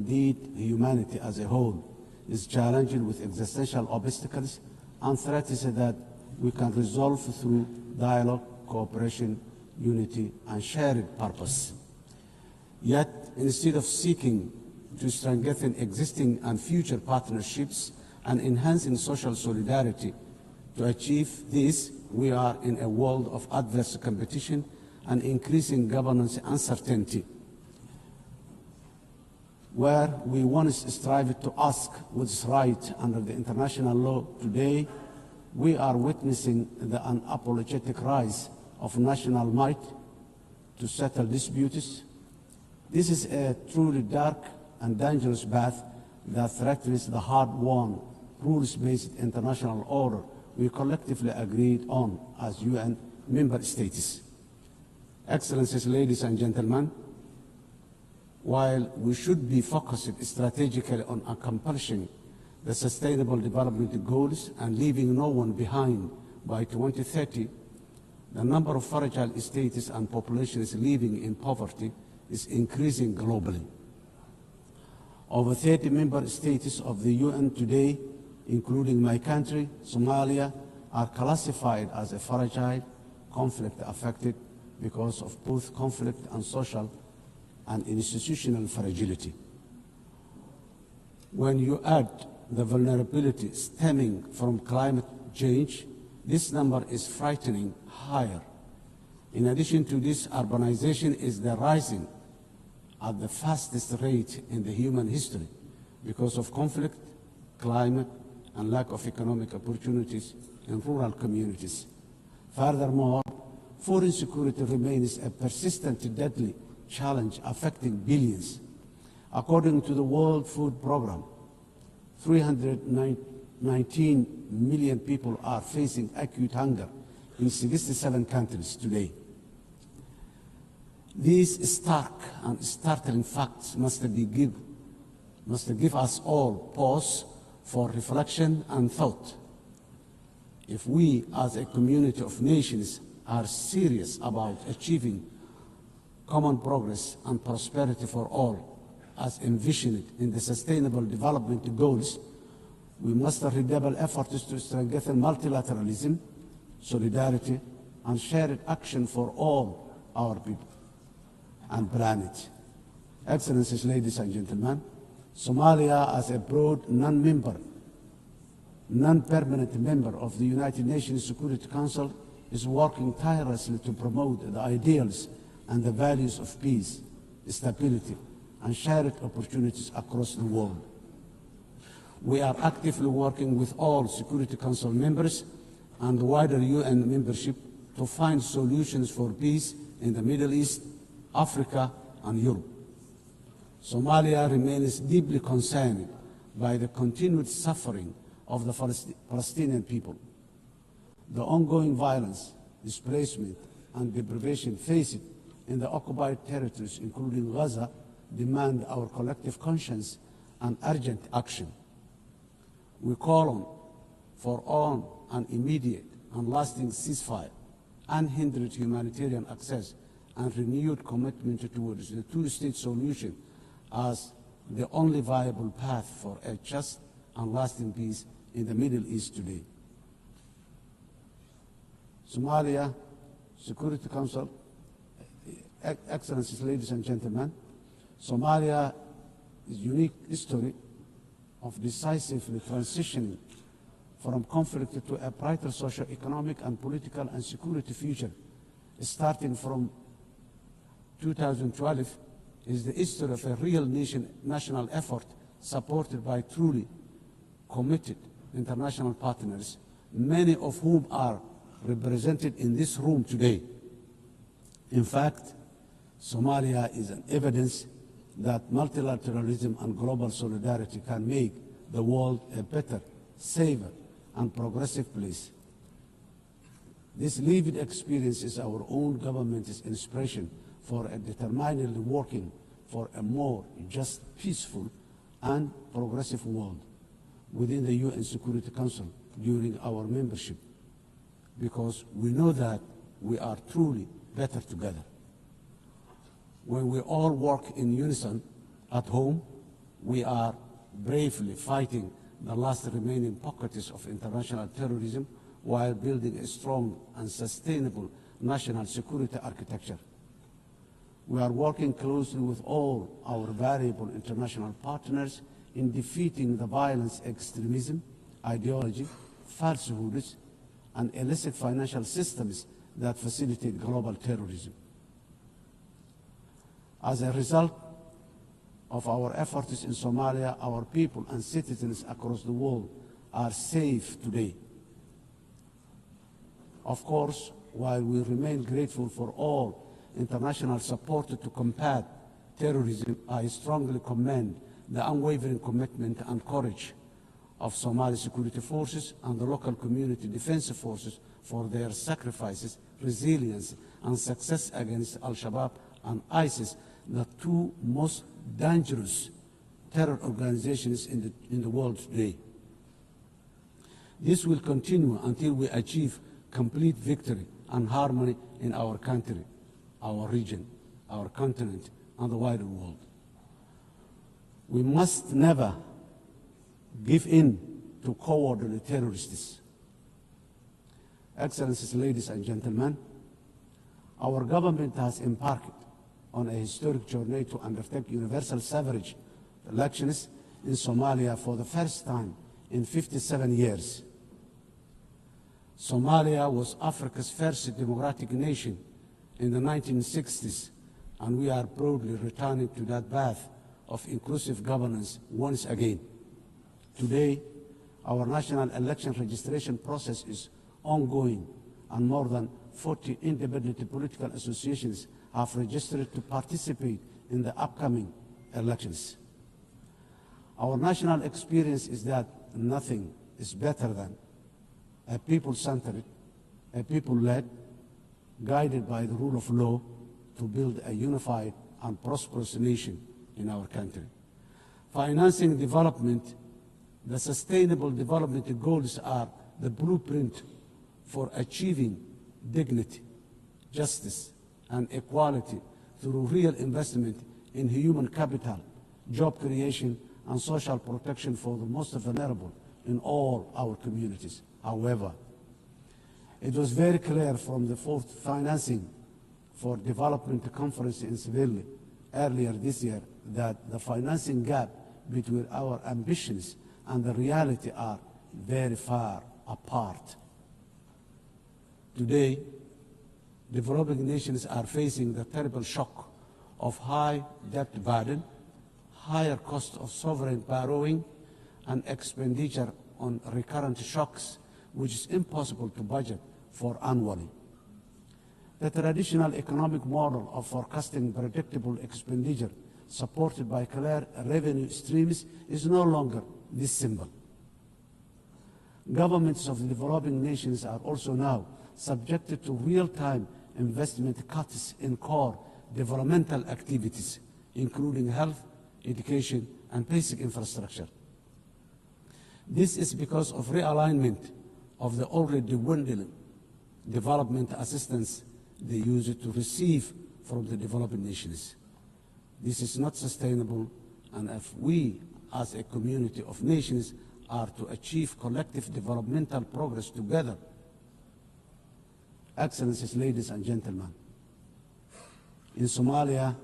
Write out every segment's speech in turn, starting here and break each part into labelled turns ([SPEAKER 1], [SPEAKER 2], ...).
[SPEAKER 1] Indeed, humanity as a whole is challenged with existential obstacles and threats that we can resolve through dialogue, cooperation, unity, and shared purpose. Yet, instead of seeking to strengthen existing and future partnerships and enhancing social solidarity, to achieve this, we are in a world of adverse competition and increasing governance uncertainty, where we once strived to ask what's right under the international law. Today, we are witnessing the unapologetic rise of national might to settle disputes. This is a truly dark and dangerous path that threatens the hard-won, rules-based international order we collectively agreed on as UN member states. Excellencies, ladies and gentlemen, while we should be focused strategically on accomplishing the Sustainable Development Goals and leaving no one behind by 2030, the number of fragile states and populations living in poverty is increasing globally. Over 30 member states of the UN today, including my country, Somalia, are classified as a fragile, conflict-affected because of both conflict and social and institutional fragility. When you add the vulnerability stemming from climate change, this number is frightening higher. In addition to this, urbanization is rising at the fastest rate in the human history because of conflict, climate, and lack of economic opportunities in rural communities. Furthermore, food insecurity remains a persistent, deadly challenge affecting billions. According to the World Food Programme, 319 million people are facing acute hunger in 67 countries today. These stark and startling facts must give us all pause for reflection and thought. If we as a community of nations are serious about achieving common progress and prosperity for all, as envisioned in the Sustainable Development Goals, we must redouble efforts to strengthen multilateralism, solidarity, and shared action for all our people and planet. Excellencies, ladies and gentlemen, Somalia, as a broad non-permanent member of the United Nations Security Council, is working tirelessly to promote the ideals and the values of peace, stability, and shared opportunities across the world. We are actively working with all Security Council members and the wider UN membership to find solutions for peace in the Middle East, Africa, and Europe. Somalia remains deeply concerned by the continued suffering of the Palestinian people. The ongoing violence, displacement, and deprivation faced in the occupied territories, including Gaza, demand our collective conscience and urgent action. We call for an immediate and lasting ceasefire, unhindered humanitarian access, and renewed commitment towards the two-state solution as the only viable path for a just and lasting peace in the Middle East today. Somalia Security Council, Excellencies, ladies and gentlemen, Somalia is a unique history of decisively transitioning from conflict to a brighter socio-economic and political and security future. Starting from 2012 is the history of a real national effort supported by truly committed international partners, many of whom are represented in this room today. In fact, Somalia is an evidence that multilateralism and global solidarity can make the world a better, safer, and progressive place. This lived experience is our own government's inspiration for a determinedly working for a more just, peaceful, and progressive world within the UN Security Council during our membership, because we know that we are truly better together. When we all work in unison at home, We are bravely fighting the last remaining pockets of international terrorism while building a strong and sustainable national security architecture. We are working closely with all our valuable international partners in defeating the violence, extremism, ideology, falsehoods, and illicit financial systems that facilitate global terrorism. As a result of our efforts in Somalia, our people and citizens across the world are safe today. Of course, while we remain grateful for all international support to combat terrorism, I strongly commend the unwavering commitment and courage of Somali security forces and the local community defense forces for their sacrifices, resilience, and success against Al-Shabaab and ISIS, the two most dangerous terror organizations in the world today. This will continue until we achieve complete victory and harmony in our country, our region, our continent, and the wider world. We must never give in to cowardly terrorists. Excellencies, ladies and gentlemen, our government has embarked on a historic journey to undertake universal suffrage elections in Somalia for the first time in 57 years. Somalia was Africa's first democratic nation in the 1960s, and we are proudly returning to that path of inclusive governance once again. Today, our national election registration process is ongoing, and more than 40 independent political associations have registered to participate in the upcoming elections. Our national experience is that nothing is better than a people-centered, a people-led, guided by the rule of law to build a unified and prosperous nation in our country. Financing development, the sustainable development goals are the blueprint for achieving dignity, justice, and equality through real investment in human capital, job creation, and social protection for the most vulnerable in all our communities. However, it was very clear from the fourth financing for development conference in Seville earlier this year that the financing gap between our ambitions and the reality are very far apart. Today, developing nations are facing the terrible shock of high debt burden, higher cost of sovereign borrowing, and expenditure on recurrent shocks, which is impossible to budget for annually. The traditional economic model of forecasting predictable expenditure supported by clear revenue streams is no longer this simple. Governments of the developing nations are also now subjected to real-time investment cuts in core developmental activities, including health, education, and basic infrastructure. This is because of realignment of the already dwindling development assistance they use to receive from the developing nations. This is not sustainable, and if we, as a community of nations, are to achieve collective developmental progress together. Excellencies, ladies and gentlemen, in Somalia,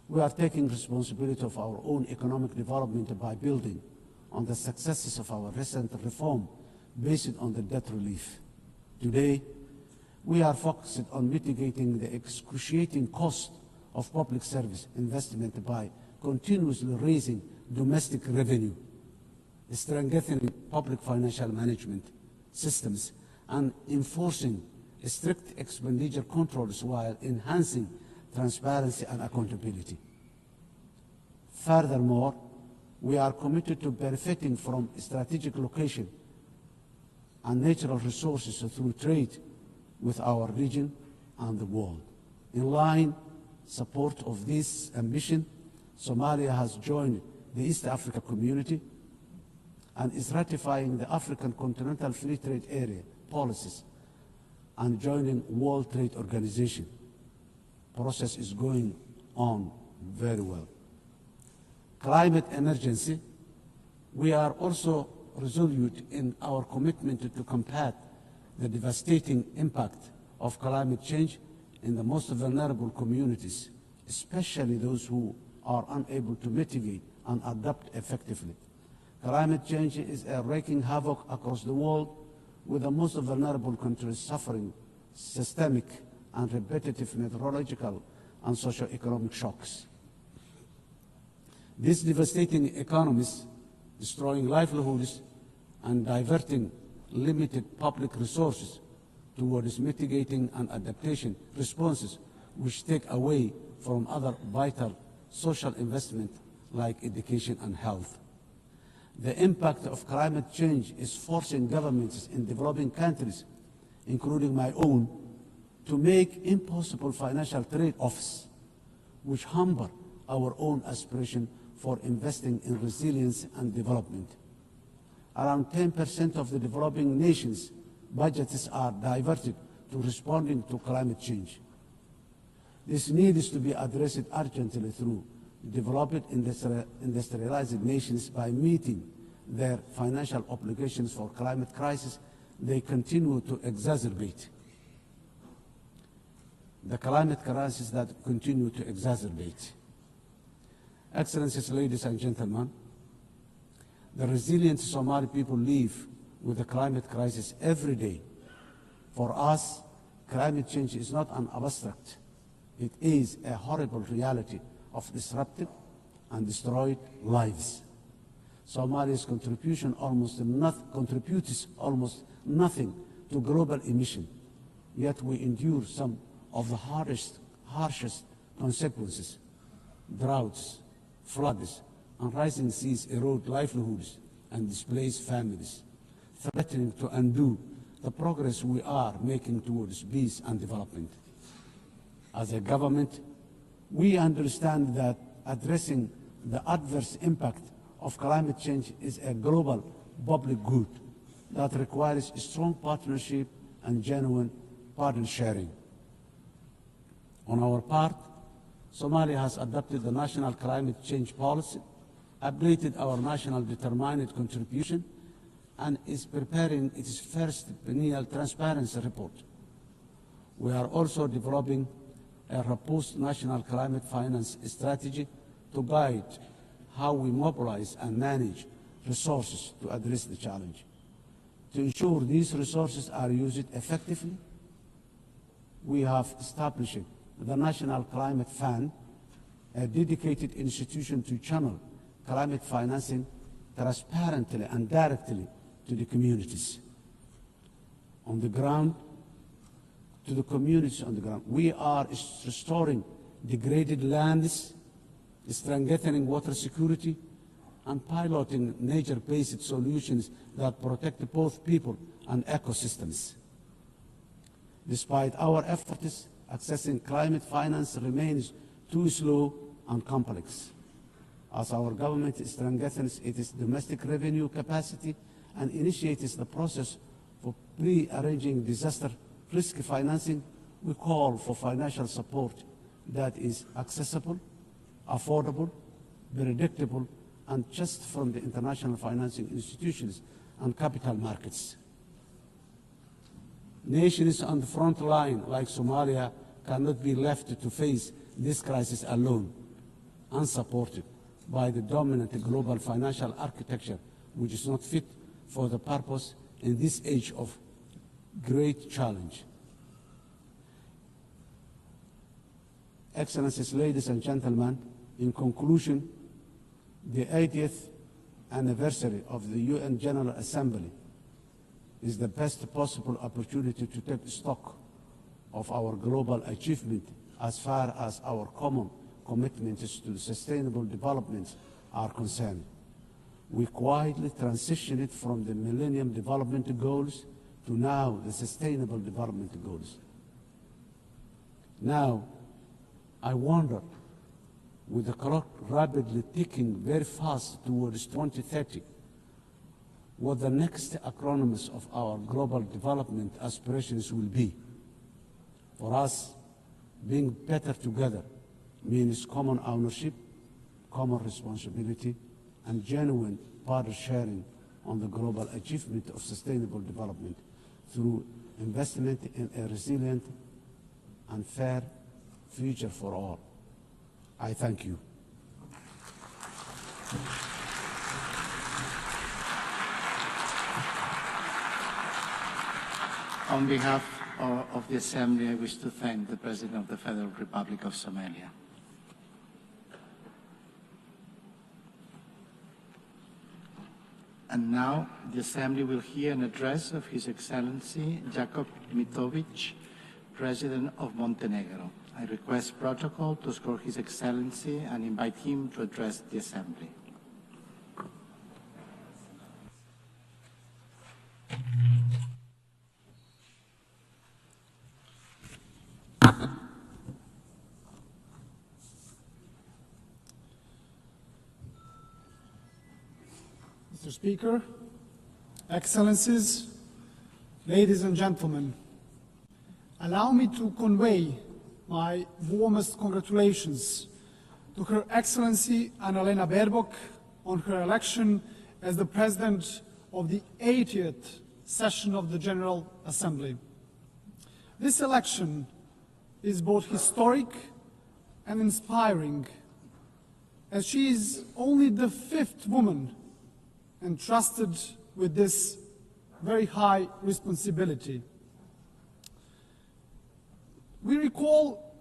[SPEAKER 1] we are taking responsibility of our own economic development by building on the successes of our recent reform based on the debt relief. Today, we are focused on mitigating the excruciating cost of public service investment by continuously raising domestic revenue, strengthening public financial management systems, and enforcing strict expenditure controls while enhancing transparency and accountability. Furthermore, we are committed to benefiting from strategic location and natural resources through trade with our region and the world. In line support of this ambition, Somalia has joined the East Africa Community and is ratifying the African Continental Free Trade Area policies and joining World Trade Organization. Process is going on very well. climate emergency, we are also resolute in our commitment to combat the devastating impact of climate change in the most vulnerable communities, especially those who are unable to mitigate and adapt effectively. Climate change is wreaking havoc across the world, with the most vulnerable countries suffering systemic and repetitive meteorological and socio-economic shocks. These devastating economies, destroying livelihoods and diverting limited public resources towards mitigating and adaptation responses, which take away from other vital social investment like education and health. The impact of climate change is forcing governments in developing countries, including my own, to make impossible financial trade-offs, which hamper our own aspiration for investing in resilience and development. Around 10% of the developing nations' budgets are diverted to responding to climate change. This needs to be addressed urgently through developed industrialized nations by meeting their financial obligations for climate crisis they continue to exacerbate. The climate crisis that continue to exacerbate. Excellencies, ladies and gentlemen, the resilient Somali people live with the climate crisis every day. For us, climate change is not an abstract. It is a horrible reality of disrupted and destroyed lives. Somalia's contributes almost nothing to global emission, yet we endure some of the harshest consequences. Droughts, floods, and rising seas erode livelihoods and displace families, threatening to undo the progress we are making towards peace and development. As a government, we understand that addressing the adverse impact of climate change is a global public good that requires strong partnership and genuine burden sharing. On our part, Somalia has adopted the national climate change policy, updated our national determined contribution, and is preparing its first biennial transparency report. We are also developing a robust national climate finance strategy to guide how we mobilize and manage resources to address the challenge. To ensure these resources are used effectively, we have established the National Climate Fund, a dedicated institution to channel climate financing transparently and directly to the communities on the ground, to the communities on the ground. We are restoring degraded lands, strengthening water security, and piloting nature-based solutions that protect both people and ecosystems. Despite our efforts, accessing climate finance remains too slow and complex. As our government strengthens its domestic revenue capacity and initiates the process for pre-arranging disaster risk financing, we call for financial support that is accessible, affordable, predictable, and just from the international financing institutions and capital markets. Nations on the front line, like Somalia, cannot be left to face this crisis alone, unsupported by the dominant global financial architecture, which is not fit for the purpose in this age of great challenge. Excellencies, ladies and gentlemen, in conclusion, the 80th anniversary of the UN General Assembly is the best possible opportunity to take stock of our global achievement as far as our common commitments to sustainable development are concerned. We quietly transitioned from the Millennium Development Goals to now the Sustainable Development Goals. Now, I wonder, with the clock rapidly ticking very fast towards 2030, what the next acronyms of our global development aspirations will be. For us, being better together means common ownership, common responsibility, and genuine power sharing on the global achievement of sustainable development through investment in a resilient and fair future for all. I thank you.
[SPEAKER 2] On behalf of the Assembly, I wish to thank the President of the Federal Republic of Somalia. And now the Assembly will hear an address of His Excellency Jakob Mitovic, President of Montenegro. I request protocol to escort His Excellency and invite him to address the Assembly.
[SPEAKER 3] Mr. Speaker, Excellencies, ladies and gentlemen, allow me to convey my warmest congratulations to Her Excellency Annalena Baerbock on her election as the President of the 80th session of the General Assembly. This election is both historic and inspiring, as she is only the 5th woman entrusted with this very high responsibility. We recall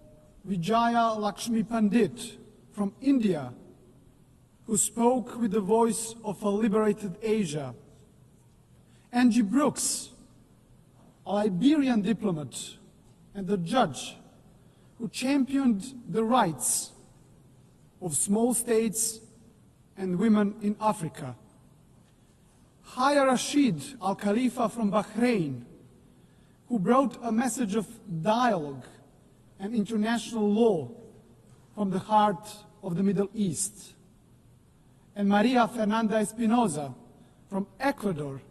[SPEAKER 3] Vijaya Lakshmi Pandit from India, who spoke with the voice of a liberated Asia. Angie Brooks, a Liberian diplomat and a judge who championed the rights of small states and women in Africa. Haya Rashid Al Khalifa from Bahrain, who brought a message of dialogue and international law from the heart of the Middle East. And Maria Fernanda Espinosa from Ecuador,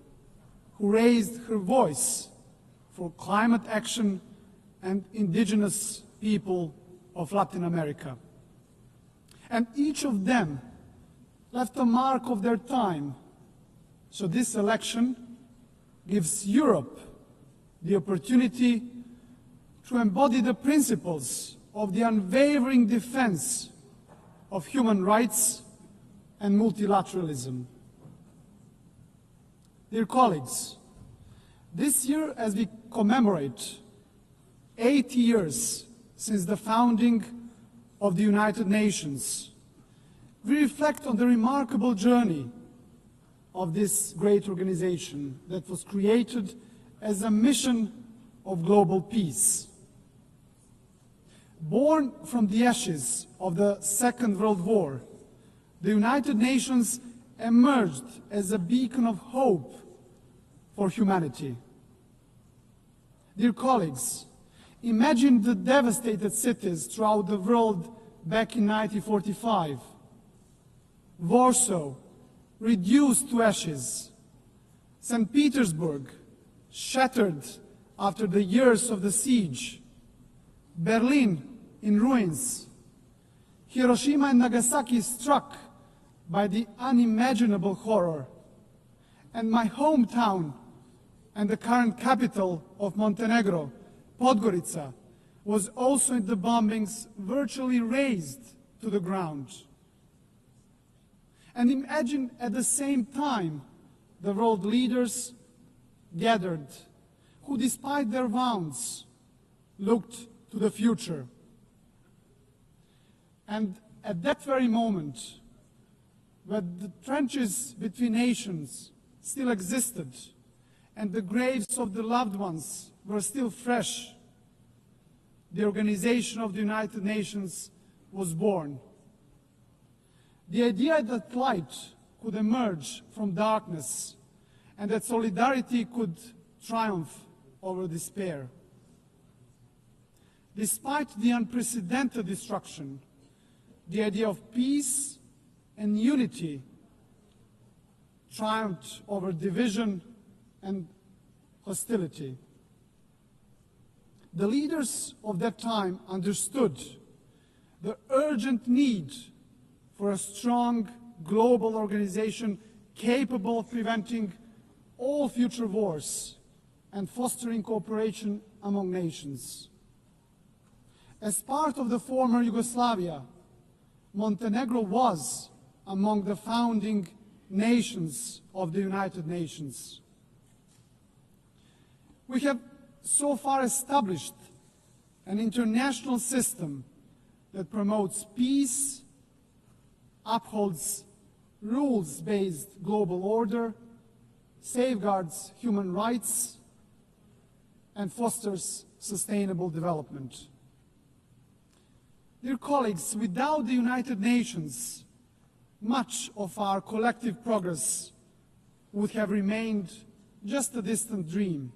[SPEAKER 3] who raised her voice for climate action and indigenous people of Latin America. And each of them left a mark of their time. So this election gives Europe the opportunity to embody the principles of the unwavering defense of human rights and multilateralism. Dear colleagues, this year, as we commemorate 80 years since the founding of the United Nations, we reflect on the remarkable journey of this great organization that was created as a mission of global peace. Born from the ashes of the Second World War, the United Nations emerged as a beacon of hope for humanity. Dear colleagues, imagine the devastated cities throughout the world back in 1945. Warsaw, reduced to ashes. St. Petersburg, shattered after the years of the siege. Berlin, in ruins. Hiroshima and Nagasaki struck by the unimaginable horror. And my hometown and the current capital of Montenegro, Podgorica, was also in the bombings virtually razed to the ground. And imagine at the same time the world leaders gathered, who despite their wounds looked to the future. And at that very moment, when the trenches between nations still existed and the graves of the loved ones were still fresh, the Organization of the United Nations was born. The idea that light could emerge from darkness and that solidarity could triumph over despair. Despite the unprecedented destruction, the idea of peace and unity triumphed over division and hostility. The leaders of that time understood the urgent need for a strong global organization capable of preventing all future wars and fostering cooperation among nations. As part of the former Yugoslavia, Montenegro was among the founding nations of the United Nations. We have so far established an international system that promotes peace, upholds rules-based global order, safeguards human rights, and fosters sustainable development. Dear colleagues, without the United Nations, much of our collective progress would have remained just a distant dream.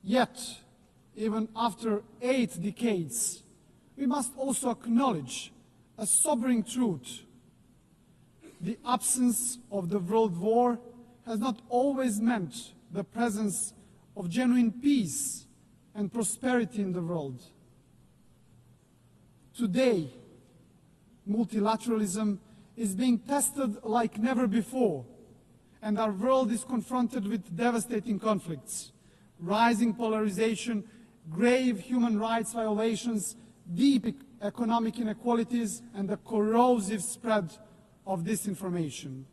[SPEAKER 3] Yet, even after 8 decades, we must also acknowledge a sobering truth. The absence of the World War has not always meant the presence of genuine peace and prosperity in the world. Today, multilateralism is being tested like never before, and our world is confronted with devastating conflicts, rising polarization, grave human rights violations, deep economic inequalities, and the corrosive spread of disinformation.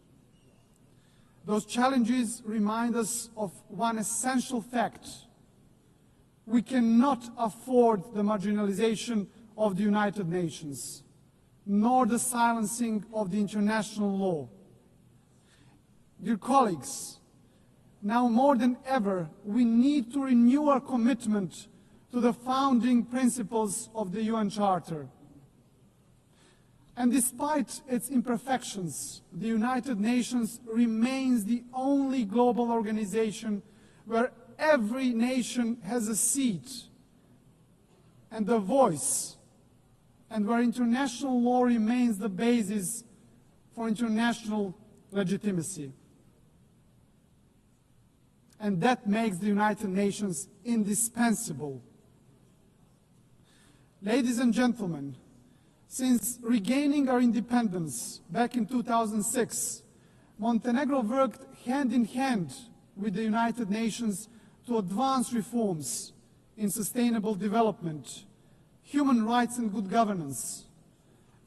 [SPEAKER 3] Those challenges remind us of one essential fact. We cannot afford the marginalization of the United Nations, nor the silencing of the international law. Dear colleagues, now more than ever, we need to renew our commitment to the founding principles of the UN Charter. And despite its imperfections, the United Nations remains the only global organization where every nation has a seat and a voice, and where international law remains the basis for international legitimacy. And that makes the United Nations indispensable. Ladies and gentlemen, since regaining our independence back in 2006, Montenegro worked hand in hand with the United Nations to advance reforms in sustainable development, human rights and good governance,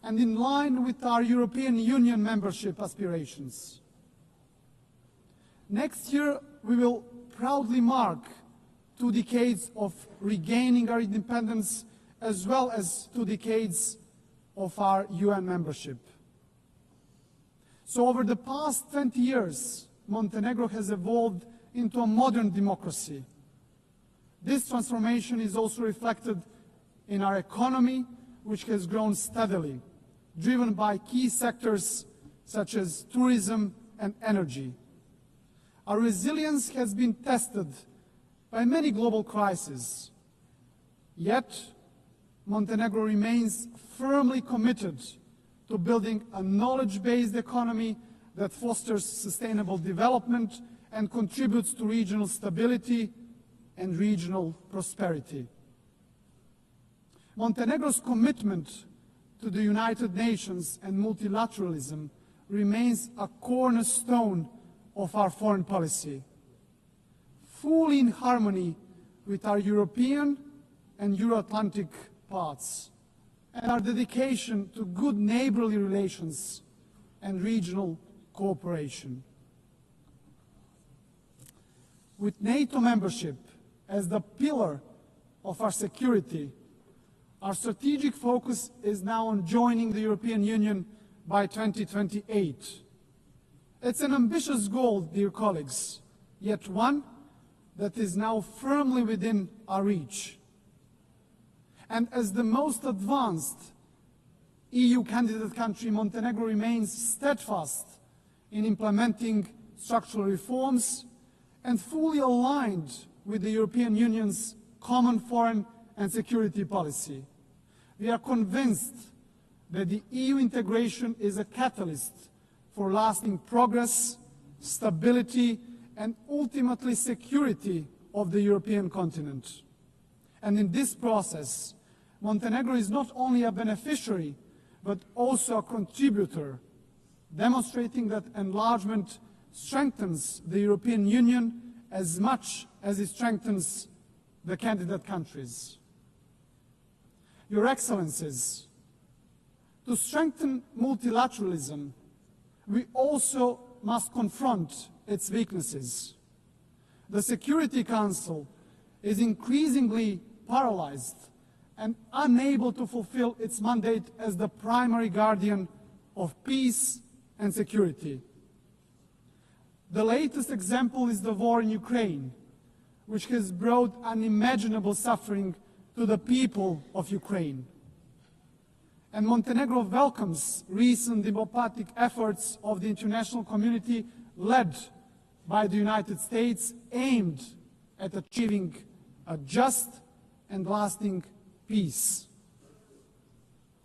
[SPEAKER 3] and in line with our European Union membership aspirations. Next year, we will proudly mark 2 decades of regaining our independence, as well as 2 decades of our UN membership. So over the past 20 years, Montenegro has evolved into a modern democracy. This transformation is also reflected in our economy, which has grown steadily, driven by key sectors such as tourism and energy. Our resilience has been tested by many global crises. Yet, Montenegro remains firmly committed to building a knowledge-based economy that fosters sustainable development and contributes to regional stability and regional prosperity. Montenegro's commitment to the United Nations and multilateralism remains a cornerstone of our foreign policy, fully in harmony with our European and Euro-Atlantic paths, and our dedication to good neighborly relations and regional cooperation. With NATO membership as the pillar of our security, our strategic focus is now on joining the European Union by 2028. It's an ambitious goal, dear colleagues, yet one that is now firmly within our reach. And as the most advanced EU candidate country, Montenegro remains steadfast in implementing structural reforms and fully aligned with the European Union's common foreign and security policy. We are convinced that the EU integration is a catalyst for lasting progress, stability, and ultimately security of the European continent. And in this process, Montenegro is not only a beneficiary, but also a contributor, demonstrating that enlargement strengthens the European Union as much as it strengthens the candidate countries. Your Excellencies, to strengthen multilateralism, we also must confront its weaknesses. The Security Council is increasingly paralyzed and unable to fulfill its mandate as the primary guardian of peace and security. The latest example is the war in Ukraine, which has brought unimaginable suffering to the people of Ukraine. And Montenegro welcomes recent diplomatic efforts of the international community led by the United States aimed at achieving a just and lasting peace.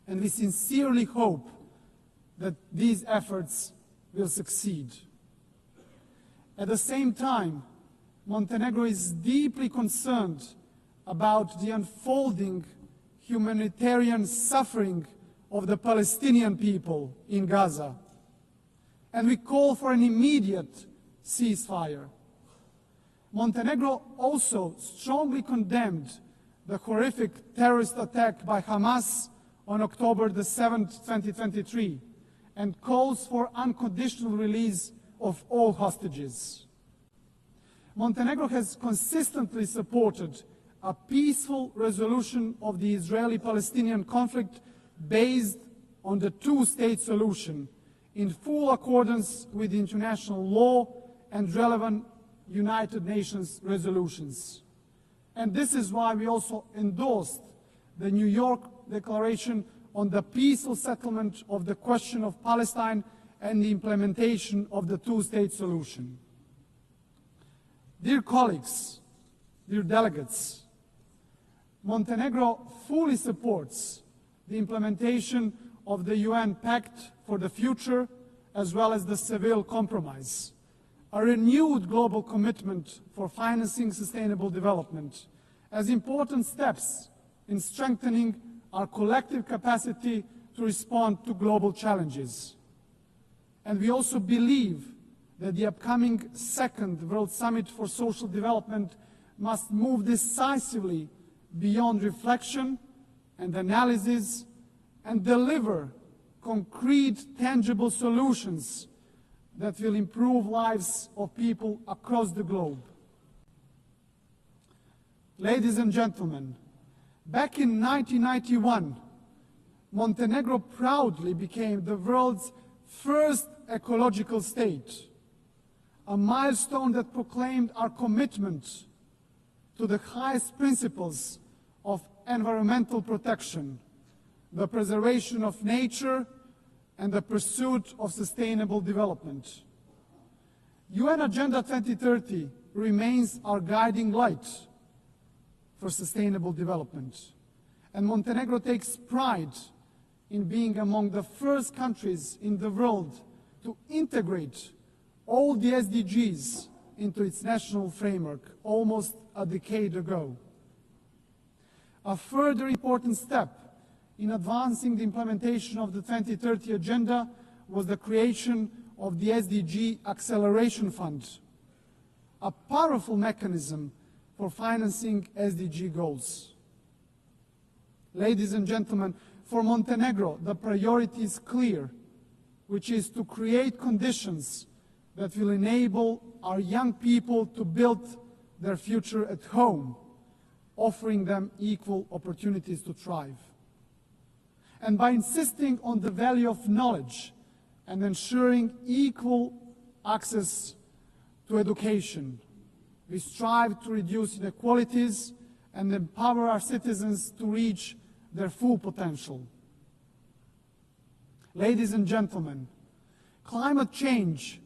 [SPEAKER 3] And we sincerely hope that these efforts will succeed. At the same time, Montenegro is deeply concerned about the unfolding humanitarian suffering of the Palestinian people in Gaza. And we call for an immediate ceasefire. Montenegro also strongly condemned the horrific terrorist attack by Hamas on October the 7th, 2023, and calls for unconditional release of all hostages. Montenegro has consistently supported a peaceful resolution of the Israeli-Palestinian conflict based on the two-state solution in full accordance with international law and relevant United Nations resolutions. And this is why we also endorsed the New York Declaration on the peaceful settlement of the question of Palestine and the implementation of the two-state solution. Dear colleagues, dear delegates, Montenegro fully supports the implementation of the UN Pact for the Future as well as the Seville Compromise, a renewed global commitment for financing sustainable development as important steps in strengthening our collective capacity to respond to global challenges. And we also believe that the upcoming second World Summit for Social Development must move decisively beyond reflection and analysis and deliver concrete, tangible solutions that will improve lives of people across the globe. Ladies and gentlemen, back in 1991, Montenegro proudly became the world's first ecological state, a milestone that proclaimed our commitment to the highest principles of environmental protection, the preservation of nature, and the pursuit of sustainable development. UN Agenda 2030 remains our guiding light for sustainable development, and Montenegro takes pride in being among the first countries in the world to integrate all the SDGs into its national framework almost a decade ago. A further important step in advancing the implementation of the 2030 Agenda was the creation of the SDG Acceleration Fund, a powerful mechanism for financing SDG goals. Ladies and gentlemen, for Montenegro, the priority is clear, which is to create conditions that will enable our young people to build their future at home, offering them equal opportunities to thrive. And by insisting on the value of knowledge and ensuring equal access to education, we strive to reduce inequalities and empower our citizens to reach their full potential. Ladies and gentlemen, climate change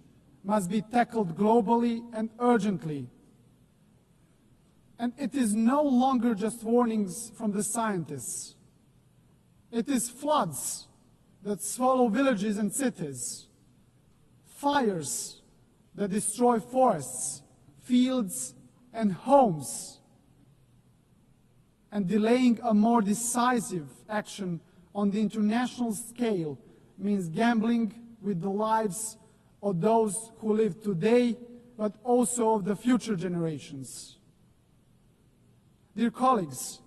[SPEAKER 3] must be tackled globally and urgently. And it is no longer just warnings from the scientists. It is floods that swallow villages and cities, fires that destroy forests, fields, and homes, and delaying a more decisive action on the international scale means gambling with the lives of those who live today, but also of the future generations. Dear colleagues,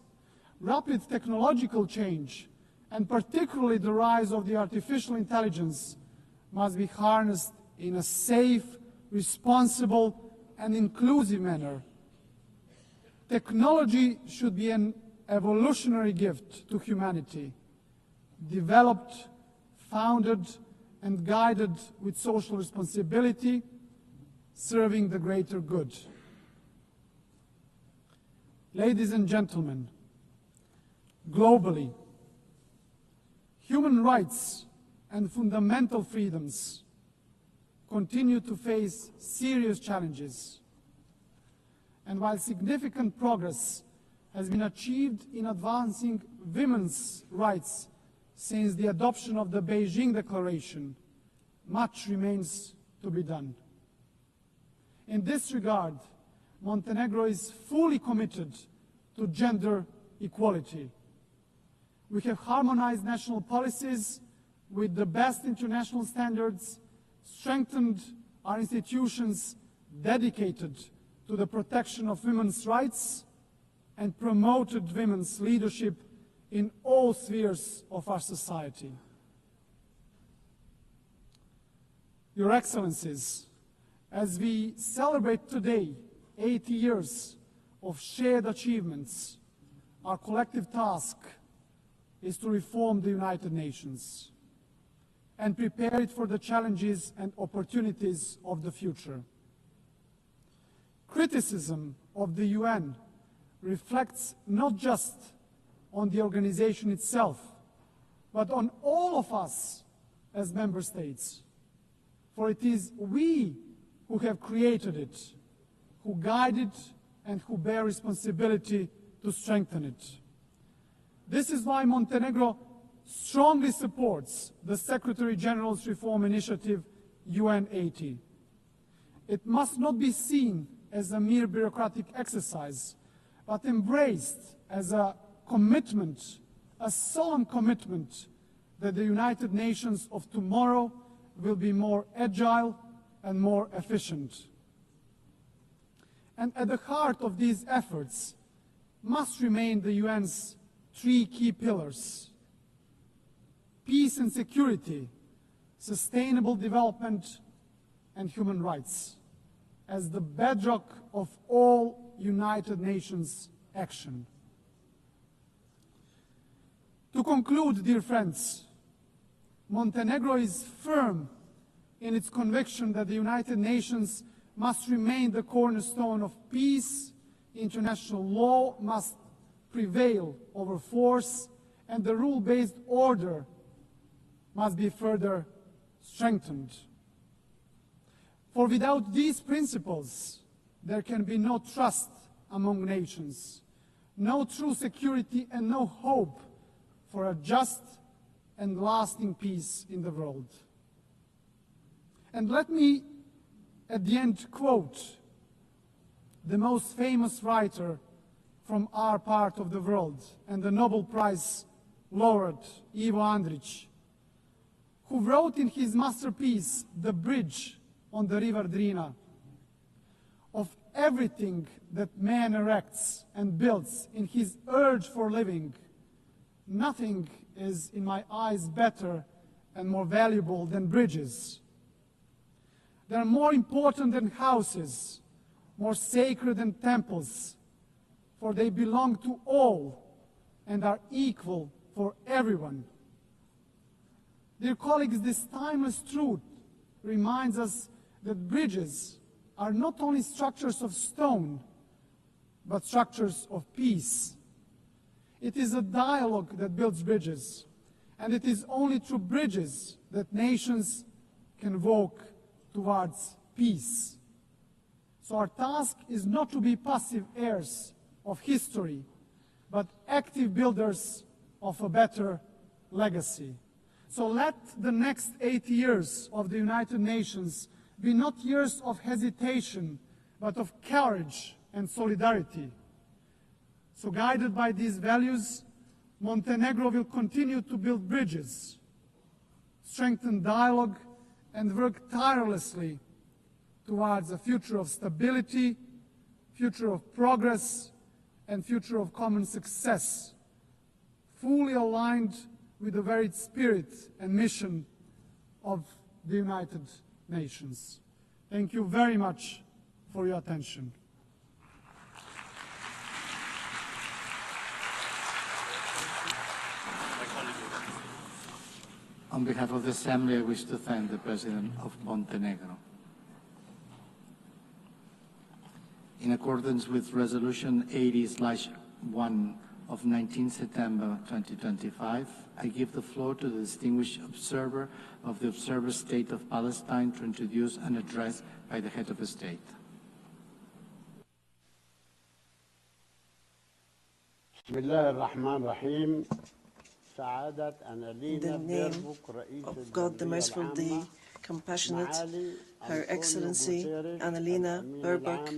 [SPEAKER 3] rapid technological change, and particularly the rise of the artificial intelligence, must be harnessed in a safe, responsible, and inclusive manner. Technology should be an evolutionary gift to humanity, developed, founded, and guided with social responsibility, serving the greater good. Ladies and gentlemen, globally, human rights and fundamental freedoms continue to face serious challenges. And while significant progress has been achieved in advancing women's rights since the adoption of the Beijing Declaration, much remains to be done. In this regard, Montenegro is fully committed to gender equality. We have harmonized national policies with the best international standards, strengthened our institutions dedicated to the protection of women's rights, and promoted women's leadership in all spheres of our society. Your Excellencies, as we celebrate today 80 years of shared achievements, our collective task is to reform the United Nations and prepare it for the challenges and opportunities of the future. Criticism of the UN reflects not just on the organization itself, but on all of us as member states. For it is we who have created it, who guide it, and who bear responsibility to strengthen it. This is why Montenegro strongly supports the Secretary General's reform initiative, UN 80. It must not be seen as a mere bureaucratic exercise, but embraced as a commitment, a solemn commitment that the United Nations of tomorrow will be more agile and more efficient. And at the heart of these efforts must remain the UN's three key pillars: peace and security, sustainable development, and human rights, as the bedrock of all United Nations action. To conclude, dear friends, Montenegro is firm in its conviction that the United Nations must remain the cornerstone of peace, international law must prevail over force, and the rule-based order must be further strengthened. For without these principles, there can be no trust among nations, no true security, and no hope for a just and lasting peace in the world. And let me, at the end, quote the most famous writer from our part of the world and the Nobel Prize laureate, Ivo Andrić, who wrote in his masterpiece, The Bridge on the River Drina, "Of everything that man erects and builds in his urge for living, nothing is, in my eyes, better and more valuable than bridges. They are more important than houses, more sacred than temples, for they belong to all and are equal for everyone." Dear colleagues, this timeless truth reminds us that bridges are not only structures of stone, but structures of peace. It is a dialogue that builds bridges, and it is only through bridges that nations can walk towards peace. So our task is not to be passive heirs of history, but active builders of a better legacy. So let the next 80 years of the United Nations be not years of hesitation, but of courage and solidarity. So guided by these values, Montenegro will continue to build bridges, strengthen dialogue, and work tirelessly towards a future of stability, future of progress, and future of common success, fully aligned with the very spirit and mission of the United Nations. Thank you very much for your attention.
[SPEAKER 2] On behalf of the Assembly, I wish to thank the President of Montenegro. In accordance with Resolution 80/1 of 19 September 2025, I give the floor to the distinguished observer of the Observer State of Palestine to introduce an address by the head of the state.
[SPEAKER 4] In the
[SPEAKER 5] name of God the Merciful, the Compassionate, Her Excellency Annalena Baerbock,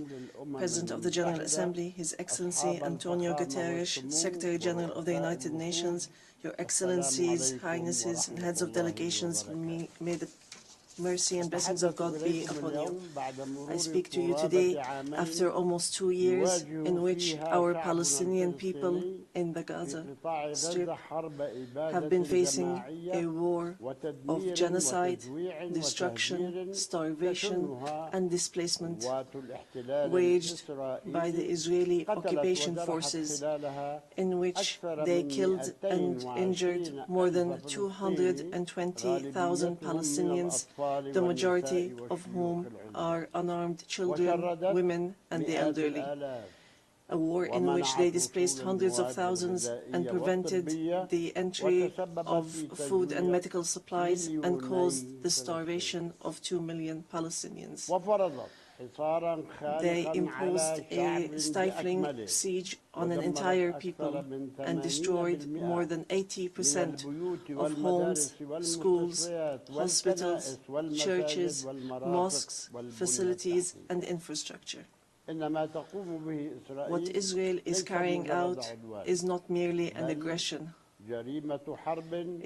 [SPEAKER 5] President of the General Assembly, His Excellency Antonio Guterres, Secretary General of the United Nations, Your Excellencies, Highnesses, and Heads of Delegations, may the mercy and blessings of God be upon you. I speak to you today after almost 2 years in which our Palestinian people in the Gaza Strip have been facing a war of genocide, destruction, starvation, and displacement waged by the Israeli occupation forces, in which they killed and injured more than 220,000 Palestinians, the majority of whom are unarmed children, women, and the elderly. A war in which they displaced hundreds of thousands and prevented the entry of food and medical supplies and caused the starvation of 2 million Palestinians. They imposed a stifling siege on an entire people and destroyed more than 80% of homes, schools, hospitals, churches, mosques, facilities, and infrastructure. What Israel is carrying out is not merely an aggression.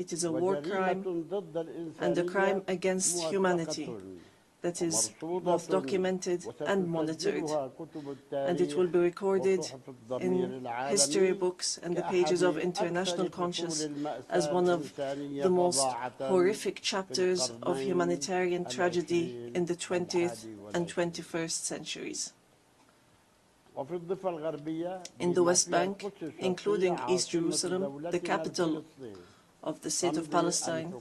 [SPEAKER 5] It is a war crime and a crime against humanity that is both documented and monitored, and it will be recorded in history books and the pages of international conscience as one of the most horrific chapters of humanitarian tragedy in the 20th and 21st centuries. In the West Bank, including East Jerusalem, the capital of the State of Palestine,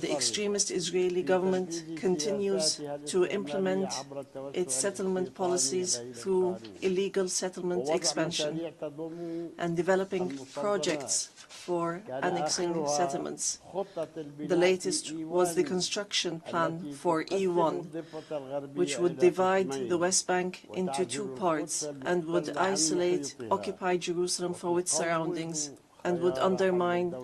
[SPEAKER 5] the extremist Israeli government continues to implement its settlement policies through illegal settlement expansion and developing projects for annexing settlements. The latest was the construction plan for E1, which would divide the West Bank into 2 parts and would isolate occupied Jerusalem from its surroundings and would undermine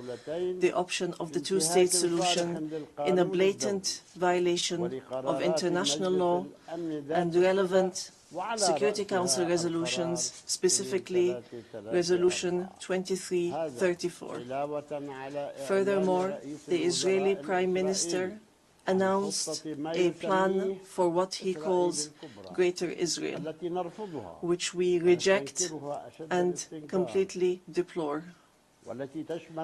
[SPEAKER 5] the option of the two-state solution in a blatant violation of international law and relevant Security Council resolutions, specifically Resolution 2334. Furthermore, the Israeli Prime Minister announced a plan for what he calls Greater Israel, which we reject and completely deplore,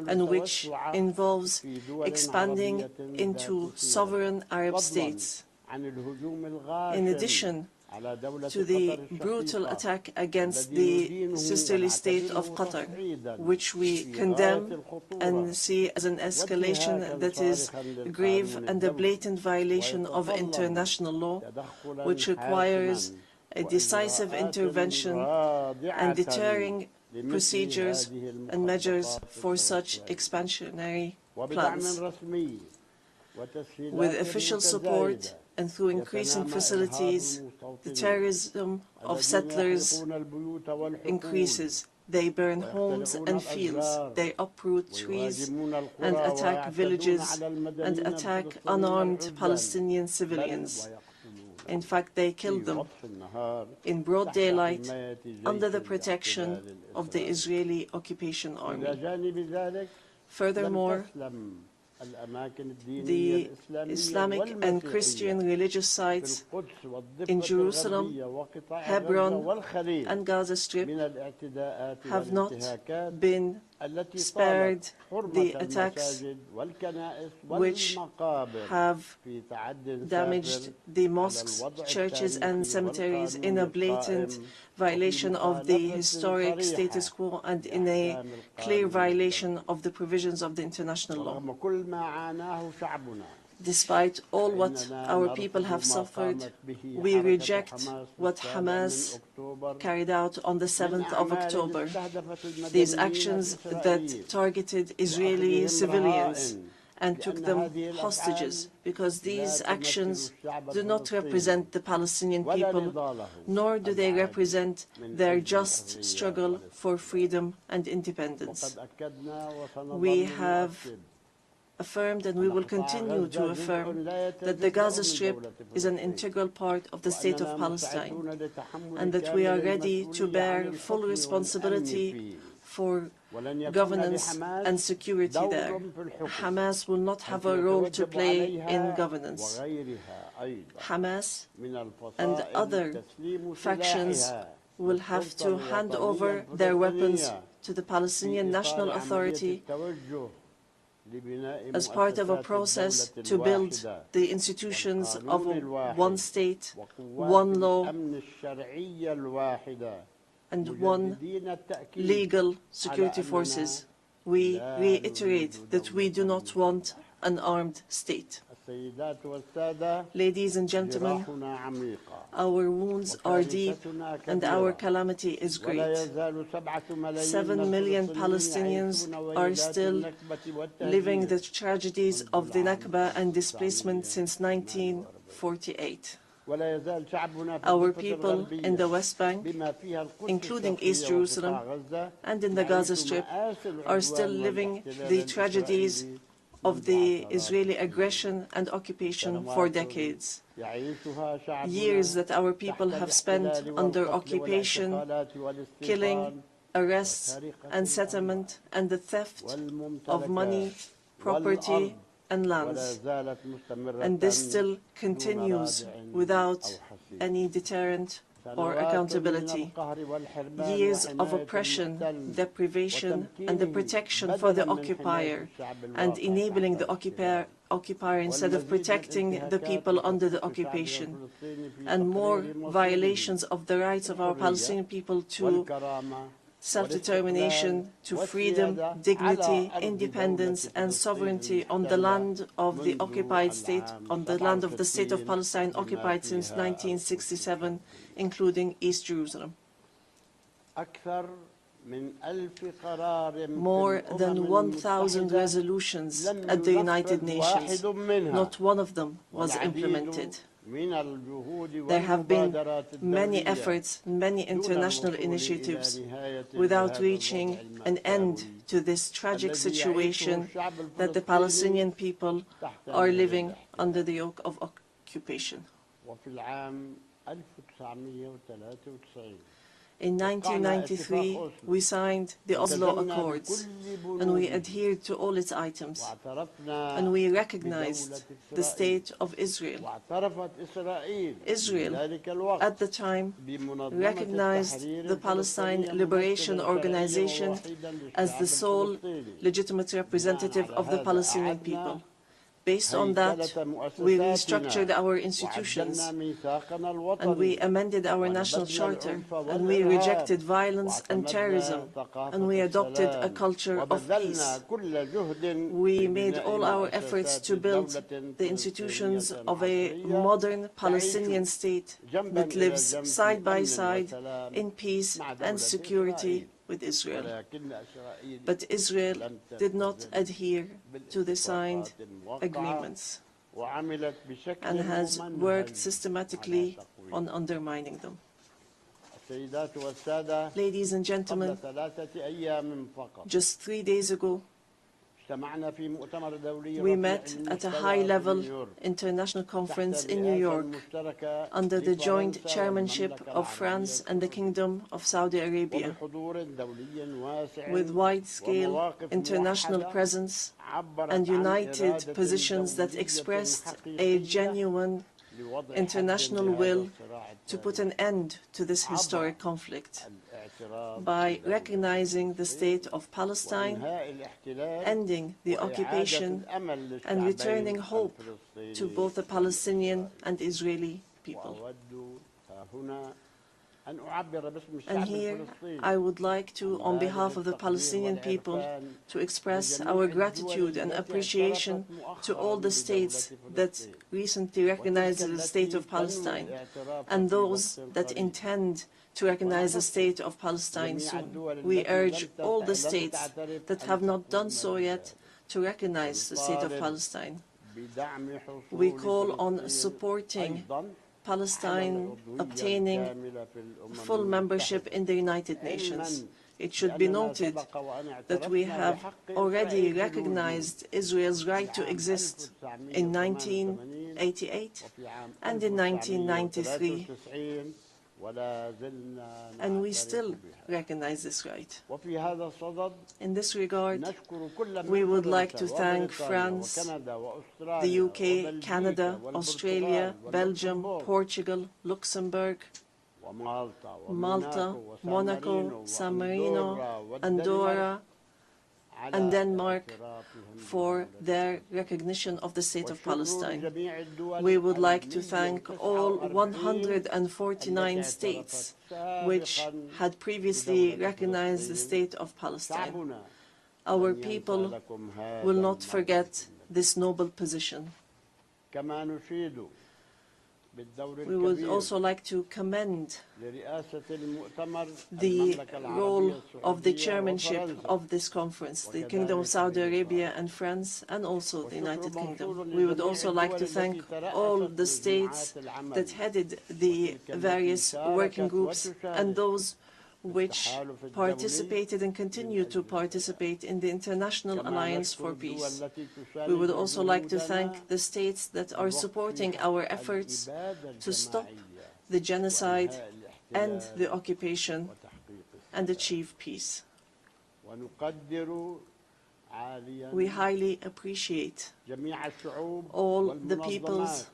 [SPEAKER 5] and which involves expanding into sovereign Arab states. In addition to the brutal attack against the sisterly state of Qatar, which we condemn and see as an escalation that is grave and a blatant violation of international law, which requires a decisive intervention and deterring procedures and measures for such expansionary plans. With official support and through increasing facilities, the terrorism of settlers increases. They burn homes and fields, they uproot trees and attack villages and attack unarmed Palestinian civilians. In fact, they killed them in broad daylight under the protection of the Israeli occupation army. Furthermore, the Islamic and Christian religious sites in Jerusalem, Hebron, and Gaza Strip have not been spared the attacks which have damaged the mosques, churches, and cemeteries in a blatant violation of the historic status quo and in a clear violation of the provisions of the international law. Despite all what our people have suffered, we reject what Hamas carried out on the 7th of October. These actions that targeted Israeli civilians and took them hostages, because these actions do not represent the Palestinian people, nor do they represent their just struggle for freedom and independence. We have affirmed, and we will continue to affirm, that the Gaza Strip is an integral part of the state of Palestine, and that we are ready to bear full responsibility for governance and security there. Hamas will not have a role to play in governance. Hamas and other factions will have to hand over their weapons to the Palestinian National Authority as part of a process to build the institutions of one state, one law, and one legal security forces. We reiterate that we do not want an armed state. Ladies and gentlemen, our wounds are deep and our calamity is great. 7 million Palestinians are still living the tragedies of the Nakba and displacement since 1948. Our people in the West Bank, including East Jerusalem and in the Gaza Strip, are still living the tragedies of the Israeli aggression and occupation for decades. Years that our people have spent under occupation, killing, arrests, and settlement, and the theft of money, property, and lands. And this still continues without any deterrent or accountability. Years of oppression, deprivation, and the protection for the occupier, and enabling the occupier instead of protecting the people under the occupation, and more violations of the rights of our Palestinian people to self-determination, to freedom, dignity, independence, and sovereignty on the land of the occupied state, on the land of the state of Palestine occupied since 1967, including East Jerusalem. More than 1,000 resolutions at the United Nations, not one of them was implemented. There have been many efforts, many international initiatives without reaching an end to this tragic situation that the Palestinian people are living under the yoke of occupation. In 1993, we signed the Oslo Accords, and we adhered to all its items, and we recognized the state of Israel. Israel, at the time, recognized the Palestine Liberation Organization as the sole legitimate representative of the Palestinian people. Based on that, we restructured our institutions, and we amended our national charter, and we rejected violence and terrorism, and we adopted a culture of peace. We made all our efforts to build the institutions of a modern Palestinian state that lives side by side in peace and security with Israel. But Israel did not adhere to the signed agreements and has worked systematically on undermining them. Ladies and gentlemen, just 3 days ago, We met at a high-level international conference in New York under the joint chairmanship of France and the Kingdom of Saudi Arabia, with wide-scale international presence and united positions that expressed a genuine international will to put an end to this historic conflict by recognizing the state of Palestine, ending the occupation, and returning hope to both the Palestinian and Israeli people. And here I would like to, on behalf of the Palestinian people, to express our gratitude and appreciation to all the states that recently recognized the state of Palestine and those that intend to recognize the state of Palestine soon. We urge all the states that have not done so yet to recognize the state of Palestine. We call on supporting Palestine obtaining full membership in the United Nations. It should be noted that we have already recognized Israel's right to exist in 1988 and in 1993, and we still recognize this right. In this regard, we would like to thank France, the UK, Canada, Australia, Belgium, Portugal, Luxembourg, Malta, Monaco, San Marino, Andorra, and Denmark for their recognition of the state of Palestine. We would like to thank all 149 states which had previously recognized the state of Palestine. Our people will not forget this noble position. We would also like to commend the role of the chairmanship of this conference, the Kingdom of Saudi Arabia and France, and also the United Kingdom. We would also like to thank all the states that headed the various working groups and those which participated and continue to participate in the International Alliance for Peace. We would also like to thank the states that are supporting our efforts to stop the genocide and the occupation and achieve peace. We highly appreciate all the peoples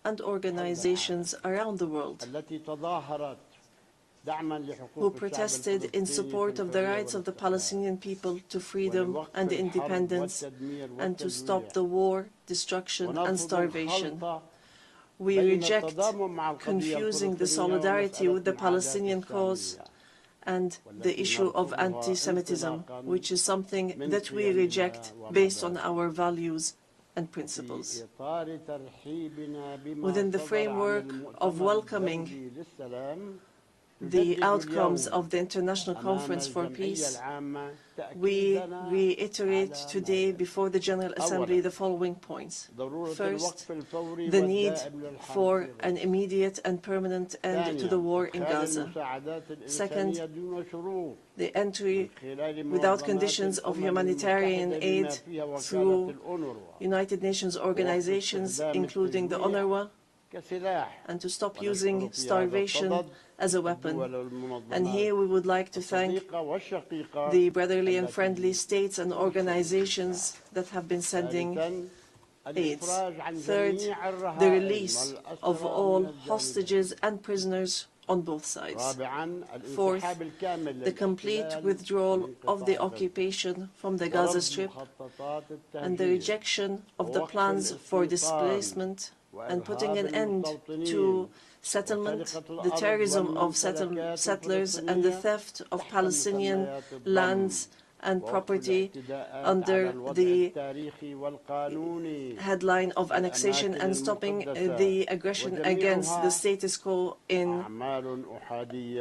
[SPEAKER 5] and organizations around the world who protested in support of the rights of the Palestinian people to freedom and independence and to stop the war, destruction and starvation. We reject confusing the solidarity with the Palestinian cause and the issue of anti-Semitism, which is something that we reject based on our values and principles. Within the framework of welcoming the outcomes of the International Conference for Peace, we reiterate today before the General Assembly the following points. First, the need for an immediate and permanent end to the war in Gaza. Second, the entry without conditions of humanitarian aid through United Nations organizations, including the UNRWA, and to stop using starvation as a weapon. And here we would like to thank the brotherly and friendly states and organizations that have been sending aid. Third, the release of all hostages and prisoners on both sides. Fourth, the complete withdrawal of the occupation from the Gaza Strip and the rejection of the plans for displacement and putting an end to settlement, the terrorism of settlers, and the theft of Palestinian lands and property under the headline of annexation, and stopping the aggression against the status quo in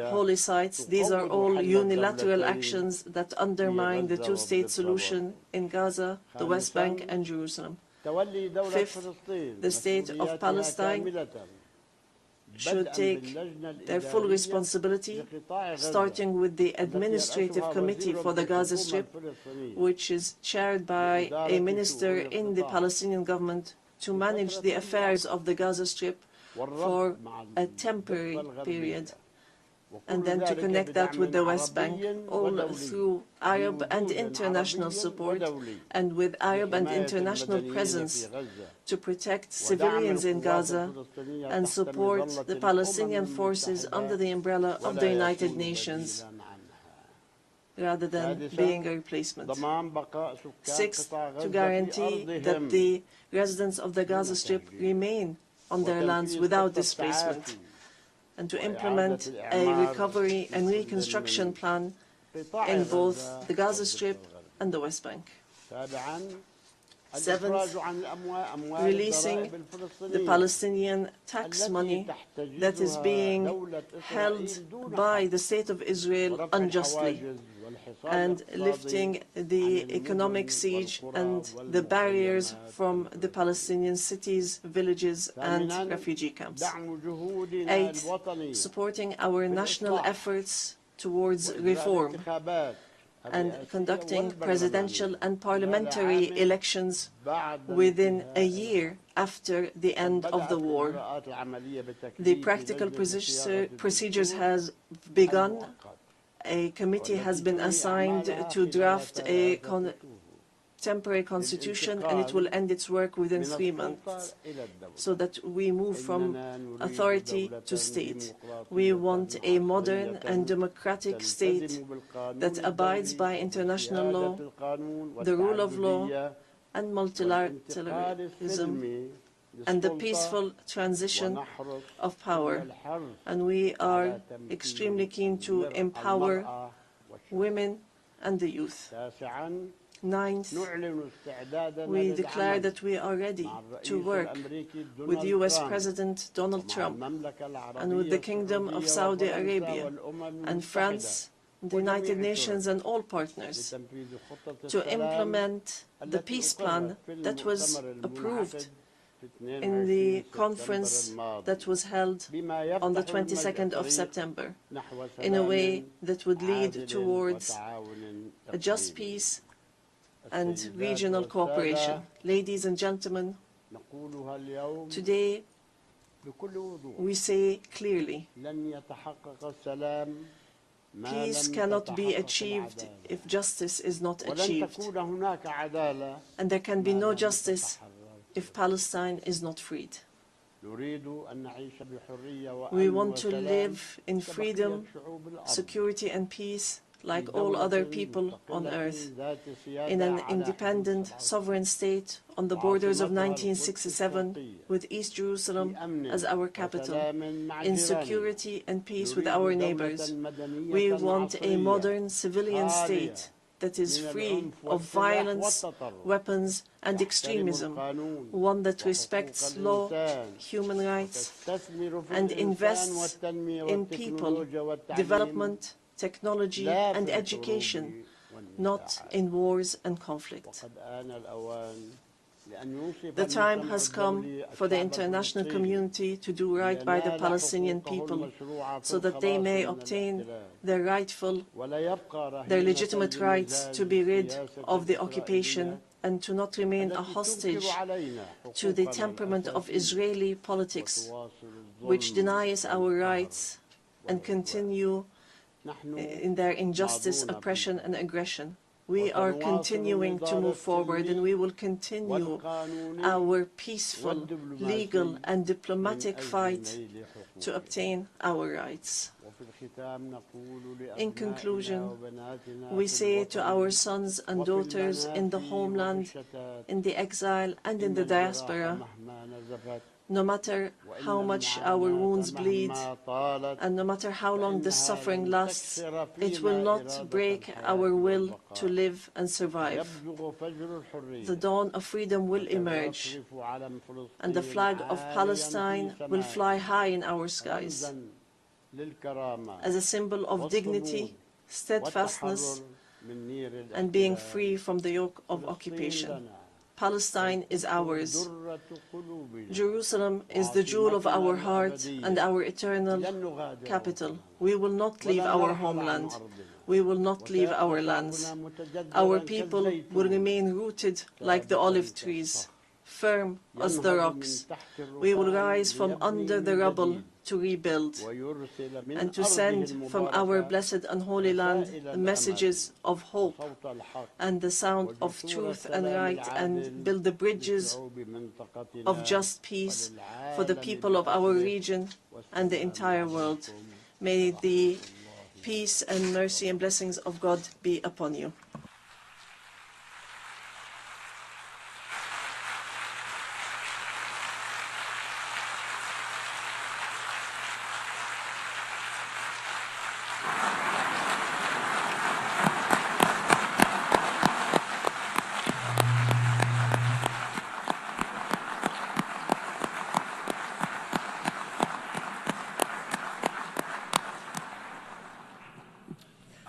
[SPEAKER 5] holy sites. These are all unilateral actions that undermine the two-state solution in Gaza, the West Bank, and Jerusalem. Fifth, the state of Palestine should take their full responsibility, starting with the Administrative Committee for the Gaza Strip, which is chaired by a minister in the Palestinian government to manage the affairs of the Gaza Strip for a temporary period, and then to connect that with the West Bank, all through Arab and international support and with Arab and international presence to protect civilians in Gaza and support the Palestinian forces under the umbrella of the United Nations rather than being a replacement. Sixth, to guarantee that the residents of the Gaza Strip remain on their lands without displacement, and to implement a recovery and reconstruction plan in both the Gaza Strip and the West Bank. Seventh, releasing the Palestinian tax money that is being held by the State of Israel unjustly, and lifting the economic siege and the barriers from the Palestinian cities, villages, and refugee camps. Eighth, supporting our national efforts towards reform and conducting presidential and parliamentary elections within a year after the end of the war. The practical procedures has begun. A committee has been assigned to draft a temporary constitution, and it will end its work within 3 months, so that we move from authority to state. We want a modern and democratic state that abides by international law, the rule of law, and multilateralism, and the peaceful transition of power. And we are extremely keen to empower women and the youth. Ninth, we declare that we are ready to work with US President Donald Trump and with the Kingdom of Saudi Arabia and France, the United Nations, and all partners to implement the peace plan that was approved in the conference that was held on the 22nd of September, in a way that would lead towards a just peace and regional cooperation. Ladies and gentlemen, today we say clearly, peace cannot be achieved if justice is not achieved, and there can be no justice if Palestine is not freed. We want to live in freedom, security, and peace like all other people on earth, in an independent, sovereign state on the borders of 1967, with East Jerusalem as our capital, in security and peace with our neighbors. We want a modern civilian state that is free of violence, weapons, and extremism, one that respects law, human rights, and invests in people, development, technology, and education, not in wars and conflict. The time has come for the international community to do right by the Palestinian people, so that they may obtain their legitimate rights to be rid of the occupation and to not remain a hostage to the temperament of Israeli politics, which denies our rights and continue in their injustice, oppression, and aggression. We are continuing to move forward, and we will continue our peaceful, legal, and diplomatic fight to obtain our rights. In conclusion, we say to our sons and daughters in the homeland, in the exile, and in the diaspora, no matter how much our wounds bleed, and no matter how long the suffering lasts, it will not break our will to live and survive. The dawn of freedom will emerge, and the flag of Palestine will fly high in our skies as a symbol of dignity, steadfastness, and being free from the yoke of occupation. Palestine is ours. Jerusalem is the jewel of our heart and our eternal capital. We will not leave our homeland. We will not leave our lands. Our people will remain rooted like the olive trees, firm as the rocks. We will rise from under the rubble to rebuild and to send from our blessed and holy land messages of hope and the sound of truth and right, and build the bridges of just peace for the people of our region and the entire world. May the peace and mercy and blessings of God be upon you.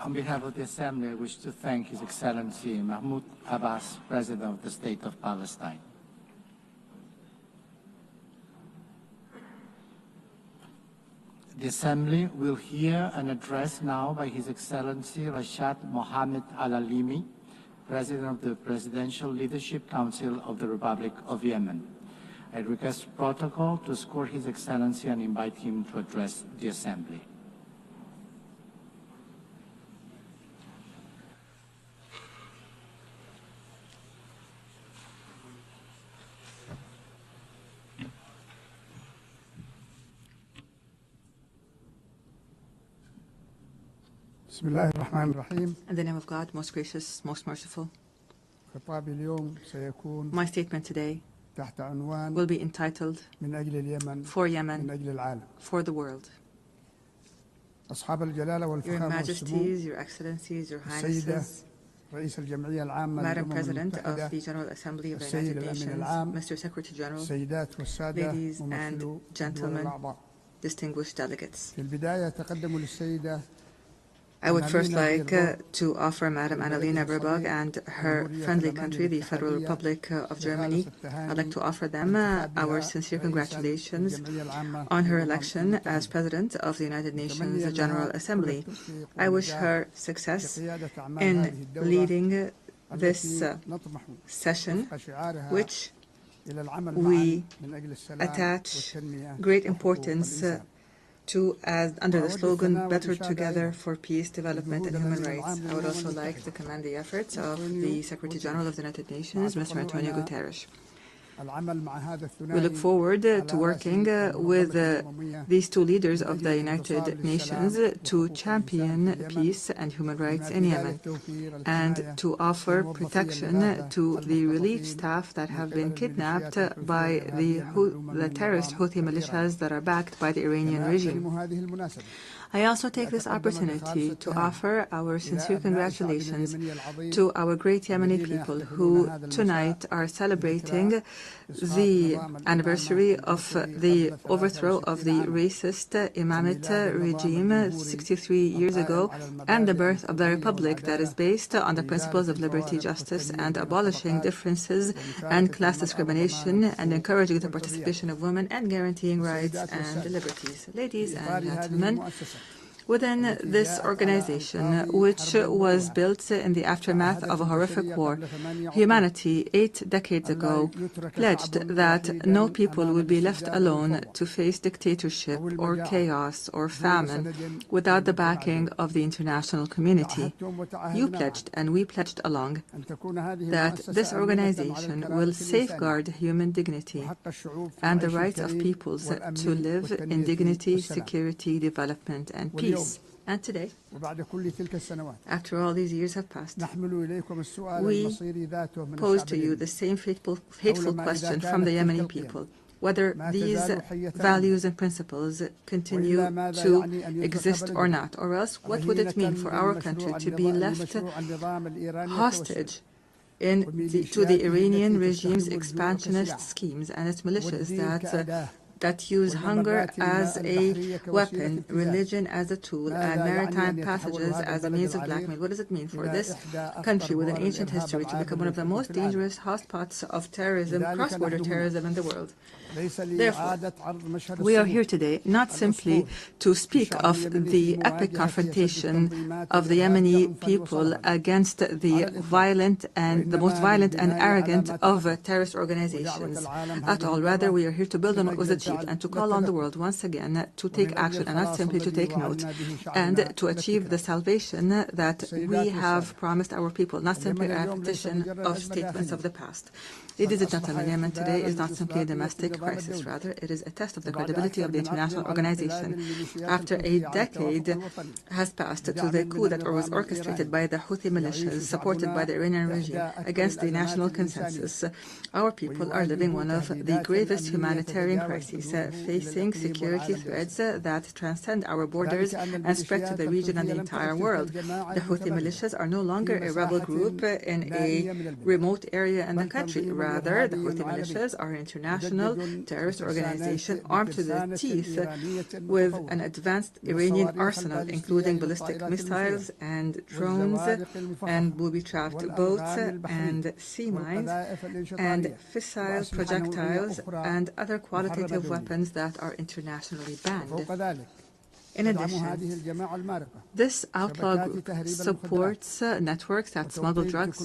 [SPEAKER 2] On behalf of the Assembly, I wish to thank His Excellency Mahmoud Abbas, President of the State of Palestine. The Assembly will hear an address now by His Excellency Rashad Mohammed Al-Alimi, President of the Presidential Leadership Council of the Republic of Yemen. I request protocol to escort His Excellency and invite him to address the Assembly.
[SPEAKER 6] In
[SPEAKER 7] the name of God, most gracious, most merciful. My statement today will be entitled For Yemen, for the world. Your Majesties, Your Excellencies, Your Highnesses, Madam President of the General Assembly of the United Nations, Mr. Secretary General, ladies and gentlemen, distinguished delegates. I would first like to offer Madam Annalena Baerbock and her friendly country, the Federal Republic of Germany, I'd like to offer them our sincere congratulations on her election as President of the United Nations General Assembly. I wish her success in leading this session, which we attach great importance to as under the slogan Better Together for Peace, Development and Human Rights. I would also like to commend the efforts of the Secretary General of the United Nations, Mr. Antonio Guterres. We look forward to working with these two leaders of the United Nations to champion peace and human rights in Yemen and to offer protection to the relief staff that have been kidnapped by the terrorist Houthi militias that are backed by the Iranian regime. I also take this opportunity to offer our sincere congratulations to our great Yemeni people who tonight are celebrating the anniversary of the overthrow of the racist Imamate regime 63 years ago and the birth of the republic that is based on the principles of liberty, justice, and abolishing differences and class discrimination and encouraging the participation of women and guaranteeing rights and liberties. Ladies and gentlemen, within this organization, which was built in the aftermath of a horrific war, humanity 8 decades ago pledged that no people would be left alone to face dictatorship or chaos or famine without the backing of the international community. You pledged, and we pledged along, that this organization will safeguard human dignity and the rights of peoples to live in dignity, security, development, and peace. And today, after all these years have passed, we pose to you the same hateful question from the Yemeni people, whether these values and principles continue to exist or not, or else what would it mean for our country to be left hostage to the Iranian regime's expansionist schemes and its militias that that use hunger as a weapon, religion as a tool, and maritime passages as a means of blackmail. What does it mean for this country with an ancient history to become one of the most dangerous hotspots of terrorism, cross-border terrorism in the world? Therefore, we are here today not simply to speak of the epic confrontation of the Yemeni people against the most violent and arrogant of terrorist organizations at all. Rather, we are here to build on what was achieved and to call on the world once again to take action and not simply to take note, and to achieve the salvation that we have promised our people, not simply a repetition of statements of the past. Ladies and gentlemen, Yemen today is not simply a domestic crisis. Rather, it is a test of the credibility of the international organization. After a decade has passed to the coup that was orchestrated by the Houthi militias, supported by the Iranian regime, against the national consensus, our people are living one of the gravest humanitarian crises, facing security threats that transcend our borders and spread to the region and the entire world. The Houthi militias are no longer a rebel group in a remote area in the country. Rather, the Houthi militias are an international terrorist organization armed to the teeth with an advanced Iranian arsenal, including ballistic missiles and drones and booby-trapped boats and sea mines and fissile projectiles and other qualitative weapons that are internationally banned. In addition, this outlaw group supports networks that smuggle drugs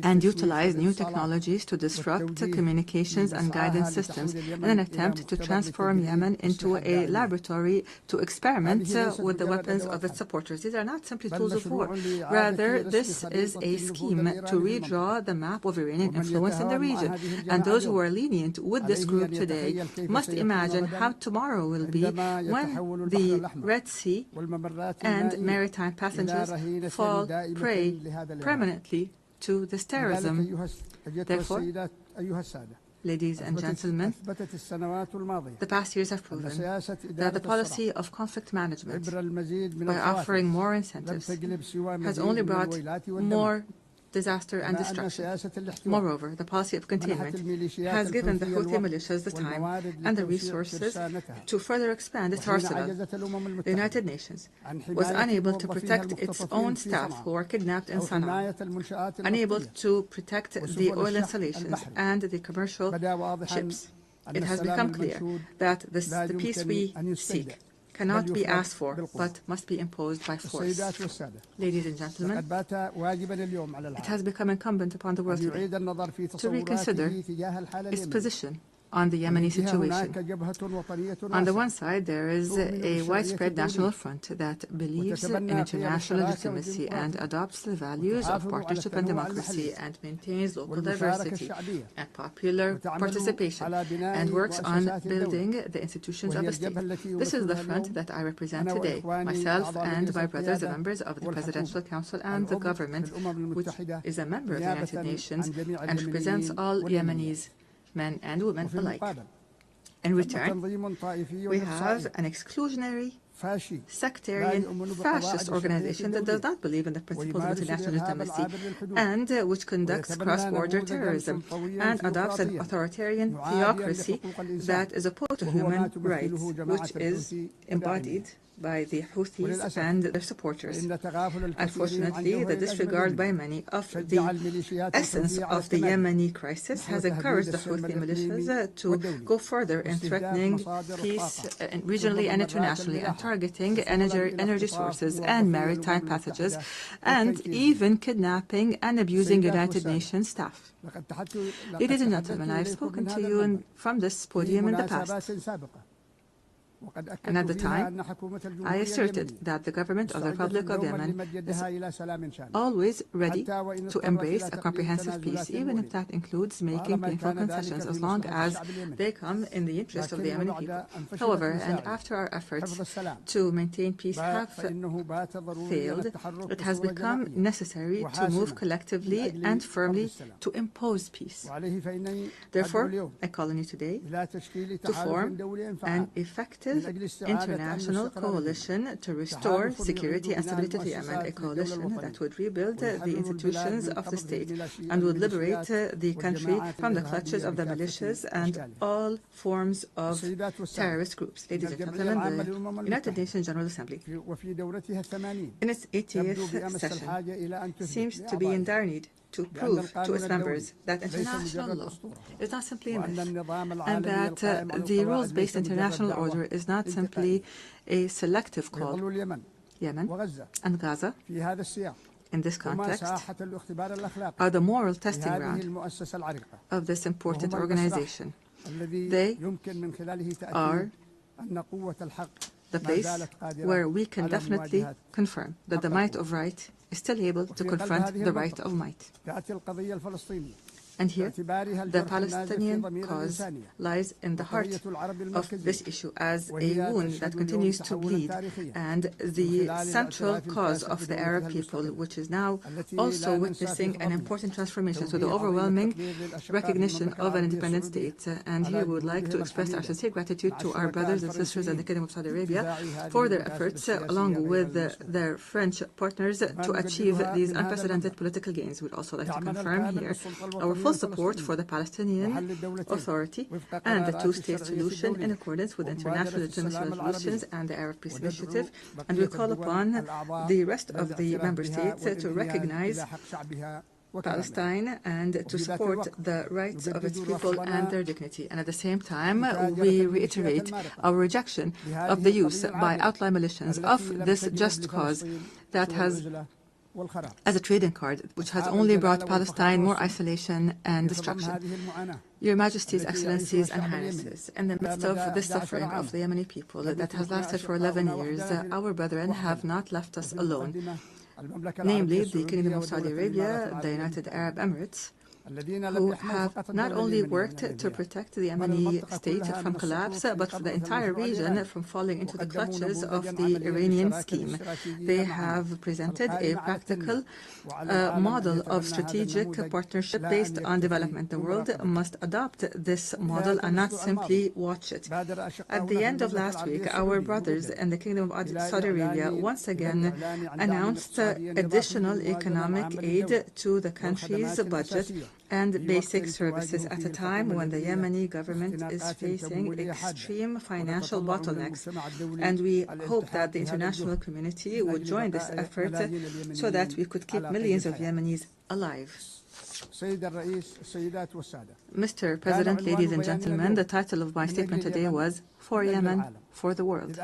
[SPEAKER 7] and utilize new technologies to disrupt communications and guidance systems in an attempt to transform Yemen into a laboratory to experiment with the weapons of its supporters. These are not simply tools of war. Rather, this is a scheme to redraw the map of Iranian influence in the region. And those who are lenient with this group today must imagine how tomorrow will be when the Red Sea and maritime passengers fall prey permanently to this terrorism. Therefore, ladies and gentlemen, the past years have proven that the policy of conflict management, by offering more incentives, has only brought more disaster and destruction. Moreover, the policy of containment has given the Houthi militias the time and the resources to further expand its arsenal. The United Nations was unable to protect its own staff who were kidnapped in Sana'a, unable to protect the oil installations and the commercial ships. It has become clear that the peace we seek cannot be asked for, but must be imposed by force. Ladies and gentlemen, it has become incumbent upon the world today to reconsider its position on the Yemeni situation. On the one side, there is a widespread national front that believes in international legitimacy and adopts the values of partnership and democracy and maintains local diversity and popular participation and works on building the institutions of the state. This is the front that I represent today, myself and my brothers, the members of the Presidential Council and the government, which is a member of the United Nations and represents all Yemenis, men and women alike. In return, we have an exclusionary, sectarian, fascist organization that does not believe in the principles of international legitimacy and which conducts cross-border terrorism and adopts an authoritarian theocracy that is opposed to human rights, which is embodied by the Houthis and their supporters. Unfortunately, the disregard by many of the essence of the Yemeni crisis has encouraged the Houthi militias to go further in threatening peace regionally and internationally and targeting energy sources and maritime passages and even kidnapping and abusing United Nations staff. Ladies and gentlemen, I have spoken to you from this podium in the past. And at the time, I asserted that the government of the Republic of Yemen is always ready to embrace a comprehensive peace, even if that includes making painful concessions, as long as they come in the interest of the Yemeni people. However, and after our efforts to maintain peace have failed, it has become necessary to move collectively and firmly to impose peace. Therefore, I call on you today to form an effective massive international coalition to restore security and stability to Yemen, a coalition that would rebuild the institutions of the state and would liberate the country from the clutches of the militias and all forms of terrorist groups. Ladies and gentlemen, the United Nations General Assembly, in its 80th session, seems to be in dire need to prove to its members that international law is not simply a myth, and that the rules-based international order is not simply a selective call. Yemen and Gaza, in this context, are the moral testing ground of this important organization. They are the place where we can definitely confirm that the might of right is still able to confront the right of might. And here, the Palestinian cause lies in the heart of this issue as a wound that continues to bleed, and the central cause of the Arab people, which is now also witnessing an important transformation to the overwhelming recognition of an independent state. And here we would like to express our sincere gratitude to our brothers and sisters in the Kingdom of Saudi Arabia for their efforts, along with their French partners, to achieve these unprecedented political gains. We'd also like to confirm here our full support for the Palestinian Authority and the two-state solution in accordance with international legitimacy resolutions and the Arab Peace Initiative, and we call upon the rest of the member states to recognize Palestine and to support the rights of its people and their dignity. And at the same time, we reiterate our rejection of the use by outlying militias of this just cause that has as a trading card, which has only brought Palestine more isolation and destruction. Your Majesties, Excellencies, and Highnesses, in the midst of this suffering of the Yemeni people that has lasted for 11 years, our brethren have not left us alone, namely the Kingdom of Saudi Arabia, the United Arab Emirates, who have not only worked to protect the Yemeni state from collapse, but for the entire region from falling into the clutches of the Iranian scheme. They have presented a practical model of strategic partnership based on development. The world must adopt this model and not simply watch it. At the end of last week, our brothers in the Kingdom of Saudi Arabia once again announced additional economic aid to the country's budget and basic services at a time when the Yemeni government is facing extreme financial bottlenecks. And we hope that the international community would join this effort so that we could keep millions of Yemenis alive. Mr. President, ladies and gentlemen, the title of my statement today was For Yemen, for the World.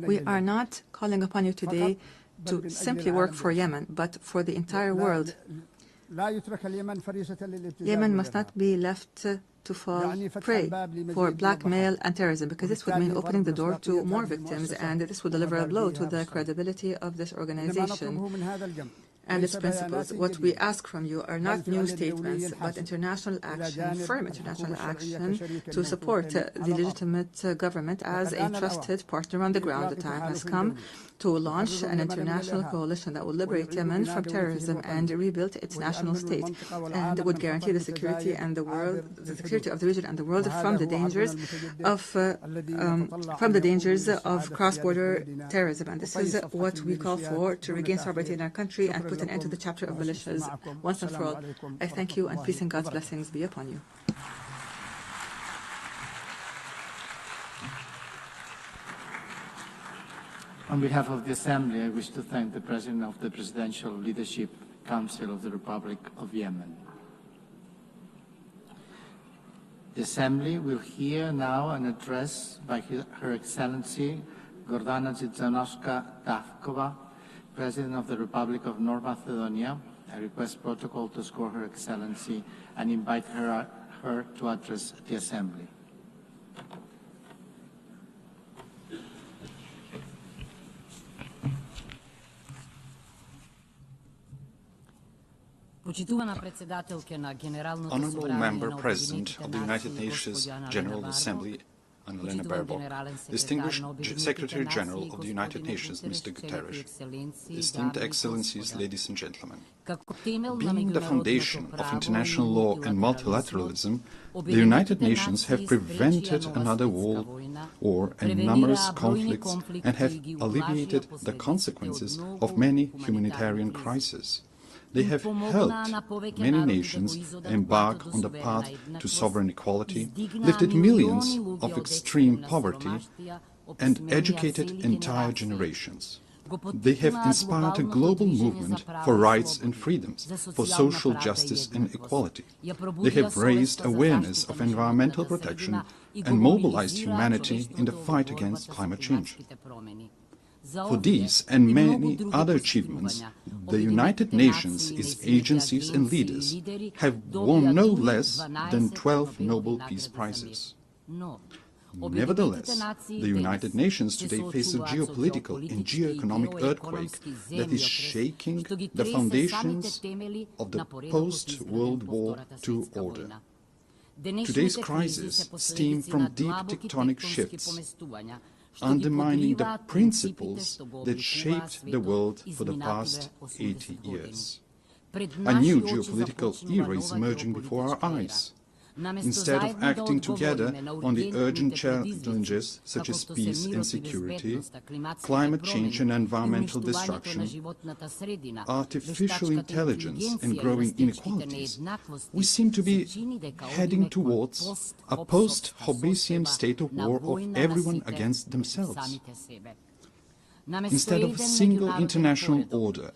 [SPEAKER 7] We are not calling upon you today to simply work for Yemen, but for the entire world. Yemen must not be left to fall prey for blackmail and terrorism, because this would mean opening the door to more victims, and this would deliver a blow to the credibility of this organization and its principles. What we ask from you are not new statements, but international action, firm international action to support the legitimate government as a trusted partner on the ground. The time has come to launch an international coalition that will liberate Yemen from terrorism and rebuild its national state, and would guarantee the security and the world, the security of the region and the world from the dangers of cross-border terrorism. And this is what we call for, to regain sovereignty in our country and put an end to the chapter of militias once and for all. I thank you, and peace and God's blessings be upon you.
[SPEAKER 2] On behalf of the Assembly, I wish to thank the President of the Presidential Leadership Council of the Republic of Yemen. The Assembly will hear now an address by Her Excellency Gordana Zizanowska-Davkova, President of the Republic of North Macedonia. I request protocol to score Her Excellency and invite her to address the Assembly.
[SPEAKER 8] Honorable Member President of the United Nations General Assembly, Annalena Baerbock, Distinguished Secretary General of the United Nations, Mr. Guterres, esteemed Excellencies, ladies and gentlemen. Being the foundation of international law and multilateralism, the United Nations have prevented another world war and numerous conflicts and have alleviated the consequences of many humanitarian crises. They have helped many nations embark on the path to sovereign equality, lifted millions of extreme poverty, and educated entire generations. They have inspired a global movement for rights and freedoms, for social justice and equality. They have raised awareness of environmental protection and mobilized humanity in the fight against climate change. For these and many other achievements, the United Nations, its agencies and leaders, have won no less than 12 Nobel Peace Prizes. Nevertheless, the United Nations today face a geopolitical and geoeconomic earthquake that is shaking the foundations of the post-World War II order. Today's crisis stems from deep tectonic shifts, undermining the principles that shaped the world for the past 80 years. A new geopolitical era is emerging before our eyes. Instead of acting together on the urgent challenges such as peace and security, climate change and environmental destruction, artificial intelligence and growing inequalities, we seem to be heading towards a post-Hobbesian state of war of everyone against themselves. Instead of a single international order,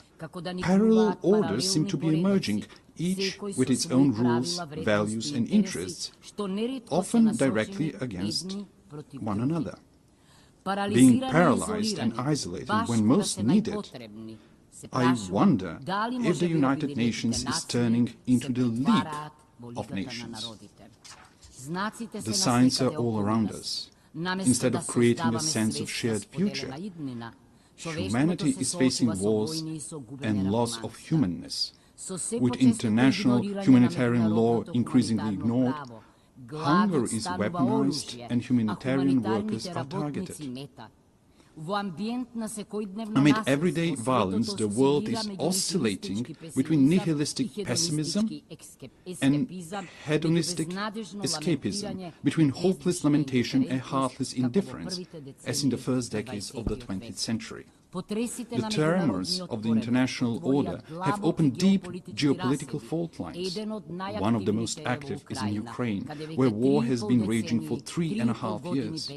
[SPEAKER 8] parallel orders seem to be emerging, each with its own rules, values and interests, often directly against one another. Being paralyzed and isolated when most needed, I wonder if the United Nations is turning into the League of Nations. The signs are all around us. Instead of creating a sense of shared future, humanity is facing wars and loss of humanness. With international humanitarian law increasingly ignored, hunger is weaponized and humanitarian workers are targeted. Amid everyday violence, the world is oscillating between nihilistic pessimism and hedonistic escapism, between hopeless lamentation and heartless indifference, as in the first decades of the 20th century. The tremors of the international order have opened deep geopolitical fault lines. One of the most active is in Ukraine, where war has been raging for 3.5 years.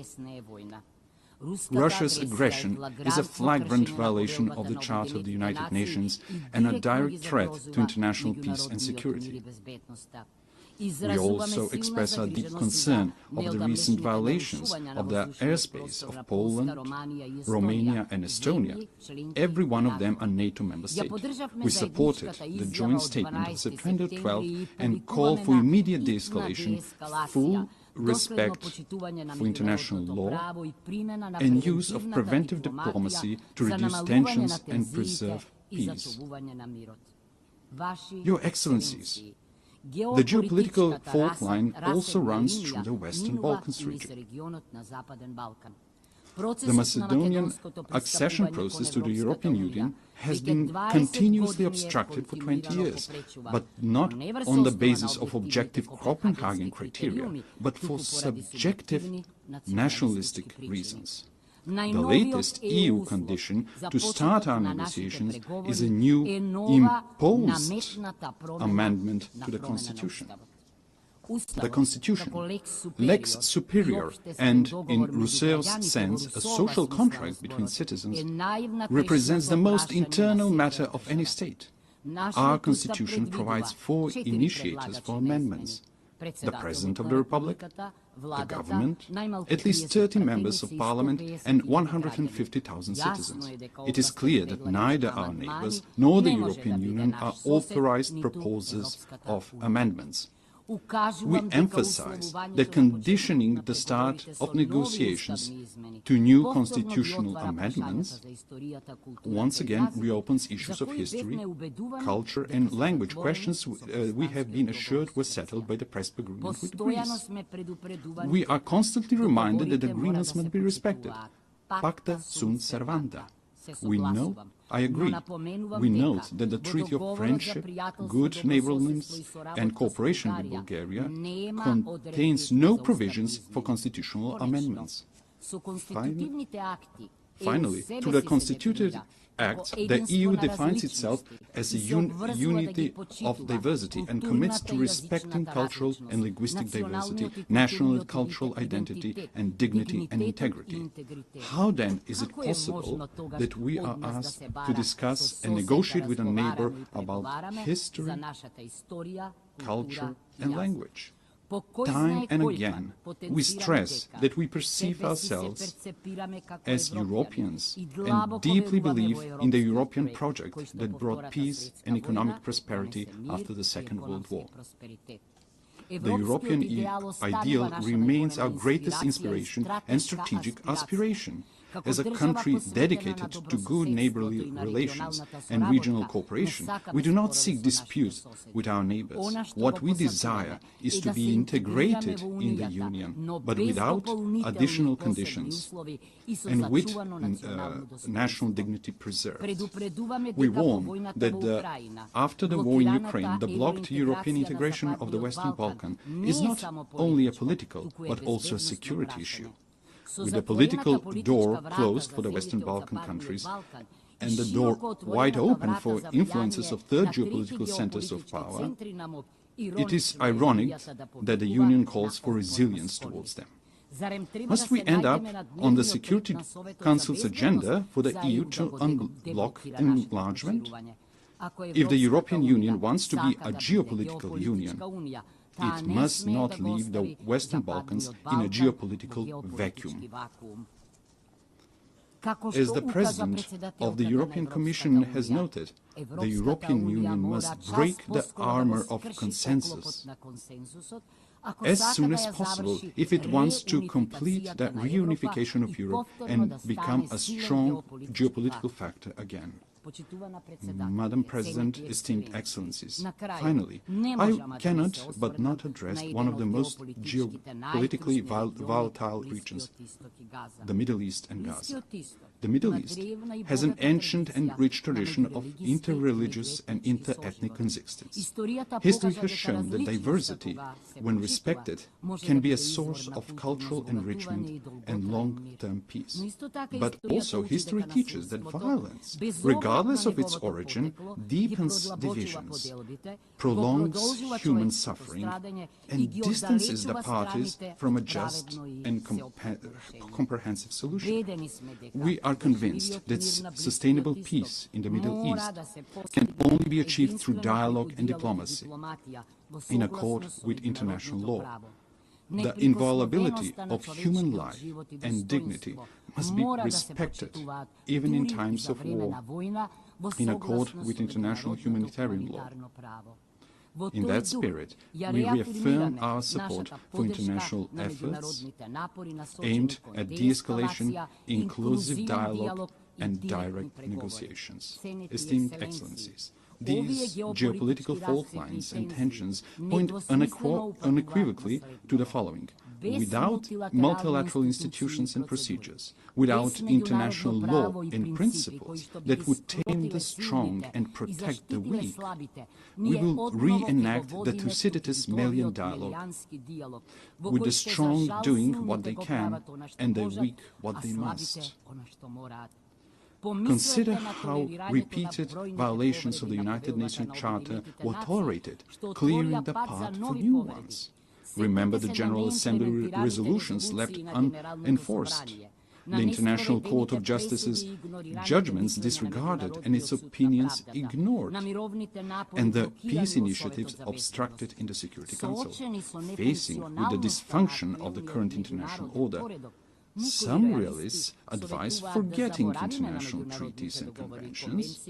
[SPEAKER 8] Russia's aggression is a flagrant violation of the Charter of the United Nations and a direct threat to international peace and security. We also express our deep concern of the recent violations of the airspace of Poland, Romania and Estonia, every one of them a NATO member state. We supported the joint statement of September 12 and call for immediate de-escalation, full respect for international law, and use of preventive diplomacy to reduce tensions and preserve peace. Your Excellencies, the geopolitical fault line also runs through the Western Balkans region. The Macedonian accession process to the European Union has been continuously obstructed for 20 years, but not on the basis of objective Copenhagen criteria, but for subjective nationalistic reasons. The latest EU condition to start our negotiations is a new imposed amendment to the Constitution. The Constitution, lex superior and, in Rousseau's sense, a social contract between citizens, represents the most internal matter of any state. Our Constitution provides 4 initiators for amendments: the President of the Republic, the government, at least 30 members of parliament and 150,000 citizens. It is clear that neither our neighbors nor the European Union are authorized proposers of amendments. We emphasize that conditioning the start of negotiations to new constitutional amendments once again reopens issues of history, culture and language, questions we have been assured were settled by the Prespa agreement with Greece. We are constantly reminded that agreements must be respected. Pacta sunt servanda. We know, I agree, we note that the Treaty of Friendship, Good Neighborliness and Cooperation with Bulgaria contains no provisions for constitutional amendments. Finally, through the Constitutive Acts, the EU defines itself as a unity of diversity and commits to respecting cultural and linguistic diversity, national and cultural identity, and dignity and integrity. How then is it possible that we are asked to discuss and negotiate with a neighbor about history, culture, and language? Time and again, we stress that we perceive ourselves as Europeans and deeply believe in the European project that brought peace and economic prosperity after the Second World War. The European ideal remains our greatest inspiration and strategic aspiration. As a country dedicated to good neighborly relations and regional cooperation, we do not seek disputes with our neighbors. What we desire is to be integrated in the Union, but without additional conditions and with national dignity preserved. We warn that after the war in Ukraine, the blocked European integration of the Western Balkans is not only a political, but also a security issue. With the political door closed for the Western Balkan countries and the door wide open for influences of third geopolitical centers of power, it is ironic that the Union calls for resilience towards them. Must we end up on the Security Council's agenda for the EU to unblock enlargement? If the European Union wants to be a geopolitical union, it must not leave the Western Balkans in a geopolitical vacuum. As the President of the European Commission has noted, the European Union must break the armor of consensus as soon as possible if it wants to complete the reunification of Europe and become a strong geopolitical factor again. Madam President, esteemed Excellencies, finally, I cannot but not address one of the most geopolitically volatile regions, the Middle East and Gaza. The Middle East has an ancient and rich tradition of inter-religious and inter-ethnic coexistence. History has shown that diversity, when respected, can be a source of cultural enrichment and long-term peace. But also history teaches that violence, regardless of its origin, deepens divisions, prolongs human suffering, and distances the parties from a just and comprehensive solution. We are convinced that sustainable peace in the Middle East can only be achieved through dialogue and diplomacy, in accord with international law. The inviolability of human life and dignity must be respected, even in times of war, in accord with international humanitarian law. In that spirit, we reaffirm our support for international efforts aimed at de-escalation, inclusive dialogue and direct negotiations. Esteemed Excellencies, these geopolitical fault lines and tensions point unequivocally to the following. Without multilateral institutions and procedures, without international law and principles that would tame the strong and protect the weak, we will reenact the Thucydides Melian dialogue, with the strong doing what they can and the weak what they must. Consider how repeated violations of the United Nations Charter were tolerated, clearing the path for new ones. Remember the General Assembly resolutions left unenforced, the International Court of Justice's judgments disregarded and its opinions ignored, and the peace initiatives obstructed in the Security Council. Facing with the dysfunction of the current international order, some realists advise forgetting international treaties and conventions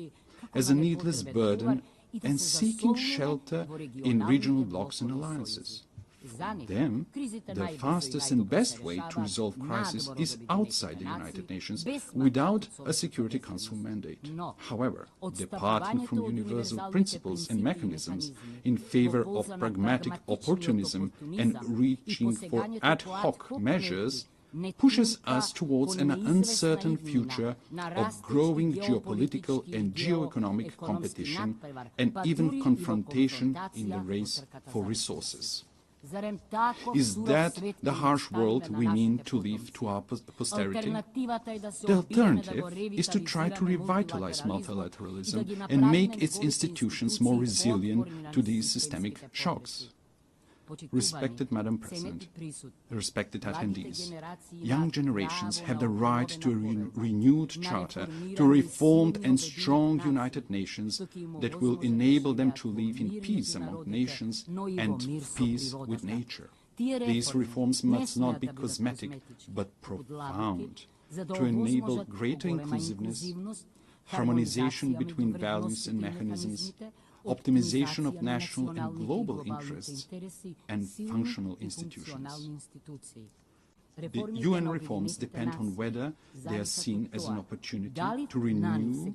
[SPEAKER 8] as a needless burden and seeking shelter in regional blocs and alliances. For them, the fastest and best way to resolve crisis is outside the United Nations without a Security Council mandate. However, departing from universal principles and mechanisms in favor of pragmatic opportunism and reaching for ad hoc measures pushes us towards an uncertain future of growing geopolitical and geoeconomic competition and even confrontation in the race for resources. Is that the harsh world we mean to leave to our posterity? The alternative is to try to revitalize multilateralism and make its institutions more resilient to these systemic shocks. Respected Madam President, respected attendees, young generations have the right to a renewed charter, to a reformed and strong United Nations that will enable them to live in peace among nations and peace with nature. These reforms must not be cosmetic, but profound, to enable greater inclusiveness, harmonization between values and mechanisms, optimization of national and global interests, and functional institutions. The UN reforms depend on whether they are seen as an opportunity to renew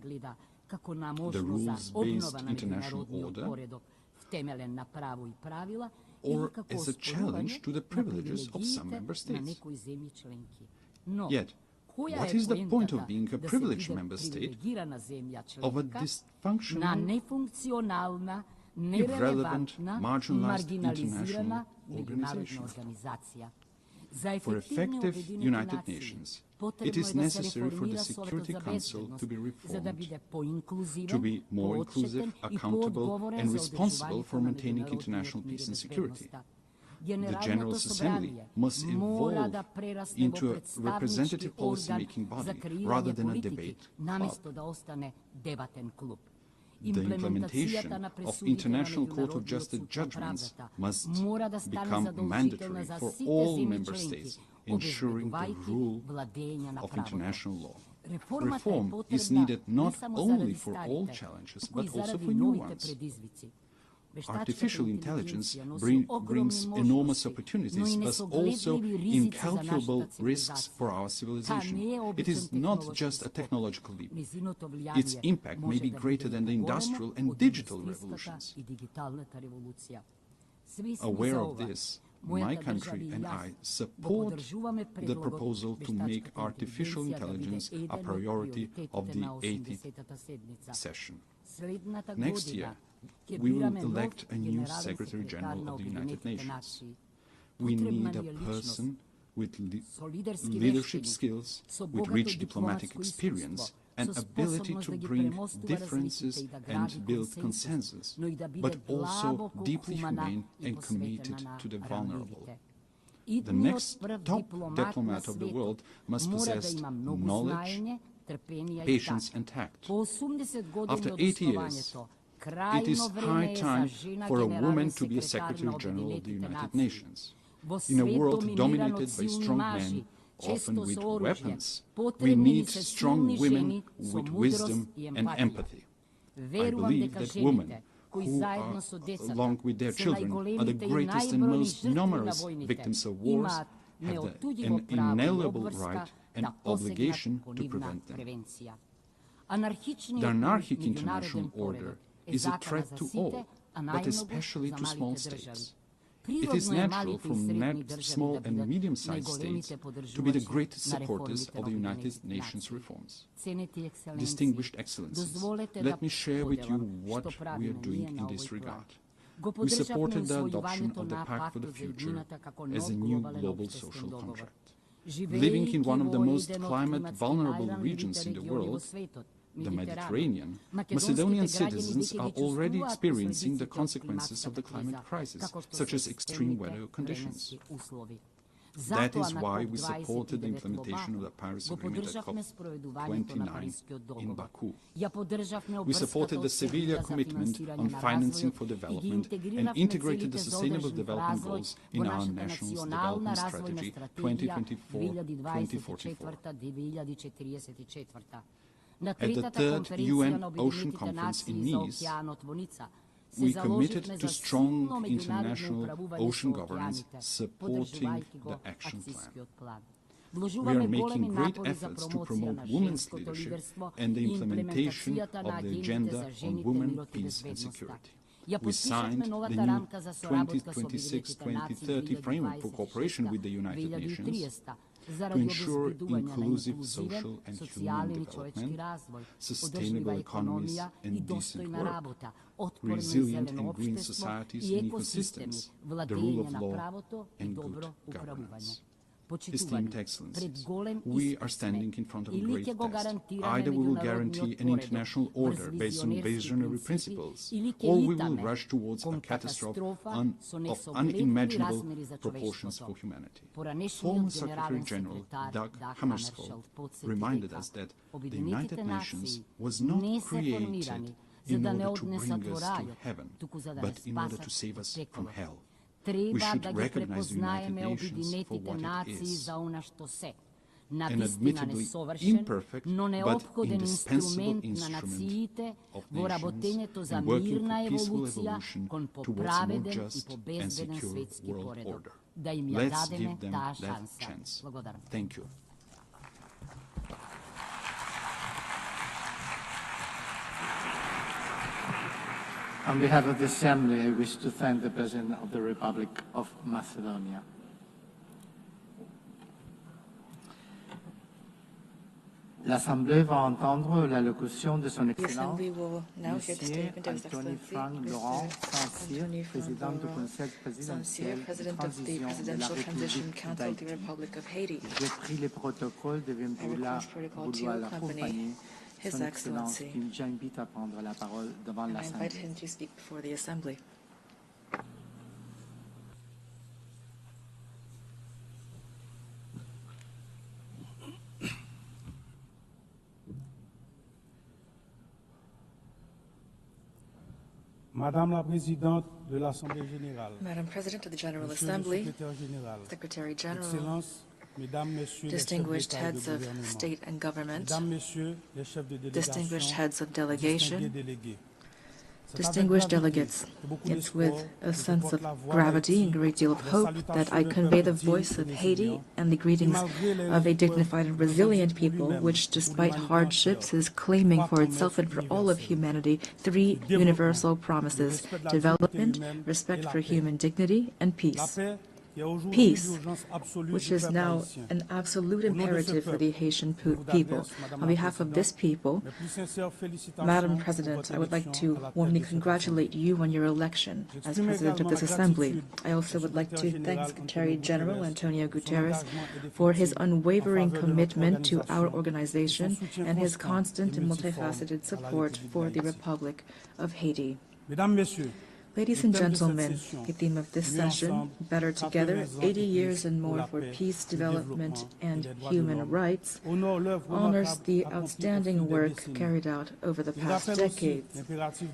[SPEAKER 8] the rules-based international order or as a challenge to the privileges of some member states. Yet, what is the point of being a privileged member state of a dysfunctional, irrelevant, marginalized international organization? For effective United Nations, it is necessary for the Security Council to be reformed, to be more inclusive, accountable, and responsible for maintaining international peace and security. The General Assembly must evolve into a representative policy-making body rather than a debate club. The implementation of International Court of Justice judgments must become mandatory for all member states, ensuring the rule of international law. Reform is needed not only for all challenges, but also for new ones. Artificial intelligence brings enormous opportunities, but also incalculable risks for our civilization. It is not just a technological leap. Its impact may be greater than the industrial and digital revolutions. Aware of this, my country and I support the proposal to make artificial intelligence a priority of the 80th session. Next year, we will elect a new Secretary General of the United Nations. We need a person with leadership skills, with rich diplomatic experience, and ability to bring differences and build consensus, but also deeply humane and committed to the vulnerable. The next top diplomat of the world must possess knowledge, patience, and tact. After 80 years, it is high time for a woman to be a Secretary General of the United Nations. In a world dominated by strong men, often with weapons, we need strong women with wisdom and empathy. I believe that women, who are, along with their children, are the greatest and most numerous victims of wars, have an inalienable right and obligation to prevent them. The anarchic international order is a threat to all, but especially to small states. It is natural for small and medium-sized states to be the greatest supporters of the United Nations reforms. Distinguished Excellencies, let me share with you what we are doing in this regard. We supported the adoption of the Pact for the Future as a new global social contract. Living in one of the most climate-vulnerable regions in the world, the Mediterranean, Macedonian citizens are already experiencing the consequences of the climate crisis, such as extreme weather conditions. That is why we supported the implementation of the Paris Agreement at COP29 in Baku. We supported the Seville commitment on financing for development and integrated the Sustainable Development Goals in our National Development Strategy 2024-2044. At the third UN Ocean Conference in Nice, we committed to strong international ocean governance supporting the action plan. We are making great efforts to promote women's leadership and the implementation of the Agenda on Women, Peace and Security. We signed the new 2026-2030 framework for cooperation with the United Nations to ensure inclusive social and human development, sustainable economies and decent work, resilient and green societies and ecosystems, the rule of law and good governance. Esteemed Excellencies, we are standing in front of a great test. Either we will guarantee an international order based on visionary principles, or we will rush towards a catastrophe of unimaginable proportions for humanity. Former Secretary General Dag Hammarskjöld reminded us that the United Nations was not created in order to bring us to heaven, but in order to save us from hell. We should recognize the United Nations for what it is, an admittedly imperfect but indispensable instrument of nations in working for peaceful evolution towards a more just and secure world order. Let's give them that chance. Thank you.
[SPEAKER 2] On behalf of the Assembly, I wish to thank the President of the Republic of Macedonia. L'Assemblée va entendre l'allocution de son Excellence, Monsieur Anthony Frank Laurent Saint-Cyr, Président du Conseil présidentiel de transition de la République d'Haïti. J'ai pris le protocole de vouloir l'accompagner. Son Excellence, qui j'invite à prendre la parole devant l'Assemblée.
[SPEAKER 6] Madame la Présidente de l'Assemblée générale,
[SPEAKER 7] Madam President of the General Assembly, Secretary General, distinguished heads of state and government, distinguished heads of delegation, distinguished delegates, it's with a sense of gravity and a great deal of hope that I convey the voice of Haiti and the greetings of a dignified and resilient people, which, despite hardships, is claiming for itself and for all of humanity three universal promises: development, respect for human dignity, and peace. Peace, which is now an absolute imperative for the Haitian people. On behalf of this people, Madam President, I would like to warmly congratulate you on your election as President of this Assembly. I also would like to thank Secretary General Antonio Guterres for his unwavering commitment to our organization and his constant and multifaceted support for the Republic of Haiti. Ladies and gentlemen, the theme of this session, Better Together, 80 Years and More for Peace, Development, and Human Rights, honors the outstanding work carried out over the past decades.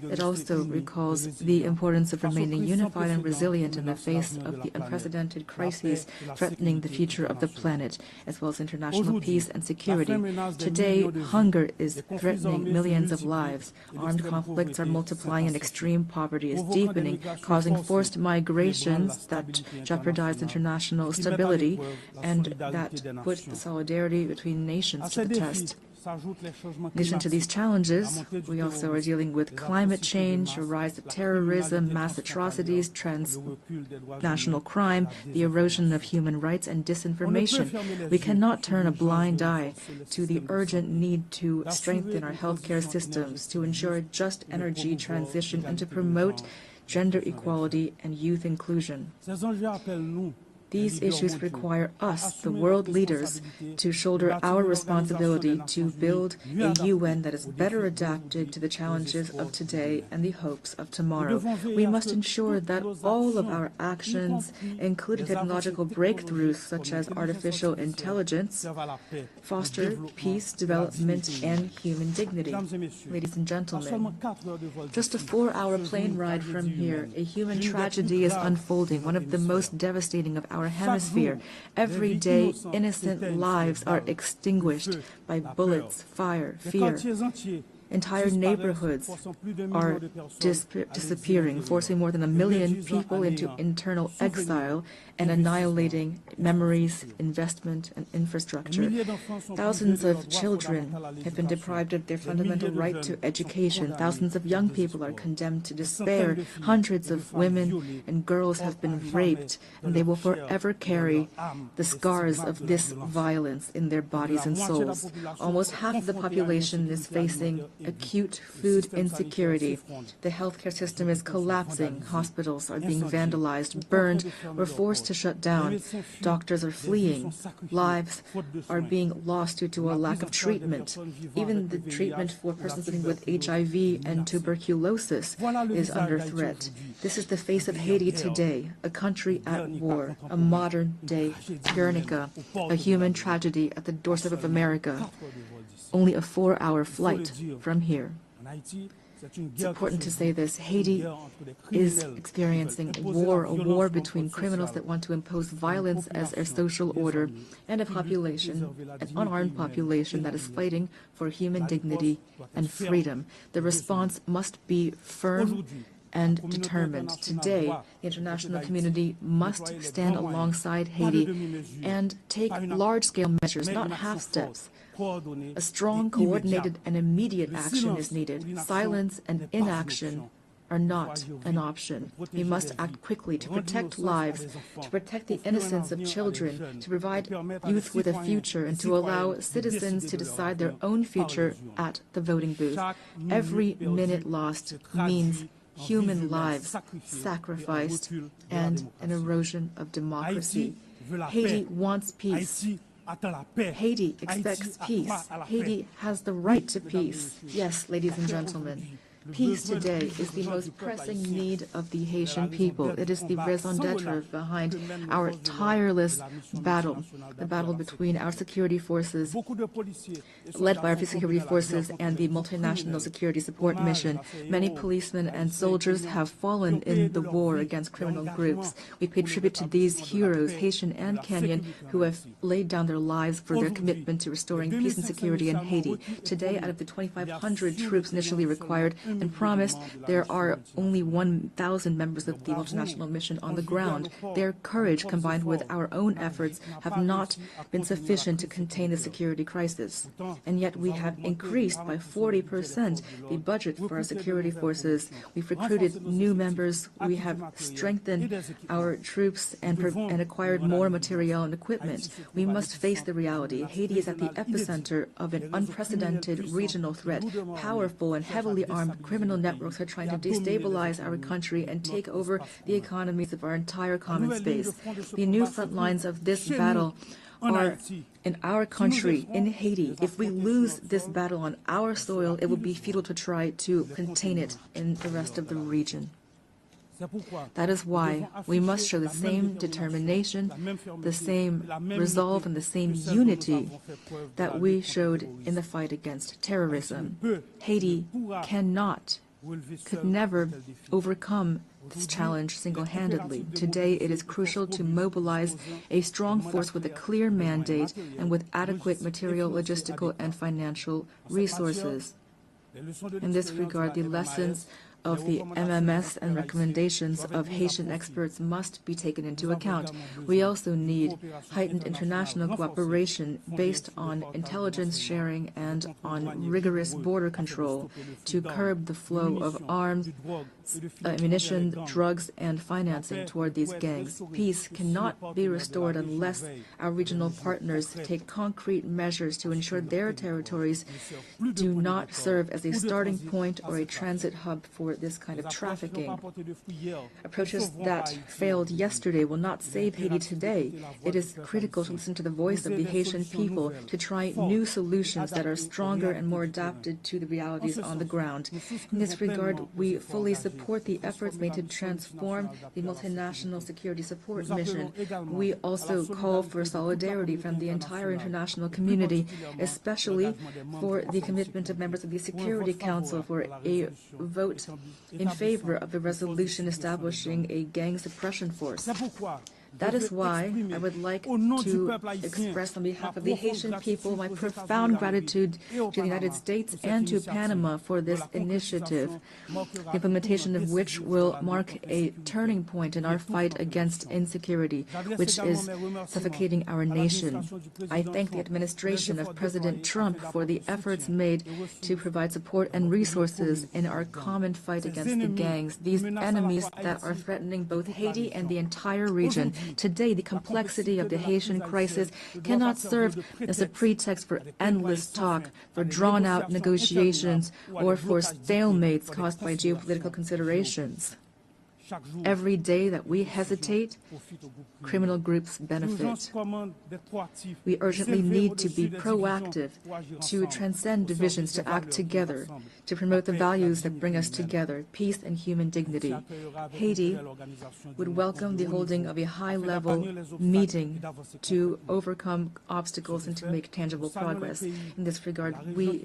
[SPEAKER 7] It also recalls the importance of remaining unified and resilient in the face of the unprecedented crises threatening the future of the planet, as well as international peace and security. Today, hunger is threatening millions of lives. Armed conflicts are multiplying and extreme poverty is deepening, causing forced migrations that jeopardize international stability and that put the solidarity between nations to the test. In addition to these challenges, we also are dealing with climate change, a rise of terrorism, mass atrocities, transnational crime, the erosion of human rights, and disinformation. We cannot turn a blind eye to the urgent need to strengthen our healthcare systems, to ensure a just energy transition, and to promote gender equality and youth inclusion. These issues require us, the world leaders, to shoulder our responsibility to build a UN that is better adapted to the challenges of today and the hopes of tomorrow. We must ensure that all of our actions, including technological breakthroughs such as artificial intelligence, foster peace, development, and human dignity. Ladies and gentlemen, just a 4-hour plane ride from here, a human tragedy is unfolding, one of the most devastating of our hemisphere. Every day, innocent lives are extinguished by bullets, fire, fear. Entire neighborhoods are disappearing, forcing more than 1 million people into internal exile and annihilating memories, investment, and infrastructure. Thousands of children have been deprived of their fundamental right to education. Thousands of young people are condemned to despair. Hundreds of women and girls have been raped, and they will forever carry the scars of this violence in their bodies and souls. Almost half of the population is facing acute food insecurity. The healthcare system is collapsing. Hospitals are being vandalized, burned, or forced to shut down. Doctors are fleeing. Lives are being lost due to a lack of treatment. Even the treatment for persons living with HIV and tuberculosis is under threat. This is the face of Haiti today, a country at war, a modern-day Guernica, a human tragedy at the doorstep of America. Only a 4-hour flight from here. It's important to say this. Haiti is experiencing a war between criminals that want to impose violence as their social order and a population, an unarmed population that is fighting for human dignity and freedom. The response must be firm and determined. Today, the international community must stand alongside Haiti and take large-scale measures, not half steps. A strong, coordinated, and immediate action is needed. Silence and inaction are not an option. We must act quickly to protect lives, to protect the innocence of children, to provide youth with a future, and to allow citizens to decide their own future at the voting booth. Every minute lost means human lives sacrificed and an erosion of democracy. Haiti wants peace. Haiti expects peace. Haiti has the right to peace. Yes, ladies and gentlemen, peace today is the most pressing need of the Haitian people. It is the raison d'etre behind our tireless battle, the battle between our security forces, led by our security forces, and the multinational security support mission. Many policemen and soldiers have fallen in the war against criminal groups. We pay tribute to these heroes, Haitian and Kenyan, who have laid down their lives for their commitment to restoring peace and security in Haiti. Today, out of the 2,500 troops initially required and promised, there are only 1,000 members of the multinational mission on the ground. Their courage, combined with our own efforts, have not been sufficient to contain the security crisis. And yet we have increased by 40% the budget for our security forces. We've recruited new members. We have strengthened our troops and acquired more material and equipment. We must face the reality. Haiti is at the epicenter of an unprecedented regional threat. Powerful and heavily armed criminal networks are trying to destabilize our country and take over the economies of our entire common space. The new front lines of this battle are in our country, in Haiti. If we lose this battle on our soil, it will be futile to try to contain it in the rest of the region. That is why we must show the same determination, the same resolve, and the same unity that we showed in the fight against terrorism. Haiti could never overcome this challenge single-handedly. Today, it is crucial to mobilize a strong force with a clear mandate and with adequate material, logistical, and financial resources. In this regard, the lessons of the MMS and recommendations of Haitian experts must be taken into account. We also need heightened international cooperation based on intelligence sharing and on rigorous border control to curb the flow of arms, ammunition, drugs, and financing toward these gangs. Peace cannot be restored unless our regional partners take concrete measures to ensure their territories do not serve as a starting point or a transit hub for this kind of trafficking. Approaches that failed yesterday will not save Haiti today. It is critical to listen to the voice of the Haitian people, to try new solutions that are stronger and more adapted to the realities on the ground. In this regard, we fully support the efforts made to transform the multinational security support mission. We also call for solidarity from the entire international community, especially for the commitment of members of the Security Council for a vote in favor of the resolution establishing a gang suppression force.
[SPEAKER 9] That is why I would like to express on behalf of the Haitian people my profound gratitude to the United States and to Panama for this initiative, the implementation of which will mark a turning point in our fight against insecurity, which is suffocating our nation. I thank the administration of President Trump for the efforts made to provide support and resources in our common fight against the gangs, these enemies that are threatening both Haiti and the entire region. Today, the complexity of the Haitian crisis cannot serve as a pretext for endless talk, for drawn-out negotiations, or for stalemates caused by geopolitical considerations. Every day that we hesitate, criminal groups benefit. We urgently need to be proactive, to transcend divisions, to act together, to promote the values that bring us together, peace and human dignity. Haiti would welcome the holding of a high-level meeting to overcome obstacles and to make tangible progress. In this regard, we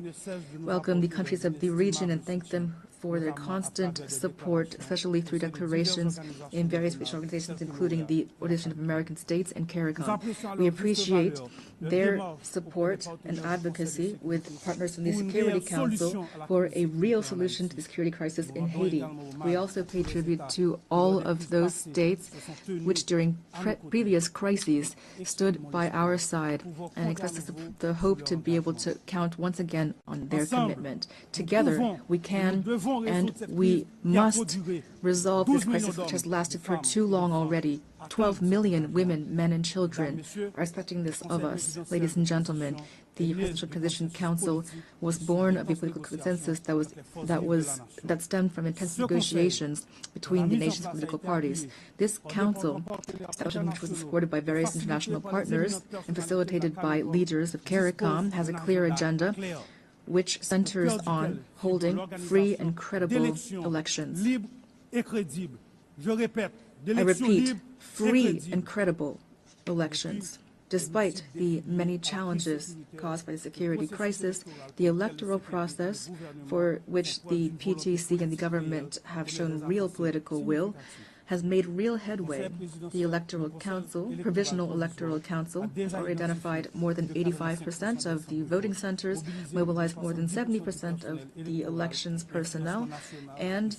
[SPEAKER 9] welcome the countries of the region and thank them for their constant support, especially through declarations in various regional organizations, including the Organization of American States and CARICOM. We appreciate their support and advocacy with partners from the Security Council for a real solution to the security crisis in Haiti. We also pay tribute to all of those states which during previous crises stood by our side and express the hope to be able to count once again on their commitment. Together, we can and we must resolve this crisis which has lasted for too long already. 12 million women, men and children are expecting this of us. Ladies and gentlemen, the Presidential Transition Council was born of a political consensus that stemmed from intense negotiations between the nation's political parties. This council, which was supported by various international partners and facilitated by leaders of CARICOM, has a clear agenda which centers on holding free and credible elections. I repeat, free and credible elections. Despite the many challenges caused by the security crisis, the electoral process, for which the PTC and the government have shown real political will, has made real headway. The Electoral Council, Provisional Electoral Council, has already identified more than 85% of the voting centers, mobilized more than 70% of the elections personnel, and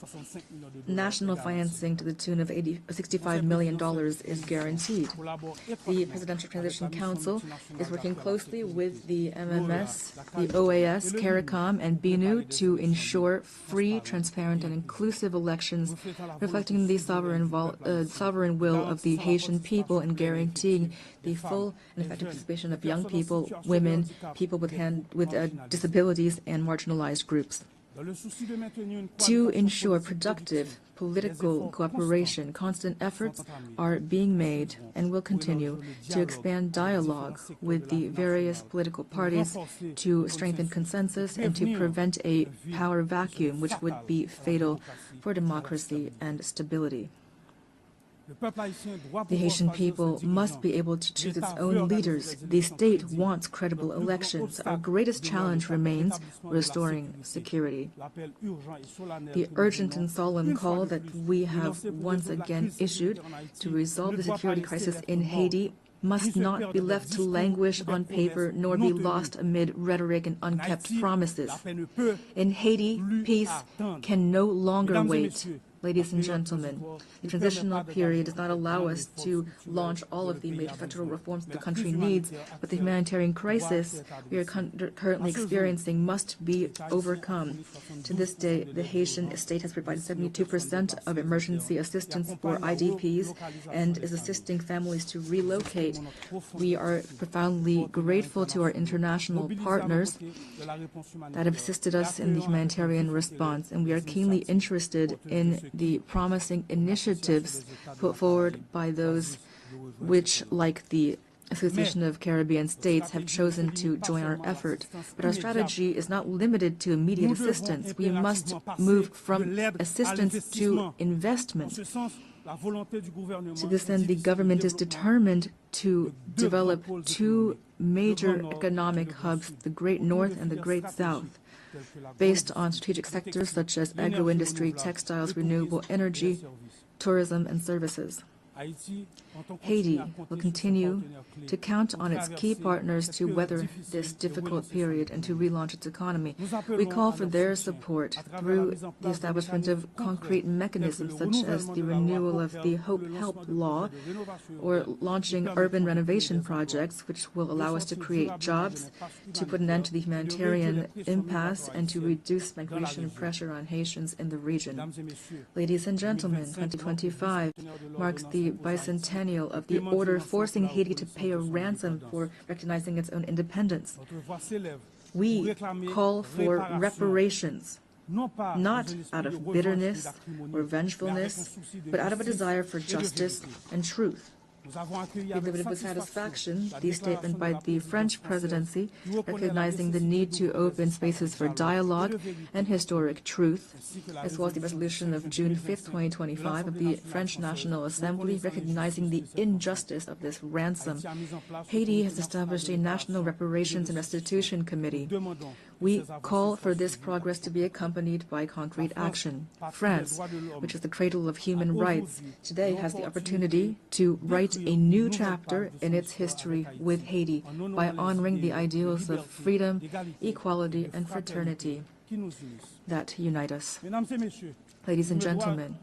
[SPEAKER 9] national financing to the tune of $65 million is guaranteed. The Presidential Transition Council is working closely with the MMS, the OAS, CARICOM, and BNU to ensure free, transparent, and inclusive elections reflecting the sovereign will of the Haitian people and guaranteeing the full and effective participation of young people, women, people with disabilities, and marginalized groups. To ensure productive political cooperation, constant efforts are being made and will continue to expand dialogue with the various political parties to strengthen consensus and to prevent a power vacuum which would be fatal for democracy and stability. The Haitian people must be able to choose its own leaders. The state wants credible elections. Our greatest challenge remains restoring security. The urgent and solemn call that we have once again issued to resolve the security crisis in Haiti must not be left to languish on paper nor be lost amid rhetoric and unkept promises. In Haiti, peace can no longer wait. Ladies and gentlemen, the transitional period does not allow us to launch all of the major federal reforms that the country needs, but the humanitarian crisis we are currently experiencing must be overcome. To this day, the Haitian state has provided 72% of emergency assistance for IDPs and is assisting families to relocate. We are profoundly grateful to our international partners that have assisted us in the humanitarian response, and we are keenly interested in the promising initiatives put forward by those which, like the Association of Caribbean States, have chosen to join our effort. But our strategy is not limited to immediate assistance. We must move from assistance to investment. To this end, the government is determined to develop two major economic hubs, the Great North and the Great South, based on strategic sectors such as agro-industry, textiles, renewable energy, tourism, and services. Haiti will continue to count on its key partners to weather this difficult period and to relaunch its economy. We call for their support through the establishment of concrete mechanisms such as the renewal of the Hope Help Law or launching urban renovation projects, which will allow us to create jobs, to put an end to the humanitarian impasse, and to reduce migration pressure on Haitians in the region. Ladies and gentlemen, 2025 marks the bicentennial of the order forcing Haiti to pay a ransom for recognizing its own independence. We call for reparations, not out of bitterness or vengefulness, but out of a desire for justice and truth. We delivered with satisfaction the statement by the French presidency recognizing the need to open spaces for dialogue and historic truth, as well as the resolution of June 5, 2025 of the French National Assembly recognizing the injustice of this ransom. Haiti has established a National Reparations and Restitution Committee. We call for this progress to be accompanied by concrete action. France, which is the cradle of human rights, today has the opportunity to write a new chapter in its history with Haiti by honoring the ideals of freedom, equality, and fraternity that unite us. Ladies and gentlemen,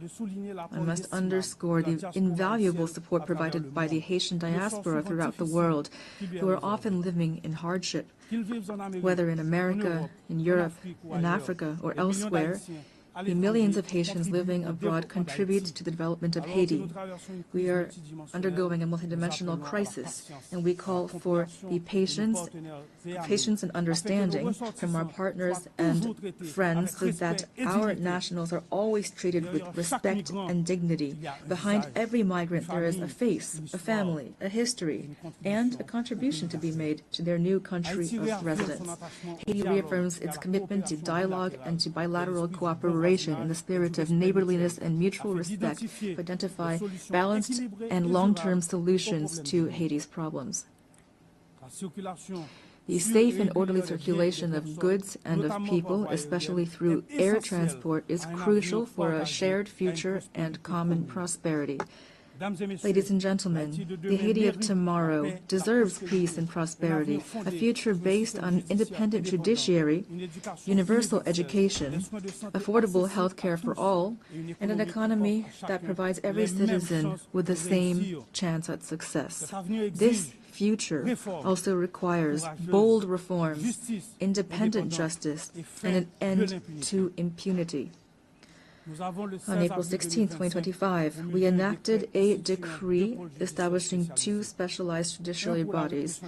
[SPEAKER 9] I must underscore the invaluable support provided by the Haitian diaspora throughout the world, who are often living in hardship. Whether in America, in Europe, in Africa, or elsewhere, the millions of Haitians living abroad contribute to the development of Haiti. We are undergoing a multidimensional crisis, and we call for the patience and understanding from our partners and friends so that our nationals are always treated with respect and dignity. Behind every migrant there is a face, a family, a history, and a contribution to be made to their new country of residence. Haiti reaffirms its commitment to dialogue and to bilateral cooperation in the spirit of neighborliness and mutual respect to identify balanced and long-term solutions to Haiti's problems. The safe and orderly circulation of goods and of people, especially through air transport, is crucial for a shared future and common prosperity. Ladies and gentlemen, the Haiti of tomorrow deserves peace and prosperity, a future based on an independent judiciary, universal education, affordable health care for all, and an economy that provides every citizen with the same chance at success. This future also requires bold reforms, independent justice, and an end to impunity. On April 16, 2025, we enacted a decree establishing two specialized judiciary bodies,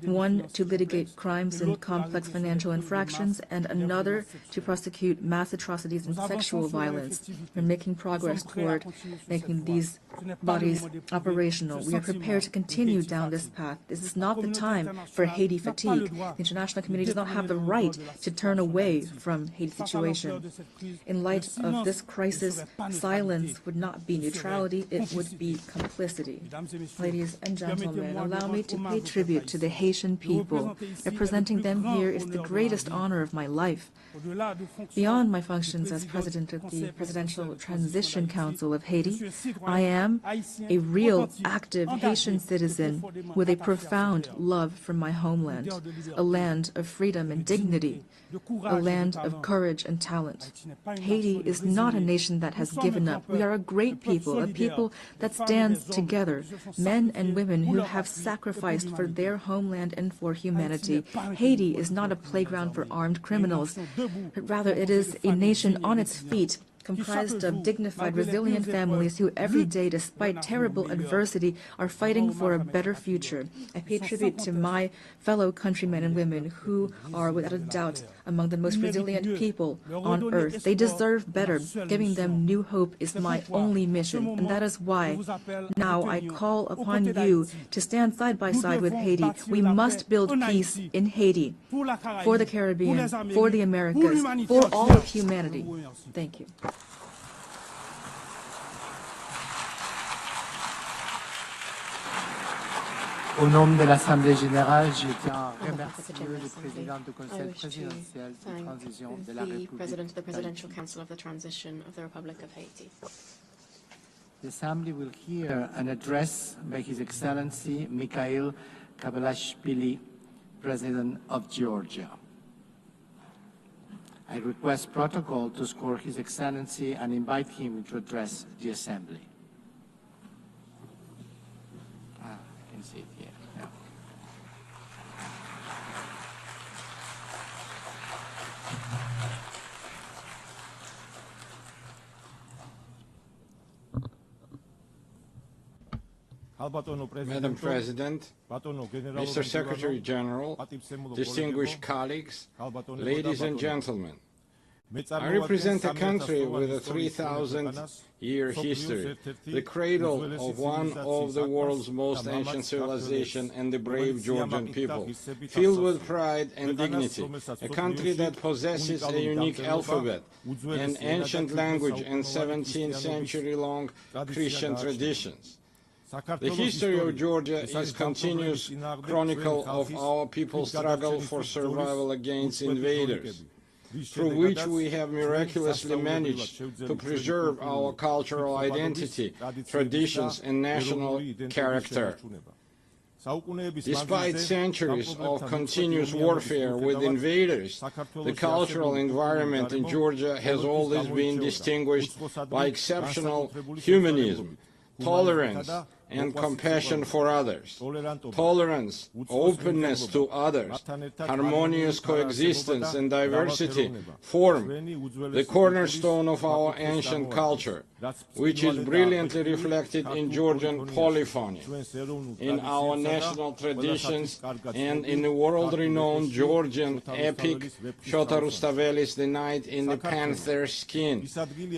[SPEAKER 9] one to litigate crimes and complex financial infractions, and another to prosecute mass atrocities and sexual violence. We're making progress toward making these bodies operational. We are prepared to continue down this path. This is not the time for Haiti fatigue. The international community does not have the right to turn away from Haiti's situation. In light of this crisis, silence would not be neutrality, it would be complicity. Ladies and gentlemen, allow me to pay tribute to the Haitian people. Representing them here is the greatest honor of my life. Beyond my functions as president of the Presidential Transition Council of Haiti, I am a real, active Haitian citizen with a profound love for my homeland, a land of freedom and dignity, a land of courage and talent. Haiti is not a nation that has given up. We are a great people, a people that stands together, men and women who have sacrificed for their homeland and for humanity. Haiti is not a playground for armed criminals, but rather it is a nation on its feet, comprised of dignified, resilient families who every day, despite terrible adversity, are fighting for a better future. I pay tribute to my fellow countrymen and women who are, without a doubt, among the most resilient people on earth. They deserve better. Giving them new hope is my only mission, and that is why now I call upon you to stand side by side with Haiti. We must build peace in Haiti, for the Caribbean, for the Americas, for all of humanity. Thank you.
[SPEAKER 10] Au nom de l'Assemblée générale, je tiens à remercier le président du Conseil présidentiel de transition de la République d'Haïti.
[SPEAKER 2] The Assembly will hear an address by His Excellency Mikhail Kabalashvili, President of Georgia. I request protocol to escort His Excellency and invite him to address the Assembly. I can see it here. Yeah.
[SPEAKER 11] Madam President, Mr. Secretary General, distinguished colleagues, ladies and gentlemen, I represent a country with a 3,000-year history, the cradle of one of the world's most ancient civilizations and the brave Georgian people, filled with pride and dignity, a country that possesses a unique alphabet, an ancient language, and 17th century-long Christian traditions. The history of Georgia is a continuous chronicle of our people's struggle for survival against invaders, through which we have miraculously managed to preserve our cultural identity, traditions, and national character. Despite centuries of continuous warfare with invaders, the cultural environment in Georgia has always been distinguished by exceptional humanism, tolerance, and compassion for others. Tolerance, openness to others, harmonious coexistence and diversity form the cornerstone of our ancient culture, which is brilliantly reflected in Georgian polyphony, in our national traditions, and in the world-renowned Georgian epic Shota Rustaveli's The Knight in the Panther's Skin.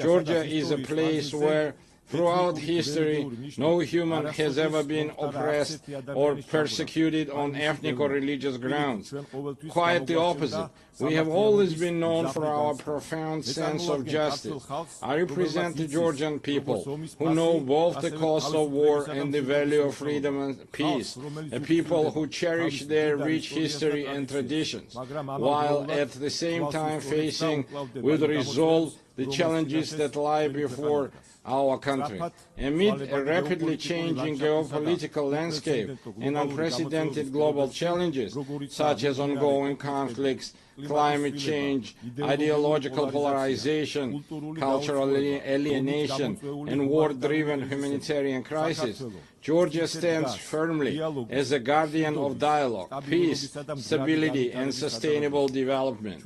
[SPEAKER 11] Georgia is a place where throughout history, no human has ever been oppressed or persecuted on ethnic or religious grounds. Quite the opposite. We have always been known for our profound sense of justice. I represent the Georgian people, who know both the cost of war and the value of freedom and peace, a people who cherish their rich history and traditions, while at the same time facing with resolve the challenges that lie before our country. Amid a rapidly changing geopolitical landscape and unprecedented global challenges, such as ongoing conflicts, climate change, ideological polarization, cultural alienation, and war-driven humanitarian crisis, Georgia stands firmly as a guardian of dialogue, peace, stability, and sustainable development.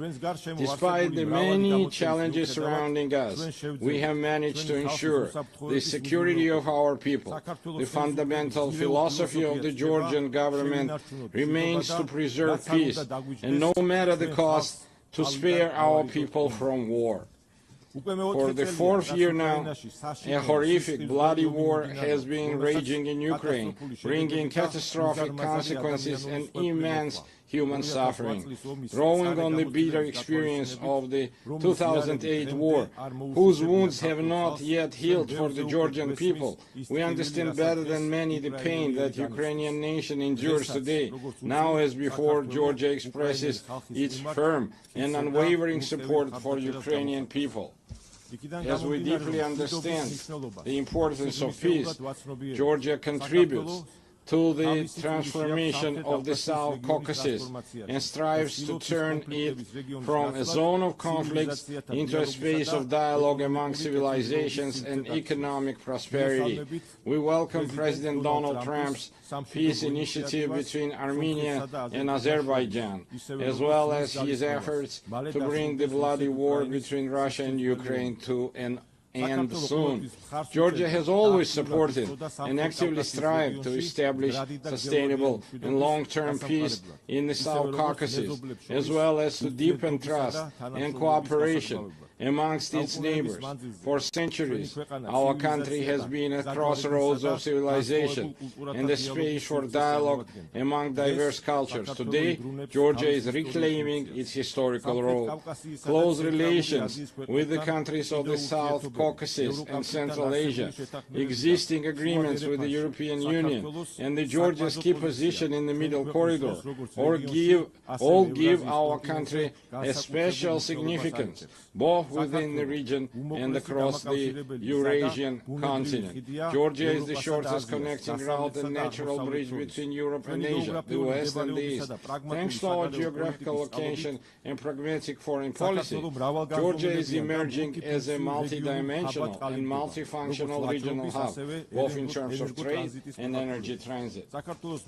[SPEAKER 11] Despite the many challenges surrounding us, we have managed to ensure the security of our people. The fundamental philosophy of the Georgian government remains to preserve peace, and no matter the cost, to spare our people from war. For the fourth year now, a horrific, bloody war has been raging in Ukraine, bringing catastrophic consequences and immense human suffering. Drawing on the bitter experience of the 2008 war, whose wounds have not yet healed for the Georgian people, we understand better than many the pain that the Ukrainian nation endures today. Now as before, Georgia expresses its firm and unwavering support for Ukrainian people. As we deeply understand the importance of peace, Georgia contributes to the transformation of the South Caucasus and strives to turn it from a zone of conflicts into a space of dialogue among civilizations and economic prosperity. We welcome President Donald Trump's peace initiative between Armenia and Azerbaijan, as well as his efforts to bring the bloody war between Russia and Ukraine to an end soon. Georgia has always supported and actively strived to establish sustainable and long-term peace in the South Caucasus, as well as to deepen trust and cooperation amongst its neighbors. For centuries, our country has been at crossroads of civilization and a space for dialogue among diverse cultures. Today, Georgia is reclaiming its historical role. Close relations with the countries of the South Caucasus and Central Asia, existing agreements with the European Union, and the Georgia's key position in the Middle Corridor, all give our country a special significance, both both within the region and across the Eurasian continent. Georgia is the shortest connecting route and natural bridge between Europe and Asia, the West and the East. Thanks to our geographical location and pragmatic foreign policy, Georgia is emerging as a multi-dimensional and multifunctional regional hub, both in terms of trade and energy transit.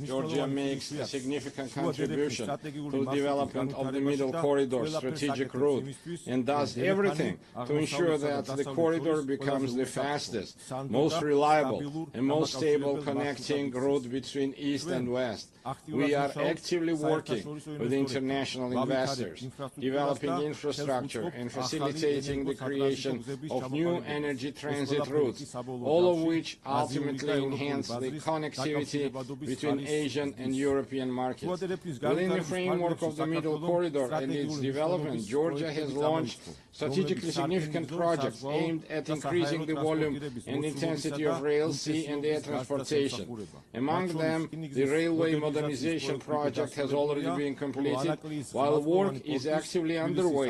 [SPEAKER 11] Georgia makes a significant contribution to the development of the Middle Corridor strategic route and does everything to ensure that the corridor becomes the fastest, most reliable and most stable connecting route between East and West. We are actively working with international investors, developing infrastructure and facilitating the creation of new energy transit routes, all of which ultimately enhance the connectivity between Asian and European markets. Within the framework of the Middle Corridor and its development, Georgia has launched strategically significant projects aimed at increasing the volume and intensity of rail, sea and air transportation. Among them, the railway modernization project has already been completed, while work is actively underway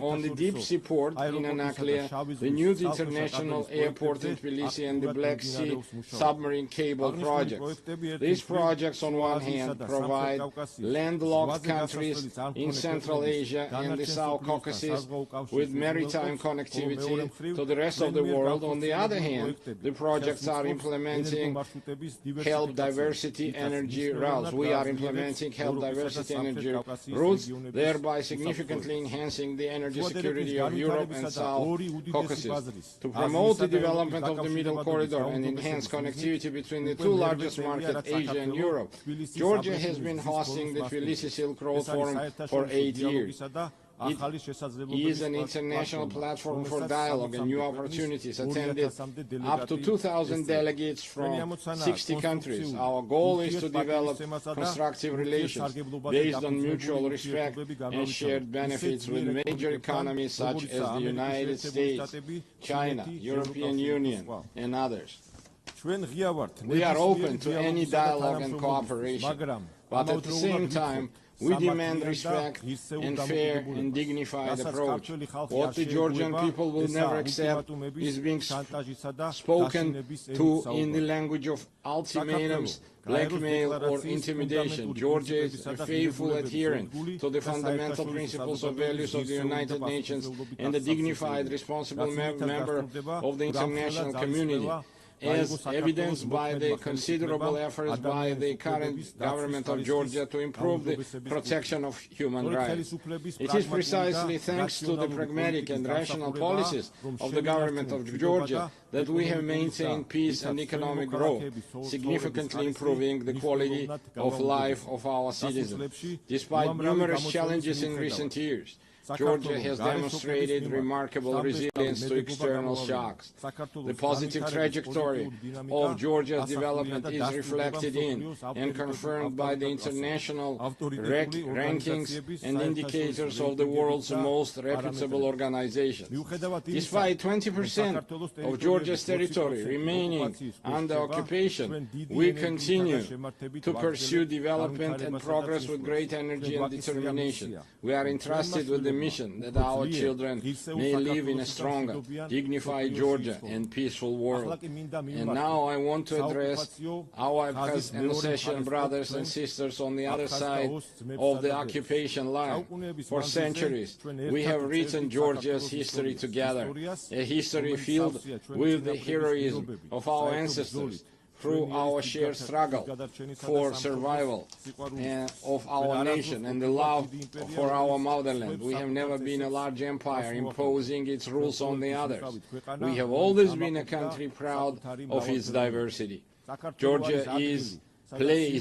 [SPEAKER 11] on the deep sea port in Anaklia, the new international airport in Tbilisi and the Black Sea submarine cable projects. These projects, on one hand, provide landlocked countries in Central Asia and the South Caucasus with maritime connectivity to the rest of the world. On the other hand, the projects are implementing health diversity energy routes. We are implementing health diversity energy routes, thereby significantly enhancing the energy security of Europe and South Caucasus. To promote the development of the Middle Corridor and enhance connectivity between the two largest markets, Asia and Europe, Georgia has been hosting the Tbilisi Silk Road Forum for 8 years. It is an international platform for dialogue and new opportunities, attended up to 2,000 delegates from 60 countries. Our goal is to develop constructive relations based on mutual respect and shared benefits with major economies such as the United States, China, European Union, and others. We are open to any dialogue and cooperation, but at the same time, we demand respect and fair and dignified approach. What the Georgian people will never accept is being spoken to in the language of ultimatums, blackmail or intimidation. Georgia is a faithful adherent to the fundamental principles and values of the United Nations and a dignified, responsible member of the international community, as evidenced by the considerable efforts by the current government of Georgia to improve the protection of human rights. It is precisely thanks to the pragmatic and rational policies of the government of Georgia that we have maintained peace and economic growth, significantly improving the quality of life of our citizens. Despite numerous challenges in recent years, Georgia has demonstrated remarkable resilience to external shocks. The positive trajectory of Georgia's development is reflected in and confirmed by the international rankings and indicators of the world's most reputable organizations. Despite 20% of Georgia's territory remaining under occupation, we continue to pursue development and progress with great energy and determination. We are entrusted with the mission that our children may live in a stronger, dignified Georgia and peaceful world. And now I want to address our Abbas and Ossetian brothers and sisters on the other side of the occupation line. For centuries, we have written Georgia's history together, a history filled with the heroism of our ancestors, through our shared struggle for survival of our nation and the love for our motherland. We have never been a large empire imposing its rules on the others. We have always been a country proud of its diversity. Georgia is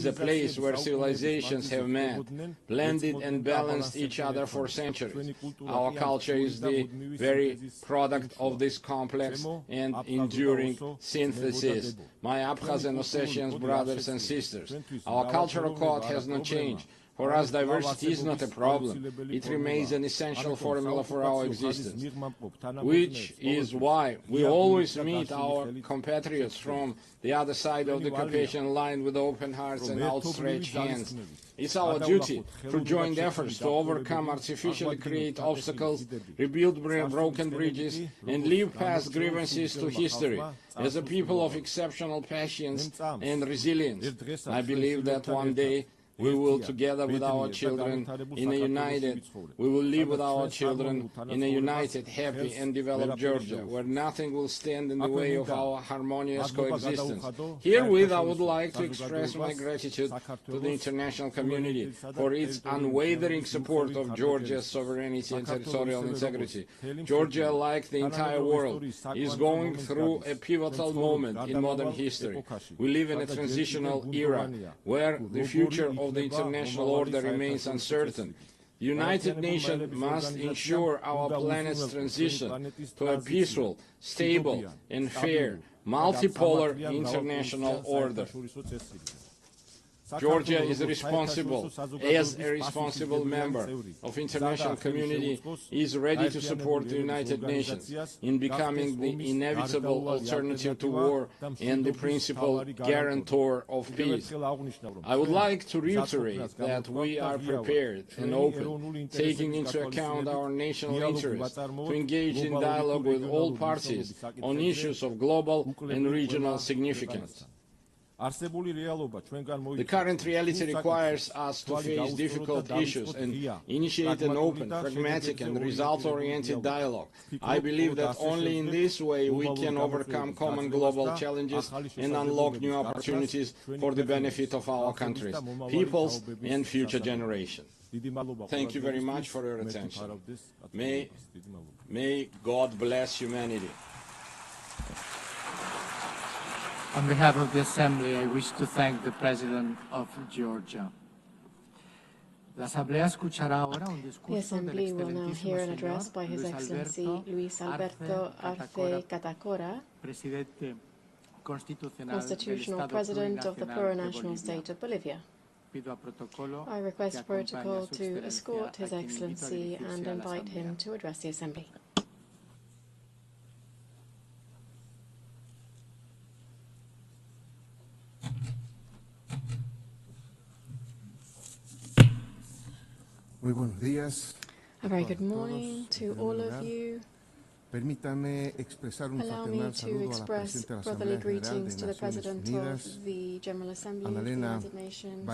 [SPEAKER 11] a place where civilizations have met, blended and balanced each other for centuries. Our culture is the very product of this complex and enduring synthesis. My Abkhaz and Ossetian brothers and sisters, our cultural code has not changed. For us, diversity is not a problem. It remains an essential formula for our existence, which is why we always meet our compatriots from the other side of the Caucasian line with open hearts and outstretched hands. It's our duty, through joint efforts, to overcome artificially created obstacles, rebuild broken bridges, and leave past grievances to history. As a people of exceptional patience and resilience, I believe that one day we will, together with our children, we will live with our children in a united, happy, and developed Georgia, where nothing will stand in the way of our harmonious coexistence. Herewith, I would like to express my gratitude to the international community for its unwavering support of Georgia's sovereignty and territorial integrity. Georgia, like the entire world, is going through a pivotal moment in modern history. We live in a transitional era where the future of the international order remains uncertain. The United Nations must ensure our planet's transition to a peaceful, stable, and fair, multipolar international order. Georgia is responsible, as a responsible member of the international community, is ready to support the United Nations in becoming the inevitable alternative to war and the principal guarantor of peace. I would like to reiterate that we are prepared and open, taking into account our national interests, to engage in dialogue with all parties on issues of global and regional significance. The current reality requires us to face difficult issues and initiate an open, pragmatic, and result-oriented dialogue. I believe that only in this way we can overcome common global challenges and unlock new opportunities for the benefit of our countries, peoples, and future generations. Thank you very much for your attention. May God bless humanity.
[SPEAKER 2] On behalf of the Assembly, I wish to thank the President of Georgia. The
[SPEAKER 12] Assembly will now hear an address by His Excellency Luis Alberto Arce Catacora, Constitutional President of the Plurinational State of Bolivia. I request protocol to escort His Excellency and invite him to address the Assembly.
[SPEAKER 13] Muy buenos días.
[SPEAKER 12] A very good morning to all of you.
[SPEAKER 13] Permítame expresar un
[SPEAKER 12] Allow me to express brotherly greetings to the President of the General Assembly of the United Nations,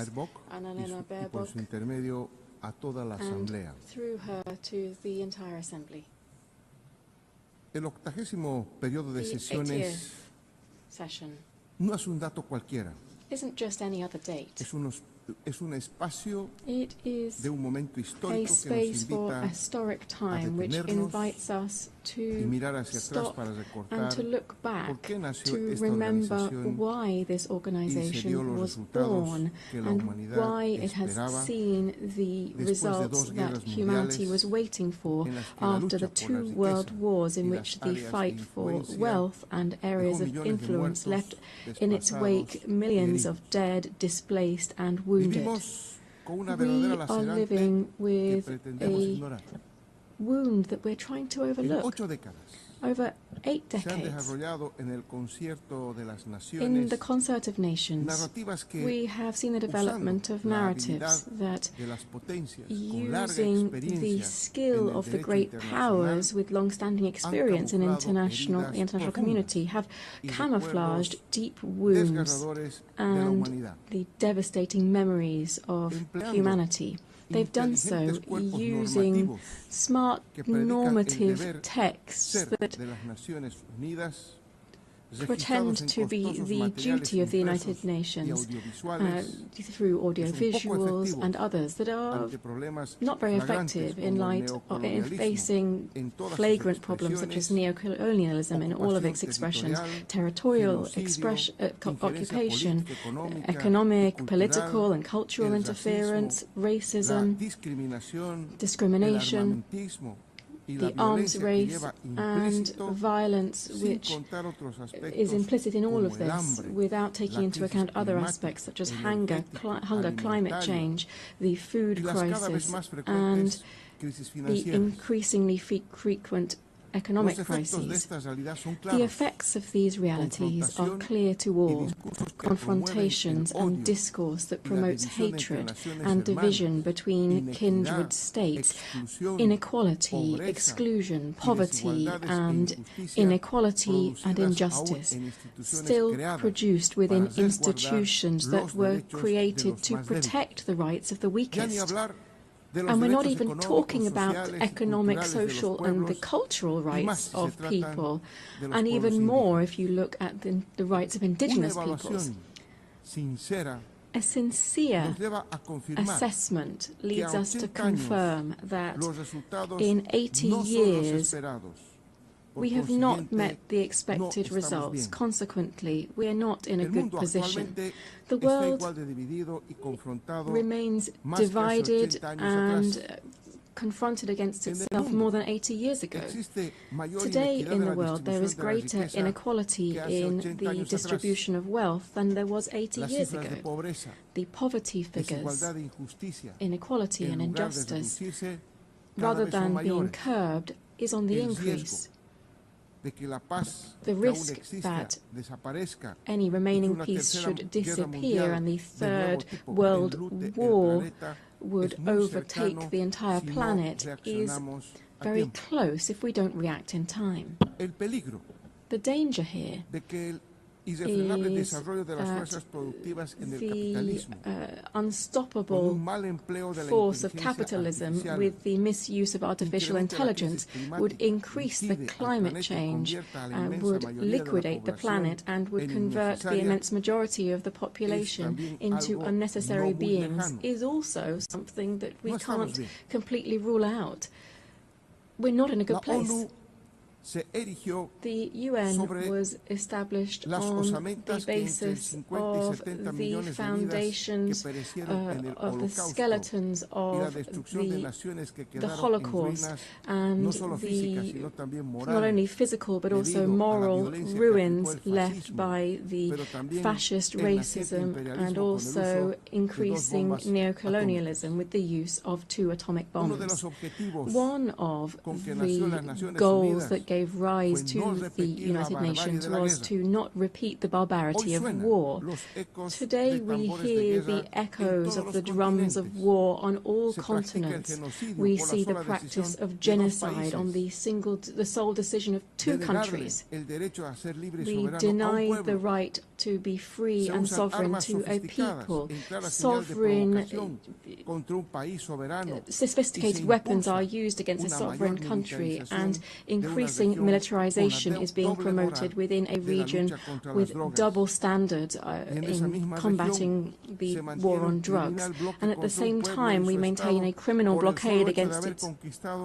[SPEAKER 12] Annalena Baerbock,
[SPEAKER 13] por su intermedio a toda la Asamblea.
[SPEAKER 12] and through her to the entire Assembly.
[SPEAKER 13] El 80º periodo de sesiones no es un dato cualquiera.
[SPEAKER 12] Isn't just any other date.
[SPEAKER 13] Es un espacio
[SPEAKER 12] It is
[SPEAKER 13] de un momento
[SPEAKER 12] a
[SPEAKER 13] histórico que nos
[SPEAKER 12] space for a
[SPEAKER 13] invita
[SPEAKER 12] historic
[SPEAKER 13] a
[SPEAKER 12] time which
[SPEAKER 13] detenernos
[SPEAKER 12] invites us
[SPEAKER 13] y
[SPEAKER 12] to
[SPEAKER 13] mirar hacia atrás
[SPEAKER 12] stop
[SPEAKER 13] para
[SPEAKER 12] and
[SPEAKER 13] recordar
[SPEAKER 12] to look
[SPEAKER 13] por
[SPEAKER 12] back
[SPEAKER 13] qué nació
[SPEAKER 12] to
[SPEAKER 13] esta
[SPEAKER 12] remember
[SPEAKER 13] organización
[SPEAKER 12] why this
[SPEAKER 13] y se dio
[SPEAKER 12] organization
[SPEAKER 13] los
[SPEAKER 12] was
[SPEAKER 13] resultados
[SPEAKER 12] born
[SPEAKER 13] que la
[SPEAKER 12] and
[SPEAKER 13] humanidad
[SPEAKER 12] why it has
[SPEAKER 13] esperaba
[SPEAKER 12] seen the
[SPEAKER 13] después de
[SPEAKER 12] results
[SPEAKER 13] dos
[SPEAKER 12] that
[SPEAKER 13] guerras
[SPEAKER 12] humanity
[SPEAKER 13] mundiales
[SPEAKER 12] was waiting for
[SPEAKER 13] en las que la
[SPEAKER 12] after the
[SPEAKER 13] lucha por la
[SPEAKER 12] two
[SPEAKER 13] riqueza
[SPEAKER 12] world wars in
[SPEAKER 13] y
[SPEAKER 12] which
[SPEAKER 13] las
[SPEAKER 12] the
[SPEAKER 13] áreas
[SPEAKER 12] fight
[SPEAKER 13] de
[SPEAKER 12] for
[SPEAKER 13] influencia
[SPEAKER 12] wealth and areas
[SPEAKER 13] dejó
[SPEAKER 12] of
[SPEAKER 13] millones de
[SPEAKER 12] influence
[SPEAKER 13] muertos,
[SPEAKER 12] left in its wake
[SPEAKER 13] desplazados y
[SPEAKER 12] millions
[SPEAKER 13] heridos.
[SPEAKER 12] of dead, displaced and wounded.
[SPEAKER 13] Vivimos con una
[SPEAKER 12] We
[SPEAKER 13] verdadera
[SPEAKER 12] are
[SPEAKER 13] lacerante
[SPEAKER 12] living
[SPEAKER 13] que
[SPEAKER 12] with
[SPEAKER 13] pretendemos
[SPEAKER 12] a
[SPEAKER 13] ignorar.
[SPEAKER 12] wound that we're trying to
[SPEAKER 13] En
[SPEAKER 12] overlook.
[SPEAKER 13] 8 décadas
[SPEAKER 12] Over 8
[SPEAKER 13] se han
[SPEAKER 12] decades,
[SPEAKER 13] desarrollado en el concierto de las
[SPEAKER 12] in
[SPEAKER 13] naciones
[SPEAKER 12] the concert of nations,
[SPEAKER 13] narrativas que,
[SPEAKER 12] we have seen the development of
[SPEAKER 13] usando la
[SPEAKER 12] narratives
[SPEAKER 13] habilidad
[SPEAKER 12] that,
[SPEAKER 13] de las potencias con larga
[SPEAKER 12] using the
[SPEAKER 13] experiencia
[SPEAKER 12] skill
[SPEAKER 13] en el
[SPEAKER 12] of the
[SPEAKER 13] derecho
[SPEAKER 12] great
[SPEAKER 13] internacional,
[SPEAKER 12] powers with long-standing experience in
[SPEAKER 13] camuflado
[SPEAKER 12] the
[SPEAKER 13] heridas
[SPEAKER 12] international community, have
[SPEAKER 13] y
[SPEAKER 12] camouflaged
[SPEAKER 13] recuerdos
[SPEAKER 12] deep wounds
[SPEAKER 13] desgarradores de la
[SPEAKER 12] and
[SPEAKER 13] humanidad.
[SPEAKER 12] the devastating memories of
[SPEAKER 13] Empleando
[SPEAKER 12] humanity. They've done so
[SPEAKER 13] inteligentes cuerpos
[SPEAKER 12] using
[SPEAKER 13] normativos
[SPEAKER 12] smart
[SPEAKER 13] que predican el
[SPEAKER 12] normative
[SPEAKER 13] deber
[SPEAKER 12] texts
[SPEAKER 13] ser
[SPEAKER 12] that
[SPEAKER 13] de las Naciones Unidas,
[SPEAKER 12] pretend
[SPEAKER 13] registrados en
[SPEAKER 12] to be
[SPEAKER 13] costosos
[SPEAKER 12] the
[SPEAKER 13] materiales
[SPEAKER 12] duty of the
[SPEAKER 13] impresos
[SPEAKER 12] United
[SPEAKER 13] y
[SPEAKER 12] Nations
[SPEAKER 13] audiovisuales,
[SPEAKER 12] through
[SPEAKER 13] que son poco
[SPEAKER 12] audiovisuals
[SPEAKER 13] efectivos
[SPEAKER 12] and others that are
[SPEAKER 13] ante problemas
[SPEAKER 12] not very
[SPEAKER 13] flagrantes
[SPEAKER 12] effective in
[SPEAKER 13] como el
[SPEAKER 12] light of
[SPEAKER 13] neocolonialismo
[SPEAKER 12] facing
[SPEAKER 13] en todas sus
[SPEAKER 12] flagrant problems such as neocolonialism in all of its
[SPEAKER 13] ocupación
[SPEAKER 12] expressions,
[SPEAKER 13] territorial,
[SPEAKER 12] territorial
[SPEAKER 13] genocidio,
[SPEAKER 12] occupation,
[SPEAKER 13] política, económica,
[SPEAKER 12] economic,
[SPEAKER 13] y
[SPEAKER 12] political
[SPEAKER 13] cultural,
[SPEAKER 12] and cultural
[SPEAKER 13] el
[SPEAKER 12] interference,
[SPEAKER 13] la
[SPEAKER 12] racism,
[SPEAKER 13] discriminación,
[SPEAKER 12] discrimination,
[SPEAKER 13] el armamentismo,
[SPEAKER 12] the arms race and violence which is implicit in all of this, without taking into account other aspects such as hunger, climate change, the food crisis, and the increasingly frequent economic crises. The effects of these realities are clear to all. Confrontations and discourse that promotes hatred and division between kindred states, inequality, exclusion, poverty and inequality and injustice, still produced within institutions that were created to protect the rights of the weakest. And we're not even talking about economic, social and the cultural rights of people, and even more if you look at the rights of indigenous peoples. A sincere assessment leads us to confirm that in 80 years we have not met the expected results. Consequently, we are not in a good position. The world remains divided and confronted against itself more than 80 years ago. Today in the world there is greater inequality in the distribution of wealth than there was 80 years ago. The poverty figures, inequality and injustice, rather than being curbed, is on the increase. The risk that any remaining peace should disappear and the Third World War would overtake the entire planet is very close if we don't react in time. The danger here is that the unstoppable force of capitalism with the misuse of artificial intelligence would increase the climate change, would liquidate the planet and would convert the immense majority of the population into unnecessary beings is also something that we can't completely rule out. We're not in a good place. The UN was established on the basis of the foundations of the skeletons of the Holocaust and the not only physical but also moral ruins left by the fascist racism and also increasing neocolonialism with the use of 2 atomic bombs. One of the goals that gave rise to the United Nations was to not repeat the barbarity of war. Today we hear the echoes of the drums of war on all continents. We see the practice of genocide on the sole decision of 2 countries. We deny the right to be free and sovereign to a people. Sophisticated weapons are used against a sovereign country, and increasing militarization is being promoted within a region with double standards in combating the war on drugs. And at the same time, we maintain a criminal blockade against its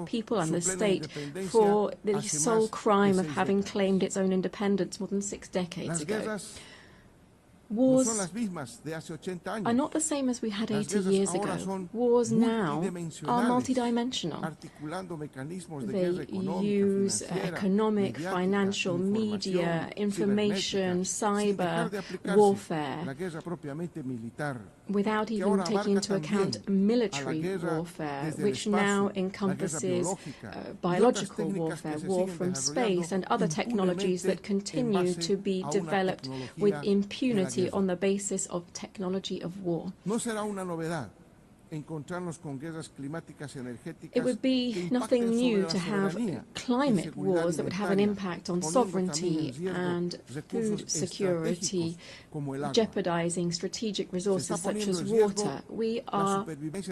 [SPEAKER 12] people and the state for the sole crime of having claimed its own independence more than 6 decades ago. Wars are not the same as we had 80 years ago. Wars now are multidimensional. They use economic, financial, media, information, cyber warfare, without even taking into account military warfare, which now encompasses biological warfare, war from space, and other technologies that continue to be developed with impunity on the basis of technology of war. It would be nothing new to have climate wars that would have an impact on sovereignty and food security, jeopardizing strategic resources such as water. We are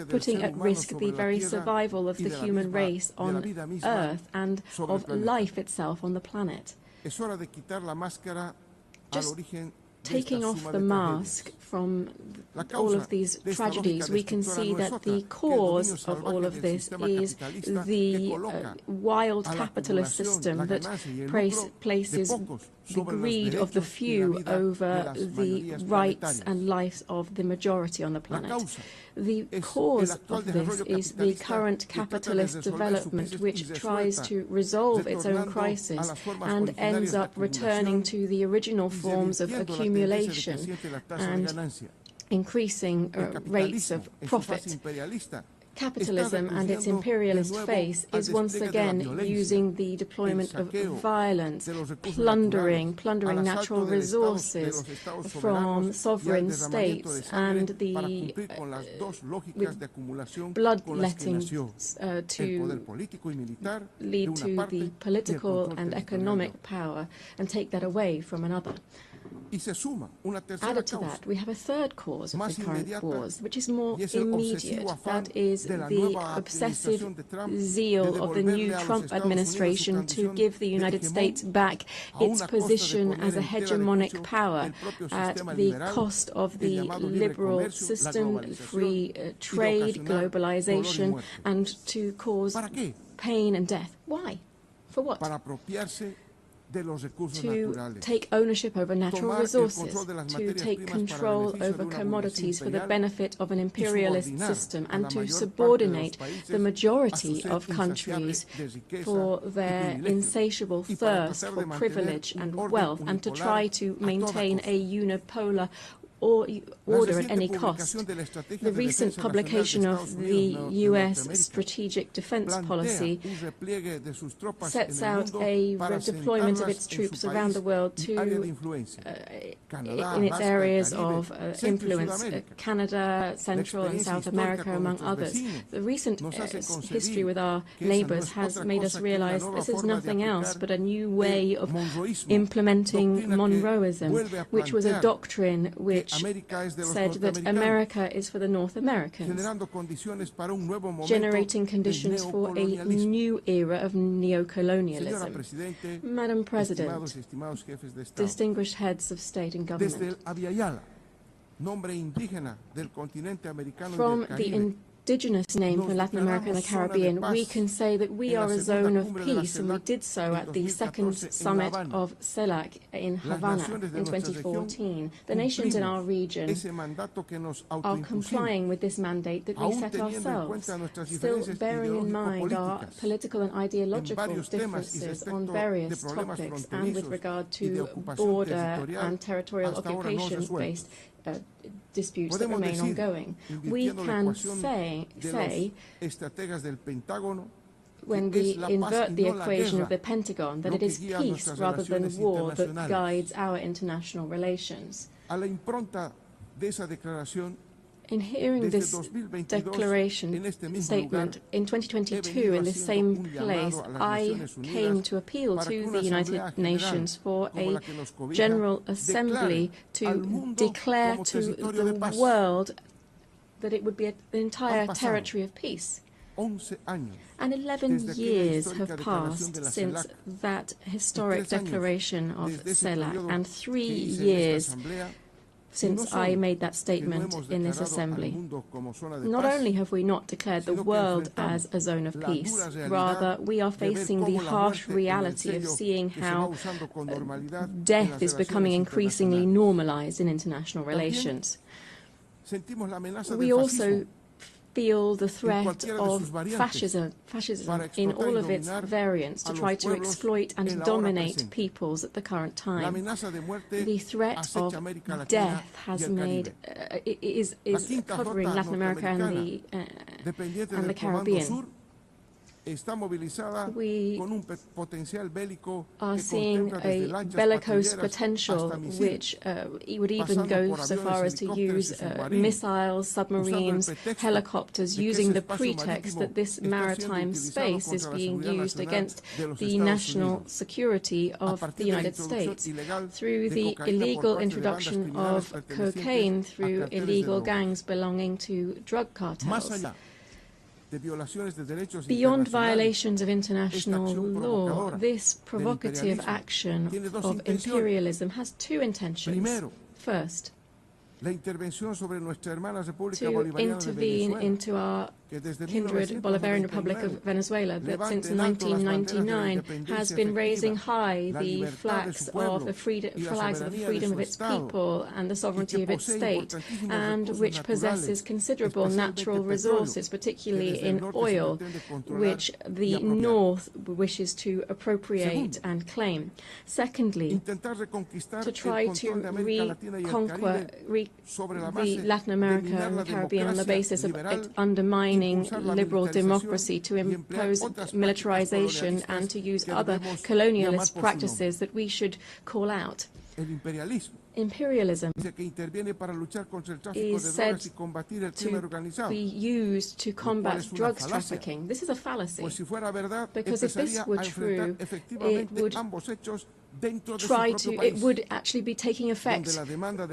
[SPEAKER 12] putting at risk the very survival of the human race on Earth and of life itself on the planet. Just taking off the mask from all of these tragedies, we can see that the cause of all of this is the wild capitalist system that places the greed of the few over the rights and lives of the majority on the planet. The cause of this is the current capitalist development, which tries to resolve its own crisis and ends up returning to the original forms of accumulation and increasing rates of profit. Capitalism and its imperialist face is once again using the deployment of violence, plundering natural resources from sovereign states, and the bloodletting to lead to the political and economic power and take that away from another. Added to that, we have a third cause of the current wars, which is more immediate. That is the obsessive zeal of the new Trump administration to give the United States back its position as a hegemonic power at the cost of the liberal system, free trade, globalization, and to cause pain and death. Why? For what? To take ownership over natural resources, to take control over commodities for the benefit of an imperialist system, and to subordinate the majority of countries for their insatiable thirst for privilege and wealth, and to try to maintain a unipolar order at any cost. The recent publication of the U.S. Strategic Defense Policy sets out a deployment of its troops around the world to, in its areas of influence, Canada, Central and South America, among others. The recent history with our neighbors has made us realize this is nothing else but a new way of implementing Monroeism, which was a doctrine which said that America is for the North Americans, generating conditions for a new era of neocolonialism. Madam President, distinguished heads of state and government, from the indigenous name for Latin America and the Caribbean, we can say that we are a zone of peace, and we did so at the second summit of CELAC in Havana in 2014. The nations in our region are complying with this mandate that we set ourselves, still bearing in mind our political and ideological differences on various topics and with regard to border and territorial occupation-based disputes that remain ongoing. We can say when we invert the equation of the Pentagon that it is peace rather than war that guides our international relations. In hearing this declaration statement in 2022 in this same place, I came to appeal to the United Nations for a General Assembly to declare to the world that it would be an entire territory of peace. And 11 years have passed since that historic declaration of CELAC, and 3 years since I made that statement in this assembly. Not only have we not declared the world as a zone of peace, rather we are facing the harsh reality of seeing how death is becoming increasingly normalized in international relations. We also feel the threat of fascism in all of its variants to try to exploit and dominate peoples at the current time. The threat of death has is covering Latin America and the Caribbean. We are seeing a bellicose potential which would even go so far as to use missiles, submarines, helicopters, using the pretext that this maritime space is being used against the national security of the United States through the illegal introduction of cocaine through illegal gangs belonging to drug cartels. Beyond violations of international law, this provocative action of imperialism has two intentions. First, to intervene into our kindred Bolivarian Republic of Venezuela, that since 1999 has been raising high the flags of the freedom of its people and the sovereignty of its state, and which possesses considerable natural resources, particularly in oil, which the North wishes to appropriate and claim. Secondly, to try to reconquer the Latin America and the Caribbean on the basis of undermining liberal democracy, to impose militarization, and to use other colonialist practices that we should call out. Imperialism is said to be used to combat drugs trafficking. This is a fallacy, because if this were true, it would actually be taking effect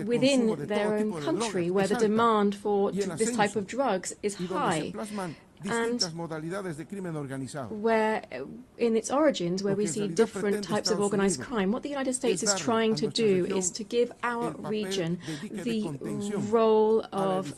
[SPEAKER 12] within their own country, where the demand for this type of drugs is high, and where in its origins, where we see different types of organized crime. What the United States is trying to do is to give our region the role of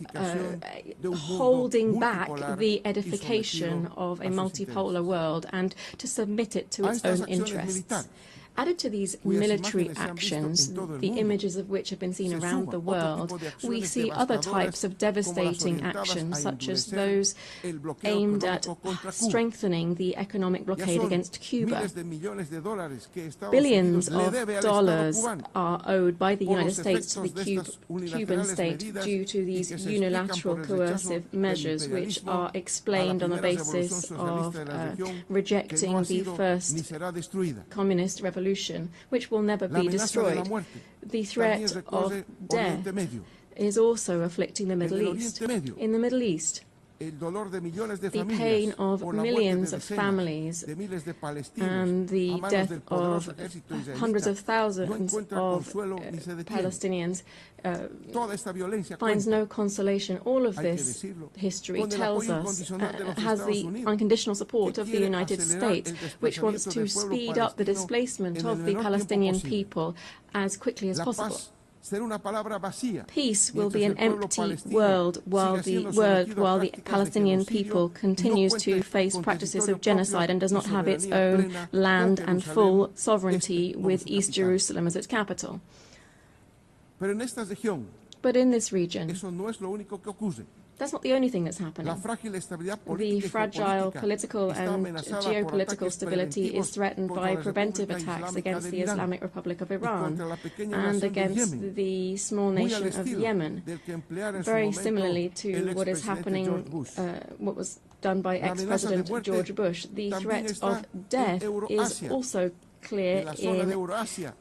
[SPEAKER 12] holding back the edification of a multipolar world and to submit it to its own interests. Added to these military actions, the images of which have been seen around the world, we see other types of devastating actions, such as those aimed at strengthening the economic blockade against Cuba. Billions of dollars are owed by the United States to the Cuban state due to these unilateral coercive measures, which are explained on the basis of rejecting the first communist revolution, which will never be destroyed. The threat of death is also afflicting the Middle East. In the Middle East, the pain of millions of families and the death of hundreds of thousands of Palestinians finds no consolation. All of this history tells us has the unconditional support of the United States, which wants to speed up the displacement of the Palestinian people as quickly as possible. Peace will be an empty world while the Palestinian people continues to face practices of genocide and does not have its own land and full sovereignty with East Jerusalem as its capital. But in this region, that's not the only thing that's happening. The fragile political and geopolitical stability is threatened by preventive attacks against the Islamic Republic of Iran and against the small nation of Yemen, very similarly to what is happening, what was done by ex-President George Bush. The threat of death is also clear in Eurasia.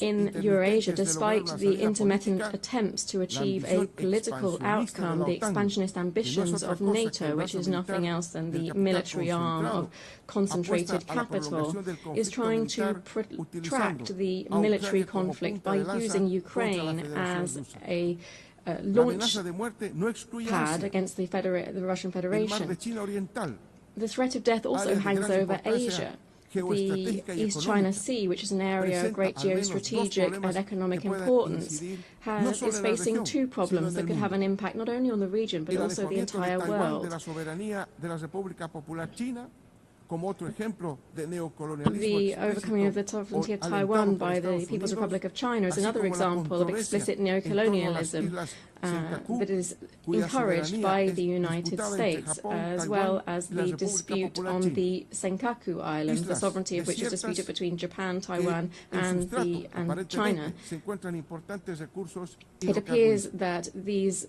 [SPEAKER 12] In Eurasia, despite the intermittent attempts to achieve a political outcome, the expansionist ambitions of NATO, which is nothing else than the military arm of concentrated capital, is trying to protract the military conflict by using Ukraine as a launch pad against the Russian Federation. The threat of death also hangs over Asia. The East China Sea, which is an area of great geostrategic and economic importance, is facing two problems that could have an impact not only on the region but also the entire world. The overcoming of the sovereignty of Taiwan by the People's Republic of China is another example of explicit neocolonialism that is encouraged by the United States, as well as the dispute on the Senkaku Islands, the sovereignty of which is disputed between Japan, Taiwan, and China. It appears that these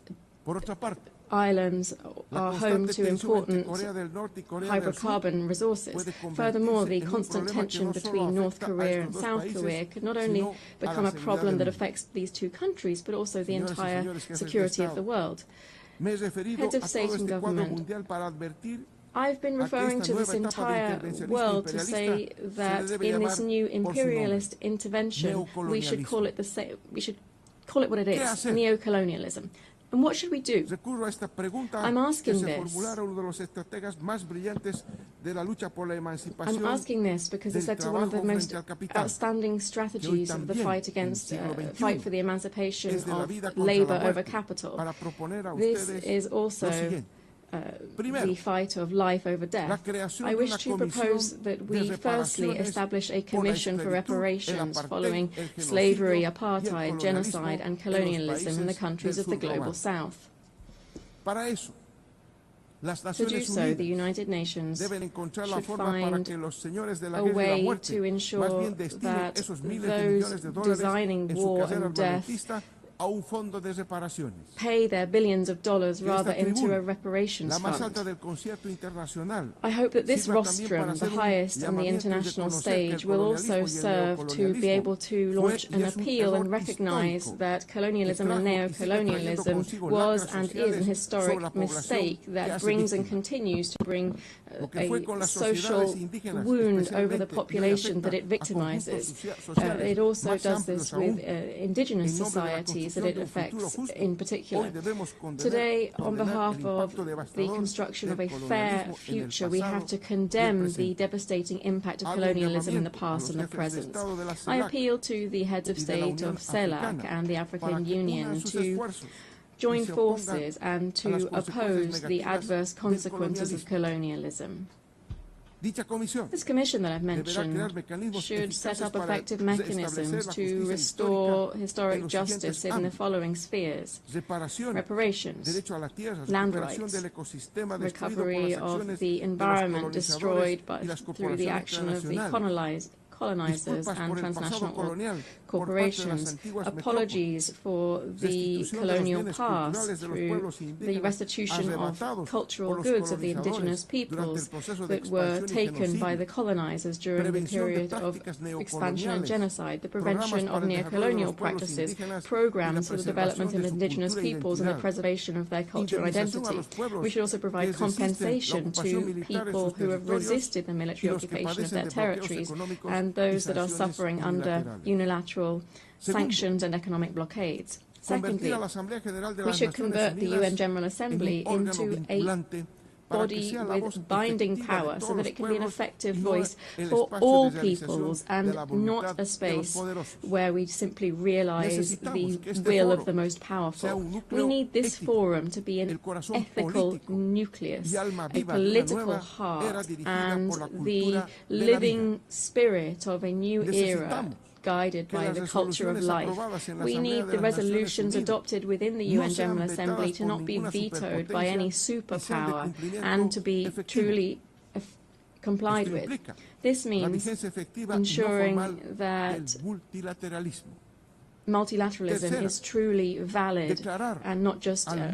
[SPEAKER 12] islands are home to important hydrocarbon resources. Furthermore, the constant tension between North Korea and South Korea could not only become a problem that affects these two countries, but also the entire security of the world. Heads of state and government, I've been referring to this entire world to say that in this new imperialist intervention, we should call it what it is, neocolonialism. And what should we do? I'm asking this. I'm asking this because it's led to one of the most outstanding strategies of the fight against, fight for the emancipation of labor over capital. This is also the fight of life over death. I wish to propose that we firstly establish a commission for reparations following slavery, apartheid, genocide and colonialism in the countries of the global south. To do so, the United Nations should find a way to ensure that those designing war and death pay their billions of dollars rather into a reparations fund. I hope that this rostrum, the highest on the international stage, will also serve to be able to launch an appeal and recognize that colonialism and neocolonialism was and is an historic mistake that brings and continues to bring a social wound over the population that it victimizes. It also does this with indigenous societies that it affects in particular. Today, on behalf of the construction of a fair future, we have to condemn the devastating impact of colonialism in the past and the present. I appeal to the heads of state of CELAC and the African Union to join forces and to oppose the adverse consequences of colonialism. This commission that I've mentioned should set up effective mechanisms to restore historic justice in the following spheres: reparations, land rights, recovery of the environment destroyed through the action of the colonizers and transnational corporations, apologies for the colonial past through the restitution of cultural goods of the indigenous peoples that were taken by the colonizers during the period of expansion and genocide, the prevention of neocolonial practices, programs for the development of indigenous peoples and the preservation of their cultural identity. We should also provide compensation to people who have resisted the military occupation of their territories and those that are suffering under unilateral sanctions and economic blockades. Secondly, we should convert the UN General Assembly into a body with binding power so that it can be an effective voice for all peoples and not a space where we simply realize the will of the most powerful. We need this forum to be an ethical nucleus, a political heart, and the living spirit of a new era guided by the culture of life. We need the resolutions adopted within the UN General Assembly to not be vetoed by any superpower and to be truly complied with. This means ensuring that multilateralism is truly valid and not just a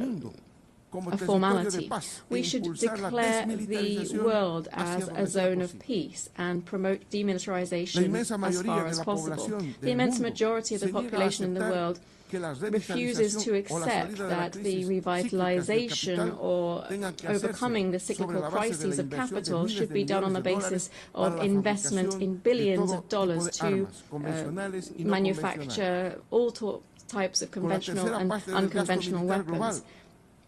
[SPEAKER 12] formality. We should declare the world as a zone of peace and promote demilitarization as far as possible. The immense majority of the population in the world refuses to accept that the revitalization or overcoming the cyclical crises of capital should be done on the basis of investment in billions of dollars to manufacture all types of conventional and unconventional weapons.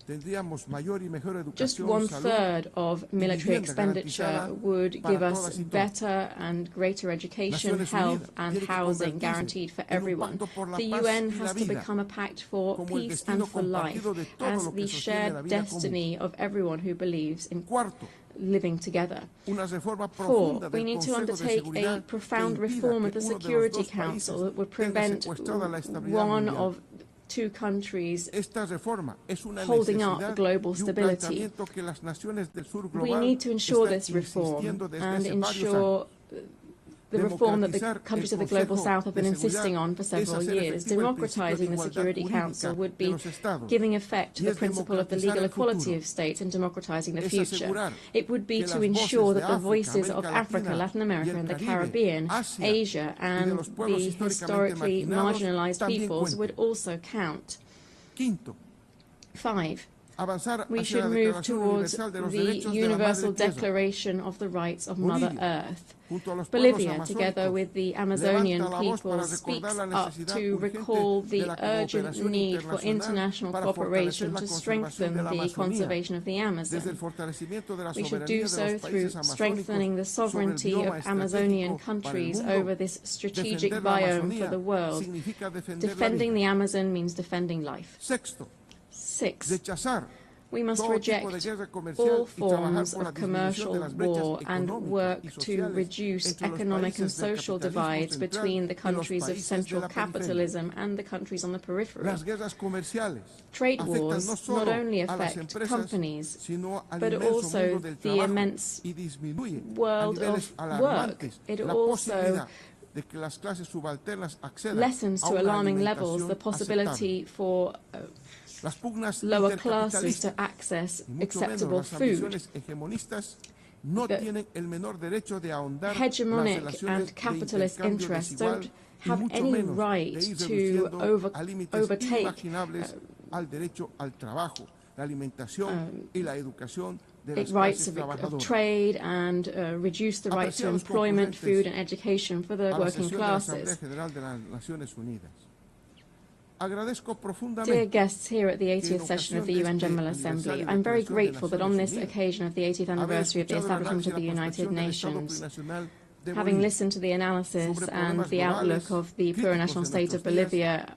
[SPEAKER 12] Just 1/3 of military expenditure would give us better and greater education, health and housing guaranteed for everyone. The UN has to become a pact for peace and for life as the shared destiny of everyone who believes in living together. 4, we need to undertake a profound reform of the Security Council that would prevent one of two countries holding up global stability. We need to ensure this reform and ensure the reform that the countries of the Global South have been insisting on for several years. Democratizing the Security Council would be giving effect to the principle of the legal equality of states and democratizing the future. It would be to ensure that the voices of Africa, Latin America and the Caribbean, Asia and the historically marginalized peoples would also count. 5. We should move towards the Universal Declaration of the Rights of Mother Earth. Bolivia, together with the Amazonian people, speaks up to recall the urgent need for international cooperation to strengthen the conservation of the Amazon. We should do so through strengthening the sovereignty of Amazonian countries over this strategic biome for the world. Defending the Amazon means defending life. Sixth, we must reject all forms of commercial war and work to reduce economic and social divides between the countries of central capitalism and the countries on the periphery. Trade wars not only affect companies, but also the immense world of work. It also lessens to alarming levels the possibility for lower classes to access acceptable food. Hegemonic and capitalist interests don't have any right to overtake rights of trade and reduce the right to employment, food and education for the working classes. Dear guests here at the 80th session of the UN General Assembly, I'm very grateful that on this occasion of the 80th anniversary of the establishment of the United Nations, having listened to the analysis and the outlook of the plurinational state of Bolivia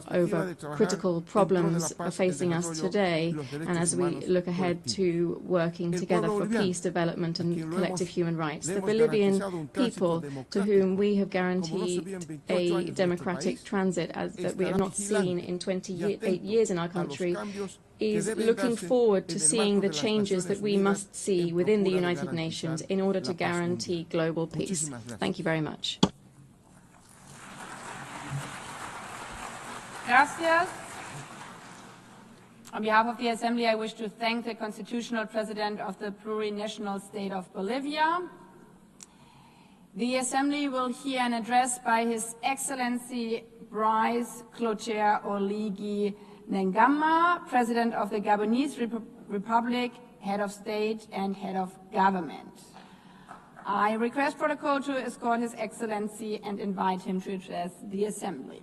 [SPEAKER 12] over critical problems facing us today, and as we look ahead to working together for peace, development and collective human rights, the Bolivian people, to whom we have guaranteed a democratic transit that we have not seen in 28 years in our country, is looking forward to seeing the changes that we must see within the United Nations in order to guarantee global peace. Thank you very much.
[SPEAKER 14] Gracias. On behalf of the Assembly, I wish to thank the Constitutional President of the Plurinational State of Bolivia. The Assembly will hear an address by His Excellency Brice Clotaire Oligui Nguema, President of the Gabonese Republic, Head of State and Head of Government. I request protocol to escort His Excellency and invite him to address the Assembly.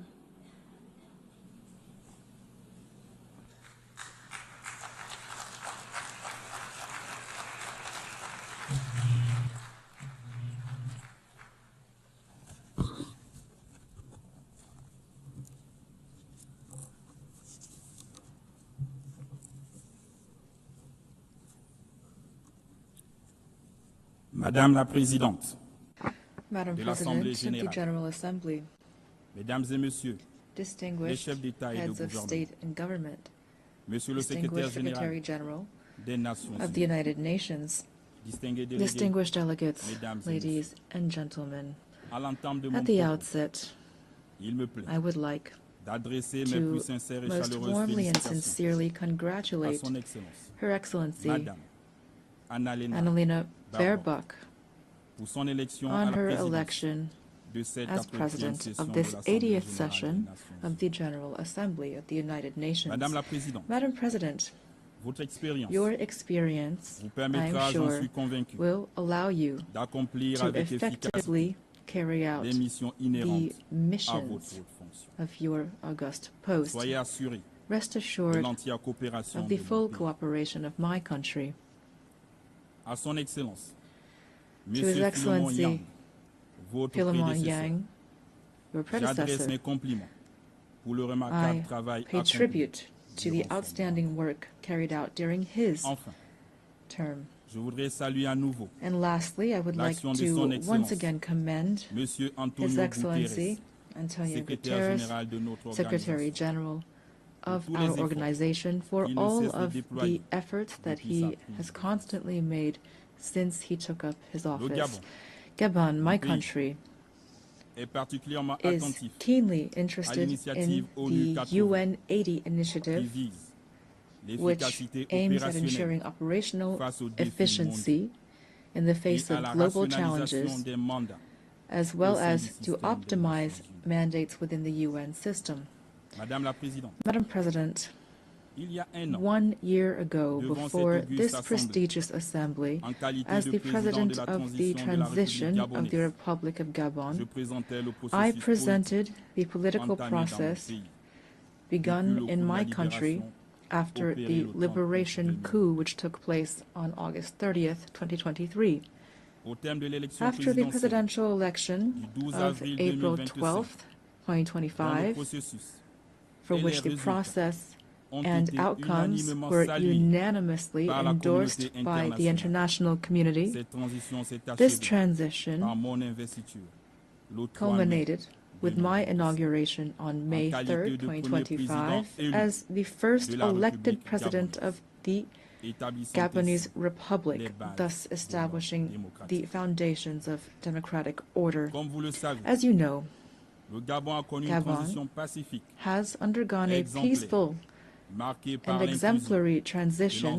[SPEAKER 15] Madame la Présidente
[SPEAKER 7] Madam
[SPEAKER 15] de l'Assemblée
[SPEAKER 7] President of the General Assembly,
[SPEAKER 15] Mesdames et Messieurs, les
[SPEAKER 7] distinguished
[SPEAKER 15] chefs d'État et de
[SPEAKER 7] heads of
[SPEAKER 15] gouvernement,
[SPEAKER 7] state and government,
[SPEAKER 15] Monsieur le Secrétaire
[SPEAKER 7] distinguished Secretary
[SPEAKER 15] Général
[SPEAKER 7] General
[SPEAKER 15] des Nations
[SPEAKER 7] of the
[SPEAKER 15] Unies,
[SPEAKER 7] United Nations,
[SPEAKER 15] distinguished
[SPEAKER 7] delegates,
[SPEAKER 15] Mesdames et
[SPEAKER 7] ladies and gentlemen,
[SPEAKER 15] à l'entame de mon
[SPEAKER 7] at the
[SPEAKER 15] propos,
[SPEAKER 7] outset,
[SPEAKER 15] il me plaît
[SPEAKER 7] I would like
[SPEAKER 15] d'adresser mes
[SPEAKER 7] to
[SPEAKER 15] plus sincères et
[SPEAKER 7] most
[SPEAKER 15] chaleureuses
[SPEAKER 7] warmly and
[SPEAKER 15] félicitations
[SPEAKER 7] sincerely
[SPEAKER 15] à
[SPEAKER 7] congratulate
[SPEAKER 15] Son Excellence,
[SPEAKER 7] Her Excellency
[SPEAKER 15] Madame
[SPEAKER 7] Annalena Baerbock
[SPEAKER 15] pour son élection à
[SPEAKER 7] on
[SPEAKER 15] la
[SPEAKER 7] her
[SPEAKER 15] présidence
[SPEAKER 7] election
[SPEAKER 15] de cette
[SPEAKER 7] as
[SPEAKER 15] appropriée
[SPEAKER 7] President
[SPEAKER 15] session
[SPEAKER 7] of
[SPEAKER 15] de
[SPEAKER 7] this
[SPEAKER 15] l'Assemblée
[SPEAKER 7] 80th
[SPEAKER 15] générale
[SPEAKER 7] session
[SPEAKER 15] des Nations
[SPEAKER 7] of the General Assembly of the United Nations.
[SPEAKER 15] Madame la Présidente,
[SPEAKER 7] Madam President,
[SPEAKER 15] votre expérience
[SPEAKER 7] your experience,
[SPEAKER 15] vous
[SPEAKER 7] I
[SPEAKER 15] permettra,
[SPEAKER 7] am
[SPEAKER 15] j'en
[SPEAKER 7] sure,
[SPEAKER 15] suis convaincu,
[SPEAKER 7] will allow you
[SPEAKER 15] d'accomplir
[SPEAKER 7] to
[SPEAKER 15] avec efficacité
[SPEAKER 7] effectively carry out
[SPEAKER 15] les missions
[SPEAKER 7] the
[SPEAKER 15] inhérentes à votre
[SPEAKER 7] missions
[SPEAKER 15] haute fonction.
[SPEAKER 7] of your august post.
[SPEAKER 15] Soyez assurés
[SPEAKER 7] Rest
[SPEAKER 15] de
[SPEAKER 7] assured
[SPEAKER 15] l'entière coopération
[SPEAKER 7] of
[SPEAKER 15] de
[SPEAKER 7] the
[SPEAKER 15] mon
[SPEAKER 7] full
[SPEAKER 15] pays.
[SPEAKER 7] cooperation of my country.
[SPEAKER 15] À son Excellence,
[SPEAKER 7] To His
[SPEAKER 15] Monsieur Philemon
[SPEAKER 7] Excellency
[SPEAKER 15] Yang, votre
[SPEAKER 7] Philemon
[SPEAKER 15] prédécesseur,
[SPEAKER 7] Yang, your
[SPEAKER 15] j'adresse
[SPEAKER 7] predecessor,
[SPEAKER 15] mes compliments pour le remarquable
[SPEAKER 7] I
[SPEAKER 15] travail
[SPEAKER 7] pay
[SPEAKER 15] accompli
[SPEAKER 7] tribute to the
[SPEAKER 15] durant son
[SPEAKER 7] outstanding work carried out during his
[SPEAKER 15] Enfin,
[SPEAKER 7] term.
[SPEAKER 15] je voudrais saluer à nouveau
[SPEAKER 7] And lastly, I would like
[SPEAKER 15] l'action de
[SPEAKER 7] to
[SPEAKER 15] Son
[SPEAKER 7] once
[SPEAKER 15] Excellence,
[SPEAKER 7] again commend
[SPEAKER 15] Monsieur
[SPEAKER 7] His
[SPEAKER 15] Antonio
[SPEAKER 7] Excellency
[SPEAKER 15] Guterres,
[SPEAKER 7] Antonio
[SPEAKER 15] Secrétaire
[SPEAKER 7] Guterres,
[SPEAKER 15] général de notre
[SPEAKER 7] Secretary
[SPEAKER 15] organisation,
[SPEAKER 7] General of
[SPEAKER 15] tous les
[SPEAKER 7] our
[SPEAKER 15] efforts
[SPEAKER 7] organization, for
[SPEAKER 15] qu'il ne
[SPEAKER 7] all
[SPEAKER 15] cesse de
[SPEAKER 7] of the
[SPEAKER 15] déployer
[SPEAKER 7] efforts that
[SPEAKER 15] depuis sa
[SPEAKER 7] he
[SPEAKER 15] prise
[SPEAKER 7] has
[SPEAKER 15] de
[SPEAKER 7] constantly made since he took up his office.
[SPEAKER 15] Gabon,
[SPEAKER 7] Gabon, my
[SPEAKER 15] pays,
[SPEAKER 7] country,
[SPEAKER 15] est particulièrement
[SPEAKER 7] is
[SPEAKER 15] attentif
[SPEAKER 7] keenly
[SPEAKER 15] à
[SPEAKER 7] interested
[SPEAKER 15] l'initiative
[SPEAKER 7] in
[SPEAKER 15] ONU
[SPEAKER 7] the
[SPEAKER 15] 80
[SPEAKER 7] UN 80
[SPEAKER 15] qui
[SPEAKER 7] initiative,
[SPEAKER 15] vise
[SPEAKER 7] which
[SPEAKER 15] l'efficacité
[SPEAKER 7] aims at
[SPEAKER 15] opérationnelle
[SPEAKER 7] ensuring operational
[SPEAKER 15] face aux défis
[SPEAKER 7] efficiency in the
[SPEAKER 15] et
[SPEAKER 7] face
[SPEAKER 15] à
[SPEAKER 7] of
[SPEAKER 15] la
[SPEAKER 7] global
[SPEAKER 15] rationalisation
[SPEAKER 7] challenges,
[SPEAKER 15] des mandats
[SPEAKER 7] as well
[SPEAKER 15] au sein
[SPEAKER 7] as
[SPEAKER 15] du
[SPEAKER 7] to
[SPEAKER 15] système des
[SPEAKER 7] optimize
[SPEAKER 15] Nations Unies.
[SPEAKER 7] mandates within the UN system.
[SPEAKER 15] Madame la Présidente,
[SPEAKER 7] Madam President,
[SPEAKER 9] 1 year ago, before this prestigious assembly, as the President of the Transition of the Republic of Gabon, I presented the political process begun in my country after the liberation coup which took place on August 30th, 2023. After the presidential election of April 12th, 2025, for which the process and outcomes were unanimously endorsed by the international community, this transition culminated with my inauguration on May 3rd, 2025, as the first elected president of the Gabonese Republic, thus establishing the foundations of democratic order. As you know, Gabon has undergone a peaceful and exemplary transition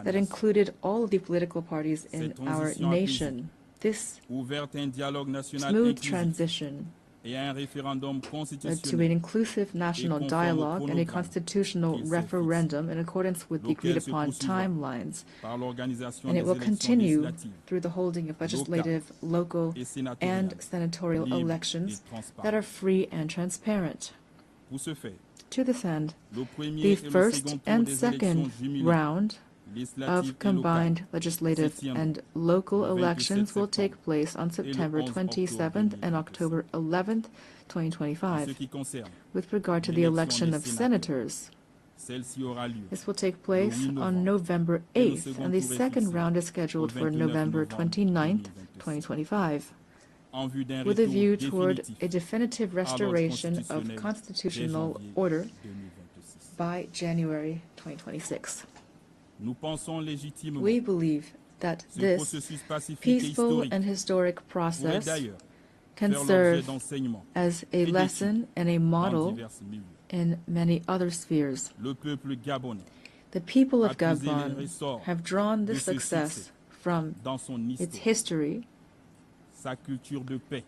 [SPEAKER 9] that included all of the political parties in our nation. This smooth transition led to an inclusive national dialogue and a constitutional referendum in accordance with the agreed-upon timelines, and it will continue through the holding of legislative, local, and senatorial elections that are free and transparent. To this end, the first and second round of combined legislative and local elections will take place on September 27th and October 11th, 2025. With regard to the election of senators, this will take place on November 8th, and the second round is scheduled for November 29th, 2025. With a view toward a definitive restoration of constitutional order by January 2026. We believe that this peaceful and historic process can serve as a lesson and a model in many other spheres. The people of Gabon have drawn this success from its history,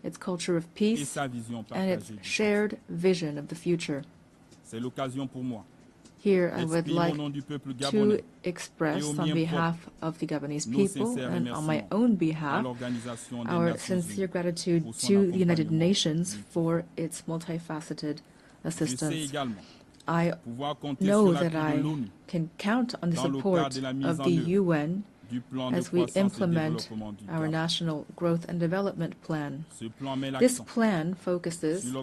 [SPEAKER 9] its culture of peace, and its shared vision of the future. Here I would like to express on behalf of the Gabonese people and on my own behalf our sincere gratitude to the United Nations for its multifaceted assistance. I know that I can count on the support of the UN as we implement our National Growth and Development Plan. This plan focuses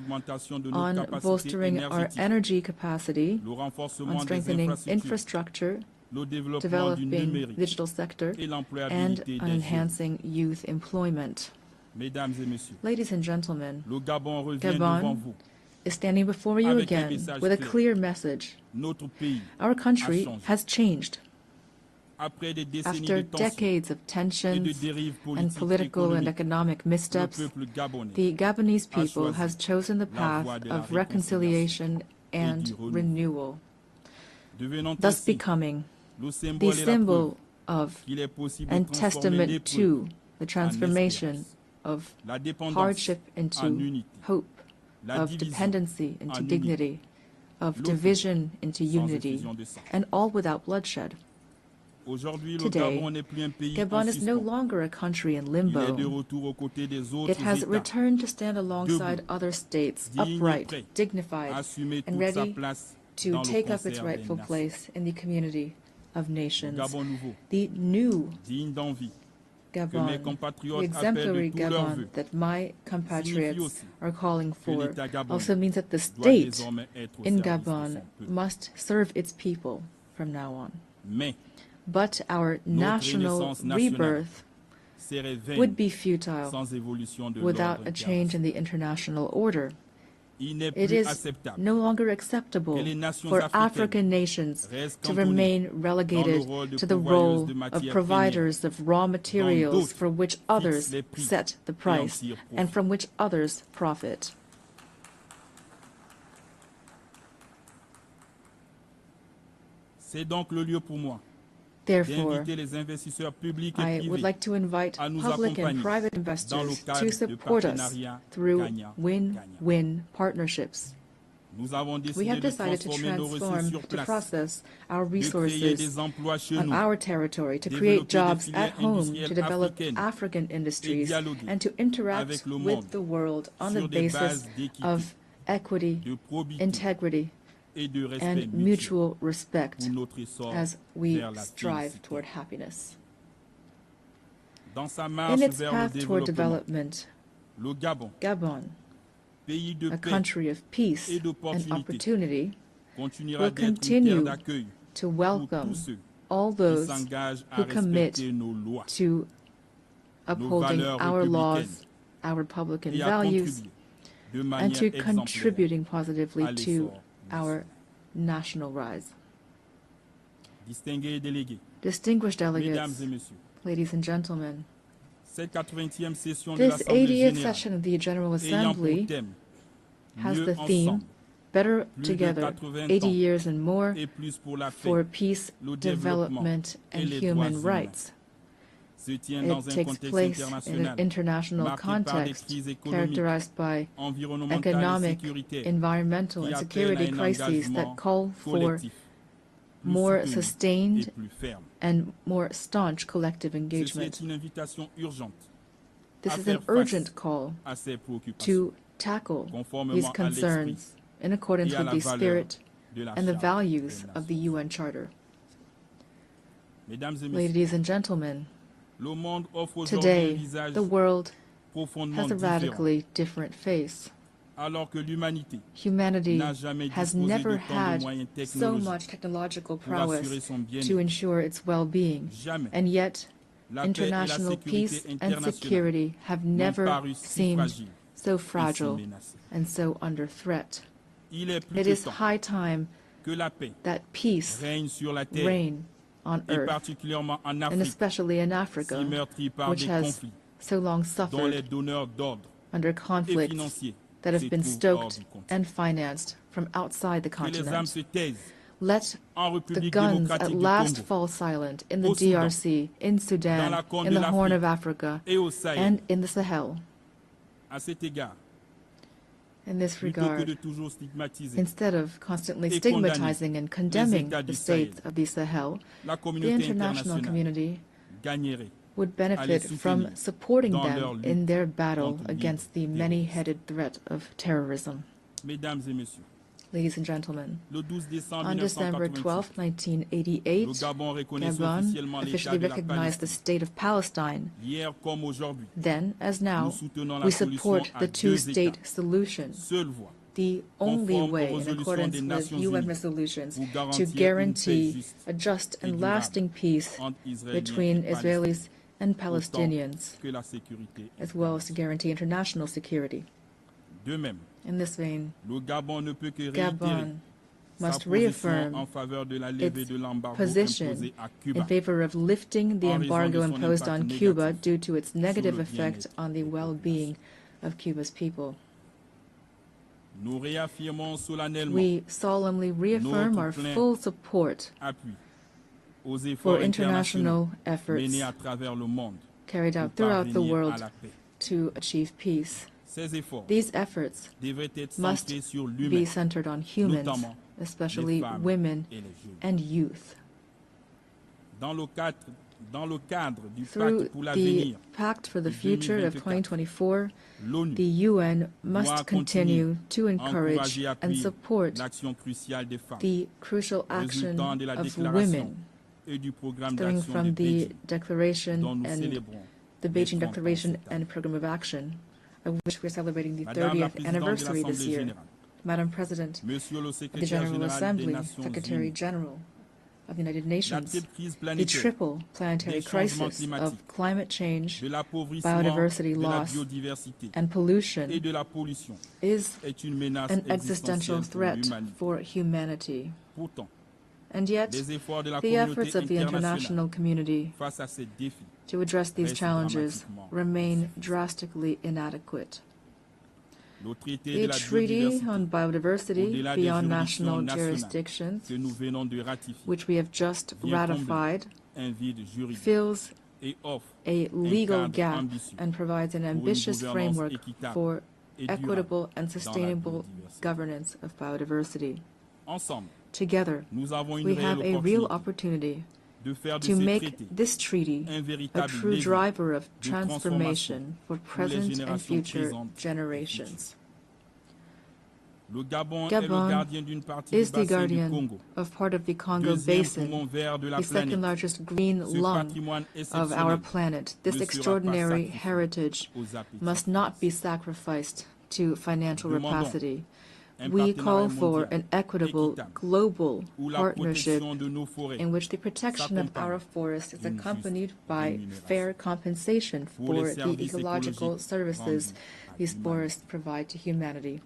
[SPEAKER 9] on bolstering our energy capacity, on strengthening infrastructure, developing the digital sector, and on enhancing youth employment. Ladies and gentlemen, Gabon is standing before you again with a clear message. Our country has changed. After decades of tensions and political and economic missteps, the Gabonese people has chosen the path of reconciliation and renewal, thus becoming the symbol of and testament to the transformation of hardship into hope, of dependency into dignity, of division into unity, and all without bloodshed. Today, Gabon is no longer a country in limbo. It has returned to stand alongside other states, upright, dignified, and ready to take up its rightful place in the community of nations. The new Gabon, the exemplary Gabon that my compatriots are calling for, also means that the state in Gabon must serve its people from now on. But our national rebirth would be futile without a change in the international order. It is no longer acceptable for African nations to remain relegated to the role of providers of raw materials for which others set the price and from which others profit. Therefore, I would like to invite public and private investors to support us through win-win partnerships. We have decided to transform, to process our resources on our territory, to create jobs at home, to develop African industries, and to interact with the world on the basis of equity, integrity, and mutual respect as we strive toward happiness. In its path toward development, Gabon, a country of peace and opportunity, will continue to welcome all those who commit to upholding our laws, our Republican values, and to contributing positively to our national rise. Distinguished delegates, ladies and gentlemen, this 80th session of the General Assembly has the theme, Better Together, 80 Years and More for Peace, Development, and Human Rights. It takes place in an international context characterized by economic, environmental, and security crises that call for more sustained and more staunch collective engagement. This is an urgent call to tackle these concerns in accordance with the spirit and the values of the UN Charter. Ladies and gentlemen, today the world has a radically different face. Humanity has never had so much technological prowess to ensure its well-being, and yet international peace and security have never seemed so fragile and so under threat. It is high time that peace reign on earth, and especially in Africa, which has so long suffered under conflicts that have been stoked and financed from outside the continent. Let the guns at last fall silent in the DRC, in Sudan, in the Horn of Africa, and in the Sahel. In this regard, instead of constantly stigmatizing and condemning the states of the Sahel, the international community would benefit from supporting them in their battle against the many-headed threat of terrorism. Ladies and gentlemen, on December 12, 1988, Gabon officially recognized the State of Palestine. Then, as now, we support the two-state solution, the only way, in accordance with UN resolutions, to guarantee a just and lasting peace between Israelis and Palestinians, as well as to guarantee international security. In this vein, Gabon must reaffirm its position in favor of lifting the embargo imposed on Cuba due to its negative effect on the well-being of Cuba's people. We solemnly reaffirm our full support for international efforts carried out throughout the world to achieve peace. These efforts must be centered on humans, especially women and youth. Through the Pact for the Future of 2024, the UN must continue to encourage and support the crucial action of women, stemming from the Declaration and the Beijing Declaration and Program of Action, of which we're celebrating the 30th anniversary this year. Madam President of the General Assembly, Secretary General of the United Nations, the triple planetary crisis of climate change, biodiversity loss, and pollution is an existential threat for humanity. And yet, the efforts of the international community to address these challenges remain drastically inadequate. The Treaty on Biodiversity Beyond National Jurisdictions, which we have just ratified, fills a legal gap and provides an ambitious framework for equitable and sustainable governance of biodiversity. Together, we have a real opportunity to make this treaty a true driver of transformation for present and future generations. Gabon is the guardian of part of the Congo Basin, the second largest green lung of our planet. This extraordinary heritage must not be sacrificed to financial rapacity. We call for an equitable global partnership in which the protection of our forests is accompanied by fair compensation for the ecological services these forests provide to humanity.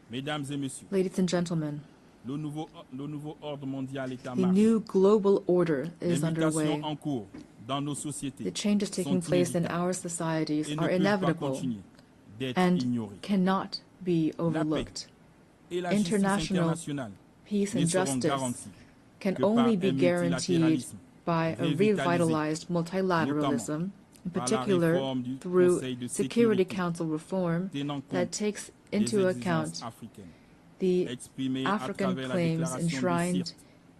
[SPEAKER 9] Ladies and gentlemen, the new global order is underway. The changes taking place in our societies are inevitable and cannot be overlooked. International peace and justice can only be guaranteed by a revitalized multilateralism, in particular through Security Council reform that takes into account the African claims enshrined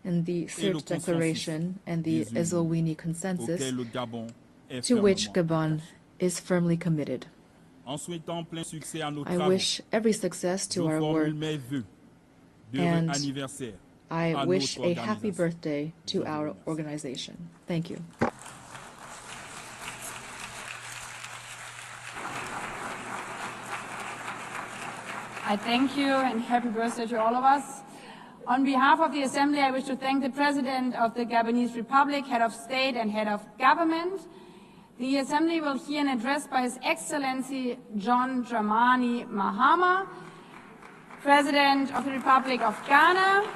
[SPEAKER 9] in the Sirte Declaration and the Eswatini Consensus, to which Gabon is firmly committed. I wish every success to our work, and I wish a happy birthday to our organization. Thank you.
[SPEAKER 14] I thank you and happy birthday to all of us. On behalf of the Assembly, I wish to thank the President of the Gabonese Republic, Head of State and Head of Government. The Assembly will hear an address by His Excellency John Dramani Mahama, President of the Republic of Ghana.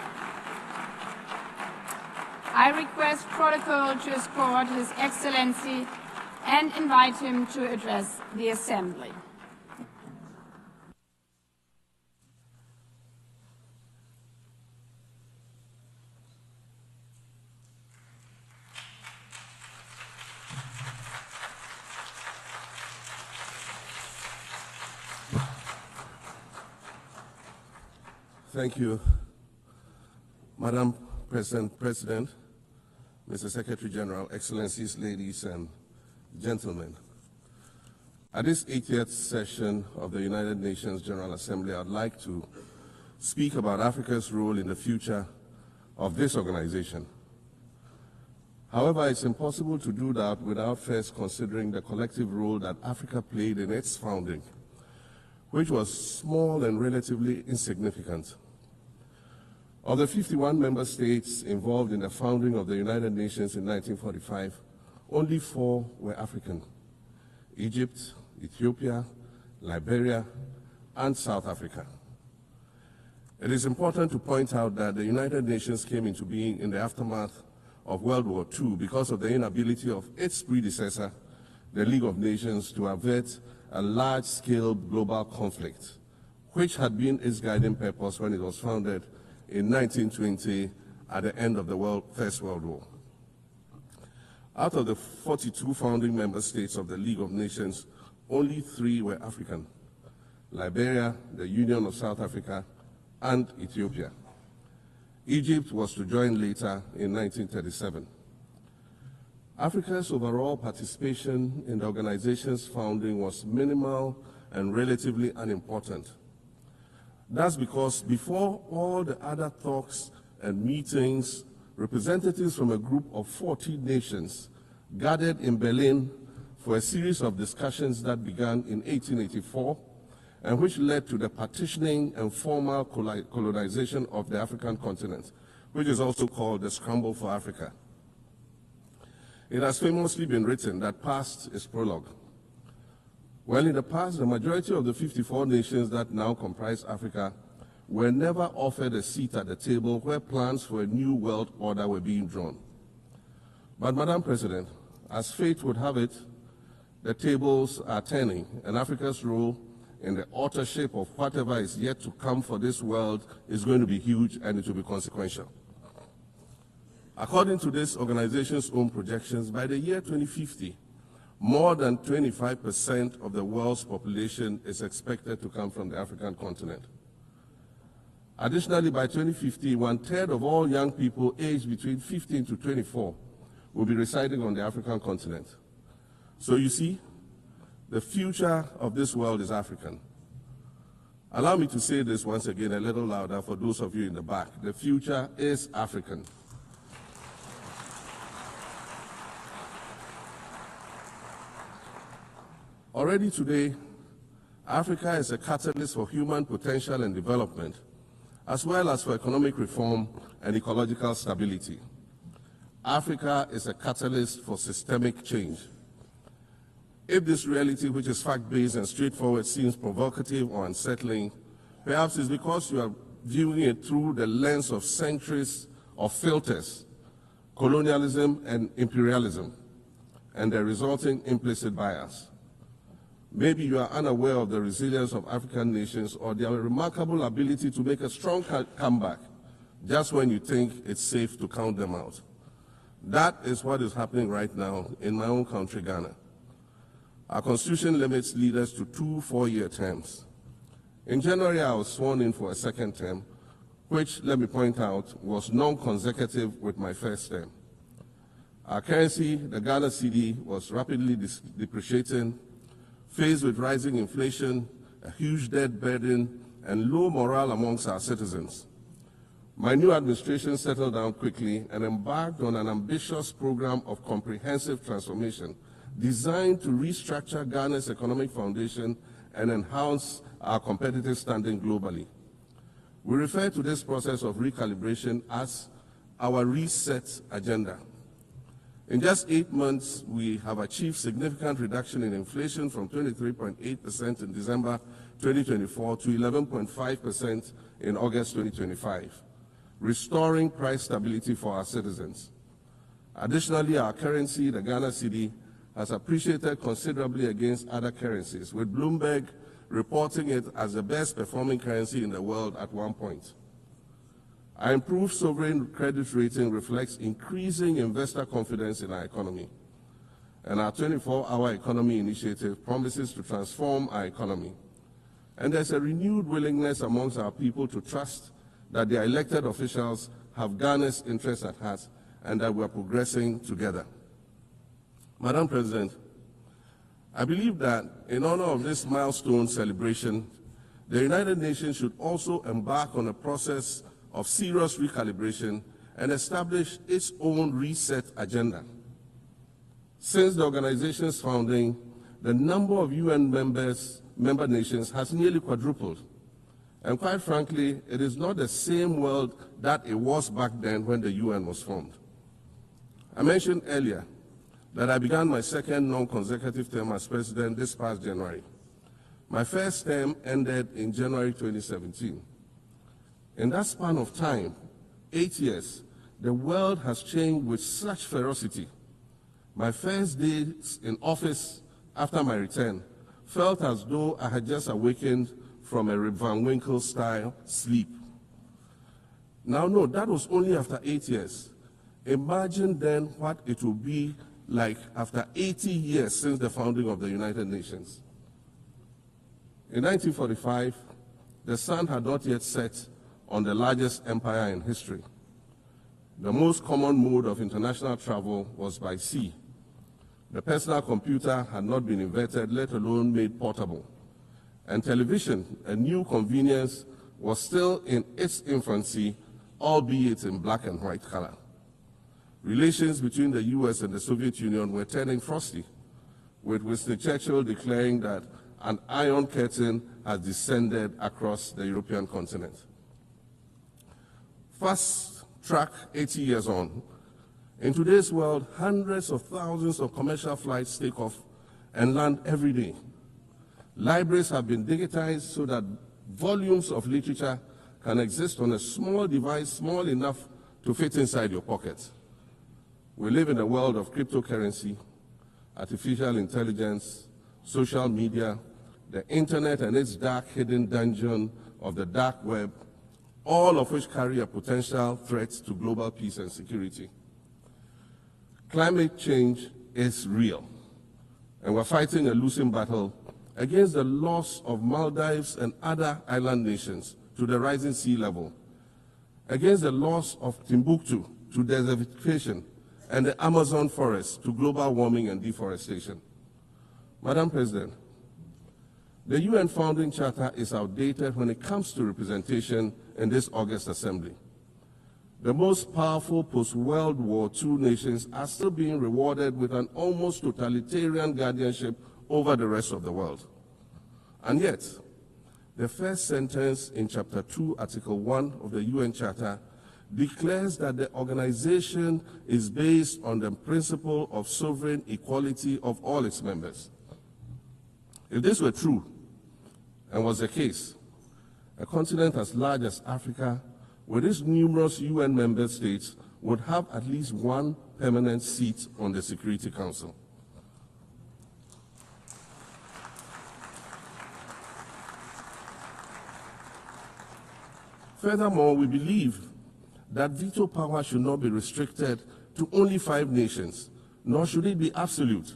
[SPEAKER 14] I request protocol to escort His Excellency and invite him to address the Assembly.
[SPEAKER 16] Thank you, Madam President, Mr. Secretary General, Excellencies, ladies and gentlemen. At this 80th session of the United Nations General Assembly, I'd like to speak about Africa's role in the future of this organization. However, it's impossible to do that without first considering the collective role that Africa played in its founding, which was small and relatively insignificant. Of the 51 member states involved in the founding of the United Nations in 1945, only 4 were African: Egypt, Ethiopia, Liberia, and South Africa. It is important to point out that the United Nations came into being in the aftermath of World War II because of the inability of its predecessor, the League of Nations, to avert a large-scale global conflict, which had been its guiding purpose when it was founded in 1920 at the end of the First World War. Out of the 42 founding member states of the League of Nations, only 3 were African: Liberia, the Union of South Africa, and Ethiopia. Egypt was to join later in 1937. Africa's overall participation in the organization's founding was minimal and relatively unimportant. That's because before all the other talks and meetings, representatives from a group of 40 nations gathered in Berlin for a series of discussions that began in 1884 and which led to the partitioning and formal colonization of the African continent, which is also called the Scramble for Africa. It has famously been written that past is prologue. Well, in the past, the majority of the 54 nations that now comprise Africa were never offered a seat at the table where plans for a new world order were being drawn. But, Madam President, as fate would have it, the tables are turning, and Africa's role in the authorship of whatever is yet to come for this world is going to be huge, and it will be consequential. According to this organization's own projections, by the year 2050, more than 25% of the world's population is expected to come from the African continent. Additionally, by 2050, 1/3 of all young people aged between 15 to 24 will be residing on the African continent. So you see, the future of this world is African. Allow me to say this once again a little louder for those of you in the back. The future is African. Already today, Africa is a catalyst for human potential and development, as well as for economic reform and ecological stability. Africa is a catalyst for systemic change. If this reality, which is fact-based and straightforward, seems provocative or unsettling, perhaps it's because you are viewing it through the lens of centuries of filters, colonialism and imperialism, and the resulting implicit bias. Maybe you are unaware of the resilience of African nations or their remarkable ability to make a strong comeback just when you think it's safe to count them out. That is what is happening right now in my own country, Ghana. Our constitution limits leaders to 2 4-year terms. In January, I was sworn in for a second term, which, let me point out, was non-consecutive with my first term. Our currency, the Ghana cedi, was rapidly depreciating, faced with rising inflation, a huge debt burden, and low morale amongst our citizens. My new administration settled down quickly and embarked on an ambitious program of comprehensive transformation designed to restructure Ghana's economic foundation and enhance our competitive standing globally. We refer to this process of recalibration as our reset agenda. In just 8 months, we have achieved significant reduction in inflation from 23.8% in December 2024 to 11.5% in August 2025, restoring price stability for our citizens. Additionally, our currency, the Ghana cedi, has appreciated considerably against other currencies, with Bloomberg reporting it as the best performing currency in the world at one point. Our improved sovereign credit rating reflects increasing investor confidence in our economy, and our 24-hour economy initiative promises to transform our economy. And there's a renewed willingness amongst our people to trust that their elected officials have Ghana's interests at heart and that we are progressing together. Madam President, I believe that in honor of this milestone celebration, the United Nations should also embark on a process of serious recalibration and establish its own reset agenda. Since the organization's founding, the number of UN member nations has nearly quadrupled. And quite frankly, it is not the same world that it was back then when the UN was formed. I mentioned earlier that I began my second non-consecutive term as president this past January. My first term ended in January 2017. In that span of time, 8 years, the world has changed with such ferocity. My first days in office after my return felt as though I had just awakened from a Rip Van Winkle-style sleep. Now, no, that was only after 8 years. Imagine then what it will be like after 80 years since the founding of the United Nations. In 1945, the sun had not yet set on the largest empire in history. The most common mode of international travel was by sea. The personal computer had not been invented, let alone made portable. And television, a new convenience, was still in its infancy, albeit in black and white color. Relations between the US and the Soviet Union were turning frosty, with Winston Churchill declaring that an iron curtain has descended across the European continent. Fast track 80 years on. In today's world, hundreds of thousands of commercial flights take off and land every day. Libraries have been digitized so that volumes of literature can exist on a small device, small enough to fit inside your pocket. We live in a world of cryptocurrency, artificial intelligence, social media, the internet and its dark hidden dungeon of the dark web, all of which carry a potential threat to global peace and security. Climate change is real. And we're fighting a losing battle against the loss of Maldives and other island nations to the rising sea level, against the loss of Timbuktu to desertification and the Amazon forest to global warming and deforestation. Madam President, the UN Founding Charter is outdated when it comes to representation in this August Assembly. The most powerful post-World War II nations are still being rewarded with an almost totalitarian guardianship over the rest of the world. And yet, the first sentence in Chapter 2, Article 1 of the UN Charter declares that the organization is based on the principle of sovereign equality of all its members. If this were true, and was the case, a continent as large as Africa, with its numerous UN member states, would have at least one permanent seat on the Security Council. Furthermore, we believe that veto power should not be restricted to only 5 nations, nor should it be absolute.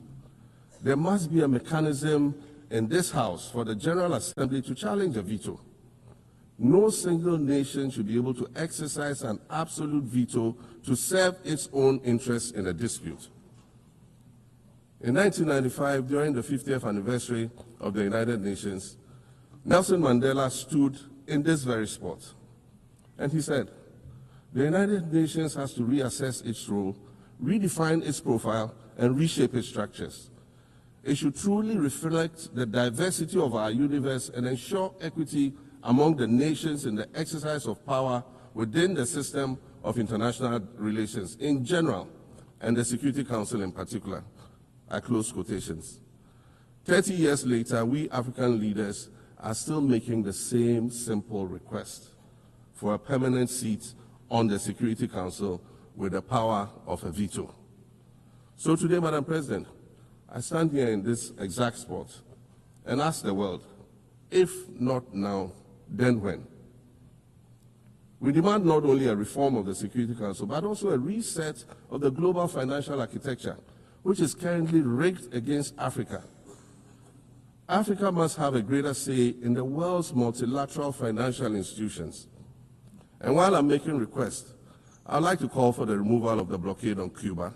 [SPEAKER 16] There must be a mechanism in this House for the General Assembly to challenge a veto. No single nation should be able to exercise an absolute veto to serve its own interests in a dispute. In 1995, during the 50th anniversary of the United Nations, Nelson Mandela stood in this very spot, and he said, "The United Nations has to reassess its role, redefine its profile, and reshape its structures. It should truly reflect the diversity of our universe and ensure equity among the nations in the exercise of power within the system of international relations in general and the Security Council in particular." I close quotations. 30 years later, we African leaders are still making the same simple request for a permanent seat on the Security Council with the power of a veto. So today, Madam President, I stand here in this exact spot and ask the world, if not now, then when? We demand not only a reform of the Security Council, but also a reset of the global financial architecture, which is currently rigged against Africa. Africa must have a greater say in the world's multilateral financial institutions. And while I'm making requests, I'd like to call for the removal of the blockade on Cuba.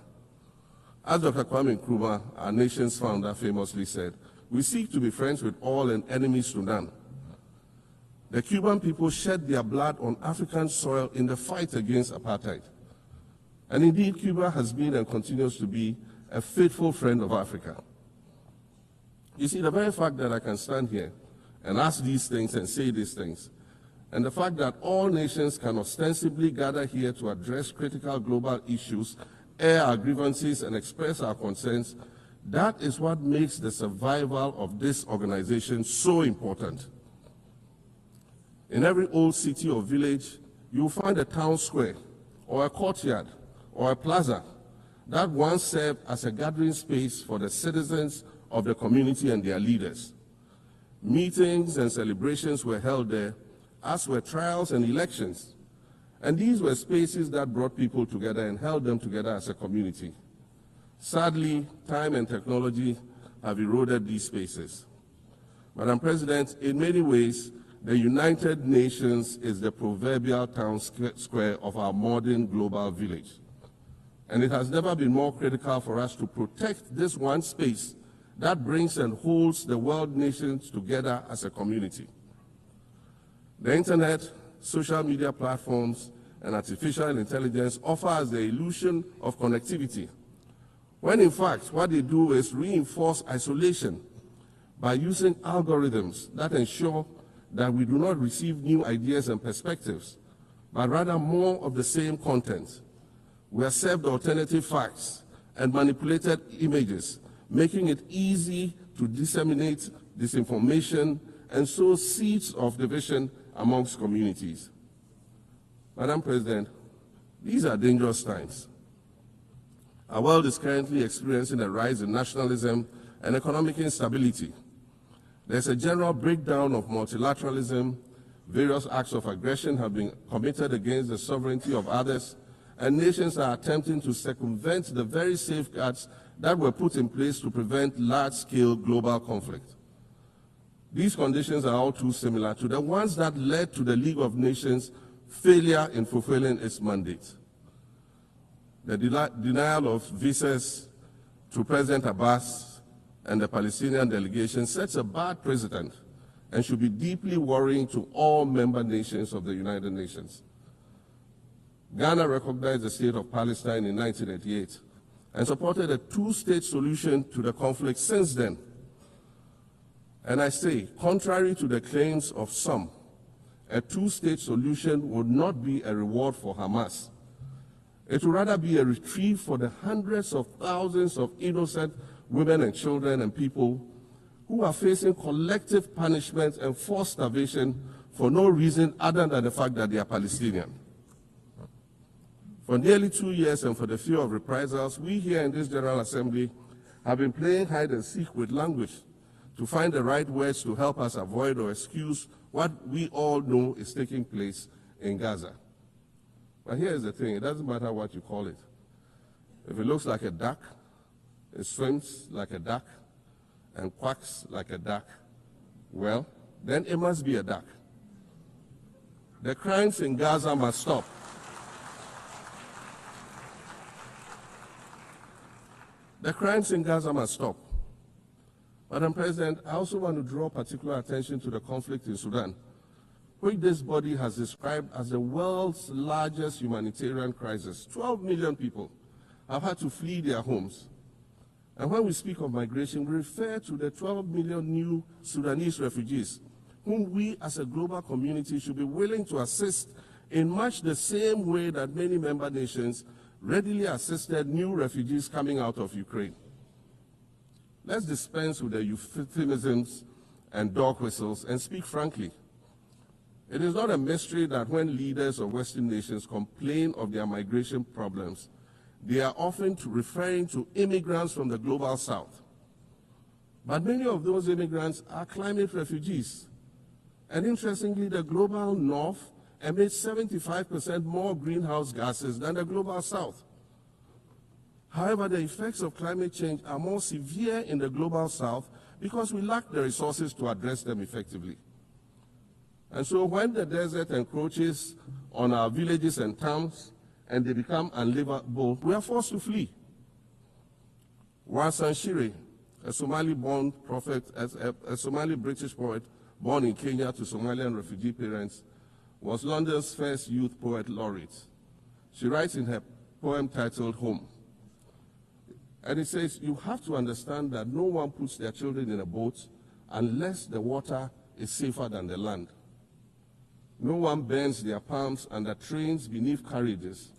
[SPEAKER 16] As Dr. Kwame Nkrumah, our nation's founder, famously said, "We seek to be friends with all and enemy Sudan." The Cuban people shed their blood on African soil in the fight against apartheid. And indeed, Cuba has been and continues to be a faithful friend of Africa. You see, the very fact that I can stand here and ask these things and say these things, and the fact that all nations can ostensibly gather here to address critical global issues, air our grievances, and express our concerns, that is what makes the survival of this organization so important. In every old city or village, you will find a town square, or a courtyard, or a plaza that once served as a gathering space for the citizens of the community and their leaders. Meetings and celebrations were held there, as were trials and elections. And these were spaces that brought people together and held them together as a community. Sadly, time and technology have eroded these spaces. Madam President, in many ways, the United Nations is the proverbial town square of our modern global village. And it has never been more critical for us to protect this one space that brings and holds the world nations together as a community. The internet, social media platforms, and artificial intelligence offer us the illusion of connectivity, when in fact what they do is reinforce isolation by using algorithms that ensure that we do not receive new ideas and perspectives, but rather more of the same content. We are served alternative facts and manipulated images, making it easy to disseminate disinformation and sow seeds of division amongst communities. Madam President, these are dangerous times. Our world is currently experiencing a rise in nationalism and economic instability. There's a general breakdown of multilateralism. Various acts of aggression have been committed against the sovereignty of others, and nations are attempting to circumvent the very safeguards that were put in place to prevent large-scale global conflict. These conditions are all too similar to the ones that led to the League of Nations' failure in fulfilling its mandate. The denial of visas to President Abbas and the Palestinian delegation sets a bad precedent and should be deeply worrying to all member nations of the United Nations. Ghana recognized the state of Palestine in 1988 and supported a two-state solution to the conflict since then. And I say, contrary to the claims of some, a two-state solution would not be a reward for Hamas. It would rather be a reprieve for the hundreds of thousands of innocent women and children and people who are facing collective punishment and forced starvation for no reason other than the fact that they are Palestinian. For nearly 2 years and for the fear of reprisals, we here in this General Assembly have been playing hide and seek with language to find the right words to help us avoid or excuse what we all know is taking place in Gaza. But here's the thing, it doesn't matter what you call it. If it looks like a duck, it swims like a duck, and quacks like a duck, well, then it must be a duck. The crimes in Gaza must stop. The crimes in Gaza must stop. Madam President, I also want to draw particular attention to the conflict in Sudan, which this body has described as the world's largest humanitarian crisis. 12 million people have had to flee their homes. And when we speak of migration, we refer to the 12 million new Sudanese refugees, whom we as a global community should be willing to assist in much the same way that many member nations readily assisted new refugees coming out of Ukraine. Let's dispense with the euphemisms and dog whistles and speak frankly. It is not a mystery that when leaders of Western nations complain of their migration problems, they are often referring to immigrants from the global south. But many of those immigrants are climate refugees. And interestingly, the global north emits 75% more greenhouse gases than the global south. However, the effects of climate change are more severe in the global south because we lack the resources to address them effectively. And so when the desert encroaches on our villages and towns and they become unlivable, we are forced to flee. Wasan Shire, a Somali-born prophet, a Somali-British poet born in Kenya to Somalian refugee parents, was London's first youth poet laureate. She writes in her poem titled Home. And it says, you have to understand that no one puts their children in a boat unless the water is safer than the land. No one bends their palms under trains beneath carriages.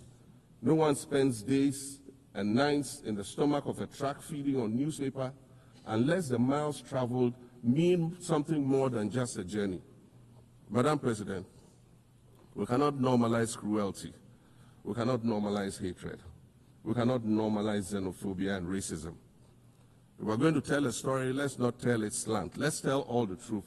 [SPEAKER 16] No one spends days and nights in the stomach of a truck feeding on newspaper unless the miles traveled mean something more than just a journey. Madam President, we cannot normalize cruelty. We cannot normalize hatred. We cannot normalize xenophobia and racism. If we're going to tell a story, let's not tell its slant. Let's tell all the truth.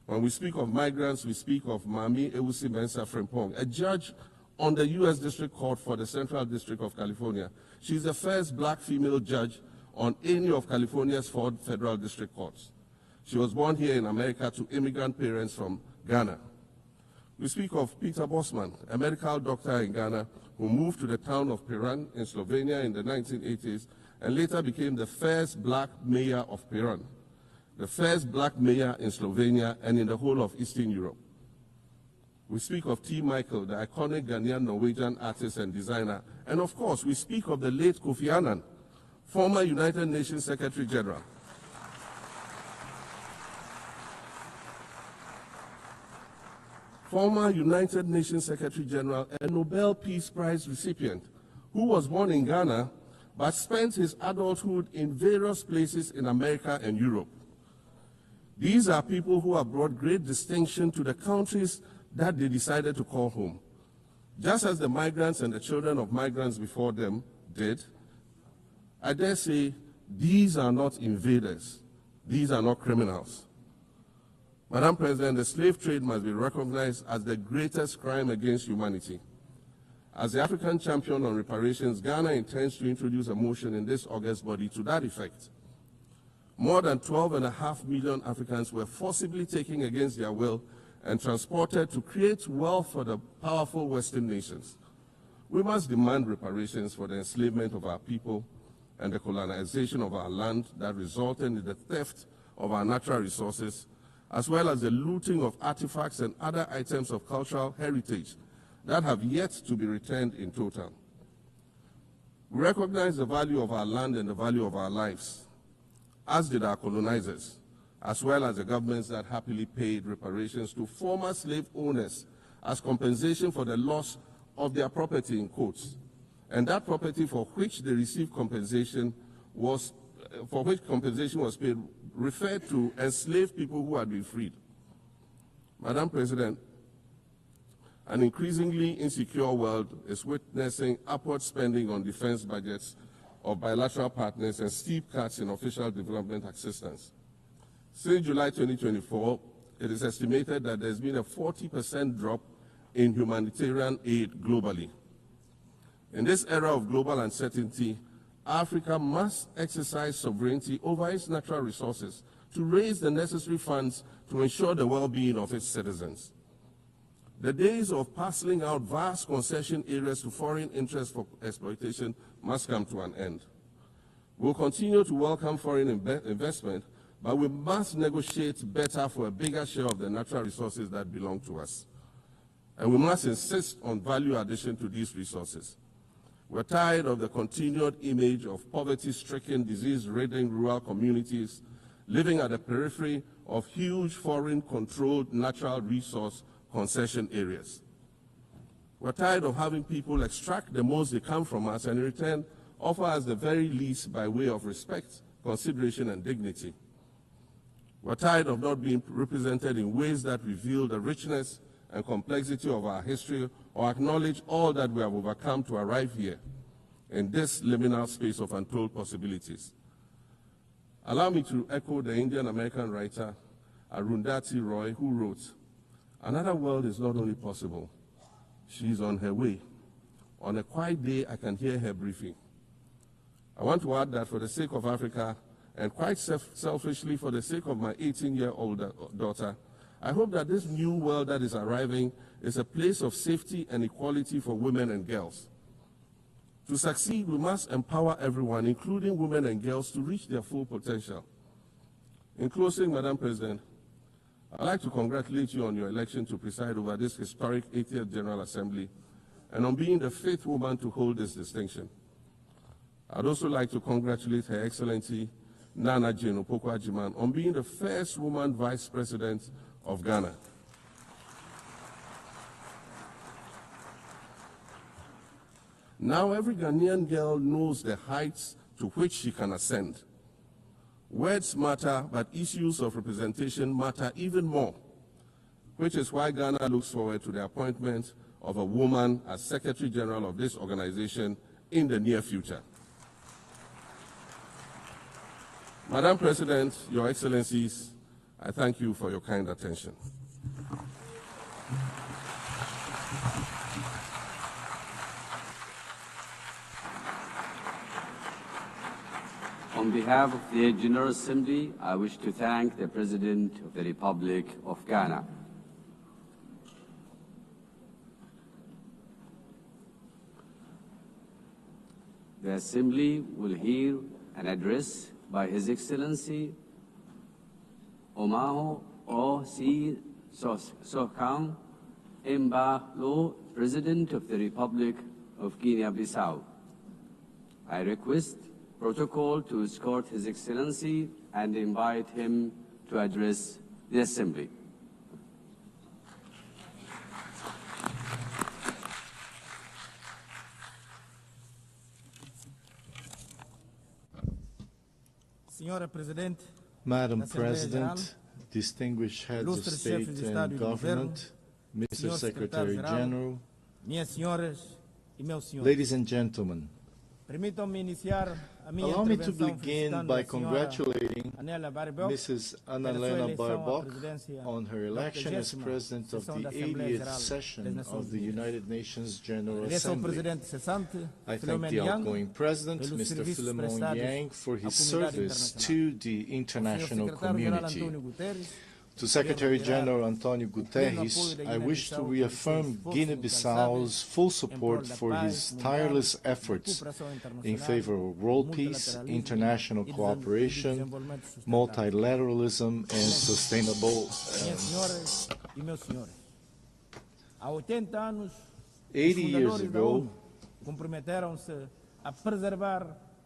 [SPEAKER 16] When we speak of migrants, we speak of Mami Ewusi Mensah Frimpong, a judge on the U.S. District Court for the Central District of California. She's the first black female judge on any of California's 4 federal district courts. She was born here in America to immigrant parents from Ghana. We speak of Peter Bosman, a medical doctor in Ghana who moved to the town of Piran in Slovenia in the 1980s and later became the first black mayor of Piran, the first black mayor in Slovenia and in the whole of Eastern Europe. We speak of T. Michael, the iconic Ghanaian Norwegian artist and designer. And of course, we speak of the late Kofi Annan, former United Nations Secretary General. Former United Nations Secretary General and Nobel Peace Prize recipient, who was born in Ghana but spent his adulthood in various places in America and Europe. These are people who have brought great distinction to the countries that they decided to call home. Just as the migrants and the children of migrants before them did, I dare say these are not invaders. These are not criminals. Madam President, the slave trade must be recognized as the greatest crime against humanity. As the African champion on reparations, Ghana intends to introduce a motion in this August body to that effect. More than 12.5 million Africans were forcibly taken against their will and transported to create wealth for the powerful Western nations. We must demand reparations for the enslavement of our people and the colonization of our land that resulted in the theft of our natural resources, as well as the looting of artifacts and other items of cultural heritage that have yet to be returned in total. We recognize the value of our land and the value of our lives, as did our colonizers, as well as the governments that happily paid reparations to former slave owners as compensation for the loss of their property, in quotes, and that property for which they received compensation was paid referred to enslaved people who had been freed. Madam President, an increasingly insecure world is witnessing upward spending on defense budgets of bilateral partners and steep cuts in official development assistance. Since July 2024, it is estimated that there's been a 40% drop in humanitarian aid globally. In this era of global uncertainty, Africa must exercise sovereignty over its natural resources to raise the necessary funds to ensure the well-being of its citizens. The days of parceling out vast concession areas to foreign interests for exploitation must come to an end. We'll continue to welcome foreign investment, but we must negotiate better for a bigger share of the natural resources that belong to us. And we must insist on value addition to these resources. We're tired of the continued image of poverty-stricken, disease-ridden rural communities living at the periphery of huge foreign-controlled natural resource concession areas. We're tired of having people extract the most they can from us and in return offer us the very least by way of respect, consideration, and dignity. We're tired of not being represented in ways that reveal the richness and complexity of our history or acknowledge all that we have overcome to arrive here in this liminal space of untold possibilities. Allow me to echo the Indian-American writer Arundhati Roy, who wrote, "Another world is not only possible, she is on her way. On a quiet day, I can hear her briefing." I want to add that for the sake of Africa, and quite selfishly for the sake of my 18-year-old daughter, I hope that this new world that is arriving is a place of safety and equality for women and girls. To succeed, we must empower everyone, including women and girls, to reach their full potential. In closing, Madam President, I'd like to congratulate you on your election to preside over this historic 80th General Assembly and on being the 5th woman to hold this distinction. I'd also like to congratulate Her Excellency Nana Jane Opoku-Agyeman on being the first woman Vice President of Ghana. Now every Ghanaian girl knows the heights to which she can ascend. Words matter, but issues of representation matter even more, which is why Ghana looks forward to the appointment of a woman as Secretary General of this organization in the near future. Madam President, Your Excellencies, I thank you for your kind attention.
[SPEAKER 17] On behalf of the General Assembly, I wish to thank the President of the Republic of Ghana. The Assembly will hear an address by His Excellency Omaho O.C. Sokang Mbalo, President of the Republic of Guinea-Bissau. I request protocol to escort His Excellency and invite him to address the Assembly.
[SPEAKER 18] Madam President, distinguished heads of state and government, Mr. Secretary General, ladies and gentlemen, Allow me to begin by congratulating Mrs. Annalena Baerbock on her election as President of the 80th session of the United Nations General Assembly. I thank the outgoing President, Mr. Philemon Yang, for his service to the international community. To Secretary General Antonio Guterres, I wish to reaffirm Guinea-Bissau's full support for his tireless efforts in favor of world peace, international cooperation, multilateralism, and sustainable 80 years ago,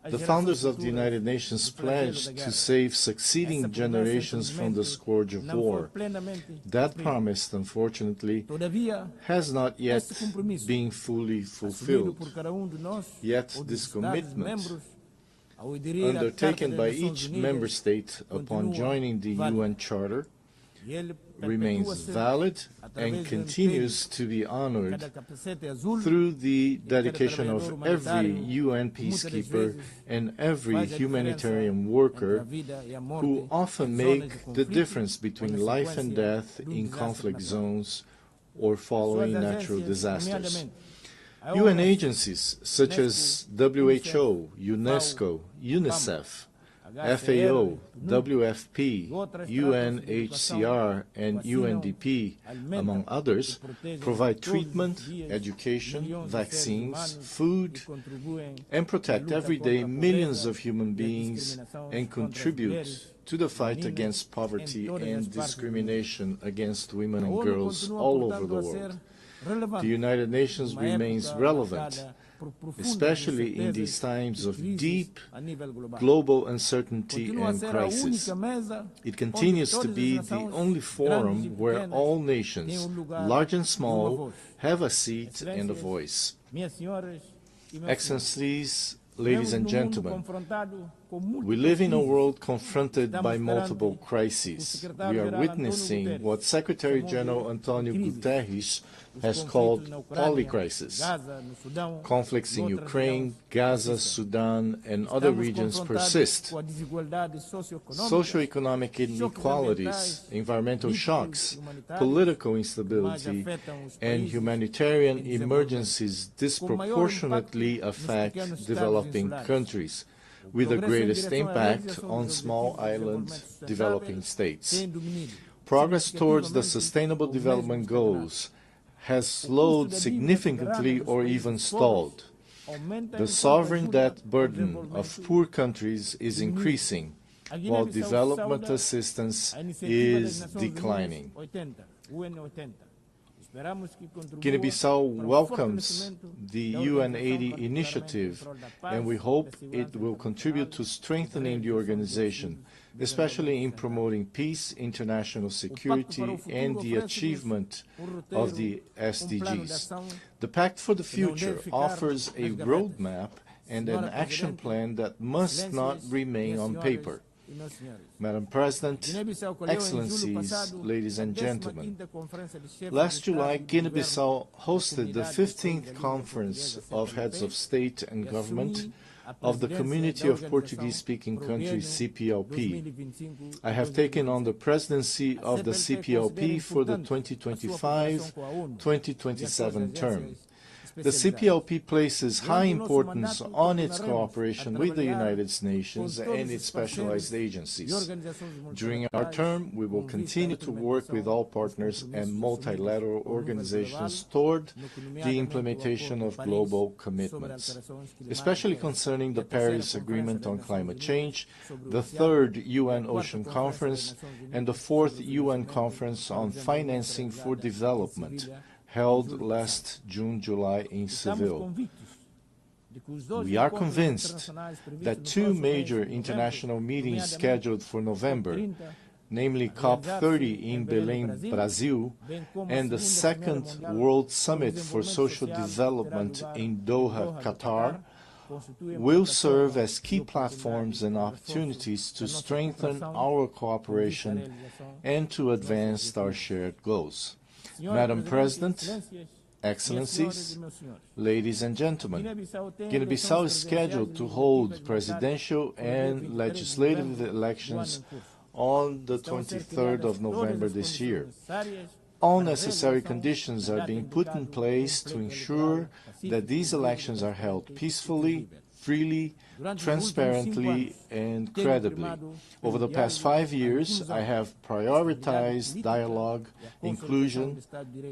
[SPEAKER 18] the founders of the United Nations pledged to save succeeding generations from the scourge of war. That promise, unfortunately, has not yet been fully fulfilled. Yet this commitment, undertaken by each member state upon joining the UN Charter, remains valid and continues to be honored through the dedication of every UN peacekeeper and every humanitarian worker who often make the difference between life and death in conflict zones or following natural disasters. UN agencies such as WHO, UNESCO, UNICEF, FAO, WFP, UNHCR, and UNDP, among others, provide treatment, education, vaccines, food, and protect every day millions of human beings and contribute to the fight against poverty and discrimination against women and girls all over the world. The United Nations remains relevant, especially in these times of deep global uncertainty and crisis. It continues to be the only forum where all nations, large and small, have a seat and a voice. Excellencies, ladies and gentlemen, we live in a world confronted by multiple crises. We are witnessing what Secretary General Antonio Guterres has called polycrisis. Conflicts in Ukraine, Gaza, Sudan, and other regions persist. Socioeconomic inequalities, environmental shocks, political instability, and humanitarian emergencies disproportionately affect developing countries, with the greatest impact on small island developing states. Progress towards the Sustainable Development Goals has slowed significantly or even stalled. The sovereign debt burden of poor countries is increasing, while development assistance is declining. Guinea-Bissau welcomes the UN 80 initiative, and we hope it will contribute to strengthening the organization, especially in promoting peace, international security, and the achievement of the SDGs. The Pact for the Future offers a roadmap and an action plan that must not remain on paper. Madam President, Excellencies, ladies and gentlemen, last July, Guinea-Bissau hosted the 15th Conference of Heads of State and Government of the Community of Portuguese-Speaking Countries, CPLP. I have taken on the presidency of the CPLP for the 2025-2027 term. The CPLP places high importance on its cooperation with the United Nations and its specialized agencies. During our term, we will continue to work with all partners and multilateral organizations toward the implementation of global commitments, especially concerning the Paris Agreement on Climate Change, the 3rd UN Ocean Conference, and the 4th UN Conference on Financing for Development, held last June-July in Seville. We are convinced that two major international meetings scheduled for November, namely COP30 in Belém, Brazil, and the 2nd World Summit for Social Development in Doha, Qatar, will serve as key platforms and opportunities to strengthen our cooperation and to advance our shared goals. Madam President, Excellencies, ladies and gentlemen, Guinea-Bissau is scheduled to hold presidential and legislative elections on the 23rd of November this year. All necessary conditions are being put in place to ensure that these elections are held peacefully, freely, transparently, and credibly. Over the past 5 years, I have prioritized dialogue, inclusion,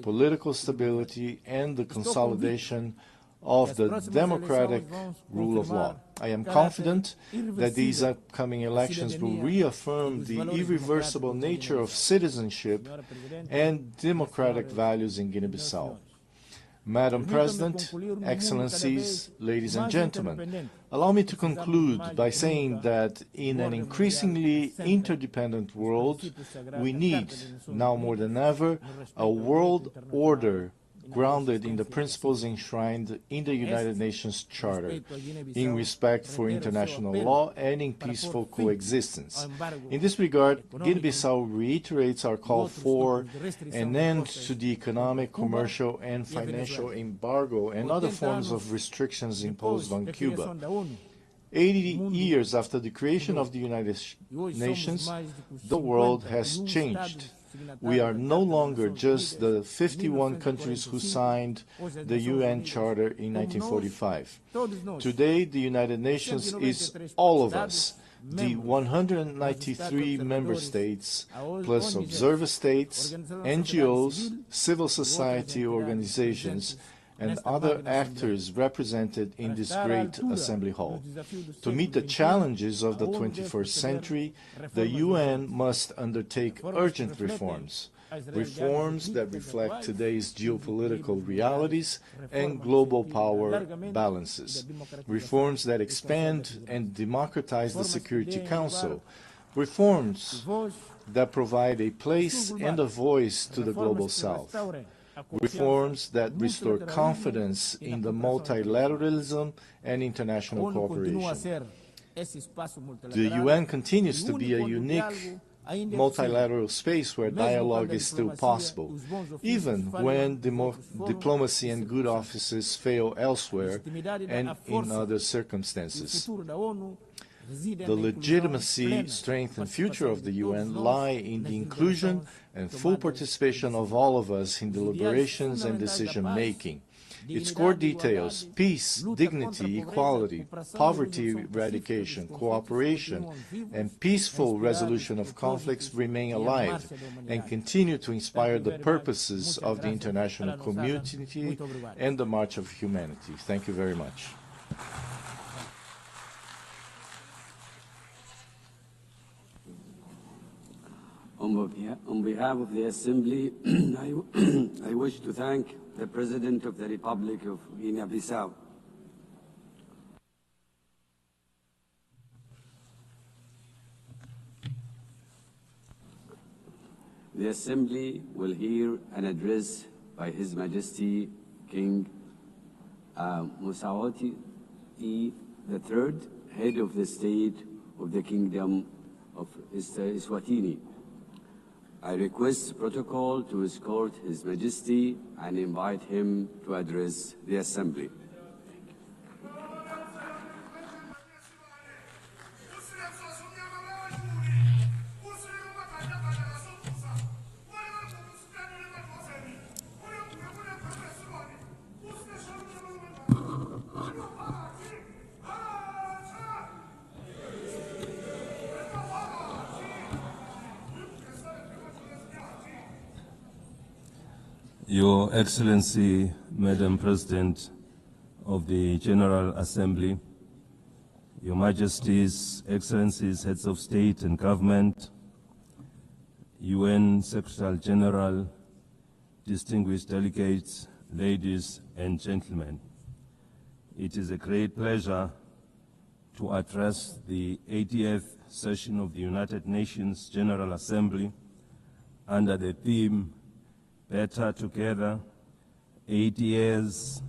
[SPEAKER 18] political stability, and the consolidation of the democratic rule of law. I am confident that these upcoming elections will reaffirm the irreversible nature of citizenship and democratic values in Guinea-Bissau. Madam President, Excellencies, ladies and gentlemen, allow me to conclude by saying that in an increasingly interdependent world, we need, now more than ever, a world order grounded in the principles enshrined in the United Nations Charter, in respect for international law and in peaceful coexistence. In this regard, Guinea-Bissau reiterates our call for an end to the economic, commercial, and financial embargo and other forms of restrictions imposed on Cuba. 80 years after the creation of the United Nations, the world has changed. We are no longer just the 51 countries who signed the UN Charter in 1945. Today, the United Nations is all of us, the 193 member states, plus observer states, NGOs, civil society organizations, and other actors represented in this great assembly hall. To meet the challenges of the 21st century, the UN must undertake urgent reforms, reforms that reflect today's geopolitical realities and global power balances, reforms that expand and democratize the Security Council, reforms that provide a place and a voice to the Global South, reforms that restore confidence in the multilateralism and international cooperation. The UN continues to be a unique multilateral space where dialogue is still possible, even when diplomacy and good offices fail elsewhere and in other circumstances. The legitimacy, strength, and future of the UN lie in the inclusion and full participation of all of us in deliberations and decision-making. Its core details, peace, dignity, equality, poverty eradication, cooperation, and peaceful resolution of conflicts remain alive and continue to inspire the purposes of the international community and the march of humanity. Thank you very much.
[SPEAKER 17] On behalf of the Assembly, I wish to thank the President of the Republic of Guinea-Bissau. The Assembly will hear an address by His Majesty King Mosawati III, Head of the State of the Kingdom of Eswatini. I request protocol to escort His Majesty and invite him to address the Assembly.
[SPEAKER 19] Your Excellency, Madam President of the General Assembly, Your Majesties, Excellencies, Heads of State and Government, UN Secretary General, distinguished delegates, ladies and gentlemen, it is a great pleasure to address the 80th session of the United Nations General Assembly under the theme Better Together, 8 years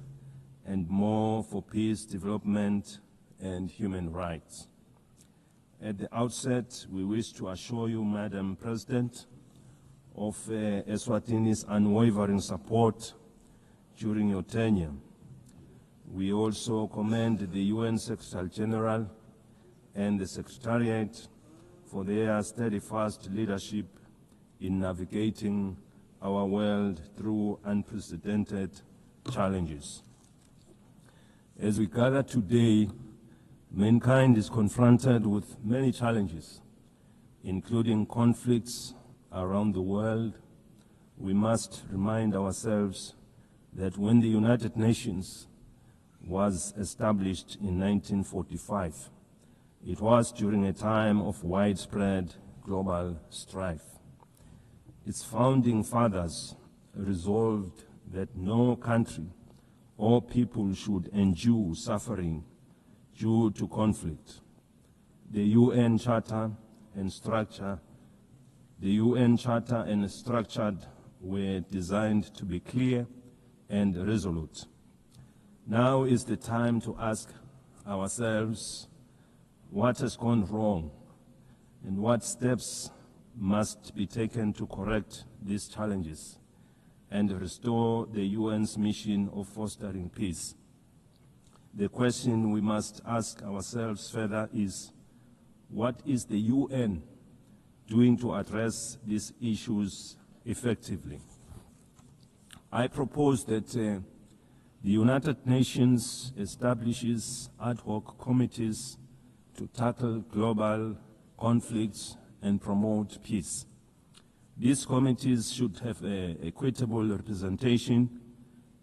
[SPEAKER 19] and more for peace, development, and human rights. At the outset, we wish to assure you, Madam President, of Eswatini's unwavering support during your tenure. We also commend the UN Secretary General and the Secretariat for their steadfast leadership in navigating our world through unprecedented challenges. As we gather today, mankind is confronted with many challenges, including conflicts around the world. We must remind ourselves that when the United Nations was established in 1945, it was during a time of widespread global strife. Its founding fathers resolved that no country or people should endure suffering due to conflict. The UN Charter and structure were designed to be clear and resolute. Now is the time to ask ourselves what has gone wrong and what steps must be taken to correct these challenges and restore the UN's mission of fostering peace. The question we must ask ourselves further is, what is the UN doing to address these issues effectively? I propose that the United Nations establishes ad hoc committees to tackle global conflicts and promote peace. These committees should have equitable representation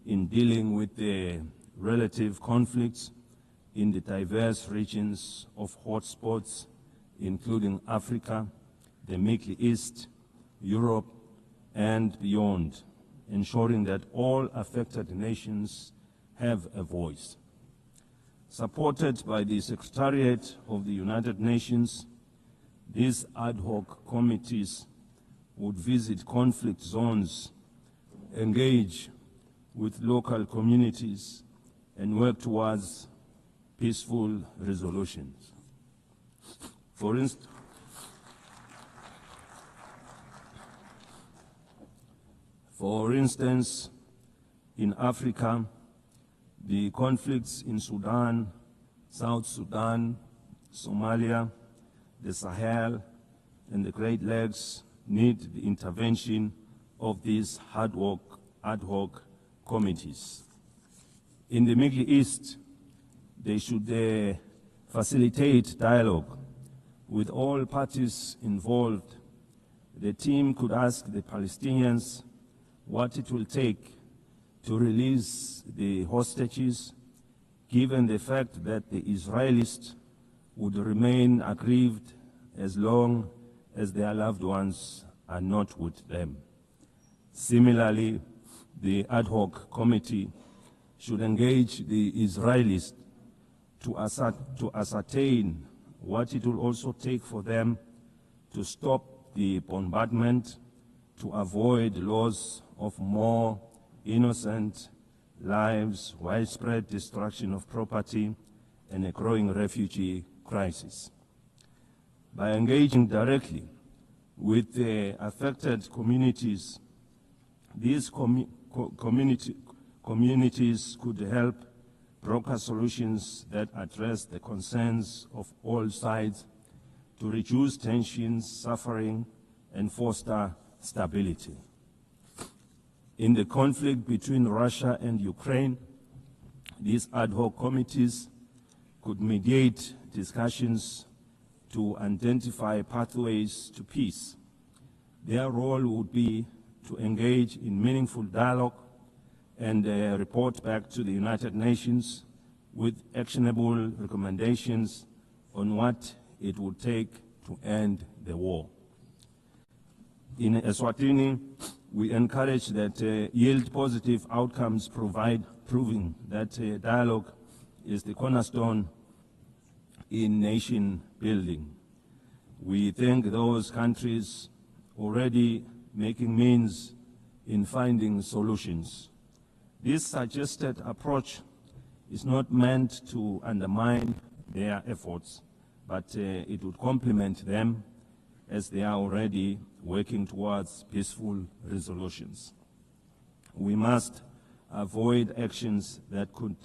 [SPEAKER 19] in dealing with the relative conflicts in the diverse regions of hotspots, including Africa, the Middle East, Europe, and beyond, ensuring that all affected nations have a voice. Supported by the Secretariat of the United Nations, these ad hoc committees would visit conflict zones, engage with local communities, and work towards peaceful resolutions. For instance, in Africa, the conflicts in Sudan, South Sudan, Somalia, the Sahel, and the Great Lakes need the intervention of these ad hoc committees. In the Middle East, they should facilitate dialogue with all parties involved. The team could ask the Palestinians what it will take to release the hostages, given the fact that the Israelis would remain aggrieved as long as their loved ones are not with them. Similarly, the ad hoc committee should engage the Israelis to ascertain what it will also take for them to stop the bombardment, to avoid loss of more innocent lives, widespread destruction of property, and a growing refugee crisis. By engaging directly with the affected communities, these communities could help broker solutions that address the concerns of all sides to reduce tensions, suffering, and foster stability. In the conflict between Russia and Ukraine, these ad hoc committees could mediate discussions to identify pathways to peace. Their role would be to engage in meaningful dialogue and report back to the United Nations with actionable recommendations on what it would take to end the war. In Eswatini, we encourage that yield positive outcomes proving that dialogue is the cornerstone in nation building. We thank those countries already making means in finding solutions. This suggested approach is not meant to undermine their efforts, but it would complement them as they are already working towards peaceful resolutions. We must avoid actions that could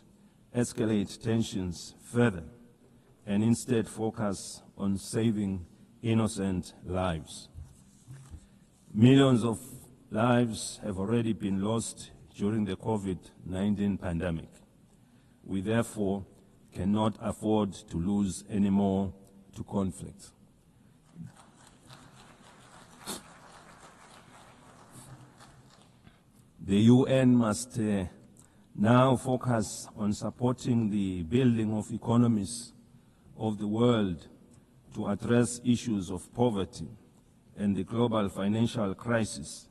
[SPEAKER 19] escalate tensions further, and instead focus on saving innocent lives. Millions of lives have already been lost during the COVID-19 pandemic. We therefore cannot afford to lose any more to conflict. The UN must now focus on supporting the building of economies of the world to address issues of poverty and the global financial crisis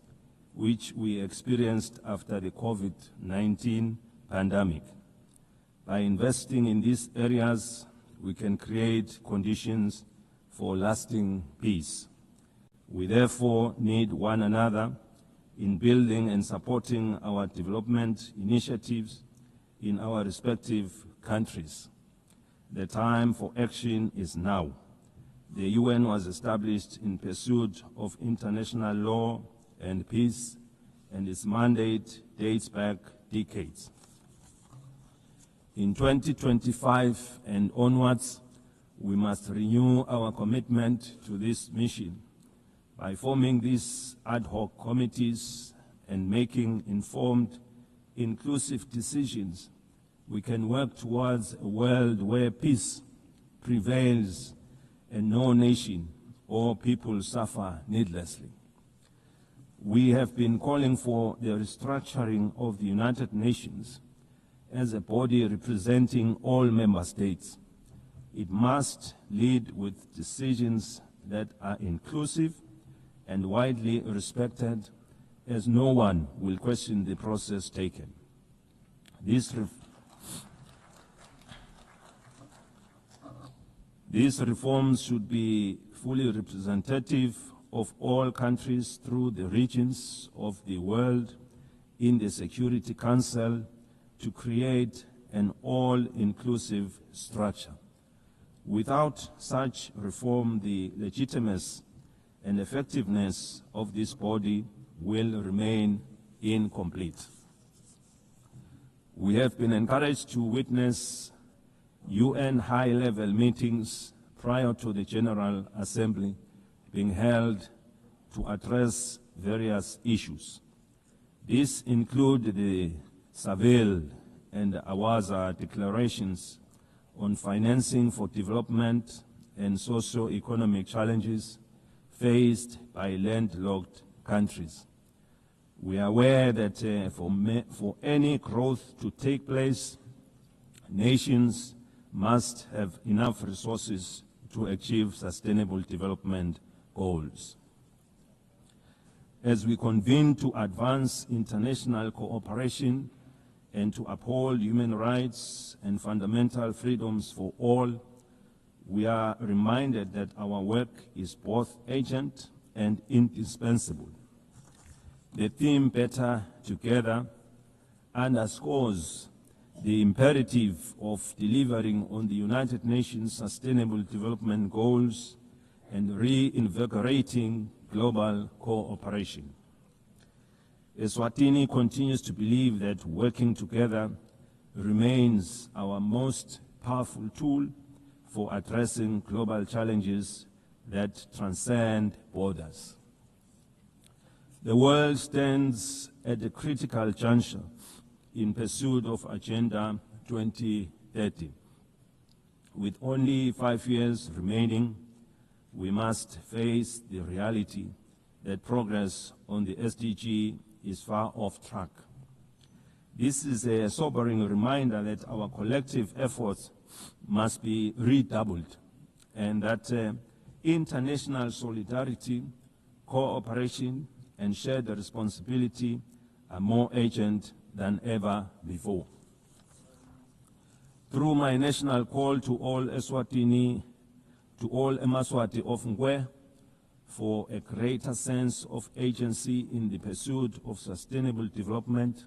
[SPEAKER 19] which we experienced after the COVID-19 pandemic. By investing in these areas, we can create conditions for lasting peace. We therefore need one another in building and supporting our development initiatives in our respective countries. The time for action is now. The UN was established in pursuit of international law and peace, and its mandate dates back decades. In 2025 and onwards, we must renew our commitment to this mission by forming these ad hoc committees and making informed, inclusive decisions. We can work towards a world where peace prevails and no nation or people suffer needlessly. We have been calling for the restructuring of the United Nations as a body representing all member states. It must lead with decisions that are inclusive and widely respected, as no one will question the process taken. These reforms should be fully representative of all countries through the regions of the world in the Security Council to create an all-inclusive structure. Without such reform, the legitimacy and effectiveness of this body will remain incomplete. We have been encouraged to witness UN high-level meetings prior to the General Assembly being held to address various issues. These include the Seville and Awaza declarations on financing for development and socio-economic challenges faced by landlocked countries. We are aware that for any growth to take place, nations must have enough resources to achieve sustainable development goals. As we convene to advance international cooperation and to uphold human rights and fundamental freedoms for all, we are reminded that our work is both urgent and indispensable. The theme Better Together underscores the imperative of delivering on the United Nations Sustainable Development Goals and reinvigorating global cooperation. Eswatini continues to believe that working together remains our most powerful tool for addressing global challenges that transcend borders. The world stands at a critical juncture in pursuit of Agenda 2030. With only 5 years remaining, we must face the reality that progress on the SDG is far off track. This is a sobering reminder that our collective efforts must be redoubled and that international solidarity, cooperation, and shared responsibility are more urgent than ever before. Through my national call to all Eswatini, to all Emaswati of Ngwe, for a greater sense of agency in the pursuit of sustainable development,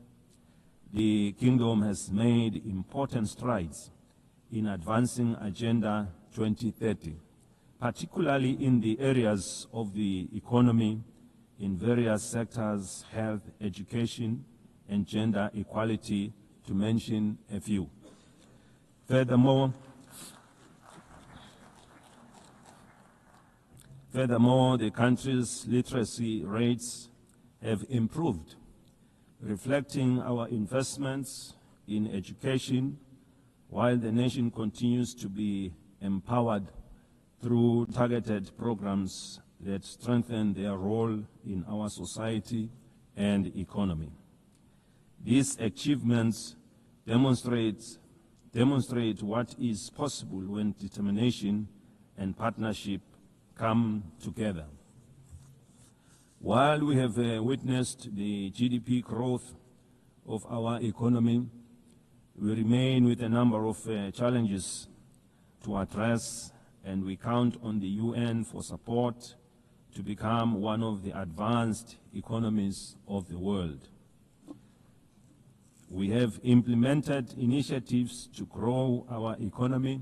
[SPEAKER 19] the Kingdom has made important strides in advancing Agenda 2030, particularly in the areas of the economy, in various sectors, health, education, and gender equality, to mention a few. Furthermore, the country's literacy rates have improved, reflecting our investments in education, while the nation continues to be empowered through targeted programs that strengthen their role in our society and economy. These achievements demonstrate what is possible when determination and partnership come together. While we have witnessed the GDP growth of our economy, we remain with a number of challenges to address, and we count on the UN for support to become one of the advanced economies of the world. We have implemented initiatives to grow our economy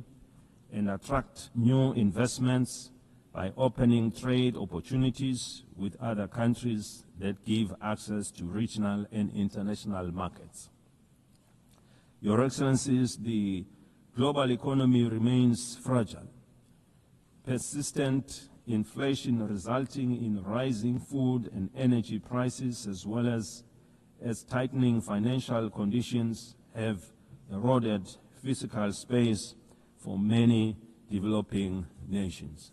[SPEAKER 19] and attract new investments by opening trade opportunities with other countries that give access to regional and international markets. Your Excellencies, the global economy remains fragile. Persistent inflation resulting in rising food and energy prices, as well as tightening financial conditions, have eroded physical space for many developing nations.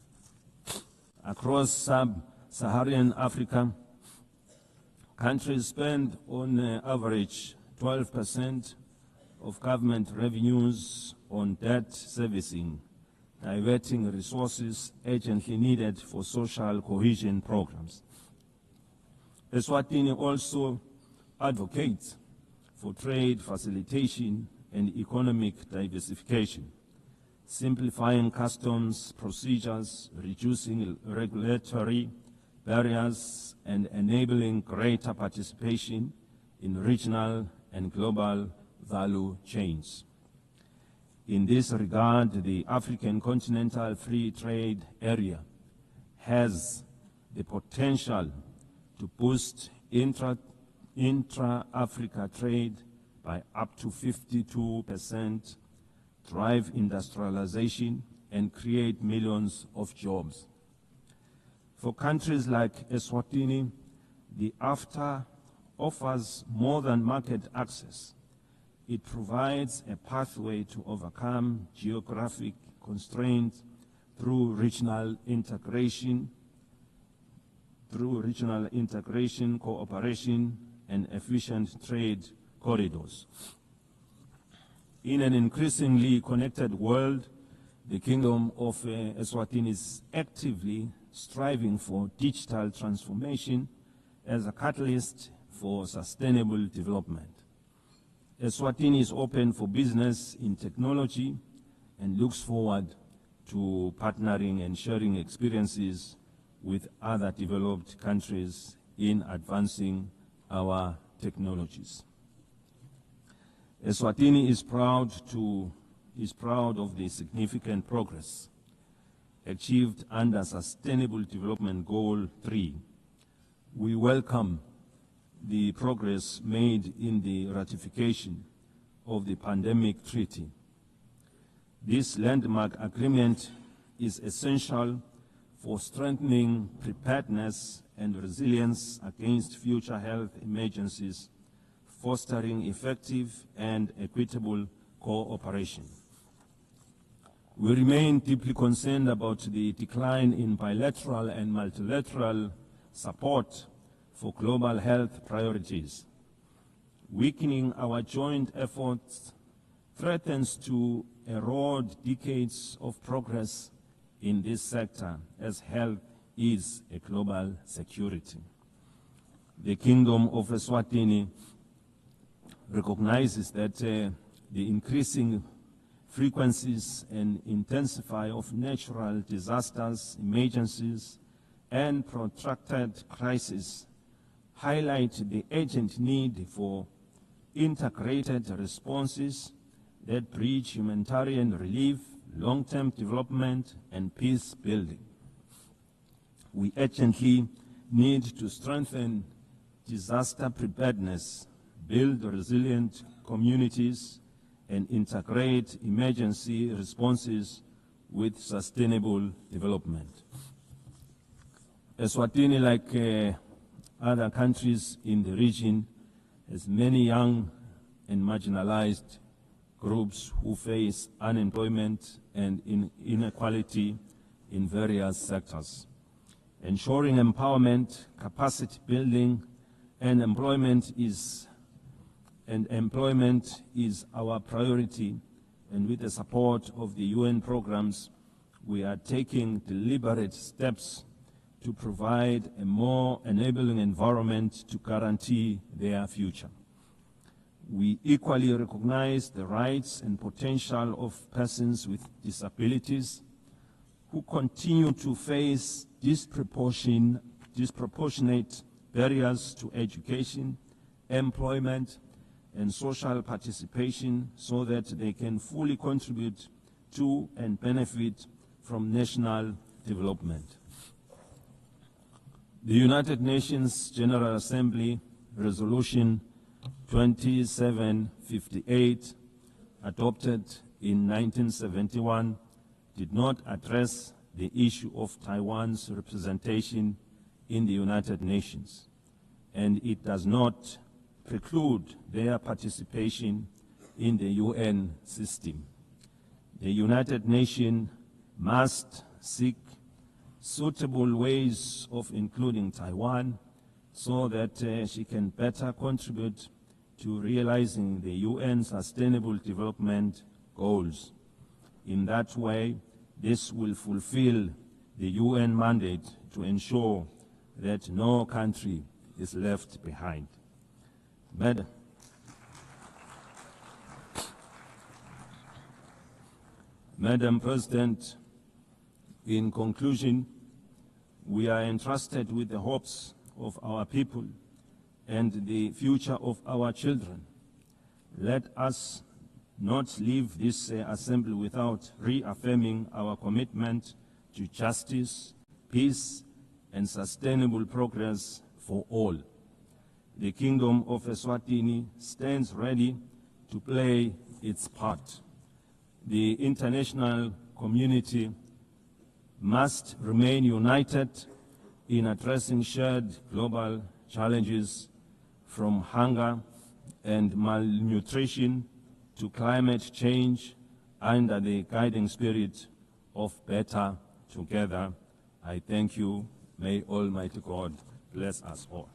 [SPEAKER 19] Across sub-Saharan Africa, countries spend on average 12% of government revenues on debt servicing, diverting resources urgently needed for social cohesion programs. Eswatini also advocates for trade facilitation and economic diversification, simplifying customs procedures, reducing regulatory barriers, and enabling greater participation in regional and global value chains. In this regard, the African Continental Free Trade Area has the potential to boost intra-Africa trade by up to 52%, drive industrialization, and create millions of jobs. For countries like Eswatini, the AfTA offers more than market access. It provides a pathway to overcome geographic constraints through regional integration, cooperation, and efficient trade corridors. In an increasingly connected world, the Kingdom of Eswatini is actively striving for digital transformation as a catalyst for sustainable development. Eswatini is open for business in technology and looks forward to partnering and sharing experiences with other developed countries in advancing our technologies. Eswatini is proud of the significant progress achieved under Sustainable Development Goal 3. We welcome the progress made in the ratification of the Pandemic Treaty. This landmark agreement is essential for strengthening preparedness and resilience against future health emergencies, fostering effective and equitable cooperation. We remain deeply concerned about the decline in bilateral and multilateral support for global health priorities. Weakening our joint efforts threatens to erode decades of progress in this sector, as health is a global security. The Kingdom of Eswatini recognizes that the increasing frequencies and intensity of natural disasters, emergencies, and protracted crises highlight the urgent need for integrated responses that bridge humanitarian relief, long-term development, and peace building. We urgently need to strengthen disaster preparedness, build resilient communities, and integrate emergency responses with sustainable development. Eswatini, like other countries in the region, has many young and marginalized groups who face unemployment and inequality in various sectors. Ensuring empowerment, capacity building, and employment is our priority, and with the support of the UN programs, we are taking deliberate steps to provide a more enabling environment to guarantee their future. We equally recognize the rights and potential of persons with disabilities who continue to face disproportionate barriers to education, employment, and social participation so that they can fully contribute to and benefit from national development. The United Nations General Assembly Resolution 2758, adopted in 1971, did not address the issue of Taiwan's representation in the United Nations, and it does not preclude their participation in the UN system. The United Nations must seek suitable ways of including Taiwan so that she can better contribute to realizing the UN Sustainable Development Goals. In that way, this will fulfill the UN mandate to ensure that no country is left behind. Madam President, in conclusion, we are entrusted with the hopes of our people and the future of our children. Let us not leave this assembly without reaffirming our commitment to justice, peace, and sustainable progress for all. The Kingdom of Eswatini stands ready to play its part. The international community must remain united in addressing shared global challenges, from hunger and malnutrition to climate change, under the guiding spirit of better together. I thank you. May Almighty God bless us all.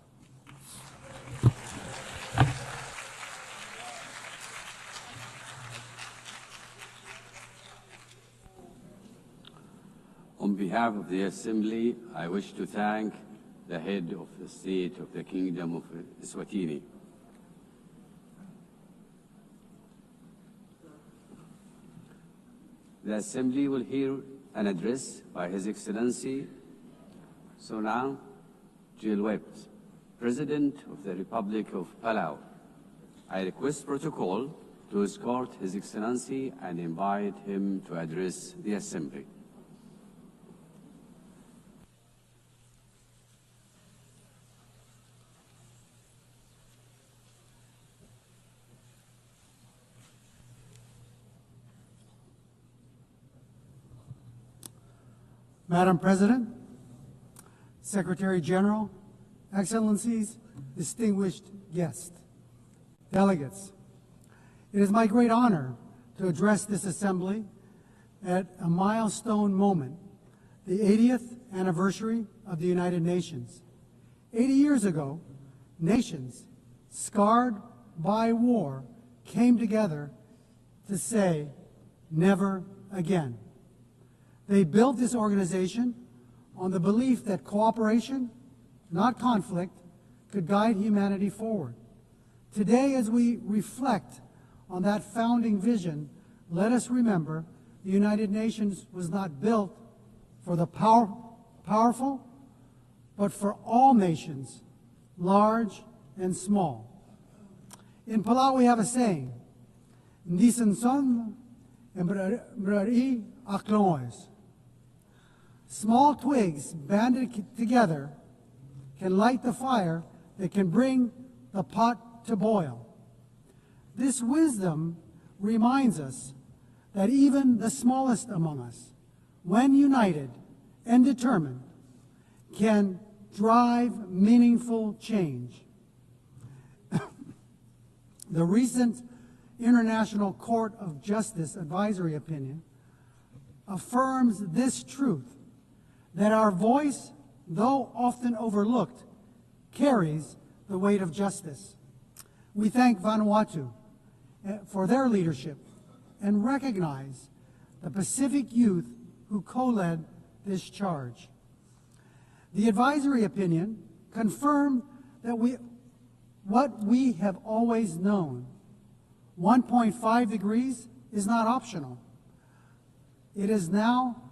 [SPEAKER 17] On behalf of the Assembly, I wish to thank the head of the state of the Kingdom of Eswatini. The Assembly will hear an address by His Excellency Sonang Jilwept, President of the Republic of Palau. I request protocol to escort His Excellency and invite him to address the Assembly.
[SPEAKER 20] Madam President, Secretary General, Excellencies, distinguished guests, delegates, it is my great honor to address this Assembly at a milestone moment, the 80th anniversary of the United Nations. 80 years ago, nations scarred by war came together to say, never again. They built this organization on the belief that cooperation, not conflict, could guide humanity forward. Today, as we reflect on that founding vision, let us remember the United Nations was not built for the powerful, but for all nations, large and small. In Palau, we have a saying, "Ndisenson embrari aklois." Small twigs banded together can light the fire that can bring the pot to boil. This wisdom reminds us that even the smallest among us, when united and determined, can drive meaningful change. The recent International Court of Justice advisory opinion affirms this truth, that our voice, though often overlooked, carries the weight of justice. We thank Vanuatu for their leadership and recognize the Pacific youth who co-led this charge. The advisory opinion confirmed that what we have always known, 1.5 degrees is not optional. It is now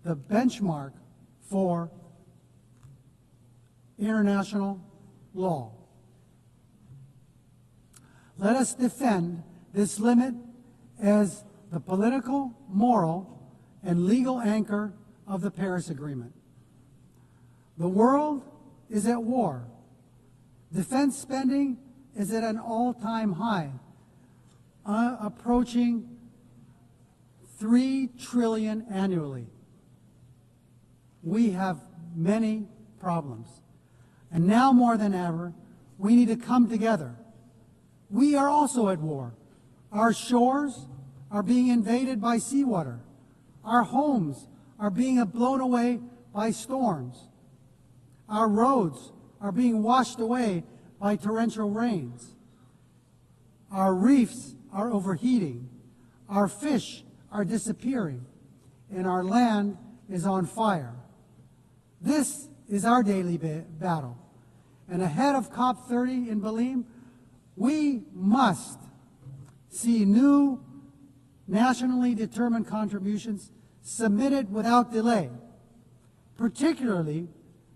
[SPEAKER 20] the benchmark for international law. Let us defend this limit as the political, moral, and legal anchor of the Paris Agreement. The world is at war. Defense spending is at an all-time high, approaching $3 trillion annually. We have many problems. And now more than ever, we need to come together. We are also at war. Our shores are being invaded by seawater. Our homes are being blown away by storms. Our roads are being washed away by torrential rains. Our reefs are overheating. Our fish are disappearing. And our land is on fire. This is our daily battle. And ahead of COP30 in Belém, we must see new nationally determined contributions submitted without delay, particularly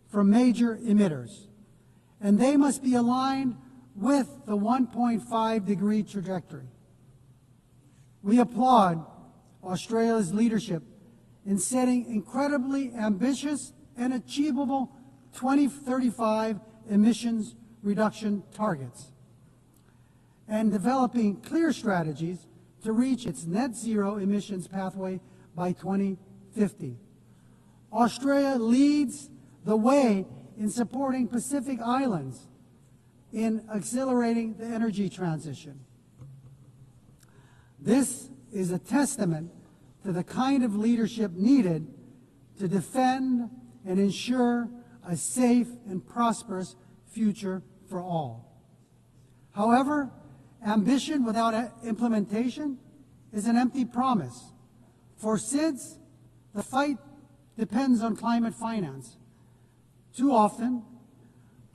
[SPEAKER 20] from major emitters. And they must be aligned with the 1.5 degree trajectory. We applaud Australia's leadership in setting incredibly ambitious and achievable 2035 emissions reduction targets and developing clear strategies to reach its net zero emissions pathway by 2050. Australia leads the way in supporting Pacific Islands in accelerating the energy transition. This is a testament to the kind of leadership needed to defend and ensure a safe and prosperous future for all. However, ambition without implementation is an empty promise. For SIDS, the fight depends on climate finance. Too often,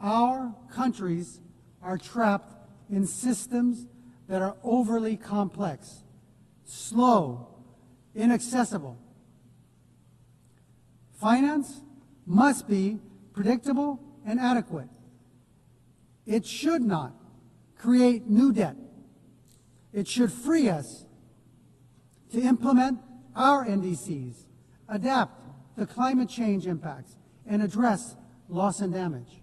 [SPEAKER 20] our countries are trapped in systems that are overly complex, slow, inaccessible. Finance must be predictable and adequate. It should not create new debt. It should free us to implement our NDCs, adapt to climate change impacts, and address loss and damage.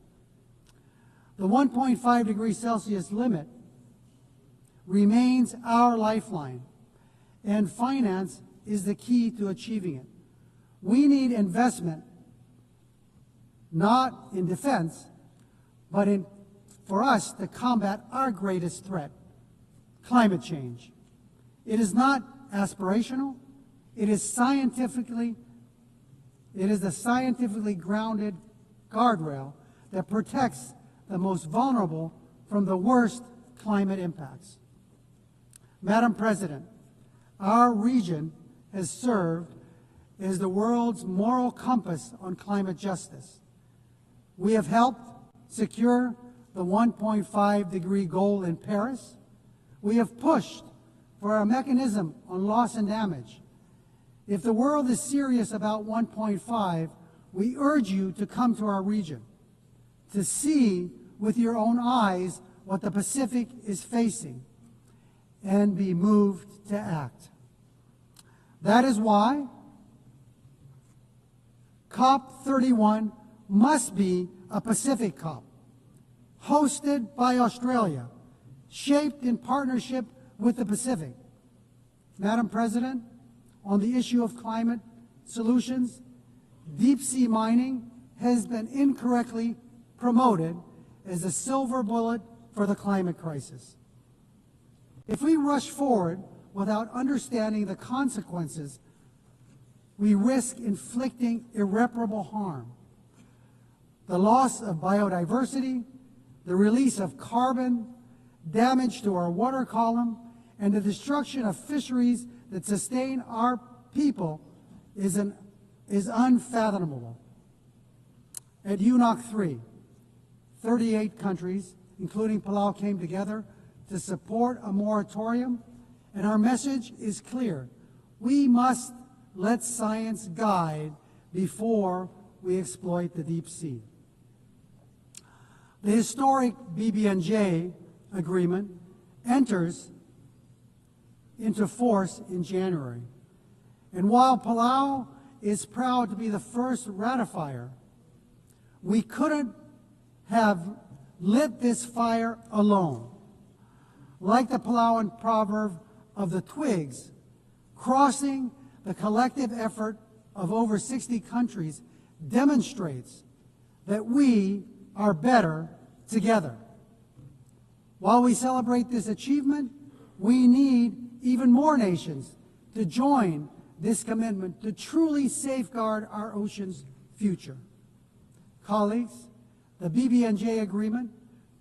[SPEAKER 20] The 1.5 degrees Celsius limit remains our lifeline, and finance is the key to achieving it. We need investment, not in defense, but for us to combat our greatest threat, climate change. It is not aspirational. It is the scientifically grounded guardrail that protects the most vulnerable from the worst climate impacts. Madam President, our region has served as the world's moral compass on climate justice. We have helped secure the 1.5 degree goal in Paris. We have pushed for a mechanism on loss and damage. If the world is serious about 1.5, we urge you to come to our region, to see with your own eyes what the Pacific is facing, and be moved to act. That is why COP31 must be a Pacific COP, hosted by Australia, shaped in partnership with the Pacific. Madam President, on the issue of climate solutions, deep sea mining has been incorrectly promoted as a silver bullet for the climate crisis. If we rush forward without understanding the consequences, we risk inflicting irreparable harm. The loss of biodiversity, the release of carbon, damage to our water column, and the destruction of fisheries that sustain our people is unfathomable. At UNOC 3, 38 countries, including Palau, came together to support a moratorium, and our message is clear. We must let science guide before we exploit the deep sea. The historic BBNJ agreement enters into force in January. And while Palau is proud to be the first ratifier, we couldn't have lit this fire alone. Like the Palauan proverb of the twigs, crossing the collective effort of over 60 countries demonstrates that we are better together. While we celebrate this achievement, we need even more nations to join this commitment to truly safeguard our ocean's future. Colleagues, the BBNJ agreement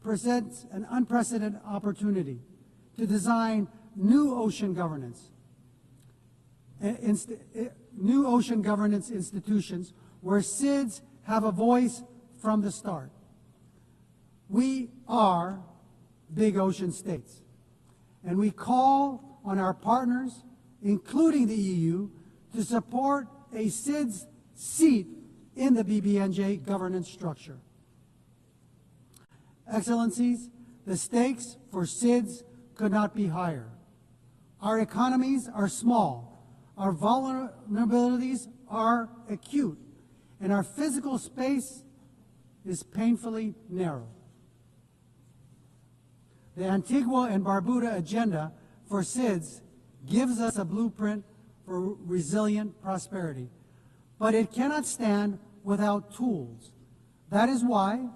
[SPEAKER 20] presents an unprecedented opportunity to design new ocean governance institutions where SIDS have a voice from the start. We are big ocean states, and we call on our partners, including the EU, to support a SIDS seat in the BBNJ governance structure. Excellencies, the stakes for SIDS could not be higher. Our economies are small, our vulnerabilities are acute, and our physical space is painfully narrow. The Antigua and Barbuda agenda for SIDS gives us a blueprint for resilient prosperity, but it cannot stand without tools. That is why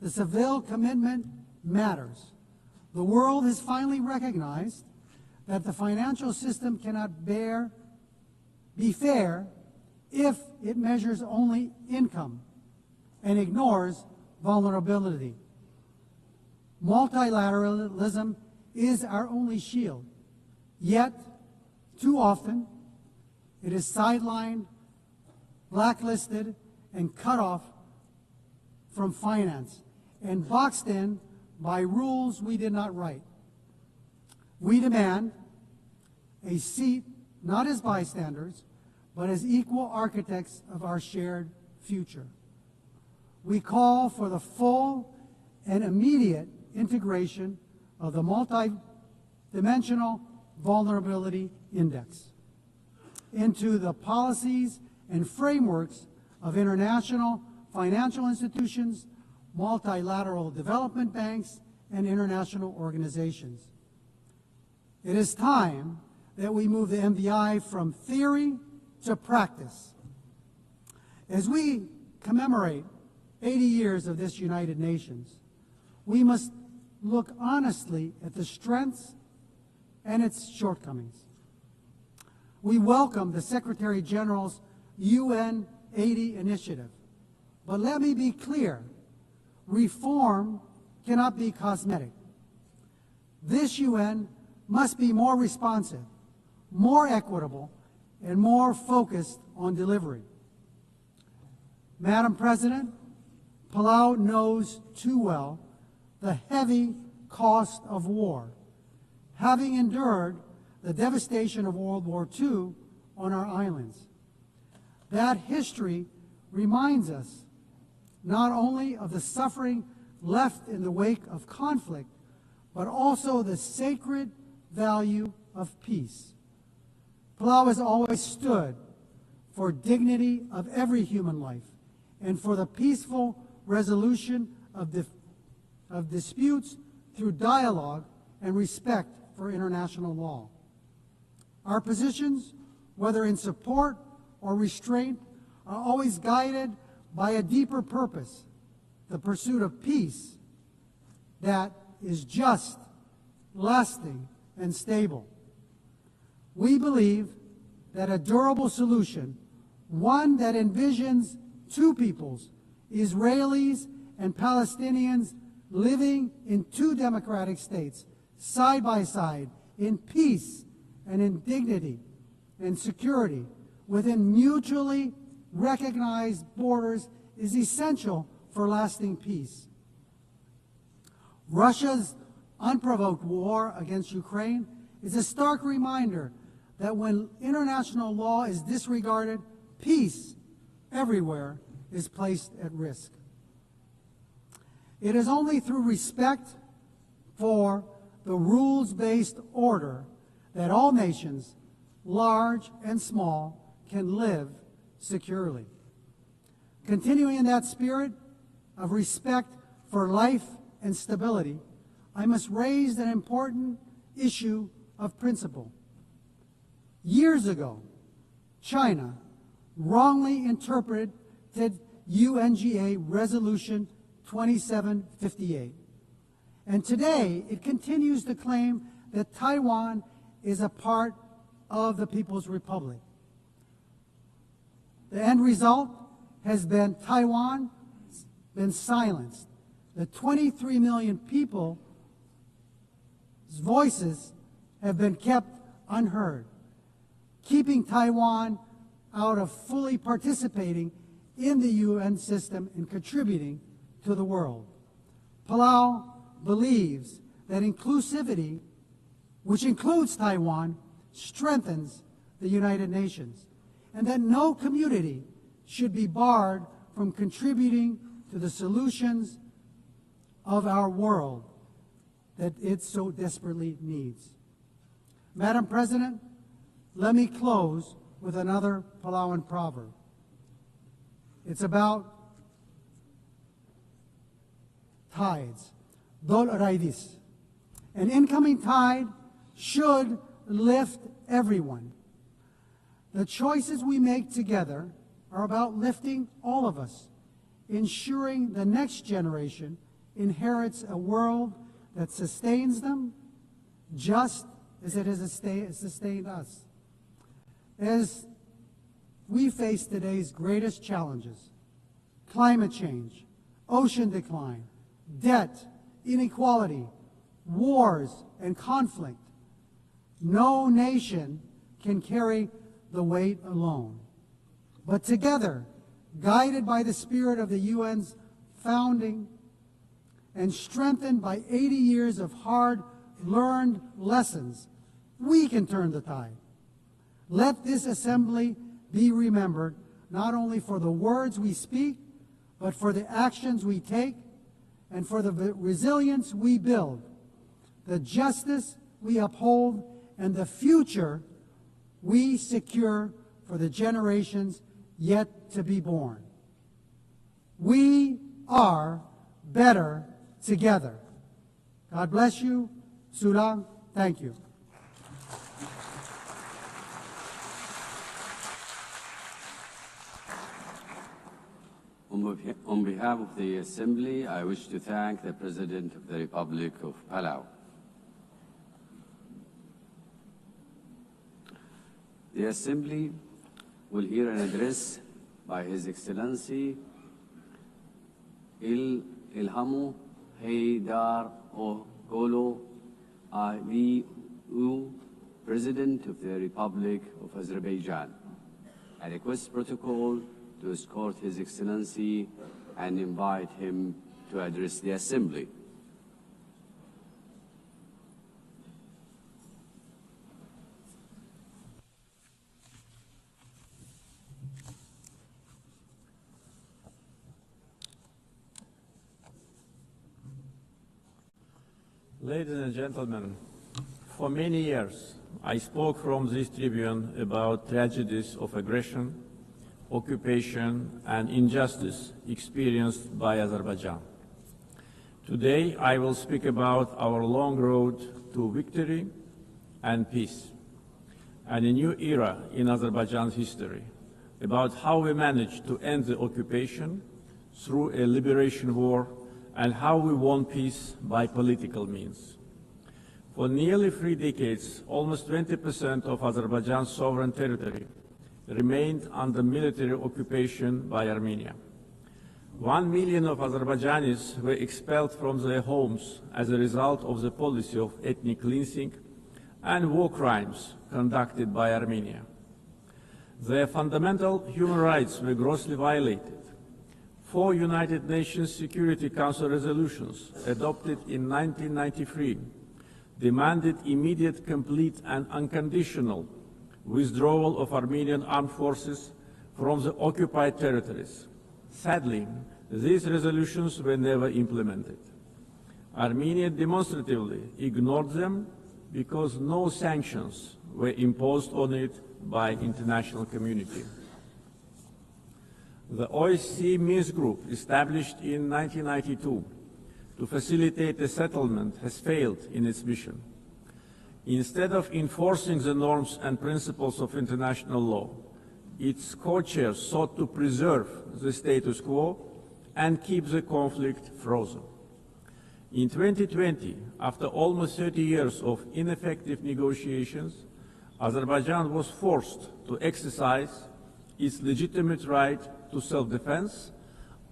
[SPEAKER 20] the Seville commitment matters. The world has finally recognized that the financial system cannot be fair if it measures only income and ignores vulnerability. Multilateralism is our only shield, yet too often it is sidelined, blacklisted, and cut off from finance and boxed in by rules we did not write. We demand a seat not as bystanders, but as equal architects of our shared future. We call for the full and immediate integration of the multi-dimensional vulnerability index into the policies and frameworks of international financial institutions, multilateral development banks, and international organizations. It is time that we move the MVI from theory to practice. As we commemorate 80 years of this United Nations, we must look honestly at the strengths and its shortcomings. We welcome the Secretary General's UN 80 initiative, but let me be clear, reform cannot be cosmetic. This UN must be more responsive, more equitable, and more focused on delivery. Madam President, Palau knows too well the heavy cost of war, having endured the devastation of World War II on our islands. That history reminds us not only of the suffering left in the wake of conflict, but also the sacred value of peace. Palau has always stood for dignity of every human life and for the peaceful resolution of disputes through dialogue and respect for international law. Our positions, whether in support or restraint, are always guided by a deeper purpose, the pursuit of peace that is just, lasting, and stable. We believe that a durable solution, one that envisions two peoples, Israelis and Palestinians living in two democratic states, side by side, in peace and in dignity and security, within mutually recognized borders, is essential for lasting peace. Russia's unprovoked war against Ukraine is a stark reminder that when international law is disregarded, peace everywhere is placed at risk. It is only through respect for the rules-based order that all nations, large and small, can live securely. Continuing in that spirit of respect for life and stability, I must raise an important issue of principle. Years ago, China wrongly interpreted UNGA Resolution 2758. And today, it continues to claim that Taiwan is a part of the People's Republic. The end result has been Taiwan been silenced. The 23 million people's voices have been kept unheard, keeping Taiwan out of fully participating in the UN system and contributing to the world. Palau believes that inclusivity, which includes Taiwan, strengthens the United Nations, and that no community should be barred from contributing to the solutions of our world that it so desperately needs. Madam President, let me close with another Palauan proverb. It's about tides. Dol raidis. An incoming tide should lift everyone. The choices we make together are about lifting all of us, ensuring the next generation inherits a world that sustains them just as it has sustained us. As we face today's greatest challenges, climate change, ocean decline, debt, inequality, wars, and conflict, no nation can carry the weight alone. But together, guided by the spirit of the UN's founding and strengthened by 80 years of hard-learned lessons, we can turn the tide. Let this assembly be remembered not only for the words we speak, but for the actions we take and for the resilience we build, the justice we uphold, and the future we secure for the generations yet to be born. We are better together. God bless you. Sulang, thank you.
[SPEAKER 17] On behalf of the Assembly, I wish to thank the President of the Republic of Palau. The Assembly will hear an address by His Excellency Ilhamu Haydar Ogolo Aliyu, President of the Republic of Azerbaijan. I request protocol to escort His Excellency and invite him to address the Assembly.
[SPEAKER 21] Ladies and gentlemen, for many years, I spoke from this tribune about tragedies of aggression, occupation, and injustice experienced by Azerbaijan. Today, I will speak about our long road to victory and peace, and a new era in Azerbaijan's history about how we managed to end the occupation through a liberation war and how we won peace by political means. For nearly 3 decades, almost 20% of Azerbaijan's sovereign territory remained under military occupation by Armenia. 1 million of Azerbaijanis were expelled from their homes as a result of the policy of ethnic cleansing and war crimes conducted by Armenia. Their fundamental human rights were grossly violated. 4 United Nations Security Council resolutions adopted in 1993 demanded immediate, complete and unconditional withdrawal of Armenian armed forces from the occupied territories. Sadly, these resolutions were never implemented. Armenia demonstratively ignored them because no sanctions were imposed on it by the international community. The OSCE Minsk Group, established in 1992 to facilitate a settlement, has failed in its mission. Instead of enforcing the norms and principles of international law, its co-chairs sought to preserve the status quo and keep the conflict frozen. In 2020, after almost 30 years of ineffective negotiations, Azerbaijan was forced to exercise its legitimate right to self-defense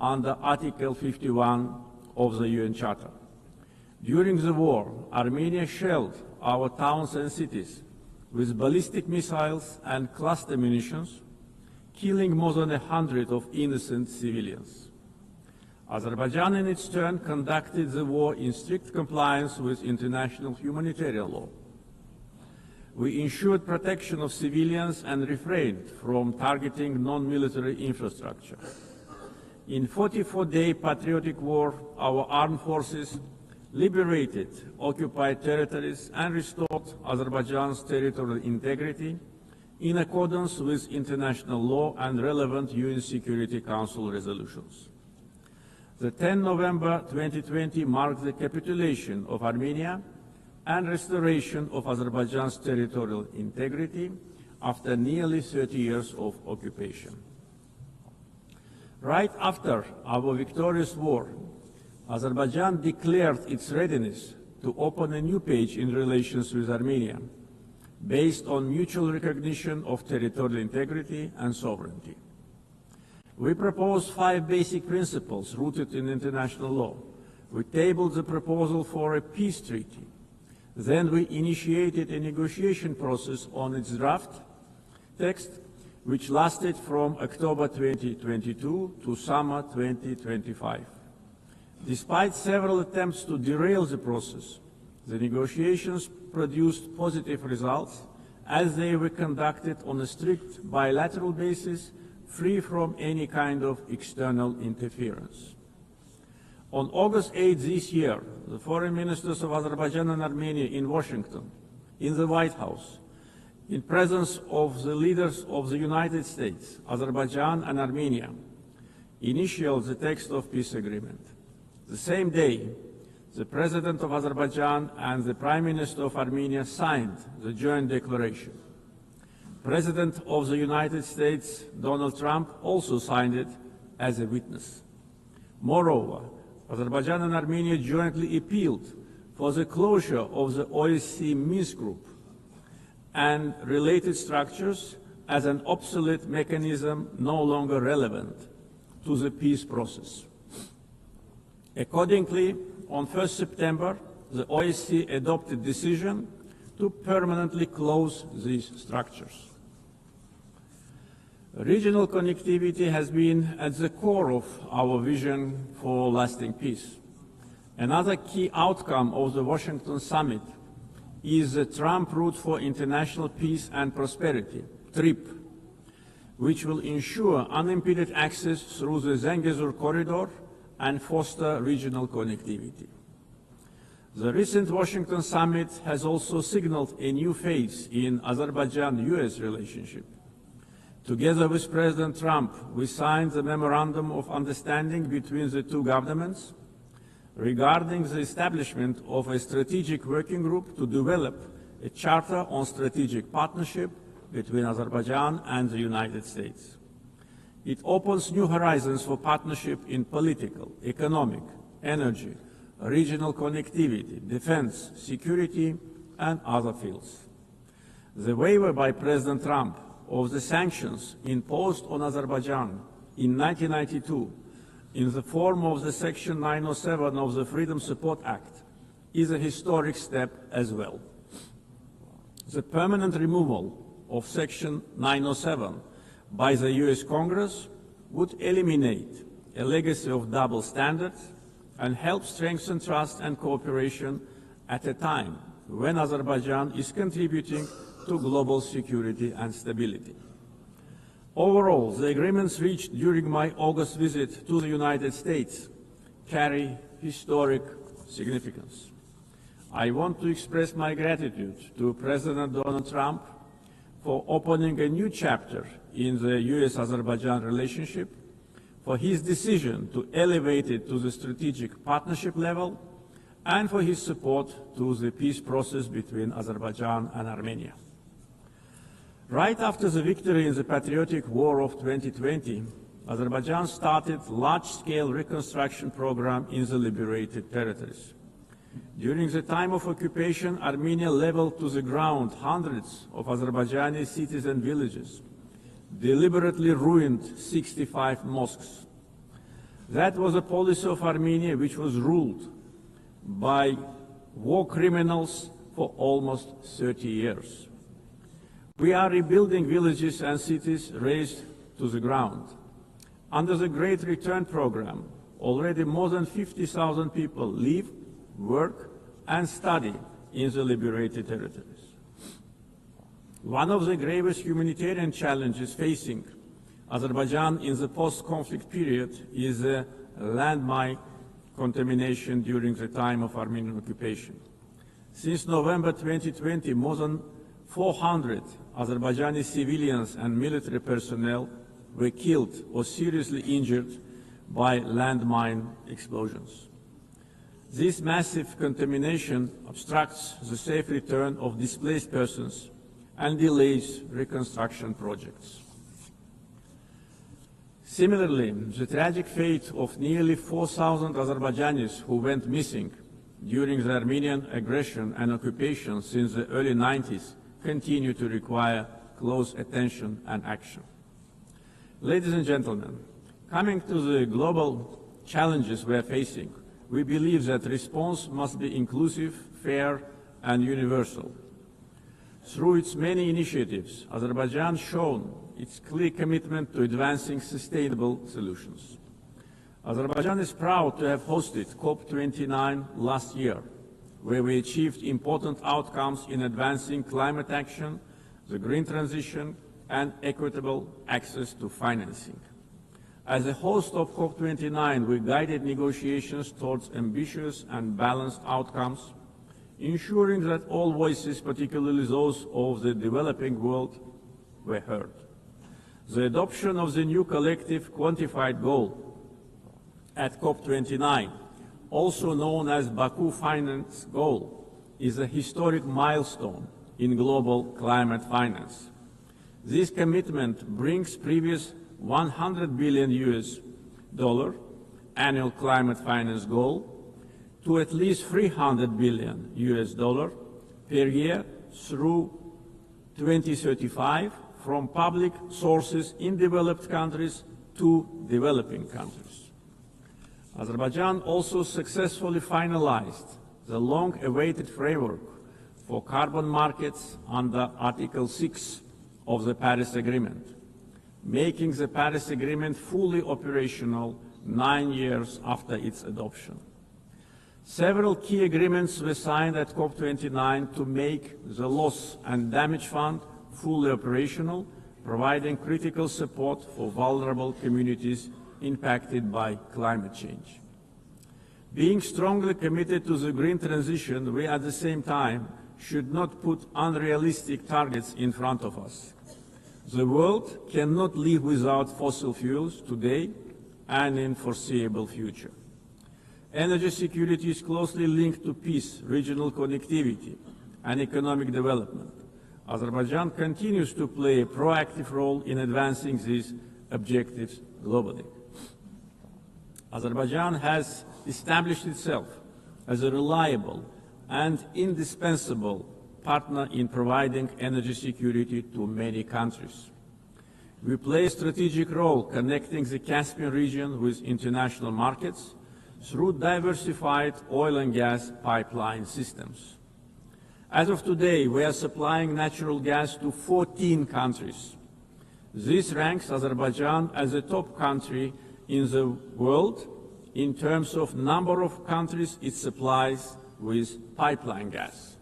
[SPEAKER 21] under Article 51 of the UN Charter. During the war, Armenia shelled our towns and cities with ballistic missiles and cluster munitions, killing more than 100 of innocent civilians. Azerbaijan, in its turn, conducted the war in strict compliance with international humanitarian law. We ensured protection of civilians and refrained from targeting non-military infrastructure. In 44-day patriotic war, our armed forces liberated occupied territories and restored Azerbaijan's territorial integrity in accordance with international law and relevant UN Security Council resolutions. The 10 November 2020 marked the capitulation of Armenia and restoration of Azerbaijan's territorial integrity after nearly 30 years of occupation. Right after our victorious war, Azerbaijan declared its readiness to open a new page in relations with Armenia, based on mutual recognition of territorial integrity and sovereignty. We proposed 5 basic principles rooted in international law. We tabled the proposal for a peace treaty. Then we initiated a negotiation process on its draft text, which lasted from October 2022 to summer 2025. Despite several attempts to derail the process, the negotiations produced positive results as they were conducted on a strict bilateral basis, free from any kind of external interference. On August 8 this year, the foreign ministers of Azerbaijan and Armenia in Washington, in the White House, in presence of the leaders of the United States, Azerbaijan and Armenia, initialed the text of peace agreement. The same day, the President of Azerbaijan and the Prime Minister of Armenia signed the joint declaration. President of the United States, Donald Trump, also signed it as a witness. Moreover, Azerbaijan and Armenia jointly appealed for the closure of the OSCE Minsk Group and related structures as an obsolete mechanism no longer relevant to the peace process. Accordingly, on 1 September, the OSCE adopted a decision to permanently close these structures. Regional connectivity has been at the core of our vision for lasting peace. Another key outcome of the Washington summit is the Trump Route for International Peace and Prosperity, TRIP, which will ensure unimpeded access through the Zheng corridor and foster regional connectivity. The recent Washington summit has also signaled a new phase in Azerbaijan-US relationship. Together with President Trump, we signed the Memorandum of Understanding between the two governments, regarding the establishment of a strategic working group to develop a charter on strategic partnership between Azerbaijan and the United States. It opens new horizons for partnership in political, economic, energy, regional connectivity, defense, security, and other fields. The waiver by President Trump of the sanctions imposed on Azerbaijan in 1992 in the form of the Section 907 of the Freedom Support Act is a historic step as well. The permanent removal of Section 907 by the US Congress would eliminate a legacy of double standards and help strengthen trust and cooperation at a time when Azerbaijan is contributing to global security and stability. Overall, the agreements reached during my August visit to the United States carry historic significance. I want to express my gratitude to President Donald Trump for opening a new chapter in the US-Azerbaijan relationship, for his decision to elevate it to the strategic partnership level, and for his support to the peace process between Azerbaijan and Armenia. Right after the victory in the patriotic war of 2020, Azerbaijan started a large-scale reconstruction program in the liberated territories. During the time of occupation, Armenia leveled to the ground hundreds of Azerbaijani cities and villages, deliberately ruined 65 mosques. That was a policy of Armenia which was ruled by war criminals for almost 30 years. We are rebuilding villages and cities razed to the ground. Under the Great Return Program, already more than 50,000 people live, work, and study in the liberated territories. One of the gravest humanitarian challenges facing Azerbaijan in the post-conflict period is landmine contamination during the time of Armenian occupation. Since November 2020, more than 400 Azerbaijani civilians and military personnel were killed or seriously injured by landmine explosions. This massive contamination obstructs the safe return of displaced persons and delays reconstruction projects. Similarly, the tragic fate of nearly 4,000 Azerbaijanis who went missing during the Armenian aggression and occupation since the early 90s continue to require close attention and action. Ladies and gentlemen, coming to the global challenges we are facing, we believe that response must be inclusive, fair, and universal. Through its many initiatives, Azerbaijan has shown its clear commitment to advancing sustainable solutions. Azerbaijan is proud to have hosted COP29 last year, where we achieved important outcomes in advancing climate action, the green transition, and equitable access to financing. As a host of COP29, we guided negotiations towards ambitious and balanced outcomes, ensuring that all voices, particularly those of the developing world, were heard. The adoption of the new collective quantified goal at COP29, also known as Baku Finance Goal, is a historic milestone in global climate finance. This commitment brings previous $100 billion annual climate finance goal to at least $300 billion per year through 2035 from public sources in developed countries to developing countries. Azerbaijan also successfully finalized the long-awaited framework for carbon markets under Article 6 of the Paris Agreement, making the Paris Agreement fully operational 9 years after its adoption. Several key agreements were signed at COP29 to make the Loss and Damage Fund fully operational, providing critical support for vulnerable communities impacted by climate change. Being strongly committed to the green transition, we at the same time should not put unrealistic targets in front of us. The world cannot live without fossil fuels today and in foreseeable future. Energy security is closely linked to peace, regional connectivity, and economic development. Azerbaijan continues to play a proactive role in advancing these objectives globally. Azerbaijan has established itself as a reliable and indispensable partner in providing energy security to many countries. We play a strategic role connecting the Caspian region with international markets through diversified oil and gas pipeline systems. As of today, we are supplying natural gas to 14 countries. This ranks Azerbaijan as a top country in the world in terms of number of countries it supplies with pipeline gas.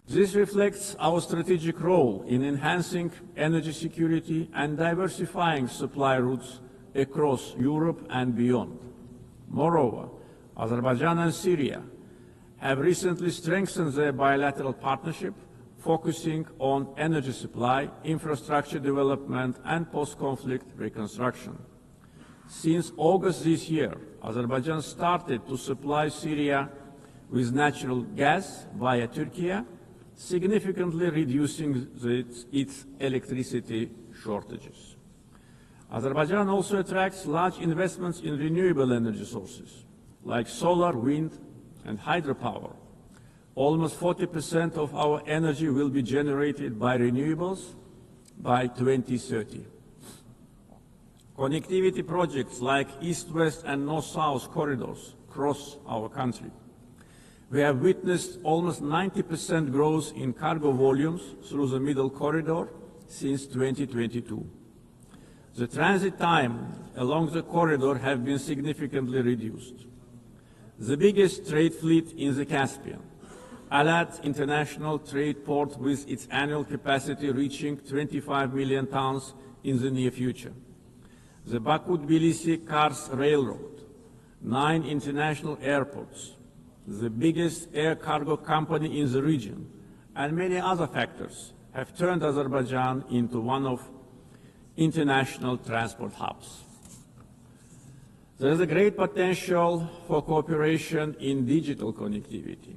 [SPEAKER 21] This reflects our strategic role in enhancing energy security and diversifying supply routes across Europe and beyond. Moreover, Azerbaijan and Syria have recently strengthened their bilateral partnership, focusing on energy supply, infrastructure development, and post-conflict reconstruction. Since August this year, Azerbaijan started to supply Syria with natural gas via Turkey, significantly reducing its electricity shortages. Azerbaijan also attracts large investments in renewable energy sources, like solar, wind, and hydropower. Almost 40% of our energy will be generated by renewables by 2030. Connectivity projects like East-West and North-South corridors cross our country. We have witnessed almost 90% growth in cargo volumes through the Middle Corridor since 2022. The transit time along the corridor has been significantly reduced. The biggest trade fleet in the Caspian, Alat International Trade Port, with its annual capacity reaching 25 million tons in the near future. The Baku-Tbilisi-Kars Railroad, 9 international airports, the biggest air cargo company in the region, and many other factors have turned Azerbaijan into one of international transport hubs. There is a great potential for cooperation in digital connectivity.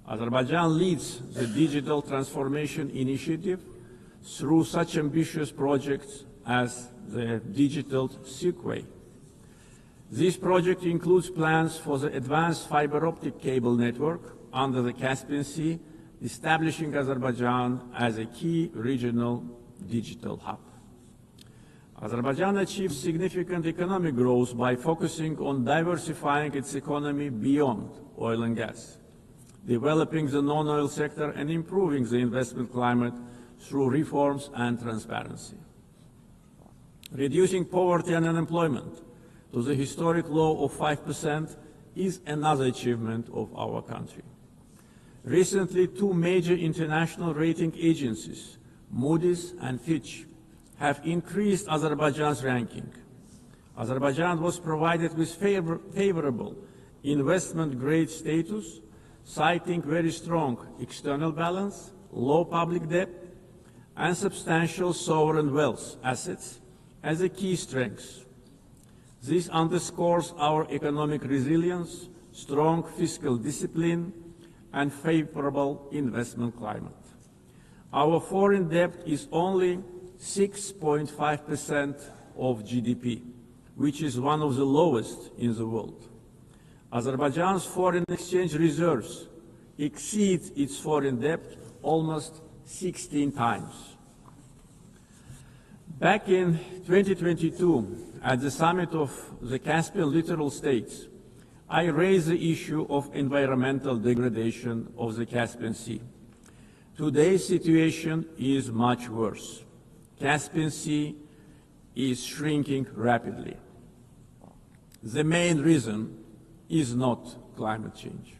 [SPEAKER 21] Azerbaijan leads the Digital Transformation Initiative through such ambitious projects as the Digital Seaway. This project includes plans for the advanced fiber optic cable network under the Caspian Sea, establishing Azerbaijan as a key regional digital hub. Azerbaijan achieved significant economic growth by focusing on diversifying its economy beyond oil and gas, developing the non-oil sector and improving the investment climate through reforms and transparency. Reducing poverty and unemployment to the historic low of 5% is another achievement of our country. Recently, 2 major international rating agencies, Moody's and Fitch, have increased Azerbaijan's ranking. Azerbaijan was provided with favorable investment-grade status, citing very strong external balance, low public debt, and substantial sovereign wealth assets as a key strength. This underscores our economic resilience, strong fiscal discipline, and favorable investment climate. Our foreign debt is only 6.5% of GDP, which is one of the lowest in the world. Azerbaijan's foreign exchange reserves exceed its foreign debt almost 16 times. Back in 2022, at the summit of the Caspian littoral states, I raised the issue of environmental degradation of the Caspian Sea. Today's situation is much worse. Caspian Sea is shrinking rapidly. The main reason is not climate change.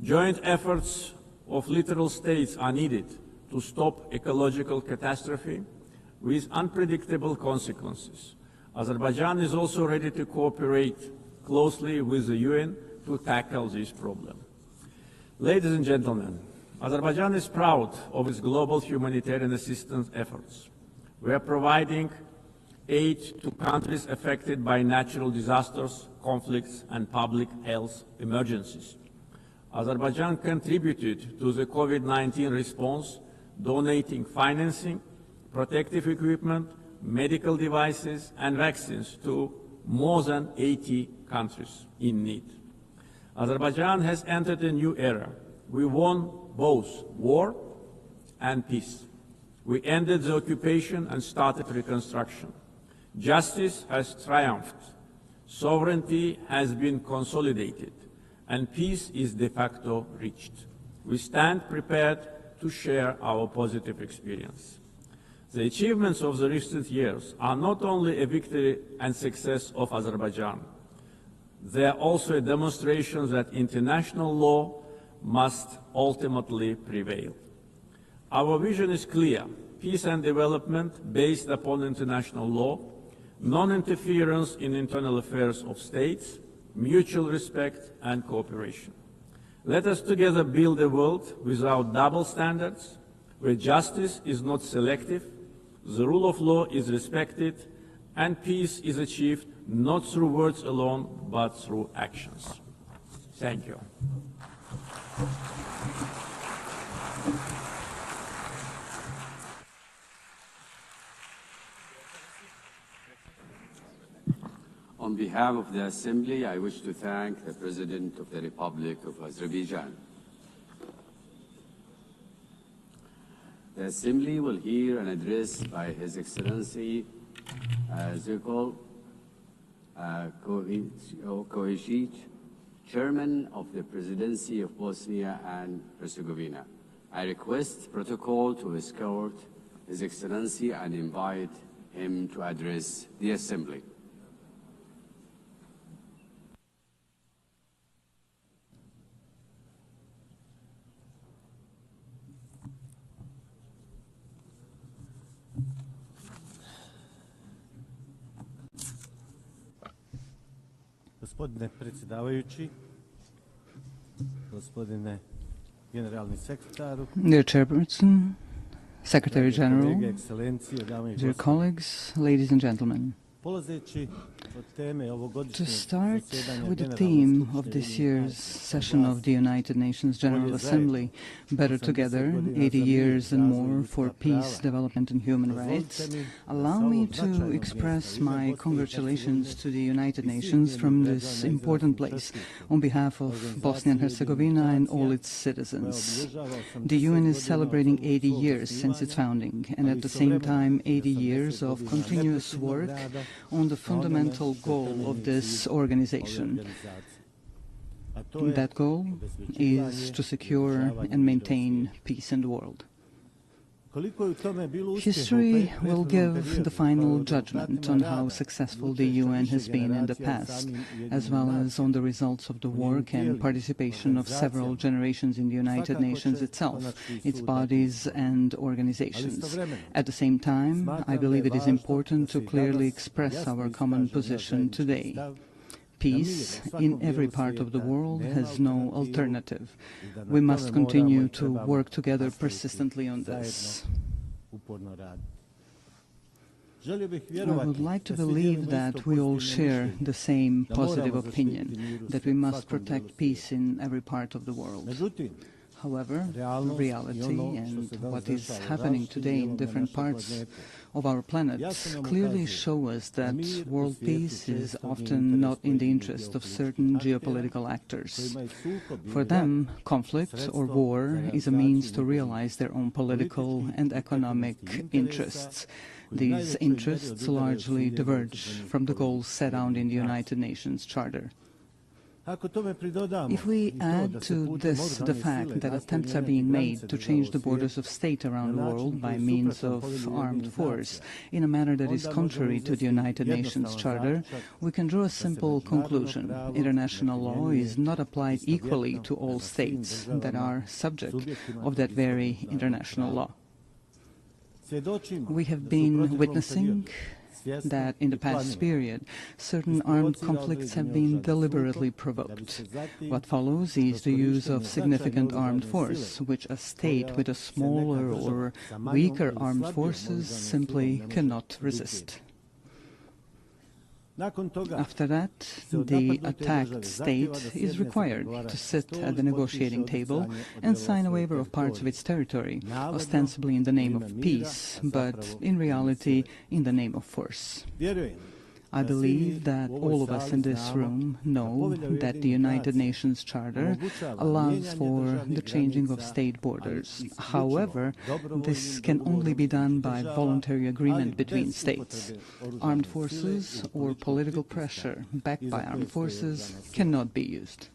[SPEAKER 21] Joint efforts of littoral states are needed to stop ecological catastrophe with unpredictable consequences. Azerbaijan is also ready to cooperate closely with the UN to tackle this problem. Ladies and gentlemen, Azerbaijan is proud of its global humanitarian assistance efforts. We are providing aid to countries affected by natural disasters, conflicts, and public health emergencies. Azerbaijan contributed to the COVID-19 response, donating financing, protective equipment, medical devices, and vaccines to more than 80 countries in need. Azerbaijan has entered a new era. We won both war and peace. We ended the occupation and started reconstruction. Justice has triumphed. Sovereignty has been consolidated, and peace is de facto reached. We stand prepared to share our positive experience. The achievements of the recent years are not only a victory and success of Azerbaijan, they are also a demonstration that international law must ultimately prevail. Our vision is clear: peace and development based upon international law, non-interference in internal affairs of states, mutual respect and cooperation. Let us together build a world without double standards, where justice is not selective, the rule of law is respected, and peace is achieved not through words alone, but through actions. Thank you.
[SPEAKER 17] On behalf of the Assembly, I wish to thank the President of the Republic of Azerbaijan. The Assembly will hear an address by His Excellency Zheng, Chairman of the Presidency of Bosnia and Herzegovina. I request protocol to escort His Excellency and invite him to address the Assembly.
[SPEAKER 1] Gospodine predsjedavajući, gospodine generalni sekretaru,
[SPEAKER 22] Dear Chairperson, Secretary General, dear colleagues, ladies and gentlemen. To start with the theme of this year's session of the United Nations General Assembly, Better Together, 80 years and more for peace, development and human rights, allow me to express my congratulations to the United Nations from this important place on behalf of Bosnia and Herzegovina and all its citizens. The UN is celebrating 80 years since its founding, and at the same time 80 years of continuous work on the fundamental goal of this organization. That goal is to secure and maintain peace in the world. History will give the final judgment on how successful the UN has been in the past, as well as on the results of the work and participation of several generations in the United Nations itself, its bodies and organizations. At the same time, I believe it is important to clearly express our common position today. Peace in every part of the world has no alternative. We must continue to work together persistently on this. I would like to believe that we all share the same positive opinion, that we must protect peace in every part of the world. However, reality and what is happening today in different parts of our planet clearly show us that world peace is often not in the interest of certain geopolitical actors. For them, conflict or war is a means to realize their own political and economic interests. These interests largely diverge from the goals set out in the United Nations Charter. If we add to this the fact that attempts are being made to change the borders of states around the world by means of armed force in a manner that is contrary to the United Nations Charter, we can draw a simple conclusion. International law is not applied equally to all states that are subject of that very international law. We have been witnessing that in the past period, certain armed conflicts have been deliberately provoked. What follows is the use of significant armed force, which a state with a smaller or weaker armed forces simply cannot resist. After that, the attacked state is required to sit at the negotiating table and sign a waiver of parts of its territory, ostensibly in the name of peace, but in reality in the name of force. I believe that all of us in this room know that the United Nations Charter allows for the changing of state borders. However, this can only be done by voluntary agreement between states. Armed forces or political pressure backed by armed forces cannot be used.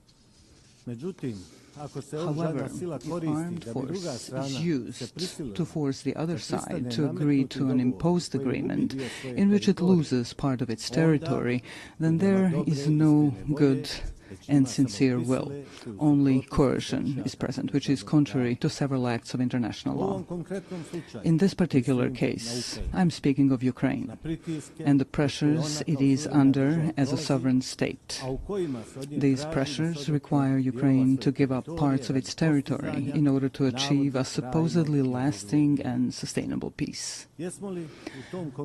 [SPEAKER 22] However, if armed force is used to force the other side to agree to an imposed agreement in which it loses part of its territory, then there is no good and sincere will. Only coercion is present, which is contrary to several acts of international law. In this particular case, I'm speaking of Ukraine and the pressures it is under as a sovereign state. These pressures require Ukraine to give up parts of its territory in order to achieve a supposedly lasting and sustainable peace.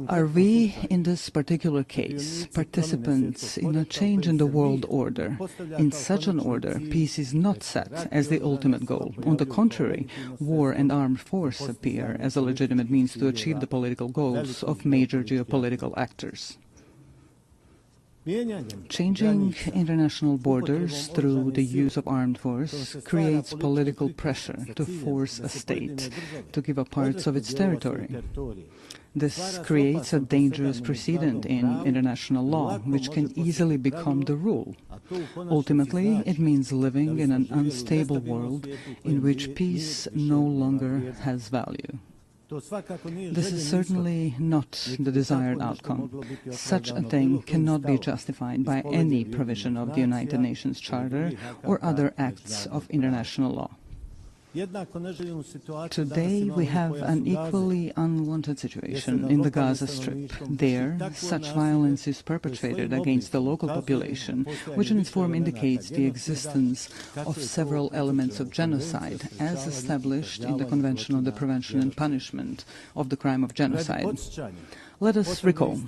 [SPEAKER 22] Are we, in this particular case, participants in a change in the world order? In such an order, peace is not set as the ultimate goal. On the contrary, war and armed force appear as a legitimate means to achieve the political goals of major geopolitical actors. Changing international borders through the use of armed force creates political pressure to force a state to give up parts of its territory. This creates a dangerous precedent in international law, which can easily become the rule. Ultimately, it means living in an unstable world in which peace no longer has value. This is certainly not the desired outcome. Such a thing cannot be justified by any provision of the United Nations Charter or other acts of international law. Today we have an equally unwanted situation in the Gaza Strip. There, such violence is perpetrated against the local population, which in its form indicates the existence of several elements of genocide, as established in the Convention on the Prevention and Punishment of the Crime of Genocide. Let us recall,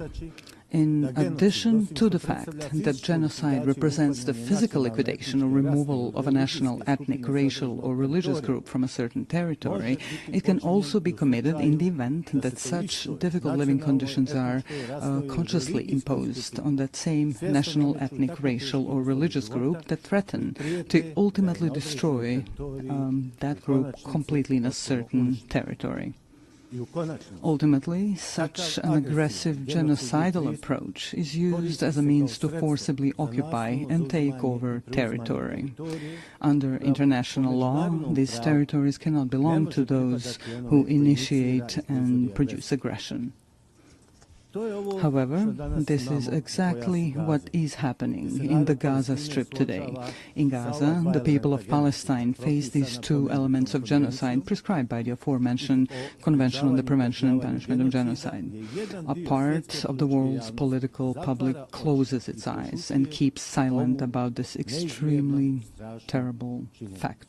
[SPEAKER 22] in addition to the fact that genocide represents the physical liquidation or removal of a national, ethnic, racial or religious group from a certain territory, it can also be committed in the event that such difficult living conditions are consciously imposed on that same national, ethnic, racial or religious group that threaten to ultimately destroy that group completely in a certain territory. Ultimately, such an aggressive genocidal approach is used as a means to forcibly occupy and take over territory. Under international law, these territories cannot belong to those who initiate and produce aggression. However, this is exactly what is happening in the Gaza Strip today. In Gaza, the people of Palestine face these two elements of genocide prescribed by the aforementioned Convention on the Prevention and Punishment of Genocide. A part of the world's political public closes its eyes and keeps silent about this extremely terrible fact.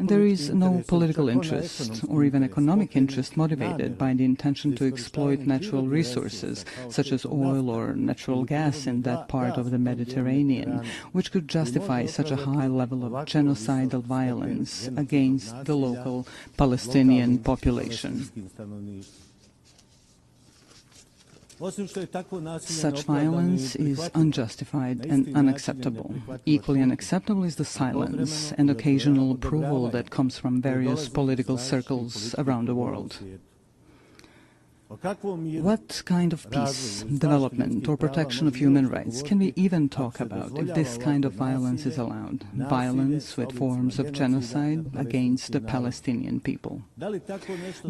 [SPEAKER 22] There is no political interest or even economic interest motivated by the intention to exploit natural resources such as oil or natural gas in that part of the Mediterranean, which could justify such a high level of genocidal violence against the local Palestinian population. Such violence is unjustified and unacceptable. Equally unacceptable is the silence and occasional approval that comes from various political circles around the world. What kind of peace, development or protection of human rights can we even talk about if this kind of violence is allowed? Violence with forms of genocide against the Palestinian people.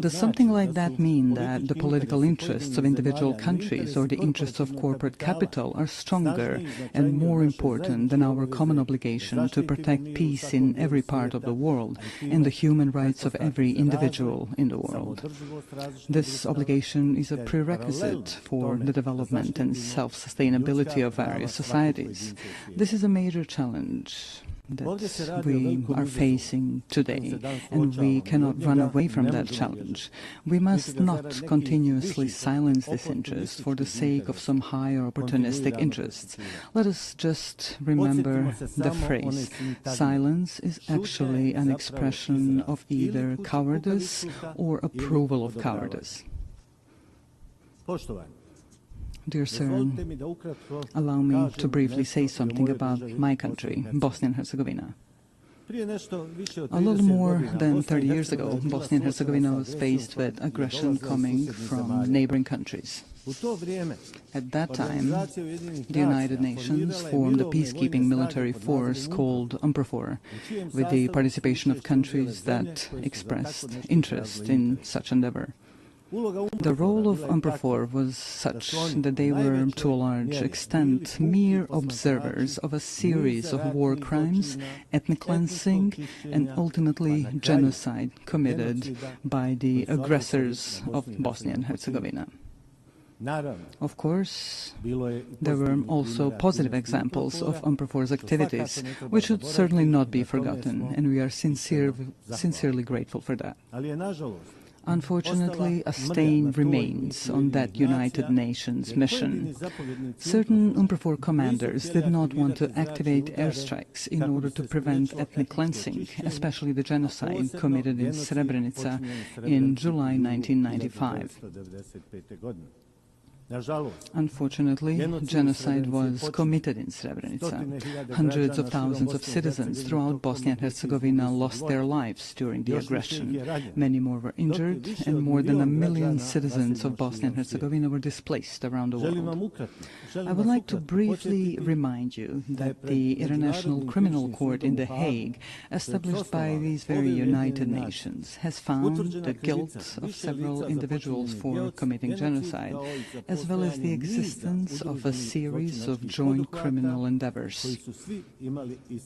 [SPEAKER 22] Does something like that mean that the political interests of individual countries or the interests of corporate capital are stronger and more important than our common obligation to protect peace in every part of the world and the human rights of every individual in the world? This obligation is a prerequisite for the development and self-sustainability of various societies. This is a major challenge that we are facing today, and we cannot run away from that challenge. We must not continuously silence this interest for the sake of some higher opportunistic interests. Let us just remember the phrase, silence is actually an expression of either cowardice or approval of cowardice. Dear sir, allow me to briefly say something about my country, Bosnia and Herzegovina. A little more than 30 years ago, Bosnia and Herzegovina was faced with aggression coming from neighboring countries. At that time, the United Nations formed a peacekeeping military force called UNPROFOR, with the participation of countries that expressed interest in such endeavor. The role of UNPROFOR was such that they were, to a large extent, mere observers of a series of war crimes, ethnic cleansing, and ultimately genocide committed by the aggressors of Bosnia and Herzegovina. Of course, there were also positive examples of UNPROFOR's activities, which should certainly not be forgotten, and we are sincerely grateful for that. Unfortunately, a stain remains on that United Nations mission. Certain UNPROFOR commanders did not want to activate airstrikes in order to prevent ethnic cleansing, especially the genocide committed in Srebrenica in July 1995. Unfortunately, genocide was committed in Srebrenica. Hundreds of thousands of citizens throughout Bosnia and Herzegovina lost their lives during the aggression. Many more were injured, and more than 1 million citizens of Bosnia and Herzegovina were displaced around the world. I would like to briefly remind you that the International Criminal Court in The Hague, established by these very United Nations, has found the guilt of several individuals for committing genocide, as well as the existence of a series of joint criminal endeavors.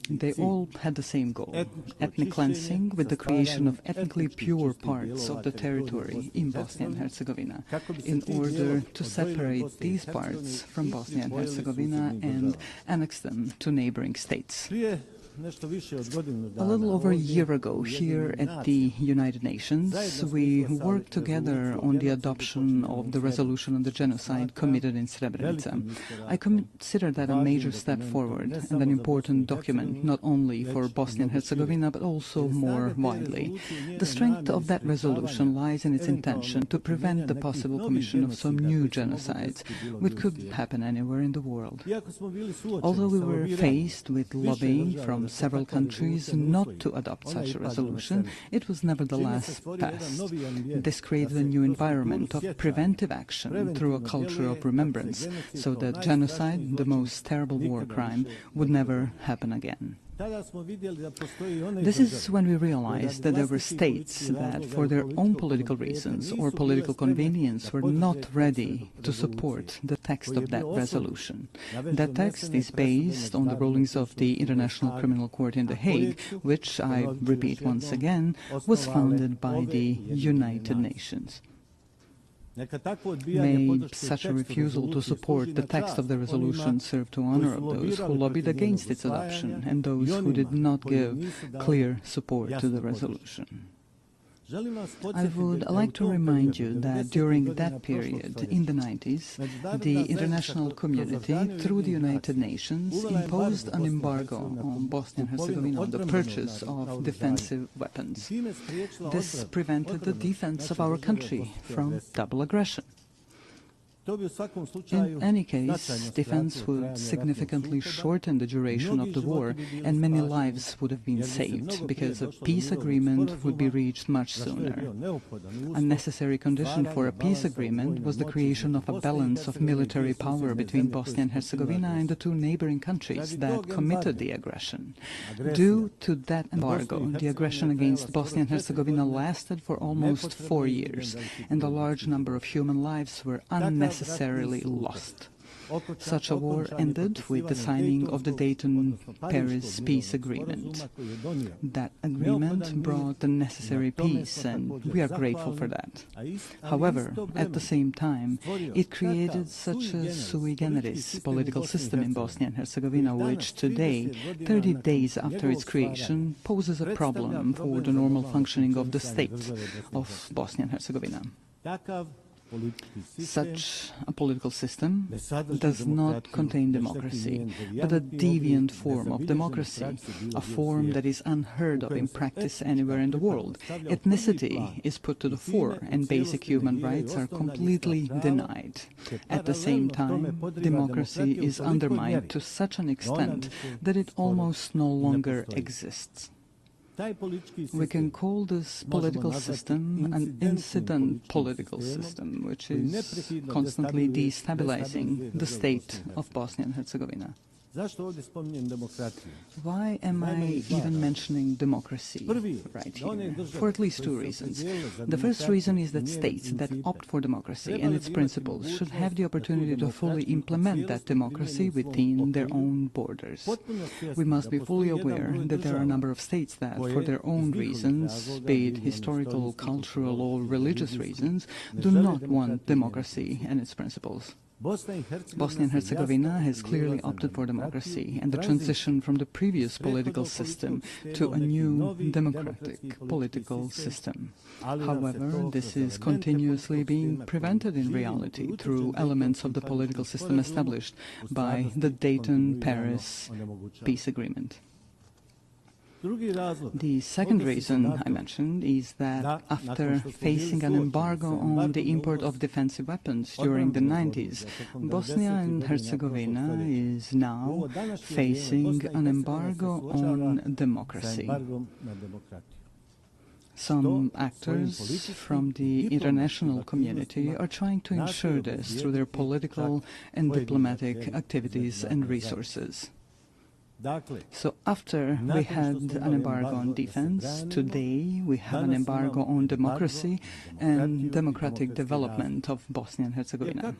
[SPEAKER 22] They all had the same goal, ethnic cleansing, with the creation of ethnically pure parts of the territory in Bosnia and Herzegovina, in order to separate these parts from Bosnia and Herzegovina and annex them to neighboring states. A little over a year ago, here at the United Nations, we worked together on the adoption of the resolution on the genocide committed in Srebrenica. I consider that a major step forward and an important document, not only for Bosnia and Herzegovina, but also more widely. The strength of that resolution lies in its intention to prevent the possible commission of some new genocides, which could happen anywhere in the world. Although we were faced with lobbying from several countries not to adopt such a resolution, it was nevertheless passed. This created a new environment of preventive action through a culture of remembrance, so that genocide, the most terrible war crime, would never happen again. This is when we realized that there were states that, for their own political reasons or political convenience, were not ready to support the text of that resolution. That text is based on the rulings of the International Criminal Court in The Hague, which, I repeat once again, was founded by the United Nations. May such a refusal to support the text of the resolution serve to honor of those who lobbied against its adoption and those who did not give clear support to the resolution. I would like to remind you that during that period, in the 90s, the international community, through the United Nations, imposed an embargo on Bosnia and Herzegovina on the purchase of defensive weapons. This prevented the defense of our country from double aggression. In any case, defense would significantly shorten the duration of the war, and many lives would have been saved, because a peace agreement would be reached much sooner. A necessary condition for a peace agreement was the creation of a balance of military power between Bosnia and Herzegovina and the two neighboring countries that committed the aggression. Due to that embargo, the aggression against Bosnia and Herzegovina lasted for almost 4 years, and a large number of human lives were unnecessarily lost. Such a war ended with the signing of the Dayton-Paris peace agreement. That agreement brought the necessary peace, and we are grateful for that. However, at the same time, it created such a sui generis political system in Bosnia and Herzegovina, which today, 30 days after its creation, poses a problem for the normal functioning of the state of Bosnia and Herzegovina. Such a political system does not contain democracy, but a deviant form of democracy, a form that is unheard of in practice anywhere in the world. Ethnicity is put to the fore, and basic human rights are completely denied. At the same time, democracy is undermined to such an extent that it almost no longer exists. We can call this political system an incident political system, which is constantly destabilizing the state of Bosnia and Herzegovina. Why am I even mentioning democracy right here? For at least two reasons. The first reason is that states that opt for democracy and its principles should have the opportunity to fully implement that democracy within their own borders. We must be fully aware that there are a number of states that, for their own reasons, be it historical, cultural, or religious reasons, do not want democracy and its principles. Bosnia and Herzegovina has clearly opted for democracy and the transition from the previous political system to a new democratic political system. However, this is continuously being prevented in reality through elements of the political system established by the Dayton-Paris peace agreement. The second reason I mentioned is that after facing an embargo on the import of defensive weapons during the 90s, Bosnia and Herzegovina is now facing an embargo on democracy. Some actors from the international community are trying to ensure this through their political and diplomatic activities and resources. So after we had an embargo on defense, today we have an embargo on democracy and democratic development of Bosnia and Herzegovina.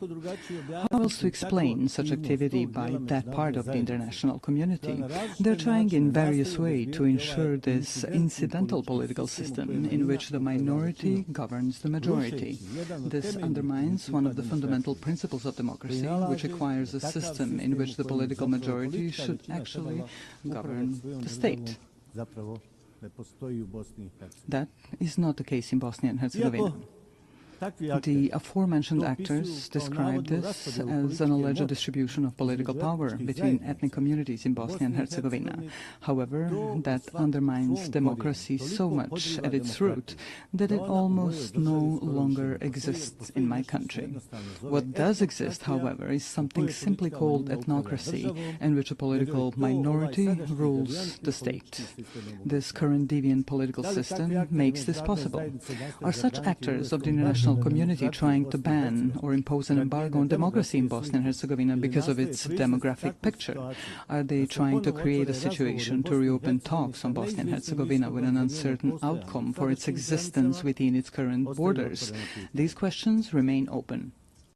[SPEAKER 22] How else to explain such activity by that part of the international community? They're trying in various ways to ensure this incidental political system in which the minority governs the majority. This undermines one of the fundamental principles of democracy, which requires a system in which the political majority should actually govern the state. That is not the case in Bosnia and Herzegovina. The aforementioned actors describe this as an alleged distribution of political power between ethnic communities in Bosnia and Herzegovina. However, that undermines democracy so much at its root that it almost no longer exists in my country. What does exist, however, is something simply called ethnocracy, in which a political minority rules the state. This current deviant political system makes this possible. Are such actors of the international community trying to ban or impose an embargo on democracy in Bosnia and Herzegovina because of its demographic picture? Are they trying to create a situation to reopen talks on Bosnia and Herzegovina with an uncertain outcome for its existence within its current borders? These questions remain open.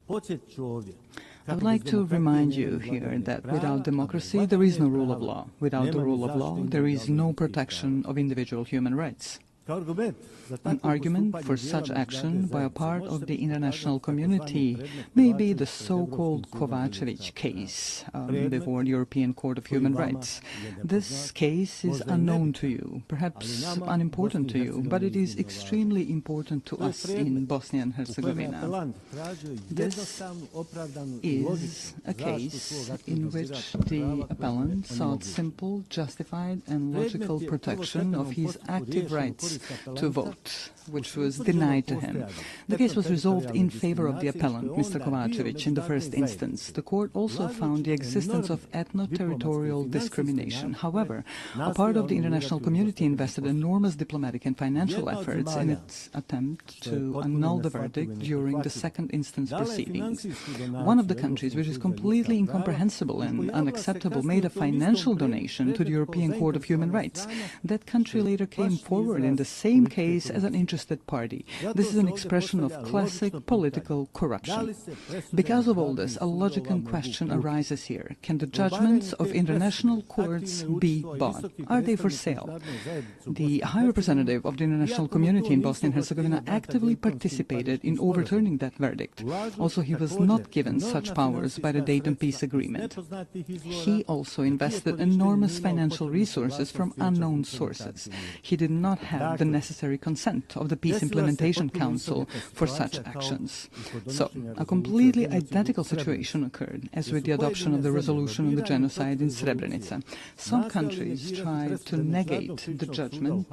[SPEAKER 22] I would like to remind you here that without democracy, there is no rule of law. Without the rule of law, there is no protection of individual human rights. An argument for such action by a part of the international community may be the so-called Kovacevic case before the European Court of Human Rights. This case is unknown to you, perhaps unimportant to you, but it is extremely important to us in Bosnia and Herzegovina. This is a case in which the appellant sought simple, justified and logical protection of his active rights to vote, which was denied to him. The case was resolved in favor of the appellant, Mr. Kovacevic, in the first instance. The court also found the existence of ethno-territorial discrimination. However, a part of the international community invested enormous diplomatic and financial efforts in its attempt to annul the verdict during the second instance proceedings. One of the countries, which is completely incomprehensible and unacceptable, made a financial donation to the European Court of Human Rights. That country later came forward in the the same case as an interested party. This is an expression of classic political corruption. Because of all this, a logical question arises here. Can the judgments of international courts be bought? Are they for sale? The High Representative of the international community in Bosnia and Herzegovina actively participated in overturning that verdict. Also, he was not given such powers by the Dayton Peace Agreement. He also invested enormous financial resources from unknown sources. He did not have the necessary consent of the Peace Implementation Council for such actions. So, a completely identical situation occurred as with the adoption of the resolution on the genocide in Srebrenica. Some countries tried to negate the judgment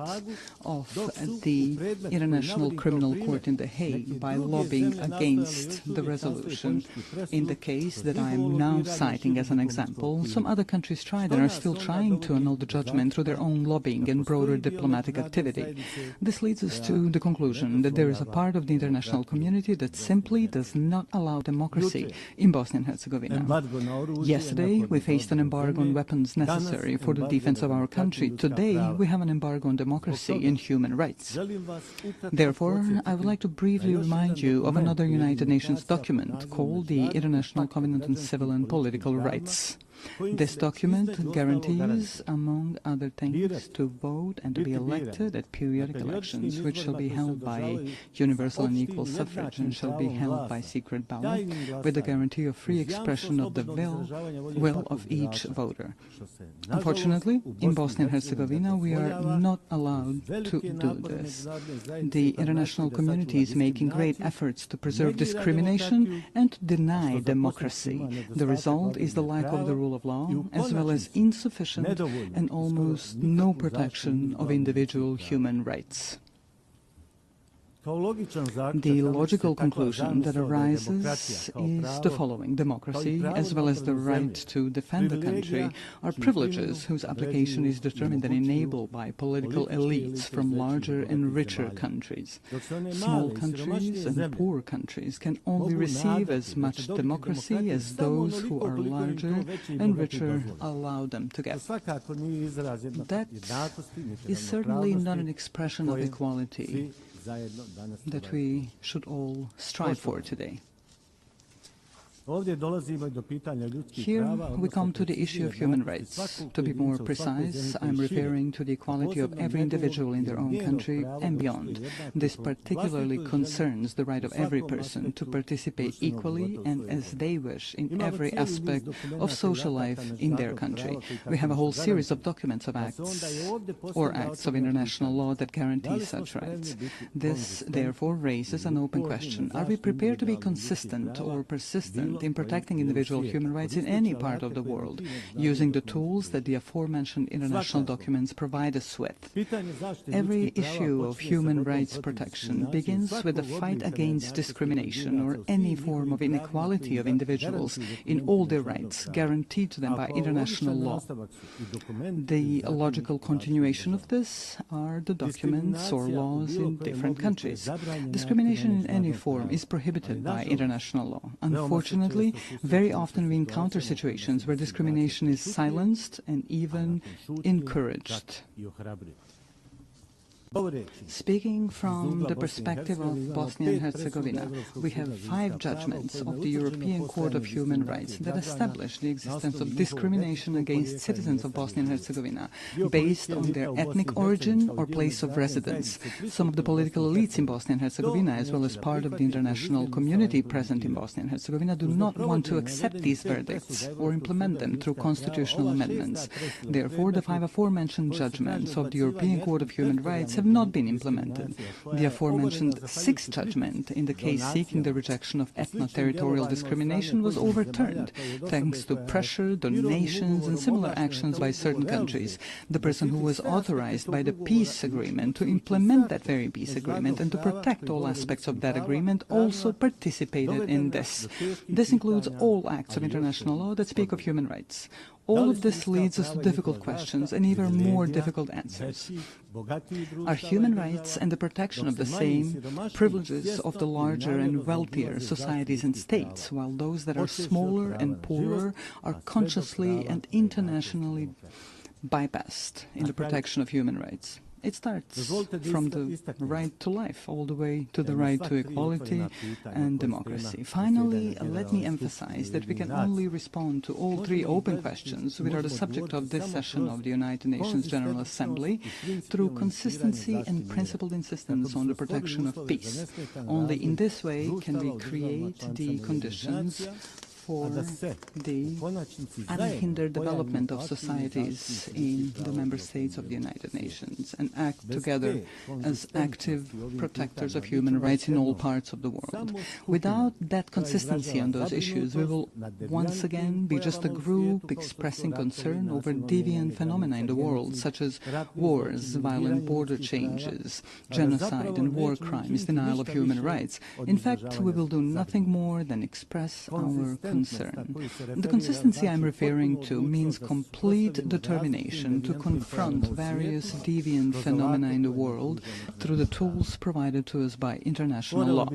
[SPEAKER 22] of the International Criminal Court in The Hague by lobbying against the resolution. In the case that I am now citing as an example, some other countries tried and are still trying to annul the judgment through their own lobbying and broader diplomatic activity. This leads us to the conclusion that there is a part of the international community that simply does not allow democracy in Bosnia and Herzegovina. Yesterday, we faced an embargo on weapons necessary for the defense of our country. Today, we have an embargo on democracy and human rights. Therefore, I would like to briefly remind you of another United Nations document called the International Covenant on Civil and Political Rights. This document guarantees, among other things, to vote and to be elected at periodic elections, which shall be held by universal and equal suffrage and shall be held by secret ballot, with the guarantee of free expression of the will of each voter. Unfortunately, in Bosnia and Herzegovina, we are not allowed to do this. The international community is making great efforts to preserve discrimination and to deny democracy. The result is the lack of the rule of law, as well as insufficient and almost no protection of individual human rights. The logical conclusion that arises is the following. Democracy, as well as the right to defend the country, are privileges whose application is determined and enabled by political elites from larger and richer countries. Small countries and poor countries can only receive as much democracy as those who are larger and richer allow them to get. That is certainly not an expression of equality that we should all strive for today. Here we come to the issue of human rights. To be more precise, I am referring to the equality of every individual in their own country and beyond. This particularly concerns the right of every person to participate equally and as they wish in every aspect of social life in their country. We have a whole series of documents of acts or acts of international law that guarantee such rights. This, therefore, raises an open question. Are we prepared to be consistent or persistent in protecting individual human rights in any part of the world, using the tools that the aforementioned international documents provide us with? Every issue of human rights protection begins with the fight against discrimination or any form of inequality of individuals in all their rights guaranteed to them by international law. The logical continuation of this are the documents or laws in different countries. Discrimination in any form is prohibited by international law. Unfortunately, very often we encounter situations where discrimination is silenced and even encouraged. Speaking from the perspective of Bosnia and Herzegovina, we have 5 judgments of the European Court of Human Rights that establish the existence of discrimination against citizens of Bosnia and Herzegovina based on their ethnic origin or place of residence. Some of the political elites in Bosnia and Herzegovina, as well as part of the international community present in Bosnia and Herzegovina, do not want to accept these verdicts or implement them through constitutional amendments. Therefore, the 5 aforementioned judgments of the European Court of Human Rights have not been implemented. The aforementioned 6th judgment in the case seeking the rejection of ethno-territorial discrimination was overturned thanks to pressure, donations and similar actions by certain countries. The person who was authorized by the peace agreement to implement that very peace agreement and to protect all aspects of that agreement also participated in this. This includes all acts of international law that speak of human rights. All of this leads us to difficult questions and even more difficult answers. Are human rights and the protection of the same privileges of the larger and wealthier societies and states, while those that are smaller and poorer are consciously and internationally bypassed in the protection of human rights? It starts from the right to life all the way to the right to equality and democracy. Finally, let me emphasize that we can only respond to all three open questions which are the subject of this session of the United Nations General Assembly through consistency and principled insistence on the protection of peace. Only in this way can we create the conditions for the unhindered development of societies in the member states of the United Nations and act together as active protectors of human rights in all parts of the world. Without that consistency on those issues, we will once again be just a group expressing concern over deviant phenomena in the world, such as wars, violent border changes, genocide and war crimes, denial of human rights. In fact, we will do nothing more than express our concern. The consistency I'm referring to means complete determination to confront various deviant phenomena in the world through the tools provided to us by international law.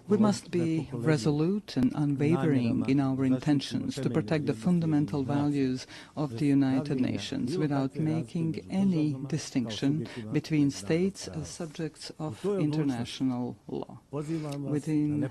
[SPEAKER 22] We must be resolute and unwavering in our intentions to protect the fundamental values of the United Nations without making any distinction between states as subjects of international law. Within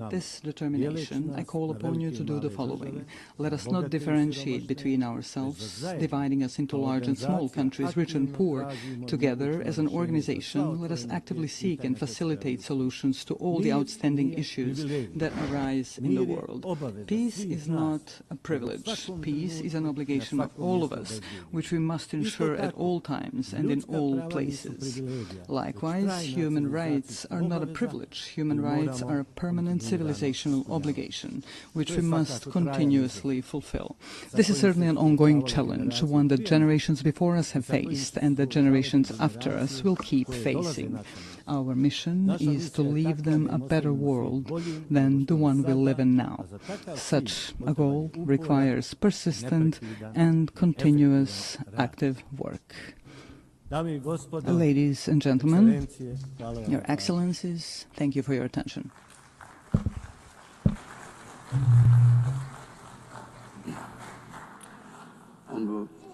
[SPEAKER 22] this determination, I call upon you to do the following. Let us not differentiate between ourselves, dividing us into large and small countries, rich and poor. Together, as an organization, let us actively seek and facilitate solutions to all the outstanding issues that arise in the world. Peace is not a privilege. Peace is an obligation of all of us, which we must ensure at all times and in all places. Likewise, human rights are not a privilege. Human rights are a permanent civilizational obligation, which we must continuously fulfill. This is certainly an ongoing challenge, one that generations before us have faced and that generations after us will keep facing. Our mission is to leave them a better world than the one we live in now. Such a goal requires persistent and continuous active work. Ladies and gentlemen, Your Excellencies, thank you for your attention.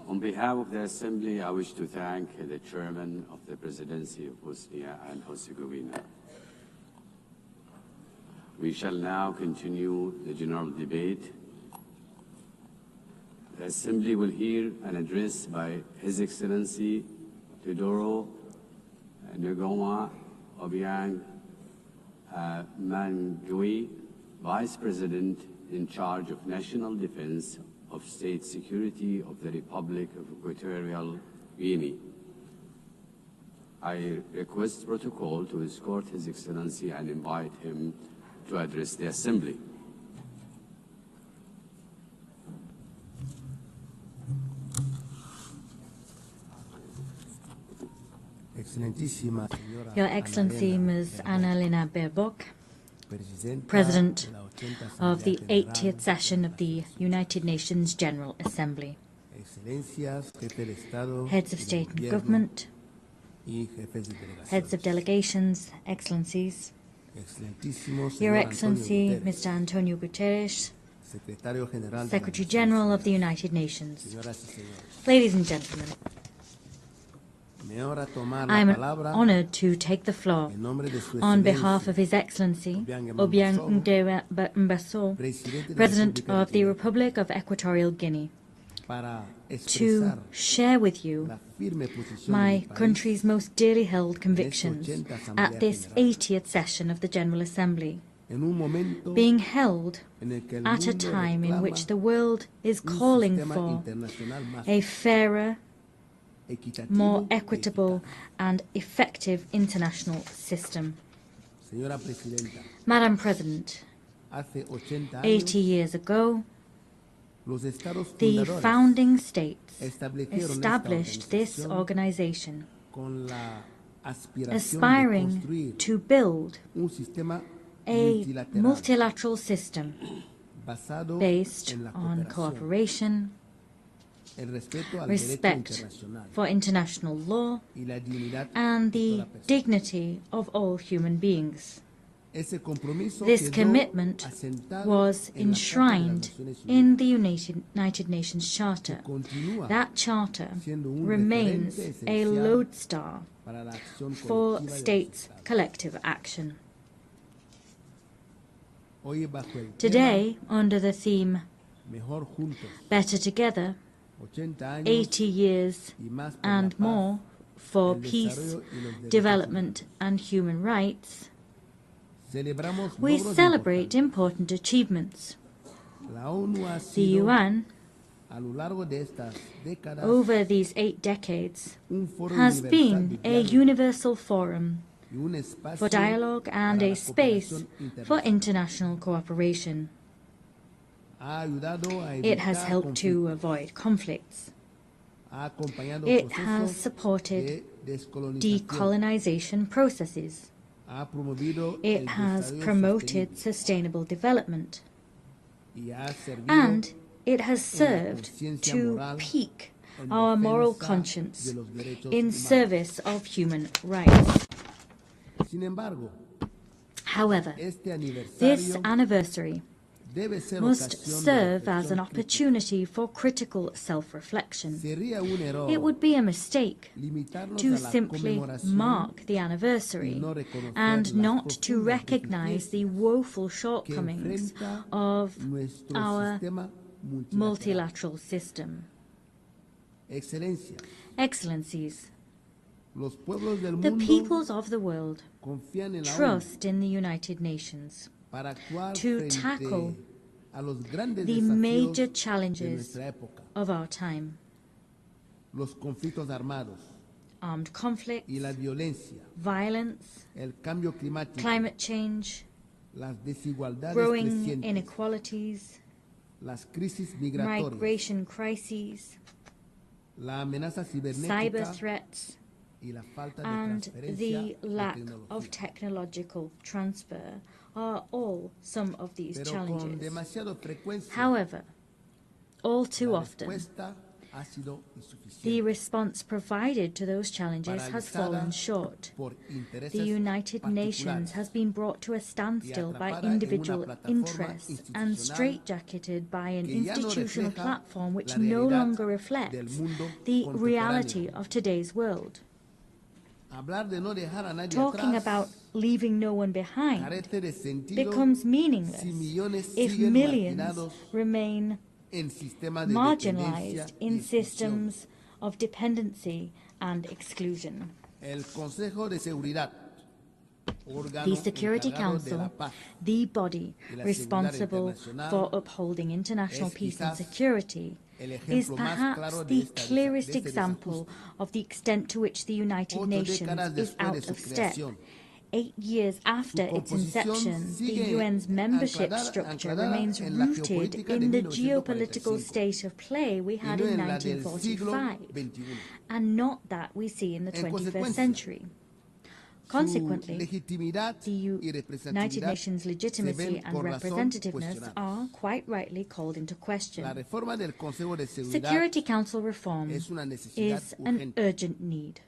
[SPEAKER 17] On behalf of the Assembly, I wish to thank the Chairman of the Presidency of Bosnia and Herzegovina. We shall now continue the general debate. The Assembly will hear an address by His Excellency Teodoro Ngoma Obiang Mangui, Vice President in charge of National Defense of State Security of the Republic of Equatorial Guinea. I request protocol to escort His Excellency and invite him to address the Assembly.
[SPEAKER 3] Your Excellency Ms. Annalena Baerbock, President of the 80th session of the United Nations General Assembly, Heads of State and Government, Heads of Delegations, Excellencies, Your Excellency Mr. Antonio Guterres, Secretary General of the United Nations, ladies and gentlemen, I am honored to take the floor on behalf of His Excellency Obiang Mbaso, President of the Republic of Equatorial Guinea, to share with you my country's most dearly held convictions at this 80th session of the General Assembly, being held at a time in which the world is calling for a fairer, more equitable and effective international system. Madam President, 80 years ago, the founding states established this organization, aspiring to build a multilateral system based on cooperation, respect for international law, and the dignity of all human beings. This commitment was enshrined in the United Nations Charter. That charter remains a lodestar for states' collective action. Today, under the theme Better Together, 80 years and more for peace, development and human rights, we celebrate important achievements. The UN, over these 8 decades, has been a universal forum for dialogue and a space for international cooperation. It has helped to avoid conflicts. It has supported decolonization processes. It has promoted sustainable development. And it has served to pique our moral conscience in service of human rights. However, this anniversary must serve as an opportunity for critical self-reflection. It would be a mistake to simply mark the anniversary and not to recognize the woeful shortcomings of our multilateral system. Excellencies, the peoples of the world trust in the United Nations to tackle the major challenges of our time: armed conflict, violence, climate change, growing inequalities, migration crises, cyber threats, and the lack of technological transfer are all some of these challenges. However, all too often, the response provided to those challenges has fallen short. The United Nations has been brought to a standstill by individual interests and straitjacketed by an institutional platform which no longer reflects the reality of today's world. Talking about leaving no one behind becomes meaningless if millions remain marginalized in systems of dependency and exclusion. The Security Council, the body responsible for upholding international peace and security, is perhaps the clearest example of the extent to which the United Nations is out of step. 8 years after its inception, the UN's membership structure remains rooted in the geopolitical state of play we had in 1945, and not that we see in the 21st century. Consequently, the United Nations' legitimacy and representativeness are quite rightly called into question. Security Council reform is an urgent need.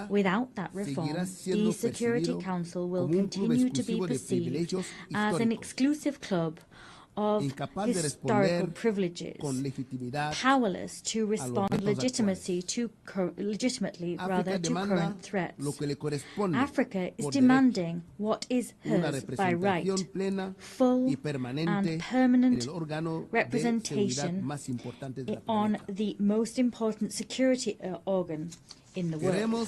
[SPEAKER 3] Without that reform, the Security Council will continue to be perceived as an exclusive club of historical privileges, powerless to respond legitimately to current threats. Africa is demanding what is hers by right: full and permanent representation on the most important security organ in the world.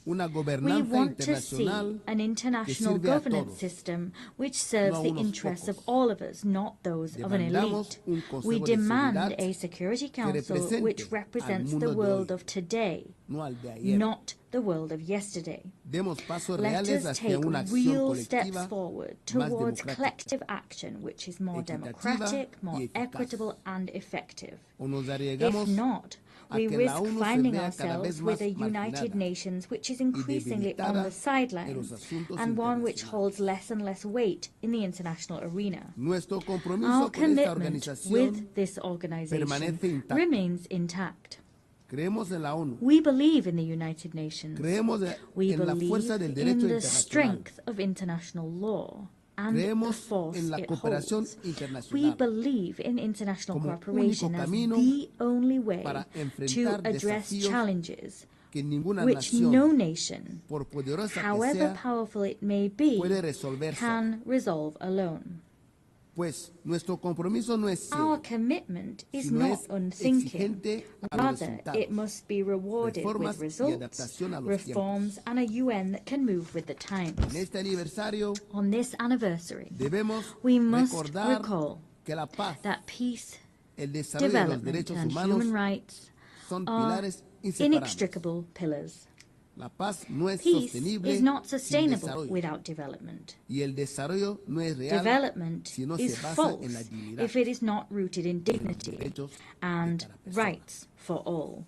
[SPEAKER 3] We want to see an international governance system which serves the interests of all of us, not those of an elite. We demand a Security Council which represents the world of today, not the world of yesterday. Let us take real steps forward towards collective action which is more democratic, more equitable and effective. If not, we risk finding ourselves with a United Nations which is increasingly on the sidelines and one which holds less and less weight in the international arena. Our commitment with this organization remains intact. We believe in the United Nations. We believe in the strength of international law and the force it holds. We believe in international cooperation as the only way to address challenges which no nation, however powerful it may be, can resolve alone. Our commitment is not unthinking. Rather, it must be rewarded with results, reforms, and a UN that can move with the times. On this anniversary, we must recall that peace, development, and human rights are inextricable pillars. Peace is not sustainable without development. Development is false if it is not rooted in dignity and rights for all.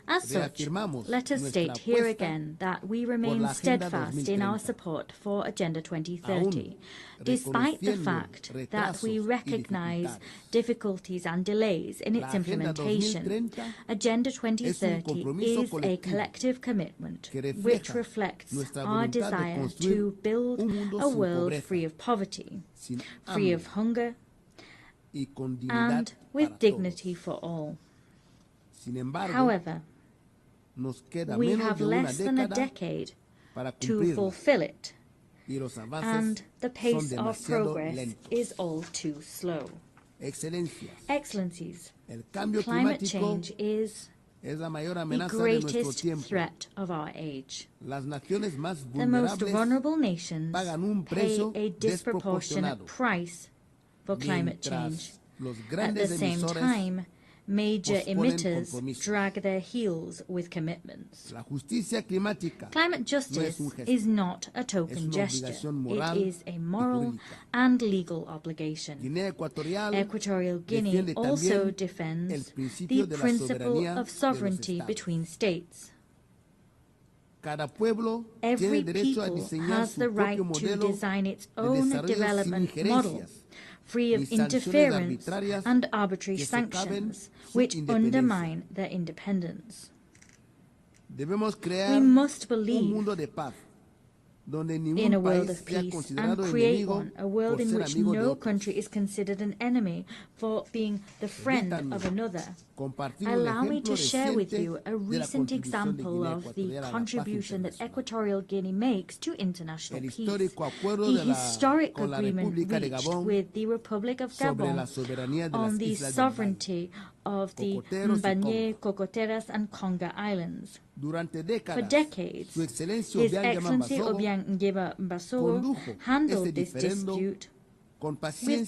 [SPEAKER 3] As such, let us state here again that we remain steadfast in our support for Agenda 2030, despite the fact that we recognize difficulties and delays in its implementation. Agenda 2030 is a collective commitment which reflects our desire to build a world free of poverty, free of hunger, and with dignity for all. However, we have less than a decade to fulfill it, and the pace of progress is all too slow. Excellencies, climate change is the greatest threat of our age. The most vulnerable nations pay a disproportionate price for climate change. At the same time, major emitters drag their heels with commitments. Climate justice is not a token gesture. It is a moral and legal obligation. Equatorial Guinea also defends the principle of sovereignty between states. Every people has the right to design its own development model, free of interference and arbitrary sanctions, which undermine their independence. We must believe in a world of peace and create one, a world in which no country is considered an enemy for being the friend of another. Allow me to share with you a recent example of the contribution that Equatorial Guinea makes to international peace. The historic agreement reached with the Republic of Gabon on the sovereignty of the Mbanye, Cocoteras, and Conga Islands. For decades, His Excellency Obiang Mbasogo handled this dispute with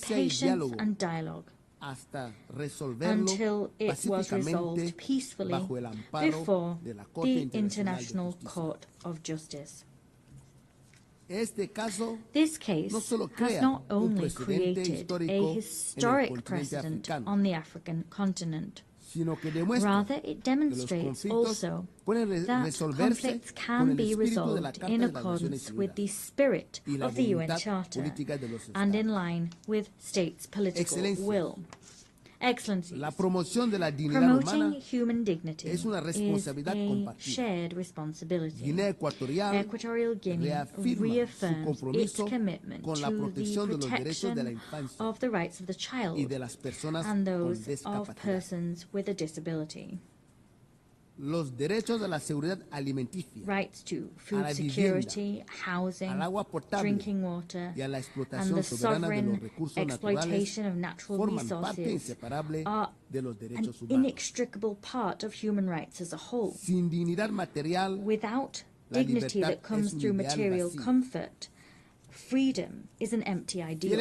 [SPEAKER 3] patience and dialogue until it was resolved peacefully before the International Court of Justice. This case has not only created a historic precedent on the African continent, rather it demonstrates also that conflicts can be resolved in accordance with the spirit of the UN Charter and in line with states' political will. Excellencies, promoting human dignity is a shared responsibility. Equatorial Guinea reaffirms its commitment to the protection of the rights of the child and those of persons with a disability. Rights to food security, housing, drinking water, and the sovereign exploitation of natural resources are an inextricable part of human rights as a whole. Without dignity that comes through material comfort, freedom is an empty ideal.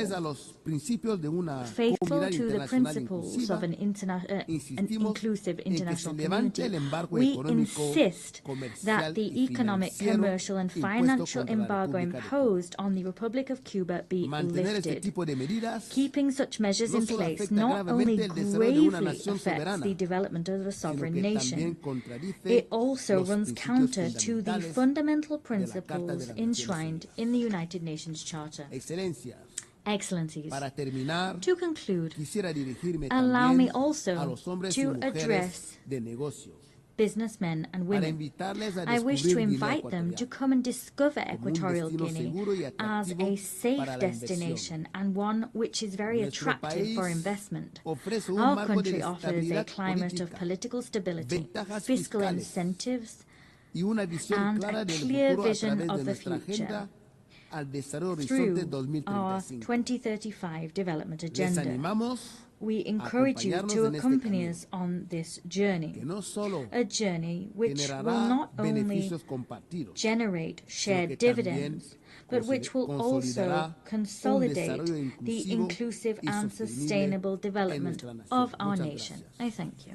[SPEAKER 3] Faithful to the principles of an inclusive international community, we insist that the economic, commercial, and financial embargo imposed on the Republic of Cuba be lifted. Keeping such measures in place not only gravely affects the development of a sovereign nation, it also runs counter to the fundamental principles enshrined in the United Nations Charter. Excellencies, to conclude, allow me also to address businessmen and women. I wish to invite them to come and discover Equatorial Guinea as a safe destination and one which is very attractive for investment. Our country offers a climate of political stability, fiscal incentives, and a clear vision of the future through our 2035 development agenda. We encourage you to accompany us on this journey, a journey which will not only generate shared dividends, but which will also consolidate the inclusive and sustainable development of our nation. I thank you.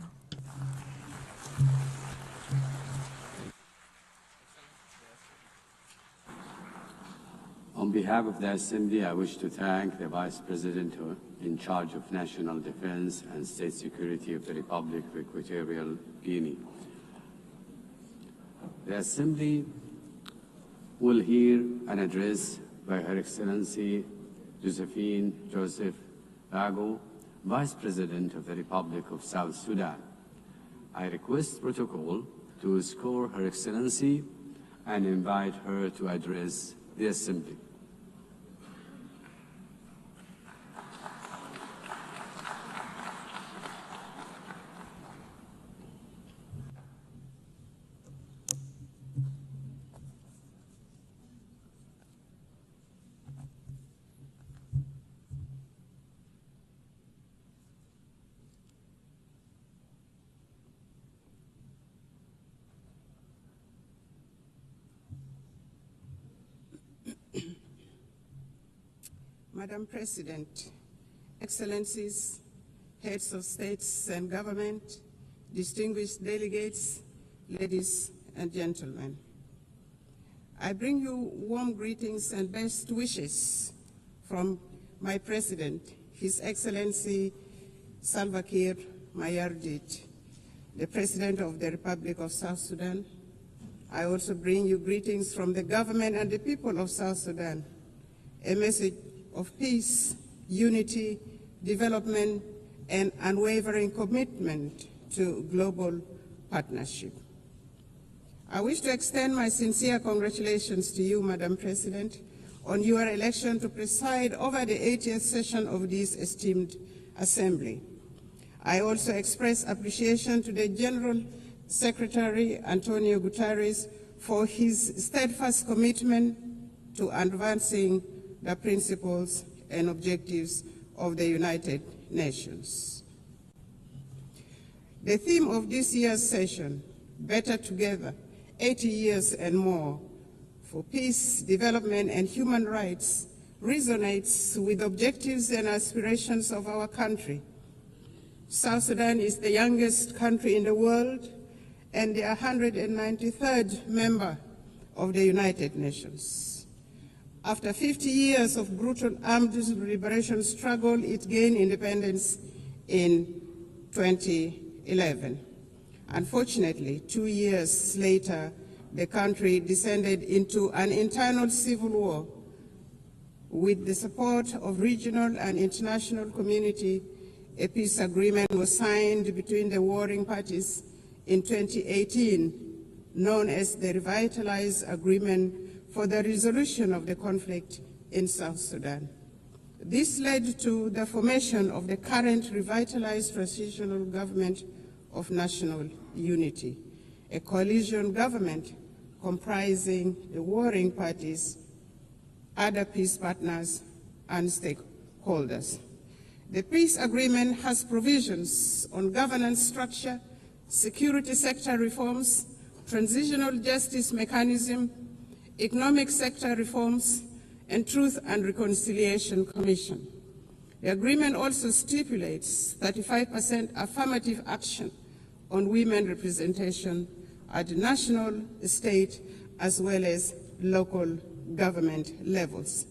[SPEAKER 17] On behalf of the Assembly, I wish to thank the Vice President in charge of National Defense and State Security of the Republic of Equatorial Guinea. The Assembly will hear an address by Her Excellency Josephine Joseph Lago, Vice President of the Republic of South Sudan. I request protocol to escort Her Excellency and invite her to address the Assembly.
[SPEAKER 4] Madam President, Excellencies, heads of states and government, distinguished delegates, ladies and gentlemen. I bring you warm greetings and best wishes from my President, His Excellency Salva Kiir Mayardit, the President of the Republic of South Sudan. I also bring you greetings from the government and the people of South Sudan, a message of peace, unity, development, and unwavering commitment to global partnership. I wish to extend my sincere congratulations to you, Madam President, on your election to preside over the 80th session of this esteemed Assembly. I also express appreciation to the General Secretary, Antonio Guterres, for his steadfast commitment to advancing the principles and objectives of the United Nations. The theme of this year's session, Better Together, 80 years and more, for peace, development, and human rights, resonates with objectives and aspirations of our country. South Sudan is the youngest country in the world and the 193rd member of the United Nations. After 50 years of brutal armed liberation struggle, it gained independence in 2011. Unfortunately, 2 years later, the country descended into an internal civil war. With the support of regional and international community, a peace agreement was signed between the warring parties in 2018, known as the Revitalized Agreement for the Resolution of the Conflict in South Sudan. This led to the formation of the current revitalized transitional government of national unity, a coalition government comprising the warring parties, other peace partners, and stakeholders. The peace agreement has provisions on governance structure, security sector reforms, transitional justice mechanism, economic sector reforms, and Truth and Reconciliation Commission. The agreement also stipulates 35% affirmative action on women representation at national, state, as well as local government levels.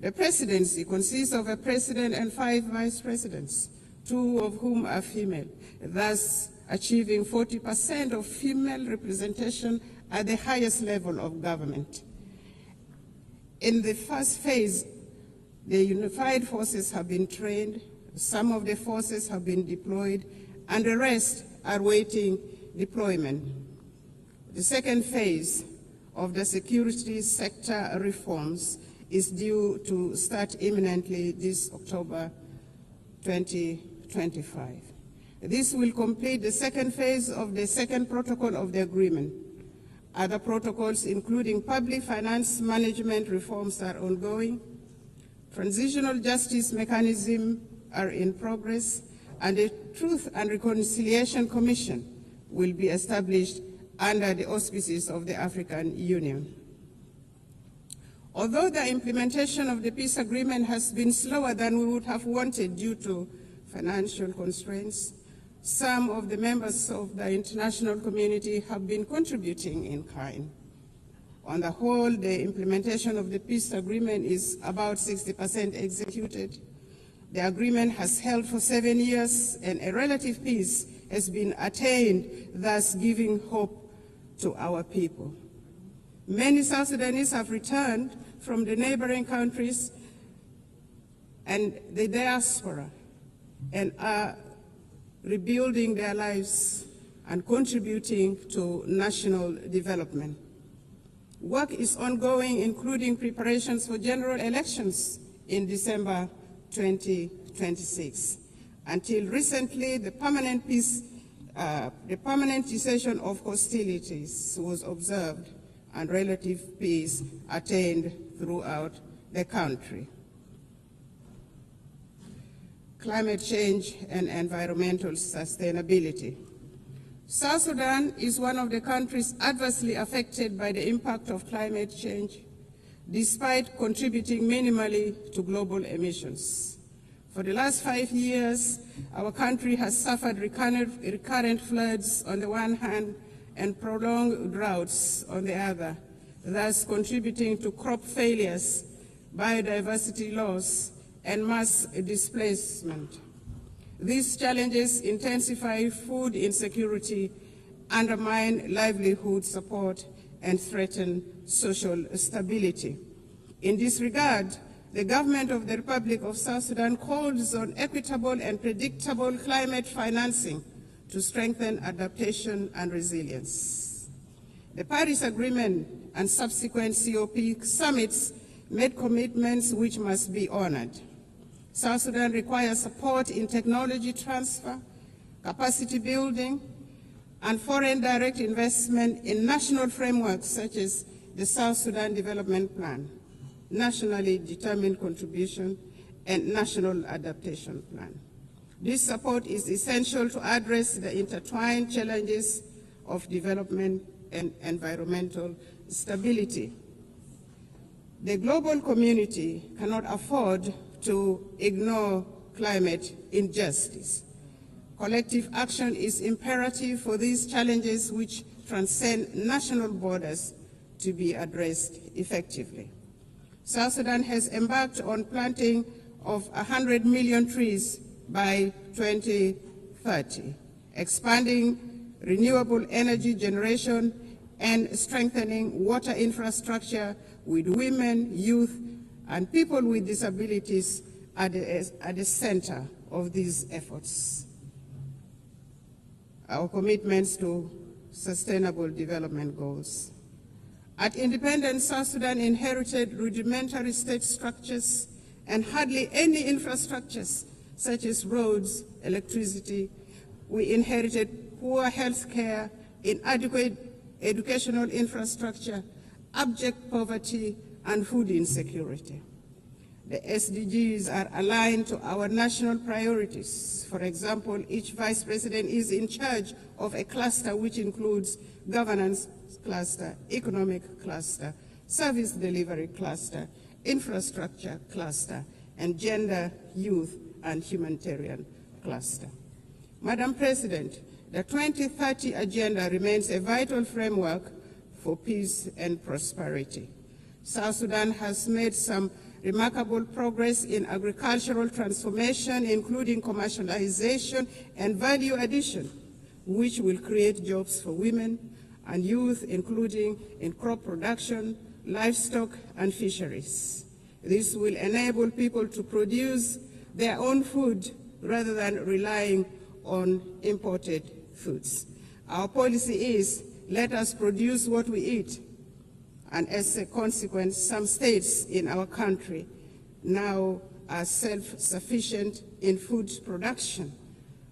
[SPEAKER 4] The presidency consists of a president and 5 vice presidents, 2 of whom are female, thus achieving 40% of female representation at the highest level of government. In the first phase The unified forces have been trained, some of the forces have been deployed, and the rest are waiting deployment. The second phase of the security sector reforms is due to start imminently this October 2025. This will complete the second phase of the second protocol of the agreement. Other protocols, including public finance management reforms, are ongoing. Transitional justice mechanisms are in progress, and a Truth and Reconciliation Commission will be established under the auspices of the African Union. Although the implementation of the peace agreement has been slower than we would have wanted due to financial constraints, some of the members of the international community have been contributing in kind. On the whole, the implementation of the peace agreement is about 60% executed. The agreement has held for 7 years, and a relative peace has been attained, thus giving hope to our people. Many South Sudanese have returned from the neighboring countries and the diaspora and are rebuilding their lives and contributing to national development. Work is ongoing, including preparations for general elections in December 2026. Until recently, the permanent cessation of hostilities was observed and relative peace attained throughout the country. Climate change and environmental sustainability. South Sudan is one of the countries adversely affected by the impact of climate change, despite contributing minimally to global emissions. For the last 5 years, our country has suffered recurrent floods on the one hand and prolonged droughts on the other, thus contributing to crop failures, biodiversity loss, and mass displacement. These challenges intensify food insecurity, undermine livelihood support, and threaten social stability. In this regard, the government of the Republic of South Sudan calls on equitable and predictable climate financing to strengthen adaptation and resilience. The Paris Agreement and subsequent COP summits made commitments which must be honored. South Sudan requires support in technology transfer, capacity building, and foreign direct investment in national frameworks such as the South Sudan Development Plan, nationally determined contribution, and national adaptation plan. This support is essential to address the intertwined challenges of development and environmental stability. The global community cannot afford to ignore climate injustice. Collective action is imperative for these challenges which transcend national borders to be addressed effectively. South Sudan has embarked on planting of 100 million trees by 2030, expanding renewable energy generation and strengthening water infrastructure with women, youth, and people with disabilities at the center of these efforts. Our commitments to sustainable development goals. At independence, South Sudan inherited rudimentary state structures and hardly any infrastructures such as roads, electricity. We inherited poor health care, inadequate educational infrastructure, abject poverty, and food insecurity. The SDGs are aligned to our national priorities. For example, each vice president is in charge of a cluster which includes governance cluster, economic cluster, service delivery cluster, infrastructure cluster, and gender, youth, and humanitarian cluster. Madam President, the 2030 Agenda remains a vital framework for peace and prosperity. South Sudan has made some remarkable progress in agricultural transformation, including commercialization and value addition, which will create jobs for women and youth, including in crop production, livestock, and fisheries. This will enable people to produce their own food rather than relying on imported foods. Our policy is, let us produce what we eat. And as a consequence, some states in our country now are self-sufficient in food production,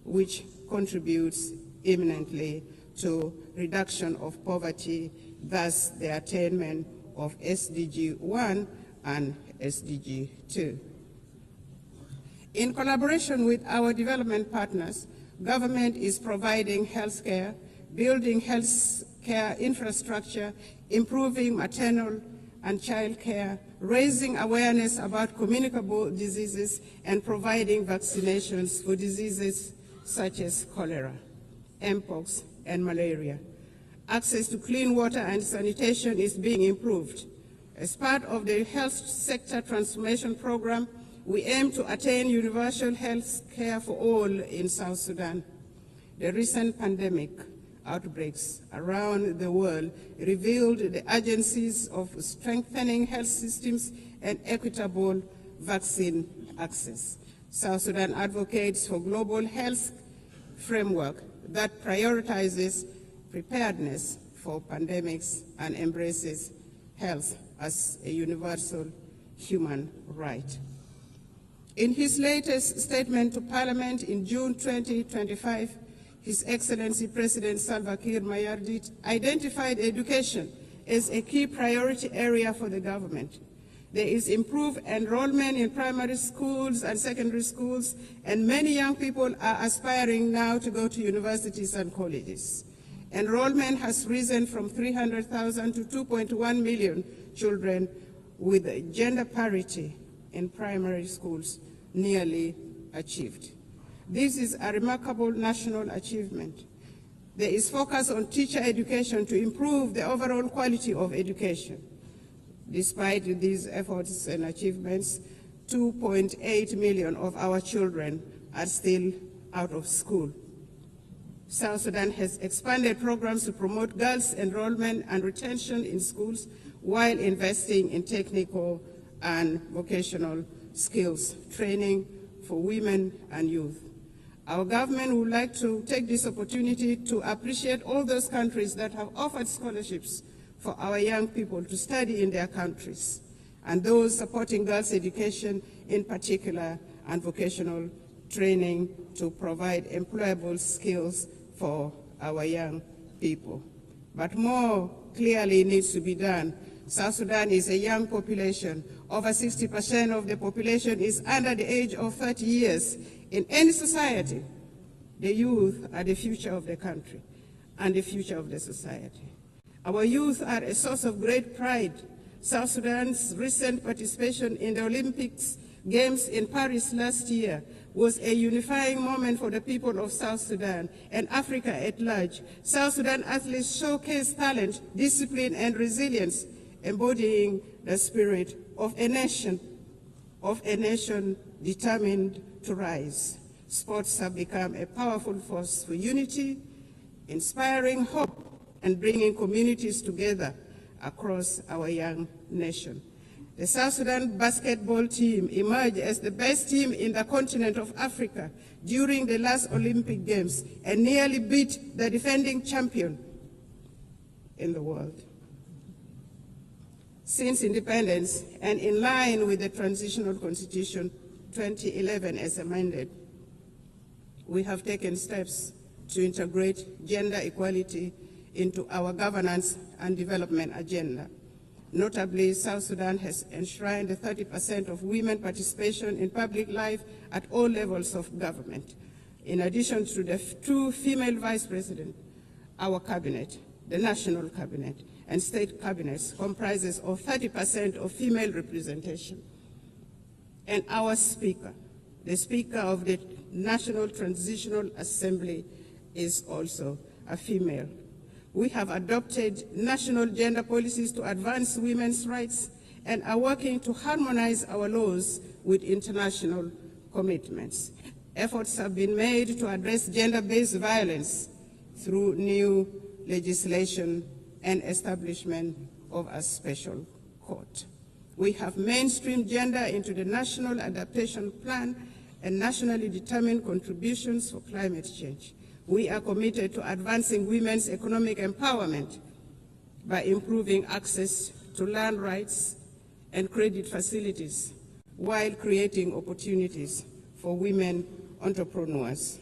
[SPEAKER 4] which contributes eminently to reduction of poverty, thus the attainment of SDG 1 and SDG 2. In collaboration with our development partners, government is providing health care, building health care infrastructure, improving maternal and child care, raising awareness about communicable diseases, and providing vaccinations for diseases such as cholera, mpox, and malaria. Access to clean water and sanitation is being improved. As part of the health sector transformation program, we aim to attain universal health care for all in South Sudan. The recent pandemic outbreaks around the world revealed the urgencies of strengthening health systems and equitable vaccine access. South Sudan advocates for global health framework that prioritizes preparedness for pandemics and embraces health as a universal human right. In his latest statement to Parliament in June 2025, His Excellency President Salva Kiir Mayardit identified education as a key priority area for the government. There is improved enrollment in primary schools and secondary schools, and many young people are aspiring now to go to universities and colleges. Enrollment has risen from 300,000 to 2.1 million children, with gender parity in primary schools nearly achieved. This is a remarkable national achievement. There is focus on teacher education to improve the overall quality of education. Despite these efforts and achievements, 2.8 million of our children are still out of school. South Sudan has expanded programs to promote girls' enrollment and retention in schools while investing in technical and vocational skills training for women and youth. Our government would like to take this opportunity to appreciate all those countries that have offered scholarships for our young people to study in their countries, and those supporting girls' education in particular and vocational training to provide employable skills for our young people. But more clearly needs to be done. South Sudan is a young population. Over 60% of the population is under the age of 30 years. In any society, the youth are the future of the country and the future of the society. Our youth are a source of great pride. South Sudan's recent participation in the Olympics Games in Paris last year was a unifying moment for the people of South Sudan and Africa at large. South Sudan athletes showcased talent, discipline, and resilience, embodying the spirit of a nation determined to rise. Sports have become a powerful force for unity, inspiring hope, and bringing communities together across our young nation. The South Sudan basketball team emerged as the best team in the continent of Africa during the last Olympic Games and nearly beat the defending champion in the world. Since independence, and in line with the Transitional Constitution 2011 as amended, we have taken steps to integrate gender equality into our governance and development agenda. Notably, South Sudan has enshrined the 30% of women participation in public life at all levels of government. In addition to the 2 female vice presidents, our cabinet, the national cabinet, and state cabinets comprises of 30% of female representation. And our speaker, the Speaker of the National Transitional Assembly, is also a female. We have adopted national gender policies to advance women's rights and are working to harmonize our laws with international commitments. Efforts have been made to address gender-based violence through new legislation and establishment of a special court. We have mainstreamed gender into the National Adaptation Plan and nationally determined contributions for climate change. We are committed to advancing women's economic empowerment by improving access to land rights and credit facilities while creating opportunities for women entrepreneurs.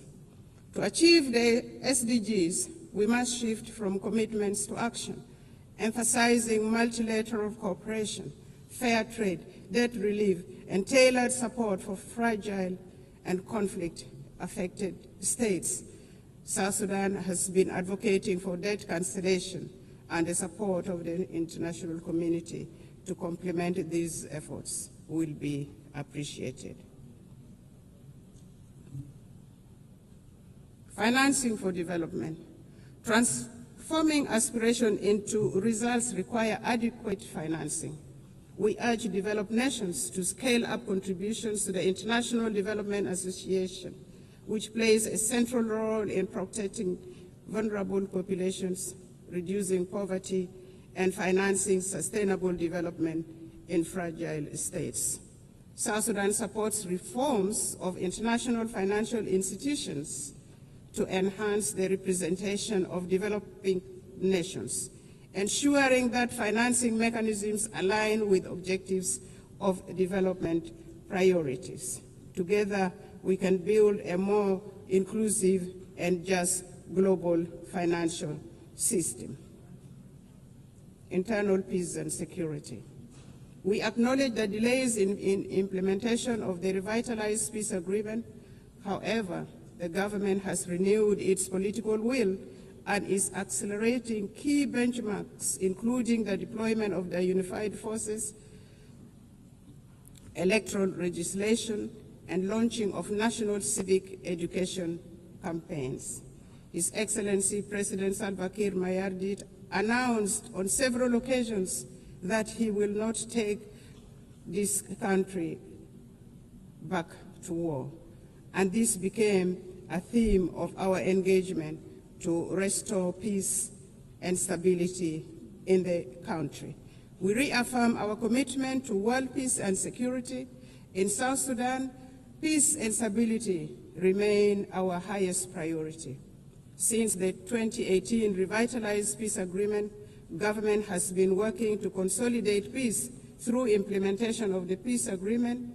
[SPEAKER 4] To achieve the SDGs, we must shift from commitments to action, emphasizing multilateral cooperation, fair trade, debt relief, and tailored support for fragile and conflict-affected states. South Sudan has been advocating for debt cancellation and the support of the international community to complement these efforts will be appreciated. Financing for development. Transforming aspiration into results require adequate financing. We urge developed nations to scale up contributions to the International Development Association, which plays a central role in protecting vulnerable populations, reducing poverty, and financing sustainable development in fragile states. South Sudan supports reforms of international financial institutions to enhance the representation of developing nations, ensuring that financing mechanisms align with objectives of development priorities. Together, we can build a more inclusive and just global financial system. Internal peace and security. We acknowledge the delays in implementation of the revitalized peace agreement. However, the government has renewed its political will and is accelerating key benchmarks, including the deployment of the unified forces, electoral legislation, and launching of national civic education campaigns. His Excellency President Salva Kiir Mayardit announced on several occasions that he will not take this country back to war. And this became a theme of our engagement to restore peace and stability in the country. We reaffirm our commitment to world peace and security. In South Sudan, peace and stability remain our highest priority. Since the 2018 revitalized peace agreement, government has been working to consolidate peace through implementation of the peace agreement,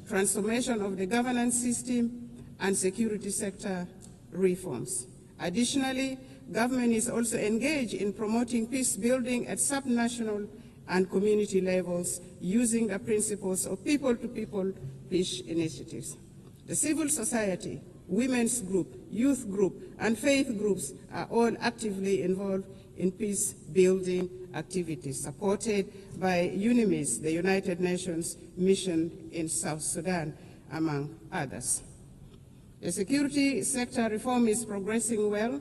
[SPEAKER 4] transformation of the governance system, and security sector reforms. Additionally, government is also engaged in promoting peace building at subnational and community levels using the principles of people-to-people peace initiatives. The civil society, women's group, youth group, and faith groups are all actively involved in peace-building activities supported by UNIMIS, the United Nations mission in South Sudan, among others. The security sector reform is progressing well.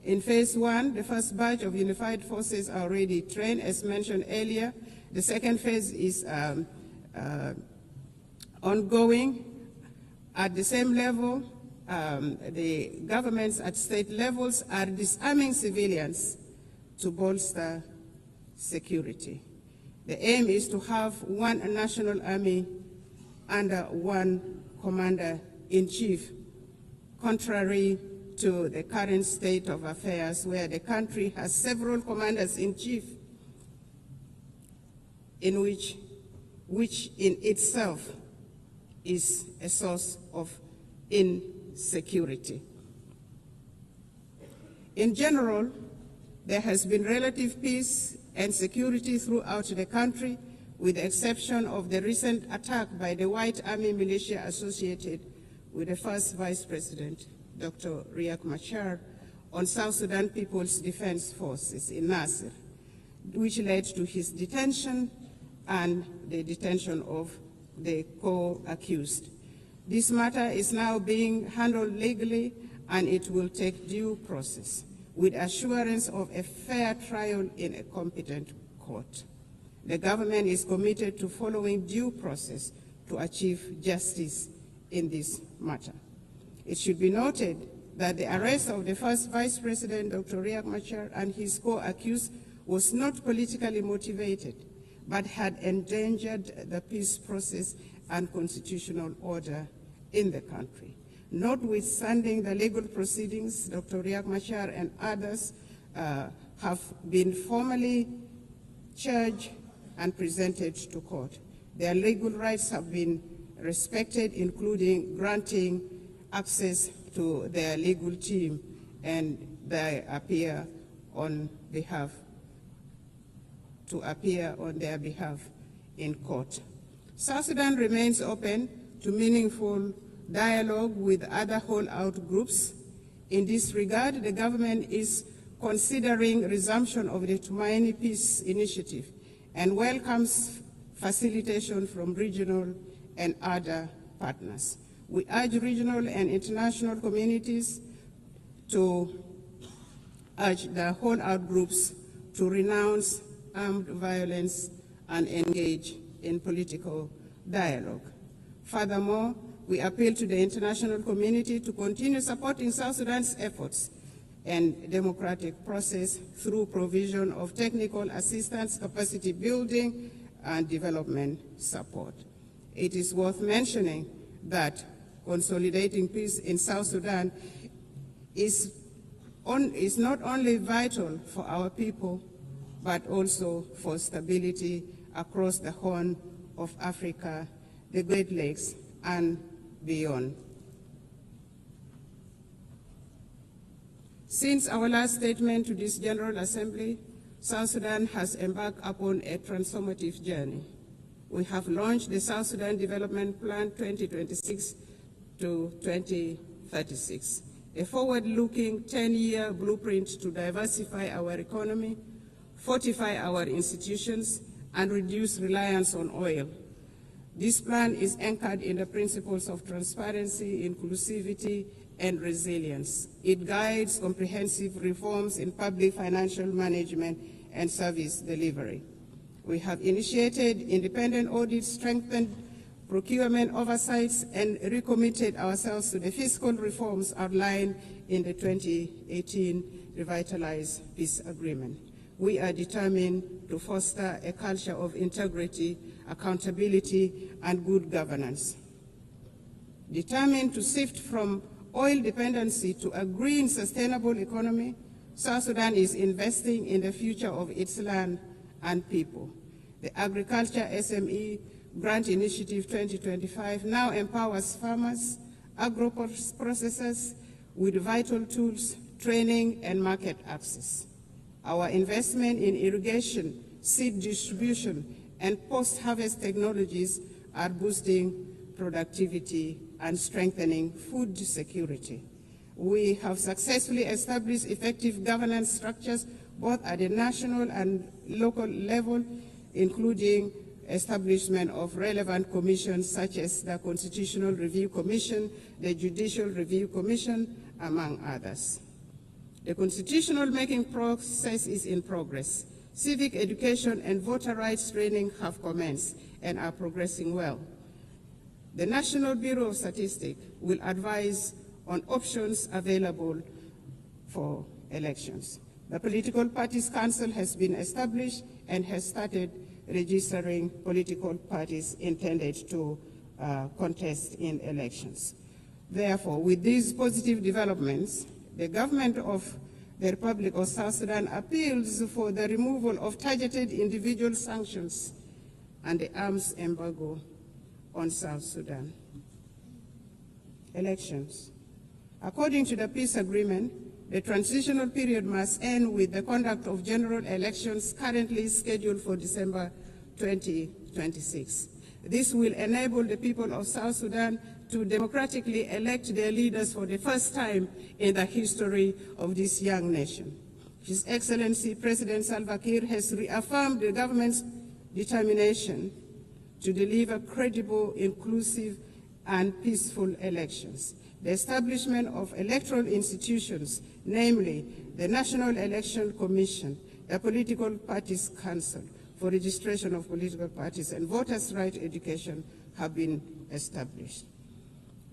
[SPEAKER 4] In phase one, the first batch of unified forces are already trained, as mentioned earlier. The second phase is ongoing. At the same level, the governments at state levels are disarming civilians to bolster security. The aim is to have one national army under one commander-in-chief, contrary to the current state of affairs where the country has several commanders-in-chief, which in itself is a source of insecurity. In general, there has been relative peace and security throughout the country, with the exception of the recent attack by the White Army militia associated with the first Vice President, Dr. Riek Machar, on South Sudan People's Defense Forces in Nasir, which led to his detention and the detention of the co-accused. This matter is now being handled legally, and it will take due process, with assurance of a fair trial in a competent court. The government is committed to following due process to achieve justice in this matter. It should be noted that the arrest of the first Vice President, Dr. Riek Machar, and his co-accused was not politically motivated, but had endangered the peace process and constitutional order in the country. Notwithstanding the legal proceedings, Dr. Riek Machar and others have been formally charged and presented to court. Their legal rights have been respected, including granting access to their legal team, and they appear on their behalf in court. South Sudan remains open to meaningful dialogue with other holdout groups. In this regard, the government is considering resumption of the Tumaini Peace Initiative and welcomes facilitation from regional and other partners. We urge regional and international communities to urge the holdout groups to renounce armed violence and engage in political dialogue. Furthermore, we appeal to the international community to continue supporting South Sudan's efforts and democratic process through provision of technical assistance, capacity building, and development support. It is worth mentioning that consolidating peace in South Sudan is not only vital for our people, but also for stability across the Horn of Africa, the Great Lakes, and beyond. Since our last statement to this General Assembly, South Sudan has embarked upon a transformative journey. We have launched the South Sudan Development Plan 2026 to 2036, a forward-looking 10-year blueprint to diversify our economy, fortify our institutions, and reduce reliance on oil. This plan is anchored in the principles of transparency, inclusivity, and resilience. It guides comprehensive reforms in public financial management and service delivery. We have initiated independent audits, strengthened procurement oversights, and recommitted ourselves to the fiscal reforms outlined in the 2018 Revitalized Peace Agreement. We are determined to foster a culture of integrity, accountability, and good governance. Determined to shift from oil dependency to a green, sustainable economy, South Sudan is investing in the future of its land and people. The Agriculture SME Grant Initiative 2025 now empowers farmers, agro-processors with vital tools, training, and market access. Our investment in irrigation, seed distribution, and post-harvest technologies are boosting productivity and strengthening food security. We have successfully established effective governance structures both at the national and local level, including establishment of relevant commissions such as the Constitutional Review Commission, the Judicial Review Commission, among others. The constitutional making process is in progress. Civic education and voter rights training have commenced and are progressing well. The National Bureau of Statistics will advise on options available for elections. The Political Parties Council has been established and has started registering political parties intended to contest in elections. Therefore, with these positive developments, the government of the Republic of South Sudan appeals for the removal of targeted individual sanctions and the arms embargo on South Sudan. Elections. According to the peace agreement, the transitional period must end with the conduct of general elections currently scheduled for December 2026. This will enable the people of South Sudan to democratically elect their leaders for the first time in the history of this young nation. His Excellency President Salva Kiir has reaffirmed the government's determination to deliver credible, inclusive, and peaceful elections. The establishment of electoral institutions, namely the National Election Commission, the Political Parties Council for registration of political parties, and voters' right education have been established.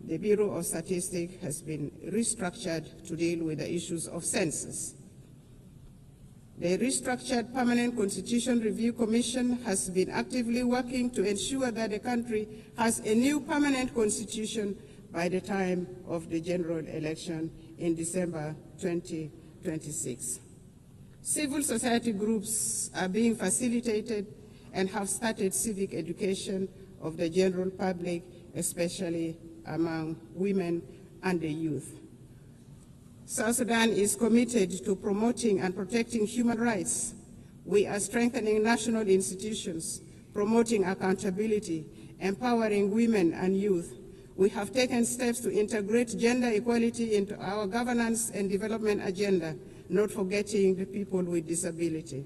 [SPEAKER 4] The Bureau of Statistics has been restructured to deal with the issues of census. The restructured Permanent Constitution Review Commission has been actively working to ensure that the country has a new permanent constitution by the time of the general election in December 2026. Civil society groups are being facilitated and have started civic education of the general public, especially among women and the youth. South Sudan is committed to promoting and protecting human rights. We are strengthening national institutions, promoting accountability, empowering women and youth. We have taken steps to integrate gender equality into our governance and development agenda, not forgetting the people with disability.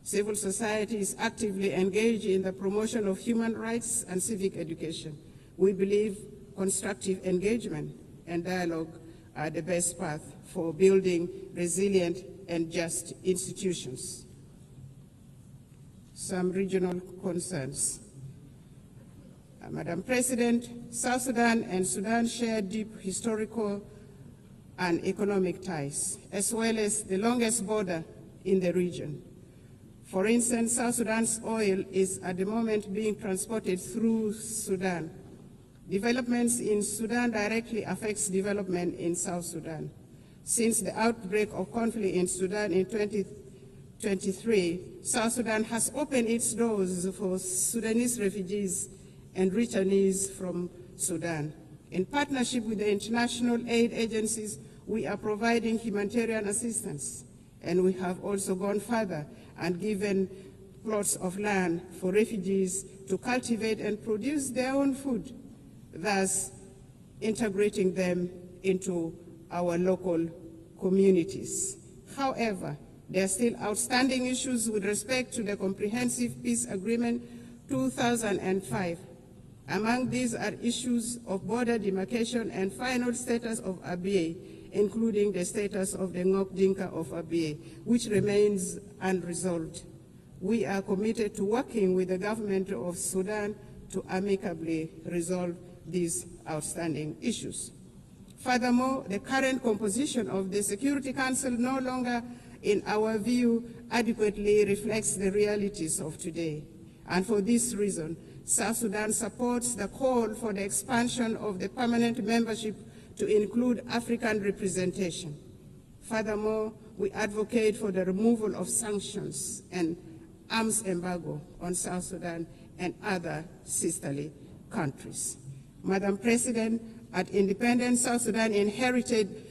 [SPEAKER 4] Civil society is actively engaged in the promotion of human rights and civic education. We believe constructive engagement and dialogue are the best path for building resilient and just institutions. Some regional concerns. Madam President, South Sudan and Sudan share deep historical and economic ties, as well as the longest border in the region. For instance, South Sudan's oil is at the moment being transported through Sudan. Developments in Sudan directly affects development in South Sudan. Since the outbreak of conflict in Sudan in 2023, South Sudan has opened its doors for Sudanese refugees and returnees from Sudan. In partnership with the international aid agencies, we are providing humanitarian assistance, and we have also gone further and given plots of land for refugees to cultivate and produce their own food, thus integrating them into our local communities. However, there are still outstanding issues with respect to the Comprehensive Peace Agreement 2005. Among these are issues of border demarcation and final status of Abyei, including the status of the Ngok Dinka of Abyei, which remains unresolved. We are committed to working with the government of Sudan to amicably resolve these outstanding issues. Furthermore, the current composition of the Security Council no longer, in our view, adequately reflects the realities of today. And for this reason, South Sudan supports the call for the expansion of the permanent membership to include African representation. Furthermore, we advocate for the removal of sanctions and arms embargo on South Sudan and other sisterly countries. Madam President, at independent South Sudan inherited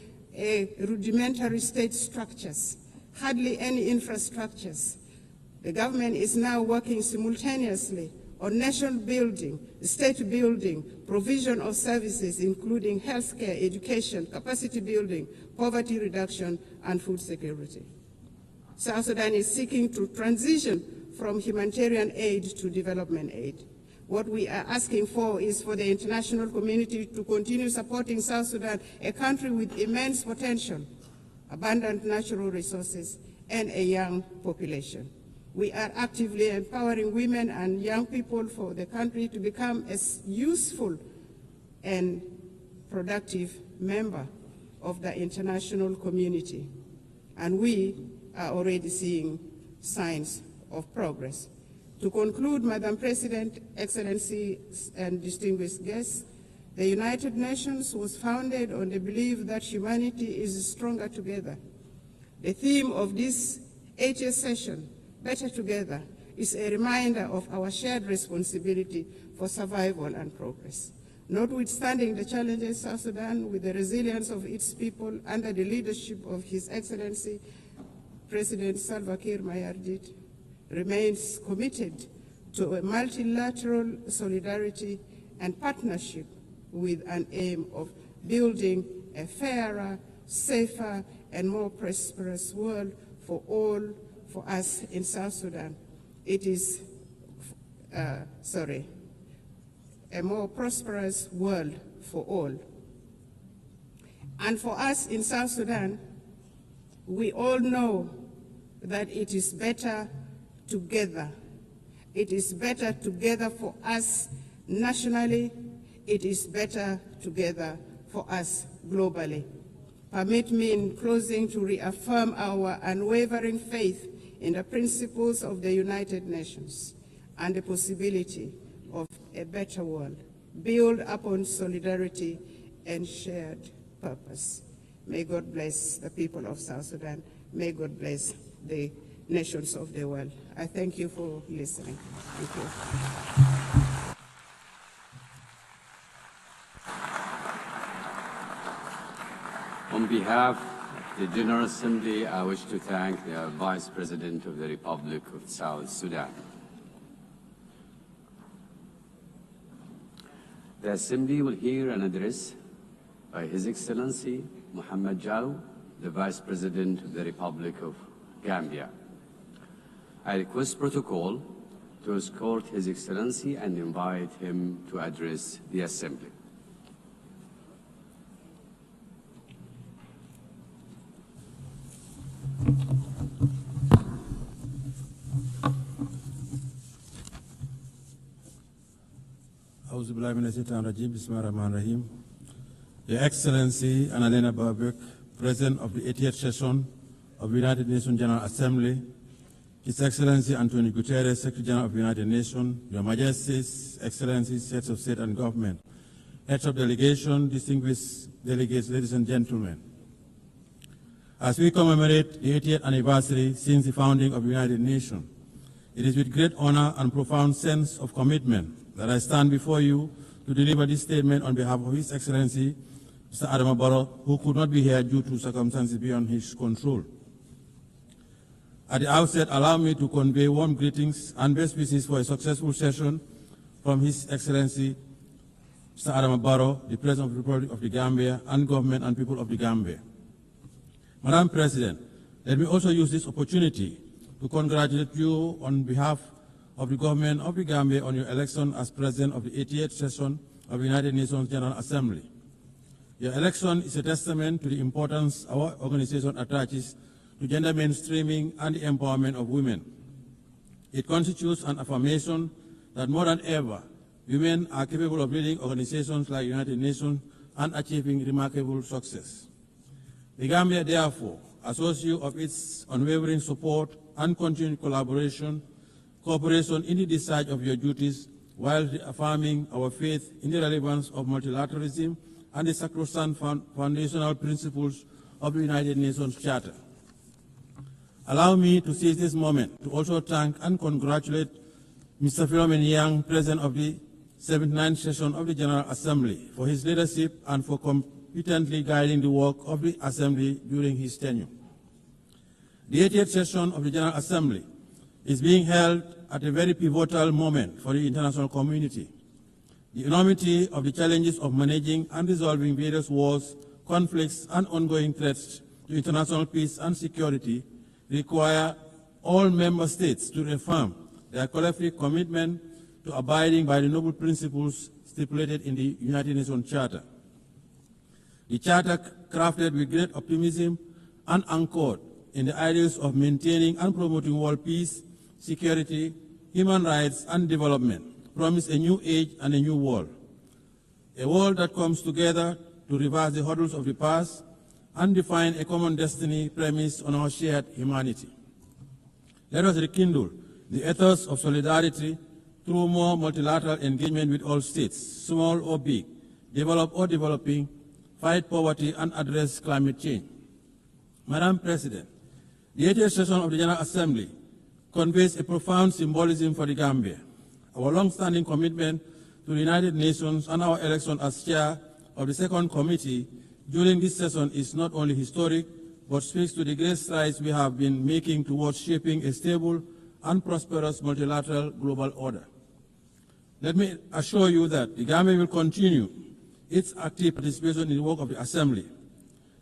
[SPEAKER 4] rudimentary state structures, hardly any infrastructures. The government is now working simultaneously on nation building, state building, provision of services including healthcare, education, capacity building, poverty reduction, and food security. South Sudan is seeking to transition from humanitarian aid to development aid. What we are asking for is for the international community to continue supporting South Sudan, a country with immense potential, abundant natural resources, and a young population. We are actively empowering women and young people for the country to become a useful and productive member of the international community. And we are already seeing signs of progress. To conclude, Madam President, Excellencies, and distinguished guests, the United Nations was founded on the belief that humanity is stronger together. The theme of this 80th session, Better Together, is a reminder of our shared responsibility for survival and progress. Notwithstanding the challenges, South Sudan, with the resilience of its people under the leadership of His Excellency President Salva Kiir Mayardit, remains committed to a multilateral solidarity and partnership with an aim of building a fairer, safer, and more prosperous world for all, for us in South Sudan. It is, a more prosperous world for all. And for us in South Sudan, we all know that it is better together. It is better together for us nationally. It is better together for us globally. Permit me in closing to reaffirm our unwavering faith in the principles of the United Nations and the possibility of a better world built upon solidarity and shared purpose. May God bless the people of South Sudan. May God bless the nations of the world. I thank you for listening. Thank you.
[SPEAKER 17] On behalf of the General Assembly, I wish to thank the Vice President of the Republic of South Sudan. The Assembly will hear an address by His Excellency Mohamed Jalo, the Vice President of the Republic of Gambia. I request protocol to escort His Excellency and invite him to address the Assembly.
[SPEAKER 6] Your Excellency Annalena Baerbock, President of the 80th session of the United Nations General Assembly, His Excellency Antonio Guterres, Secretary General of the United Nations, Your Majesties, Excellencies, Heads of State and Government, Heads of Delegation, distinguished delegates, ladies and gentlemen. As we commemorate the 80th anniversary since the founding of the United Nations, it is with great honor and profound sense of commitment that I stand before you to deliver this statement on behalf of His Excellency, Mr. Adama Barrow, who could not be here due to circumstances beyond his control. At the outset, allow me to convey warm greetings and best wishes for a successful session from His Excellency, Mr. Adama Barrow, the President of the Republic of the Gambia, and government and people of the Gambia. Madam President, let me also use this opportunity to congratulate you on behalf of the government of the Gambia on your election as President of the 88th session of the United Nations General Assembly. Your election is a testament to the importance our organization attaches to gender mainstreaming and the empowerment of women. It constitutes an affirmation that more than ever, women are capable of leading organizations like the United Nations and achieving remarkable success. The Gambia, therefore, assures you of its unwavering support and continued cooperation in the discharge of your duties while reaffirming our faith in the relevance of multilateralism and the sacrosanct foundational principles of the United Nations Charter. Allow me to seize this moment to also thank and congratulate Mr. Philomen Yang, President of the 79th session of the General Assembly, for his leadership and for competently guiding the work of the Assembly during his tenure. The 80th session of the General Assembly is being held at a very pivotal moment for the international community. The enormity of the challenges of managing and resolving various wars, conflicts, and ongoing threats to international peace and security require all member states to reaffirm their collective commitment to abiding by the noble principles stipulated in the United Nations Charter. The Charter, crafted with great optimism and anchored in the ideals of maintaining and promoting world peace, security, human rights, and development, promise a new age and a new world. A world that comes together to reverse the hurdles of the past and define a common destiny premised on our shared humanity. Let us rekindle the ethos of solidarity through more multilateral engagement with all states, small or big, developed or developing, fight poverty, and address climate change. Madam President, the 80th session of the General Assembly conveys a profound symbolism for the Gambia. Our long-standing commitment to the United Nations and our election as chair of the second committee during this session is not only historic, but speaks to the great strides we have been making towards shaping a stable and prosperous multilateral global order. Let me assure you that the Gambia will continue its active participation in the work of the Assembly.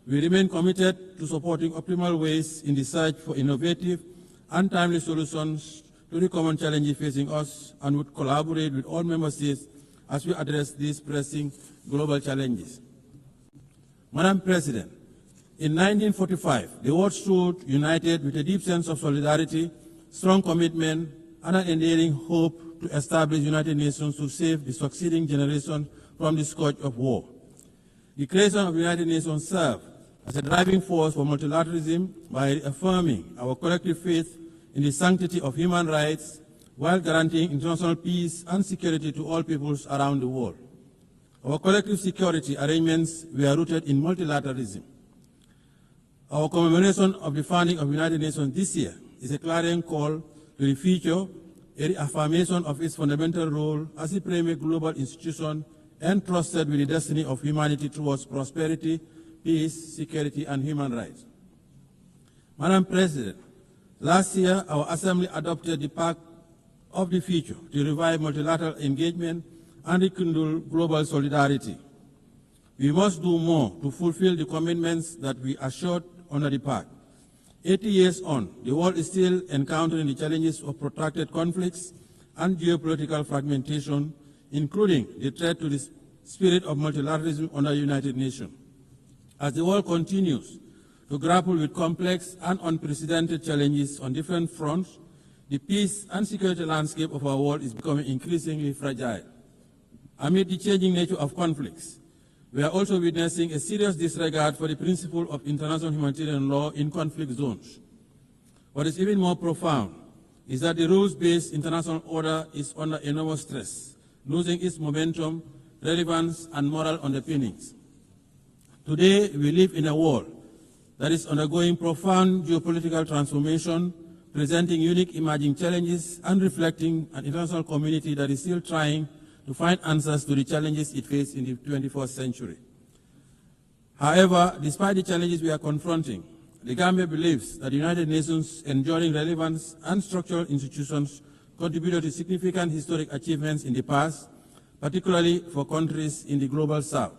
[SPEAKER 6] We remain committed to supporting optimal ways in the search for innovative and timely solutions to the common challenges facing us, and would collaborate with all member states as we address these pressing global challenges. Madam President, in 1945, the world stood united with a deep sense of solidarity, strong commitment, and an enduring hope to establish the United Nations to save the succeeding generation from the scourge of war. The creation of the United Nations served as a driving force for multilateralism by affirming our collective faith in the sanctity of human rights while guaranteeing international peace and security to all peoples around the world. Our collective security arrangements were rooted in multilateralism. Our commemoration of the founding of the United Nations this year is a clarion call to the future, a reaffirmation of its fundamental role as a premier global institution entrusted with the destiny of humanity towards prosperity, peace, security, and human rights. Madam President, last year our Assembly adopted the Pact of the Future to revive multilateral engagement and rekindle global solidarity. We must do more to fulfill the commitments that we assured under the Pact. 80 years on, the world is still encountering the challenges of protracted conflicts and geopolitical fragmentation, including the threat to the spirit of multilateralism under the United Nations. As the world continues to grapple with complex and unprecedented challenges on different fronts, the peace and security landscape of our world is becoming increasingly fragile. Amid the changing nature of conflicts, we are also witnessing a serious disregard for the principle of international humanitarian law in conflict zones. What is even more profound is that the rules-based international order is under enormous stress, losing its momentum, relevance, and moral underpinnings. Today, we live in a world that is undergoing profound geopolitical transformation, presenting unique emerging challenges and reflecting an international community that is still trying to find answers to the challenges it faces in the 21st century. However, despite the challenges we are confronting, the Gambia believes that the United Nations' enduring relevance and structural institutions contributed to significant historic achievements in the past, particularly for countries in the global south.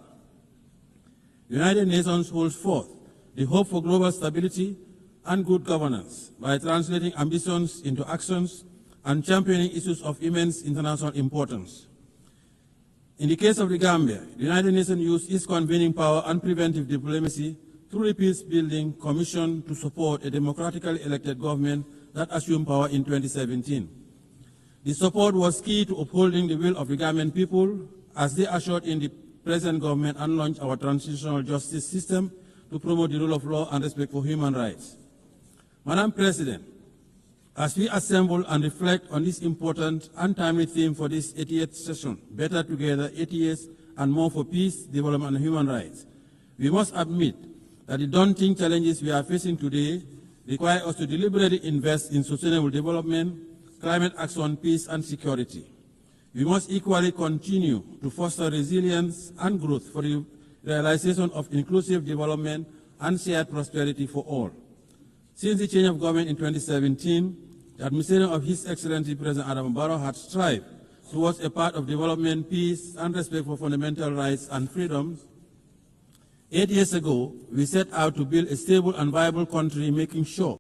[SPEAKER 6] The United Nations holds forth the hope for global stability and good governance by translating ambitions into actions and championing issues of immense international importance. In the case of the Gambia, the United Nations used its convening power and preventive diplomacy through the Peace-Building Commission to support a democratically elected government that assumed power in 2017. The support was key to upholding the will of the Gambian people as they ushered in the present government and launched our transitional justice system to promote the rule of law and respect for human rights. Madam President, as we assemble and reflect on this important and timely theme for this 80th session, Better Together, 80 years and more for peace, development, and human rights, we must admit that the daunting challenges we are facing today require us to deliberately invest in sustainable development, climate action, peace, and security. We must equally continue to foster resilience and growth for the realization of inclusive development and shared prosperity for all. Since the change of government in 2017, the administration of His Excellency President Adam Barrow had strived towards a path of development, peace, and respect for fundamental rights and freedoms. 8 years ago, we set out to build a stable and viable country, making sure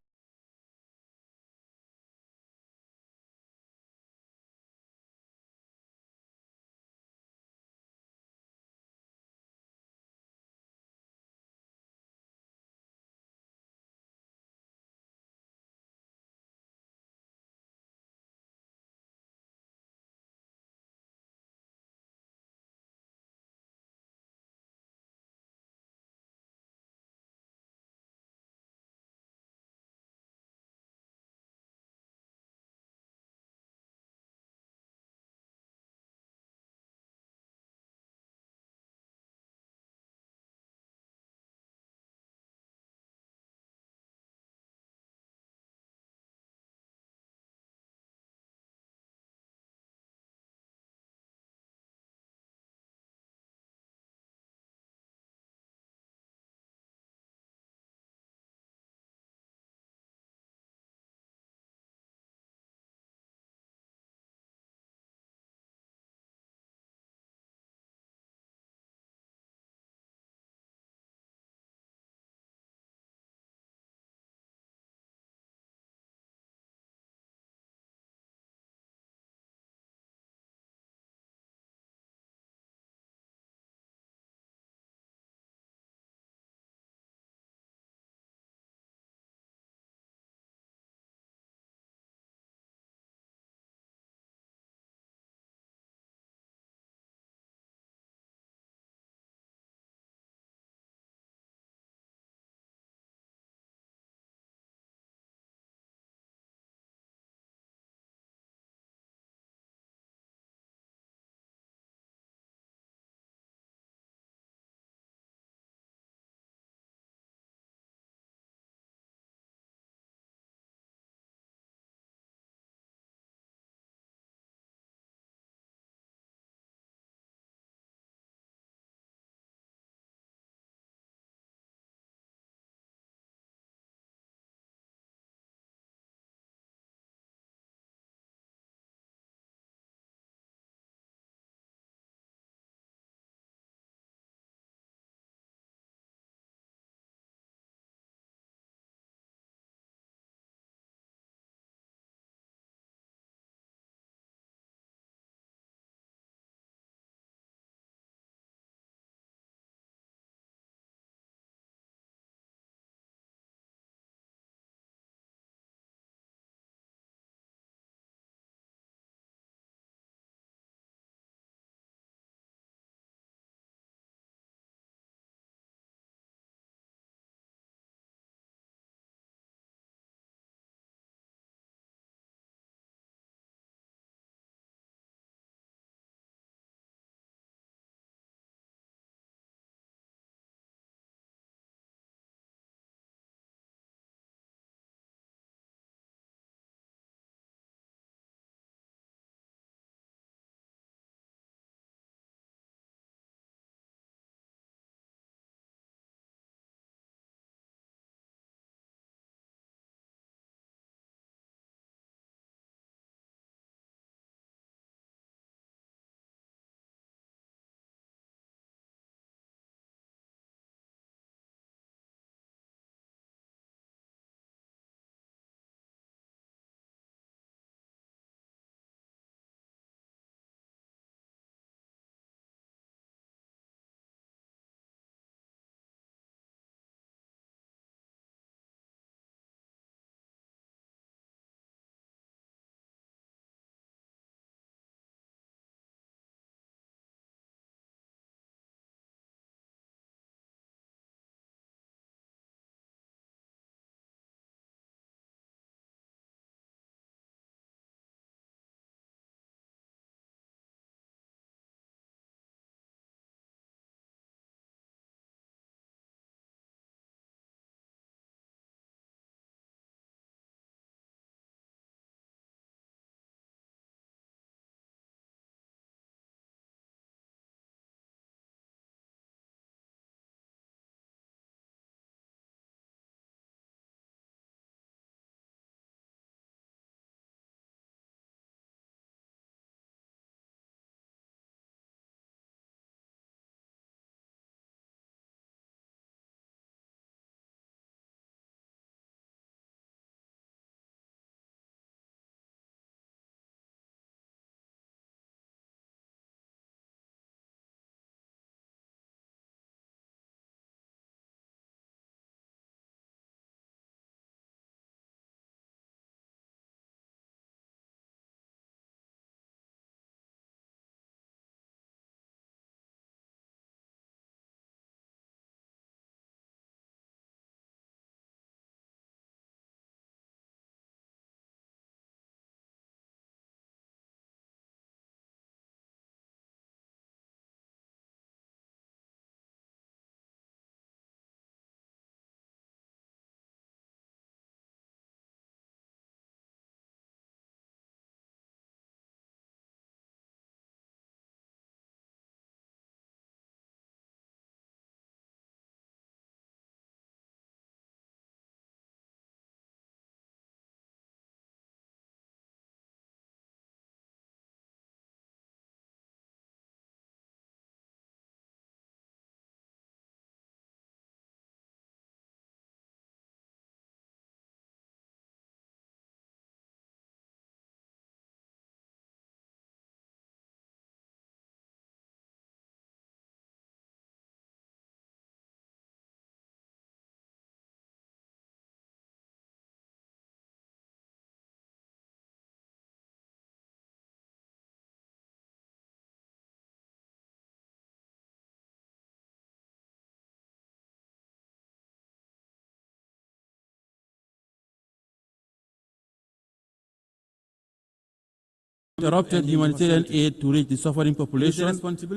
[SPEAKER 6] interrupted humanitarian aid to reach the suffering population,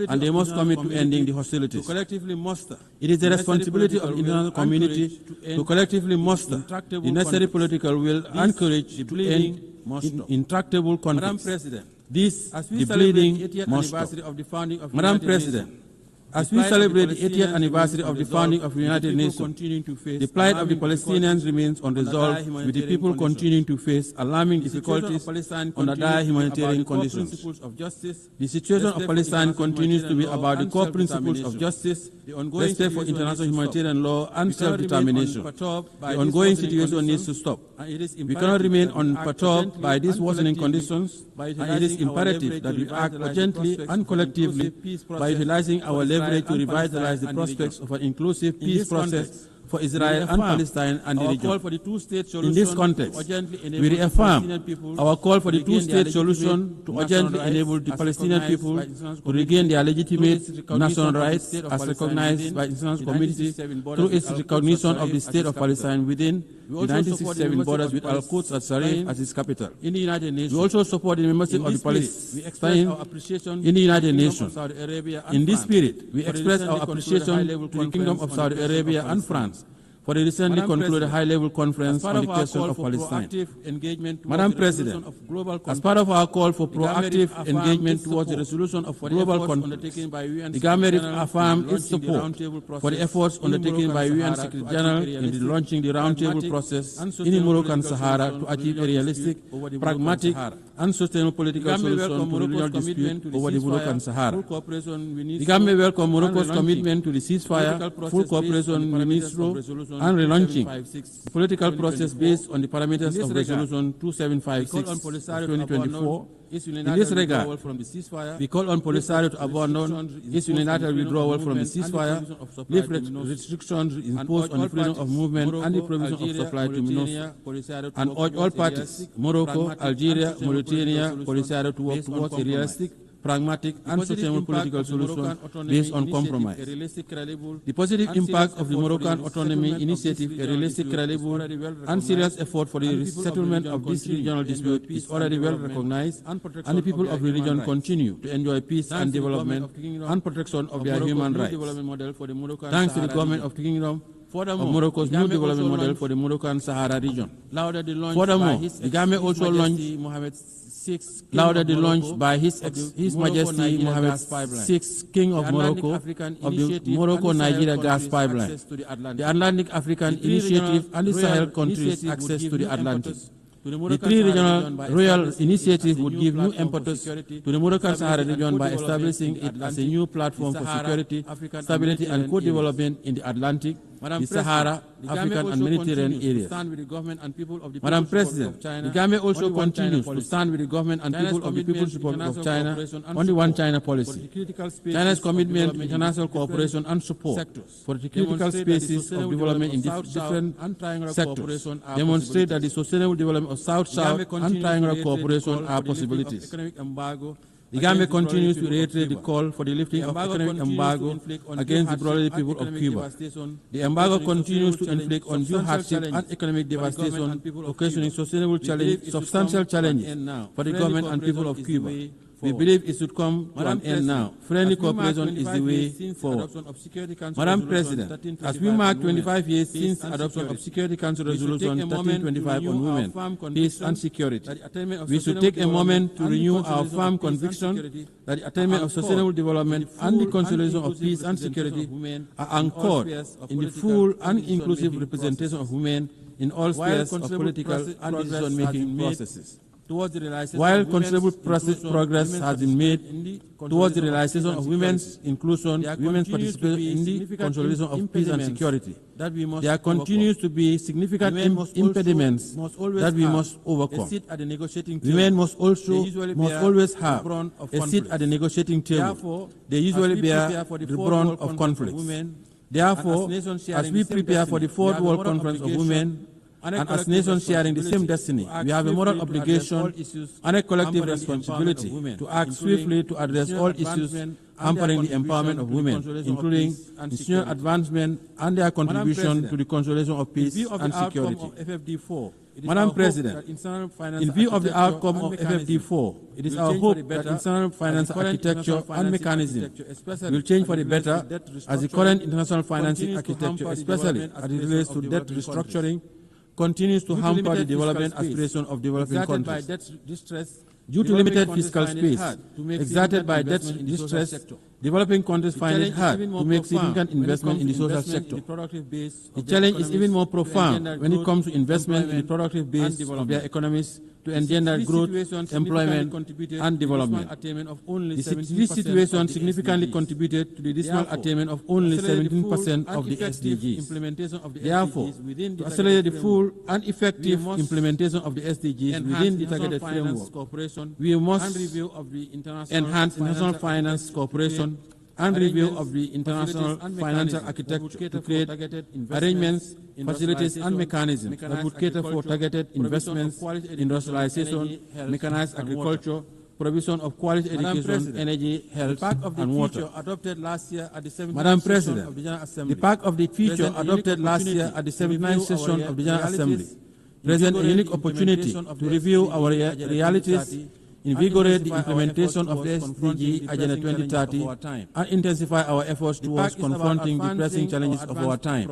[SPEAKER 6] and they must commit to ending the hostilities. It is the responsibility of the international community to collectively muster the necessary political will and courage to end intractable conflicts. This, the bleeding, must stop. Madam President, as we celebrate the 80th anniversary of the founding of the United Nations, the plight of the Palestinians remains unresolved, with the people continuing to face alarming difficulties under dire humanitarian conditions. The situation of Palestine continues to be about the core principles of justice, respect for international humanitarian law, and self-determination. The ongoing situation needs to stop. We cannot remain unperturbed by these worsening conditions, and it is imperative that we act urgently and collectively by utilizing our leverage to revitalize the prospects of an inclusive peace process for Israel and Palestine and the region. In this context, we reaffirm our call for the two-state solution to urgently enable the Palestinian people to regain their legitimate national rights as recognized by the international community through its recognition of the state of Palestine within the 1967 borders with Al-Quds al-Sharif as its capital. We also support the membership of the Palestine in the United Nations. In this spirit, we express our appreciation to the Kingdom of Saudi Arabia and France for the recently concluded high-level conference on the question of Palestine. Madam President, as part of our call for proactive engagement towards the resolution of global conflicts, the government affirmed its support for the efforts undertaken by UN Secretary General in the launching the roundtable process in the Moroccan Sahara to achieve a realistic, pragmatic, and sustainable political solution to the regional dispute over the Moroccan Sahara. The government welcomes Morocco's commitment to the ceasefire, full cooperation with MINUSTO, and relaunching the political process based on the parameters of Resolution 2756 of 2024. In this regard, we call on Polisario to abandon its unilateral withdrawal from the ceasefire, lift restrictions imposed on the freedom of movement and the provision of supply to MINUSTO, and urge all parties, Morocco, Algeria, Mauritania, Polisario to work towards a realistic, pragmatic and sustainable political solution based on compromise. The positive impact of the Moroccan Autonomy Initiative, a realistic, credible and serious effort for the settlement of this regional dispute, is already well recognized, and the people of the region continue to enjoy peace and development and protection of their human rights. Thanks to the government of the Kingdom of Morocco's new development model for the Moroccan Sahara region. Furthermore, the government also launched by His Majesty Mohammed VI, King of Morocco, of the Morocco-Nigeria gas pipeline, the Atlantic African Initiative, and the Sahel countries' access to the Atlantic. The three regional royal initiatives would give new impetus to the Moroccan Sahara region by establishing it as a new platform for security, stability, and co-development in the Atlantic, the Sahara, African, and Mediterranean areas. Madam President, the government also continues to stand with the government and people of the People's Republic of China on the One China policy. China's commitment to international cooperation and support for the critical spaces of development in different sectors demonstrate that the sustainable development of South-South and triangular cooperation are possibilities. The government continues to reiterate the call for the lifting of economic embargo against the brotherly people of Cuba. The embargo continues to inflict undue hardship and economic devastation, occasioning substantial challenges for the government and people of Cuba. We believe it should come to an end now. Friendly cooperation is the way forward. Madam President, as we mark 25 years since the adoption of Security Council Resolution 1325 on women, peace and security, we should take a moment to renew our firm conviction that the attainment of sustainable development and the consolidation of peace and security are anchored in the full and inclusive representation of women in all spheres of political and decision-making processes. While considerable progress has been made towards the realization of women's inclusion, women's participation in the consolidation of peace and security, there continues to be significant impediments that we must overcome. Women must always have a seat at the negotiating table. They usually bear the brunt of conflicts. Therefore, as we prepare for the Fourth World Conference of Women, And as nations sharing the same destiny, we have a moral obligation and a collective responsibility to act swiftly to address all issues hampering the empowerment of women, including institutional advancement and their contribution to the consolidation of peace and security. Madam President, in view of the outcome of FFD4, it is our hope that international finance architecture and mechanism will change for the better, as the current international financing architecture, especially as it relates to debt restructuring, continues to hamper the development aspiration of developing countries. Due to limited fiscal space exerted by debt distress, developing countries find it hard to make significant investment in the social sector. The challenge is even more profound when it comes to investment in the productive base of their economies to engender growth, employment, and development. This situation significantly contributed to the dismal attainment of only 17% of the SDGs. Therefore, to accelerate the full and effective implementation of the SDGs within the targeted framework, we must enhance international finance cooperation and review of the international financial architecture to create arrangements, facilities, and mechanisms that would cater for targeted investments, industrialization, mechanized agriculture, provision of quality education, energy, health, and water. Madam President, the Pact of the Future adopted last year at the 79th session of the General Assembly presents a unique opportunity to review our realities, invigorate the implementation of the SDG Agenda 2030, and intensify our efforts towards confronting the pressing challenges of our time.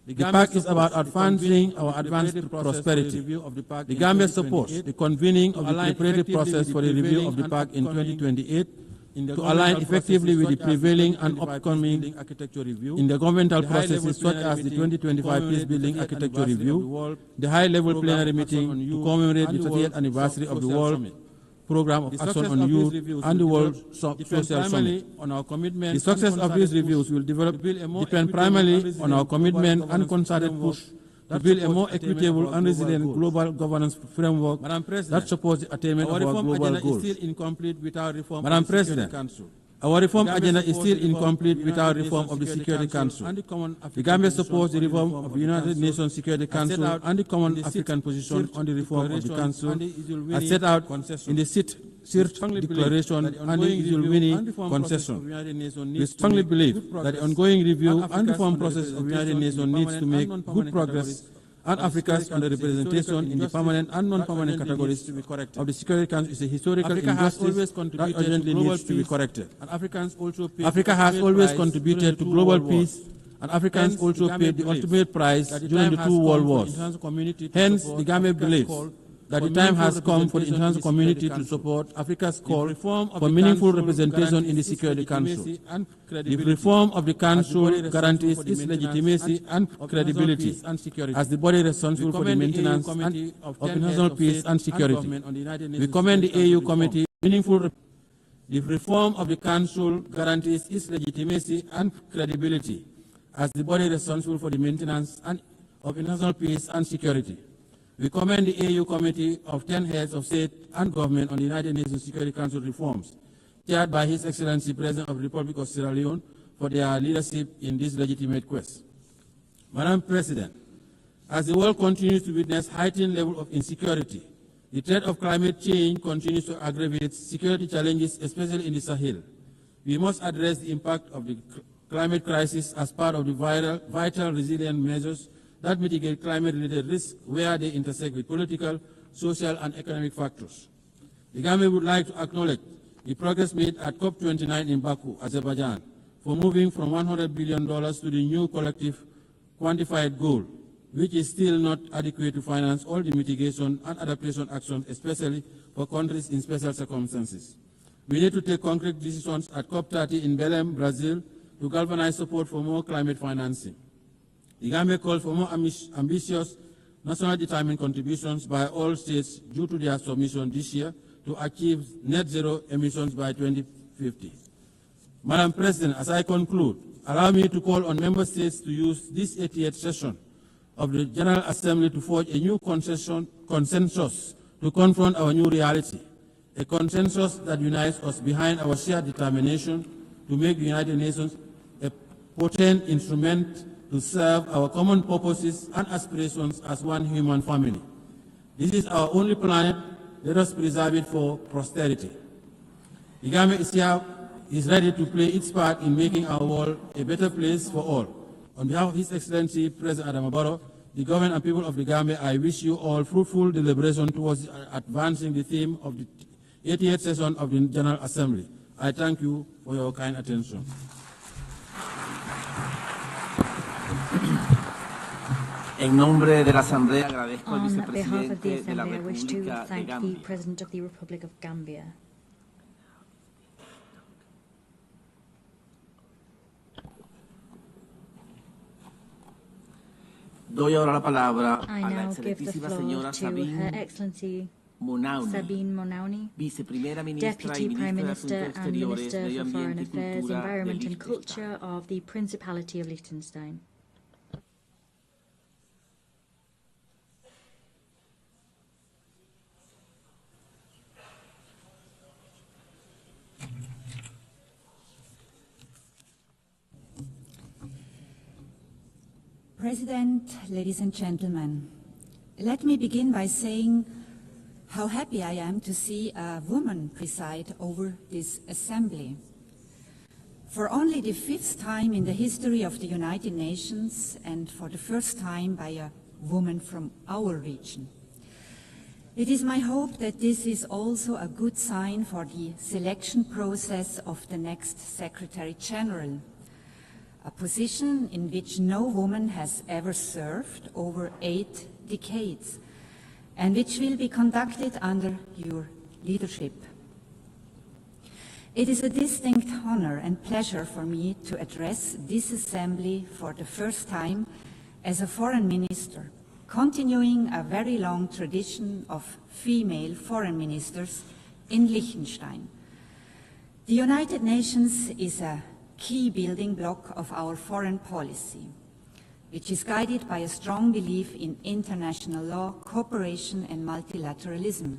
[SPEAKER 6] The Pact is about advancing our advanced prosperity. The Gambia supports the convening of the preparatory process for the review of the Pact in 2028 to align effectively with the prevailing and upcoming intergovernmental processes such as the 2025 Peacebuilding Architecture Review, the high-level plenary meeting to commemorate the 30th anniversary of the World Program of Action on Youth and the World Social Summit. The success of these reviews will depend primarily on our commitment and concerted push to build a more equitable and resilient global governance framework that supports the attainment of our global goals. Madam President, our reform agenda is still incomplete without reform of the Security Council. The Gambia supports the reform of the United Nations Security Council and the Common African Position on the reform of the Council as set out in the CIRT Declaration and the Zulwini Concession. We strongly believe that the ongoing review and reform process of the United Nations needs to make good progress, and Africa's underrepresentation in the permanent and non-permanent categories of the Security Council is a historical injustice that urgently needs to be corrected. Africa has always contributed to global peace, and Africans also paid the ultimate price during the two world wars. Hence, the Gambia believes that the time has come for the international community to support Africa's call for meaningful representation in the Security Council. The reform of the Council guarantees its legitimacy and credibility as the body responsible for the maintenance of international peace and security. We commend the AU Committee meaningful. The reform of the Council guarantees its legitimacy and credibility as the body responsible for the maintenance of international peace and security. We commend the AU Committee of 10 heads of state and government on the United Nations Security Council reforms, chaired by His Excellency President of the Republic of Sierra Leone, for their leadership in this legitimate quest. Madam President, as the world continues to witness heightened level of insecurity, the threat of climate change continues to aggravate security challenges, especially in the Sahel. We must address the impact of the climate crisis as part of the vital resilient measures that mitigate climate-related risks where they intersect with political, social, and economic factors. The Gambia would like to acknowledge the progress made at COP29 in Baku, Azerbaijan, for moving from $100 billion to the new collective quantified goal, which is still not adequate to finance all the mitigation and adaptation actions, especially for countries in special circumstances. We need to take concrete decisions at COP30 in Belém, Brazil, to galvanize support for more climate financing. The Gambia calls for more ambitious national determined contributions by all states due to their submission this year to achieve net zero emissions by 2050. Madam President, as I conclude, allow me to call on member states to use this 88th session of the General Assembly to forge a new consensus to confront our new reality, a consensus that unites us behind our shared determination to make the United Nations a potent instrument to serve our common purposes and aspirations as one human family. This is our only planet. Let us preserve it for posterity. The Gambia is ready to play its part in making our world a better place for all. On behalf of His Excellency President Adama Barrow, the government and people of the Gambia, I wish you all fruitful deliberation towards advancing the theme of the 88th session of the General Assembly. I thank you for your kind attention.
[SPEAKER 5] En nombre de la Asamblea agradezco al
[SPEAKER 3] On behalf of the
[SPEAKER 5] vicepresidente de la
[SPEAKER 3] Assembly, I wish to
[SPEAKER 5] República de
[SPEAKER 3] thank the
[SPEAKER 5] Gambia.
[SPEAKER 3] President of the Republic of Gambia.
[SPEAKER 5] Doy ahora la palabra
[SPEAKER 3] I
[SPEAKER 5] a la
[SPEAKER 3] now give the
[SPEAKER 5] excelentísima
[SPEAKER 3] floor
[SPEAKER 5] señora
[SPEAKER 3] to Her
[SPEAKER 5] Sabine
[SPEAKER 3] Excellency
[SPEAKER 5] Monauni,
[SPEAKER 3] Sabine Monauni,
[SPEAKER 5] viceprimera ministra y
[SPEAKER 3] Deputy Prime
[SPEAKER 5] ministra de
[SPEAKER 3] Minister
[SPEAKER 5] Asuntos
[SPEAKER 3] and
[SPEAKER 5] Exteriores,
[SPEAKER 3] Minister
[SPEAKER 5] Medio
[SPEAKER 3] for Foreign
[SPEAKER 5] Ambiente y
[SPEAKER 3] Affairs,
[SPEAKER 5] Cultura de
[SPEAKER 3] Environment and
[SPEAKER 5] Liechtenstein.
[SPEAKER 3] Culture of the Principality of Liechtenstein.
[SPEAKER 8] President, ladies and gentlemen, let me begin by saying how happy I am to see a woman preside over this assembly. For only the 5th time in the history of the United Nations, and for the first time by a woman from our region. It is my hope that this is also a good sign for the selection process of the next Secretary General, a position in which no woman has ever served over 8 decades, and which will be conducted under your leadership. It is a distinct honor and pleasure for me to address this assembly for the first time as a foreign minister, continuing a very long tradition of female foreign ministers in Liechtenstein. The United Nations is a key building block of our foreign policy, which is guided by a strong belief in international law, cooperation and multilateralism.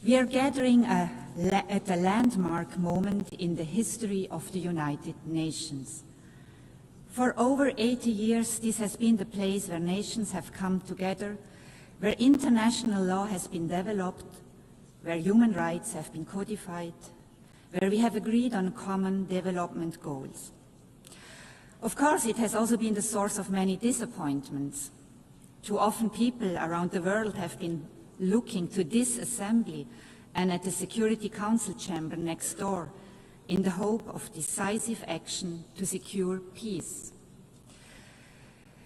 [SPEAKER 8] We are gathering at a landmark moment in the history of the United Nations. For over 80 years, this has been the place where nations have come together, where international law has been developed, where human rights have been codified, where we have agreed on common development goals. Of course, it has also been the source of many disappointments. Too often people around the world have been looking to this assembly and at the Security Council chamber next door in the hope of decisive action to secure peace.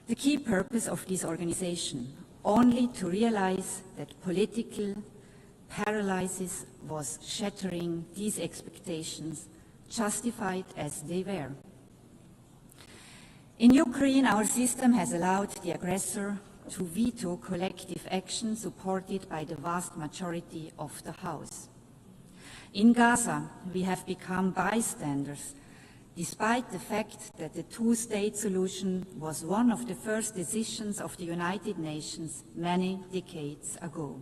[SPEAKER 8] The key purpose of this organization, only to realize that political paralysis was shattering these expectations, justified as they were. In Ukraine, our system has allowed the aggressor to veto collective action supported by the vast majority of the House. In Gaza, we have become bystanders, despite the fact that the two-state solution was one of the first decisions of the United Nations many decades ago.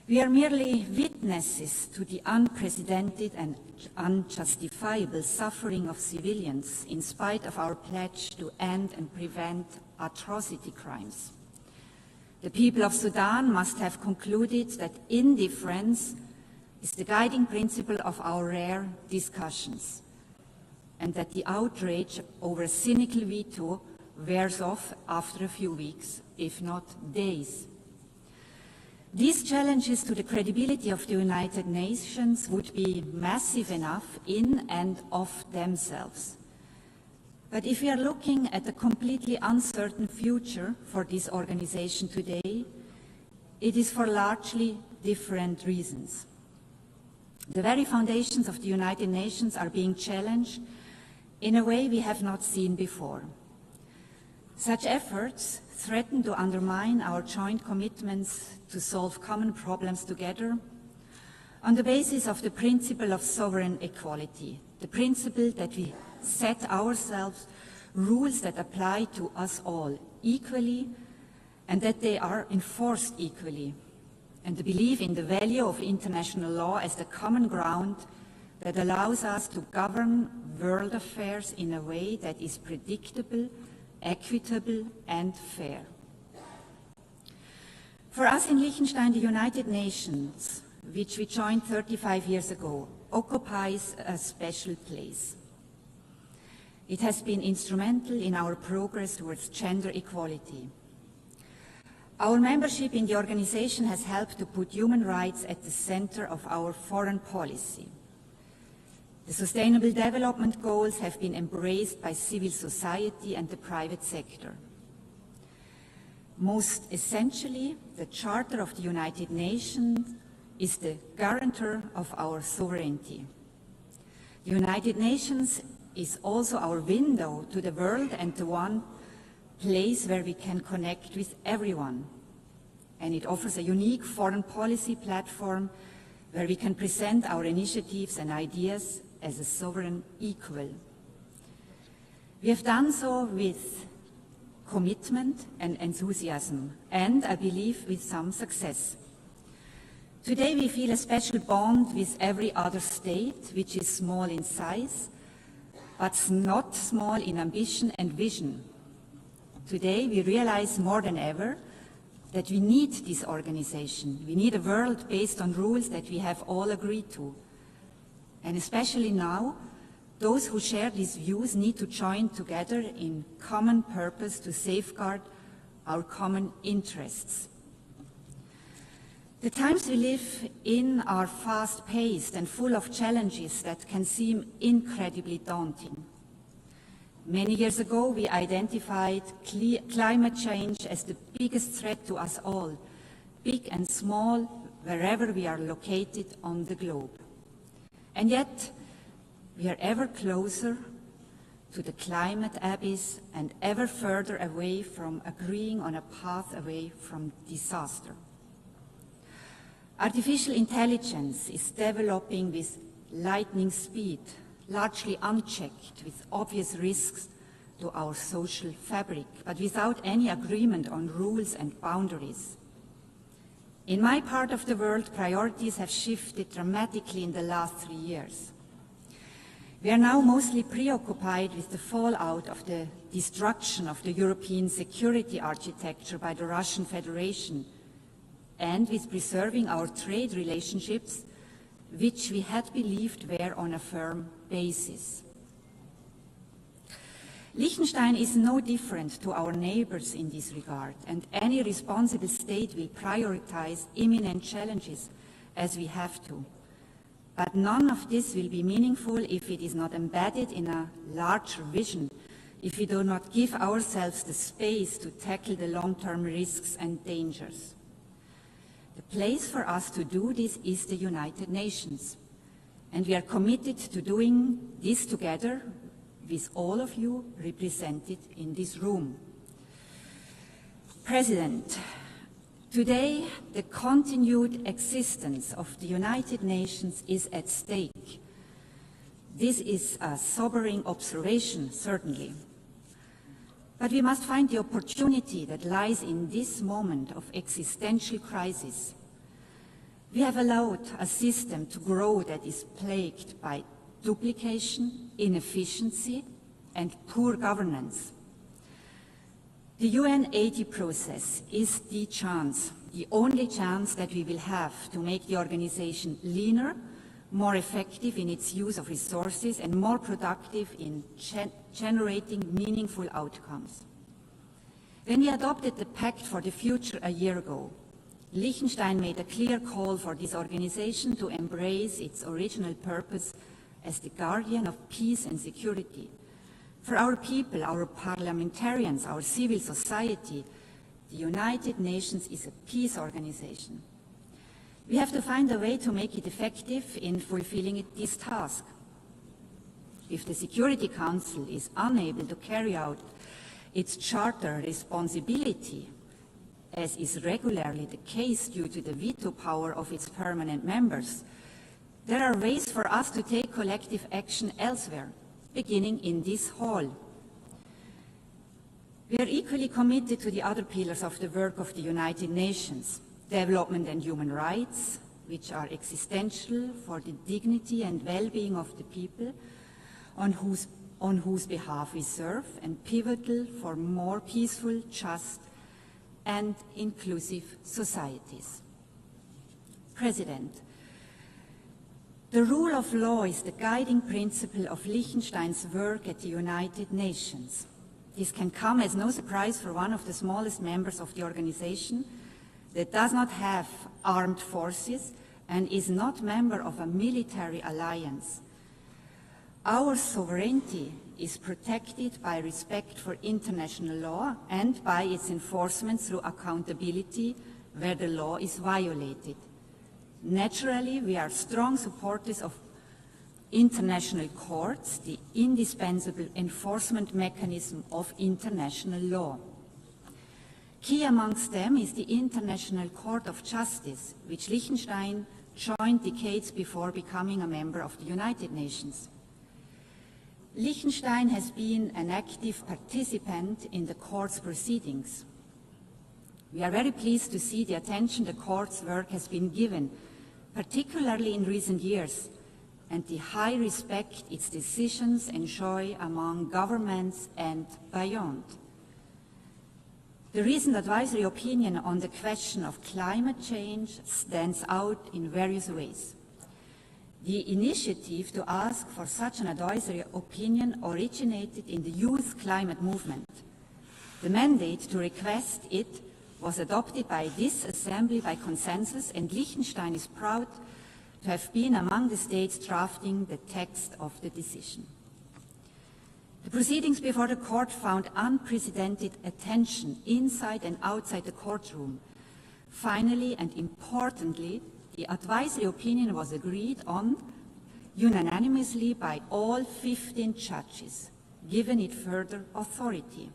[SPEAKER 8] We are merely witnesses to the unprecedented and unjustifiable suffering of civilians in spite of our pledge to end and prevent atrocity crimes. The people of Sudan must have concluded that indifference is the guiding principle of our rare discussions, and that the outrage over a cynical veto wears off after a few weeks, if not days. These challenges to the credibility of the United Nations would be massive enough in and of themselves. But if we are looking at a completely uncertain future for this organization today, it is for largely different reasons. The very foundations of the United Nations are being challenged in a way we have not seen before. Such efforts threaten to undermine our joint commitments to solve common problems together on the basis of the principle of sovereign equality, the principle that we set ourselves rules that apply to us all equally and that they are enforced equally, and the belief in the value of international law as the common ground that allows us to govern world affairs in a way that is predictable, equitable, and fair. For us in Liechtenstein, the United Nations, which we joined 35 years ago, occupies a special place. It has been instrumental in our progress towards gender equality. Our membership in the organization has helped to put human rights at the center of our foreign policy. The Sustainable Development Goals have been embraced by civil society and the private sector. Most essentially, the Charter of the United Nations is the guarantor of our sovereignty. The United Nations is also our window to the world and the one place where we can connect with everyone. And it offers a unique foreign policy platform where we can present our initiatives and ideas as a sovereign equal. We have done so with commitment and enthusiasm, and I believe with some success. Today we feel a special bond with every other state, which is small in size, but not small in ambition and vision. Today we realize more than ever that we need this organization. We need a world based on rules that we have all agreed to. And especially now, those who share these views need to join together in common purpose to safeguard our common interests. The times we live in are fast-paced and full of challenges that can seem incredibly daunting. Many years ago, we identified climate change as the biggest threat to us all, big and small, wherever we are located on the globe. And yet, we are ever closer to the climate abyss and ever further away from agreeing on a path away from disaster. Artificial intelligence is developing with lightning speed, largely unchecked, with obvious risks to our social fabric, but without any agreement on rules and boundaries. In my part of the world, priorities have shifted dramatically in the last 3 years. We are now mostly preoccupied with the fallout of the destruction of the European security architecture by the Russian Federation, and with preserving our trade relationships, which we had believed were on a firm basis. Liechtenstein is no different to our neighbors in this regard, and any responsible state will prioritize imminent challenges as we have to. But none of this will be meaningful if it is not embedded in a larger vision, if we do not give ourselves the space to tackle the long-term risks and dangers. The place for us to do this is the United Nations, and we are committed to doing this together with all of you represented in this room. President, today the continued existence of the United Nations is at stake. This is a sobering observation, certainly. But we must find the opportunity that lies in this moment of existential crisis. We have allowed a system to grow that is plagued by duplication, inefficiency, and poor governance. The UN80 process is the chance, the only chance that we will have to make the organization leaner, more effective in its use of resources, and more productive in generating meaningful outcomes. When we adopted the Pact for the Future a year ago, Liechtenstein made a clear call for this organization to embrace its original purpose as the guardian of peace and security. For our people, our parliamentarians, our civil society, the United Nations is a peace organization. We have to find a way to make it effective in fulfilling this task. If the Security Council is unable to carry out its charter responsibility, as is regularly the case due to the veto power of its permanent members, there are ways for us to take collective action elsewhere, beginning in this hall. We are equally committed to the other pillars of the work of the United Nations: development and human rights, which are existential for the dignity and well-being of the people on whose behalf we serve, and pivotal for more peaceful, just, and inclusive societies. President, the rule of law is the guiding principle of Liechtenstein's work at the United Nations. This can come as no surprise for one of the smallest members of the organization that does not have armed forces and is not member of a military alliance. Our sovereignty is protected by respect for international law and by its enforcement through accountability where the law is violated. Naturally, we are strong supporters of international courts, the indispensable enforcement mechanism of international law. Key amongst them is the International Court of Justice, which Liechtenstein joined decades before becoming a member of the United Nations. Liechtenstein has been an active participant in the court's proceedings. We are very pleased to see the attention the court's work has been given, particularly in recent years, and the high respect its decisions enjoy among governments and beyond. The recent advisory opinion on the question of climate change stands out in various ways. The initiative to ask for such an advisory opinion originated in the youth climate movement. The mandate to request it was adopted by this Assembly by consensus, and Liechtenstein is proud to have been among the states drafting the text of the decision. The proceedings before the court found unprecedented attention inside and outside the courtroom. Finally and importantly, the advisory opinion was agreed on unanimously by all 15 judges, giving it further authority.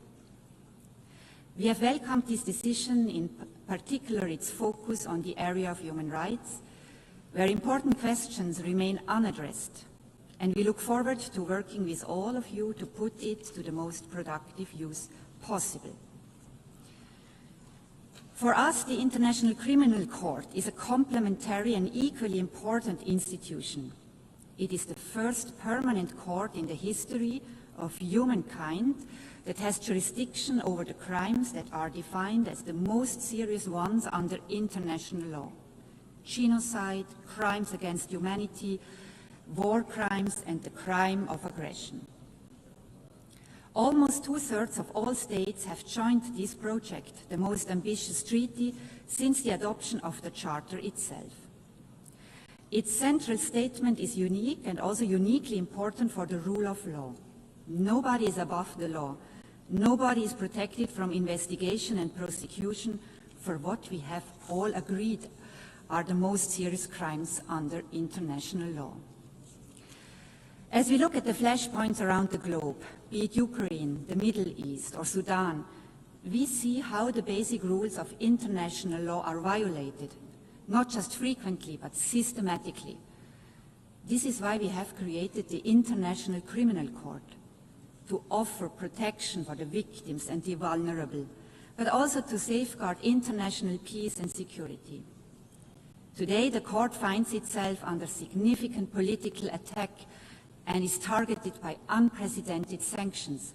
[SPEAKER 8] We have welcomed this decision, in particular its focus on the area of human rights, where important questions remain unaddressed, and we look forward to working with all of you to put it to the most productive use possible. For us, the International Criminal Court is a complementary and equally important institution. It is the first permanent court in the history of humankind that has jurisdiction over the crimes that are defined as the most serious ones under international law: genocide, crimes against humanity, war crimes, and the crime of aggression. Almost 2/3 of all states have joined this project, the most ambitious treaty since the adoption of the Charter itself. Its central statement is unique and also uniquely important for the rule of law. Nobody is above the law. Nobody is protected from investigation and prosecution for what we have all agreed are the most serious crimes under international law. As we look at the flashpoints around the globe, be it Ukraine, the Middle East, or Sudan, we see how the basic rules of international law are violated, not just frequently, but systematically. This is why we have created the International Criminal Court, to offer protection for the victims and the vulnerable, but also to safeguard international peace and security. Today, the court finds itself under significant political attack and is targeted by unprecedented sanctions.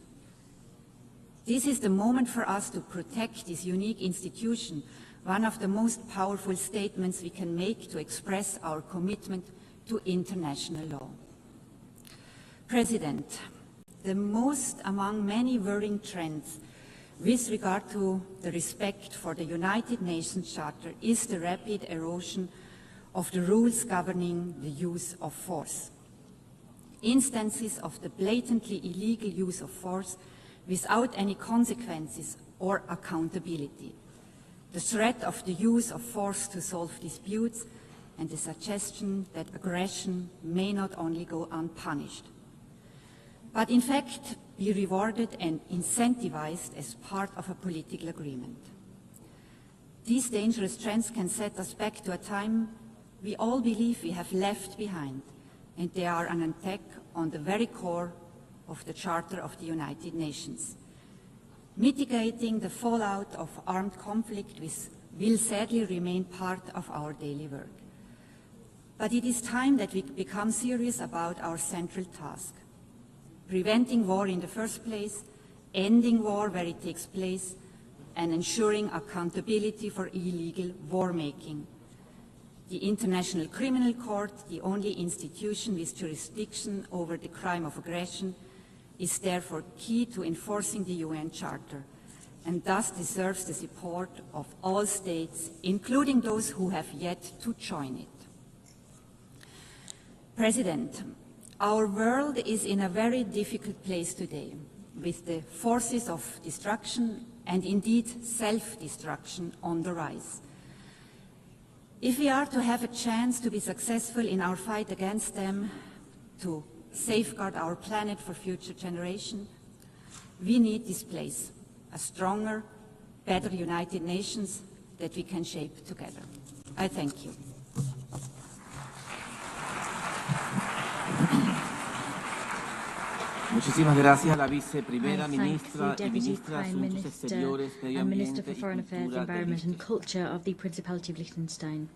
[SPEAKER 8] This is the moment for us to protect this unique institution, one of the most powerful statements we can make to express our commitment to international law. President, the most among many worrying trends with regard to the respect for the United Nations Charter is the rapid erosion of the rules governing the use of force. Instances of the blatantly illegal use of force without any consequences or accountability, the threat of the use of force to solve disputes, and the suggestion that aggression may not only go unpunished, but in fact be rewarded and incentivized as part of a political agreement. These dangerous trends can set us back to a time we all believe we have left behind, and they are an attack on the very core of the Charter of the United Nations. Mitigating the fallout of armed conflict will sadly remain part of our daily work. But it is time that we become serious about our central task: preventing war in the first place, ending war where it takes place, and ensuring accountability for illegal war making. The International Criminal Court, the only institution with jurisdiction over the crime of aggression, is therefore key to enforcing the UN Charter, and thus deserves the support of all states, including those who have yet to join it. President, our world is in a very difficult place today, with the forces of destruction and indeed self-destruction on the rise. If we are to have a chance to be successful in our fight against them, to safeguard our planet for future generations, we need this place, a stronger, better United Nations that we can shape together. I thank you.
[SPEAKER 5] Muchísimas gracias a la viceprimera
[SPEAKER 3] I thank
[SPEAKER 5] ministra
[SPEAKER 3] the
[SPEAKER 5] y
[SPEAKER 3] Deputy
[SPEAKER 5] ministra de
[SPEAKER 3] Prime
[SPEAKER 5] Asuntos
[SPEAKER 3] Minister
[SPEAKER 5] Exteriores, Medio
[SPEAKER 3] and Minister
[SPEAKER 5] Ambiente
[SPEAKER 3] for Foreign
[SPEAKER 5] y
[SPEAKER 3] Affairs,
[SPEAKER 5] Cultura de
[SPEAKER 3] Environment and
[SPEAKER 5] Liechtenstein.
[SPEAKER 3] Culture of the Principality of Liechtenstein.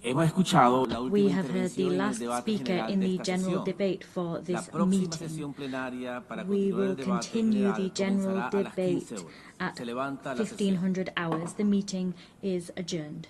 [SPEAKER 5] Hemos escuchado la última
[SPEAKER 3] We have heard the
[SPEAKER 5] intervención en el
[SPEAKER 3] last
[SPEAKER 5] debate
[SPEAKER 3] speaker
[SPEAKER 5] general
[SPEAKER 3] in
[SPEAKER 5] de
[SPEAKER 3] the
[SPEAKER 5] esta
[SPEAKER 3] general
[SPEAKER 5] sesión.
[SPEAKER 3] debate for
[SPEAKER 5] La
[SPEAKER 3] this
[SPEAKER 5] próxima
[SPEAKER 3] meeting.
[SPEAKER 5] sesión plenaria para
[SPEAKER 3] We
[SPEAKER 5] continuar el
[SPEAKER 3] will
[SPEAKER 5] debate
[SPEAKER 3] continue
[SPEAKER 5] general
[SPEAKER 3] the general
[SPEAKER 5] comenzará a las 15
[SPEAKER 3] debate
[SPEAKER 5] horas.
[SPEAKER 3] at
[SPEAKER 5] Se levanta la sesión.
[SPEAKER 3] 1500 hours. The meeting is adjourned.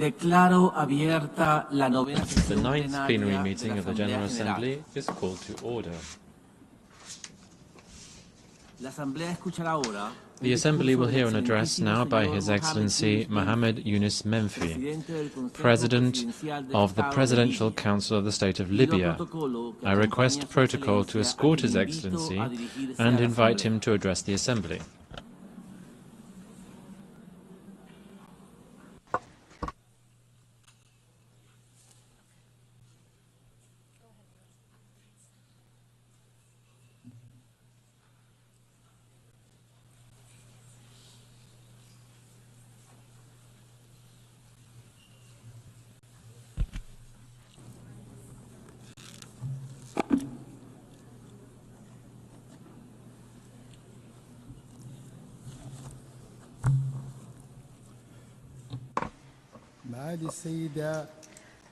[SPEAKER 10] The ninth plenary meeting of the General Assembly is called to order. The Assembly will hear an address now by His Excellency Mohammed Yunus Menfi, President of the Presidential Council of the State of Libya. I request protocol to escort His Excellency and invite him to address the Assembly.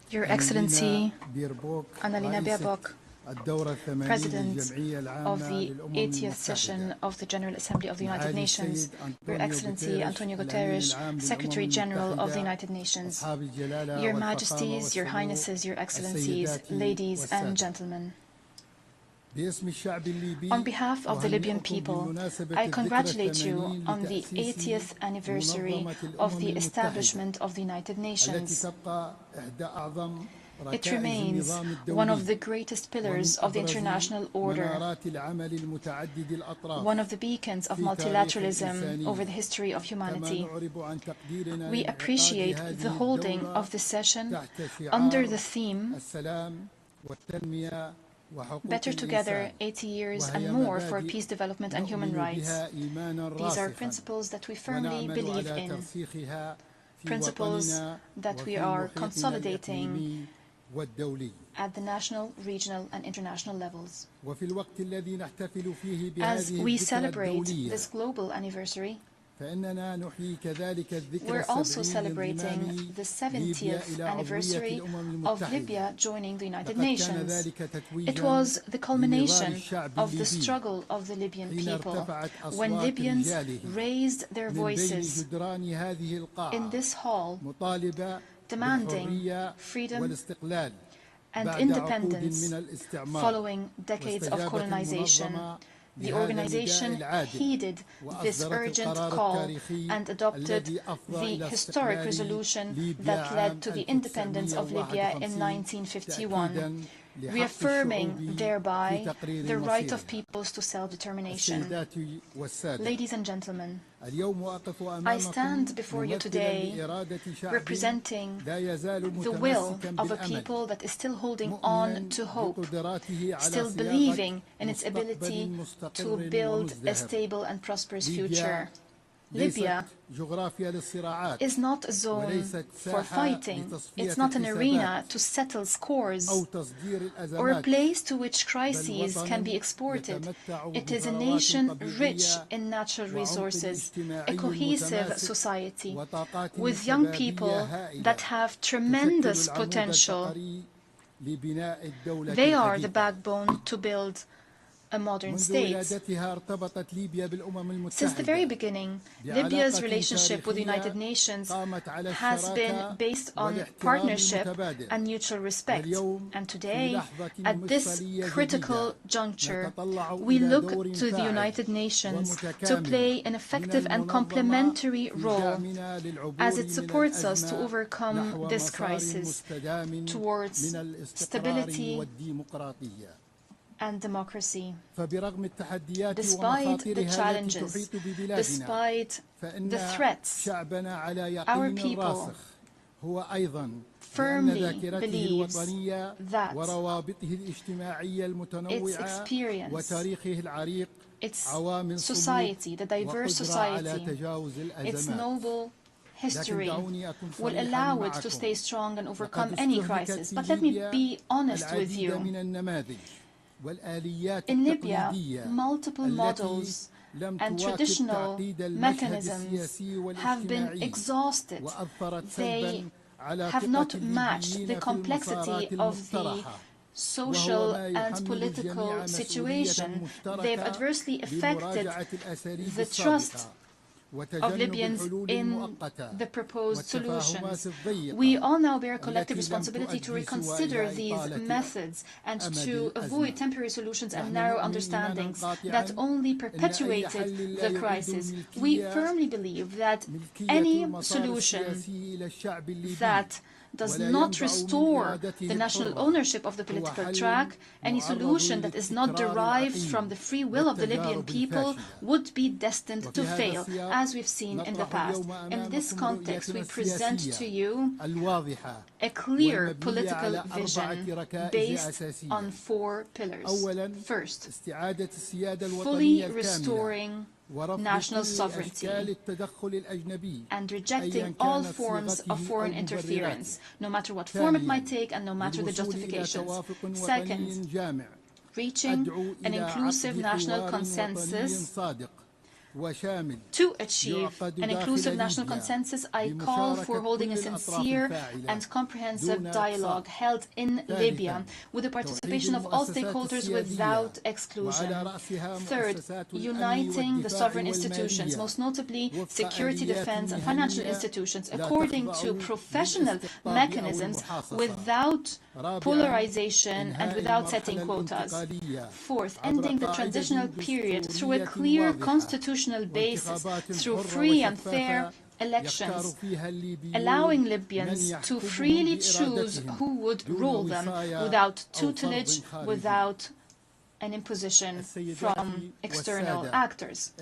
[SPEAKER 11] Your Excellency Annalena Baerbock, President of the 80th session of the General Assembly of the United Nations, Your Excellency Antonio Guterres, Secretary General of the United Nations, Your Majesties, Your Highnesses, Your Excellencies, ladies and gentlemen. On behalf of the Libyan people, I congratulate you on the 80th anniversary of the establishment of the United Nations. It remains one of the greatest pillars of the international order, one of the beacons of multilateralism over the history of humanity. We appreciate the holding of this session under the theme Better Together, 80 years and more for peace, development and human rights. These are principles that we firmly believe in, principles that we are consolidating at the national, regional and international levels. As we celebrate this global anniversary, we're also celebrating the 70th anniversary of Libya joining the United Nations. It was the culmination of the struggle of the Libyan people when Libyans raised their voices in this hall, demanding freedom and independence following decades of colonization. The organization heeded this urgent call and adopted the historic resolution that led to the independence of Libya in 1951, reaffirming thereby the right of peoples to self-determination. Ladies and gentlemen, I stand before you today representing the will of a people that is still holding on to hope, still believing in its ability to build a stable and prosperous future. Libya is not a zone for fighting. It's not an arena to settle scores or a place to which crises can be exported. It is a nation rich in natural resources, a cohesive society with young people that have tremendous potential. They are the backbone to build a modern state. Since the very beginning, Libya's relationship with the United Nations has been based on partnership and mutual respect. And today, at this critical juncture, we look to the United Nations to play an effective and complementary role as it supports us to overcome this crisis towards stability and democracy. Despite the challenges, despite the threats, our people firmly believes that its experience, its society, the diverse society, its noble history will allow it to stay strong and overcome any crisis. But let me be honest with you. In Libya, multiple models and traditional mechanisms have been exhausted. They have not matched the complexity of the social and political situation. They've adversely affected the trust of Libyans in the proposed solutions. We all now bear a collective responsibility to reconsider these methods and to avoid temporary solutions and narrow understandings that only perpetuated the crisis. We firmly believe that any solution that does not restore the national ownership of the political track, any solution that is not derived from the free will of the Libyan people would be destined to fail, as we've seen in the past. In this context, we present to you a clear political vision based on 4 pillars. First, fully restoring national sovereignty and rejecting all forms of foreign interference, no matter what form it might take and no matter the justifications. Second, reaching an inclusive national consensus. To achieve an inclusive national consensus, I call for holding a sincere and comprehensive dialogue held in Libya with the participation of all stakeholders without exclusion. Third, uniting the sovereign institutions, most notably security, defense, and financial institutions, according to professional mechanisms without polarization and without setting quotas. Fourth, ending the transitional period through a clear constitutional basis, through free and fair elections, allowing Libyans to freely choose who would rule them without tutelage, without an imposition from external actors.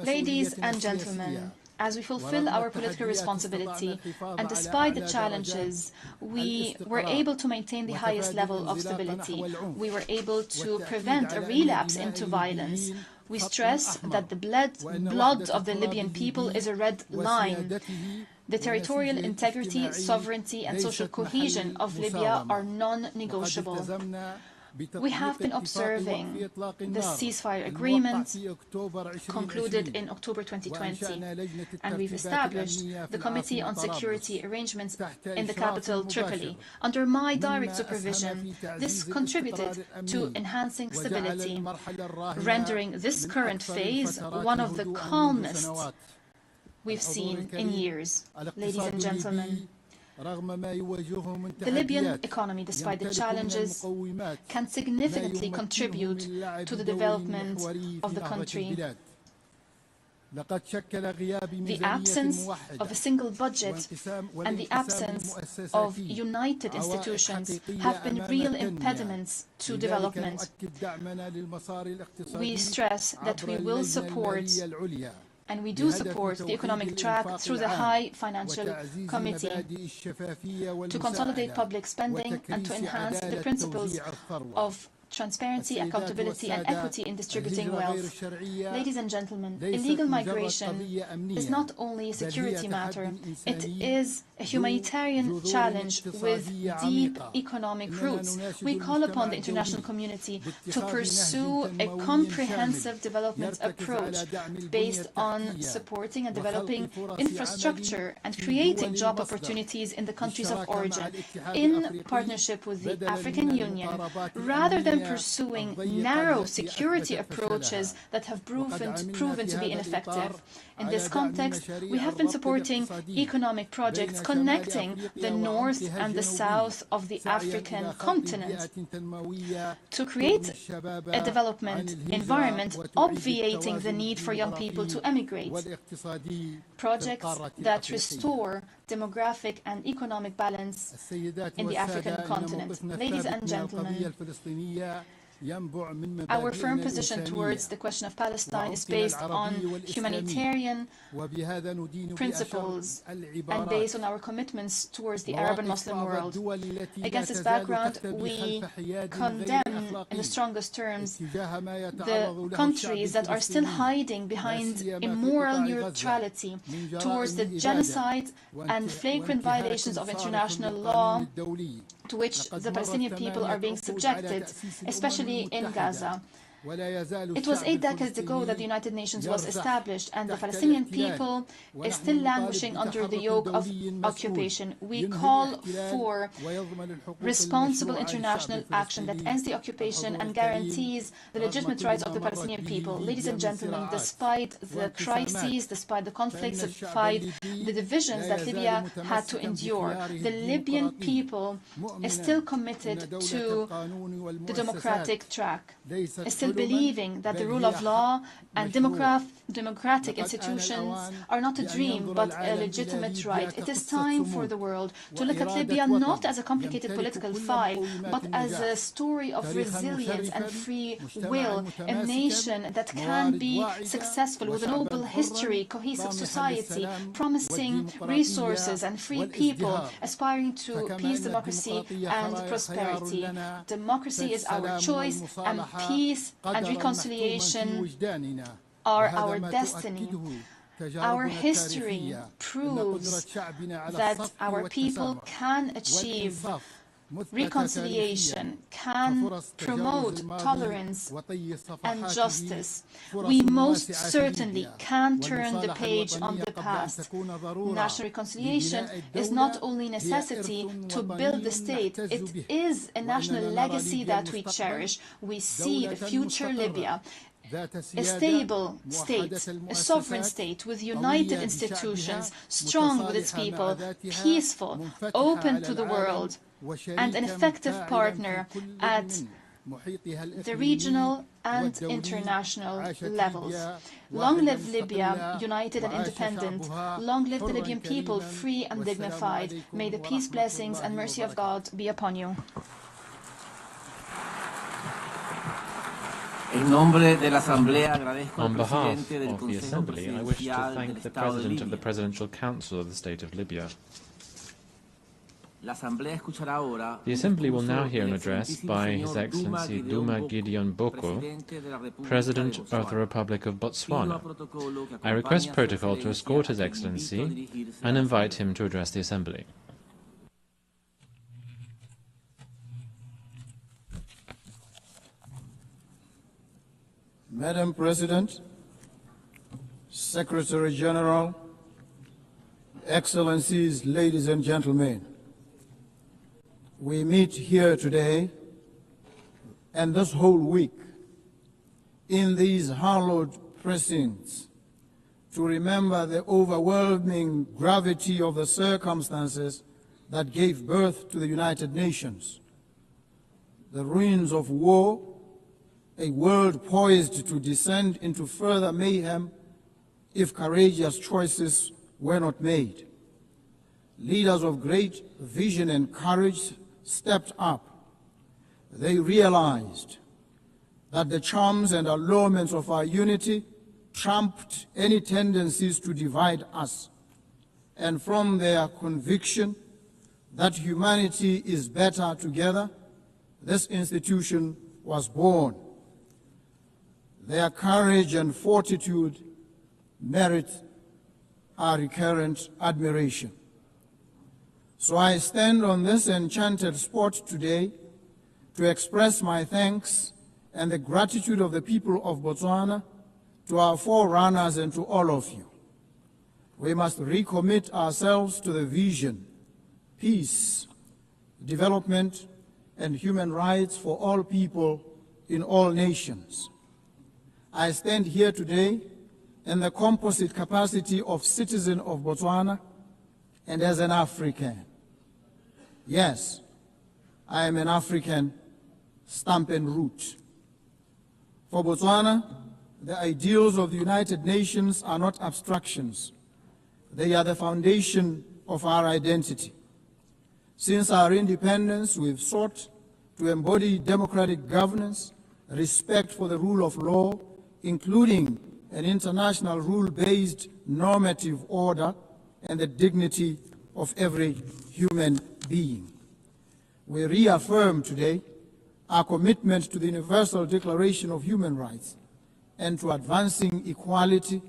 [SPEAKER 11] Ladies and gentlemen, as we fulfill our political responsibility, and despite the challenges, we were able to maintain the highest level of stability. We were able to prevent a relapse into violence. We stress that the blood of the Libyan people is a red line. The territorial integrity, sovereignty, and social cohesion of Libya are non-negotiable. We have been observing the ceasefire agreement concluded in October 2020, and we've established the Committee on Security Arrangements in the capital, Tripoli. Under my direct supervision, this contributed to enhancing stability, rendering this current phase one of the calmest we've seen in years. Ladies and gentlemen, the Libyan economy, despite the challenges, can significantly contribute to the development of the country. The absence of a single budget and the absence of united institutions have been real impediments to development. We stress that we will support, and we do support, the economic track through the High Financial Committee to consolidate public spending and to enhance the principles of transparency, accountability, and equity in distributing wealth. Ladies and gentlemen, illegal migration is not only a security matter, it is a humanitarian challenge with deep economic roots. We call upon the international community to pursue a comprehensive development approach based on supporting and developing infrastructure and creating job opportunities in the countries of origin, in partnership with the African Union, rather than pursuing narrow security approaches that have proven to be ineffective. In this context, we have been supporting economic projects connecting the north and the south of the African continent to create a development environment obviating the need for young people to emigrate. Projects that restore demographic and economic balance in the African continent. Ladies and gentlemen, our firm position towards the question of Palestine is based on humanitarian principles and based on our commitments towards the Arab and Muslim world. Against this background, we condemn in the strongest terms the countries that are still hiding behind immoral neutrality towards the genocide and flagrant violations of international law to which the Palestinian people are being subjected, especially in Gaza. It was 8 decades ago that the United Nations was established, and the Palestinian people is still languishing under the yoke of occupation. We call for responsible international action that ends the occupation and guarantees the legitimate rights of the Palestinian people. Ladies and gentlemen, despite the crises, despite the conflicts, despite the divisions that Libya had to endure, the Libyan people is still committed to the democratic track, is still believing that the rule of law and democratic institutions are not a dream but a legitimate right. It is time for the world to look at Libya not as a complicated political file, but as a story of resilience and free will, a nation that can be successful with a noble history, cohesive society, promising resources and free people, aspiring to peace, democracy and prosperity. Democracy is our choice, and peace and reconciliation are our destiny. Our history proves that our people can achieve reconciliation, can promote tolerance and justice. We most certainly can turn the page on the past. National reconciliation is not only a necessity to build the state, it is a national legacy that we cherish. We see the future Libya, a stable state, a sovereign state with united institutions, strong with its people, peaceful, open to the world, and an effective partner at the regional and international levels. Long live Libya, united and independent. Long live the Libyan people, free and dignified. May the peace, blessings, and mercy of God be upon you.
[SPEAKER 10] On behalf of the Assembly, I wish to thank the President of the Presidential Council of the State of Libya. The Assembly will now hear an address by His Excellency Duma Gideon Boko, President of the Republic of Botswana. I request protocol to escort His Excellency and invite him to address the Assembly.
[SPEAKER 2] Madam President, Secretary General, Excellencies, ladies and gentlemen, we meet here today and this whole week in these hallowed precincts to remember the overwhelming gravity of the circumstances that gave birth to the United Nations, the ruins of war, a world poised to descend into further mayhem if courageous choices were not made. Leaders of great vision and courage stepped up. They realized that the charms and allurements of our unity trumped any tendencies to divide us. And from their conviction that humanity is better together, this institution was born. Their courage and fortitude merit our recurrent admiration. So I stand on this enchanted spot today to express my thanks and the gratitude of the people of Botswana to our forerunners and to all of you. We must recommit ourselves to the vision, peace, development, and human rights for all people in all nations. I stand here today in the composite capacity of citizen of Botswana and as an African. Yes, I am an African stamp and root. For Botswana, the ideals of the United Nations are not abstractions. They are the foundation of our identity. Since our independence, we've sought to embody democratic governance, respect for the rule of law, including an international rule-based normative order, and the dignity of every human being. We reaffirm today our commitment to the Universal Declaration of Human Rights and to advancing equality,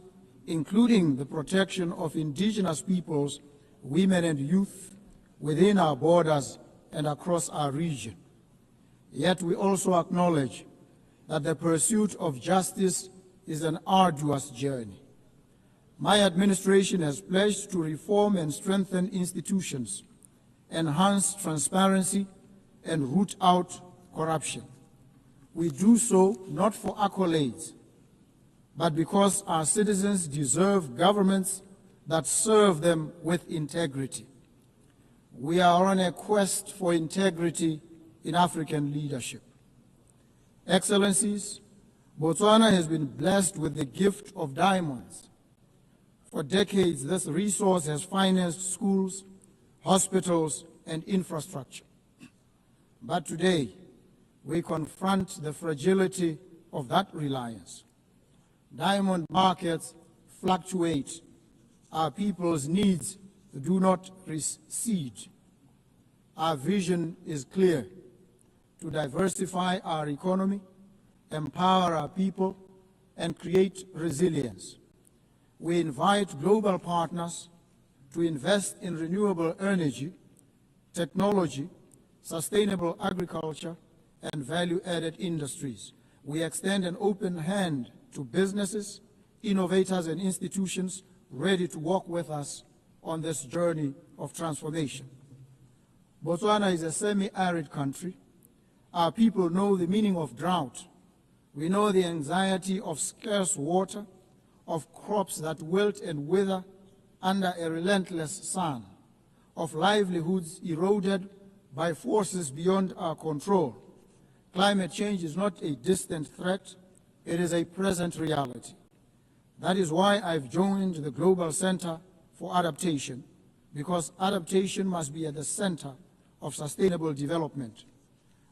[SPEAKER 2] including the protection of indigenous peoples, women and youth within our borders and across our region. Yet we also acknowledge that the pursuit of justice is an arduous journey. My administration has pledged to reform and strengthen institutions, enhance transparency, and root out corruption. We do so not for accolades, but because our citizens deserve governments that serve them with integrity. We are on a quest for integrity in African leadership. Excellencies, Botswana has been blessed with the gift of diamonds. For decades, this resource has financed schools, hospitals, and infrastructure. But today, we confront the fragility of that reliance. Diamond markets fluctuate. Our people's needs do not recede. Our vision is clear: to diversify our economy, empower our people, and create resilience. We invite global partners to invest in renewable energy, technology, sustainable agriculture, and value-added industries. We extend an open hand to businesses, innovators, and institutions ready to walk with us on this journey of transformation. Botswana is a semi-arid country. Our people know the meaning of drought. We know the anxiety of scarce water, of crops that wilt and wither under a relentless sun, of livelihoods eroded by forces beyond our control. Climate change is not a distant threat, it is a present reality. That is why I've joined the Global Center for Adaptation, because adaptation must be at the center of sustainable development.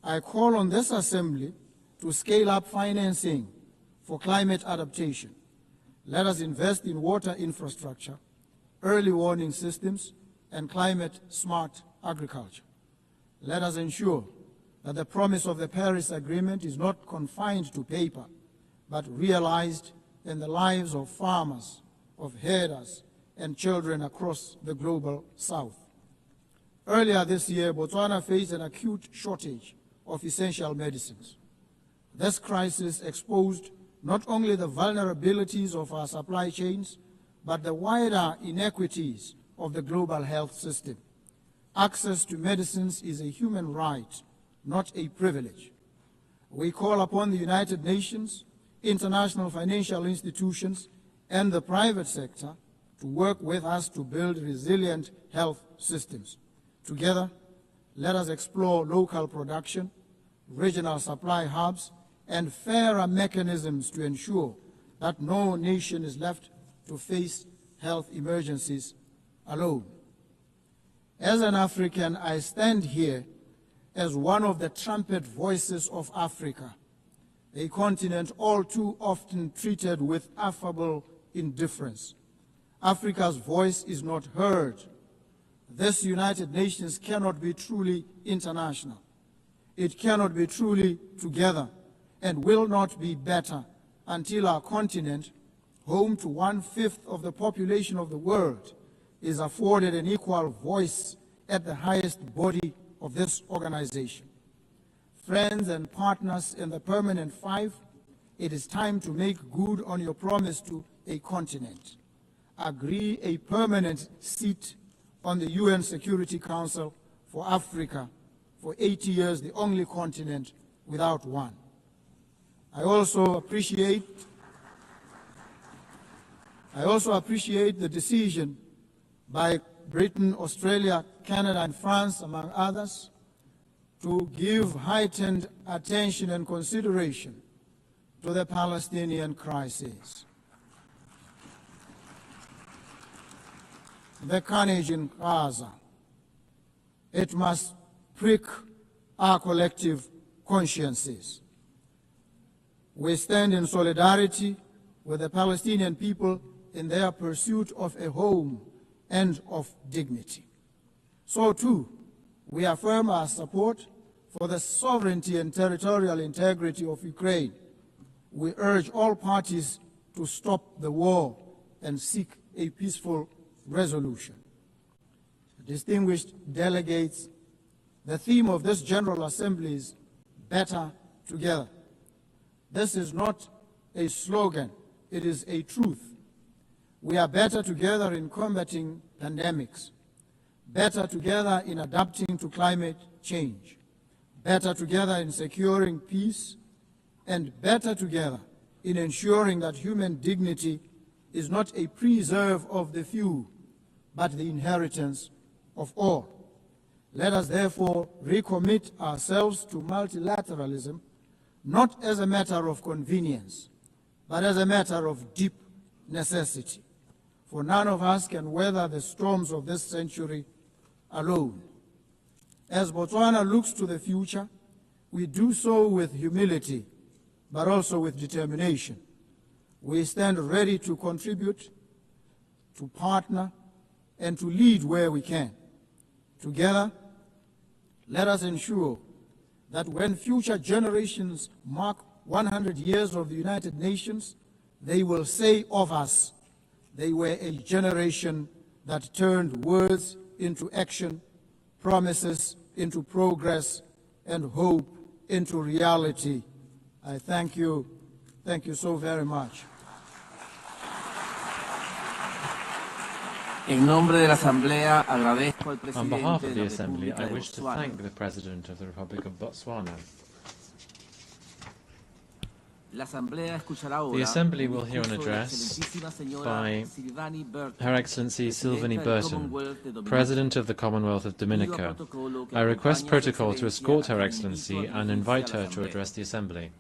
[SPEAKER 2] I call on this Assembly to scale up financing for climate adaptation. Let us invest in water infrastructure, early warning systems, and climate-smart agriculture. Let us ensure that the promise of the Paris Agreement is not confined to paper, but realized in the lives of farmers, of herders, and children across the global South. Earlier this year, Botswana faced an acute shortage of essential medicines. This crisis exposed not only the vulnerabilities of our supply chains, but the wider inequities of the global health system. Access to medicines is a human right, not a privilege. We call upon the United Nations, international financial institutions, and the private sector to work with us to build resilient health systems. Together, let us explore local production, regional supply hubs, and fairer mechanisms to ensure that no nation is left to face health emergencies alone. As an African, I stand here as one of the trumpet voices of Africa, a continent all too often treated with affable indifference. Africa's voice is not heard. This United Nations cannot be truly international. It cannot be truly together and will not be better until our continent, home to 1/5 of the population of the world, is afforded an equal voice at the highest body of this organization. Friends and partners in the Permanent Five, it is time to make good on your promise to a continent. Agree a permanent seat on the UN Security Council for Africa for 80 years, the only continent without one. I also appreciate the decision by Britain, Australia, Canada, and France, among others, to give heightened attention and consideration to the Palestinian crisis. The carnage in Gaza, it must prick our collective consciences. We stand in solidarity with the Palestinian people in their pursuit of a home and of dignity. So too, we affirm our support for the sovereignty and territorial integrity of Ukraine. We urge all parties to stop the war and seek a peaceful resolution. Distinguished delegates, the theme of this General Assembly is better together. This is not a slogan, it is a truth. We are better together in combating pandemics, better together in adapting to climate change, better together in securing peace, and better together in ensuring that human dignity is not a preserve of the few, but the inheritance of all. Let us therefore recommit ourselves to multilateralism, not as a matter of convenience, but as a matter of deep necessity. For none of us can weather the storms of this century alone. As Botswana looks to the future, we do so with humility, but also with determination. We stand ready to contribute, to partner, and to lead where we can. Together, let us ensure that when future generations mark 100 years of the United Nations, they will say of us, they were a generation that turned words into action, promises into progress, and hope into reality. I thank you. Thank you so very much.
[SPEAKER 5] En nombre de la Asamblea, agradezco al
[SPEAKER 10] On behalf
[SPEAKER 5] presidente
[SPEAKER 10] of
[SPEAKER 5] de
[SPEAKER 10] the
[SPEAKER 5] la
[SPEAKER 10] Assembly,
[SPEAKER 5] República
[SPEAKER 10] I
[SPEAKER 5] de
[SPEAKER 10] wish to
[SPEAKER 5] Botswana.
[SPEAKER 10] thank the President of the Republic of Botswana.
[SPEAKER 5] La Asamblea escuchará
[SPEAKER 10] The
[SPEAKER 5] ahora
[SPEAKER 10] Assembly
[SPEAKER 5] un
[SPEAKER 10] will hear an
[SPEAKER 5] discurso de la
[SPEAKER 10] address
[SPEAKER 5] excelentísima señora
[SPEAKER 10] by
[SPEAKER 5] Silvani Burton,
[SPEAKER 10] Her Excellency Sylvanie
[SPEAKER 5] Presidenta del
[SPEAKER 10] Burton,
[SPEAKER 5] Commonwealth de Dominica.
[SPEAKER 10] President of the Commonwealth of Dominica. I request protocol to escort Her Excellency and invite her to address the Assembly.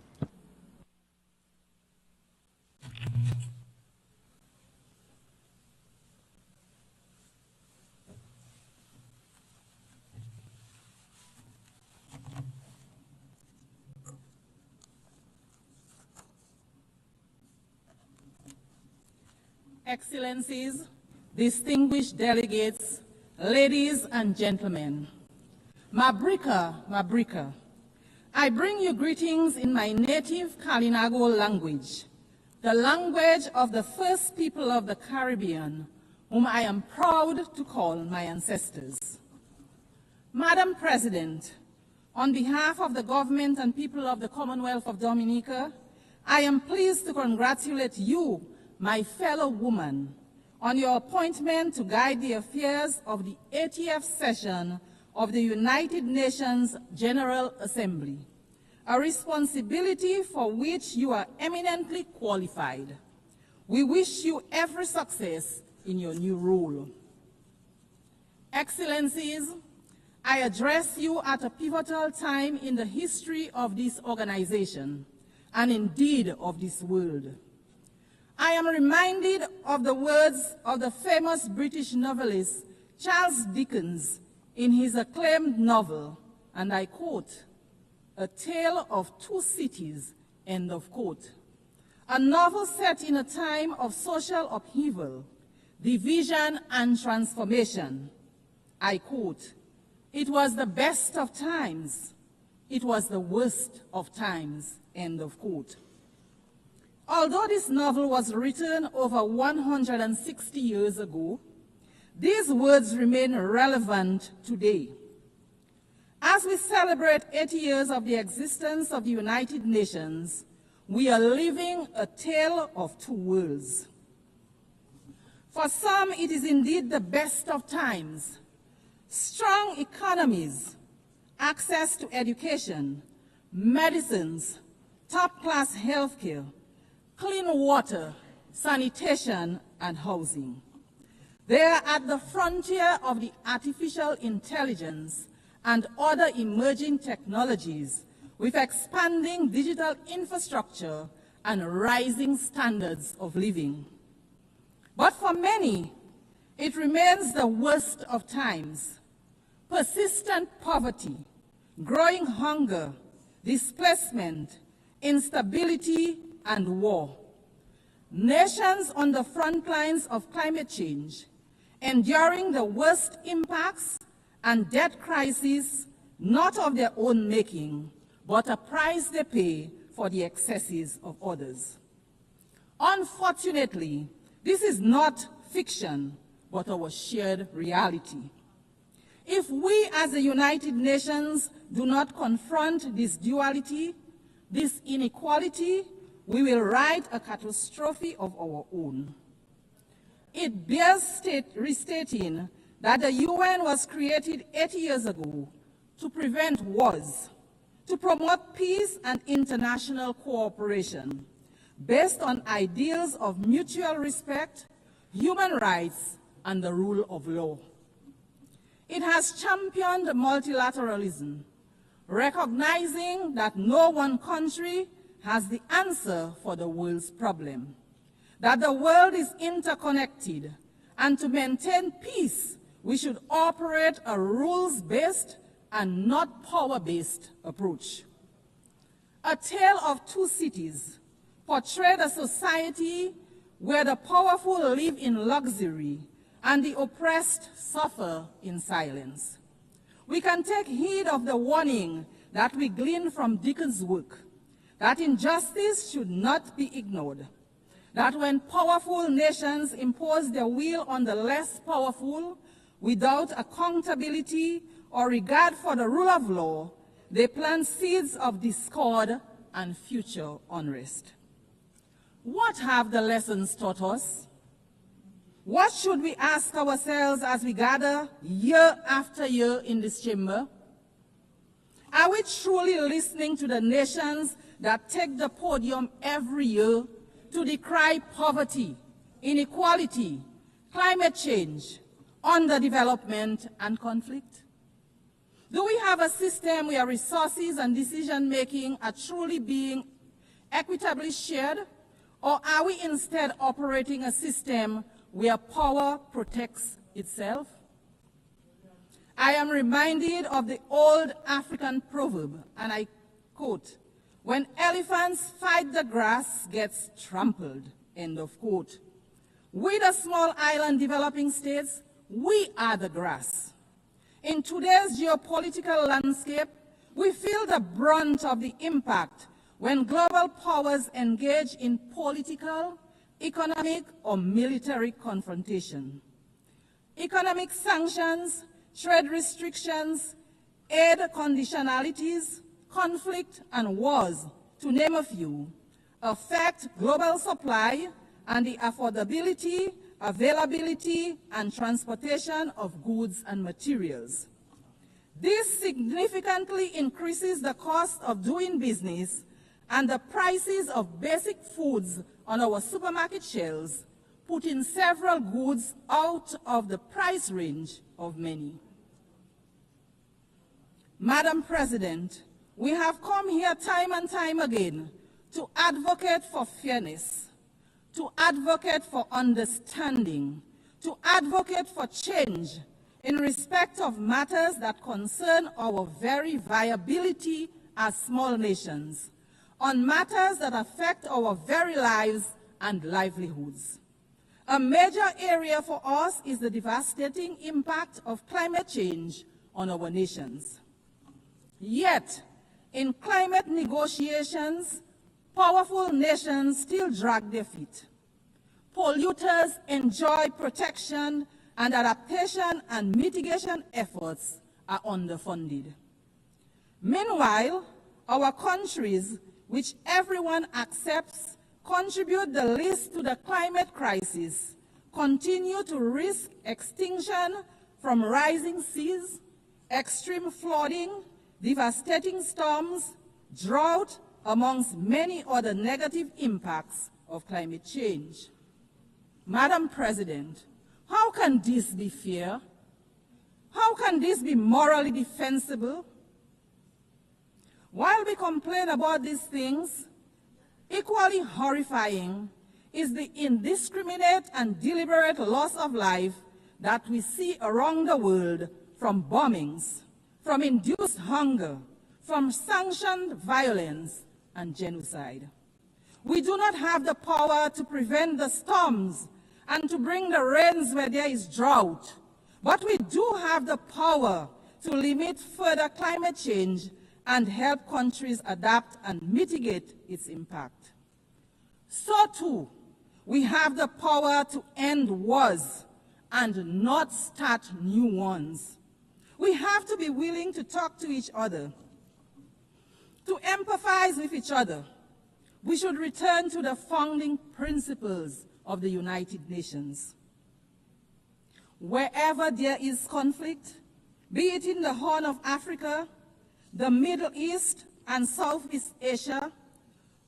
[SPEAKER 12] Excellencies, distinguished delegates, ladies and gentlemen, Mabrika, I bring you greetings in my native Kalinago language, the language of the first people of the Caribbean, whom I am proud to call my ancestors. Madam President, on behalf of the government and people of the Commonwealth of Dominica, I am pleased to congratulate you, my fellow woman, on your appointment to guide the affairs of the 80th session of the United Nations General Assembly, a responsibility for which you are eminently qualified. We wish you every success in your new role. Excellencies, I address you at a pivotal time in the history of this organization, and indeed of this world. I am reminded of the words of the famous British novelist Charles Dickens in his acclaimed novel, and I quote, "A Tale of Two Cities," end of quote. A novel set in a time of social upheaval, division, and transformation. I quote, "It was the best of times. It was the worst of times," end of quote. Although this novel was written over 160 years ago, these words remain relevant today. As we celebrate 80 years of the existence of the United Nations, we are living a tale of two worlds. For some, it is indeed the best of times. Strong economies, access to education, medicines, top-class healthcare, clean water, sanitation, and housing. They are at the frontier of the artificial intelligence and other emerging technologies with expanding digital infrastructure and rising standards of living. But for many, it remains the worst of times. Persistent poverty, growing hunger, displacement, instability, and war. Nations on the front lines of climate change, enduring the worst impacts and debt crises, not of their own making, but a price they pay for the excesses of others. Unfortunately, this is not fiction, but our shared reality. If we as the United Nations do not confront this duality, this inequality, we will write a catastrophe of our own. It bears restating that the UN was created 80 years ago to prevent wars, to promote peace and international cooperation based on ideals of mutual respect, human rights, and the rule of law. It has championed multilateralism, recognizing that no one country has the answer for the world's problem, that the world is interconnected, and to maintain peace, we should operate a rules-based and not power-based approach. A Tale of Two Cities portrayed a society where the powerful live in luxury and the oppressed suffer in silence. We can take heed of the warning that we glean from Dickens' work, that injustice should not be ignored, that when powerful nations impose their will on the less powerful without accountability or regard for the rule of law, they plant seeds of discord and future unrest. What have the lessons taught us? What should we ask ourselves as we gather year after year in this chamber? Are we truly listening to the nations that take the podium every year to decry poverty, inequality, climate change, underdevelopment, and conflict? Do we have a system where resources and decision-making are truly being equitably shared, or are we instead operating a system where power protects itself? I am reminded of the old African proverb, and I quote, "When elephants fight, the grass gets trampled," end of quote. We, the small island developing states, we are the grass. In today's geopolitical landscape, we feel the brunt of the impact when global powers engage in political, economic, or military confrontation. Economic sanctions, trade restrictions, aid conditionalities, conflict, and wars, to name a few, affect global supply and the affordability, availability, and transportation of goods and materials. This significantly increases the cost of doing business and the prices of basic foods on our supermarket shelves, putting several goods out of the price range of many. Madam President, we have come here time and time again to advocate for fairness, to advocate for understanding, to advocate for change in respect of matters that concern our very viability as small nations, on matters that affect our very lives and livelihoods. A major area for us is the devastating impact of climate change on our nations. Yet, in climate negotiations, powerful nations still drag their feet. Polluters enjoy protection, and adaptation and mitigation efforts are underfunded. Meanwhile, our countries, which everyone accepts contribute the least to the climate crisis, continue to risk extinction from rising seas, extreme flooding, devastating storms, drought, amongst many other negative impacts of climate change. Madam President, how can this be fair? How can this be morally defensible? While we complain about these things, equally horrifying is the indiscriminate and deliberate loss of life that we see around the world from bombings, from induced hunger, from sanctioned violence and genocide. We do not have the power to prevent the storms and to bring the rains where there is drought, but we do have the power to limit further climate change and help countries adapt and mitigate its impact. So too, we have the power to end wars and not start new ones. We have to be willing to talk to each other. To empathize with each other, we should return to the founding principles of the United Nations. Wherever there is conflict, be it in the Horn of Africa, the Middle East and Southeast Asia,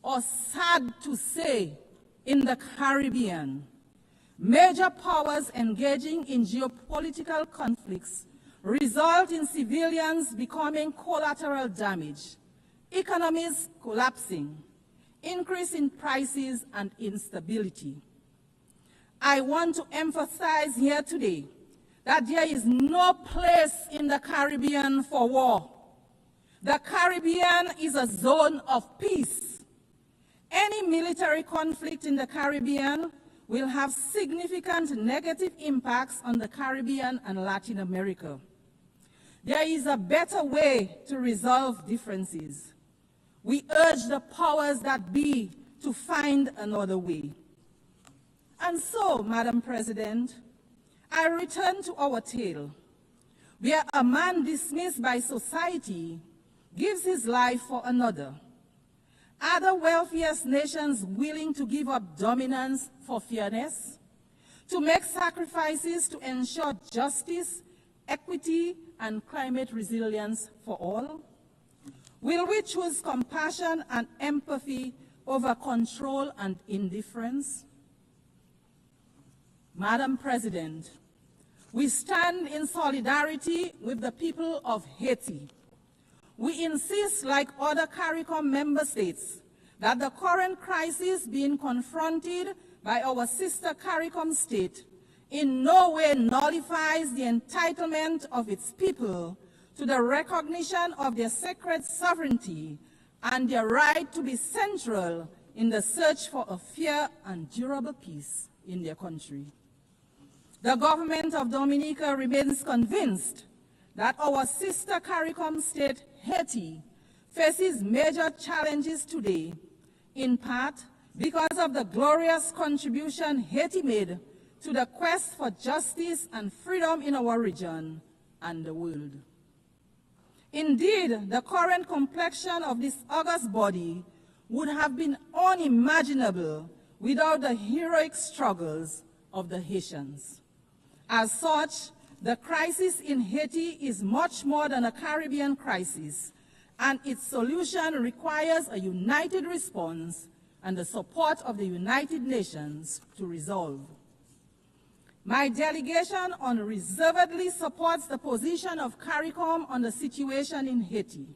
[SPEAKER 12] or sad to say, in the Caribbean, major powers engaging in geopolitical conflicts result in civilians becoming collateral damage, economies collapsing, increase in prices and instability. I want to emphasize here today that there is no place in the Caribbean for war. The Caribbean is a zone of peace. Any military conflict in the Caribbean will have significant negative impacts on the Caribbean and Latin America. There is a better way to resolve differences. We urge the powers that be to find another way. And so, Madam President, I return to our tale, where a man dismissed by society gives his life for another. Are the wealthiest nations willing to give up dominance for fairness, to make sacrifices to ensure justice, equity, and climate resilience for all? Will we choose compassion and empathy over control and indifference? Madam President, we stand in solidarity with the people of Haiti. We insist, like other CARICOM member states, that the current crisis being confronted by our sister CARICOM state in no way nullifies the entitlement of its people to the recognition of their sacred sovereignty and their right to be central in the search for a fair and durable peace in their country. The government of Dominica remains convinced that our sister CARICOM state, Haiti, faces major challenges today, in part because of the glorious contribution Haiti made to the quest for justice and freedom in our region and the world. Indeed, the current complexion of this august body would have been unimaginable without the heroic struggles of the Haitians. As such, the crisis in Haiti is much more than a Caribbean crisis, and its solution requires a united response and the support of the United Nations to resolve. My delegation unreservedly supports the position of CARICOM on the situation in Haiti,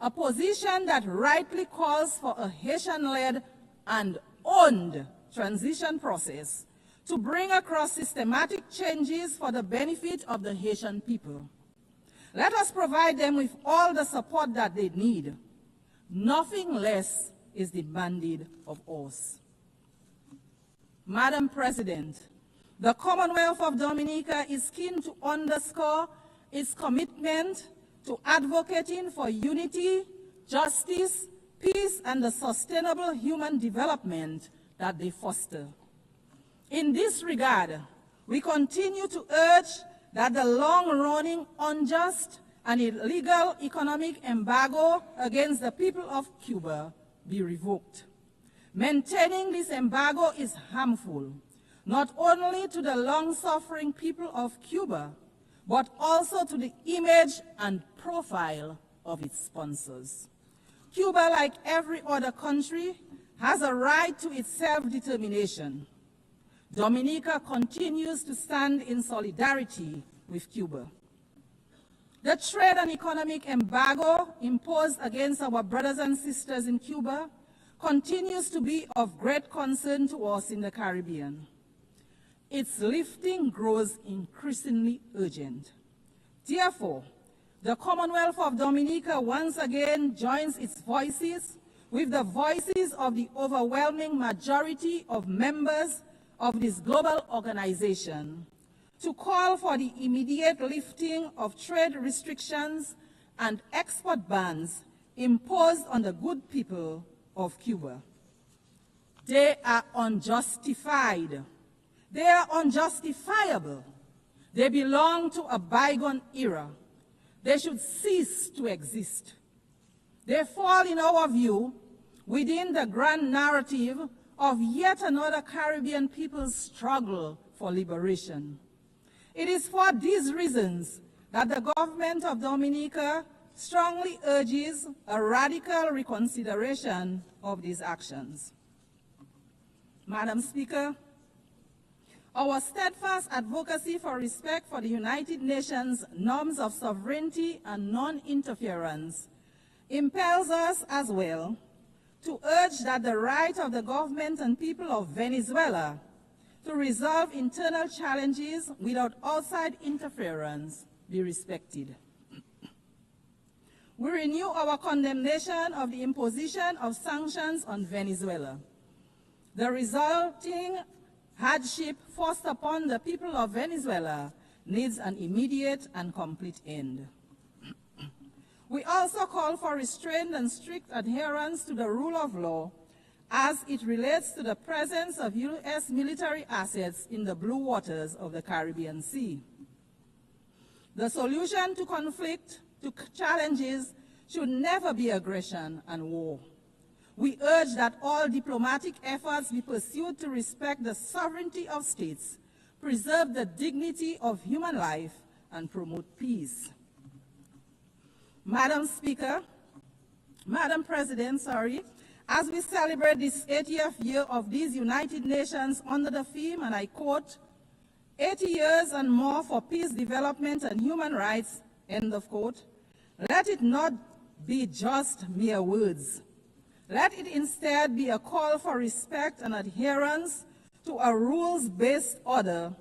[SPEAKER 12] a position that rightly calls for a Haitian-led and owned transition process to bring across systematic changes for the benefit of the Haitian people. Let us provide them with all the support that they need. Nothing less is demanded of us. Madam President, the Commonwealth of Dominica is keen to underscore its commitment to advocating for unity, justice, peace, and the sustainable human development that they foster. In this regard, we continue to urge that the long-running, unjust, and illegal economic embargo against the people of Cuba be revoked. Maintaining this embargo is harmful, not only to the long-suffering people of Cuba, but also to the image and profile of its sponsors. Cuba, like every other country, has a right to its self-determination. Dominica continues to stand in solidarity with Cuba. The trade and economic embargo imposed against our brothers and sisters in Cuba continues to be of great concern to us in the Caribbean. Its lifting grows increasingly urgent. Therefore, the Commonwealth of Dominica once again joins its voices with the voices of the overwhelming majority of members of this global organization to call for the immediate lifting of trade restrictions and export bans imposed on the good people of Cuba. They are unjustified. They are unjustifiable. They belong to a bygone era. They should cease to exist. They fall, in our view, within the grand narrative of yet another Caribbean people's struggle for liberation. It is for these reasons that the government of Dominica strongly urges a radical reconsideration of these actions. Madam Speaker, our steadfast advocacy for respect for the United Nations norms of sovereignty and non-interference impels us as well to urge that the right of the government and people of Venezuela to resolve internal challenges without outside interference be respected. We renew our condemnation of the imposition of sanctions on Venezuela. The resulting hardship forced upon the people of Venezuela needs an immediate and complete end. We also call for restrained and strict adherence to the rule of law as it relates to the presence of U.S. military assets in the blue waters of the Caribbean Sea. The solution to conflict, to challenges, should never be aggression and war. We urge that all diplomatic efforts be pursued to respect the sovereignty of states, preserve the dignity of human life, and promote peace. Madam President, as we celebrate this 80th year of these United Nations under the theme, and I quote, 80 years and more for peace, development, and human rights, end of quote, let it not be just mere words. Let it instead be a call for respect and adherence to a rules-based order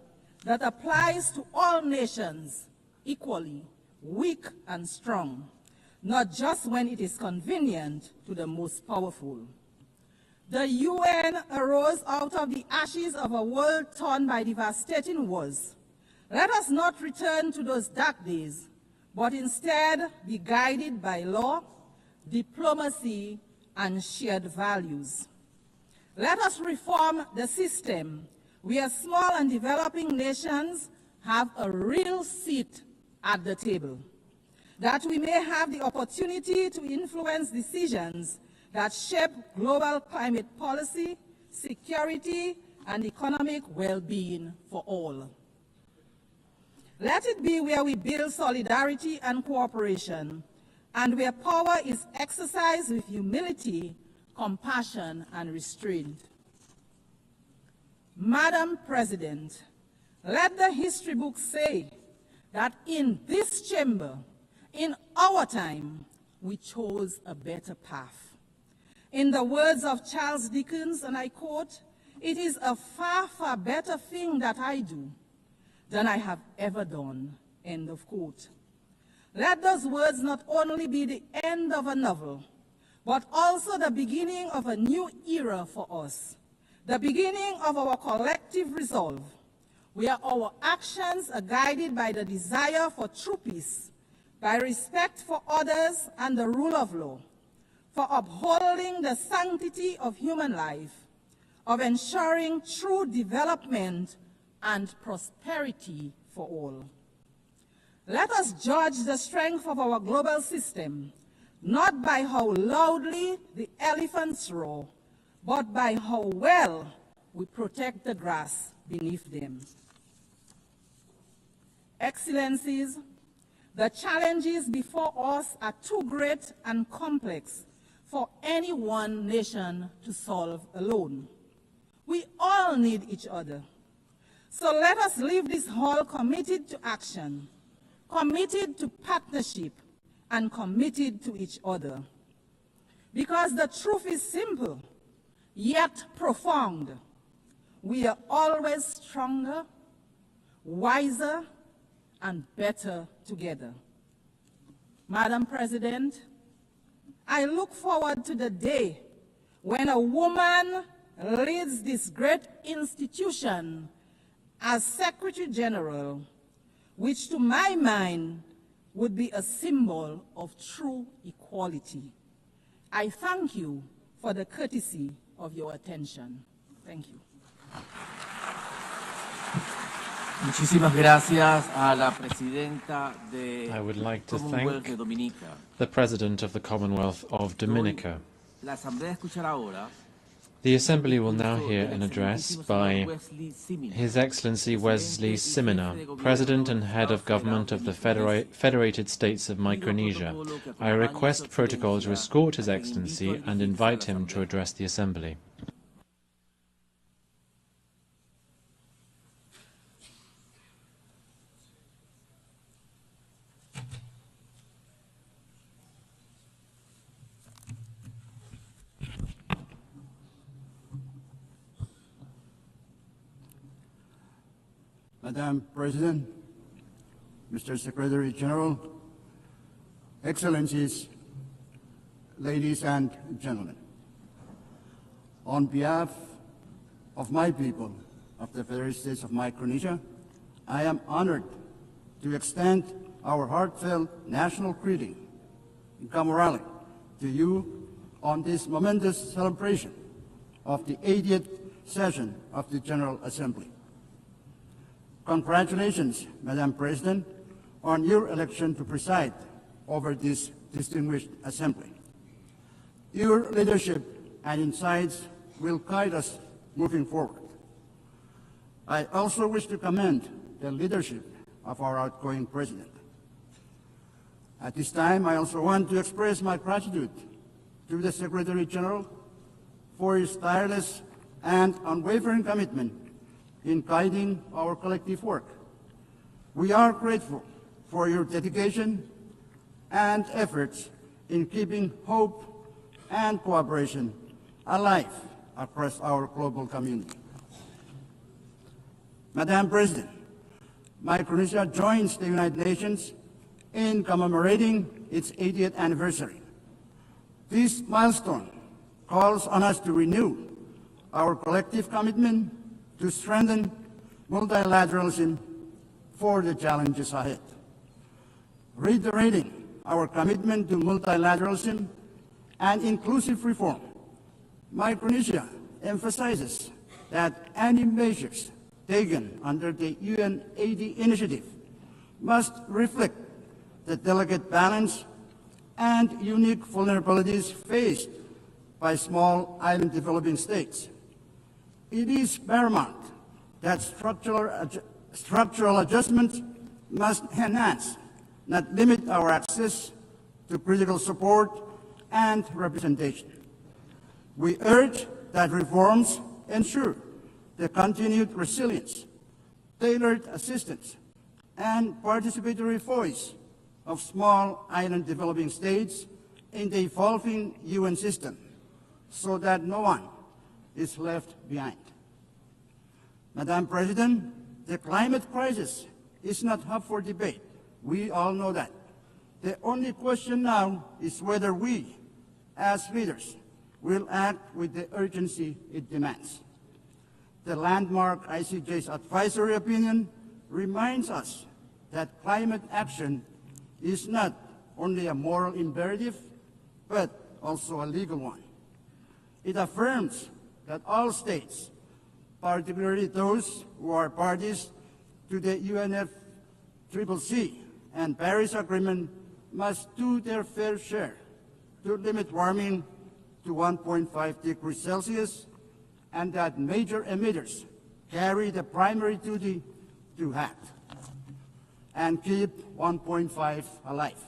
[SPEAKER 12] that applies to all nations equally, weak and strong, not just when it is convenient to the most powerful. The UN arose out of the ashes of a world torn by devastating wars. Let us not return to those dark days, but instead be guided by law, diplomacy, and shared values. Let us reform the system where small and developing nations have a real seat at the table, that we may have the opportunity to influence decisions that shape global climate policy, security, and economic well-being for all. Let it be where we build solidarity and cooperation, and where power is exercised with humility, compassion, and restraint. Madam President, let the history books say that in this chamber, in our time, we chose a better path. In the words of Charles Dickens, and I quote, "It is a far, far better thing that I do than I have ever done," end of quote. Let those words not only be the end of a novel, but also the beginning of a new era for us, the beginning of our collective resolve, where our actions are guided by the desire for true peace, by respect for others and the rule of law, for upholding the sanctity of human life, of ensuring true development and prosperity for all. Let us judge the strength of our global system, not by how loudly the elephants roar, but by how well we protect the grass beneath them. Excellencies, the challenges before us are too great and complex for any one nation to solve alone. We all need each other. So let us leave this hall committed to action, committed to partnership, and committed to each other. Because the truth is simple, yet profound. We are always stronger, wiser, and better together. Madam President, I look forward to the day when a woman leads this great institution as Secretary General, which to my mind would be a symbol of true equality. I thank you for the courtesy of your attention. Thank you.
[SPEAKER 5] Muchísimas gracias a la presidenta de
[SPEAKER 10] I would like to
[SPEAKER 5] Commonwealth
[SPEAKER 10] thank
[SPEAKER 5] de Dominica.
[SPEAKER 10] the President of the Commonwealth of Dominica.
[SPEAKER 5] La Asamblea escuchará ahora
[SPEAKER 10] The Assembly will now hear an address by His Excellency Wesley Simina, President and Head of Government of the Federated States of Micronesia. I request protocol to escort His Excellency and invite him to address the Assembly.
[SPEAKER 2] Madam President, Mr. Secretary General, Excellencies, ladies and gentlemen, on behalf of my people of the Federated States of Micronesia, I am honored to extend our heartfelt national greeting in Kamal to you on this momentous celebration of the 80th session of the General Assembly. Congratulations, Madam President, on your election to preside over this distinguished assembly. Your leadership and insights will guide us moving forward. I also wish to commend the leadership of our outgoing president. At this time, I also want to express my gratitude to the Secretary General for his tireless and unwavering commitment in guiding our collective work. We are grateful for your dedication and efforts in keeping hope and cooperation alive across our global community. Madam President, Micronesia joins the United Nations in commemorating its 80th anniversary. This milestone calls on us to renew our collective commitment to strengthen multilateralism for the challenges ahead. Reiterating our commitment to multilateralism and inclusive reform, Micronesia emphasizes that any measures taken under the UNGA initiative must reflect the delicate balance and unique vulnerabilities faced by small island developing states. It is paramount that structural adjustments must enhance, not limit our access to critical support and representation. We urge that reforms ensure the continued resilience, tailored assistance, and participatory voice of small island developing states in the evolving UN system, so that no one is left behind. Madam President, the climate crisis is not up for debate. We all know that. The only question now is whether we, as leaders, will act with the urgency it demands. The landmark ICJ's advisory opinion reminds us that climate action is not only a moral imperative, but also a legal one. It affirms that all states, particularly those who are parties to the UNFCCC and Paris Agreement, must do their fair share to limit warming to 1.5 degrees Celsius, and that major emitters carry the primary duty to act and keep 1.5 alive.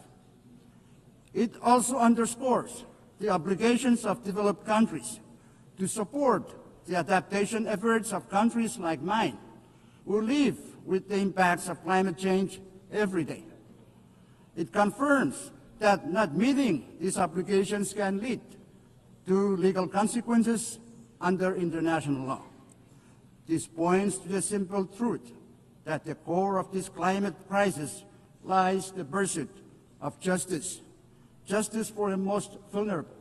[SPEAKER 2] It also underscores the obligations of developed countries to support the adaptation efforts of countries like mine, who live with the impacts of climate change every day. It confirms that not meeting these obligations can lead to legal consequences under international law. This points to the simple truth that at the core of this climate crisis lies the pursuit of justice, justice for the most vulnerable,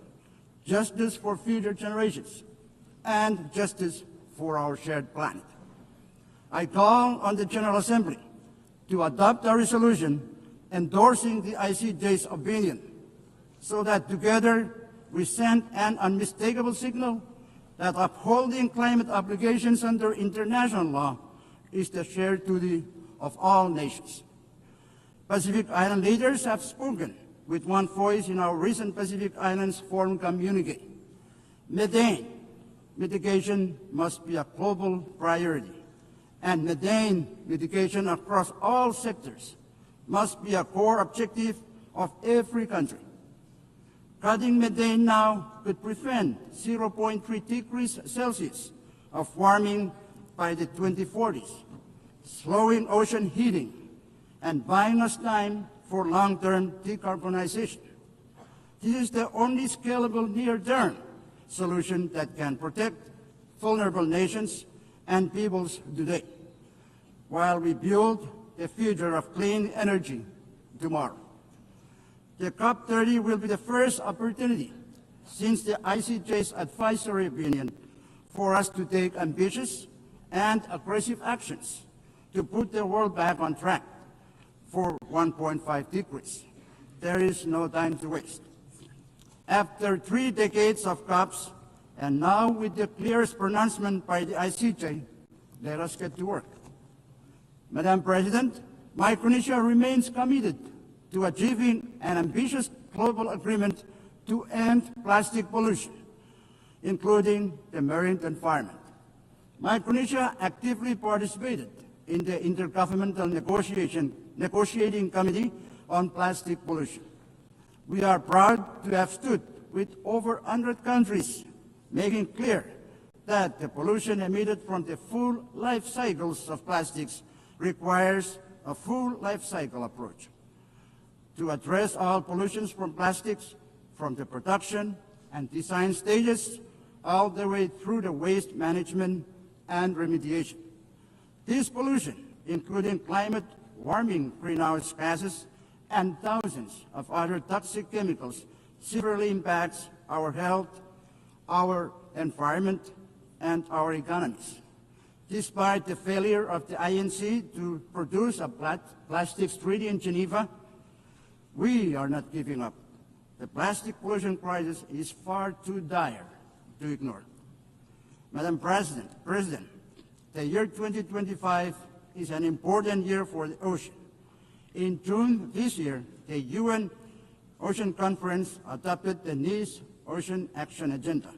[SPEAKER 2] justice for future generations, and justice for our shared planet. I call on the General Assembly to adopt a resolution endorsing the ICJ's opinion, so that together we send an unmistakable signal that upholding climate obligations under international law
[SPEAKER 13] is the shared duty of all nations. Pacific Island leaders have spoken with one voice in our recent Pacific Islands Forum communique. Methane mitigation must be a global priority, and methane mitigation across all sectors must be a core objective of every country. Cutting methane now could prevent 0.3 degrees Celsius of warming by the 2040s, slowing ocean heating and buying us time for long-term decarbonization. This is the only scalable near-term solution that can protect vulnerable nations and peoples today, while we build the future of clean energy tomorrow. The COP30 will be the first opportunity since the ICJ's advisory opinion for us to take ambitious and aggressive actions to put the world back on track for 1.5 degrees. There is no time to waste. After 3 decades of COPs, and now with the clearest pronouncement by the ICJ, let us get to work. Madam President, Micronesia remains committed to achieving an ambitious global agreement to end plastic pollution, including the marine environment. Micronesia actively participated in the Intergovernmental Negotiating Committee on Plastic Pollution. We are proud to have stood with over 100 countries, making clear that the pollution emitted from the full life cycles of plastics requires a full life cycle approach to address all pollutions from plastics, from the production and design stages all the way through the waste management and remediation. This pollution, including climate warming greenhouse gases and thousands of other toxic chemicals, severely impacts our health, our environment, and our economies. Despite the failure of the INC to produce a plastics treaty in Geneva, we are not giving up. The plastic pollution crisis is far too dire to ignore. Madam President, the year 2025 is an important year for the ocean. In June this year, the UN Ocean Conference adopted the Nice Ocean Action Agenda,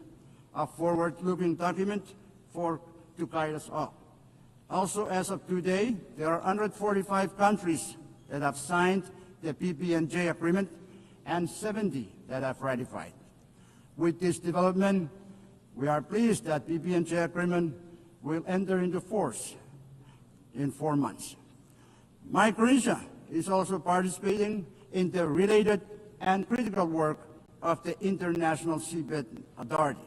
[SPEAKER 13] a forward-looking document to guide us all. Also, as of today, there are 145 countries that have signed the PB&J agreement and 70 that have ratified. With this development, we are pleased that PB&J agreement will enter into force in 4 months. Micronesia is also participating in the related and critical work of the International Seabed Authority.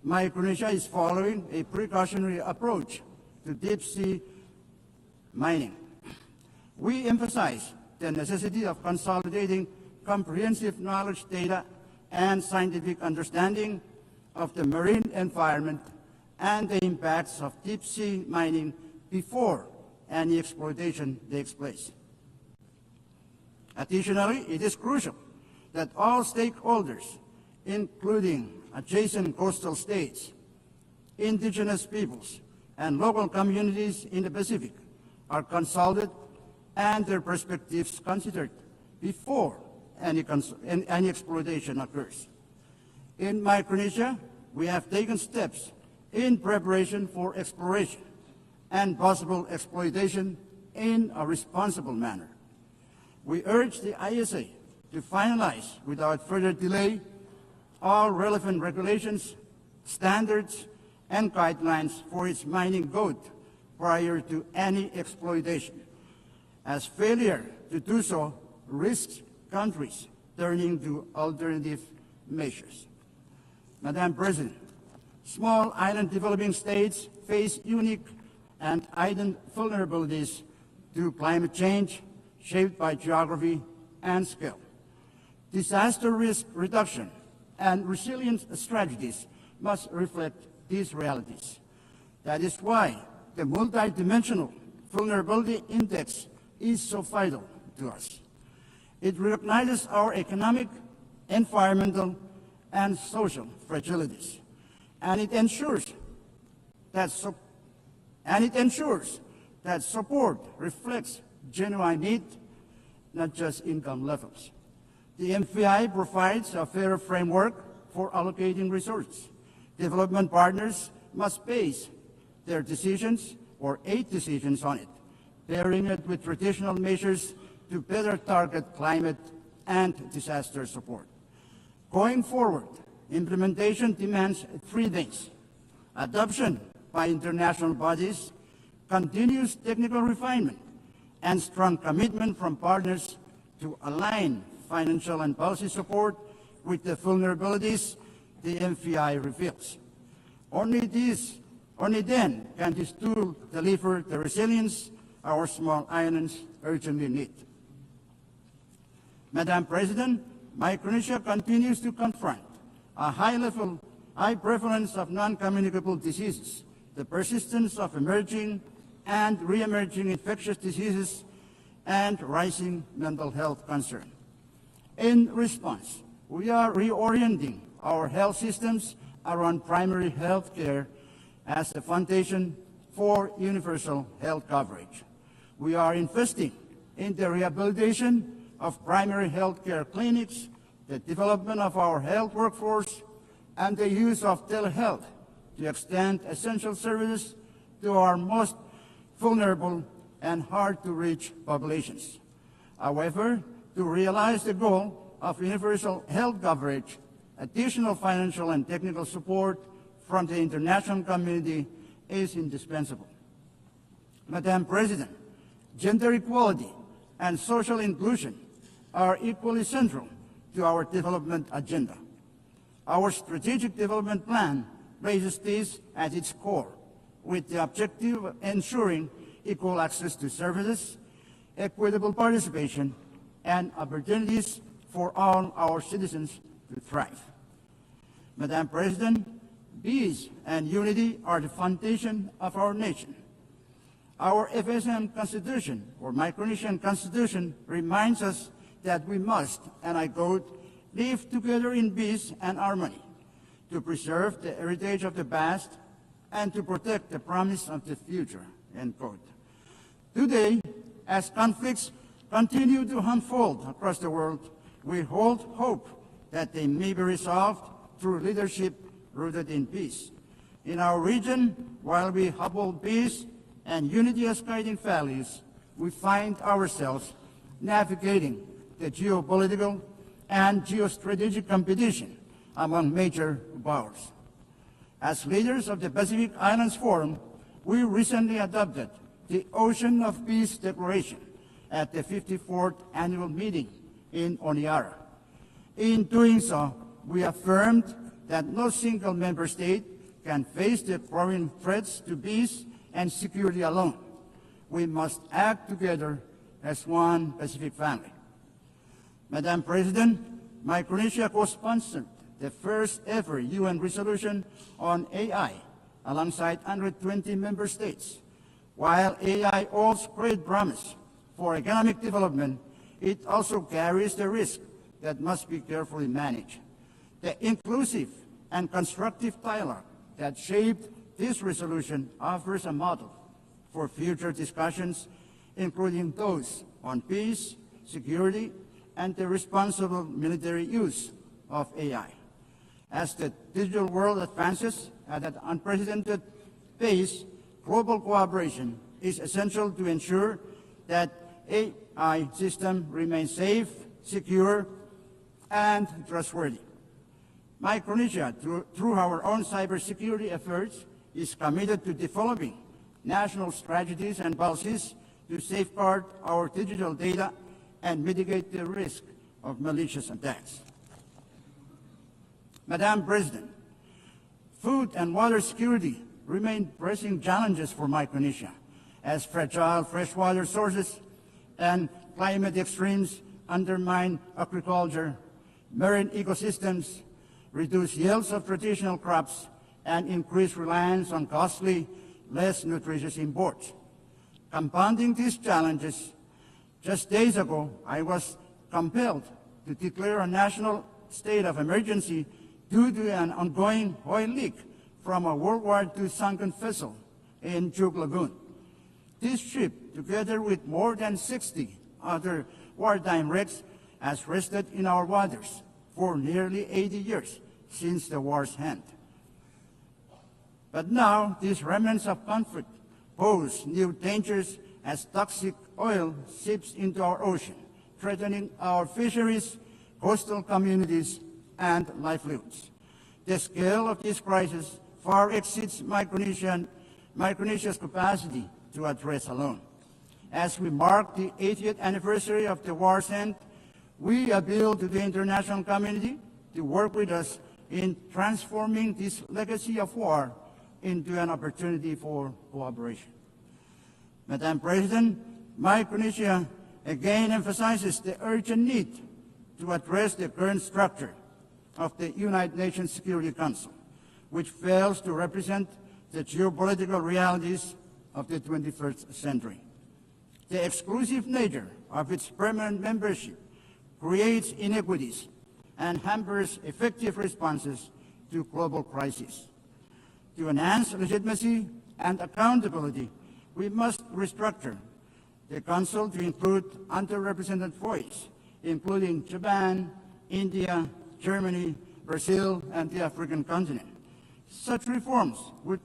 [SPEAKER 13] Micronesia is following a precautionary approach to deep-sea mining. We emphasize the necessity of consolidating comprehensive knowledge, data, and scientific understanding of the marine environment and the impacts of deep-sea mining before any exploitation takes place. Additionally, it is crucial that all stakeholders, including adjacent coastal states, indigenous peoples, and local communities in the Pacific, are consulted and their perspectives considered before any exploitation occurs. In Micronesia, we have taken steps in preparation for exploration and possible exploitation in a responsible manner. We urge the ISA to finalize without further delay all relevant regulations, standards, and guidelines for its mining code prior to any exploitation, as failure to do so risks countries turning to alternative measures. Madam President, small island developing states face unique and heightened vulnerabilities to climate change shaped by geography and scale. Disaster risk reduction and resilience strategies must reflect these realities. That is why the multidimensional vulnerability index is so vital to us. It recognizes our economic, environmental, and social fragilities, and it ensures that support reflects genuine need, not just income levels. The MFI provides a fair framework for allocating resources. Development partners must base their decisions or aid decisions on it, pairing it with traditional measures to better target climate and disaster support. Going forward, implementation demands three things: adoption by international bodies, continuous technical refinement, and strong commitment from partners to align financial and policy support with the vulnerabilities the MFI reveals. Only then can this tool deliver the resilience our small islands urgently need. Madam President, Micronesia continues to confront a high prevalence of non-communicable diseases, the persistence of emerging and re-emerging infectious diseases, and rising mental health concerns. In response, we are reorienting our health systems around primary health care as the foundation for universal health coverage. We are investing in the rehabilitation of primary health care clinics, the development of our health workforce, and the use of telehealth to extend essential services to our most vulnerable and hard-to-reach populations. However, to realize the goal of universal health coverage, additional financial and technical support from the international community is indispensable. Madam President, gender equality and social inclusion are equally central to our development agenda. Our strategic development plan places this at its core, with the objective of ensuring equal access to services, equitable participation, and opportunities for all our citizens to thrive. Madam President, peace and unity are the foundation of our nation. Our FSM Constitution, or Micronesian Constitution, reminds us that we must, and I quote, live together in peace and harmony, to preserve the heritage of the past and to protect the promise of the future, end quote. Today, as conflicts continue to unfold across the world, we hold hope that they may be resolved through leadership rooted in peace. In our region, while we uphold peace and unity as guiding values, we find ourselves navigating the geopolitical and geostrategic competition among major powers. As leaders of the Pacific Islands Forum, we recently adopted the Ocean of Peace Declaration at the 54th annual meeting in Honiara. In doing so, we affirmed that no single member state can face the growing threats to peace and security alone. We must act together as one Pacific family. Madam President, Micronesia co-sponsored the first ever UN resolution on AI alongside 120 member states. While AI holds great promise for economic development, it also carries the risk that must be carefully managed. The inclusive and constructive dialogue that shaped this resolution offers a model for future discussions, including those on peace, security, and the responsible military use of AI. As the digital world advances at an unprecedented pace, global cooperation is essential to ensure that AI systems remain safe, secure, and trustworthy. Micronesia, through our own cybersecurity efforts, is committed to developing national strategies and policies to safeguard our digital data and mitigate the risk of malicious attacks. Madam President, food and water security remain pressing challenges for Micronesia, as fragile freshwater sources and climate extremes undermine agriculture, marine ecosystems, reduce yields of traditional crops, and increase reliance on costly, less nutritious imports. Compounding these challenges, just days ago, I was compelled to declare a national state of emergency due to an ongoing oil leak from a World War II sunken vessel in Chuk Lagoon. This ship, together with more than 60 other wartime wrecks, has rested in our waters for nearly 80 years since the war's end. But now, these remnants of conflict pose new dangers as toxic oil seeps into our ocean, threatening our fisheries, coastal communities, and livelihoods. The scale of this crisis far exceeds Micronesia's capacity to address alone. As we mark the 80th anniversary of the war's end, we appeal to the international community to work with us in transforming this legacy of war into an opportunity for cooperation. Madam President, Micronesia again emphasizes the urgent need to address the current structure of the United Nations Security Council, which fails to represent the geopolitical realities of the 21st century. The exclusive nature of its permanent membership creates inequities and hampers effective responses to global crises. To enhance legitimacy and accountability, we must restructure the Council to include underrepresented voices, including Japan, India, Germany, Brazil, and the African continent. Such reforms would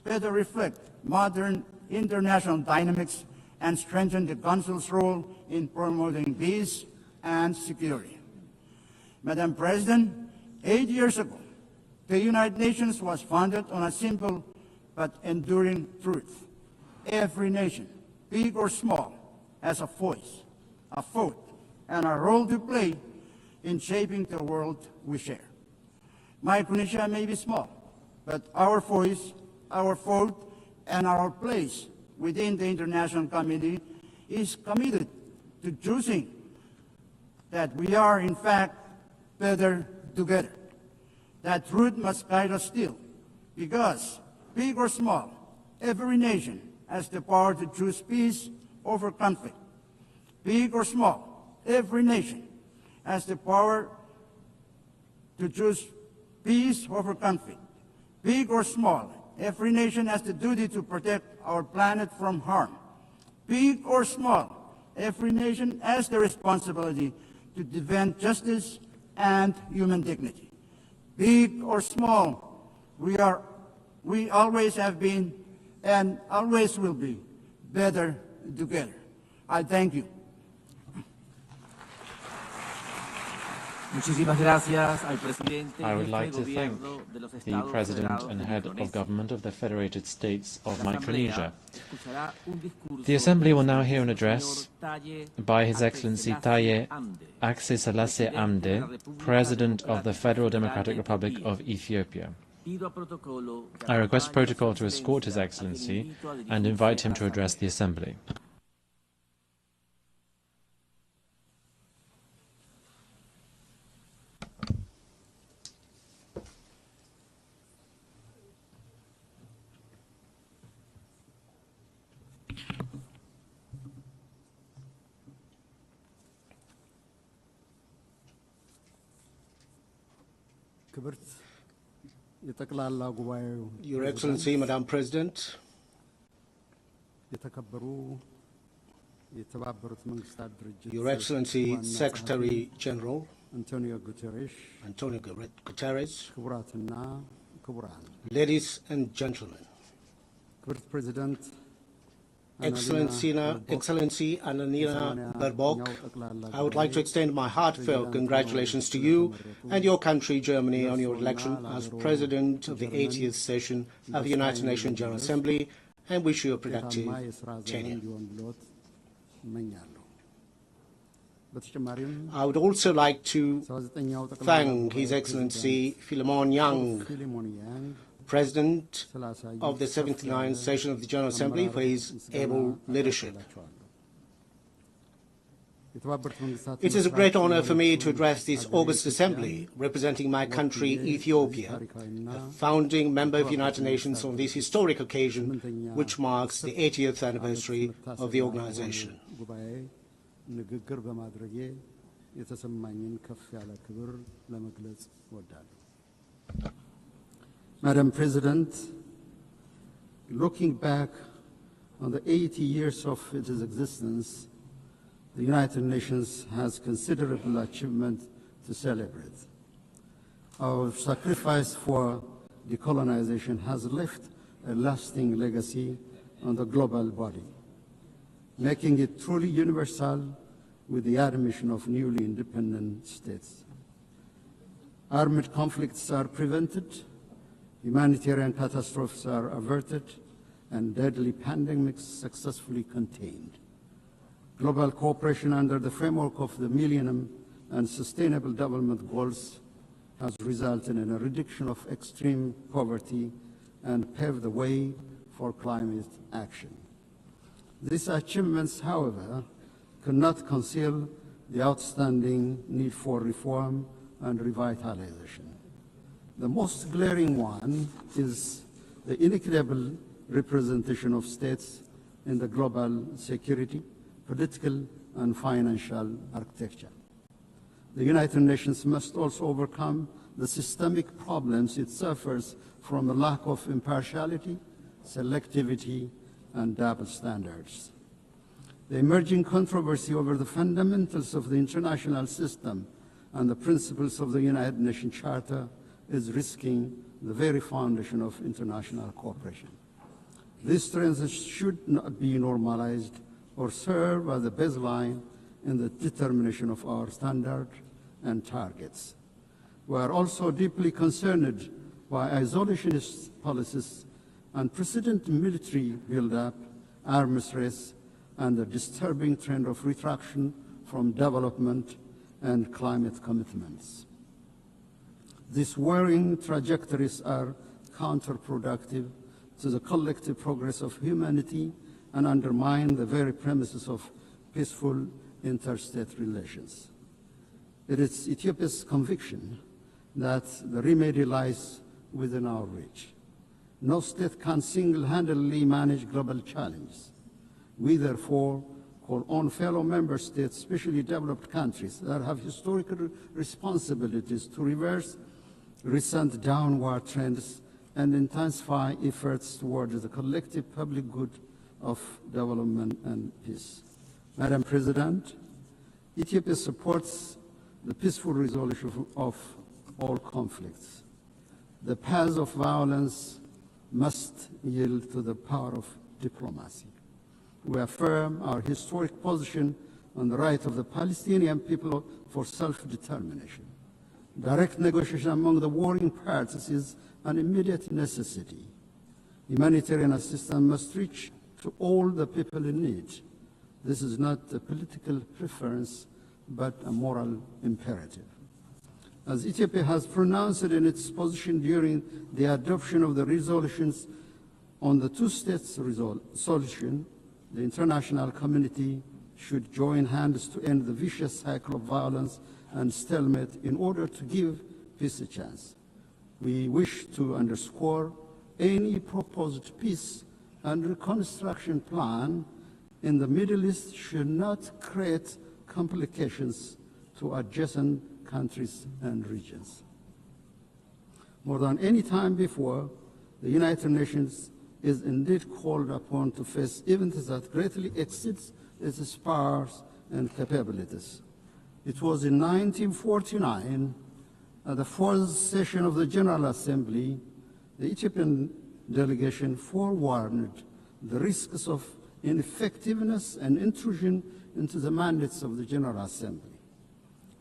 [SPEAKER 13] better reflect modern international dynamics and strengthen the Council's role in promoting peace and security. Madam President, 8 years ago, the United Nations was founded on a simple but enduring truth. Every nation, big or small, has a voice, a vote, and a role to play in shaping the world we share. Micronesia may be small, but our voice, our vote, and our place within the international community is committed to choosing that we are, in fact, better together. That truth must guide us still, because, big or small, every nation has the power to choose peace over conflict. Big or small, every nation has the power to choose peace over conflict. Big or small, every nation has the duty to protect our planet from harm. Big or small, every nation has the responsibility to defend justice and human dignity. Big or small, we always have been and always will be better together. I thank you.
[SPEAKER 10] I would like to thank the President and Head of Government of the Federated States of Micronesia. The Assembly will now hear an address by His Excellency Taye Akse Selassie Amde, President of the Federal Democratic Republic of Ethiopia. I request protocol to escort His Excellency and invite him to address the Assembly.
[SPEAKER 7] Your Excellency, Madam President, Your Excellency, Secretary General Antonio Guterres, ladies and gentlemen, Excellency Annalena Baerbock, I would like to extend my heartfelt congratulations to you and your country, Germany, on your election as President of the 80th session of the United Nations General Assembly, and wish you a productive tenure. I would also like to thank His Excellency Philemon Yang, President of the 79th session of the General Assembly, for his able leadership. It is a great honor for me to address this August Assembly, representing my country, Ethiopia, a founding member of the United Nations, on this historic occasion, which marks the 80th anniversary of the organization.
[SPEAKER 15] Madam President, looking back
[SPEAKER 9] on the 80 years of its existence, the United Nations has considerable achievement to celebrate. Our sacrifice for decolonization has left a lasting legacy on the global body, making it truly universal with the admission of newly independent states. Armed conflicts are prevented, humanitarian catastrophes are averted, and deadly pandemics successfully contained. Global cooperation under the framework of the Millennium and Sustainable Development Goals has resulted in a reduction of extreme poverty and paved the way for climate action. These achievements, however, cannot conceal the outstanding need for reform and revitalization. The most glaring one is the inequitable representation of states in the global security, political, and financial architecture. The United Nations must also overcome the systemic problems it suffers from a lack of impartiality, selectivity, and double standards. The emerging controversy over the fundamentals of the international system and the principles of the United Nations Charter is risking the very foundation of international cooperation. These trends should not be normalized or serve as a baseline in the determination of our standards and targets. We are also deeply concerned by isolationist policies, unprecedented military buildup, arms race, and the disturbing trend of retraction from development and climate commitments. These worrying trajectories are counterproductive to the collective progress of humanity and undermine the very premises of peaceful interstate relations. It is Ethiopia's conviction that the remedy lies within our reach. No state can single-handedly manage global challenges. We therefore call on fellow member states, especially developed countries that have historical responsibilities, to reverse recent downward trends and intensify efforts towards the collective public good of development and peace. Madam President, Ethiopia supports the peaceful resolution of all conflicts. The path of violence must yield to the power of diplomacy. We affirm our historic position on the right of the Palestinian people for self-determination. Direct negotiation among the warring parties is an immediate necessity. Humanitarian assistance must reach to all the people in need. This is not a political preference, but a moral imperative. As Ethiopia has pronounced it in its position during the adoption of the resolutions on the two-state solution, the international community should join hands to end the vicious cycle of violence and stalemate in order to give peace a chance. We wish to underscore any proposed peace and reconstruction plan in the Middle East should not create complications to adjacent countries and regions. More than any time before, the United Nations is indeed called upon to face events that greatly exceeds its powers and capabilities. It was in 1949, at the fourth session of the General Assembly, the Ethiopian delegation forewarned the risks of ineffectiveness and intrusion into the mandates of the General Assembly.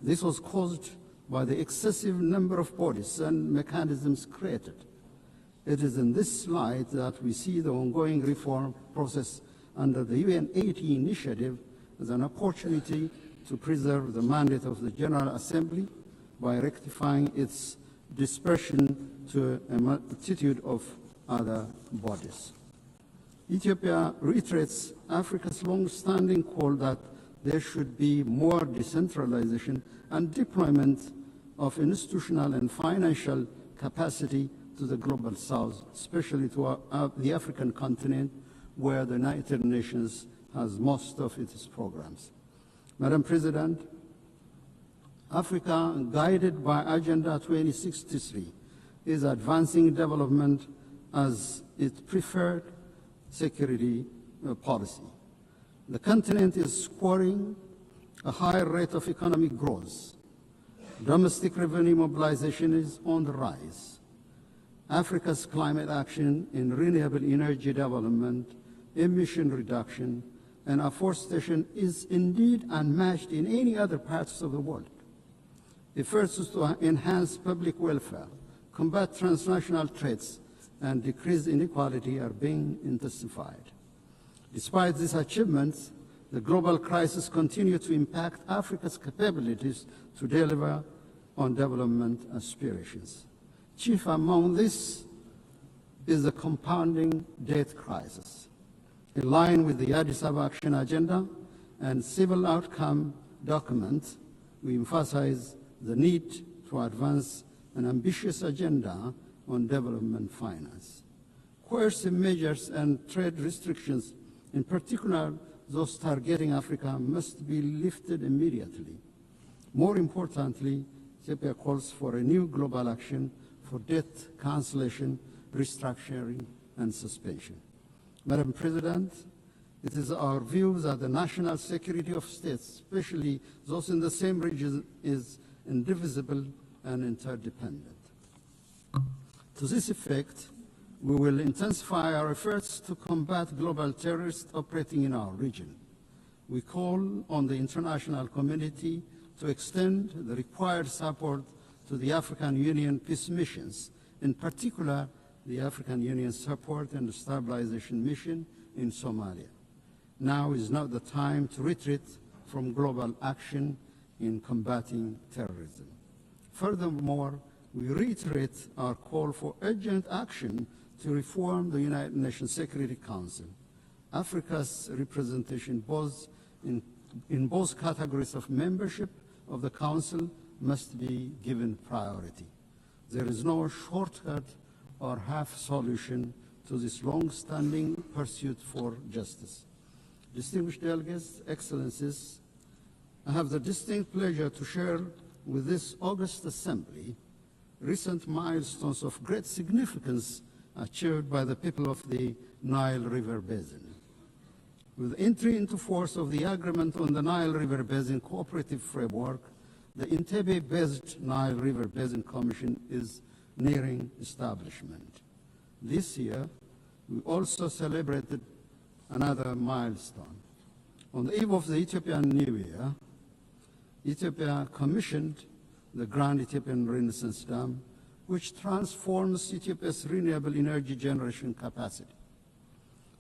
[SPEAKER 9] This was caused by the excessive number of bodies and mechanisms created. It is in this light that we see the ongoing reform process under the UN80 initiative as an opportunity to preserve the mandate of the General Assembly by rectifying its dispersion to a multitude of other bodies. Ethiopia reiterates Africa's long-standing call that there should be more decentralization and deployment of institutional and financial capacity to the global south, especially to the African continent, where the United Nations has most of its programs. Madam President, Africa, guided by Agenda 2063, is advancing development as its preferred security policy. The continent is scoring a higher rate of economic growth. Domestic revenue mobilization is on the rise. Africa's climate action in renewable energy development, emission reduction, and afforestation is indeed unmatched in any other parts of the world. Efforts to enhance public welfare, combat transnational threats, and decrease inequality are being intensified. Despite these achievements, the global crisis continues to impact Africa's capabilities to deliver on development aspirations. Chief among this is the compounding debt crisis. In line with the Addis Ababa Action Agenda and civil outcome document, we emphasize the need to advance an ambitious agenda on development finance. Coercive measures and trade restrictions, in particular those targeting Africa, must be lifted immediately. More importantly, Ethiopia calls for a new global action for debt cancellation, restructuring, and suspension. Madam President, it is our view that the national security of states, especially those in the same region, is indivisible and interdependent. To this effect, we will intensify our efforts to combat global terrorists operating in our region. We call on the international community to extend the required support to the African Union peace missions, in particular the African Union Support and Stabilization Mission in Somalia. Now is not the time to retreat from global action in combating terrorism. Furthermore, we reiterate our call for urgent action to reform the United Nations Security Council. Africa's representation in both categories of membership of the Council must be given priority. There is no shortcut or half solution to this long-standing pursuit for justice. Distinguished delegates, excellencies, I have the distinct pleasure to share with this august assembly recent milestones of great significance achieved by the people of the Nile River Basin. With entry into force of the Agreement on the Nile River Basin Cooperative Framework, the Entebbe-based Nile River Basin Commission is nearing establishment. This year, we also celebrated another milestone. On the eve of the Ethiopian New Year, Ethiopia commissioned the Grand Ethiopian Renaissance Dam, which transforms Ethiopia's renewable energy generation capacity.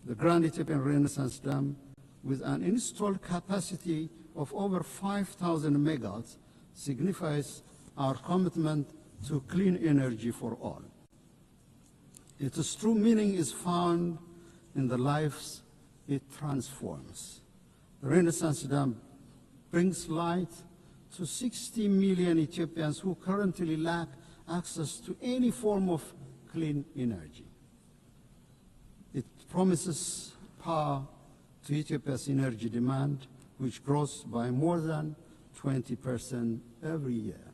[SPEAKER 9] The Grand Ethiopian Renaissance Dam, with an installed capacity of over 5,000 megawatts, signifies our commitment to clean energy for all. Its true meaning is found in the lives it transforms. The Renaissance Dam brings light to 60 million Ethiopians who currently lack access to any form of clean energy. It promises power to Ethiopia's energy demand, which grows by more than 20% every year.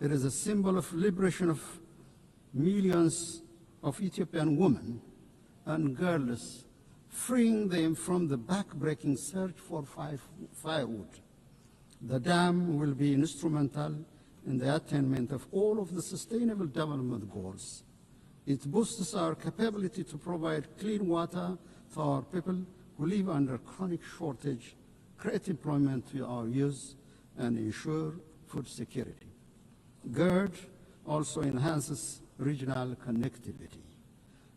[SPEAKER 9] It is a symbol of liberation of millions of Ethiopian women and girls, freeing them from the back-breaking search for firewood. The dam will be instrumental in the attainment of all of the Sustainable Development Goals. It boosts our capability to provide clean water to our people who live under chronic shortage, create employment to our youth, and ensure food security. GERD also enhances regional connectivity.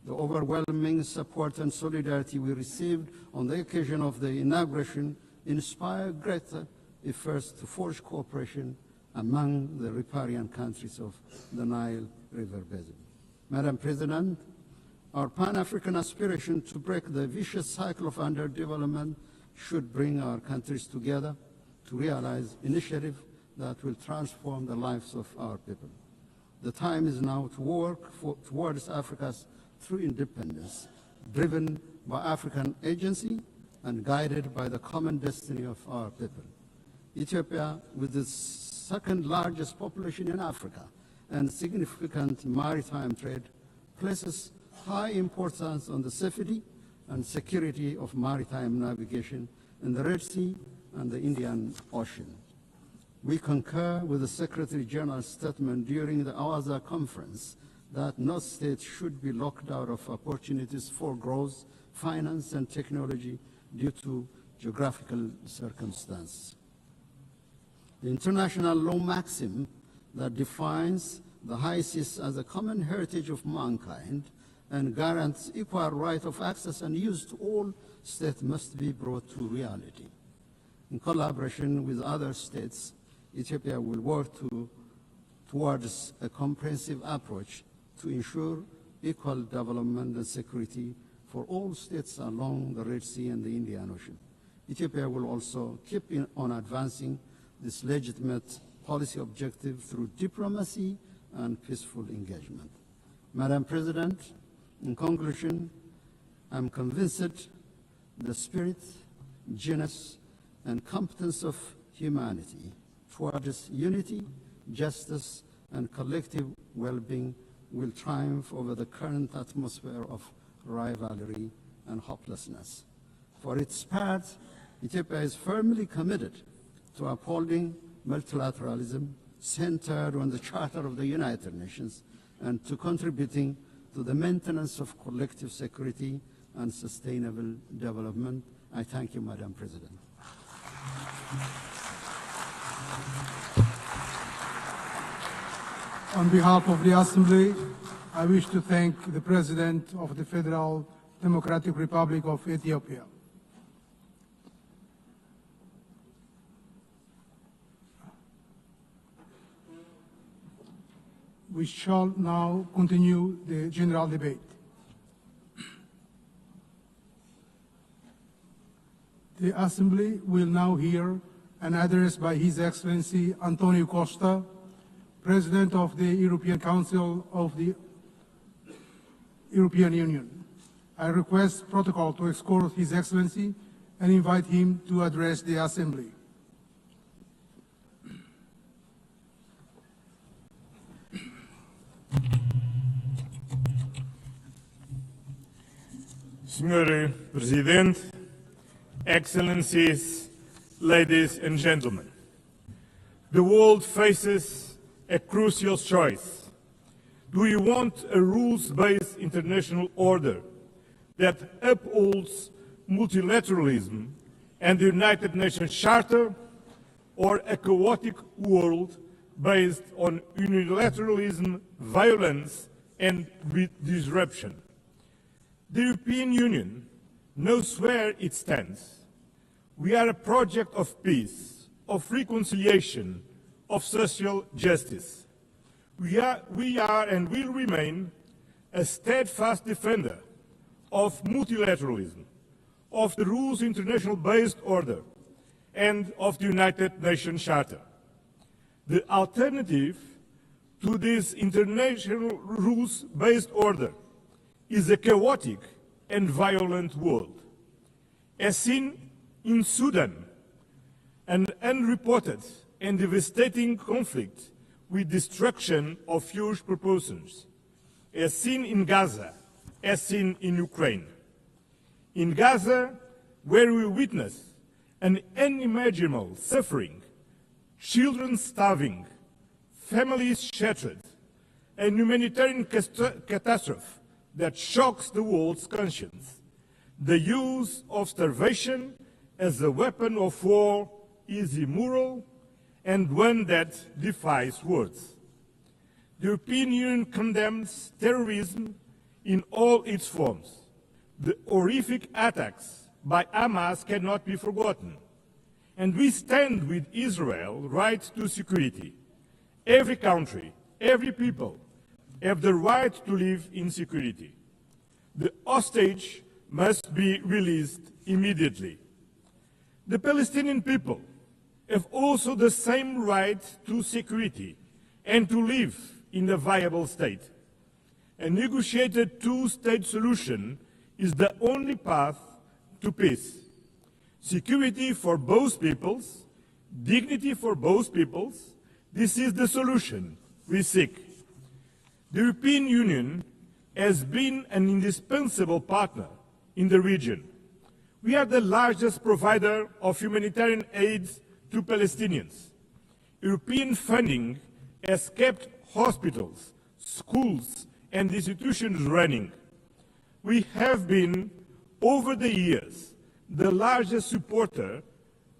[SPEAKER 9] The overwhelming support and solidarity we received on the occasion of the inauguration inspired greater efforts to forge cooperation among the riparian countries of the Nile River Basin. Madam President, our Pan-African aspiration to break the vicious cycle of underdevelopment should bring our countries together to realize initiatives that will transform the lives of our people. The time is now to work towards Africa's true independence, driven by African agency and guided by the common destiny of our people. Ethiopia, with its second largest population in Africa and significant maritime trade, places high importance on the safety and security of maritime navigation in the Red Sea and the Indian Ocean. We concur with the Secretary General's statement during the Awaza conference that no state should be locked out of opportunities for growth, finance, and technology due to geographical circumstances. The international law maxim that defines the high seas as a common heritage of mankind and guarantees equal right of access and use to all states must be brought to reality. In collaboration with other states, Ethiopia will work towards a comprehensive approach to ensure equal development and security for all states along the Red Sea and the Indian Ocean. Ethiopia will also keep on advancing this legitimate policy objective through diplomacy and peaceful engagement. Madam President, in conclusion, I'm convinced the spirit, genius, and competence of humanity towards unity, justice, and collective well-being will triumph over the current atmosphere of rivalry and hopelessness. For its part, Ethiopia is firmly committed to upholding multilateralism centered on the Charter of the United Nations and to contributing to the maintenance of collective security and sustainable development. I thank you, Madam President.
[SPEAKER 20] On behalf of the Assembly, I wish to thank the President of the Federal Democratic Republic of Ethiopia. We shall now continue the general debate. The Assembly will now hear an address by His Excellency Antonio Costa, President of the European Council of the European Union. I request protocol to escort His Excellency and invite him to address the Assembly.
[SPEAKER 14] Senhor Presidente, Excellencies, ladies and gentlemen, the world faces a crucial choice. Do you want a rules-based international order that upholds multilateralism and the United Nations Charter, or a chaotic world based on unilateralism, violence, and disruption? The European Union knows where it stands. We are a project of peace, of reconciliation, of social justice. We are and will remain a steadfast defender of multilateralism, of the rules international-based order, and of the United Nations Charter. The alternative to this international rules-based order is a chaotic and violent world. As seen in Sudan, an unreported and devastating conflict with destruction of huge proportions, as seen in Gaza, as seen in Ukraine. In Gaza, where we witness an unimaginable suffering, children starving, families shattered, a humanitarian catastrophe that shocks the world's conscience. The use of starvation as a weapon of war is immoral and one that defies words. The European Union condemns terrorism in all its forms. The horrific attacks by Hamas cannot be forgotten. And we stand with Israel's right to security. Every country, every people have the right to live in security. The hostage must be released immediately. The Palestinian people have also the same right to security and to live in a viable state. A negotiated two-state solution is the only path to peace. Security for both peoples, dignity for both peoples, this is the solution we seek. The European Union has been an indispensable partner in the region. We are the largest provider of humanitarian aid to Palestinians. European funding has kept hospitals, schools, and institutions running. We have been, over the years, the largest supporter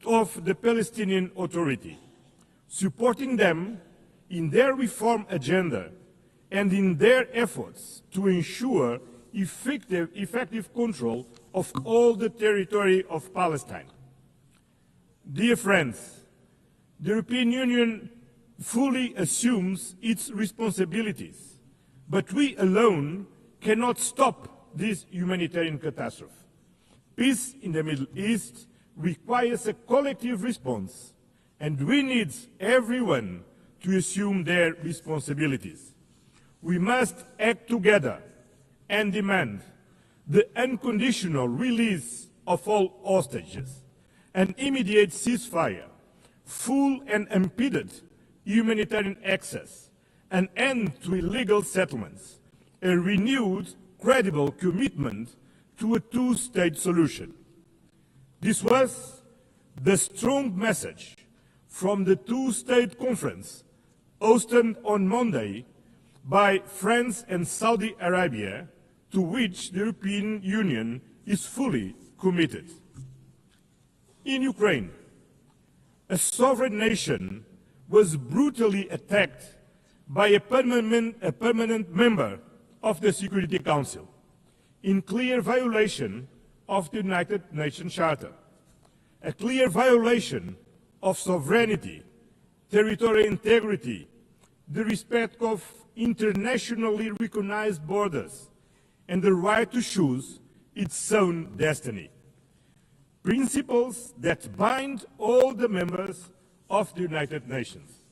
[SPEAKER 14] of the Palestinian Authority, supporting them in their reform agenda and in their efforts to ensure effective control of all the territory of Palestine. Dear friends, the European Union fully assumes its responsibilities, but we alone cannot stop this humanitarian catastrophe. Peace in the Middle East requires a collective response, and we need everyone to assume their responsibilities. We must act together and demand the unconditional release of all hostages, an immediate ceasefire, full and unimpeded humanitarian access, an end to illegal settlements, a renewed, credible commitment to a two-state solution. This was the strong message from the two-state conference hosted on Monday by France and Saudi Arabia, to which the European Union is fully committed. In Ukraine, a sovereign nation was brutally attacked by a permanent member of the Security Council, in clear violation of the United Nations Charter, a clear violation of sovereignty, territorial integrity, the respect of internationally recognized borders, and the right to choose its own destiny. Principles that bind all the members of the United Nations.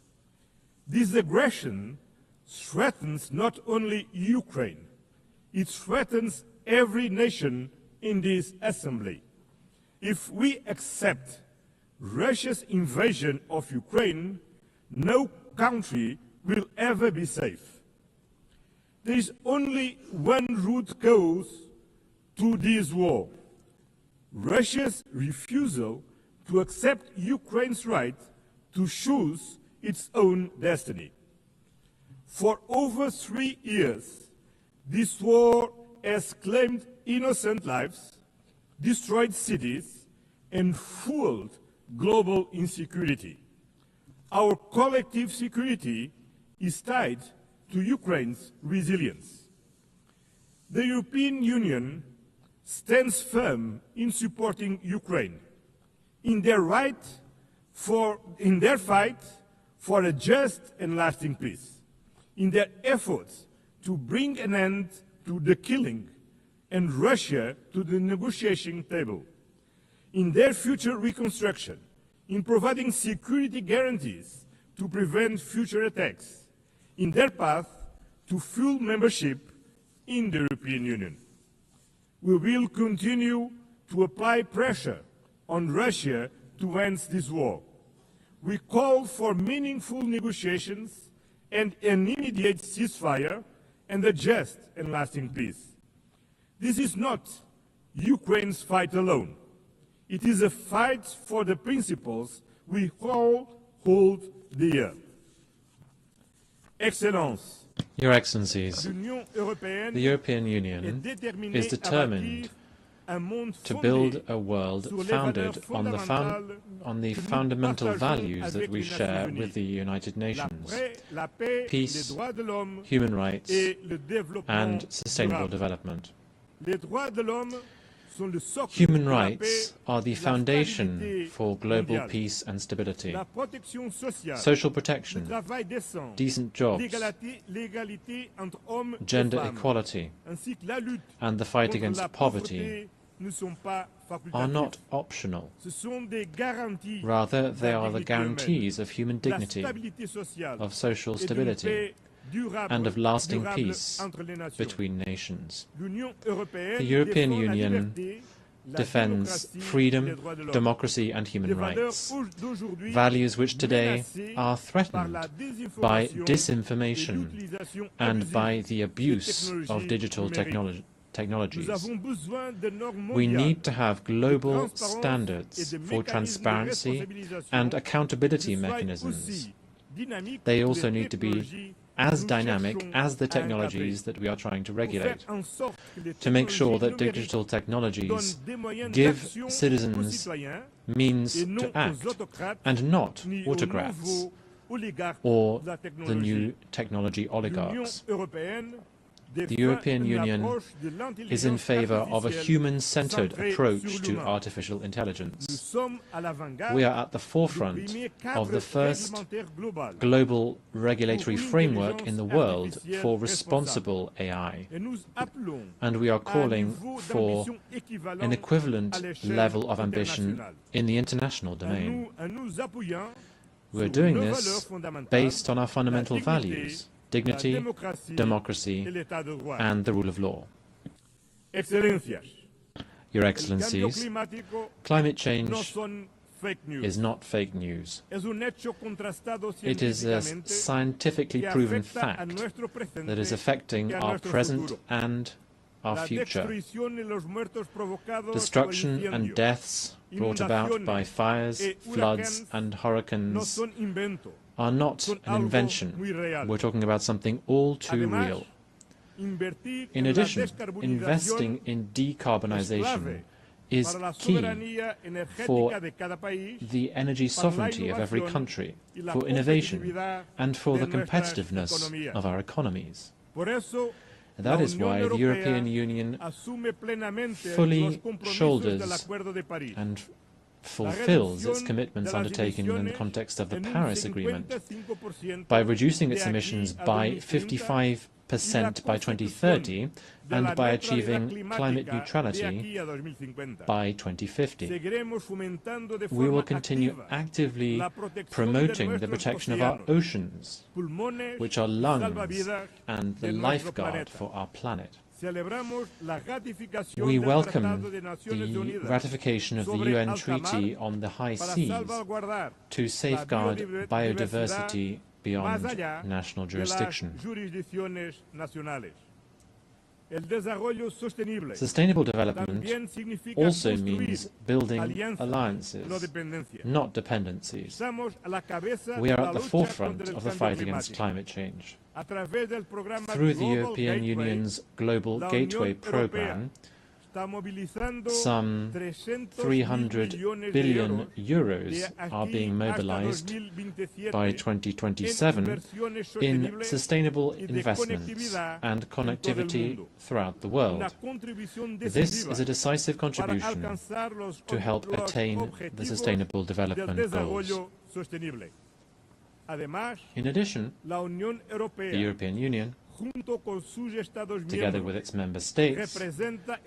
[SPEAKER 14] This aggression threatens not only Ukraine, it threatens every nation in this assembly. If we accept Russia's invasion of Ukraine, no country will ever be safe. There is only one root cause to this war: Russia's refusal to accept Ukraine's right to choose its own destiny. For over 3 years, this war has claimed innocent lives, destroyed cities, and fueled global insecurity. Our collective security is tied to Ukraine's resilience. The European Union stands firm in supporting Ukraine in their fight for a just and lasting peace, in their efforts to bring an end to the killing and Russia to the negotiation table, in their future reconstruction, in providing security guarantees to prevent future attacks, in their path to full membership in the European Union. We will continue to apply pressure on Russia to end this war. We call for meaningful negotiations and an immediate ceasefire and a just and lasting peace. This is not Ukraine's fight alone. It is a fight for the principles we all hold dear. Excellence,
[SPEAKER 10] Your Excellencies, the European Union is determined to build a world founded on the fundamental values that we share with the United Nations: peace, human rights, and sustainable development. Human rights are the foundation for global peace and stability. Social protection, decent jobs, gender equality, and the fight against poverty are not optional. Rather, they are the guarantees of human dignity, of social stability, and of lasting peace between nations. The European Union defends freedom, democracy, and human rights, values which today are threatened by disinformation and by the abuse of digital technologies. We need to have global standards for transparency and accountability mechanisms. They also need to be as dynamic as the technologies that we are trying to regulate, to make sure that digital technologies give citizens means to act, and not autocrats or the new technology oligarchs. The European Union is in favor of a human-centered approach to artificial intelligence. We are at the forefront of the first global regulatory framework in the world for responsible AI, and we are calling for an equivalent level of ambition in the international domain. We're doing this based on our fundamental values: dignity, democracy, and the rule of law. Your Excellencies, climate change is not fake news. It is a scientifically proven fact that is affecting our present and our future. Destruction and deaths brought about by fires, floods, and hurricanes are not an invention. We're talking about something all too real. In addition, investing in decarbonization is key for the energy sovereignty of every country, for innovation, and for the competitiveness of our economies. That is why the European Union fully shoulders and fulfills its commitments undertaken in the context of the Paris Agreement by reducing its emissions by 55% by 2030 and by achieving climate neutrality by 2050. We will continue actively promoting the protection of our oceans, which are lungs and the lifeguard for our planet. We welcome the ratification of the UN Treaty on the High Seas to safeguard biodiversity beyond national jurisdiction. Sustainable development also means building alliances, not dependencies. We are at the forefront of the fight against climate change. Through the European Union's Global Gateway Programme, some 300 billion euros are being mobilized by 2027 in sustainable investments and connectivity throughout the world. This is a decisive contribution to help attain the Sustainable Development Goals. In addition, the European Union, together with its member states,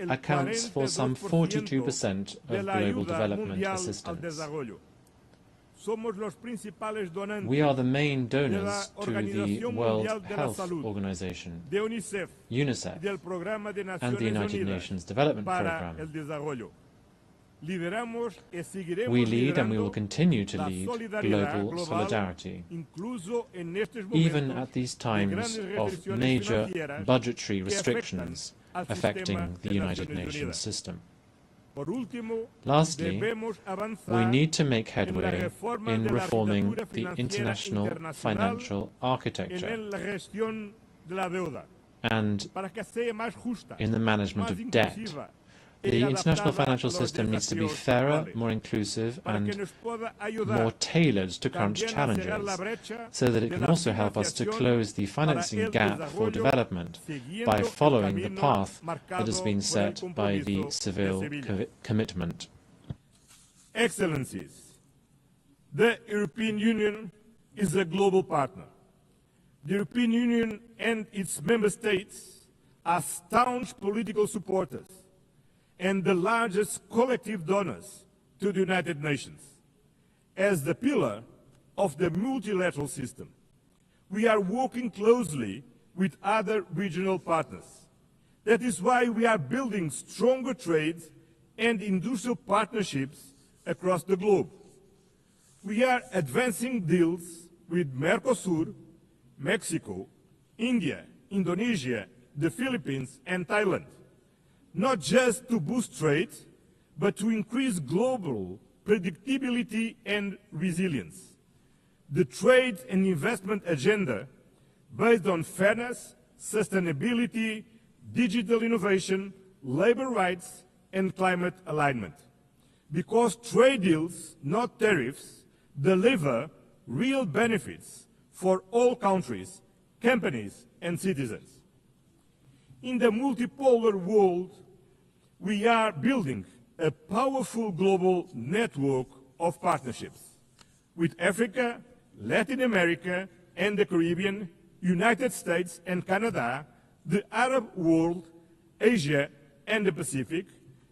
[SPEAKER 10] accounts for some 42% of global development assistance. We are the main donors to the World Health Organization, UNICEF, and the United Nations Development Programme. We lead and we will continue to lead global solidarity, even at these times of major budgetary restrictions affecting the United Nations system. Lastly, we need to make headway in reforming the international financial architecture and in the management of debt. The international financial system needs to be fairer, more inclusive, and more tailored to current challenges, so that it can also help us to close the financing gap for development by following the path that has been set by the Seville commitment.
[SPEAKER 14] Excellencies, the European Union is a global partner. The European Union and its member states are staunch political supporters and the largest collective donors to the United Nations. As the pillar of the multilateral system, we are working closely with other regional partners. That is why we are building stronger trade and industrial partnerships across the globe. We are advancing deals with Mercosur, Mexico, India, Indonesia, the Philippines, and Thailand. not just to boost trade, but to increase global predictability and resilience. The trade and investment agenda, based on fairness, sustainability, digital innovation, labor rights, and climate alignment. Because trade deals, not tariffs, deliver real benefits for all countries, companies, and citizens. In the multipolar world, we are building a powerful global network of partnerships with Africa, Latin America, and the Caribbean, United States and Canada, the Arab world, Asia, and the Pacific,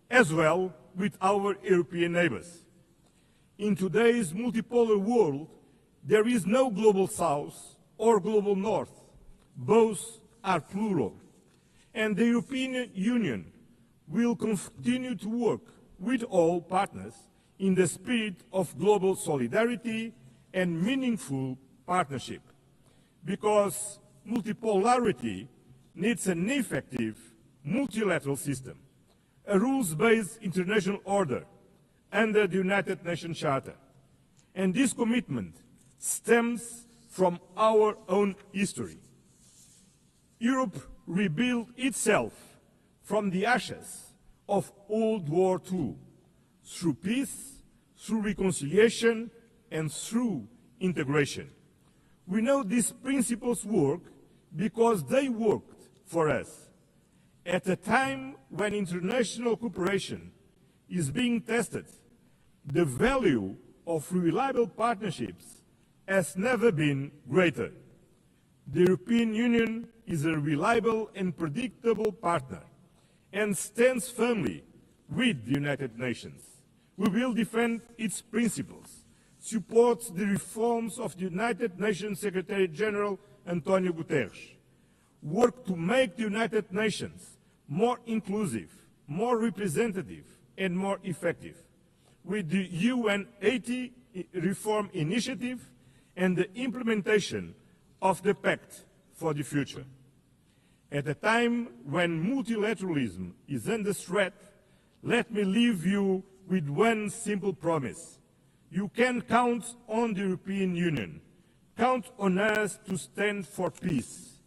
[SPEAKER 14] as well with our European neighbors. In today's multipolar world, there is no global south or global north. Both are plural. And the European Union will continue to work with all partners in the spirit of global solidarity and meaningful partnership, because multipolarity needs an effective multilateral system, a rules-based international order under the United Nations Charter. And this commitment stems from our own history. Europe rebuilt itself from the ashes of World War II through peace, through reconciliation, and through integration. We know these principles work because they worked for us. At a time when international cooperation is being tested, the value of reliable partnerships has never been greater. The European Union is a reliable and predictable partner and stands firmly with the United Nations. We will defend its principles, support the reforms of the United Nations Secretary General Antonio Guterres, work to make the United Nations more inclusive, more representative, and more effective, with the UN 80 reform initiative and the implementation of the Pact for the Future. At a time when multilateralism is under threat, let me leave you with one simple promise. You can count on the European Union. Count on us to stand for peace,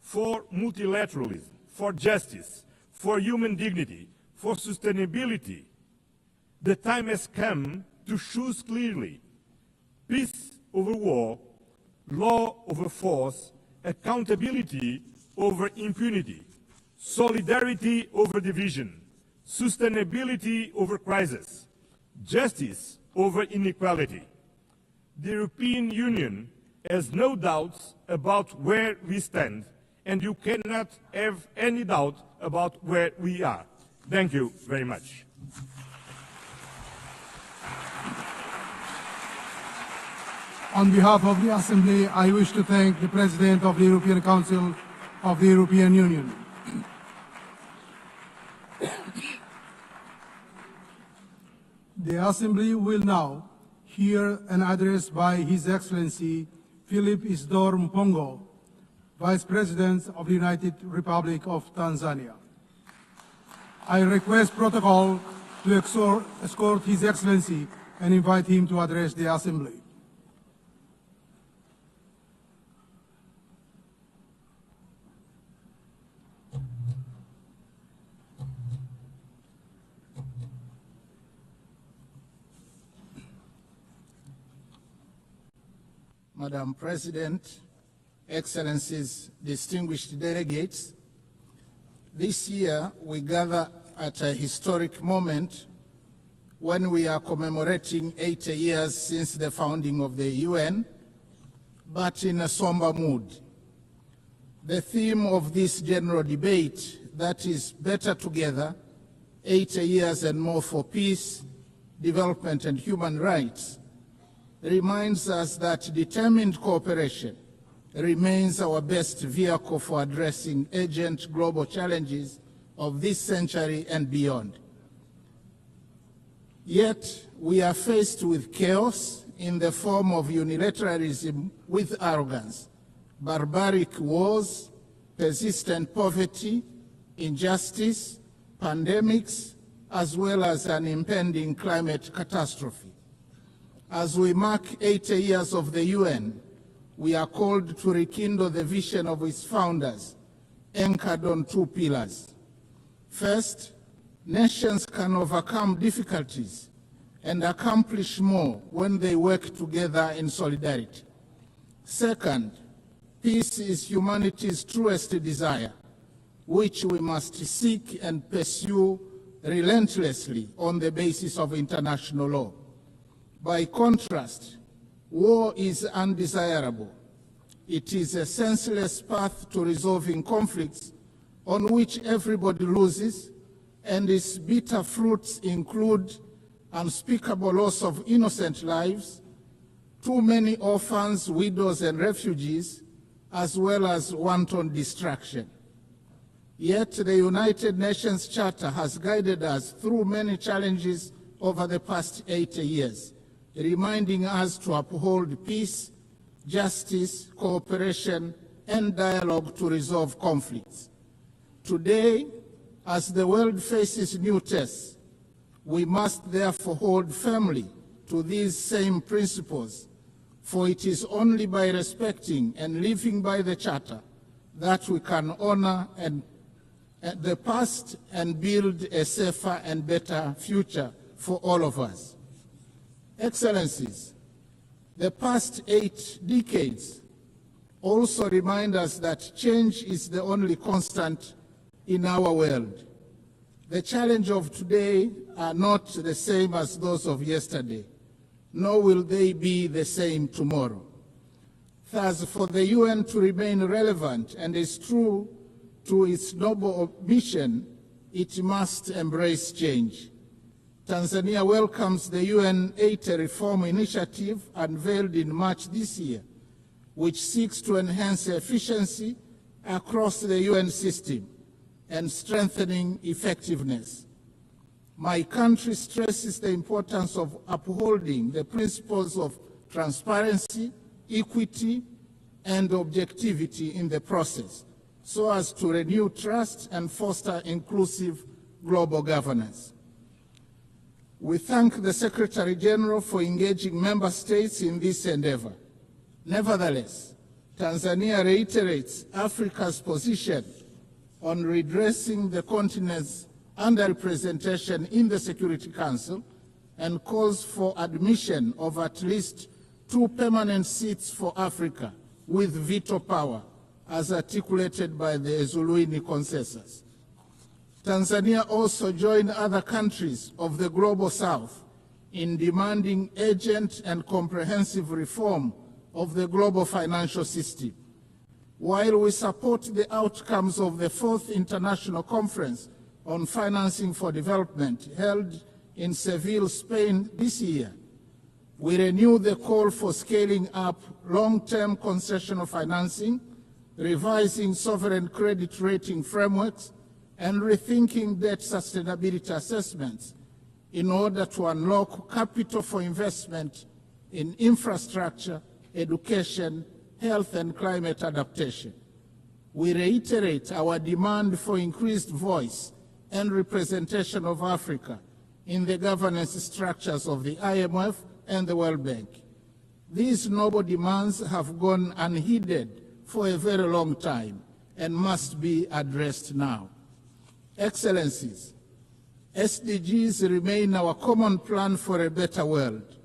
[SPEAKER 14] for multilateralism, for justice, for human dignity, for sustainability. The time has come to choose clearly: peace over war, law over force, accountability over impunity, solidarity over division, sustainability over crisis, justice over inequality. The European Union has no doubts about where we stand, and you cannot have any doubt about where we are. Thank you very much.
[SPEAKER 20] On behalf of the Assembly, I wish to thank the President of the European Council of the European Union. The Assembly will now hear an address by His Excellency Philip Isdor Mpongo, Vice President of the United Republic of Tanzania. I request protocol to escort His Excellency and invite him to address the Assembly.
[SPEAKER 15] Madam President, Excellencies, distinguished delegates, this year we gather at a historic moment when we are commemorating 80 years since the founding of the UN, but in a somber mood. The theme of this general debate, that is better together, 80 years and more for peace, development and human rights, reminds us that determined cooperation remains our best vehicle for addressing urgent global challenges of this century and beyond. Yet, we are faced with chaos in the form of unilateralism with arrogance, barbaric wars, persistent poverty, injustice, pandemics, as well as an impending climate catastrophe. As we mark 80 years of the UN, we are called to rekindle the vision of its founders, anchored on two pillars. First, nations can overcome difficulties and accomplish more when they work together in solidarity. Second, peace is humanity's truest desire, which we must seek and pursue relentlessly on the basis of international law. By contrast, war is undesirable. It is a senseless path to resolving conflicts on which everybody loses, and its bitter fruits include unspeakable loss of innocent lives, too many orphans, widows, and refugees, as well as wanton destruction. Yet the United Nations Charter has guided us through many challenges over the past 80 years, reminding us to uphold peace, justice, cooperation, and dialogue to resolve conflicts. Today, as the world faces new tests, we must therefore hold firmly to these same principles, for it is only by respecting and living by the Charter that we can honor the past and build a safer and better future for all of us. Excellencies, the past 8 decades also remind us that change is the only constant in our world. The challenges of today are not the same as those of yesterday, nor will they be the same tomorrow. Thus, for the UN to remain relevant and is true to its noble mission, it must embrace change. Tanzania welcomes the UN 80 reform initiative unveiled in March this year, which seeks to enhance efficiency across the UN system and strengthening effectiveness. My country stresses the importance of upholding the principles of transparency, equity, and objectivity in the process, so as to renew trust and foster inclusive global governance. We thank the Secretary General for engaging member states in this endeavor. Nevertheless, Tanzania reiterates Africa's position on redressing the continent's underrepresentation in the Security Council and calls for admission of at least 2 permanent seats for Africa with veto power, as articulated by the Zuluini Consensus. Tanzania also joined other countries of the Global South in demanding urgent and comprehensive reform of the global financial system. While we support the outcomes of the 4th International Conference on Financing for Development held in Seville, Spain this year, we renew the call for scaling up long-term concessional financing, revising sovereign credit rating frameworks, and rethinking debt sustainability assessments in order to unlock capital for investment in infrastructure, education, health, and climate adaptation. We reiterate our demand for increased voice and representation of Africa in the governance structures of the IMF and the World Bank. These noble demands have gone unheeded for a very long time and must be addressed now. Excellencies, SDGs remain our common plan for a better world.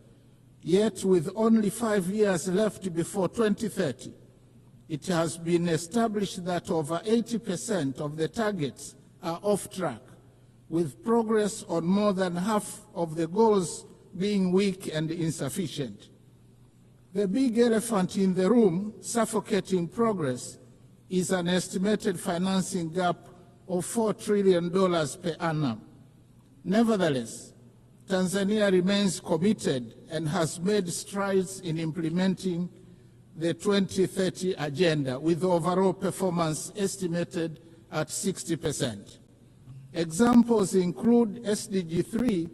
[SPEAKER 15] Yet, with only 5 years left before 2030, it has been established that over 80% of the targets are off track, with progress on more than half of the goals being weak and insufficient. The big elephant in the room, suffocating progress, is an estimated financing gap of $4 trillion per annum. Nevertheless, Tanzania remains committed and has made strides in implementing the 2030 agenda, with overall performance estimated at 60%. Examples include SDG 3,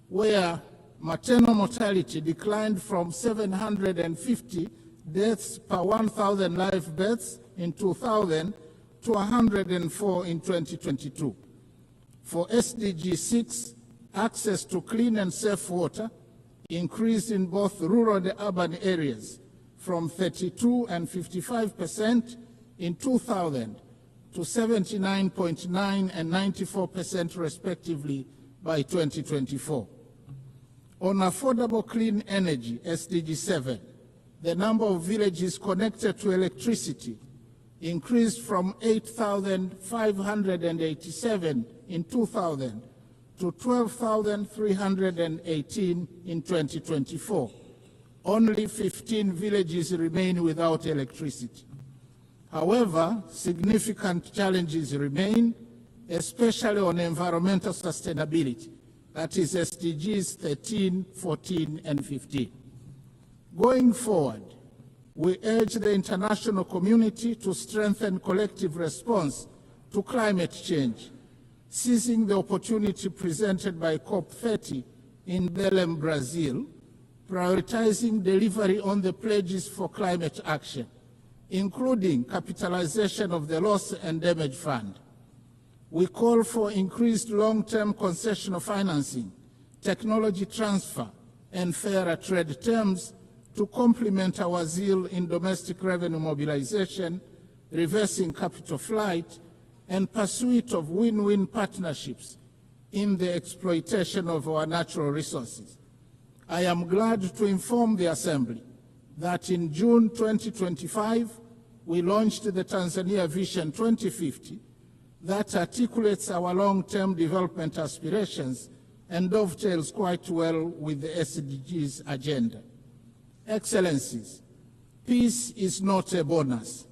[SPEAKER 15] where maternal mortality declined from 750 deaths per 1,000 live births in 2000 to 104 in 2022. For SDG 6, access to clean and safe water increased in both rural and urban areas from 32 and 55% in 2000 to 79.9 and 94% respectively by 2024. On affordable clean energy, SDG 7, the number of villages connected to electricity increased from 8,587 in 2000 to 12,318 in 2024. Only 15 villages remain without electricity. However, significant challenges remain, especially on environmental sustainability, that is SDGs 13, 14, and 15. Going forward, we urge the international community to strengthen collective response to climate change, seizing the opportunity presented by COP30 in Belém, Brazil, prioritizing delivery on the pledges for climate action, including capitalization of the Loss and Damage Fund. We call for increased long-term concessional financing, technology transfer, and fairer trade terms to complement our zeal in domestic revenue mobilization, reversing capital flight, and pursuit of win-win partnerships in the exploitation of our natural resources. I am glad to inform the Assembly that in June 2025, we launched the Tanzania Vision 2050 that articulates our long-term development aspirations and dovetails quite well with the SDGs agenda. Excellencies, peace is not a bonus.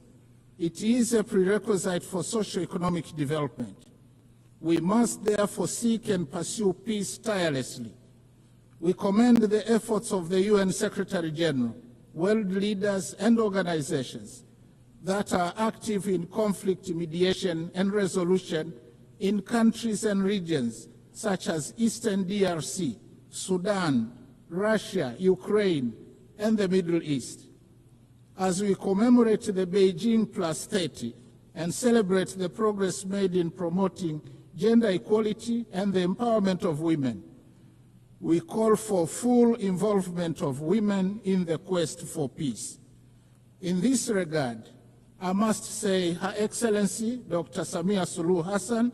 [SPEAKER 15] It is a prerequisite for socio-economic development. We must therefore seek and pursue peace tirelessly. We commend the efforts of the UN Secretary General, world leaders and organizations that are active in conflict mediation and resolution in countries and regions such as Eastern DRC, Sudan, Russia, Ukraine, and the Middle East. As we commemorate the Beijing Plus 30 and celebrate the progress made in promoting gender equality and the empowerment of women, we call for full involvement of women in the quest for peace. In this regard, I must say Her Excellency Dr. Samia Suluhu Hassan,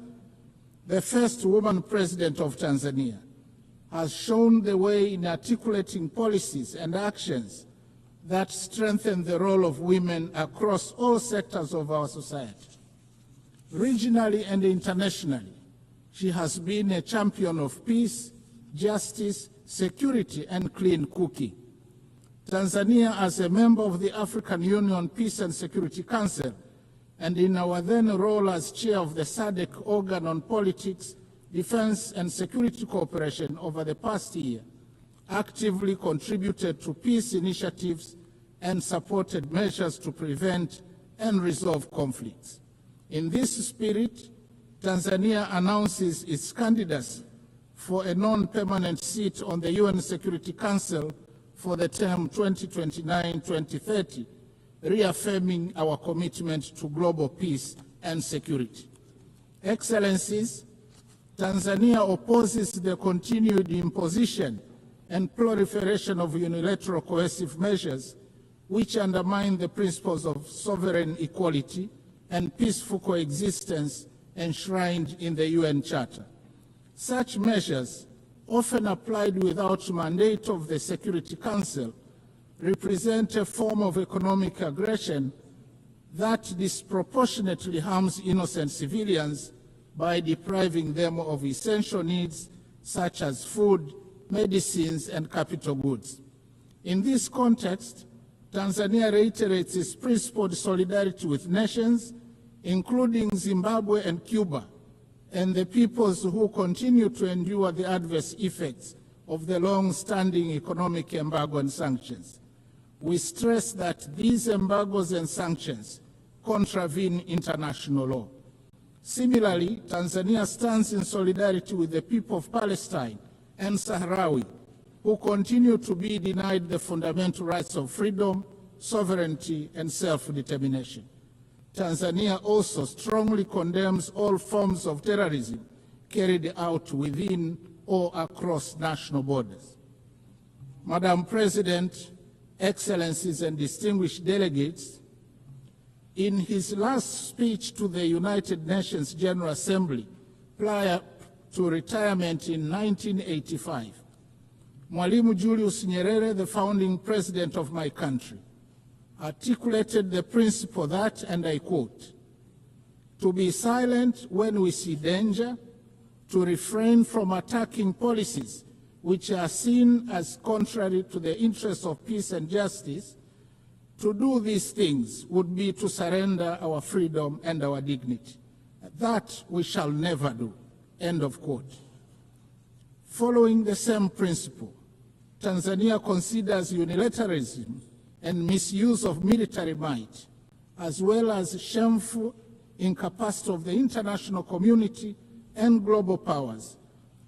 [SPEAKER 15] the first woman president of Tanzania, has shown the way in articulating policies and actions that strengthen the role of women across all sectors of our society. Regionally and internationally, she has been a champion of peace, justice, security, and clean cooking. Tanzania, as a member of the African Union Peace and Security Council, and in our then role as chair of the SADC organ on politics, defense, and security cooperation over the past year, actively contributed to peace initiatives and supported measures to prevent and resolve conflicts. In this spirit, Tanzania announces its candidacy for a non-permanent seat on the UN Security Council for the term 2029-2030, reaffirming our commitment to global peace and security. Excellencies, Tanzania opposes the continued imposition and proliferation of unilateral coercive measures which undermine the principles of sovereign equality and peaceful coexistence enshrined in the UN Charter. Such measures, often applied without mandate of the Security Council, represent a form of economic aggression that disproportionately harms innocent civilians by depriving them of essential needs such as food, medicines, and capital goods. In this context, Tanzania reiterates its principled solidarity with nations, including Zimbabwe and Cuba, and the peoples who continue to endure the adverse effects of the long-standing economic embargo and sanctions. We stress that these embargoes and sanctions contravene international law. Similarly, Tanzania stands in solidarity with the people of Palestine and Sahrawi, who continue to be denied the fundamental rights of freedom, sovereignty, and self-determination. Tanzania also strongly condemns all forms of terrorism, carried out within or across national borders. Madam President, Excellencies and distinguished delegates, in his last speech to the United Nations General Assembly prior to retirement in 1985, Mwalimu Julius Nyerere, the founding president of my country, articulated the principle that, and I quote, "To be silent when we see danger, to refrain from attacking policies which are seen as contrary to the interests of peace and justice, to do these things would be to surrender our freedom and our dignity. That we shall never do." End of quote. Following the same principle, Tanzania considers unilateralism and misuse of military might, as well as shameful incapacity of the international community and global powers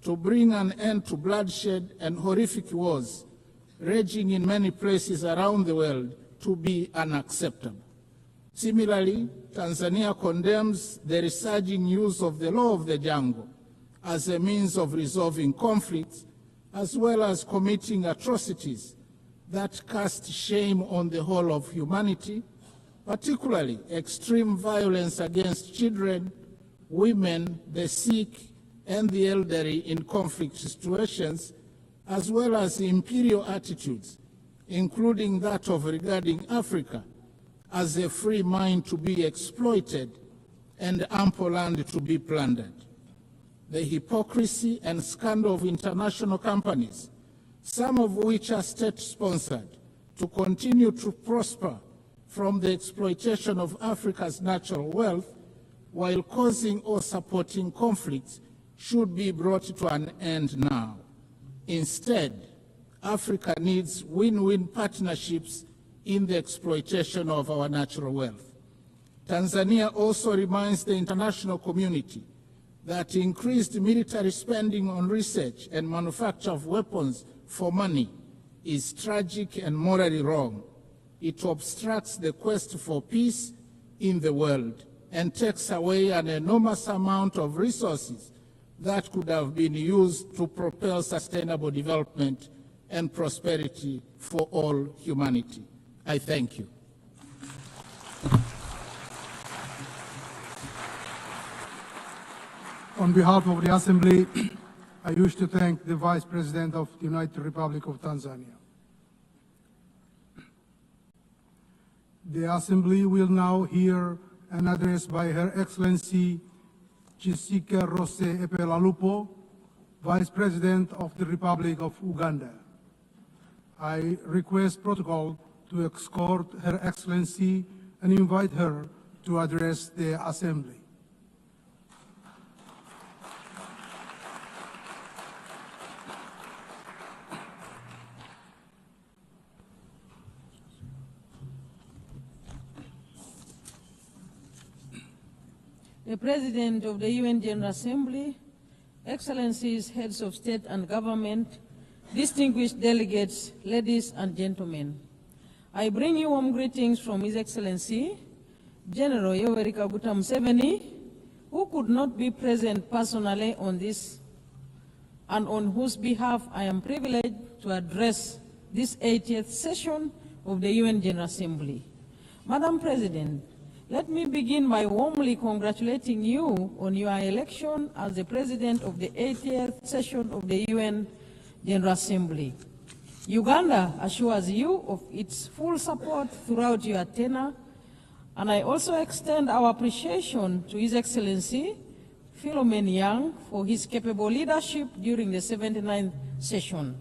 [SPEAKER 15] to bring an end to bloodshed and horrific wars raging in many places around the world to be unacceptable. Similarly, Tanzania condemns the resurging use of the law of the jungle as a means of resolving conflicts, as well as committing atrocities that cast shame on the whole of humanity, particularly extreme violence against children, women, the sick, and the elderly in conflict situations, as well as imperial attitudes, including that of regarding Africa as a free mine to be exploited and ample land to be plundered. The hypocrisy and scandal of international companies, some of which are state-sponsored, to continue to prosper from the exploitation of Africa's natural wealth while causing or supporting conflicts should be brought to an end now. Instead, Africa needs win-win partnerships in the exploitation of our natural wealth. Tanzania also reminds the international community that increased military spending on research and manufacture of weapons for money is tragic and morally wrong. It obstructs the quest for peace in the world and takes away an enormous amount of resources that could have been used to propel sustainable development and prosperity for all humanity. I thank you.
[SPEAKER 20] On behalf of the Assembly, I wish to thank the Vice President of the United Republic of Tanzania. The Assembly will now hear an address by Her Excellency Jessica Rose Epelalupo, Vice President of the Republic of Uganda. I request protocol to escort Her Excellency and invite her to address the Assembly.
[SPEAKER 16] The President of the UN General Assembly, Excellencies, Heads of State and Government, distinguished delegates, ladies and gentlemen, I bring you warm greetings from His Excellency, General Yoweri Kaguta Museveni, who could not be present personally on this and on whose behalf I am privileged to address this 80th session of the UN General Assembly. Madam President, let me begin by warmly congratulating you on your election as the President of the 80th session of the UN General Assembly. Uganda assures you of its full support throughout your tenure, and I also extend our appreciation to His Excellency Philomen Yang for his capable leadership during the 79th session.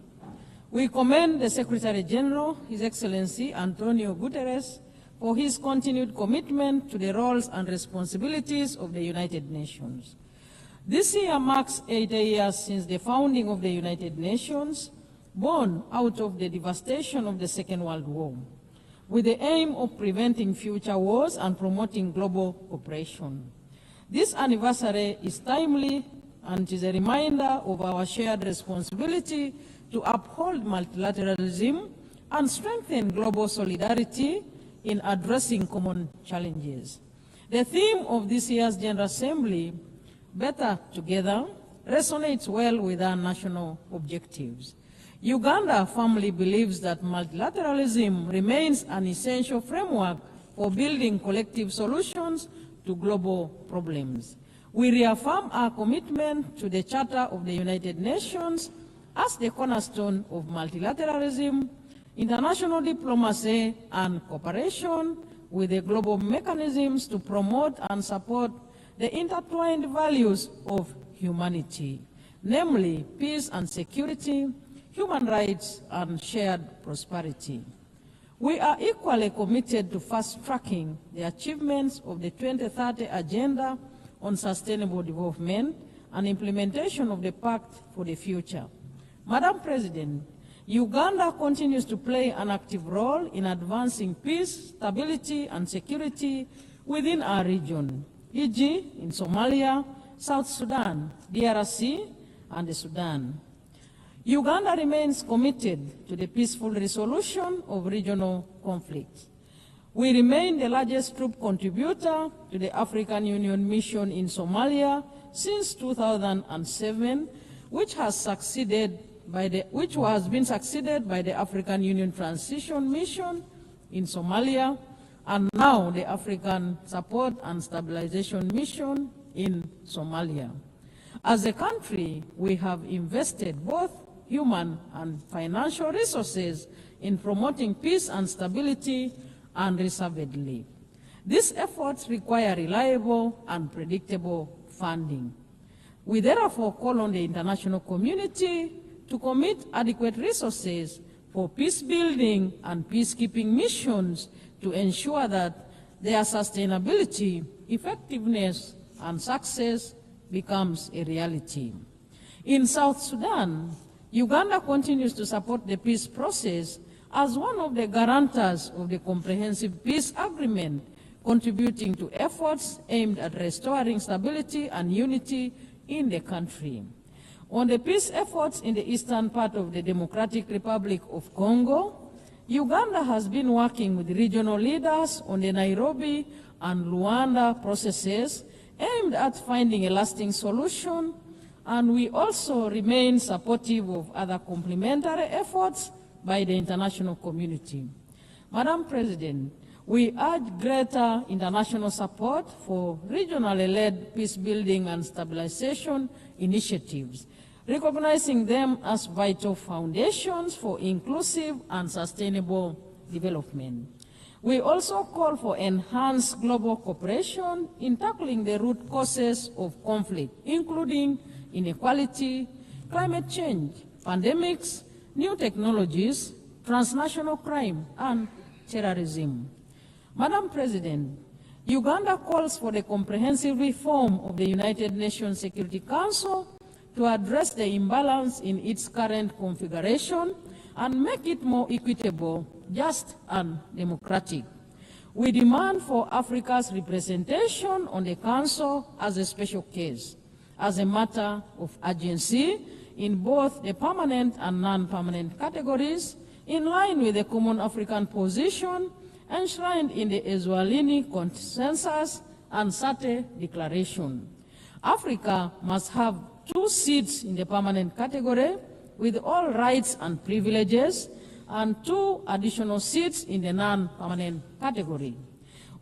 [SPEAKER 16] We commend the Secretary General, His Excellency Antonio Guterres, for his continued commitment to the roles and responsibilities of the United Nations. This year marks 80 years since the founding of the United Nations, born out of the devastation of the Second World War, with the aim of preventing future wars and promoting global cooperation. This anniversary is timely and is a reminder of our shared responsibility to uphold multilateralism and strengthen global solidarity in addressing common challenges. The theme of this year's General Assembly, Better Together, resonates well with our national objectives. Uganda firmly believes that multilateralism remains an essential framework for building collective solutions to global problems. We reaffirm our commitment to the Charter of the United Nations as the cornerstone of multilateralism, international diplomacy, and cooperation with the global mechanisms to promote and support the intertwined values of humanity, namely peace and security, human rights, and shared prosperity. We are equally committed to fast-tracking the achievements of the 2030 Agenda on Sustainable Development and implementation of the Pact for the Future. Madam President, Uganda continues to play an active role in advancing peace, stability, and security within our region, e.g. in Somalia, South Sudan, DRC, and the Sudan. Uganda remains committed to the peaceful resolution of regional conflicts. We remain the largest troop contributor to the African Union mission in Somalia since 2007, which has been succeeded by the African Union Transition Mission in Somalia, and now the African Support and Stabilization Mission in Somalia. As a country, we have invested both human and financial resources in promoting peace and stability unreservedly. These efforts require reliable and predictable funding. We therefore call on the international community to commit adequate resources for peace-building and peacekeeping missions to ensure that their sustainability, effectiveness, and success becomes a reality. In South Sudan, Uganda continues to support the peace process as one of the guarantors of the Comprehensive Peace Agreement, contributing to efforts aimed at restoring stability and unity in the country. On the peace efforts in the eastern part of the Democratic Republic of Congo, Uganda has been working with regional leaders on the Nairobi and Luanda processes aimed at finding a lasting solution, and we also remain supportive of other complementary efforts by the international community. Madam President, we urge greater international support for regionally led peace-building and stabilization initiatives, recognizing them as vital foundations for inclusive and sustainable development. We also call for enhanced global cooperation in tackling the root causes of conflict, including inequality, climate change, pandemics, new technologies, transnational crime, and terrorism. Madam President, Uganda calls for the comprehensive reform of the United Nations Security Council to address the imbalance in its current configuration and make it more equitable, just, and democratic. We demand for Africa's representation on the Council as a special case, as a matter of urgency in both the permanent and non-permanent categories, in line with the common African position enshrined in the Al-Alimi Consensus and SATE Declaration. Africa must have 2 seats in the permanent category with all rights and privileges, and 2 additional seats in the non-permanent category.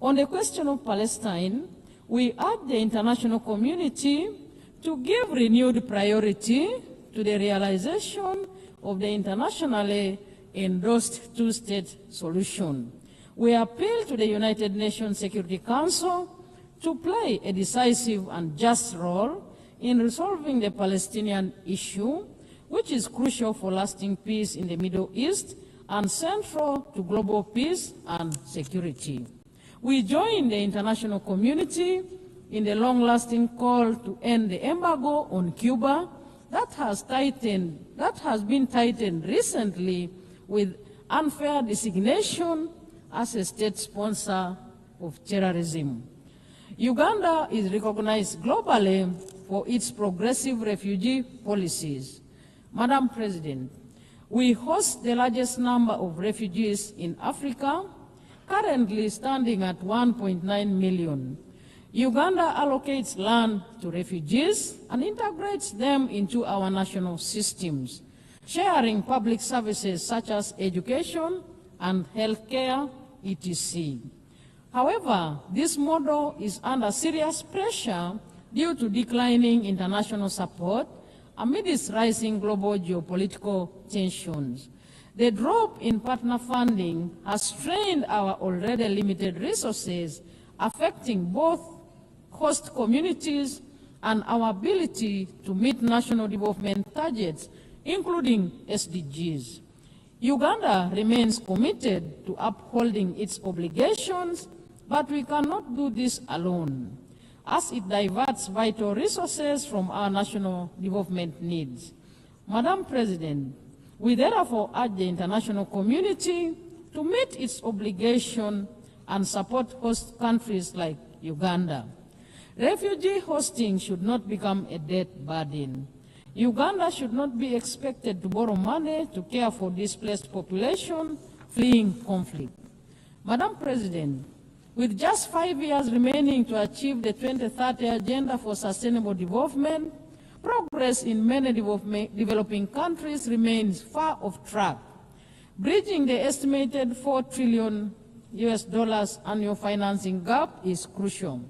[SPEAKER 16] On the question of Palestine, we urge the international community to give renewed priority to the realization of the internationally endorsed 2-state solution. We appeal to the United Nations Security Council to play a decisive and just role in resolving the Palestinian issue, which is crucial for lasting peace in the Middle East and central to global peace and security. We join the international community in the long-lasting call to end the embargo on Cuba that has been tightened recently with unfair designation as a state sponsor of terrorism. Uganda is recognized globally for its progressive refugee policies. Madam President, we host the largest number of refugees in Africa, currently standing at 1.9 million. Uganda allocates land to refugees and integrates them into our national systems, sharing public services such as education and healthcare, etc. However, this model is under serious pressure due to declining international support amidst rising global geopolitical tensions. The drop in partner funding has strained our already limited resources, affecting both host communities and our ability to meet national development targets, including SDGs. Uganda remains committed to upholding its obligations, but we cannot do this alone, as it diverts vital resources from our national development needs. Madam President, we therefore urge the international community to meet its obligation and support host countries like Uganda. Refugee hosting should not become a debt burden. Uganda should not be expected to borrow money to care for displaced population fleeing conflict. Madam President, with just 5 years remaining to achieve the 2030 Agenda for Sustainable Development, progress in many developing countries remains far off track. Bridging the estimated $4 trillion annual financing gap is crucial.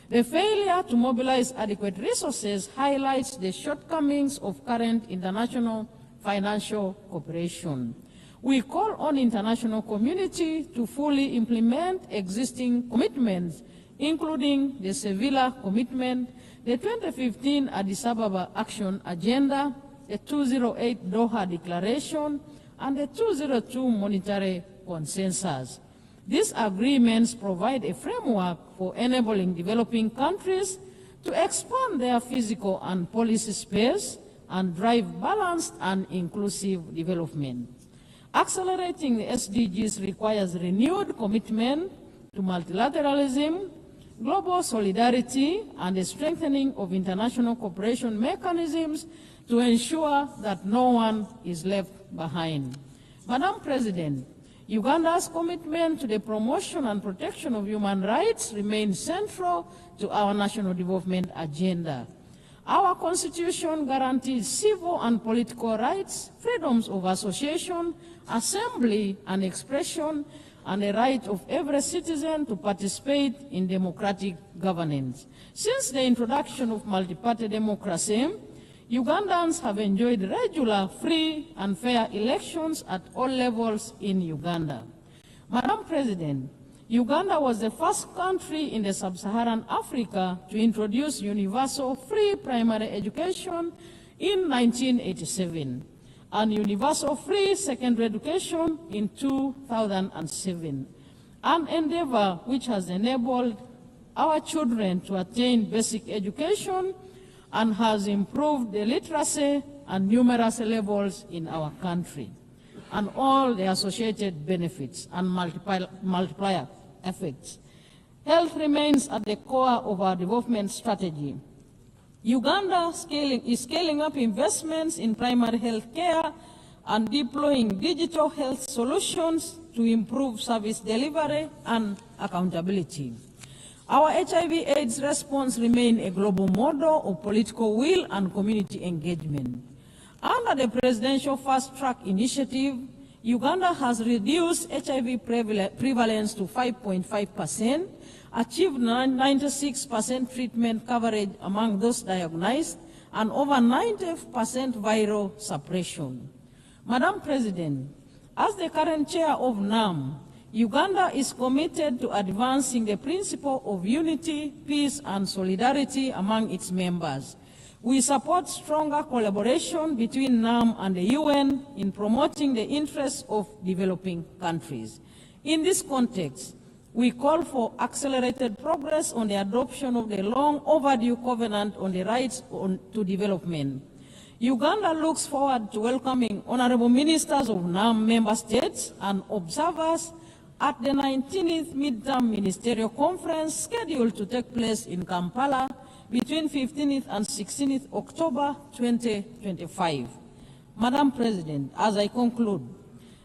[SPEAKER 16] The failure to mobilize adequate resources highlights the shortcomings of current international financial cooperation. We call on the international community to fully implement existing commitments, including the Sevilla Commitment, the 2015 Addis Ababa Action Agenda, the 208 Doha Declaration, and the 202 Monetary Consensus. These agreements provide a framework for enabling developing countries to expand their physical and policy space and drive balanced and inclusive development. Accelerating the SDGs requires renewed commitment to multilateralism, global solidarity, and the strengthening of international cooperation mechanisms to ensure that no one is left behind. Madam President, Uganda's commitment to the promotion and protection of human rights remains central to our national development agenda. Our Constitution guarantees civil and political rights, freedoms of association, assembly and expression, and the right of every citizen to participate in democratic governance. Since the introduction of multi-party democracy, Ugandans have enjoyed regular, free and fair elections at all levels in Uganda. Madam President, Uganda was the first country in the sub-Saharan Africa to introduce universal free primary education in 1987 and universal free secondary education in 2007, an endeavor which has enabled our children to attain basic education and has improved the literacy and numeracy levels in our country, and all the associated benefits and multiplier effects. Health remains at the core of our development strategy. Uganda is scaling up investments in primary health care and deploying digital health solutions to improve service delivery and accountability. Our HIV/AIDS response remains a global model of political will and community engagement. Under the Presidential Fast Track Initiative, Uganda has reduced HIV prevalence to 5.5%, achieved 96% treatment coverage among those diagnosed, and over 90% viral suppression. Madam President, as the current chair of NAM, Uganda is committed to advancing the principle of unity, peace, and solidarity among its members. We support stronger collaboration between NAM and the UN in promoting the interests of developing countries. In this context, we call for accelerated progress on the adoption of the long overdue Covenant on the Rights to Development. Uganda looks forward to welcoming honorable ministers of NAM member states and observers at the 19th Midterm Ministerial Conference scheduled to take place in Kampala between 15th and 16th October 2025. Madam President, as I conclude,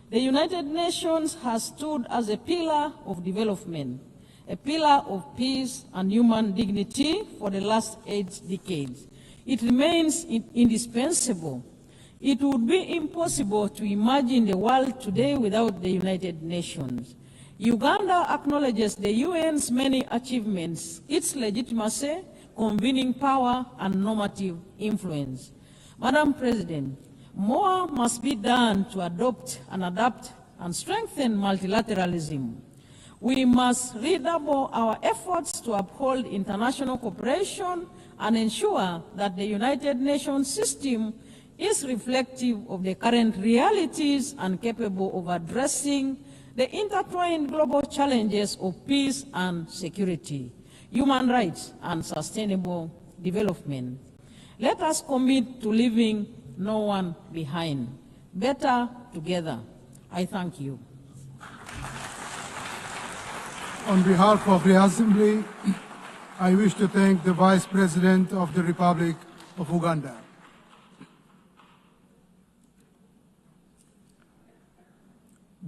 [SPEAKER 16] the United Nations has stood as a pillar of development. a pillar of peace and human dignity for the last 8 decades. It remains indispensable. It would be impossible to imagine the world today without the United Nations. Uganda acknowledges the UN's many achievements, its legitimacy, convening power, and normative influence. Madam President, more must be done to adopt and adapt and strengthen multilateralism. We must redouble our efforts to uphold international cooperation and ensure that the United Nations system is reflective of the current realities and capable of addressing the intertwined global challenges of peace and security, human rights, and sustainable development. Let us commit to leaving no one behind. Better together. I thank you.
[SPEAKER 20] On behalf of the Assembly, I wish to thank the Vice President of the Republic of Uganda.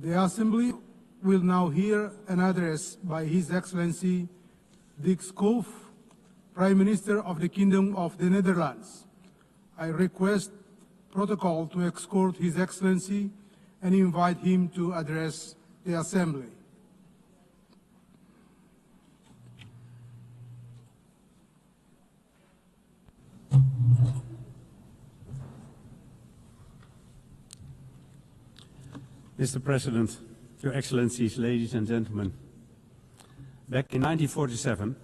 [SPEAKER 20] The Assembly will now hear an address by His Excellency Dick Schoof, Prime Minister of the Kingdom of the Netherlands. I request protocol to escort His Excellency and invite him to address the Assembly.
[SPEAKER 18] Mr. President, Your Excellencies, ladies and gentlemen, back in 1947,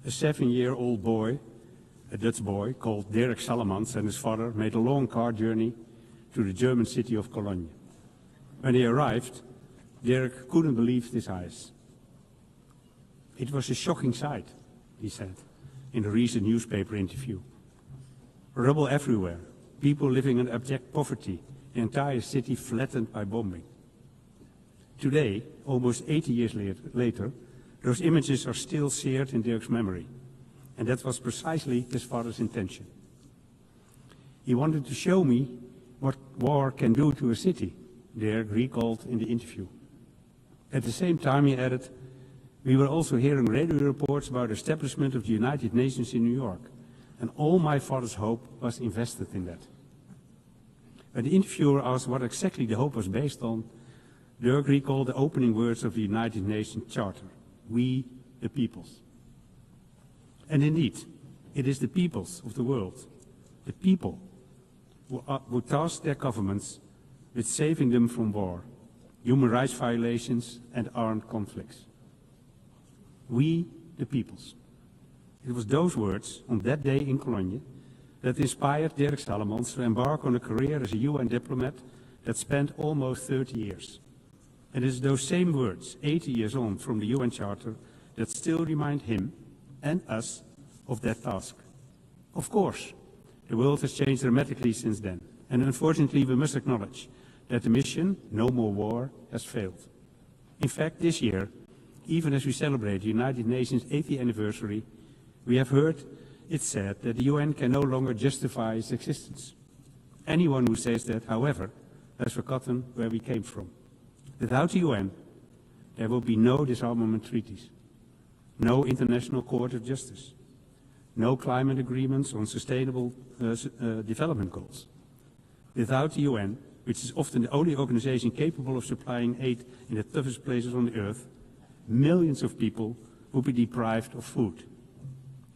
[SPEAKER 18] a 7-year-old boy, a Dutch boy called Dirk Sallemans, and his father made a long car journey to the German city of Cologne. When he arrived, Dirk couldn't believe his eyes. It was a shocking sight, he said in a recent newspaper interview. Rubble everywhere, people living in abject poverty, the entire city flattened by bombing. Today, almost 80 years later, those images are still seared in Dirk's memory, and that was precisely his father's intention. He wanted to show me what war can do to a city, Dirk recalled in the interview. At the same time, he added, we were also hearing radio reports about the establishment of the United Nations in New York, and all my father's hope was invested in that. When the interviewer asked what exactly the hope was based on, Dirk recalled the opening words of the United Nations Charter, we the peoples. And indeed, it is the peoples of the world, the people, who task their governments with saving them from war, human rights violations and armed conflicts. We the peoples. It was those words on that day in Cologne that inspired Dirk Sallemans to embark on a career as a UN diplomat that spanned almost 30 years. And it is those same words, 80 years on from the UN Charter, that still remind him and us of that task. Of course, the world has changed dramatically since then, and unfortunately we must acknowledge that the mission, no more war, has failed. In fact, this year, even as we celebrate the United Nations 80th anniversary, we have heard it said that the UN can no longer justify its existence. Anyone who says that, however, has forgotten where we came from. Without the UN, there will be no disarmament treaties, no International Court of Justice, no climate agreements on sustainable development goals. Without the UN, which is often the only organization capable of supplying aid in the toughest places on the earth, millions of people will be deprived of food,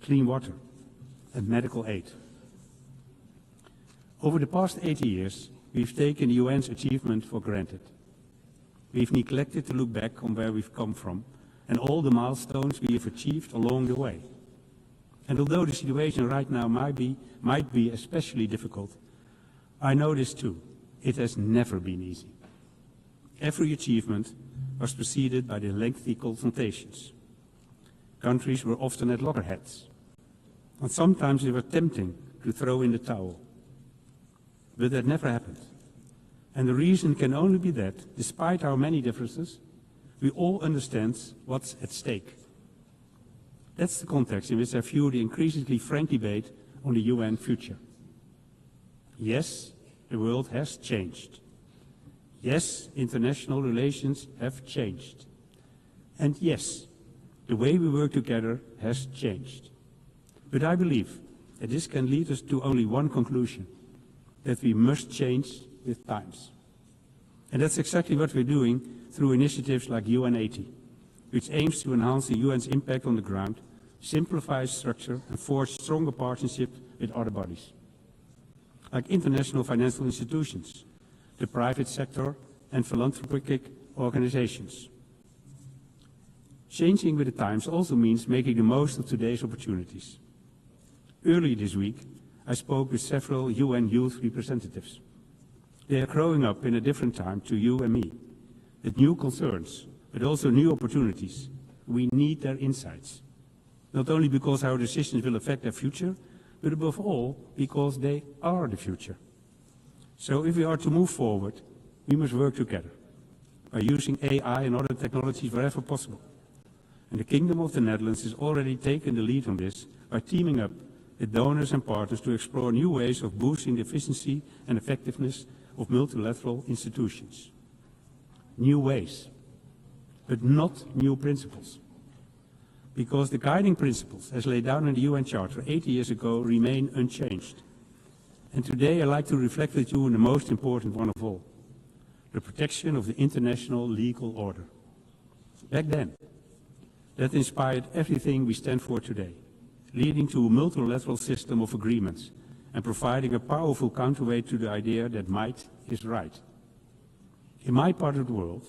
[SPEAKER 18] clean water, and medical aid. Over the past 80 years, we've taken the UN's achievement for granted. We've neglected to look back on where we've come from and all the milestones we have achieved along the way. And although the situation right now might be especially difficult, I know this too. It has never been easy. Every achievement was preceded by the lengthy confrontations. Countries were often at loggerheads, and sometimes they were tempting to throw in the towel. But that never happened. And the reason can only be that, despite our many differences, we all understand what's at stake. That's the context in which I view the increasingly frank debate on the UN future. Yes, the world has changed. Yes, international relations have changed. And yes, The way we work together has changed. But I believe that this can lead us to only one conclusion, that we must change with times. And that's exactly what we're doing through initiatives like UN80, which aims to enhance the UN's impact on the ground, simplify structure and forge stronger partnerships with other bodies, like international financial institutions, the private sector and philanthropic organizations. Changing with the times also means making the most of today's opportunities. Earlier this week, I spoke with several UN youth representatives. They are growing up in a different time to you and me, with new concerns, but also new opportunities. We need their insights, not only because our decisions will affect their future, but above all, because they are the future. So if we are to move forward, we must work together by using AI and other technologies wherever possible. And the Kingdom of the Netherlands has already taken the lead on this by teaming up with donors and partners to explore new ways of boosting the efficiency and effectiveness of multilateral institutions. New ways, but not new principles. Because the guiding principles, as laid down in the UN Charter 80 years ago, remain unchanged. And today I'd like to reflect with you on the most important one of all, the protection of the international legal order. Back then, that inspired everything we stand for today, leading to a multilateral system of agreements and providing a powerful counterweight to the idea that might is right. In my part of the world,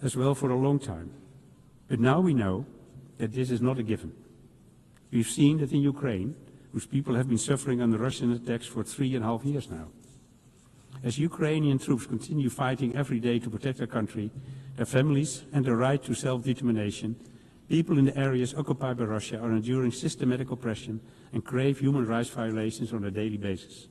[SPEAKER 18] as well for a long time, but now we know that this is not a given. We've seen that in Ukraine, whose people have been suffering under Russian attacks for 3.5 years now. As Ukrainian troops continue fighting every day to protect their country, their families and their right to self-determination, people in the areas occupied by Russia are enduring systematic oppression and grave human rights violations on a daily basis.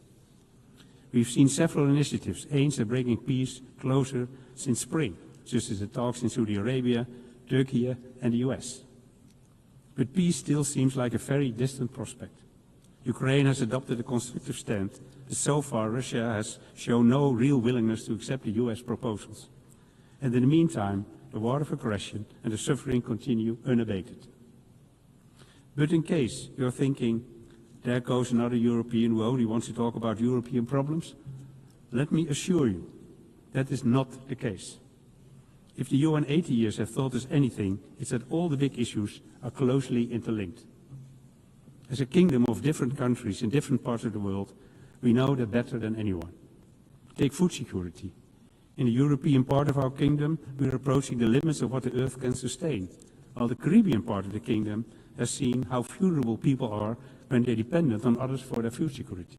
[SPEAKER 18] We've seen several initiatives aimed at bringing peace closer since spring, such as the talks in Saudi Arabia, Turkey and the US. But peace still seems like a very distant prospect. Ukraine has adopted a constructive stand, but so far Russia has shown no real willingness to accept the US proposals. And in the meantime, the war of aggression and the suffering continue unabated. But in case you're thinking, there goes another European who only wants to talk about European problems, let me assure you, that is not the case. If the UN 80 years have taught us anything, it's that all the big issues are closely interlinked. As a kingdom of different countries in different parts of the world, we know that better than anyone. Take food security. In the European part of our kingdom, we are approaching the limits of what the earth can sustain, while the Caribbean part of the kingdom has seen how vulnerable people are when they're dependent on others for their food security.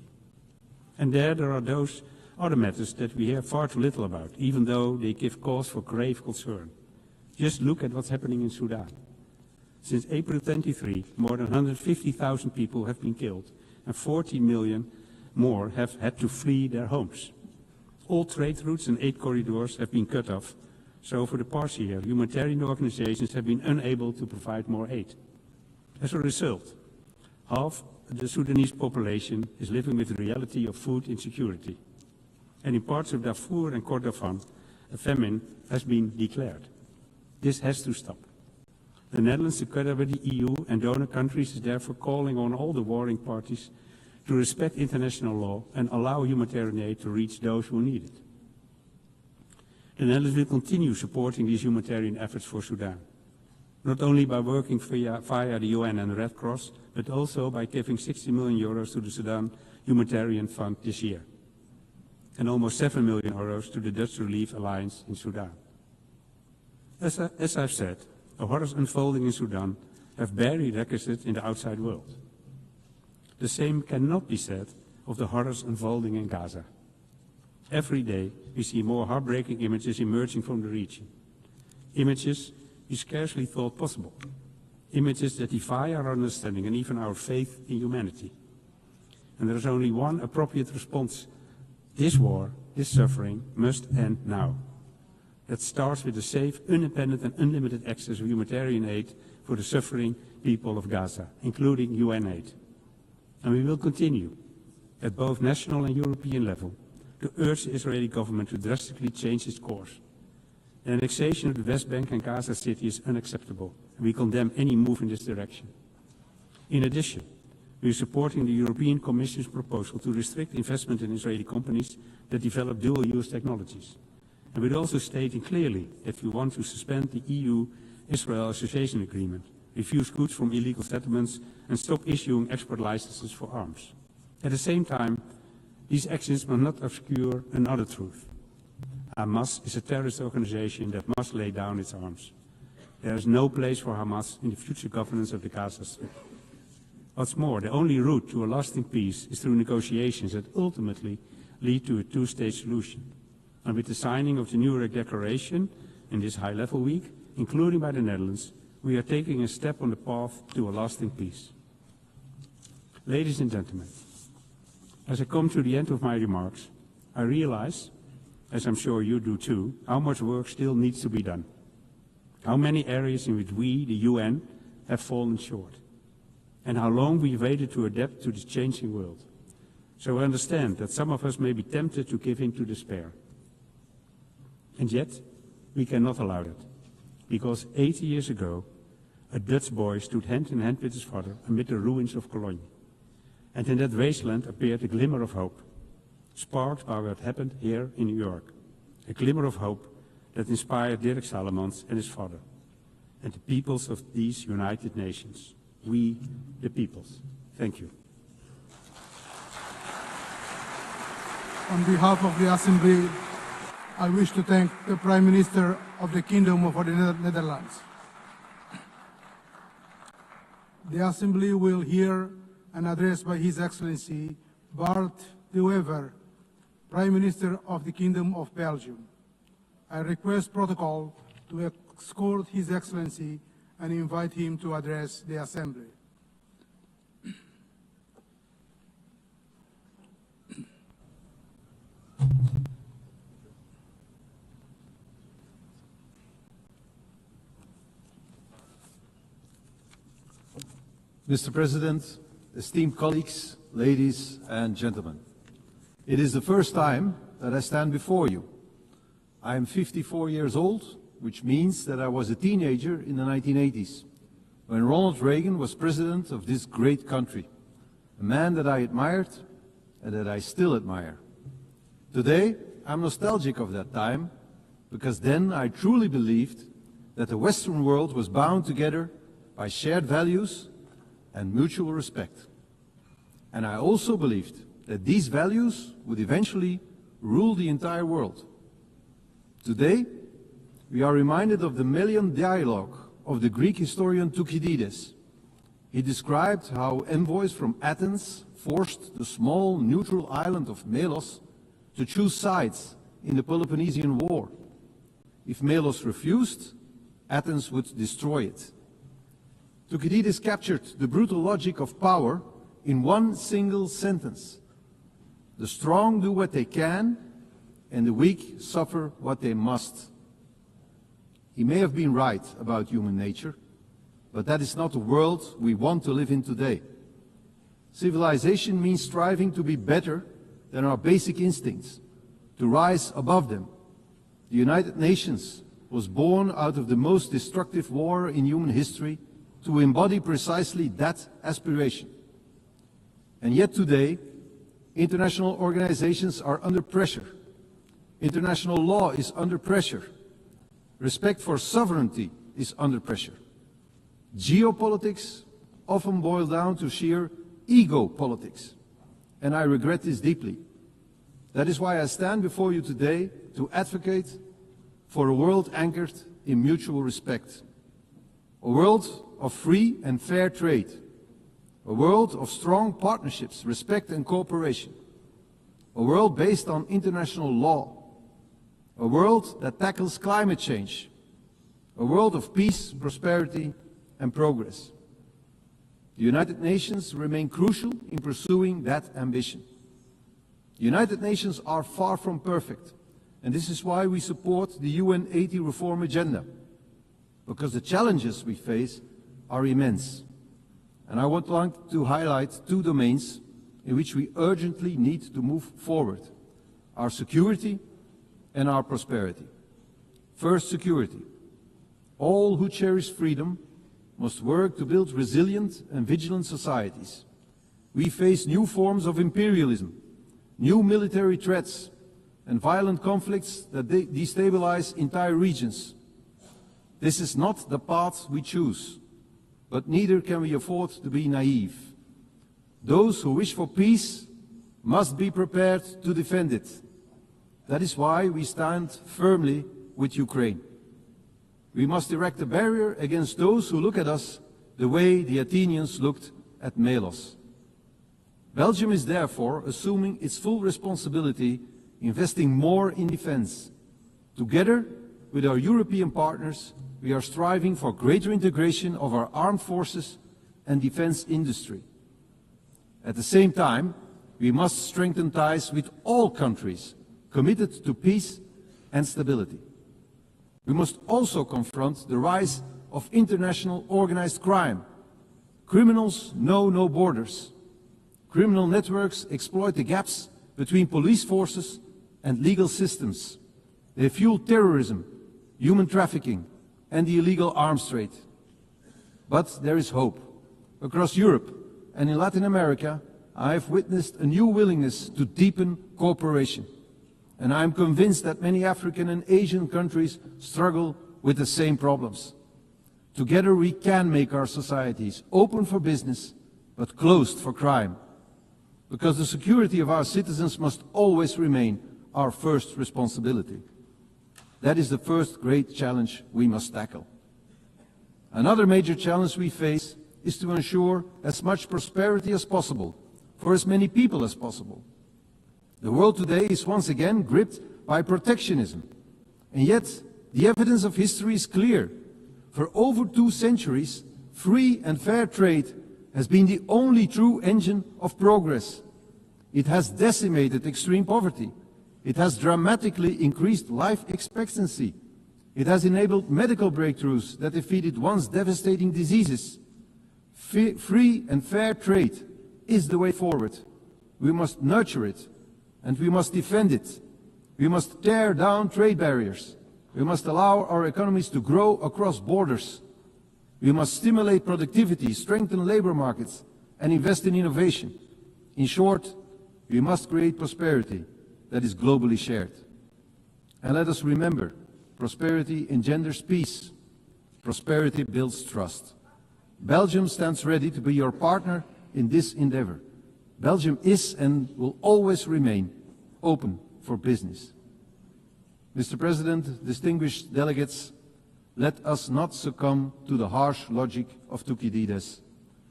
[SPEAKER 18] And there are those other matters that we hear far too little about, even though they give cause for grave concern. Just look at what's happening in Sudan. Since April 23, more than 150,000 people have been killed, and 40 million more have had to flee their homes. All trade routes and aid corridors have been cut off, so for the past year, humanitarian organizations have been unable to provide more aid. As a result, half the Sudanese population is living with the reality of food insecurity. And in parts of Darfur and Kordofan, a famine has been declared. This has to stop. The Netherlands, together with the EU and donor countries, is therefore calling on all the warring parties to respect international law and allow humanitarian aid to reach those who need it. The Netherlands will continue supporting these humanitarian efforts for Sudan, not only by working via the UN and the Red Cross, but also by giving 60 million euros to the Sudan Humanitarian Fund this year, and almost 7 million euros to the Dutch Relief Alliance in Sudan. As I've said, the horrors unfolding in Sudan have barely registered in the outside world. The same cannot be said of the horrors unfolding in Gaza. Every day we see more heartbreaking images emerging from the region. Images we scarcely thought possible. Images that defy our understanding and even our faith in humanity. And there is only one appropriate response. This war, this suffering, must end now. That starts with the safe, independent and unlimited access of humanitarian aid for the suffering people of Gaza, including UN aid. And we will continue, at both national and European level, to urge the Israeli government to drastically change its course. The annexation of the West Bank and Gaza City is unacceptable, We condemn any move in this direction. In addition, we are supporting the European Commission's proposal to restrict investment in Israeli companies that develop dual-use technologies. And we're also stating clearly that we want to suspend the EU-Israel Association Agreement, refuse goods from illegal settlements, and stop issuing export licenses for arms. At the same time, these actions must not obscure another truth. Hamas is a terrorist organization that must lay down its arms. There is no place for Hamas in the future governance of the Gaza Strip. What's more, the only route to a lasting peace is through negotiations that ultimately lead to a two-state solution. And with the signing of the Nuremberg Declaration in this high-level week, including by the Netherlands, we are taking a step on the path to a lasting peace. Ladies and gentlemen, as I come to the end of my remarks, I realize, as I'm sure you do too, how much work still needs to be done. How many areas in which we, the UN, have fallen short. And how long we've waited to adapt to this changing world. So I understand that some of us may be tempted to give in to despair. And yet, we cannot allow that. Because 80 years ago, a Dutch boy stood hand in hand with his father amid the ruins of Cologne. And in that wasteland appeared a glimmer of hope, sparked by what happened here in New York. A glimmer of hope that inspired Dirk Salomons and his father, and the peoples of these United Nations. We, the peoples. Thank you.
[SPEAKER 2] On behalf of the Assembly, I wish to thank the Prime Minister of the Kingdom of the Netherlands. The Assembly will hear an address by His Excellency Bart de Wever, Prime Minister of the Kingdom of Belgium. I request protocol to escort His Excellency and invite him to address the Assembly.
[SPEAKER 19] Mr. President, esteemed colleagues, ladies and gentlemen, it is the first time that I stand before you. I am 54 years old, which means that I was a teenager in the 1980s, when Ronald Reagan was president of this great country, a man that I admired and that I still admire. Today, I'm nostalgic of that time, because then I truly believed that the Western world was bound together by shared values and mutual respect. And I also believed that these values would eventually rule the entire world. Today, we are reminded of the Melian dialogue of the Greek historian Thucydides. He described how envoys from Athens forced the small neutral island of Melos to choose sides in the Peloponnesian War. If Melos refused, Athens would destroy it. Thucydides captured the brutal logic of power in one single sentence. The strong do what they can, and the weak suffer what they must. He may have been right about human nature, but that is not the world we want to live in today. Civilization means striving to be better than our basic instincts, to rise above them. The United Nations was born out of the most destructive war in human history to embody precisely that aspiration. And yet today, international organizations are under pressure. International law is under pressure. Respect for sovereignty is under pressure. Geopolitics often boil down to sheer ego politics, and I regret this deeply. That is why I stand before you today to advocate for a world anchored in mutual respect, a world of free and fair trade, a world of strong partnerships, respect and cooperation, a world based on international law, a world that tackles climate change, a world of peace, prosperity and progress. The United Nations remain crucial in pursuing that ambition. The United Nations are far from perfect, and this is why we support the UN 80 reform agenda, because the challenges we face are immense. And I would like to highlight two domains in which we urgently need to move forward: our security and our prosperity. First, security. All who cherish freedom must work to build resilient and vigilant societies. We face new forms of imperialism, new military threats, and violent conflicts that destabilize entire regions. This is not the path we choose, but neither can we afford to be naive. Those who wish for peace must be prepared to defend it. That is why we stand firmly with Ukraine. We must erect a barrier against those who look at us the way the Athenians looked at Melos. Belgium is therefore assuming its full responsibility, investing more in defense. Together with our European partners, we are striving for greater integration of our armed forces and defense industry. At the same time, we must strengthen ties with all countries committed to peace and stability. We must also confront the rise of international organized crime. Criminals know no borders. Criminal networks exploit the gaps between police forces and legal systems. They fuel terrorism, human trafficking, and the illegal arms trade. But there is hope. Across Europe and in Latin America, I have witnessed a new willingness to deepen cooperation. And I am convinced that many African and Asian countries struggle with the same problems. Together we can make our societies open for business, but closed for crime. Because the security of our citizens must always remain our first responsibility. That is the first great challenge we must tackle. Another major challenge we face is to ensure as much prosperity as possible for as many people as possible. The world today is once again gripped by protectionism, and yet the evidence of history is clear. For over 2 centuries, free and fair trade has been the only true engine of progress. It has decimated extreme poverty. It has dramatically increased life expectancy. It has enabled medical breakthroughs that defeated once devastating diseases. Free and fair trade is the way forward. We must nurture it, and we must defend it. We must tear down trade barriers. We must allow our economies to grow across borders. We must stimulate productivity, strengthen labor markets, and invest in innovation. In short, we must create prosperity that is globally shared. And let us remember, prosperity engenders peace. Prosperity builds trust. Belgium stands ready to be your partner in this endeavor. Belgium is and will always remain open for business. Mr. President, distinguished delegates, let us not succumb to the harsh logic of Thucydides.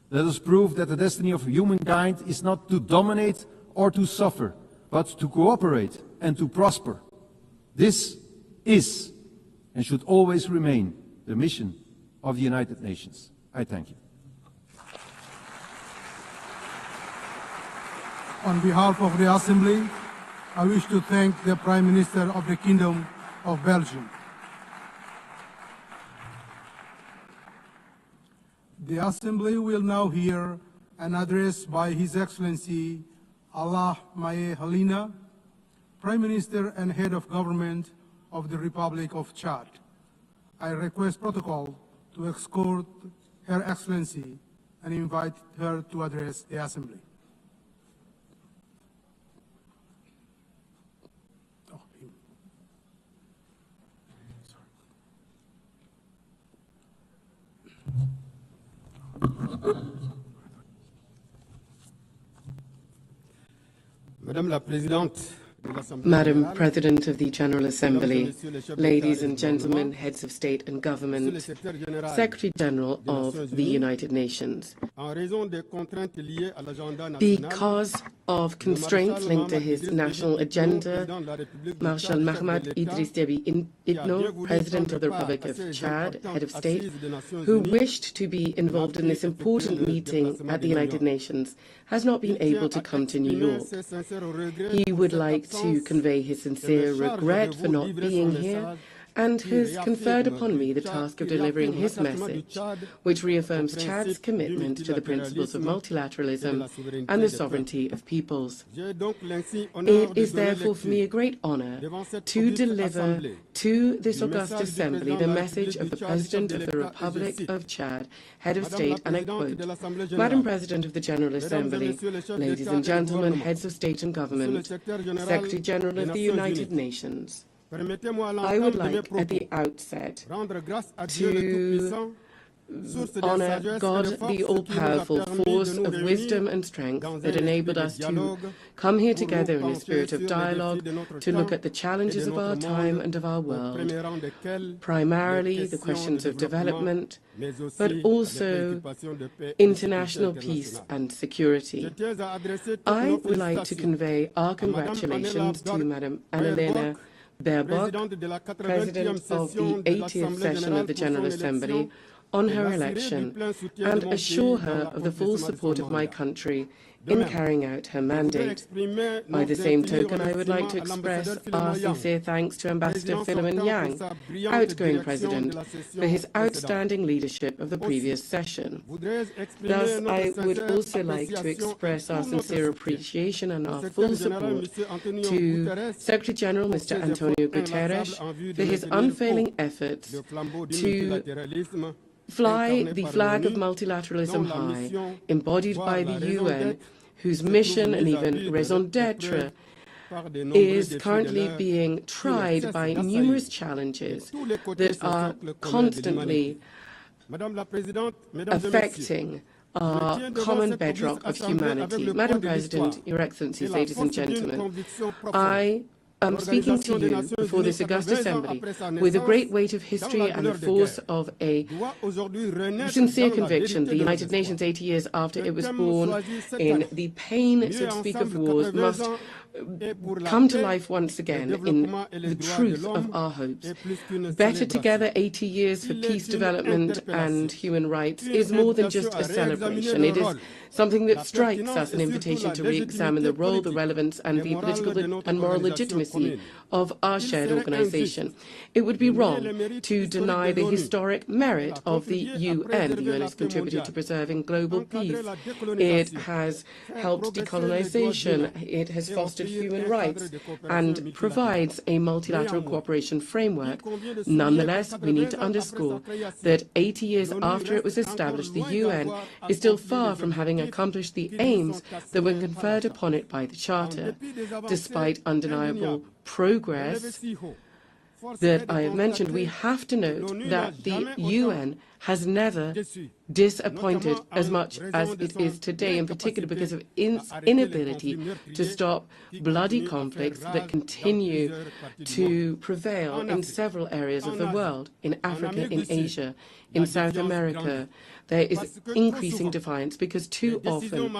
[SPEAKER 19] Let us prove that the destiny of humankind is not to dominate or to suffer, but to cooperate and to prosper. This is and should always remain the mission of the United Nations. I thank you.
[SPEAKER 2] On behalf of the Assembly, I wish to thank the Prime Minister of the Kingdom of Belgium. The Assembly will now hear an address by His Excellency Al-Alimi Halina, Prime Minister and Head of Government of the Republic of Chad. I request protocol to escort Her Excellency and invite her to address the Assembly.
[SPEAKER 1] Madam President of the General Assembly, ladies and gentlemen, heads of state and government, Secretary General of the United Nations. Because of constraints linked to his national agenda, Marshal Mohamed Idriss Déby Itno, President of the Republic of Chad, head of state, who wished to be involved in this important meeting at the United Nations, has not been able to come to New York. He would like to convey his sincere regret for not being here and has conferred upon me the task of delivering his message, which reaffirms Chad's commitment to the principles of multilateralism and the sovereignty of peoples. It is therefore for me a great honor to deliver to this august assembly the message of the President of the Republic of Chad, Head of State, and I quote, "Madam President of the General Assembly, ladies and gentlemen, heads of state and government, Secretary General of the United Nations, I would like at the outset to honor God, the all-powerful force of wisdom and strength that enabled us to come here together in a spirit of dialogue to look at the challenges of our time and of our world, primarily the questions of development, but also international peace and security. I would like to convey our congratulations to Madam Annalena Baerbock, President of the 80th session of the General Assembly, on her election, and assure her of the full support of my country in carrying out her mandate. By the same token, I would like to express our sincere thanks to Ambassador Philemon Yang, outgoing President, for his outstanding leadership of the previous session. Thus, I would also like to express our sincere appreciation and our full support to Secretary General Mr. Antonio Guterres for his unfailing efforts to fly the flag of multilateralism high, embodied by the UN, whose mission and even raison d'etre is currently being tried by numerous challenges that are constantly affecting our common bedrock of humanity. Madam President, Your Excellencies, ladies and gentlemen, I am speaking to you before this august assembly with a great weight of history and the force of a sincere conviction. The United Nations, 80 years after it was born, in the pain, so to speak, of wars, must come to life once again in the truth of our hopes. Better Together, 80 years for peace, development and human rights is more than just a celebration. It is something that strikes us an invitation to re-examine the role, the relevance and the political and moral legitimacy of our shared organization. It would be wrong to deny the historic merit of the UN. The UN has contributed to preserving global peace. It has helped decolonization. It has fostered human rights and provides a multilateral cooperation framework. Nonetheless, we need to underscore that 80 years after it was established, the UN is still far from having accomplished the aims that were conferred upon it by the Charter. Despite undeniable progress that I have mentioned, we have to note that the UN has never disappointed as much as it is today, in particular because of its inability to stop bloody conflicts that continue to prevail in several areas of the world, in Africa, in Asia, in South America. There is increasing defiance because too often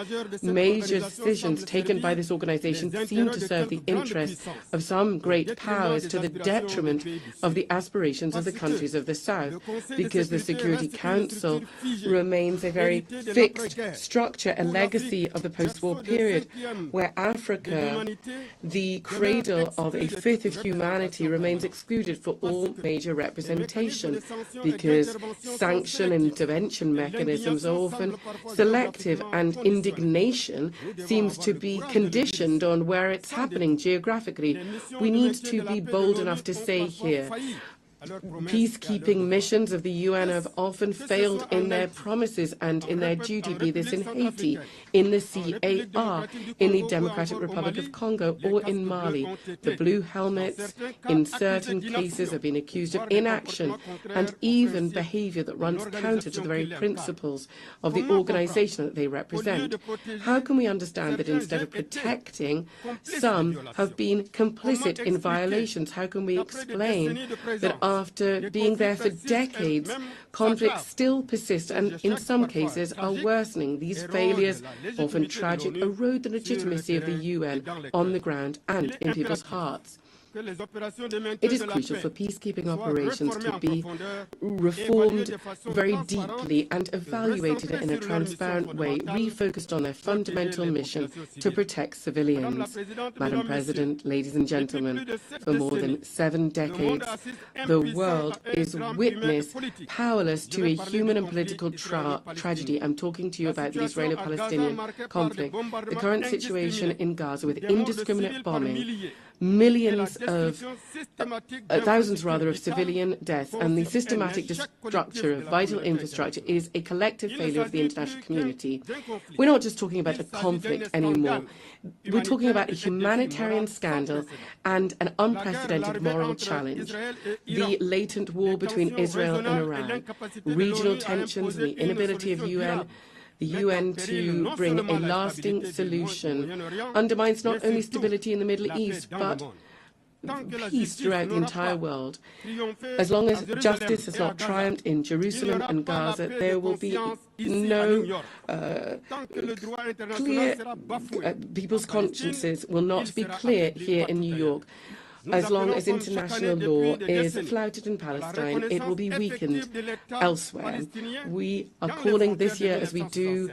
[SPEAKER 1] major decisions taken by this organization seem to serve the interests of some great powers to the detriment of the aspirations of the countries of the South, because the Security Council remains a very fixed structure, a legacy of the post-war period, where Africa, the cradle of a fifth of humanity, remains excluded for all major representation, because sanction and intervention mechanisms are often selective, and indignation seems to be conditioned on where it's happening geographically. We need to be bold enough to say here, peacekeeping missions of the UN have often failed in their promises and in their duty, be this in Haiti, in the CAR, in the Democratic Republic of Congo, or in Mali. The blue helmets, in certain cases, have been accused of inaction and even behavior that runs counter to the very principles of the organization that they represent. How can we understand that instead of protecting, some have been complicit in violations? How can we explain that after being there for decades, conflicts still persist and in some cases are worsening? These failures, often tragic, erode the legitimacy of the UN on the ground and in people's hearts. It is crucial for peacekeeping operations to be reformed very deeply and evaluated in a transparent way, refocused on their fundamental mission to protect civilians. Madam President, ladies and gentlemen, for more than 7 decades, the world is witness powerless to a human and political tragedy. I'm talking to you about the Israeli-Palestinian conflict, the current situation in Gaza with indiscriminate bombing, millions of, thousands rather, of civilian deaths, and the systematic destruction of vital infrastructure is a collective failure of the international community. We're not just talking about a conflict anymore. We're talking about a humanitarian scandal and an unprecedented moral challenge. The latent war between Israel and Iran, regional tensions and the inability of the UN to bring a lasting solution undermines not only stability in the Middle East, but peace throughout the entire world. As long as justice has not triumphed in Jerusalem and Gaza, there will be no clear, people's consciences will not be clear here in New York. As long as international law is flouted in Palestine, it will be weakened elsewhere. We are calling this year, as we do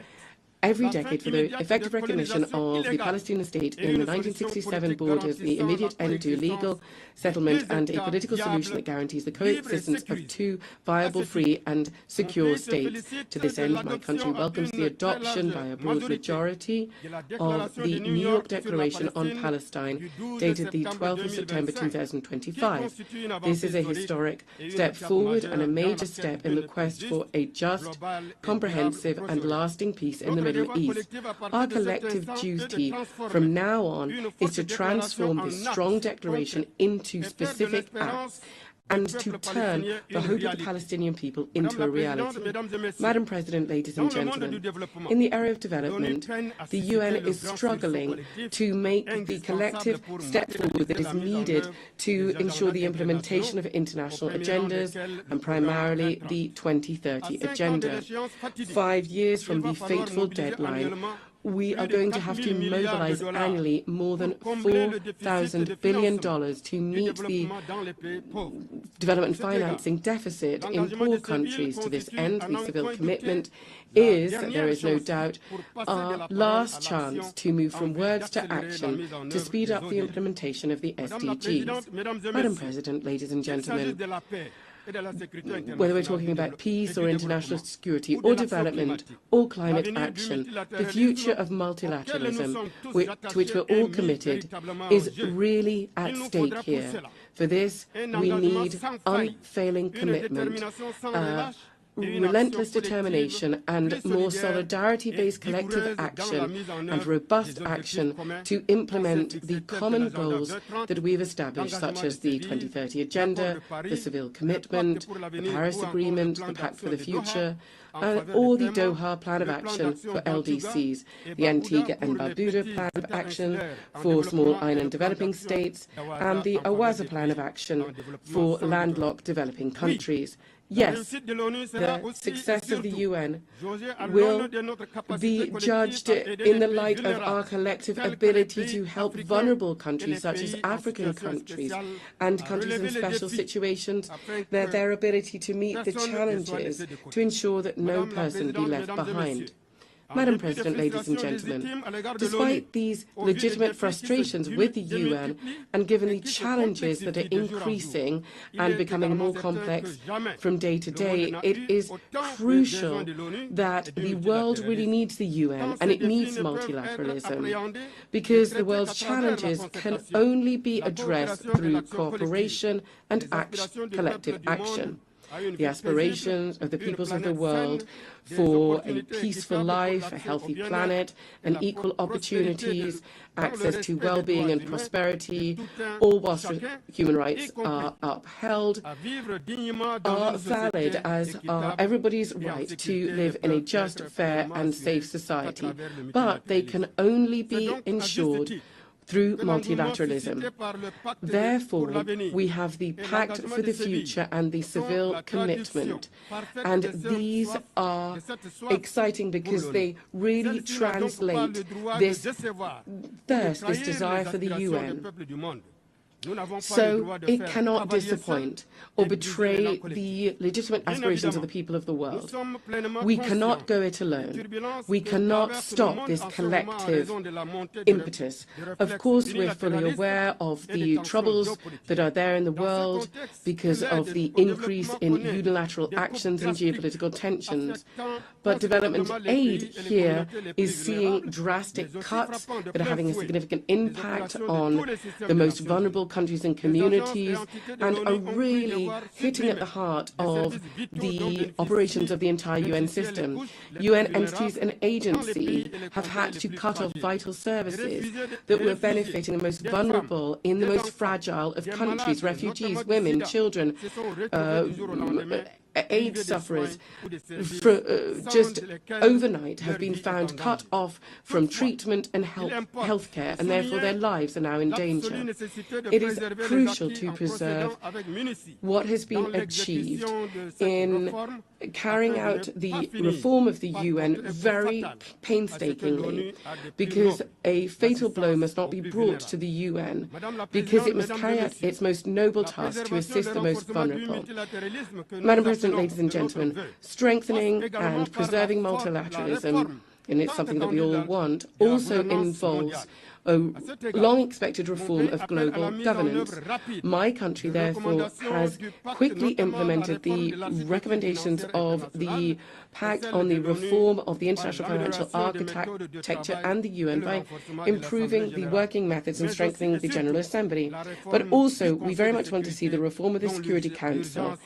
[SPEAKER 1] every decade, for the effective recognition of the Palestinian state in the 1967 borders, the immediate end to illegal settlement, and a political solution that guarantees the coexistence of 2 viable, free and secure states. To this end, my country welcomes the adoption by a broad majority of the New York Declaration on Palestine, dated the 12th of September 2025. This is a historic step forward and a major step in the quest for a just, comprehensive and lasting peace in the Middle East. Our collective duty from now on is to transform this strong declaration into specific acts and to turn the hope of the Palestinian people into a reality. Madam President, ladies and gentlemen, in the area of development, the UN is struggling to make the collective step forward that is needed to ensure the implementation of international agendas, and primarily the 2030 Agenda. 5 years from the fateful deadline, we are going to have to mobilize annually more than $4,000 billion to meet the development financing deficit in poor countries. To this end, the civil commitment is, there is no doubt, our last chance to move from words to action to speed up the implementation of the SDGs. Madam President, ladies and gentlemen, whether we're talking about peace or international security or development or climate action, the future of multilateralism, to which we're all committed, is really at stake here. For this, we need unfailing commitment, relentless determination and more solidarity-based collective action and robust action to implement the common goals that we've established, such as the 2030 Agenda, the civil commitment, the Paris Agreement, the Pact for the Future, or the Doha Plan of Action for LDCs, the Antigua and Barbuda Plan of Action for small island developing states, and the Awaza Plan of Action for landlocked developing countries. Yes, the success of the UN will be judged in the light of our collective ability to help vulnerable countries such as African countries and countries in special situations, their ability to meet the challenges to ensure that no person be left behind. Madam President, ladies and gentlemen, despite these legitimate frustrations with the UN and given the challenges that are increasing and becoming more complex from day to day, it is crucial that the world really needs the UN and it needs multilateralism, because the world's challenges can only be addressed through cooperation and collective action. The aspirations of the peoples of the world for a peaceful life, a healthy planet, and equal opportunities, access to well-being and prosperity, all whilst human rights are upheld, are valid, as are everybody's right to live in a just, fair, and safe society. But they can only be ensured through multilateralism. Therefore, we have the Pact for the Future and the civil commitment. And these are exciting because they really translate this thirst, this desire for the UN. So it cannot disappoint or betray the legitimate aspirations of the people of the world. We cannot go it alone. We cannot stop this collective impetus. Of course, we're fully aware of the troubles that are there in the world because of the increase in unilateral actions and geopolitical tensions. But development aid here is seeing drastic cuts that are having a significant impact on the most vulnerable countries and communities and are really hitting at the heart of the operations of the entire UN system. UN entities and agencies have had to cut off vital services that were benefiting the most vulnerable in the most fragile of countries, refugees, women, children, AIDS sufferers just overnight have been found cut off from treatment and healthcare, and therefore their lives are now in danger. It is crucial to preserve what has been achieved in carrying out the reform of the UN very painstakingly, because a fatal blow must not be brought to the UN, because it must carry out its most noble task to assist the most vulnerable. Madam President, ladies and gentlemen, strengthening and preserving multilateralism, and it's something that we all want, also involves a long-expected reform of global governance. My country, therefore, has quickly implemented the recommendations of the Pact on the Reform of the International Financial Architecture and the UN by improving the working methods and strengthening the General Assembly. But also, we very much want to see the reform of the Security Council,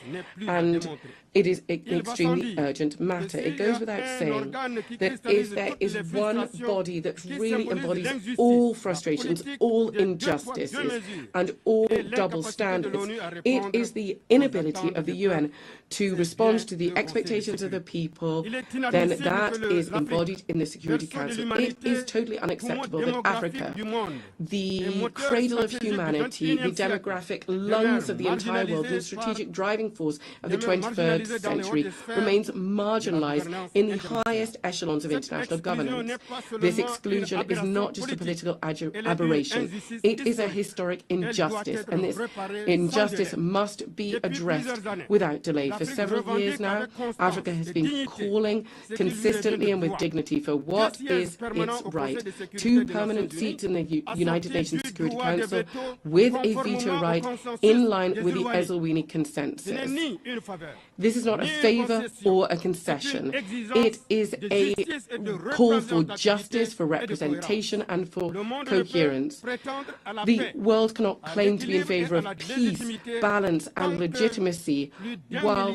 [SPEAKER 1] and it is an extremely urgent matter. It goes without saying that if there is one body that really embodies all frustrations, all injustices, and all double standards, it is the inability of the UN to respond to the expectations of the people, then that is embodied in the Security Council. It is totally unacceptable that Africa, the cradle of humanity, the demographic lungs of the entire world, the strategic driving force of the 21st century, remains marginalized in the highest echelons of international governance. This exclusion is not just a political aberration. It is a historic injustice, and this injustice must be addressed without delay. For several years now, Africa has been calling consistently and with dignity for what is its right. 2 permanent seats in the United Nations Security Council with a veto right in line with the Esselwini consensus. This is not a favor or a concession. It is a call for justice, for representation, and for coherence. The world cannot claim to be in favor of peace, balance, and legitimacy while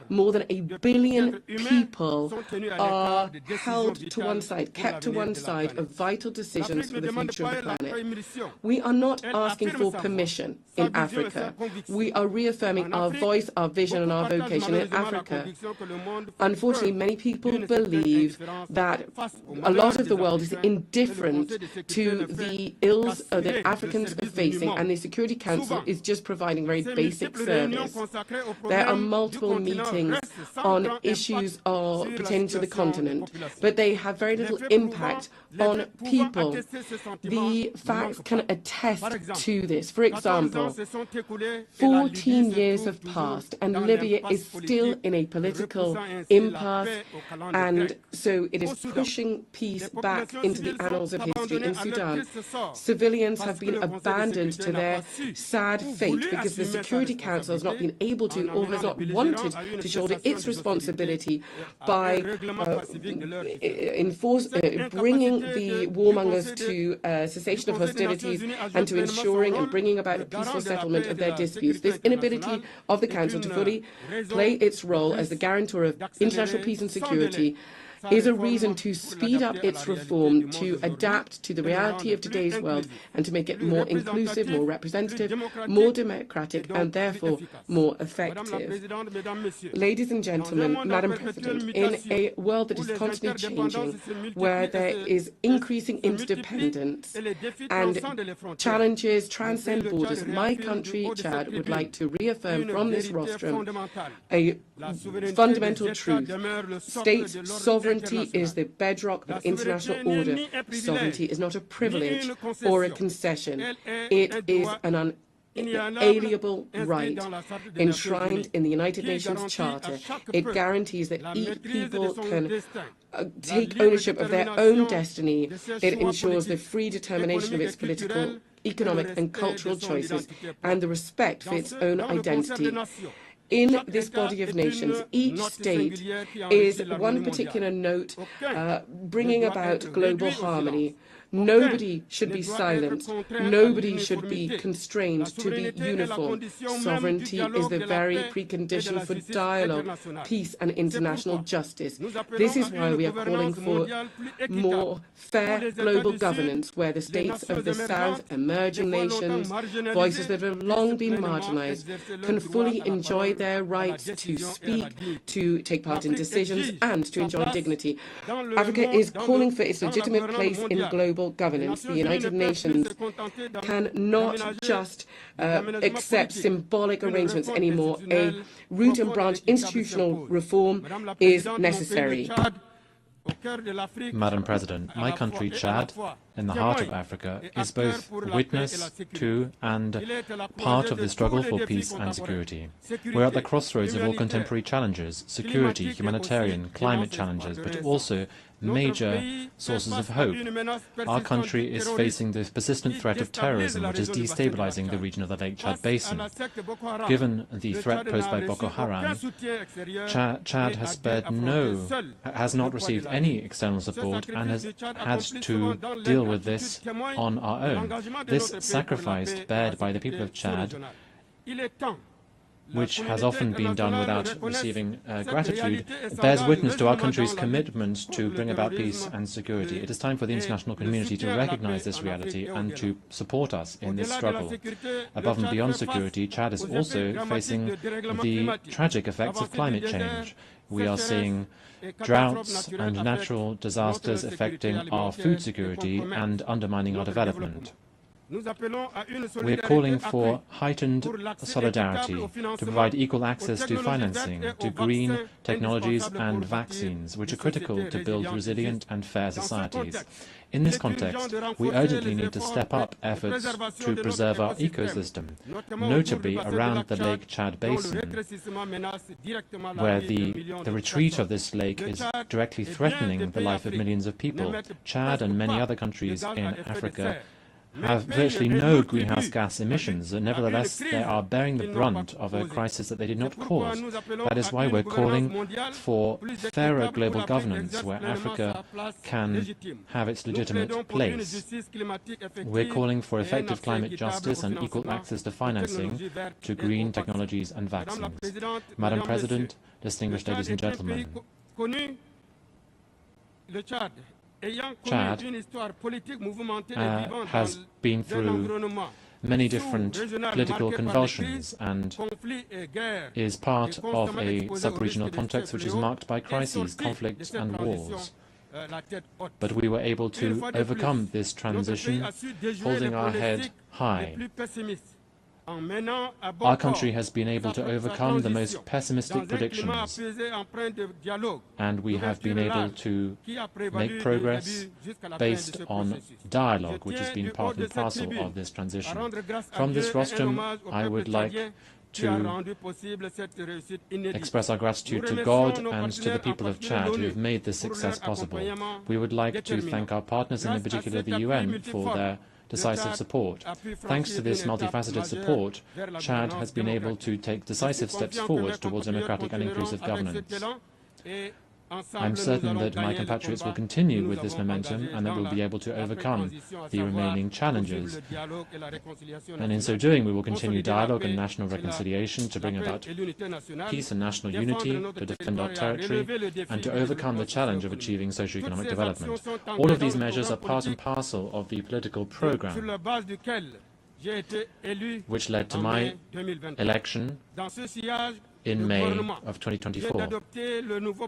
[SPEAKER 1] more than 1 billion people are held to one side, kept to one side of vital decisions for the future of the planet. We are not asking for permission in Africa. We are reaffirming our voice, our vision, and our vocation in Africa. Unfortunately, many people believe that a lot of the world is indifferent to the ills that Africans are facing, and the Security Council is just providing very basic service. There are multiple meetings on issues pertaining to the continent, but they have very little impact on people. The facts can attest to this. For example, 14 years have passed, and Libya is still in a political impasse, and so it is pushing peace back into the annals of history. In Sudan, civilians have been abandoned to their sad fate because the Security Council has not been able to, or has not wanted to shoulder its responsibility by bringing the warmongers to cessation of hostilities and to ensuring and bringing about a peaceful settlement of their disputes. This inability of the Council to fully play its role as the guarantor of international peace and security is a reason to speed up its reform, to adapt to the reality of today's world, and to make it more inclusive, more representative, more democratic, and therefore more effective. Ladies and gentlemen, Madam President, in a world that is constantly changing, where there is increasing interdependence and challenges transcend borders, my country, Chad, would like to reaffirm from this rostrum a fundamental truth. State sovereignty is the bedrock of international order. Sovereignty is not a privilege or a concession. It is an inalienable right enshrined in the United Nations Charter. It guarantees that each people can take ownership of their own destiny. It ensures the free determination of its political, economic and cultural choices and the respect for its own identity. In this body of nations, each state is one particular note bringing about global harmony. Nobody should be silent. Nobody should be constrained to be uniform. Sovereignty is the very precondition for dialogue, peace and international justice. This is why we are calling for more fair global governance, where the states of the South, emerging nations, voices that have long been marginalized, can fully enjoy their rights to speak, to take part in decisions and to enjoy dignity. Africa is calling for its legitimate place in global governance. The United Nations cannot just accept symbolic arrangements anymore. A root and branch institutional reform is necessary.
[SPEAKER 10] Madam President, my country, Chad, in the heart of Africa, is both witness to and part of the struggle for peace and security. We're at the crossroads of all contemporary challenges: security, humanitarian, climate challenges, but also major sources of hope. Our country is facing the persistent threat of terrorism, which is destabilizing the region of the Lake Chad Basin. Given the threat posed by Boko Haram, Chad has not received any external support and has had to deal with this on our own. This sacrifice bared by the people of Chad, which has often been done without receiving gratitude, bears witness to our country's commitment to bring about peace and security. It is time for the international community to recognize this reality and to support us in this struggle. Above and beyond security, Chad is also facing the tragic effects of climate change. We are seeing droughts and natural disasters affecting our food security and undermining our development. We are calling for heightened solidarity to provide equal access to financing, to green technologies and vaccines, which are critical to build resilient and fair societies. In this context, we urgently need to step up efforts to preserve our ecosystem, notably around the Lake Chad Basin, where the retreat of this lake is directly threatening the life of millions of people. Chad and many other countries in Africa have virtually no greenhouse gas emissions, and nevertheless they are bearing the brunt of a crisis that they did not cause. That is why we're calling for fairer global governance, where Africa can have its legitimate place. We're calling for effective climate justice and equal access to financing, to green technologies and vaccines. Madam President, distinguished ladies and gentlemen, Chad has been through many different political convulsions and is part of a sub-regional context which is marked by crises, conflicts and wars. But we were able to overcome this transition, holding our head high. Our country has been able to overcome the most pessimistic predictions, and we have been able to make progress based on dialogue, which has been part and parcel of this transition. From this rostrum, I would like to express our gratitude to God and to the people of Chad who have made this success possible. We would like to thank our partners, and in particular the UN, for their decisive support. Thanks to this multifaceted support, Chad has been able to take decisive steps forward towards democratic and inclusive governance. I'm certain that my compatriots will continue with this momentum and that we'll be able to overcome the remaining challenges. And in so doing, we will continue dialogue and national reconciliation to bring about peace and national unity, to defend our territory, and to overcome the challenge of achieving socio-economic development. All of these measures are part and parcel of the political program which led to my election in May of 2024.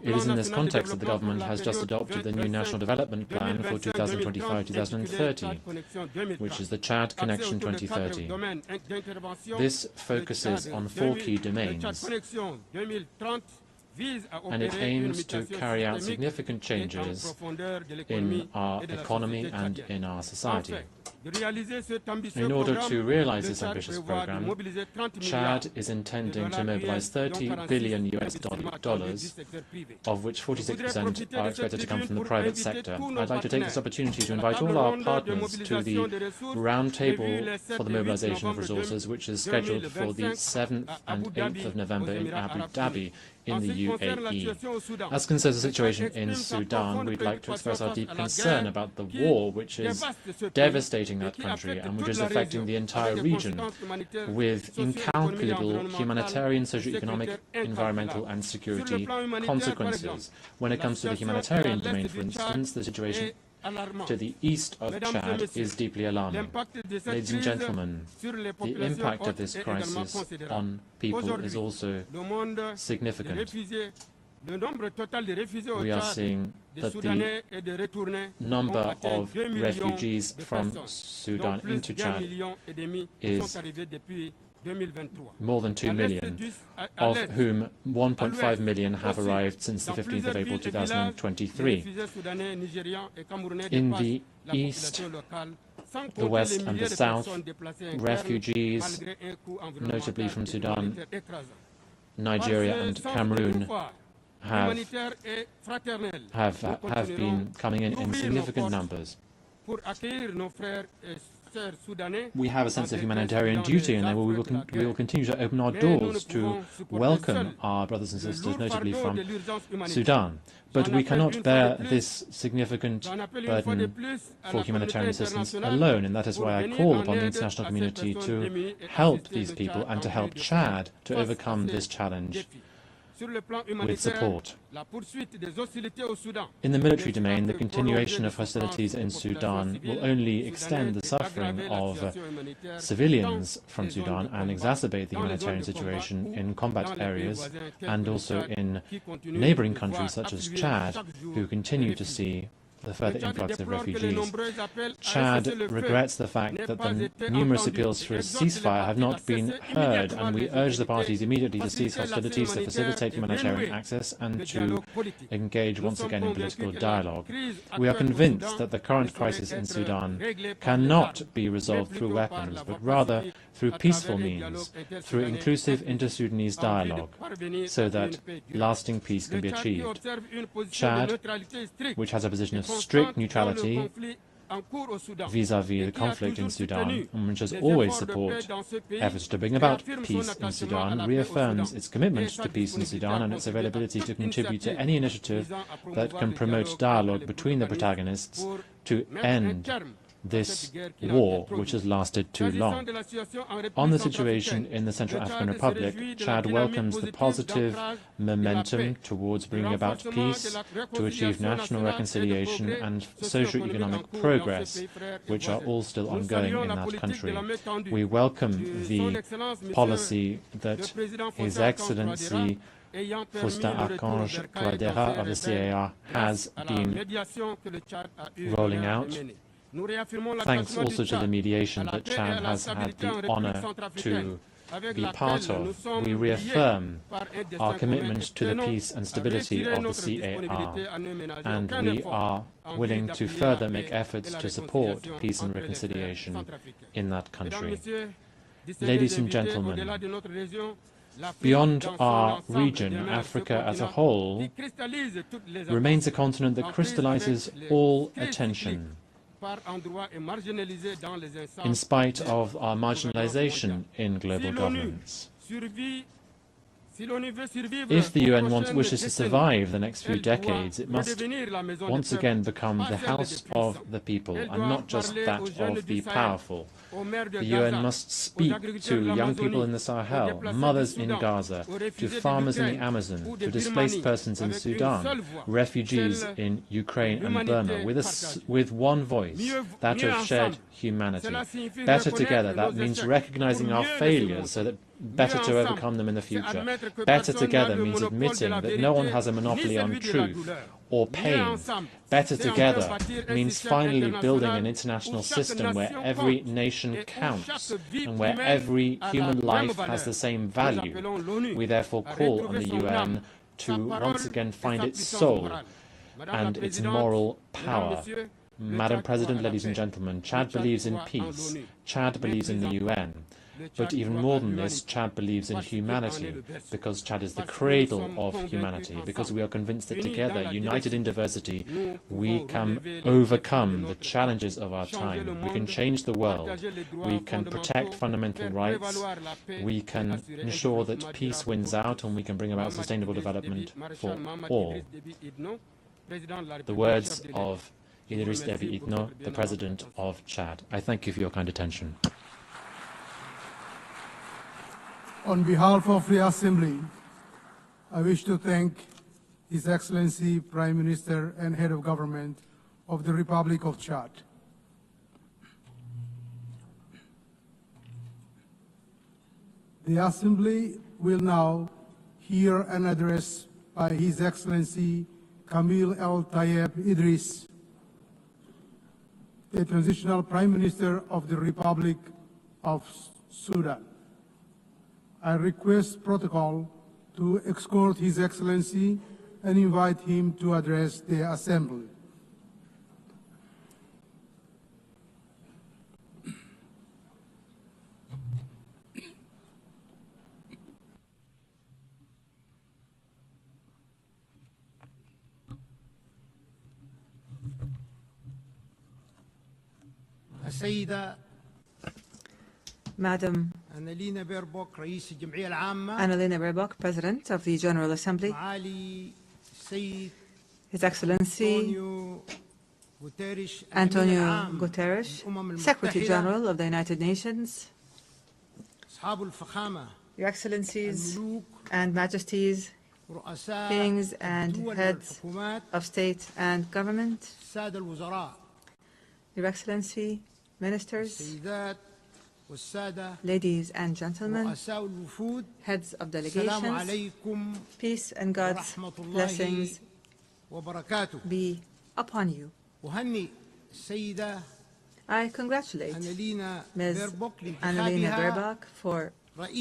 [SPEAKER 10] It is in this context that the government has just adopted the new National Development Plan for 2025-2030, which is the Chad Connection 2030. This focuses on 4 key domains, and it aims to carry out significant changes in our economy and in our society. In order to realize this ambitious program, Chad is intending to mobilize $30 billion US, of which 46% are expected to come from the private sector. I'd like to take this opportunity to invite all our partners to the roundtable for the mobilization of resources, which is scheduled for the 7th and 8th of November in Abu Dhabi, in the UAE. As concerns the situation in Sudan, we'd like to express our deep concern about the war which is devastating that country and which is affecting the entire region, with incalculable humanitarian, socio-economic, environmental and security consequences. When it comes to the humanitarian domain, for instance, the situation to the east of Chad is deeply alarming. Ladies and gentlemen, the impact of this crisis on people is also significant. We are seeing that the number of refugees from Sudan into Chad is more than 2 million, of whom 1.5 million have arrived since the 15th of April 2023. In the east, the west and the south, refugees, notably from Sudan, Nigeria and Cameroon, have been coming in significant numbers. We have a sense of humanitarian duty, and we will continue to open our doors to welcome our brothers and sisters, notably from Sudan. But we cannot bear this significant burden for humanitarian assistance alone, and that is why I call upon the international community to help these people and to help Chad to overcome this challenge with support. In the military domain, the continuation of hostilities in Sudan will only extend the suffering of civilians from Sudan and exacerbate the humanitarian situation in combat areas and also in neighboring countries such as Chad, who continue to see the further influx of refugees. Chad regrets the fact that the numerous appeals for a ceasefire have not been heard, and we urge the parties immediately to cease hostilities, to facilitate humanitarian access, and to engage once again in political dialogue. We are convinced that the current crisis in Sudan cannot be resolved through weapons, but rather through peaceful means, through inclusive inter-Sudanese dialogue, so that lasting peace can be achieved. Chad, which has a position of strict neutrality vis-à-vis the conflict in Sudan, and which has always supported efforts to bring about peace in Sudan, reaffirms its commitment to peace in Sudan and its availability to contribute to any initiative that can promote dialogue between the protagonists to end this war, which has lasted too long. On the situation in the Central African Republic, Chad welcomes the positive momentum towards bringing about peace, to achieve national reconciliation and socio-economic progress, which are all still ongoing in that country. We welcome the policy that His Excellency Faustin Archange Touadéra of the CAR has been rolling out. Thanks also to the mediation that Chad has had the honor to be part of. We reaffirm our commitment to the peace and stability of the CAR, and we are willing to further make efforts to support peace and reconciliation in that country. Ladies and gentlemen, beyond our region, Africa as a whole remains a continent that crystallizes all attention, in spite of our marginalization in global governance. If the UN wishes to survive the next few decades, it must once again become the house of the people and not just that of the powerful. The UN must speak to young people in the Sahel, mothers in Gaza, to farmers in the Amazon, to displaced persons in Sudan, refugees in Ukraine and Burma, with one voice, that of shared humanity. Better together, that means recognizing our failures so that better to overcome them in the future. Better together means admitting that no one has a monopoly on truth or pain. Better together means finally building an international system where every nation counts and where every human life has the same value. We therefore call on the UN to once again find its soul and its moral power. Madam President, ladies and gentlemen, Chad believes in peace. Chad believes in the UN. But even more than this, Chad believes in humanity, because Chad is the cradle of humanity, because we are convinced that together, united in diversity, we can overcome the challenges of our time. We can change the world. We can protect fundamental rights. We can ensure that peace wins out, and we can bring about sustainable development for all. The words of Idriss Déby Itno, the President of Chad. I thank you for your kind attention.
[SPEAKER 2] On behalf of the Assembly, I wish to thank His Excellency Prime Minister and Head of Government of the Republic of Chad. The Assembly will now hear an address by His Excellency Kamal Al-Tayeb Idris, the Transitional Prime Minister of the Republic of Sudan. I request protocol to escort His Excellency and invite him to address the Assembly.
[SPEAKER 21] Madam Annalena Baerbock, President of the General Assembly, His Excellency Antonio Guterres, Secretary General of the United Nations, Your Excellencies and Majesties, Kings and Heads of State and Government, Your Excellency, Ministers, ladies and gentlemen, heads of delegations, peace and God's blessings be upon you. I congratulate Ms. Annalena Baerbock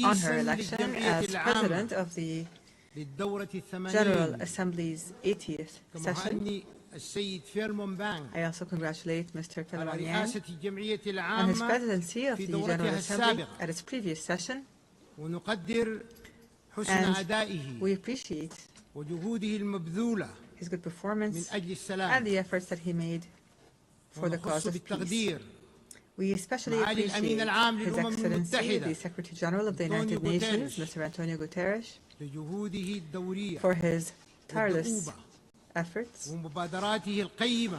[SPEAKER 21] on her election as President of the General Assembly's 80th session. I also congratulate Mr. Felmanian on his presidency of the General Assembly at its previous session, and we appreciate his good performance and the efforts that he made for the cause of peace. We especially appreciate His Excellency, the Secretary General of the United Nations, Mr. Antonio Guterres, for his tireless efforts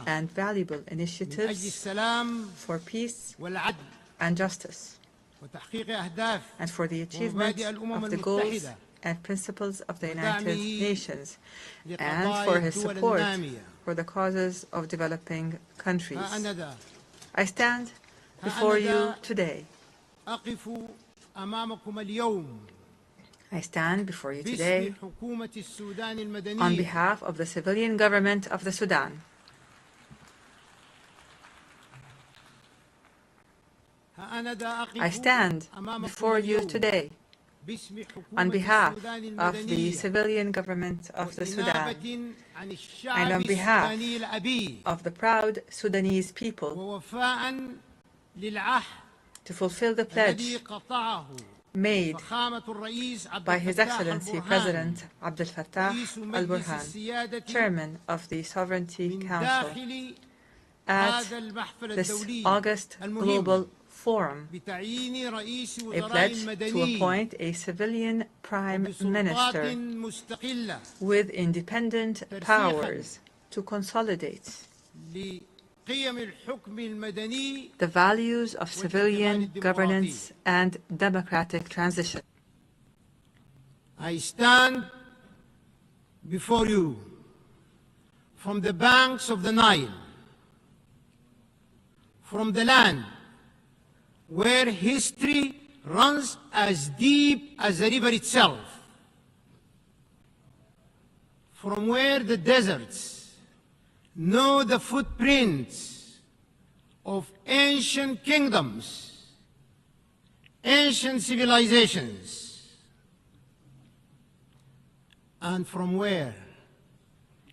[SPEAKER 21] and valuable initiatives for peace and justice, and for the achievement of the goals and principles of the United Nations, and for his support for the causes of developing countries. I stand before you today. I stand before you today on behalf of the civilian government of the Sudan. I stand before you today on behalf of the civilian government of the Sudan and on behalf of the proud Sudanese people to fulfill the pledge made by His Excellency President Abdel Fattah al-Burhan, Chairman of the Sovereignty Council, at this August Global Forum, a pledge to appoint a civilian Prime Minister with independent powers to consolidate the values of civilian governance and democratic transition.
[SPEAKER 13] I stand before you from the banks of the Nile, from the land where history runs as deep as the river itself, from where the deserts know the footprints of ancient kingdoms, ancient civilizations, and from where,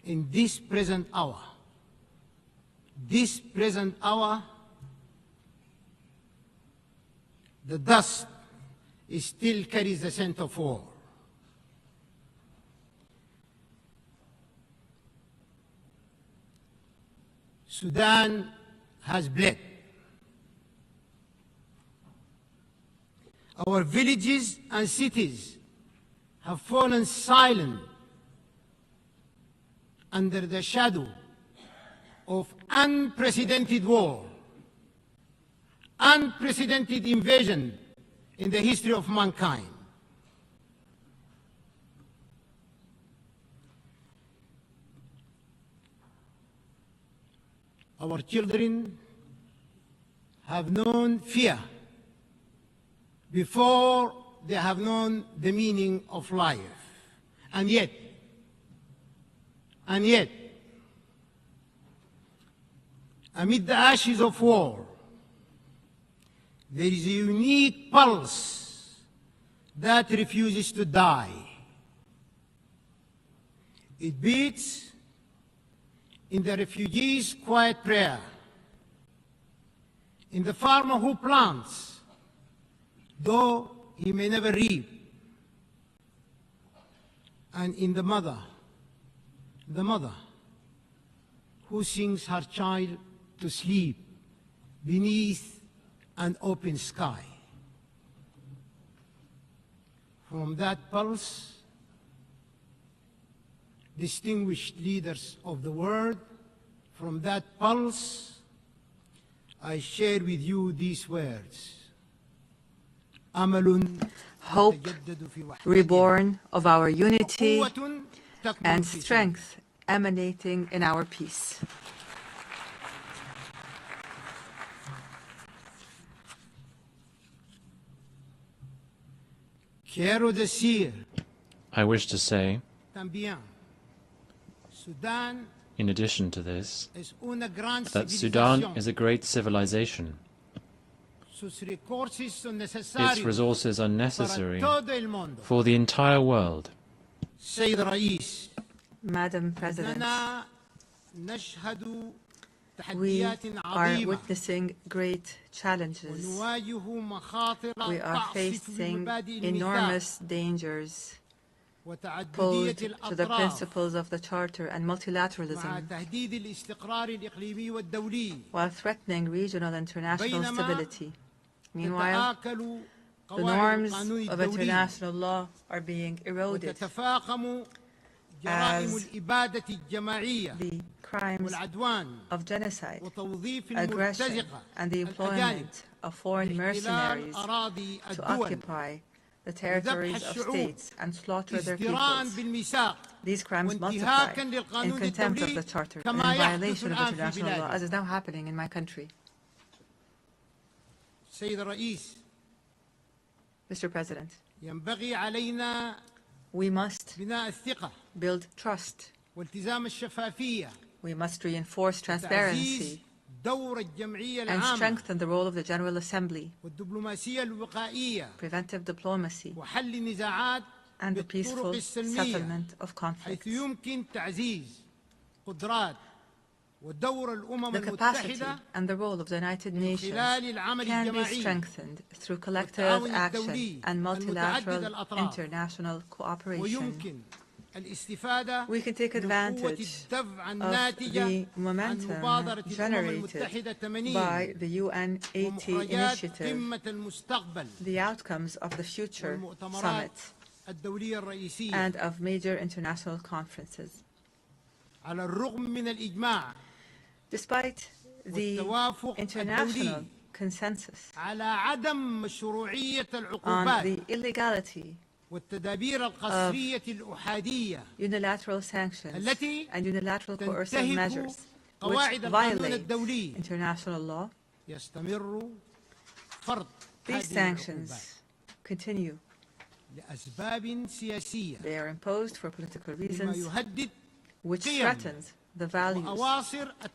[SPEAKER 13] in this present hour,
[SPEAKER 2] this present hour, the dust still carries the scent of war. Sudan has bled. Our villages and cities have fallen silent under the shadow of unprecedented war, unprecedented invasion in the history of mankind. Our children have known fear before they have known the meaning of life. And yet, amid the ashes of war, there is a unique pulse that refuses to die. It beats in the refugee's quiet prayer, in the farmer who plants, though he may never reap, and in the mother who sings her child to sleep beneath an open sky. From that pulse, distinguished leaders of the world, from that pulse, I share with you these words.
[SPEAKER 4] Hope reborn of our unity and strength emanating in our peace.
[SPEAKER 10] I wish to say, in addition to this, that Sudan is a great civilization. Its resources are necessary for the entire world.
[SPEAKER 4] Madam President, we are witnessing great challenges. We are facing enormous dangers posed to the principles of the Charter and multilateralism, while threatening regional and international stability. Meanwhile, the norms of international law are being eroded as the crimes of genocide, aggression, and the employment of foreign mercenaries to occupy the territories of states and slaughter their peoples. These crimes multiply in contempt of the Charter and in violation of international law, as is now happening in my country. Mr. President, we must build trust. We must reinforce transparency and strengthen the role of the General Assembly, preventive diplomacy, and the peaceful settlement of conflicts. The capacity and the role of the United Nations can be strengthened through collective action and multilateral international cooperation. We can take advantage of the momentum generated by the UN-80 initiative, the outcomes of the Future Summit, and of major international conferences. Despite the international consensus on the illegality of unilateral sanctions and unilateral coercive measures which violate international law, these sanctions continue. They are imposed for political reasons, which threatens the values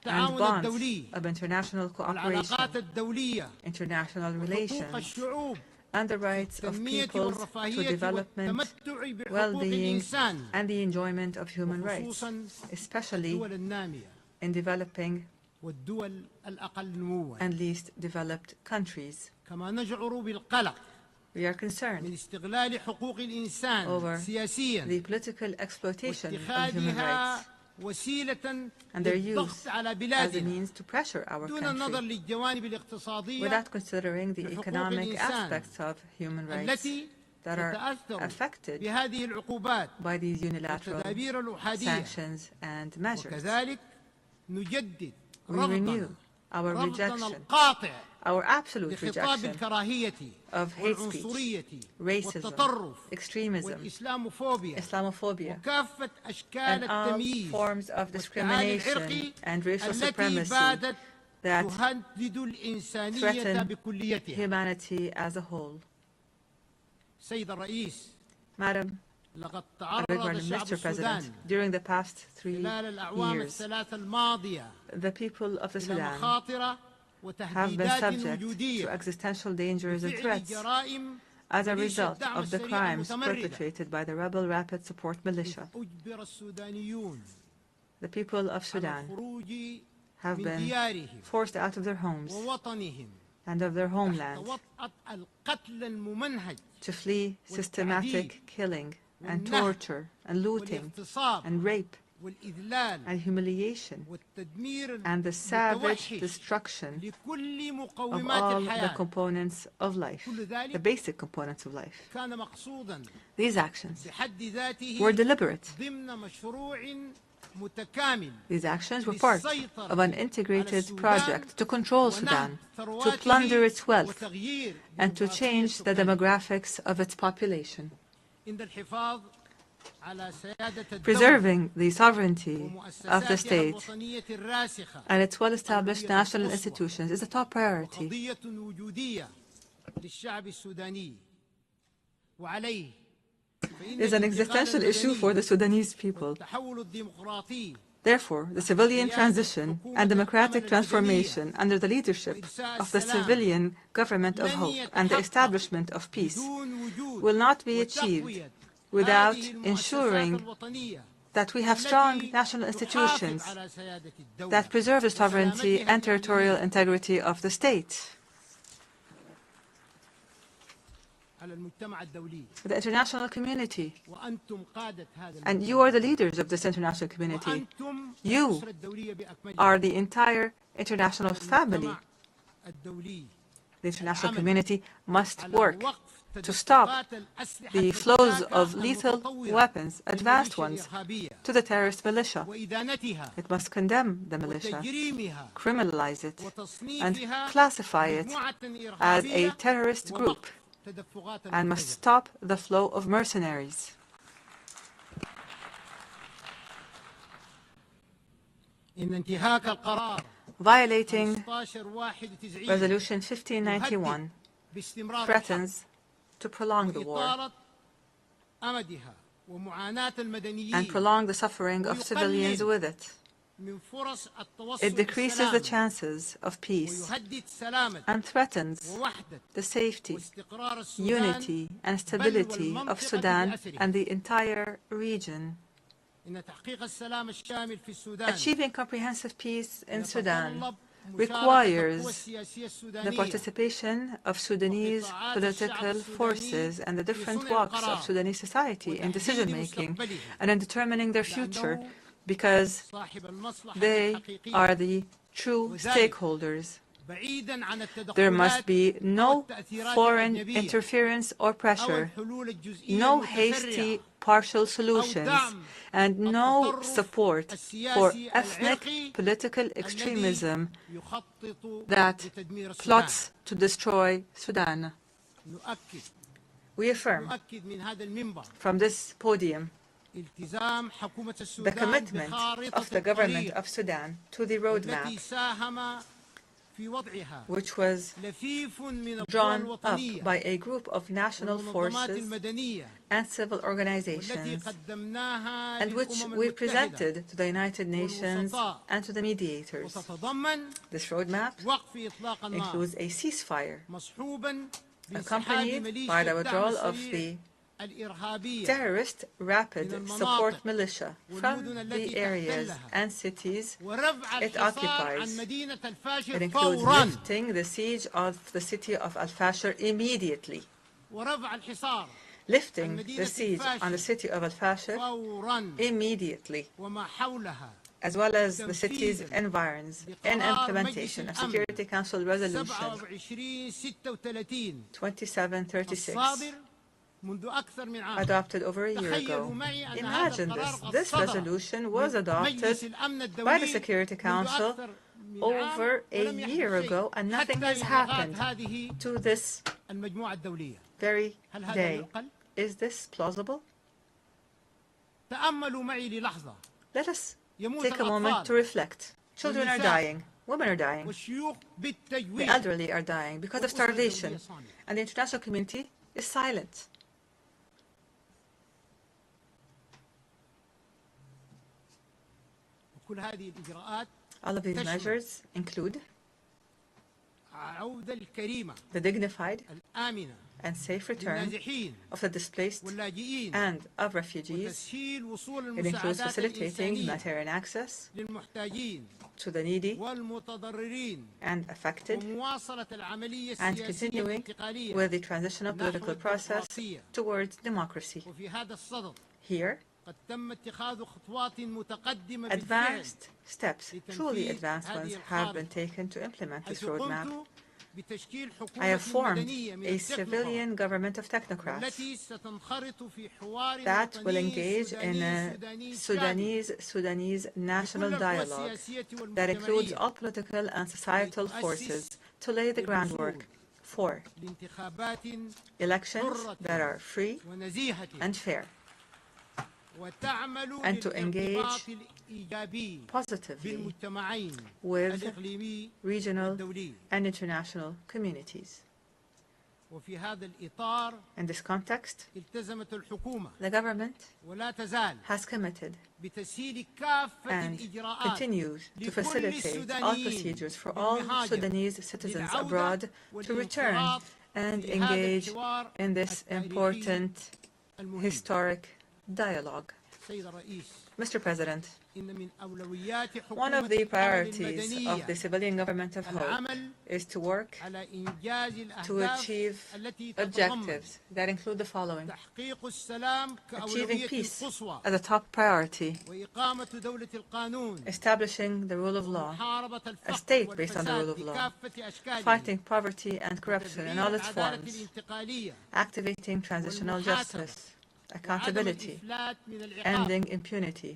[SPEAKER 4] and bonds of international cooperation, international relations, and the rights of peoples to development, well-being, and the enjoyment of human rights, especially in developing and least developed countries. We are concerned over the political exploitation of human rights and their use as a means to pressure our country without considering the economic aspects of human rights that are affected by these unilateral sanctions and measures. We renew our rejection, our absolute rejection of hate speech, racism, extremism, Islamophobia, and all forms of discrimination and racial supremacy that threaten humanity as a whole. Madam, Mr. President, during the past 3 years, the people of the Sudan have been subject to existential dangers and threats as a result of the crimes perpetrated by the rebel Rapid Support Militia. The people of Sudan have been forced out of their homes and of their homeland to flee systematic killing and torture and looting and rape and humiliation and the savage destruction of all the components of life, the basic components of life. These actions were deliberate. These actions were part of an integrated project to control Sudan, to plunder its wealth, and to change the demographics of its population. Preserving the sovereignty of the state and its well-established national institutions is a top priority. It is an existential issue for the Sudanese people. Therefore, the civilian transition and democratic transformation under the leadership of the civilian government of hope and the establishment of peace will not be achieved without ensuring that we have strong national institutions that preserve the sovereignty and territorial integrity of the state. The international community, and you are the leaders of this international community. You are the entire international family. The international community must work to stop the flows of lethal weapons, advanced ones, to the terrorist militia. It must condemn the militia, criminalize it, and classify it as a terrorist group, and must stop the flow of mercenaries. Violating Resolution 1591 threatens to prolong the war and prolong the suffering of civilians with it. It decreases the chances of peace and threatens the safety, unity, and stability of Sudan and the entire region. Achieving comprehensive peace in Sudan requires the participation of Sudanese political forces and the different walks of Sudanese society in decision-making and in determining their future, because they are the true stakeholders. There must be no foreign interference or pressure, no hasty partial solutions, and no support for ethnic political extremism that plots to destroy Sudan. We affirm from this podium the commitment of the government of Sudan to the roadmap, which was drawn up by a group of national forces and civil organizations, and which we presented to the United Nations and to the mediators. This roadmap includes a ceasefire accompanied by the withdrawal of the
[SPEAKER 21] terrorist rapid support militia from the areas and cities it occupies. It includes lifting the siege of the city of Al-Fashir immediately, lifting the siege on the city of Al-Fashir immediately, as well as the city's environs, in implementation of Security Council Resolution 2736, adopted over a year ago. Imagine this. This resolution was adopted by the Security Council over a year ago, and nothing has happened to this very day. Is this plausible? Let us take a moment to reflect. Children are dying. Women are dying. The elderly are dying because of starvation. And the international community is silent. All of these measures include the dignified and safe return of the displaced and of refugees. It includes facilitating humanitarian access to the needy and affected, and continuing with the transitional political process towards democracy. Here, advanced steps, truly advanced ones, have been taken to implement this roadmap. I have formed a civilian government of technocrats that will engage in a Sudanese national dialogue that includes all political and societal forces to lay the groundwork for elections that are free and fair, and to engage positively with regional and international communities. In this context, the government has committed and continues to facilitate all procedures for all Sudanese citizens abroad to return and engage in this important historic dialogue. Mr. President, one of the priorities of the civilian government of hope is to work to achieve objectives that include the following: achieving peace as a top priority, establishing the rule of law, a state based on the rule of law, fighting poverty and corruption in all its forms, activating transitional justice, accountability, ending impunity,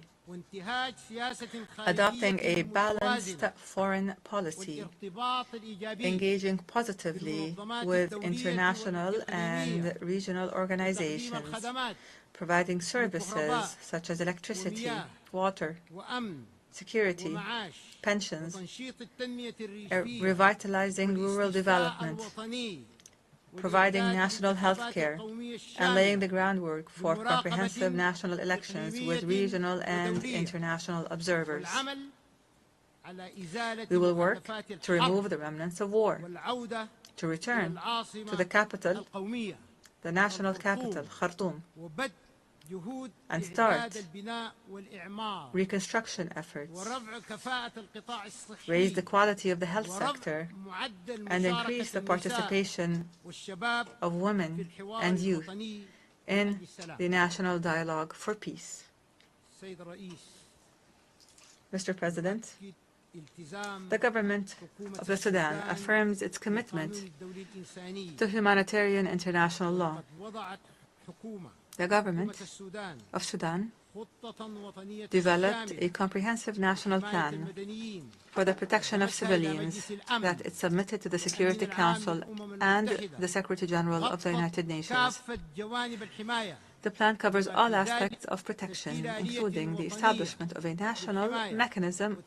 [SPEAKER 21] adopting a balanced foreign policy, engaging positively with international and regional organizations, providing services such as electricity, water, security, pensions, revitalizing rural development, providing national health care, and laying the groundwork for comprehensive national elections with regional and international observers. We will work to remove the remnants of war, to return to the capital, the national capital, Khartoum, and start reconstruction efforts, raise the quality of the health sector, and increase the participation of women and youth in the national dialogue for peace. Mr. President, the government of the Sudan affirms its commitment to humanitarian international law. The government of Sudan developed a comprehensive national plan for the protection of civilians that it submitted to the Security Council and the Secretary General of the United Nations. The plan covers all aspects of protection, including the establishment of a national mechanism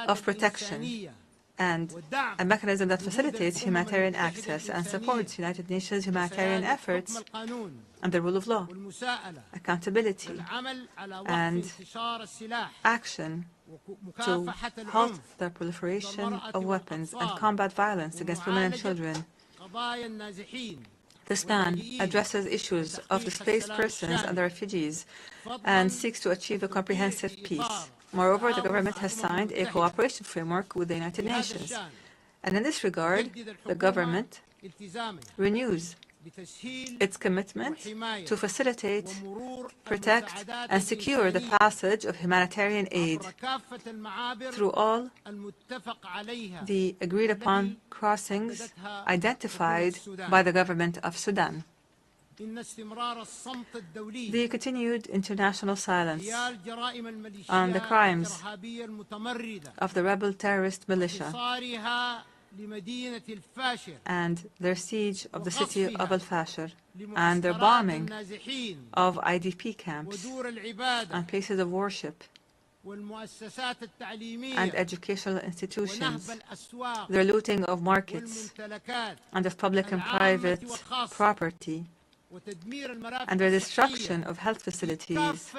[SPEAKER 21] of protection and a mechanism that facilitates humanitarian access and supports United Nations humanitarian efforts and the rule of law, accountability, and action to halt the proliferation of weapons and combat violence against women and children,
[SPEAKER 4] This plan addresses issues of displaced persons and the refugees and seeks to achieve a comprehensive peace. Moreover, the government has signed a cooperation framework with the United Nations. And in this regard, the government renews its commitment to facilitate, protect, and secure the passage of humanitarian aid through all the agreed-upon crossings identified by the government of Sudan. The continued international silence on the crimes of the rebel terrorist militia and their siege of the city of Al-Fashir and their bombing of IDP camps and places of worship and educational institutions, their looting of markets and of public and private property, and the destruction of health facilities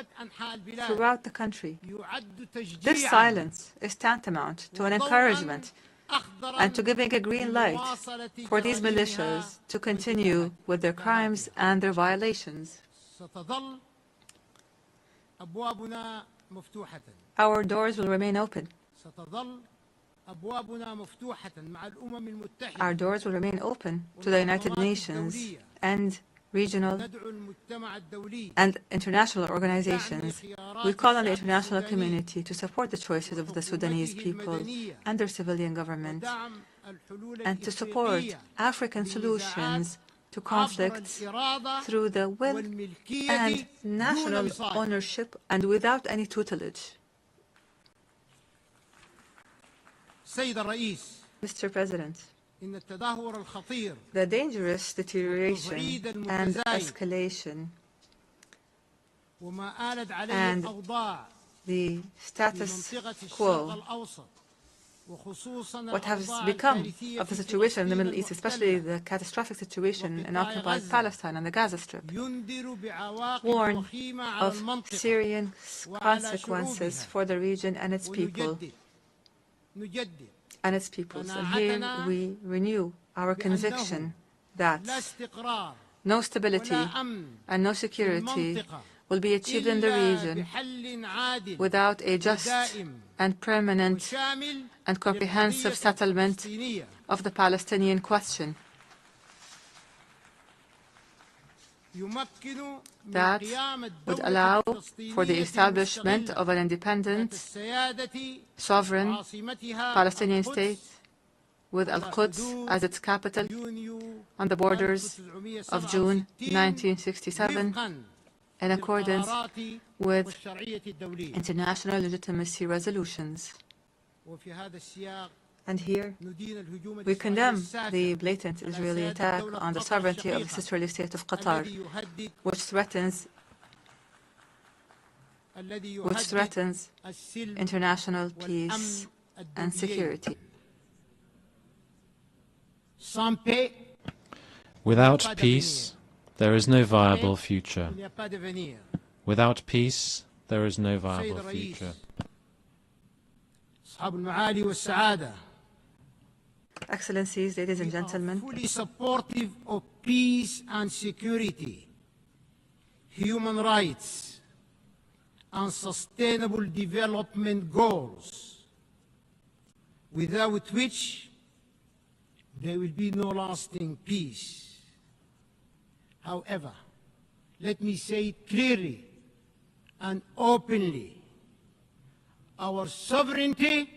[SPEAKER 4] throughout the country. This silence is tantamount to an encouragement and to giving a green light for these militias to continue with their crimes and their violations. Our doors will remain open. Our doors will remain open to the United Nations and regional and international organizations. We call on the international community to support the choices of the Sudanese people and their civilian government and to support African solutions to conflicts through the will and national ownership and without any tutelage. Mr. President, the dangerous deterioration and escalation and the status quo, what has become of the situation in the Middle East, especially the catastrophic situation in occupied Palestine and the Gaza Strip, warn of serious consequences for the region and its people. And here we renew our conviction that no stability and no security will be achieved in the region without a just and permanent and comprehensive settlement of the Palestinian question. That would allow for the establishment of an independent, sovereign Palestinian state with Al-Quds as its capital on the borders of June 1967 in accordance with international legitimacy resolutions. And here, we condemn the blatant Israeli attack on the sovereignty of the sisterly state of Qatar, which threatens international peace and security.
[SPEAKER 10] Without peace, there is no viable future. Without peace, there is no viable future.
[SPEAKER 4] Excellencies, ladies and gentlemen,
[SPEAKER 17] fully supportive of peace and security, human rights, and sustainable development goals, without which there will be no lasting peace. However, let me say it clearly and openly, our sovereignty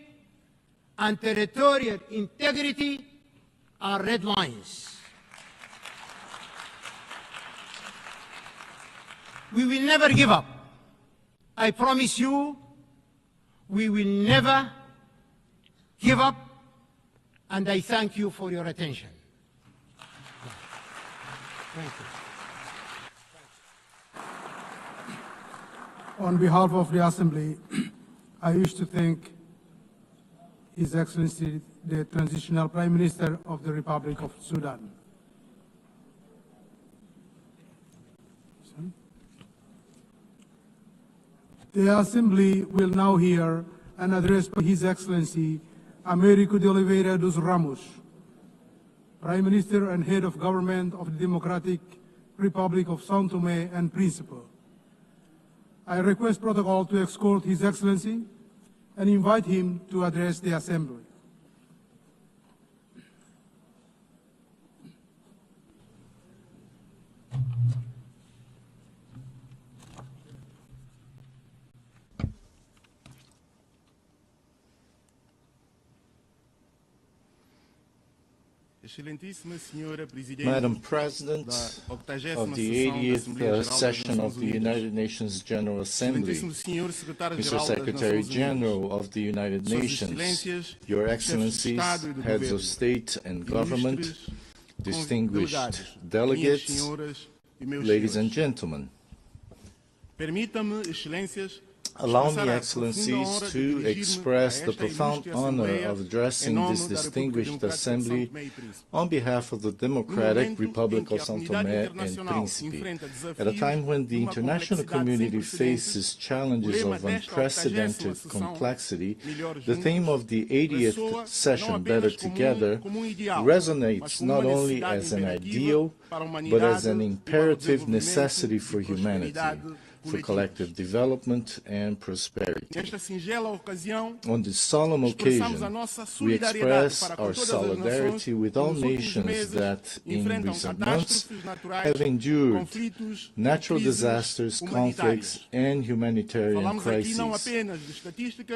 [SPEAKER 17] and territorial integrity are red lines. We will never give up. I promise you, we will never give up, and I thank you for your attention. Thank you.
[SPEAKER 20] On behalf of the Assembly, I wish to thank His Excellency, the Transitional Prime Minister of the Republic of Sudan. The Assembly will now hear an address by His Excellency Américo de Oliveira dos Ramos,
[SPEAKER 6] Prime Minister and Head of Government of the Democratic Republic of São Tomé and Príncipe. I request protocol to escort His Excellency and invite him to address the Assembly.
[SPEAKER 22] Madam President of the 80th session of the United Nations General Assembly, Mr. Secretary General of the United Nations, Your Excellencies, Heads of State and Government, distinguished delegates, ladies and gentlemen. Allow me, Excellencies, to express the profound honor of addressing this distinguished assembly on behalf of the Democratic Republic of São Tomé and Príncipe, at a time when the international community faces challenges of unprecedented complexity. The theme of the 80th session, Better Together, resonates not only as an ideal, but as an imperative necessity for humanity, for collective development and prosperity. On this solemn occasion, we express our solidarity with all nations that, in recent months, have endured natural disasters, conflicts, and humanitarian crises.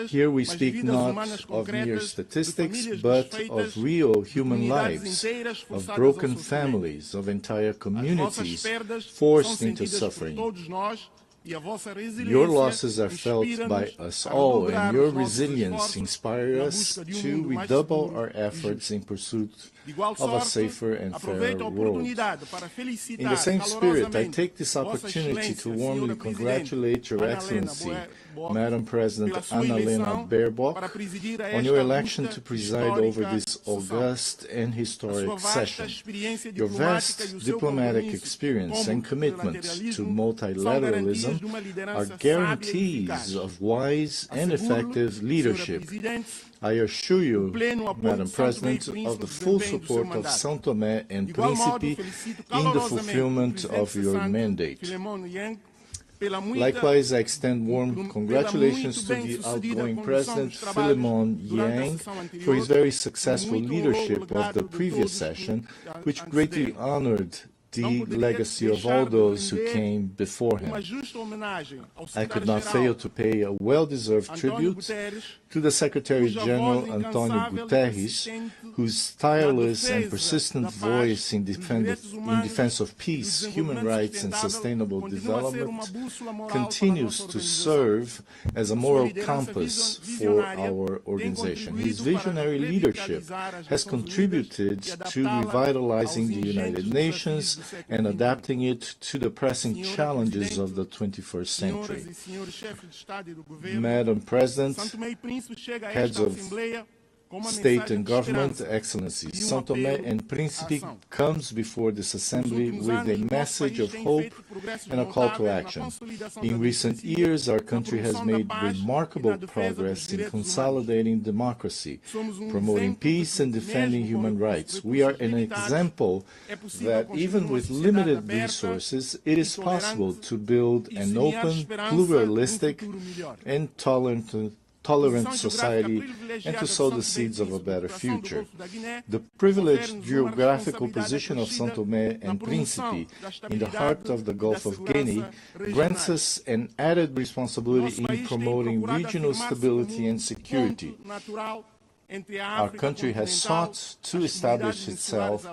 [SPEAKER 22] Here we speak not of mere statistics, but of real human lives, of broken families, of entire communities forced into suffering. Your losses are felt by us all, and your resilience inspires us to redouble our efforts in pursuit of a safer and fairer world. In the same spirit, I take this opportunity to warmly congratulate Your Excellency, Madam President Annalena Baerbock, on your election to preside over this august and historic session. Your vast diplomatic experience and commitment to multilateralism are guarantees of wise and effective leadership. I assure you, Madam President, of the full support of São Tomé and Príncipe in the fulfillment of your mandate. Likewise, I extend warm congratulations to the outgoing President, Philemon Yang, for his very successful leadership of the previous session, which greatly honored the legacy of all those who came before him. I could not fail to pay a well-deserved tribute to the Secretary General António Guterres, whose tireless and persistent voice in defense of peace, human rights, and sustainable development continues to serve as a moral compass for our organization. His visionary leadership has contributed to revitalizing the United Nations and adapting it to the pressing challenges of the 21st century. Madam President, Heads of State and Government, Excellencies, São Tomé and Príncipe comes before this Assembly with a message of hope and a call to action. In recent years, our country has made remarkable progress in consolidating democracy, promoting peace and defending human rights. We are an example that even with limited resources, it is possible to build an open, pluralistic, and tolerant society and to sow the seeds of a better future. The privileged geographical position of São Tomé and Príncipe in the heart of the Gulf of Guinea grants us an added responsibility in promoting regional stability and security. Our country has sought to establish itself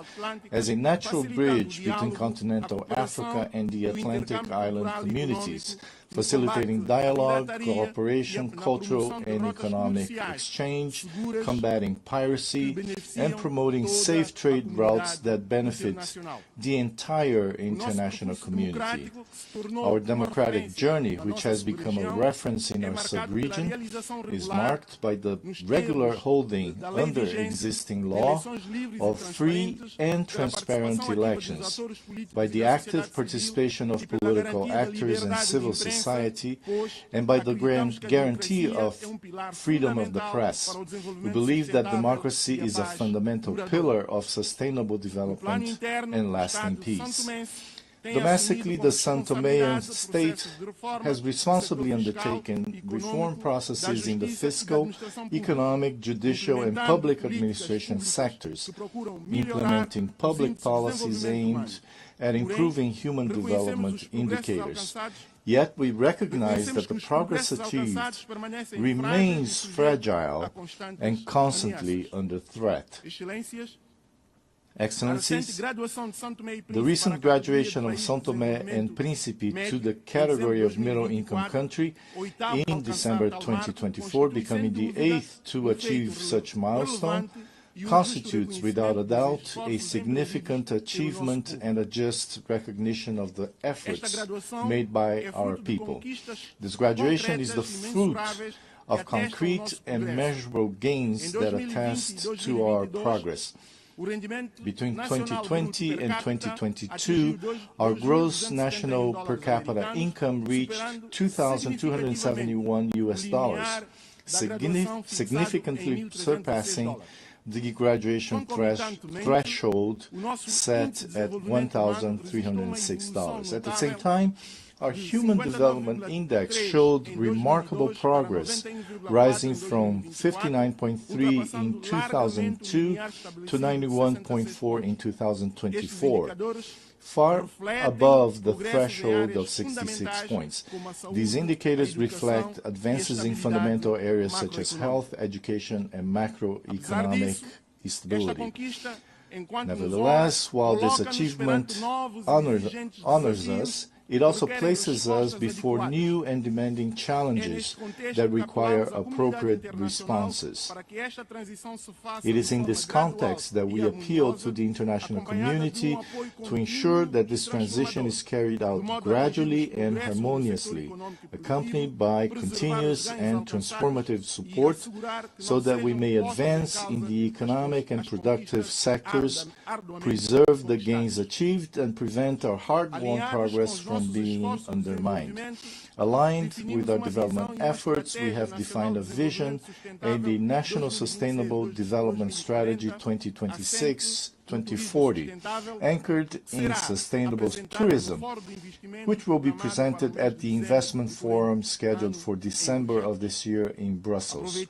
[SPEAKER 22] as a natural bridge between continental Africa and the Atlantic island communities, facilitating dialogue, cooperation, cultural and economic exchange, combating piracy, and promoting safe trade routes that benefit the entire international community. Our democratic journey, which has become a reference in our sub-region, is marked by the regular holding holding, under existing law, of free and transparent elections by the active participation of political actors and civil society and by the guarantee of freedom of the press. We believe that democracy is a fundamental pillar of sustainable development and lasting peace. Domestically, the São Toméan state has responsibly undertaken reform processes in the fiscal, economic, judicial, and public administration sectors, implementing public policies aimed at improving human development indicators. Yet we recognize that the progress achieved remains fragile and constantly under threat. Excellencies, the recent graduation of São Tomé and Príncipe to the category of middle-income country in December 2024, becoming the 8th to achieve such milestone, constitutes without a doubt a significant achievement and a just recognition of the efforts made by our people. This graduation is the fruit of concrete and measurable gains that attest to our progress. Between 2020 and 2022, our gross national per capita income reached $2,271, significantly surpassing the graduation threshold set at $1,306. At the same time, our Human Development Index showed remarkable progress, rising from 59.3 in 2002 to 91.4 in 2024, far above the threshold of 66 points. These indicators reflect advances in fundamental areas such as health, education, and macroeconomic stability. Nevertheless, while this achievement honors us, it also places us before new and demanding challenges that require appropriate responses. It is in this context that we appeal to the international community to ensure that this transition is carried out gradually and harmoniously, accompanied by continuous and transformative support, so that we may advance in the economic and productive sectors, preserve the gains achieved, and prevent our hard-won progress from being undermined. Aligned with our development efforts, we have defined a vision and the National Sustainable Development Strategy 2026-2040, anchored in sustainable tourism, which will be presented at the Investment Forum scheduled for December of this year in Brussels.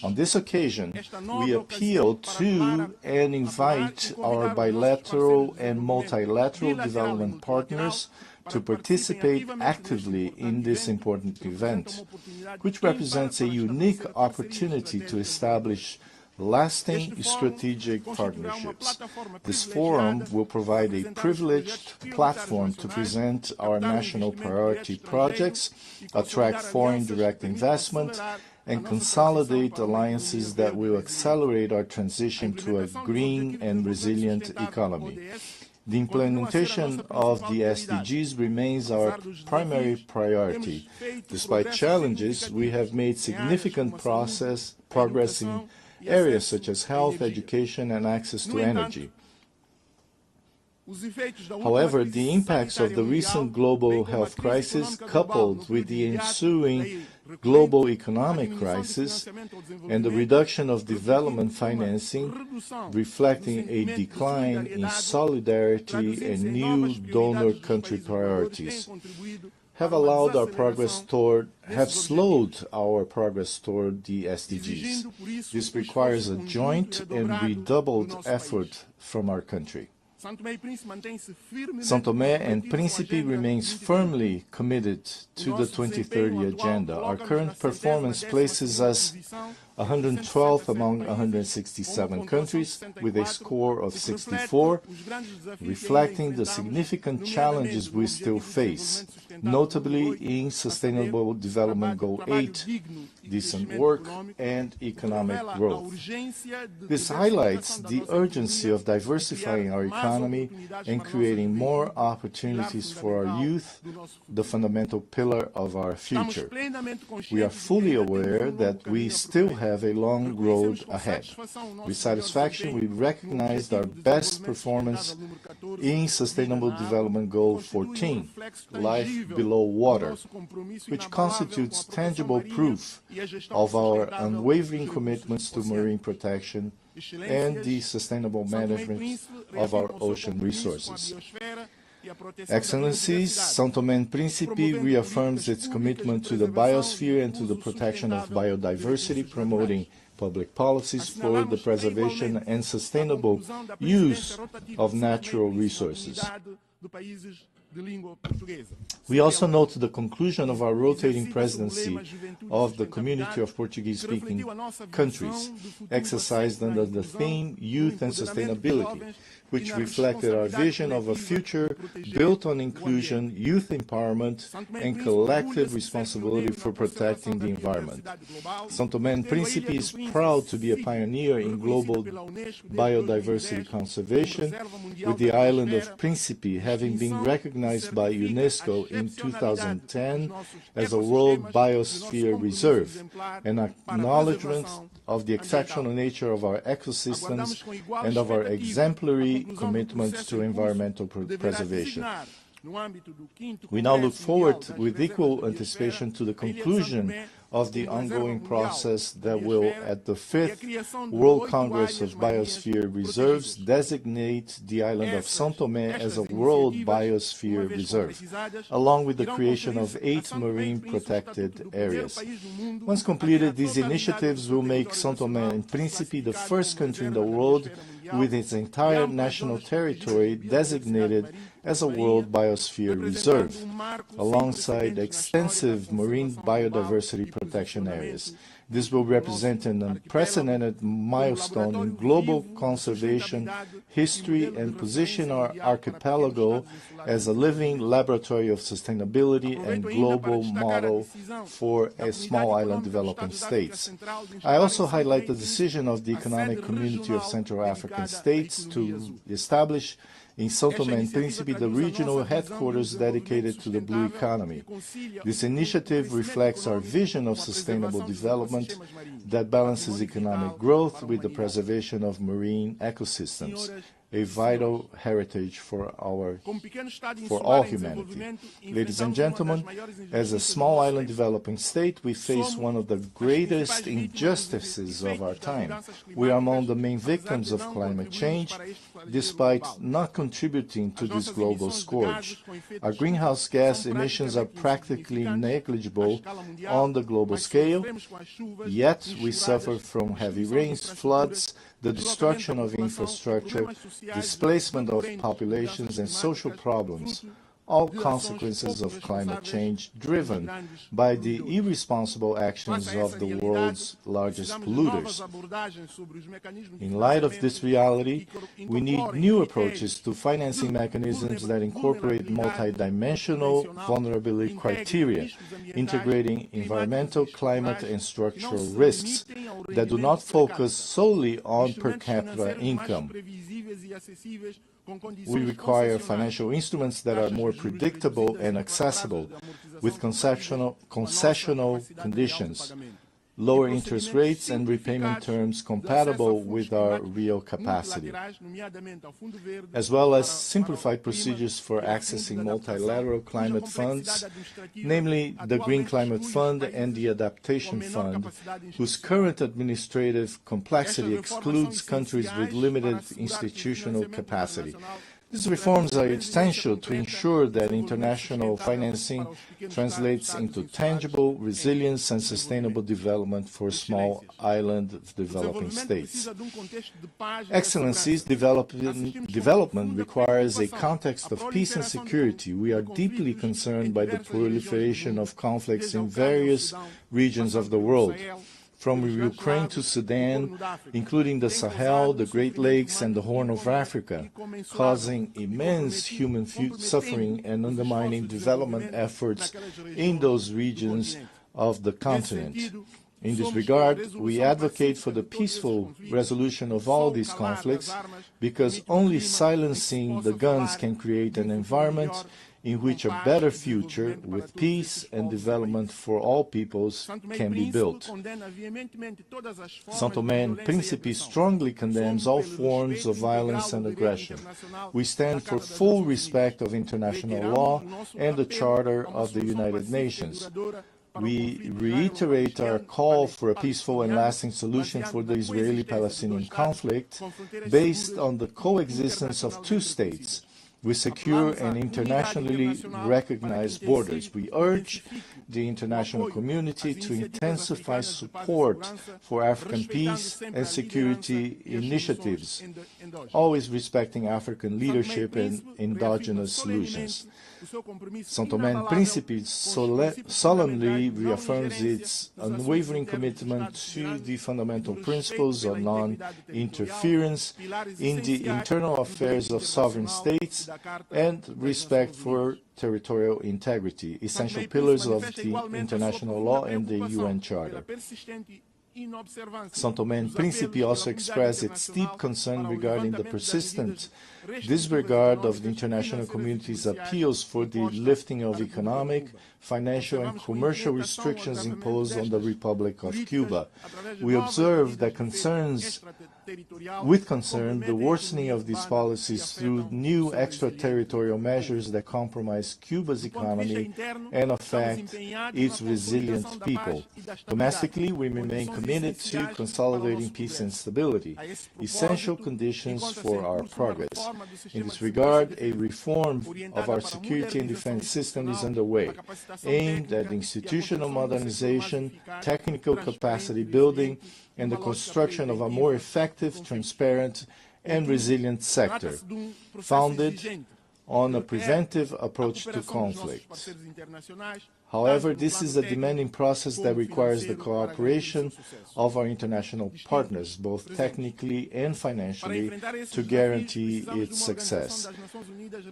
[SPEAKER 22] On this occasion, we appeal to and invite our bilateral and multilateral development partners to participate actively in this important event, which represents a unique opportunity to establish lasting strategic partnerships. This forum will provide a privileged platform to present our national priority projects, attract foreign direct investment, and consolidate alliances that will accelerate our transition to a green and resilient economy. The implementation of the SDGs remains our primary priority. Despite challenges, we have made significant progress in areas such as health, education, and access to energy. However, the impacts of the recent global health crisis, coupled with the ensuing global economic crisis and the reduction of development financing, reflecting a decline in solidarity and new donor country priorities, have slowed our progress toward the SDGs. This requires a joint and redoubled effort from our country. São Tomé and Príncipe remains firmly committed to the 2030 agenda. Our current performance places us 112th among 167 countries, with a score of 64, reflecting the significant challenges we still face. notably in Sustainable Development Goal 8, decent work and economic growth. This highlights the urgency of diversifying our economy and creating more opportunities for our youth, the fundamental pillar of our future. We are fully aware that we still have a long road ahead. With satisfaction, we recognized our best performance in Sustainable Development Goal 14, Life Below Water, which constitutes tangible proof of our unwavering commitments to marine protection and the sustainable management of our ocean resources. Excellencies, São Tomé and Príncipe reaffirms its commitment to the biosphere and to the protection of biodiversity, promoting public policies for the preservation and sustainable use of natural resources. We also note the conclusion of our rotating presidency of the Community of Portuguese-speaking countries, exercised under the theme Youth and Sustainability, which reflected our vision of a future built on inclusion, youth empowerment, and collective responsibility for protecting the environment. São Tomé and Príncipe is proud to be a pioneer in global biodiversity conservation, with the island of Príncipe having been recognized by UNESCO in 2010 as a World Biosphere Reserve, an acknowledgement of the exceptional nature of our ecosystems and of our exemplary commitments to environmental preservation. We now look forward with equal anticipation to the conclusion of the ongoing process that will, at the 5th World Congress of Biosphere Reserves, designate the island of São Tomé as a World Biosphere Reserve, along with the creation of 8 marine protected areas. Once completed, these initiatives will make São Tomé and Príncipe the first country in the world with its entire national territory designated as a World Biosphere Reserve, alongside extensive marine biodiversity protection areas. This will represent an unprecedented milestone in global conservation history and position our archipelago as a living laboratory of sustainability and global model for small island developing states. I also highlight the decision of the Economic Community of Central African States to establish in São Tomé and Príncipe the regional headquarters dedicated to the blue economy. This initiative reflects our vision of sustainable development that balances economic growth with the preservation of marine ecosystems, a vital heritage for all humanity. Ladies and gentlemen, as a small island developing state, we face one of the greatest injustices of our time. We are among the main victims of climate change, despite not contributing to this global scourge. Our greenhouse gas emissions are practically negligible on the global scale, yet we suffer from heavy rains, floods, the destruction of infrastructure, displacement of populations, and social problems, all consequences of climate change driven by the irresponsible actions of the world's largest polluters. In light of this reality, we need new approaches to financing mechanisms that incorporate multidimensional vulnerability criteria, integrating environmental, climate, and structural risks that do not focus solely on per capita income. We require financial instruments that are more predictable and accessible, with concessional conditions, lower interest rates, and repayment terms compatible with our real capacity, as well as simplified procedures for accessing multilateral climate funds, namely the Green Climate Fund and the Adaptation Fund, whose current administrative complexity excludes countries with limited institutional capacity. These reforms are essential to ensure that international financing translates into tangible resilience and sustainable development for small island developing states. Excellencies, development requires a context of peace and security. We are deeply concerned by the proliferation of conflicts in various regions of the world, from Ukraine to Sudan, including the Sahel, the Great Lakes, and the Horn of Africa, causing immense human suffering and undermining development efforts in those regions of the continent. In this regard, we advocate for the peaceful resolution of all these conflicts, because only silencing the guns can create an environment in which a better future with peace and development for all peoples can be built. São Tomé and Príncipe strongly condemns all forms of violence and aggression. We stand for full respect of international law and the Charter of the United Nations. We reiterate our call for a peaceful and lasting solution for the Israeli-Palestinian conflict based on the coexistence of two states with secure and internationally recognized borders. We urge the international community to intensify support for African peace and security initiatives, always respecting African leadership and endogenous solutions. São Tomé and Príncipe solemnly reaffirms its unwavering commitment to the fundamental principles of non-interference in the internal affairs of sovereign states and respect for territorial integrity, essential pillars of the international law and the UN Charter. São Tomé and Príncipe also expressed its deep concern regarding the persistent disregard of the international community's appeals for the lifting of economic, financial and commercial restrictions imposed on the Republic of Cuba. We observe that with concern the worsening of these policies through new extraterritorial measures that compromise Cuba's economy and affect its resilient people. Domestically, we remain committed to consolidating peace and stability, essential conditions for our progress. In this regard, a reform of our security and defense system is underway, aimed at institutional modernization, technical capacity building, and the construction of a more effective, transparent, and resilient sector, founded on a preventive approach to conflict. However, this is a demanding process that requires the cooperation of our international partners, both technically and financially, to guarantee its success.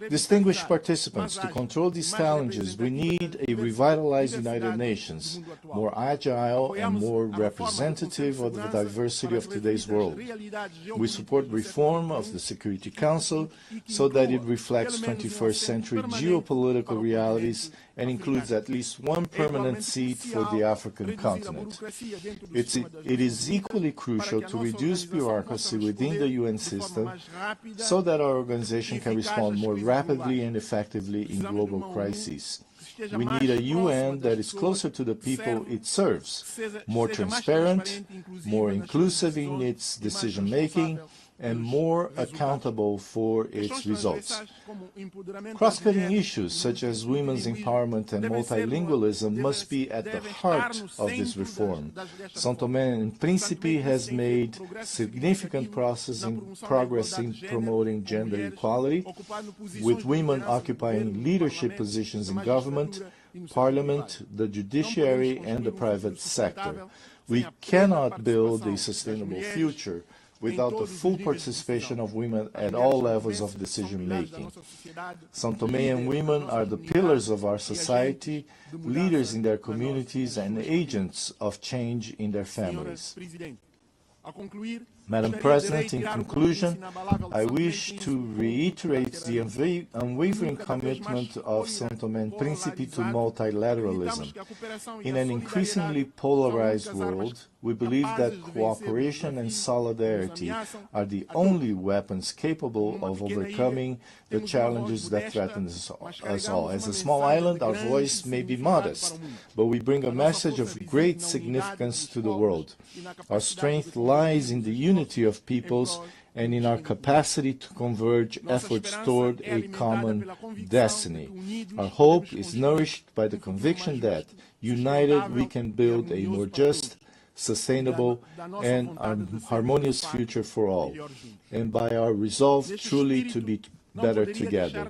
[SPEAKER 22] Distinguished participants, to control these challenges, we need a revitalized United Nations, more agile and more representative of the diversity of today's world. We support reform of the Security Council so that it reflects 21st century geopolitical realities and includes at least one permanent seat for the African continent. It is equally crucial to reduce bureaucracy within the UN system so that our organization can respond more rapidly and effectively in global crises. We need a UN that is closer to the people it serves, more transparent, more inclusive in its decision-making, and more accountable for its results. Cross-cutting issues such as women's empowerment and multilingualism must be at the heart of this reform. São Tomé and Príncipe has made significant progress in promoting gender equality, with women occupying leadership positions in government, parliament, the judiciary, and the private sector. We cannot build a sustainable future without the full participation of women at all levels of decision-making. São Tomé and women are the pillars of our society, leaders in their communities, and agents of change in their families. Madam President, in conclusion, I wish to reiterate the unwavering commitment of São Tomé and Príncipe to multilateralism. In an increasingly polarized world, we believe that cooperation and solidarity are the only weapons capable of overcoming the challenges that threaten us all. As a small island, our voice may be modest, but we bring a message of great significance to the world. Our strength lies in the unity of peoples and in our capacity to converge efforts toward a common destiny. Our hope is nourished by the conviction that, united, we can build a more just, sustainable, and harmonious future for all, and by our resolve truly to be better together.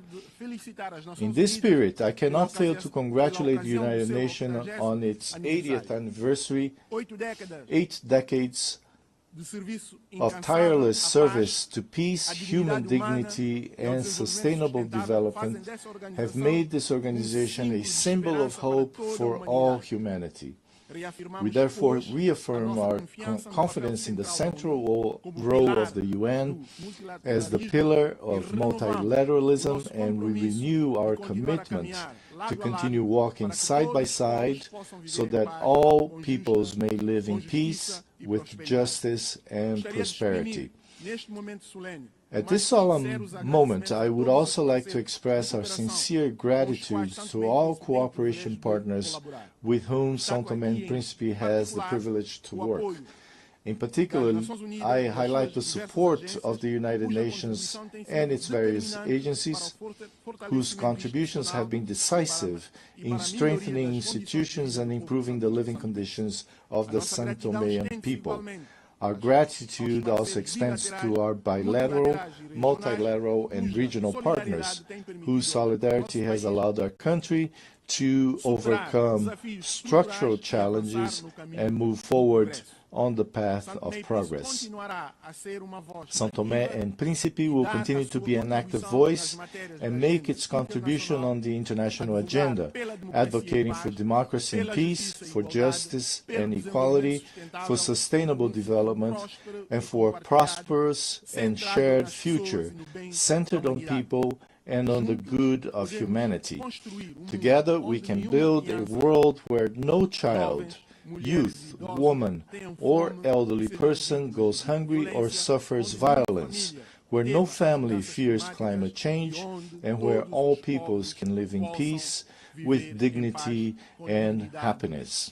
[SPEAKER 22] In this spirit, I cannot fail to congratulate the United Nations on its 80th anniversary. 8 decades of tireless service to peace, human dignity, and sustainable development have made this organization a symbol of hope for all humanity. We therefore reaffirm our confidence in the central role of the UN as the pillar of multilateralism, and we renew our commitment to continue walking side by side so that all peoples may live in peace with justice and prosperity. At this solemn moment, I would also like to express our sincere gratitude to all cooperation partners with whom São Tomé and Príncipe has the privilege to work. In particular, I highlight the support of the United Nations and its various agencies, whose contributions have been decisive in strengthening institutions and improving the living conditions of the São Toméan people. Our gratitude also extends to our bilateral, multilateral, and regional partners, whose solidarity has allowed our country to overcome structural challenges and move forward on the path of progress. São Tomé and Príncipe will continue to be an active voice and make its contribution on the international agenda, advocating for democracy and peace, for justice and equality, for sustainable development, and for a prosperous and shared future centered on people and on the good of humanity. Together we can build a world where no child, youth, woman, or elderly person goes hungry or suffers violence, where no family fears climate change, and where all peoples can live in peace with dignity and happiness.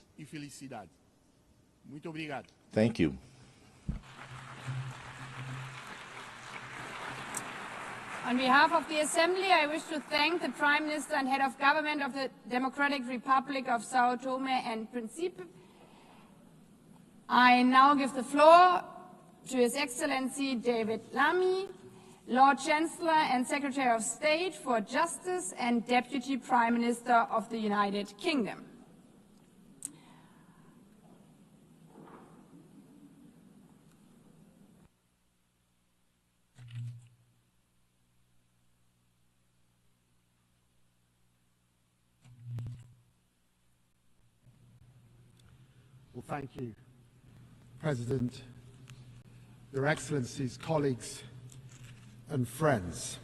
[SPEAKER 22] Thank you.
[SPEAKER 3] On behalf of the Assembly, I wish to thank the Prime Minister and Head of Government of the Democratic Republic of São Tomé and Príncipe. I now give the floor to His Excellency David Lammy, Lord Chancellor and Secretary of State for Justice and Deputy Prime Minister of the United Kingdom.
[SPEAKER 8] Well, thank you, President, Your Excellencies, colleagues and friends.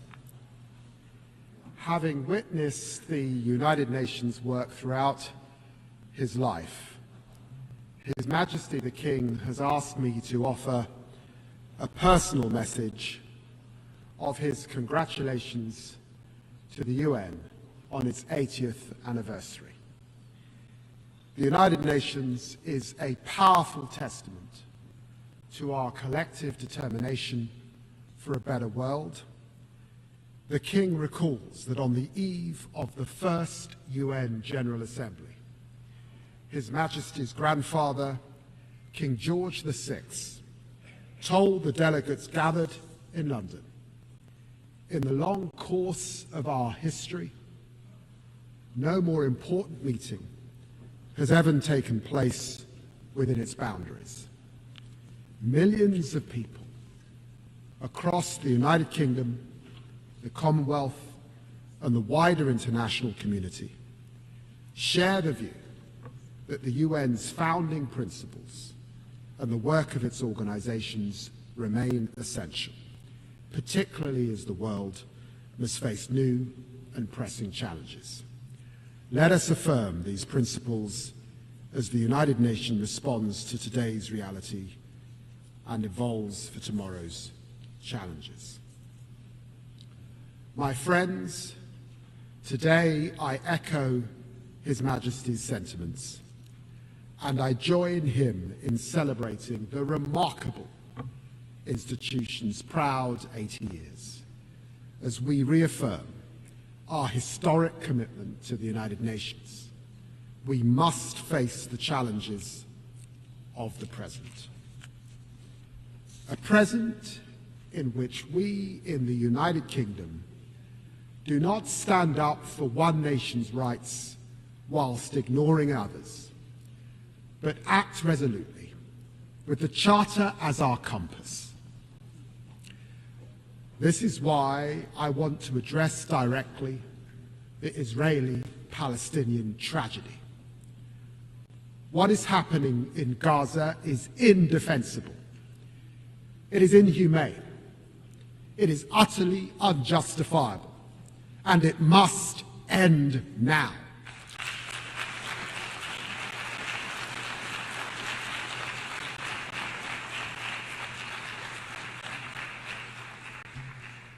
[SPEAKER 8] Having witnessed the United Nations work throughout his life, His Majesty the King has asked me to offer a personal message of his congratulations to the UN on its 80th anniversary. The United Nations is a powerful testament to our collective determination for a better world. The King recalls that on the eve of the first UN General Assembly, His Majesty's grandfather, King George VI, told the delegates gathered in London, "In the long course of our history, no more important meeting has ever taken place within its boundaries. Millions of people across the United Kingdom, the Commonwealth, and the wider international community share the view that the UN's founding principles and the work of its organizations remain essential, particularly as the world must face new and pressing challenges. Let us affirm these principles as the United Nations responds to today's reality and evolves for tomorrow's challenges." My friends, today I echo His Majesty's sentiments, and I join him in celebrating the remarkable institution's proud 80 years as we reaffirm our historic commitment to the United Nations. We must face the challenges of the present. A present in which we in the United Kingdom Do not stand up for one nation's rights whilst ignoring others, but act resolutely, with the Charter as our compass. This is why I want to address directly the Israeli-Palestinian tragedy. What is happening in Gaza is indefensible. It is inhumane. It is utterly unjustifiable. And it must end now.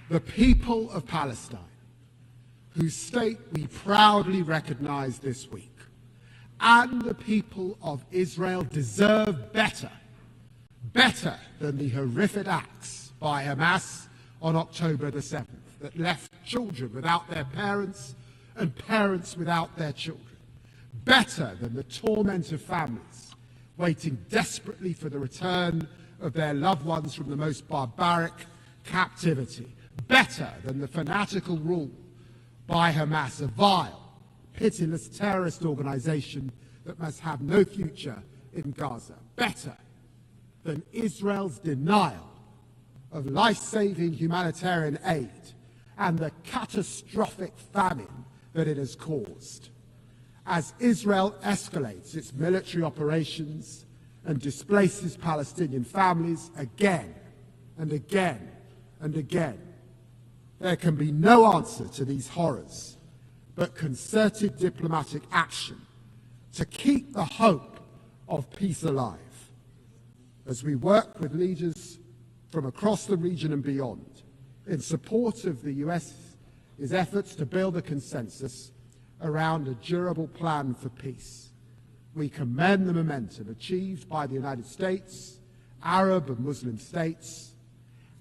[SPEAKER 8] The people of Palestine, whose state we proudly recognize this week, and the people of Israel deserve better than the horrific acts by Hamas on October the 7th that left children without their parents and parents without their children. Better than the torment of families waiting desperately for the return of their loved ones from the most barbaric captivity. Better than the fanatical rule by Hamas, a vile, pitiless terrorist organization that must have no future in Gaza. Better than Israel's denial of life-saving humanitarian aid and the catastrophic famine that it has caused. As Israel escalates its military operations and displaces Palestinian families again and again and again, there can be no answer to these horrors but concerted diplomatic action to keep the hope of peace alive. As we work with leaders from across the region and beyond in support of the US's efforts to build a consensus around a durable plan for peace, we commend the momentum achieved by the United States, Arab and Muslim states.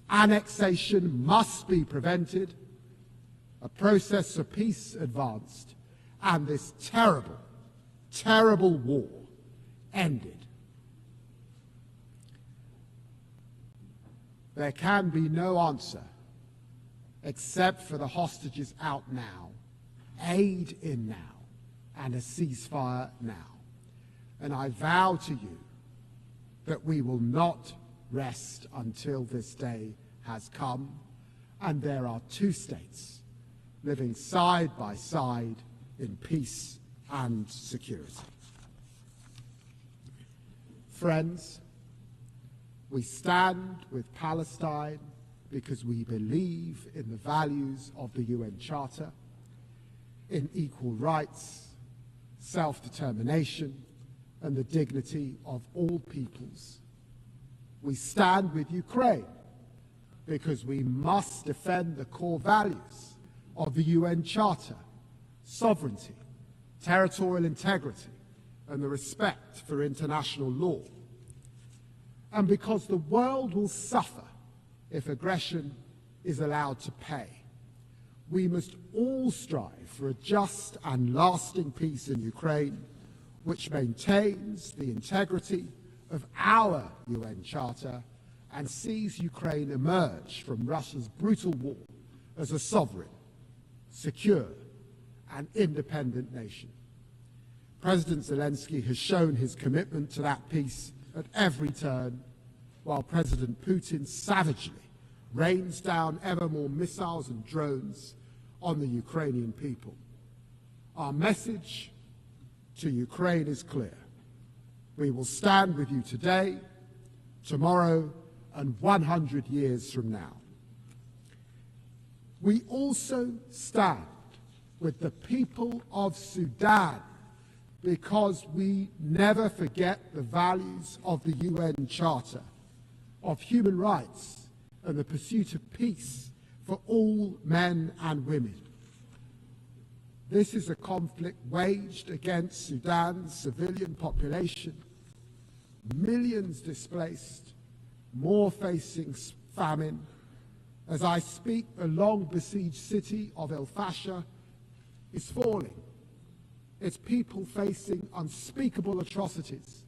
[SPEAKER 8] Annexation must be prevented, a process for peace advanced, and this terrible, terrible war ended. There can be no answer except for the hostages out now, aid in now, and a ceasefire now. And I vow to you that we will not rest until this day has come, and there are two states living side by side in peace and security. Friends, we stand with Palestine because we believe in the values of the UN Charter, in equal rights, self-determination, and the dignity of all peoples. We stand with Ukraine because we must defend the core values of the UN Charter: sovereignty, territorial integrity, and the respect for international law. And because the world will suffer if aggression is allowed to pay. We must all strive for a just and lasting peace in Ukraine, which maintains the integrity of our UN Charter and sees Ukraine emerge from Russia's brutal war as a sovereign, secure, and independent nation. President Zelensky has shown his commitment to that peace at every turn, while President Putin savagely rains down ever more missiles and drones on the Ukrainian people. Our message to Ukraine is clear. We will stand with you today, tomorrow, and 100 years from now. We also stand with the people of Sudan because we never forget the values of the UN Charter, of human rights, and the pursuit of peace for all men and women. This is a conflict waged against Sudan's civilian population, millions displaced, more facing famine. As I speak, the long-besieged city of El Fasher is falling, its people facing unspeakable atrocities.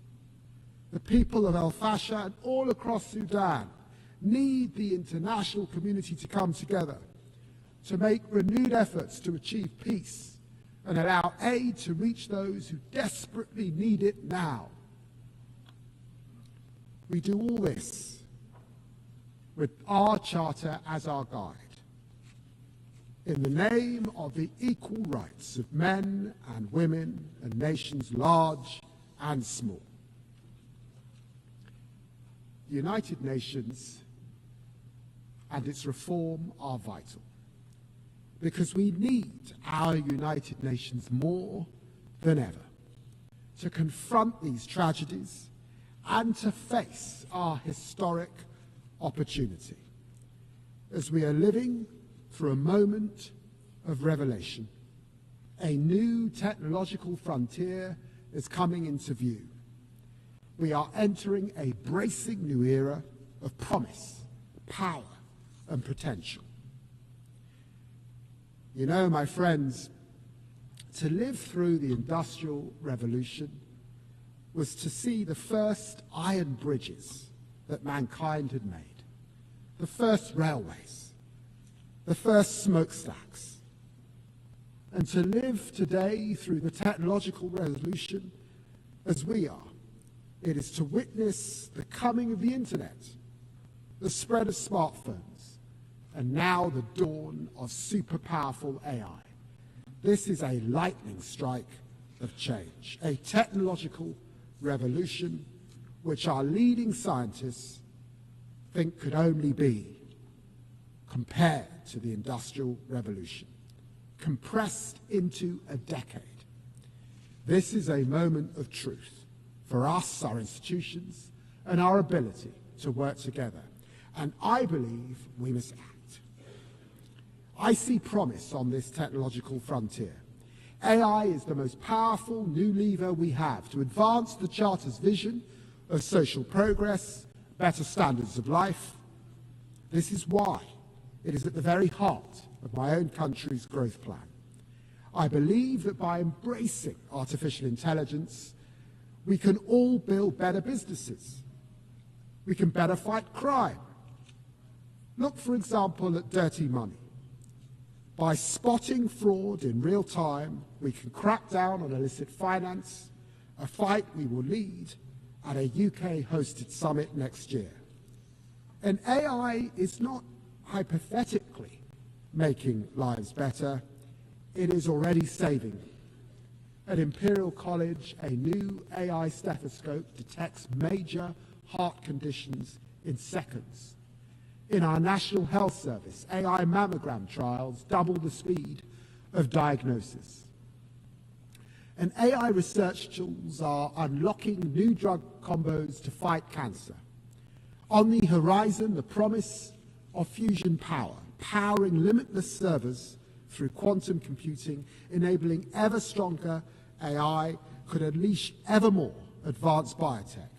[SPEAKER 8] The people of El Fasher and all across Sudan need the international community to come together to make renewed efforts to achieve peace and allow aid to reach those who desperately need it now. We do all this with our charter as our guide, in the name of the equal rights of men and women and nations large and small. The United Nations and its reform are vital, because we need our United Nations more than ever to confront these tragedies and to face our historic opportunity as we are living through a moment of revelation. A new technological frontier is coming into view. We are entering a bracing new era of promise, power, and potential. You know, my friends, to live through the Industrial Revolution was to see the first iron bridges that mankind had made, the first railways, the first smokestacks. And to live today through the technological revolution as we are, it is to witness the coming of the internet, the spread of smartphones, and now the dawn of super powerful AI. This is a lightning strike of change, a technological revolution which our leading scientists think could only be compared to the Industrial Revolution, compressed into a decade. This is a moment of truth for us, our institutions, and our ability to work together. And I believe we must act. I see promise on this technological frontier. AI is the most powerful new lever we have to advance the Charter's vision of social progress, better standards of life. This is why it is at the very heart of my own country's growth plan. I believe that by embracing artificial intelligence, we can all build better businesses. We can better fight crime. Look, for example, at dirty money. By spotting fraud in real time, we can crack down on illicit finance, a fight we will lead at a UK-hosted summit next year. And AI is not hypothetically making lives better, it is already saving them. At Imperial College, a new AI stethoscope detects major heart conditions in seconds. In our National Health Service, AI mammogram trials double the speed of diagnosis. And AI research tools are unlocking new drug combos to fight cancer. On the horizon, the promise of fusion power, powering limitless servers through quantum computing, enabling ever stronger AI, could unleash ever more advanced biotech.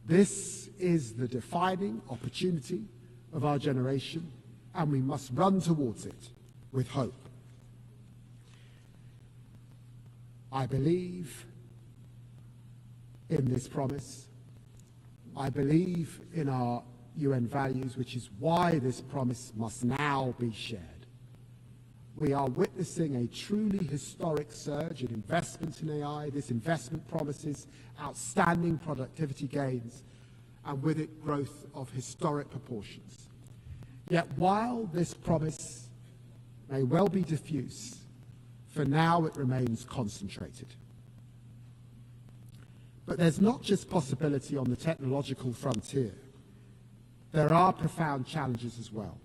[SPEAKER 8] This is the defining opportunity of our generation, and we must run towards it with hope. I believe in this promise. I believe in our UN values, which is why this promise must now be shared. We are witnessing a truly historic surge in investment in AI. This investment promises outstanding productivity gains, and with it growth of historic proportions. Yet while this promise may well be diffuse, for now it remains concentrated. But there's not just possibility on the technological frontier. There are profound challenges as well,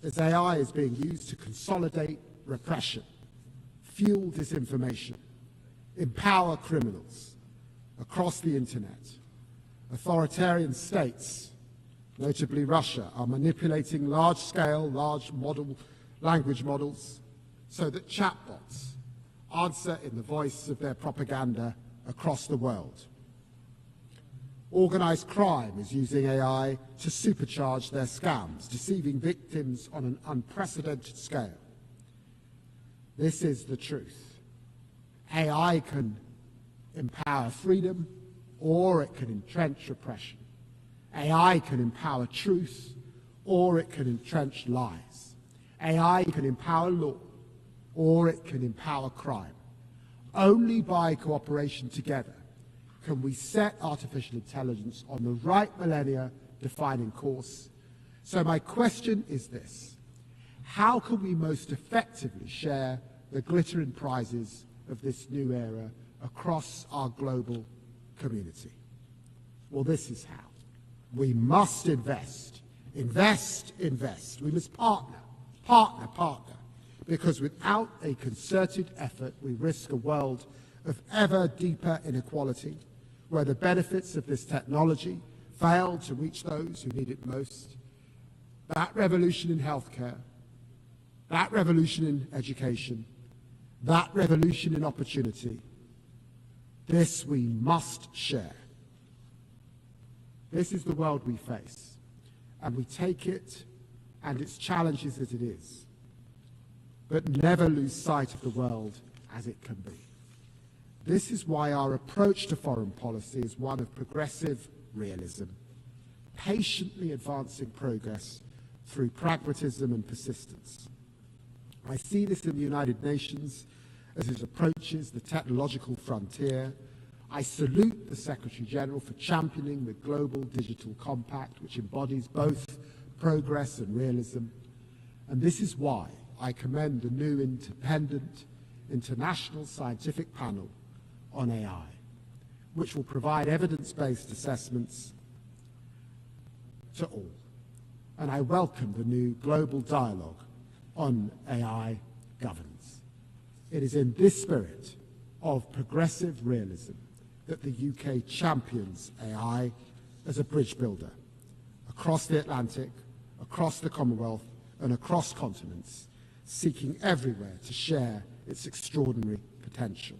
[SPEAKER 8] as AI is being used to consolidate repression, fuel disinformation, empower criminals across the internet. Authoritarian states, notably Russia, are manipulating large-scale, large language models so that chatbots answer in the voice of their propaganda across the world. Organized crime is using AI to supercharge their scams, deceiving victims on an unprecedented scale. This is the truth. AI can empower freedom, or it can entrench repression. AI can empower truth, or it can entrench lies. AI can empower law, or it can empower crime. Only by cooperation together can we set artificial intelligence on the right millennia-defining course. So my question is this: how can we most effectively share the glittering prizes of this new era across our global community? Well, this is how. We must invest. Invest, invest. We must partner, partner, partner. Because without a concerted effort, we risk a world of ever deeper inequality, where the benefits of this technology fail to reach those who need it most. That revolution in healthcare, that revolution in education, that revolution in opportunity, this we must share. This is the world we face, and we take it and its challenges as it is, but never lose sight of the world as it can be. This is why our approach to foreign policy is one of progressive realism, patiently advancing progress through pragmatism and persistence. I see this in the United Nations as it approaches the technological frontier. I salute the Secretary General for championing the Global Digital Compact, which embodies both progress and realism. And this is why I commend the new independent international scientific panel on AI, which will provide evidence-based assessments to all. And I welcome the new global dialogue on AI governance. It is in this spirit of progressive realism that the UK champions AI as a bridge builder across the Atlantic, across the Commonwealth, and across continents, seeking everywhere to share its extraordinary potential.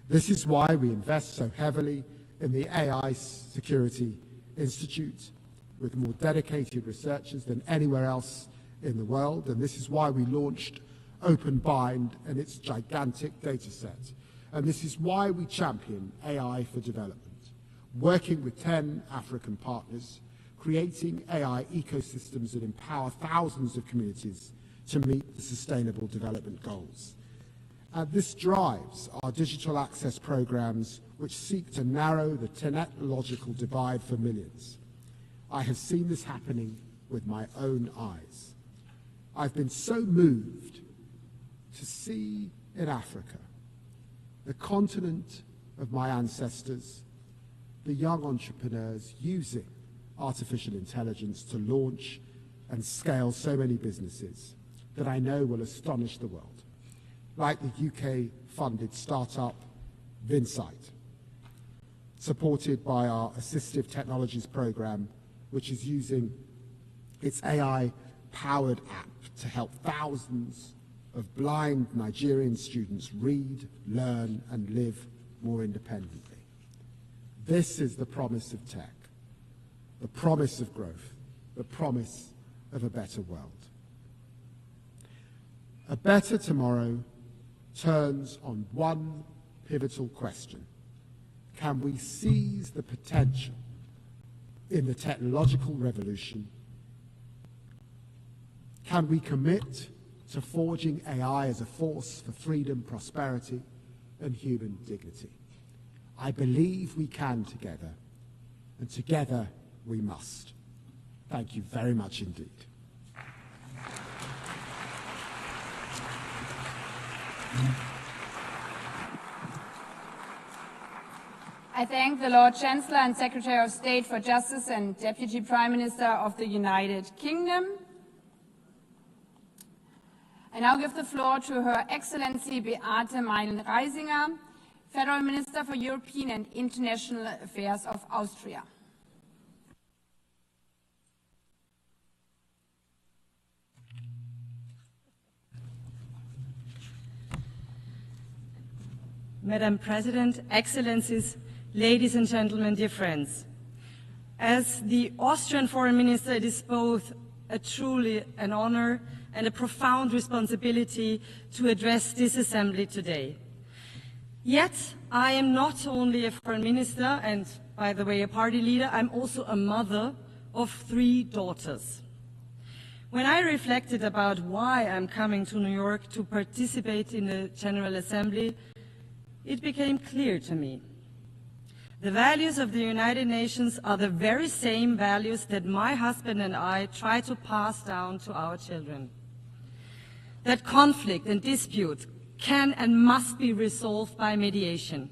[SPEAKER 8] This is why we invest so heavily in the AI Security Institute, with more dedicated researchers than anywhere else in the world, and this is why we launched OpenBind and its gigantic data set. And this is why we champion AI for development, working with 10 African partners, creating AI ecosystems that empower thousands of communities to meet the Sustainable Development Goals. And this drives our digital access programs, which seek to narrow the technological divide for millions. I have seen this happening with my own eyes. I've been so moved to see in Africa, the continent of my ancestors, the young entrepreneurs using artificial intelligence to launch and scale so many businesses that I know will astonish the world, like the UK-funded startup Vinsight, supported by our Assistive Technologies program, which is using its AI-powered app to help thousands of blind Nigerian students read, learn, and live more independently. This is the promise of tech, the promise of growth, the promise of a better world. A better tomorrow turns on one pivotal question: can we seize the potential in the technological revolution? Can we commit to forging AI as a force for freedom, prosperity, and human dignity? I believe we can together, and together we must. Thank you very much indeed.
[SPEAKER 3] I thank the Lord Chancellor and Secretary of State for Justice and Deputy Prime Minister of the United Kingdom. I now give the floor to Her Excellency Beate Meilen-Reisinger, Federal Minister for European and International Affairs of Austria.
[SPEAKER 11] Madam President, Excellencies, ladies and gentlemen, dear friends. As the Austrian Foreign Minister, it is both truly an honor and a profound responsibility to address this assembly today. Yet, I am not only a foreign minister and, by the way, a party leader, I'm also a mother of 3 daughters. When I reflected about why I'm coming to New York to participate in the General Assembly, it became clear to me. The values of the United Nations are the very same values that my husband and I try to pass down to our children. That conflict and dispute can and must be resolved by mediation.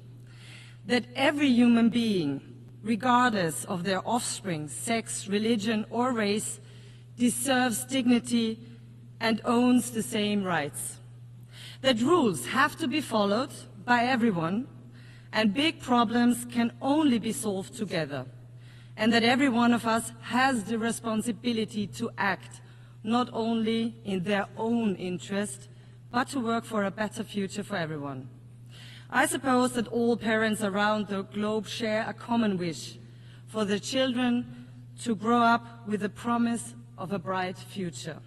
[SPEAKER 11] That every human being, regardless of their offspring, sex, religion, or race, deserves dignity and owns the same rights. That rules have to be followed by everyone, and big problems can only be solved together, and that every one of us has the responsibility to act not only in their own interest, but to work for a better future for everyone. I suppose that all parents around the globe share a common wish for their children to grow up with the promise of a bright future,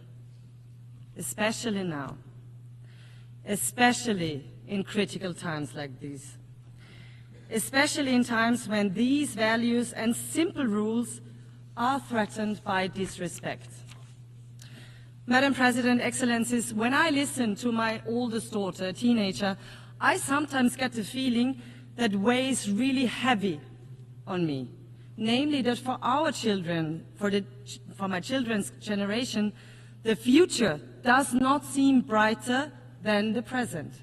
[SPEAKER 11] especially now, especially in critical times like these, especially in times when these values and simple rules are threatened by disrespect. Madam President, Excellencies, when I listen to my oldest daughter, a teenager, I sometimes get the feeling that weighs really heavy on me. Namely, that for our children, for my children's generation, the future does not seem brighter than the present.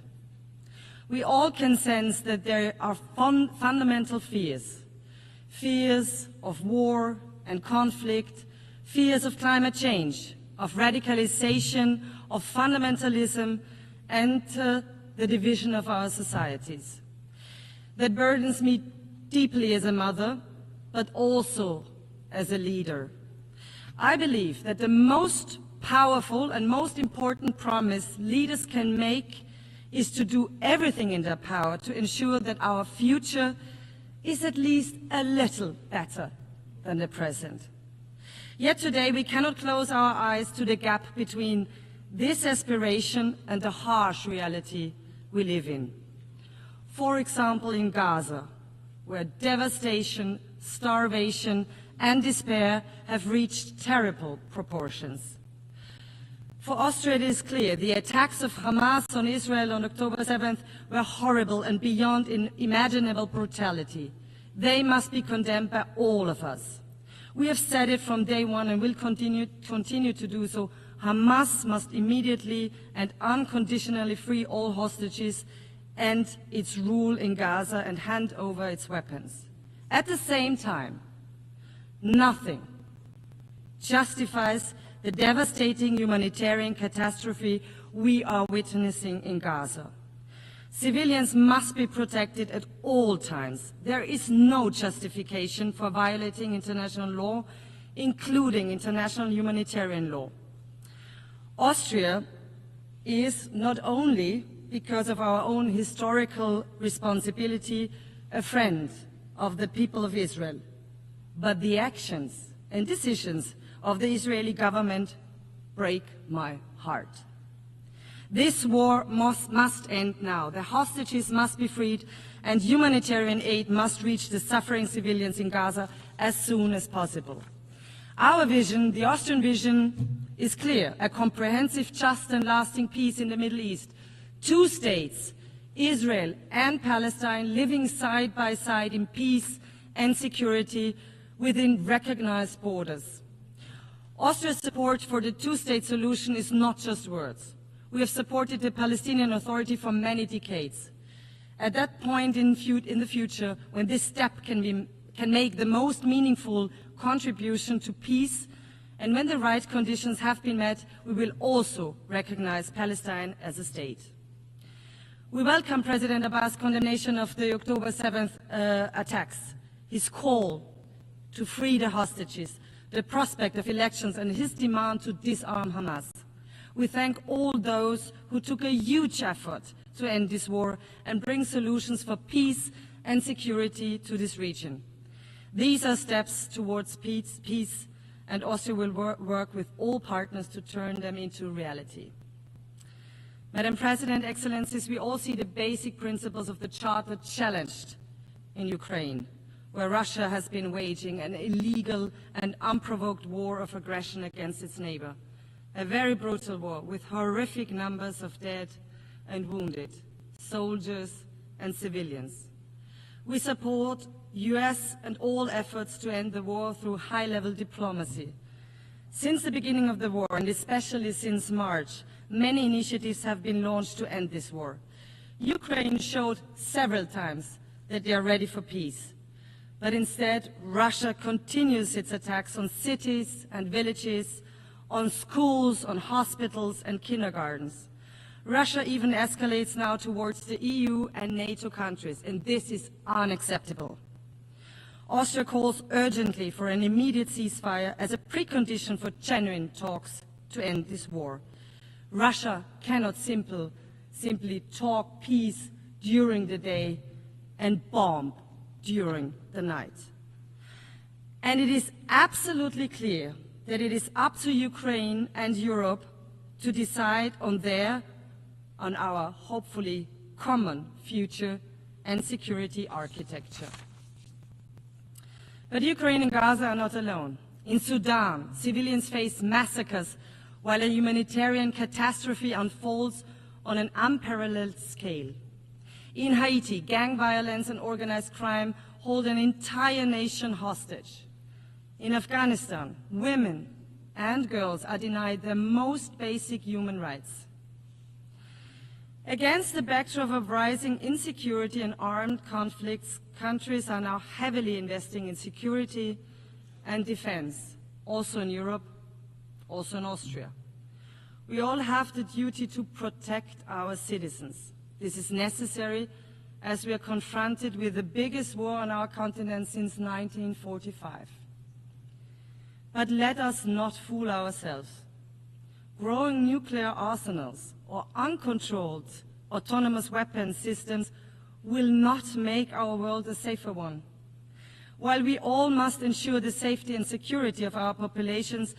[SPEAKER 11] We all can sense that there are fundamental fears. Fears of war and conflict, fears of climate change, of radicalization, of fundamentalism, and the division of our societies. That burdens me deeply as a mother, but also as a leader. I believe that the most powerful and most important promise leaders can make is to do everything in their power to ensure that our future is at least a little better than the present. Yet today we cannot close our eyes to the gap between this aspiration and the harsh reality we live in. For example, in Gaza, where devastation, starvation, and despair have reached terrible proportions. For Austria, it is clear the attacks of Hamas on Israel on October 7th were horrible and beyond imaginable brutality. They must be condemned by all of us. We have said it from day one and will continue to do so. Hamas must immediately and unconditionally free all hostages and its rule in Gaza and hand over its weapons. At the same time, nothing justifies the devastating humanitarian catastrophe we are witnessing in Gaza. Civilians must be protected at all times. There is no justification for violating international law, including international humanitarian law. Austria is, not only because of our own historical responsibility, a friend of the people of Israel, but the actions and decisions of the Israeli government break my heart. This war must end now. The hostages must be freed and humanitarian aid must reach the suffering civilians in Gaza as soon as possible. Our vision, the Austrian vision, is clear: a comprehensive, just and lasting peace in the Middle East. 2 states, Israel and Palestine, living side by side in peace and security within recognized borders. Austria's support for the 2-state solution is not just words. We have supported the Palestinian Authority for many decades. At that point in the future, when this step can make the most meaningful contribution to peace, and when the right conditions have been met, we will also recognize Palestine as a state. We welcome President Abbas' condemnation of the October 7th attacks, his call to free the hostages, the prospect of elections, and his demand to disarm Hamas. We thank all those who took a huge effort to end this war and bring solutions for peace and security to this region. These are steps towards peace, and Austria will work with all partners to turn them into reality. Madam President, Excellencies, we all see the basic principles of the Charter challenged in Ukraine, where Russia has been waging an illegal and unprovoked war of aggression against its neighbor. a very brutal war with horrific numbers of dead and wounded, soldiers and civilians. We support US and all efforts to end the war through high-level diplomacy. Since the beginning of the war, and especially since March, many initiatives have been launched to end this war. Ukraine showed several times that they are ready for peace. But instead, Russia continues its attacks on cities and villages, on schools, on hospitals and kindergartens. Russia even escalates now towards the EU and NATO countries, and this is unacceptable. Austria calls urgently for an immediate ceasefire as a precondition for genuine talks to end this war. Russia cannot simply talk peace during the day and bomb during the night. And it is absolutely clear that it is up to Ukraine and Europe to decide on our hopefully common future and security architecture. But Ukraine and Gaza are not alone. In Sudan, civilians face massacres while a humanitarian catastrophe unfolds on an unparalleled scale. In Haiti, gang violence and organized crime hold an entire nation hostage. In Afghanistan, women and girls are denied their most basic human rights. Against the backdrop of rising insecurity and armed conflicts, countries are now heavily investing in security and defense, also in Europe, also in Austria. We all have the duty to protect our citizens. This is necessary as we are confronted with the biggest war on our continent since 1945. But let us not fool ourselves. Growing nuclear arsenals or uncontrolled autonomous weapons systems will not make our world a safer one. While we all must ensure the safety and security of our populations,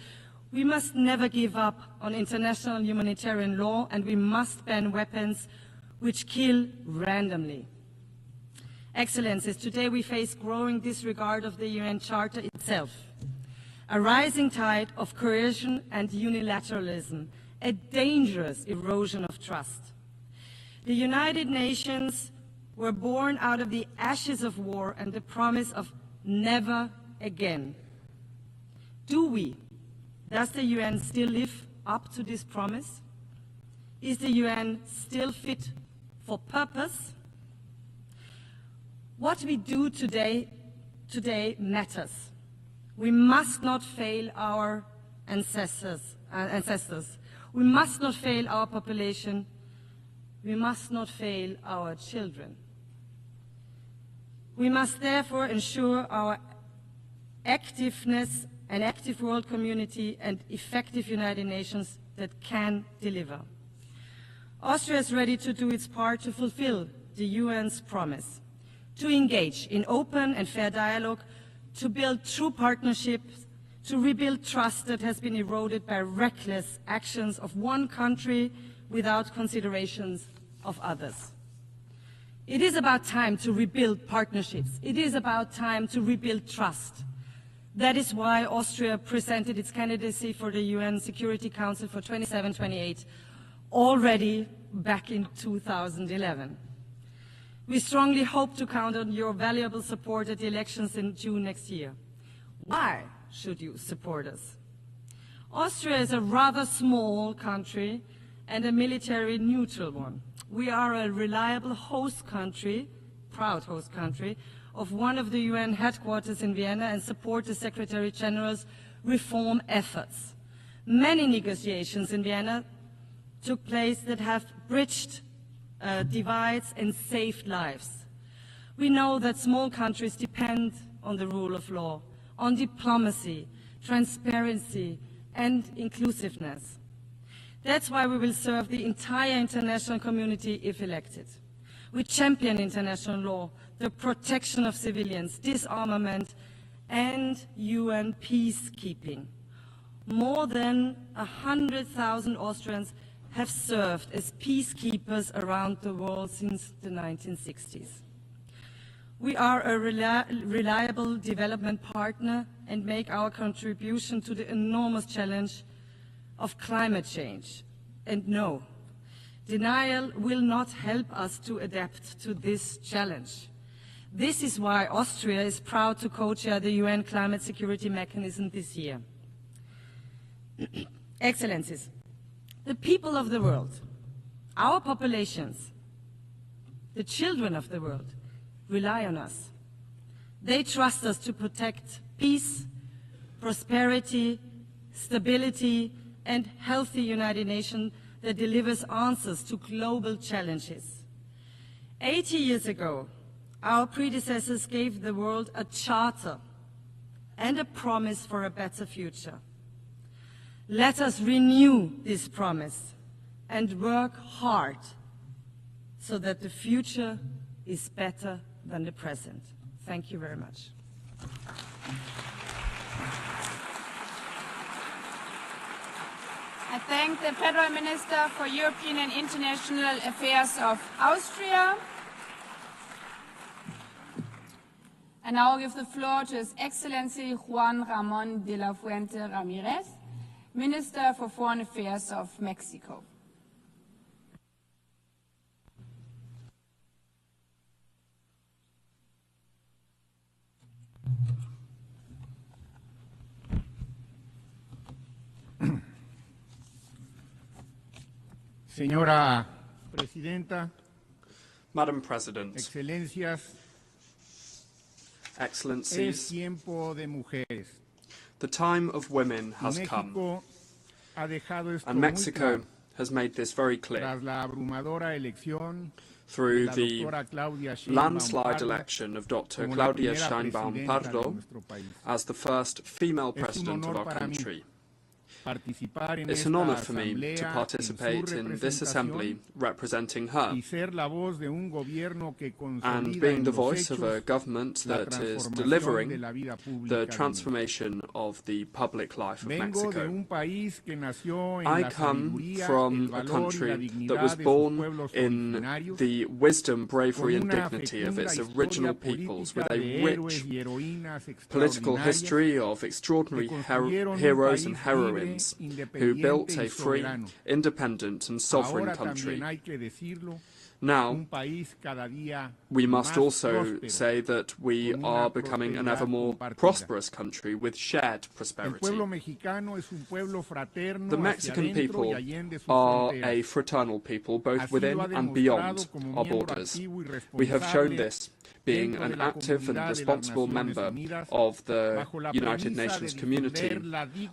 [SPEAKER 11] we must never give up on international humanitarian law, and we must ban weapons which kill randomly. Excellencies, today we face growing disregard of the UN Charter itself, a rising tide of coercion and unilateralism, a dangerous erosion of trust. The United Nations were born out of the ashes of war and the promise of never again. Does the UN still live up to this promise? Is the UN still fit for purpose? What we do today matters. We must not fail our ancestors. We must not fail our population. We must not fail our children. We must therefore ensure our activeness, an active world community and effective United Nations that can deliver. Austria is ready to do its part to fulfill the UN's promise, to engage in open and fair dialogue, to build true partnerships, to rebuild trust that has been eroded by reckless actions of one country without considerations of others. It is about time to rebuild partnerships. It is about time to rebuild trust. That is why Austria presented its candidacy for the UN Security Council for 27-28 already back in 2011. We strongly hope to count on your valuable support at the elections in June next year. Why should you support us? Austria is a rather small country and a military neutral one. We are a reliable host country, proud host country, of one of the UN headquarters in Vienna and support the Secretary General's reform efforts. Many negotiations in Vienna took place that have bridged divides and saved lives. We know that small countries depend on the rule of law, on diplomacy, transparency, and inclusiveness. That's why we will serve the entire international community if elected. We champion international law, the protection of civilians, disarmament, and UN peacekeeping. More than 100,000 Austrians have served as peacekeepers around the world since the 1960s. We are a reliable development partner and make our contribution to the enormous challenge of climate change. And no, denial will not help us to adapt to this challenge. This is why Austria is proud to co-chair the UN Climate Security Mechanism this year. Excellencies, the people of the world, our populations, the children of the world, rely on us. They trust us to protect peace, prosperity, stability, and healthy United Nations that delivers answers to global challenges. 80 years ago, our predecessors gave the world a charter and a promise for a better future. Let us renew this promise and work hard so that the future is better than the present. Thank you very much.
[SPEAKER 3] I thank the Federal Minister for European and International Affairs of Austria. I now give the floor to His Excellency Juan Ramón de la Fuente Ramírez, Minister for Foreign Affairs of Mexico.
[SPEAKER 15] Señora Presidenta,
[SPEAKER 5] Madam President,
[SPEAKER 15] Excelencias,
[SPEAKER 5] Excellencies,
[SPEAKER 15] es tiempo de mujeres.
[SPEAKER 5] The time of women has come, and Mexico has made this very clear through the landslide election of Dr. Claudia Sheinbaum Pardo as the first female president of our country. It's an honor for me to participate in this assembly representing her and being the voice of a government that is delivering the transformation of the public life of Mexico. I come from a country that was born in the wisdom, bravery and dignity of its original peoples, with a rich political history of extraordinary heroes and heroines who built a free, independent and sovereign country. Now, we must also say that we are becoming an ever more prosperous country with shared prosperity. The Mexican people are a fraternal people, both within and beyond our borders. We have shown this being an active and responsible member of the United Nations community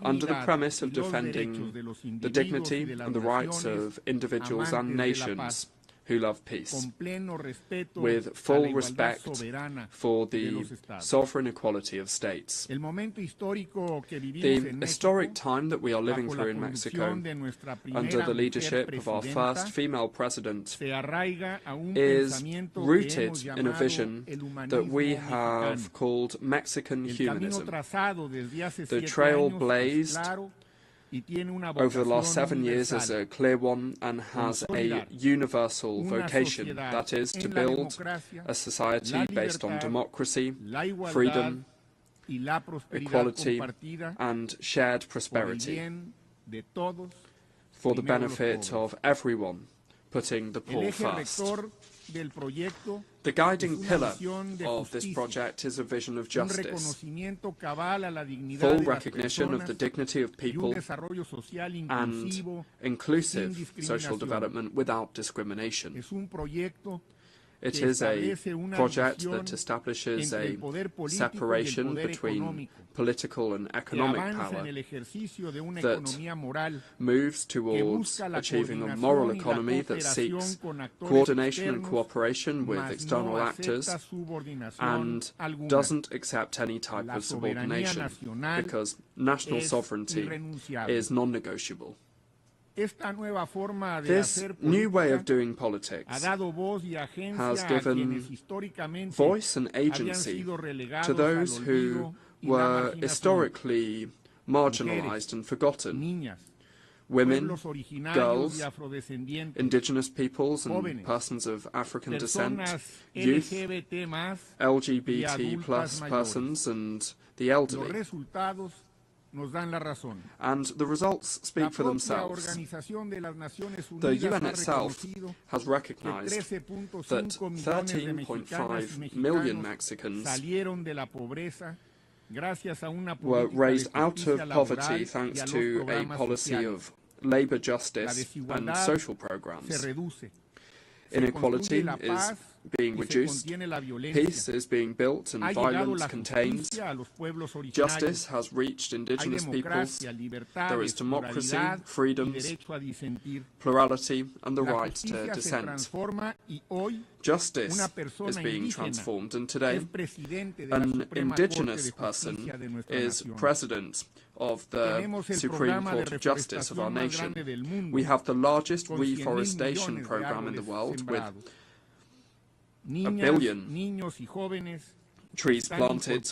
[SPEAKER 5] under the premise of defending the dignity and the rights of individuals and nations who love peace, with full respect for the sovereign equality of states. The historic time that we are living through in Mexico, under the leadership of our first female president, is rooted in a vision that we have called Mexican humanism. The trail blazed over the last 7 years is a clear one and has a universal vocation, that is, to build a society based on democracy, freedom, equality and shared prosperity for the benefit of everyone, putting the poor first. The guiding pillar of this project is a vision of justice, full recognition of the dignity of people, and inclusive social development without discrimination. It is a project that establishes a separation between political and economic power that moves towards achieving a moral economy that seeks coordination and cooperation with external actors and doesn't accept any type of subordination, because national sovereignty is non-negotiable. This new way of doing politics has given voice and agency to those who were historically marginalized and forgotten. Women, girls, indigenous peoples and persons of African descent, youth, LGBT plus persons and the elderly. And the results speak for themselves. The UN itself has recognized that 13.5 million Mexicans were raised out of poverty thanks to a policy of labor justice and social programs. Inequality is being reduced, peace is being built and violence contained, justice has reached indigenous peoples, there is democracy, freedoms, plurality and the right to dissent. Justice is being transformed, and today an indigenous person is president of the Supreme Court of Justice of our nation. We have the largest reforestation program in the world, with 1 billion trees planted.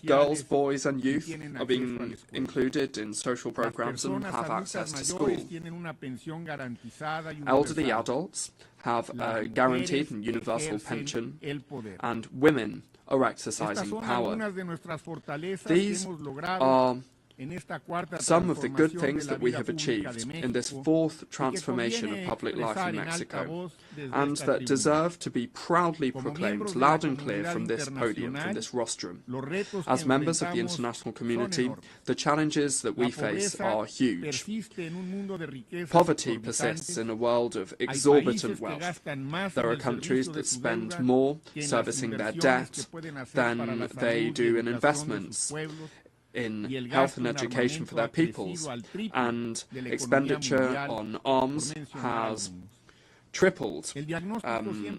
[SPEAKER 5] Girls, boys and youth are being included in social programs and have access to school. Elderly adults have a guaranteed and universal pension, and women are exercising power. These are some of the good things that we have achieved in this fourth transformation of public life in Mexico, and that deserve to be proudly proclaimed loud and clear from this podium, from this rostrum. As members of the international community, the challenges that we face are huge. Poverty persists in a world of exorbitant wealth. There are countries that spend more servicing their debt than they do in investments in health and education for their peoples, and expenditure on arms has tripled,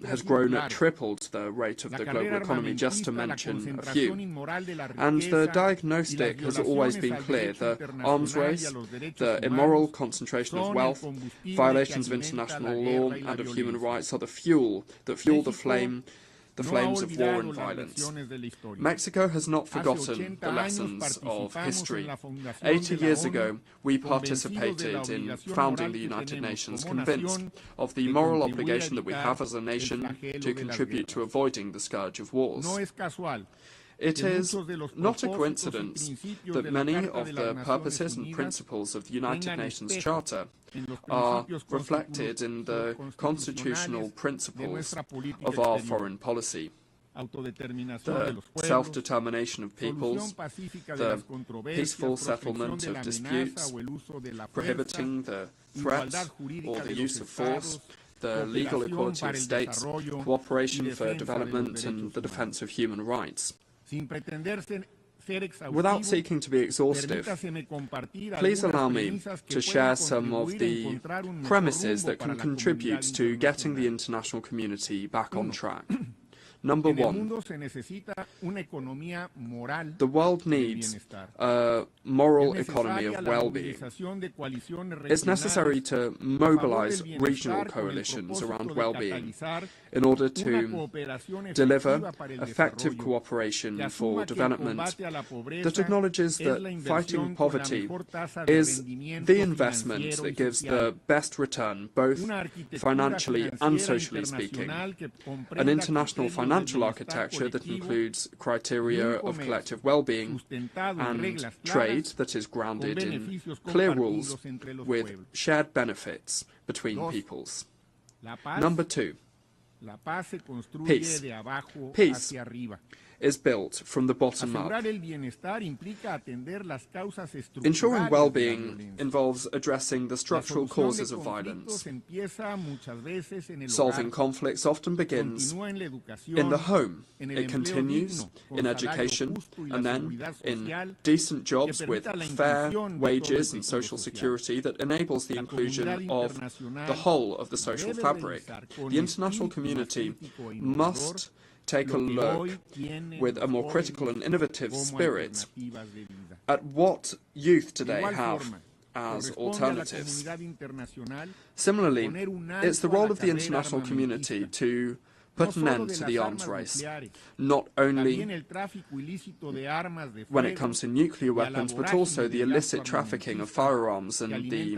[SPEAKER 5] has grown at tripled the rate of the global economy, just to mention a few. And the diagnostic has always been clear: the arms race, the immoral concentration of wealth, violations of international law and of human rights are the fuel that fuel the flames of war and violence. Mexico has not forgotten the lessons of history. 80 years ago, we participated in founding the United Nations, convinced of the moral obligation that we have as a nation to contribute to avoiding the scourge of wars. It is not a coincidence that many of the purposes and principles of the United Nations Charter are reflected in the constitutional principles of our foreign policy. The self-determination of peoples, the peaceful settlement of disputes, prohibiting the threat or the use of force, the legal equality of states, cooperation for development and the defense of human rights. Without seeking to be exhaustive, please allow me to share some of the premises that can contribute to getting the international community back on track. Number one, the world needs a moral economy of well-being. It's necessary to mobilize regional coalitions around well-being in order to deliver effective cooperation for development that acknowledges that fighting poverty is the investment that gives the best return, both financially and socially speaking. An international financial architecture that includes criteria of collective well-being and trade that is grounded in clear rules with shared benefits between peoples. Number two, peace. Peace is built from the bottom up. Ensuring well-being involves addressing the structural causes of violence. Solving conflicts often begins in the home. It continues in education, and then in decent jobs with fair wages and social security that enables the inclusion of the whole of the social fabric. The international community must take a look with a more critical and innovative spirit at what youth today have as alternatives. Similarly, it's the role of the international community to put an end to the arms race, not only when it comes to nuclear weapons, but also the illicit trafficking of firearms and the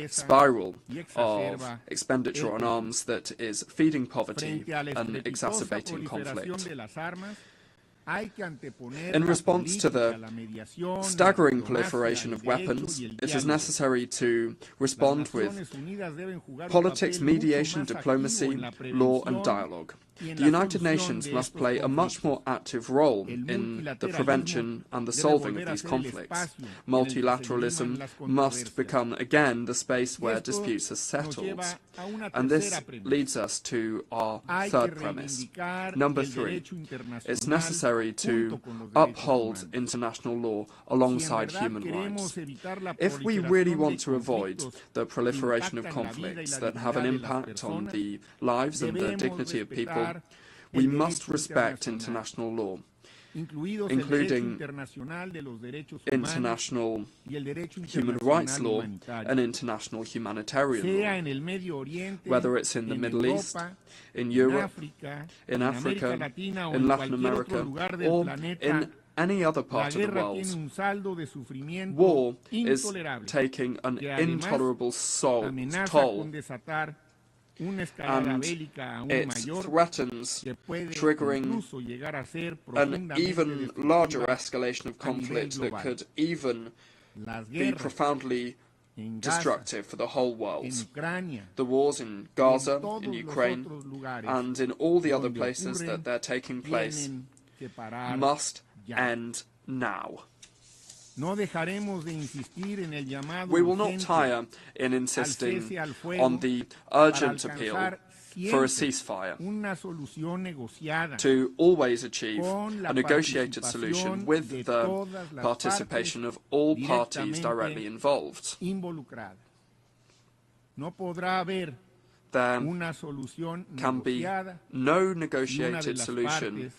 [SPEAKER 5] spiral of expenditure on arms that is feeding poverty and exacerbating conflict. In response to the staggering proliferation of weapons, it is necessary to respond with politics, mediation, diplomacy, law and dialogue. The United Nations must play a much more active role in the prevention and the solving of these conflicts. Multilateralism must become again the space where disputes are settled. And this leads us to our third premise. Number 3, it's necessary to uphold international law alongside human rights. If we really want to avoid the proliferation of conflicts that have an impact on the lives and the dignity of people, we must respect international law, including international human rights law and international humanitarian law, whether it's in the Middle East, in Europe, in Africa, in Latin America, or in any other part of the world. War is taking an intolerable toll, and it threatens triggering an even larger escalation of conflict that could even be profoundly destructive for the whole world. The wars in Gaza, in Ukraine, and in all the other places that they're taking place must end now. We will not tire in insisting on the urgent appeal for a ceasefire, to always achieve a negotiated solution with the participation of all parties directly involved. There can be no negotiated solution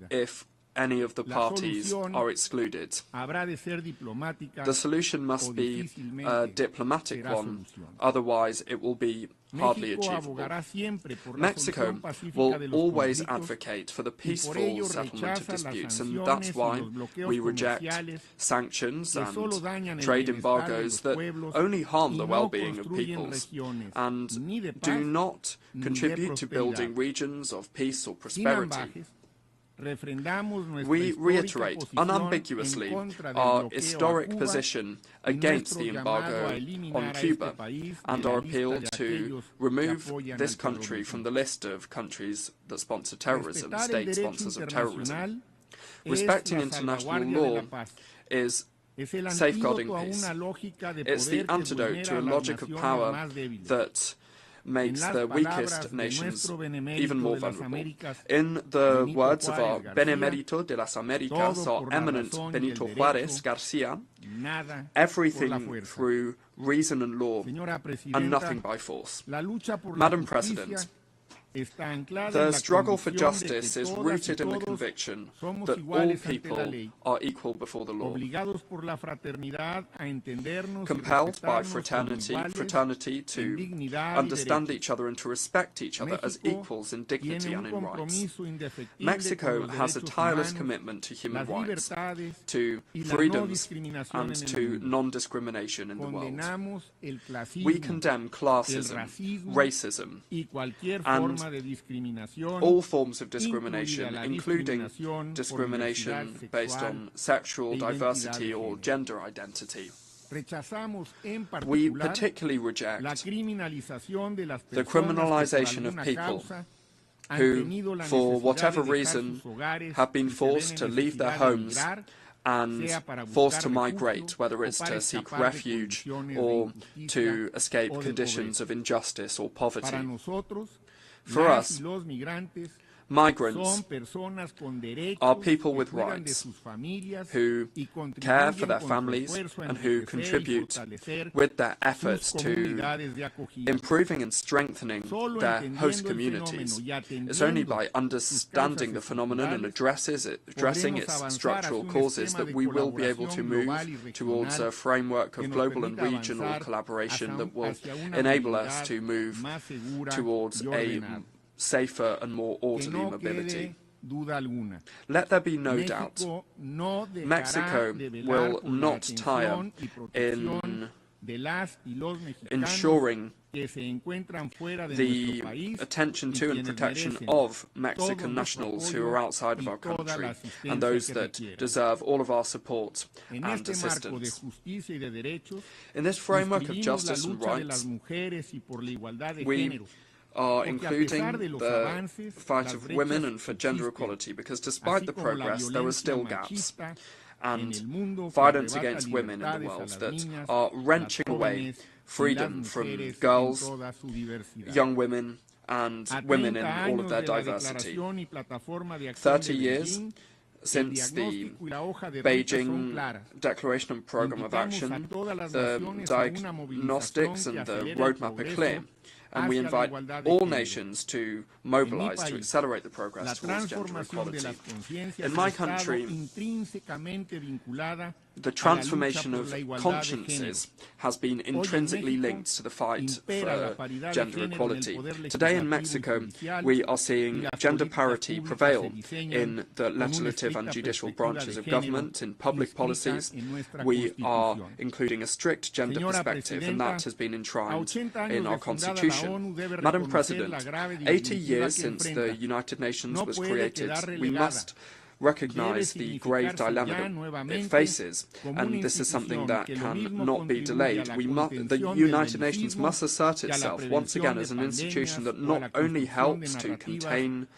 [SPEAKER 5] if any of the parties are excluded. The solution must be a diplomatic one, otherwise it will be hardly achievable. Mexico will always advocate for the peaceful settlement of disputes, and that's why we reject sanctions and trade embargoes that only harm the well-being of peoples and do not contribute to building regions of peace or prosperity. We reiterate unambiguously our historic position against the embargo on Cuba and our appeal to remove this country from the list of countries that sponsor terrorism, state sponsors of terrorism. Respecting international law is safeguarding peace. It's the antidote to a logic of power that makes the weakest nations even more vulnerable. In the words of our Benemérito de las Américas, our eminent Benito Juárez Garcia, everything through reason and law and nothing by force. Madam President, the struggle for justice is rooted in the conviction that all people are equal before the law, compelled by fraternity to understand each other and to respect each other as equals in dignity and in rights. Mexico has a tireless commitment to human rights, to freedoms, and to non-discrimination in the world. We condemn classism, racism, and all forms of discrimination, including discrimination based on sexual diversity or gender identity. We particularly reject the criminalization of people who, for whatever reason, have been forced to leave their homes and forced to migrate, whether it's to seek refuge or to escape conditions of injustice or poverty. For us, migrants are people with rights who care for their families and who contribute with their efforts to improving and strengthening their host communities. It's only by understanding the phenomenon and addressing its structural causes that we will be able to move towards a framework of global and regional collaboration that will enable us to move towards a safer and more orderly mobility. Let there be no doubt, Mexico will not tire in ensuring the attention to and protection of Mexican nationals who are outside of our country and those that deserve all of our support and assistance. In this framework of justice and rights, we are including the fight of women and for gender equality, because despite the progress, there are still gaps and violence against women in the world that are wrenching away freedom from girls, young women, and women in all of their diversity. 30 years since the Beijing Declaration and Programme of Action, the diagnostics and the roadmap are clear, and we invite all nations to mobilize to accelerate the progress towards gender equality. In my country, the transformation of consciences has been intrinsically linked to the fight for gender equality. Today in Mexico, we are seeing gender parity prevail in the legislative and judicial branches of government, in public policies. We are including a strict gender perspective, and that has been enshrined in our constitution. Madam President, 80 years since the United Nations was created, we must recognize the grave dilemma that it faces, and this is something that cannot be delayed. The United Nations must assert itself once again as an institution that not only helps to contain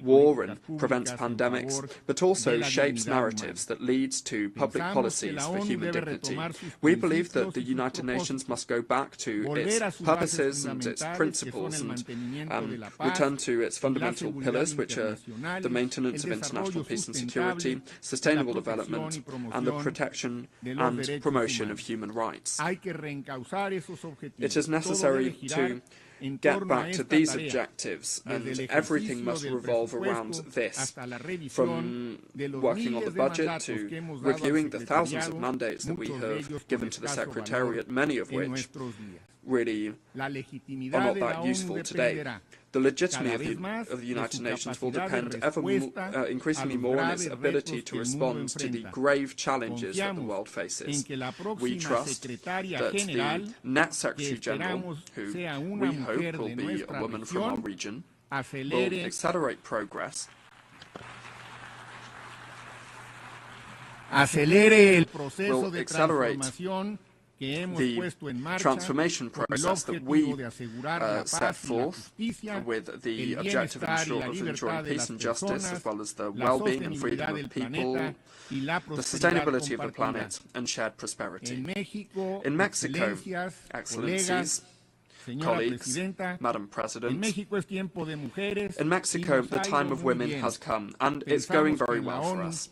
[SPEAKER 5] war and prevents pandemics, but also shapes narratives that leads to public policies for human dignity. We believe that the United Nations must go back to its purposes and its principles and return to its fundamental pillars, which are the maintenance of international peace and security, sustainable development, and the protection and promotion of human rights. It is necessary to get back to these objectives, and everything must revolve around this, from working on the budget to reviewing the thousands of mandates that we have given to the Secretariat, many of which really are not that useful today. The legitimacy of the United Nations will depend increasingly more on its ability to respond to the grave challenges that the world faces. We trust that the next Secretary General, who we hope will be a woman from our region, will accelerate progress, will accelerate the transformation process that we set forth with the objective of ensuring peace and justice, as well as the well-being and freedom of people, the sustainability of the planet, and shared prosperity. In Mexico, Excellencies, colleagues, Madam President, in Mexico, the time of women has come, and it's going very well for us.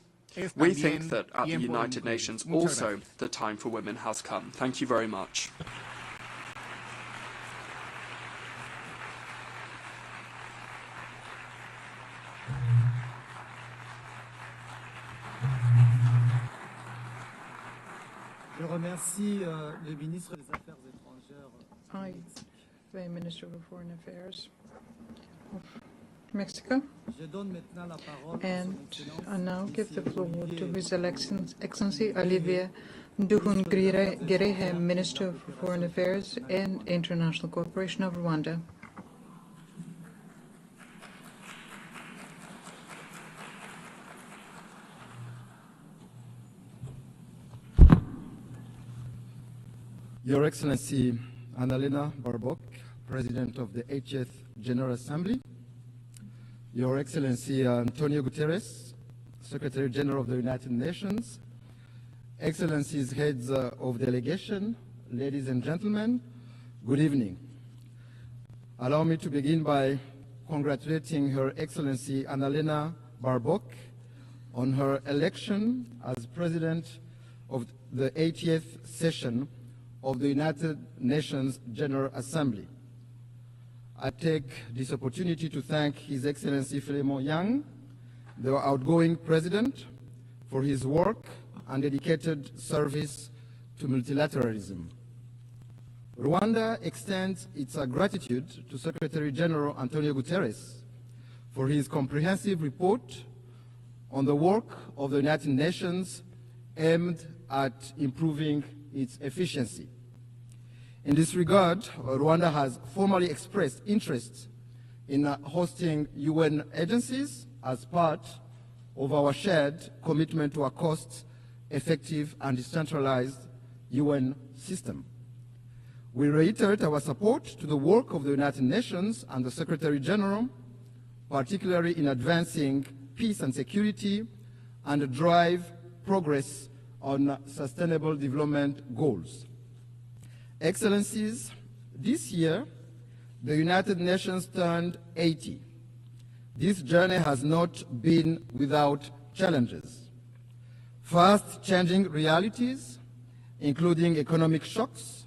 [SPEAKER 5] We think that at the United Nations also the time for women has come. Thank you very much.
[SPEAKER 7] Je remercie le ministre des Affaires étrangères.
[SPEAKER 12] I thank the Minister of Foreign Affairs of Mexico, and I now give the floor to His Excellency Olivier Nduhungirehe, Minister of Foreign Affairs and International Cooperation of Rwanda.
[SPEAKER 23] Your Excellency Annalena Baerbock, President of the 80th General Assembly, Your Excellency Antonio Guterres, Secretary General of the United Nations, Excellencies, heads of delegation, ladies and gentlemen, good evening. Allow me to begin by congratulating Her Excellency Annalena Baerbock on her election as President of the 80th session of the United Nations General Assembly. I take this opportunity to thank His Excellency Philemon Yang, the outgoing President, for his work and dedicated service to multilateralism. Rwanda extends its gratitude to Secretary General Antonio Guterres for his comprehensive report on the work of the United Nations aimed at improving its efficiency. In this regard, Rwanda has formally expressed interest in hosting UN agencies as part of our shared commitment to a cost-effective and decentralized UN system. We reiterate our support to the work of the United Nations and the Secretary General, particularly in advancing peace and security and drive progress on sustainable development goals. Excellencies, this year, the United Nations turned 80. This journey has not been without challenges. Fast-changing realities, including economic shocks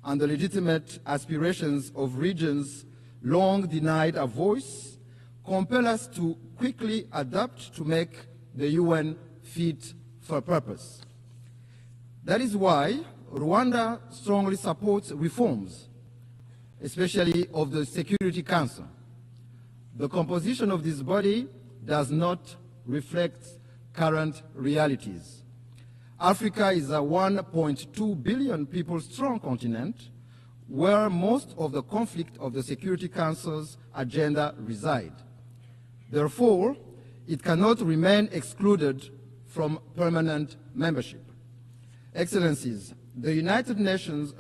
[SPEAKER 23] and the legitimate aspirations of regions long denied a voice, compel us to quickly adapt to make the UN fit for purpose. That is why Rwanda strongly supports reforms, especially of the Security Council. The composition of this body does not reflect current realities. Africa is a 1.2 billion people strong continent where most of the conflict of the Security Council's agenda reside. Therefore, it cannot remain excluded from permanent membership. Excellencies, the United Nations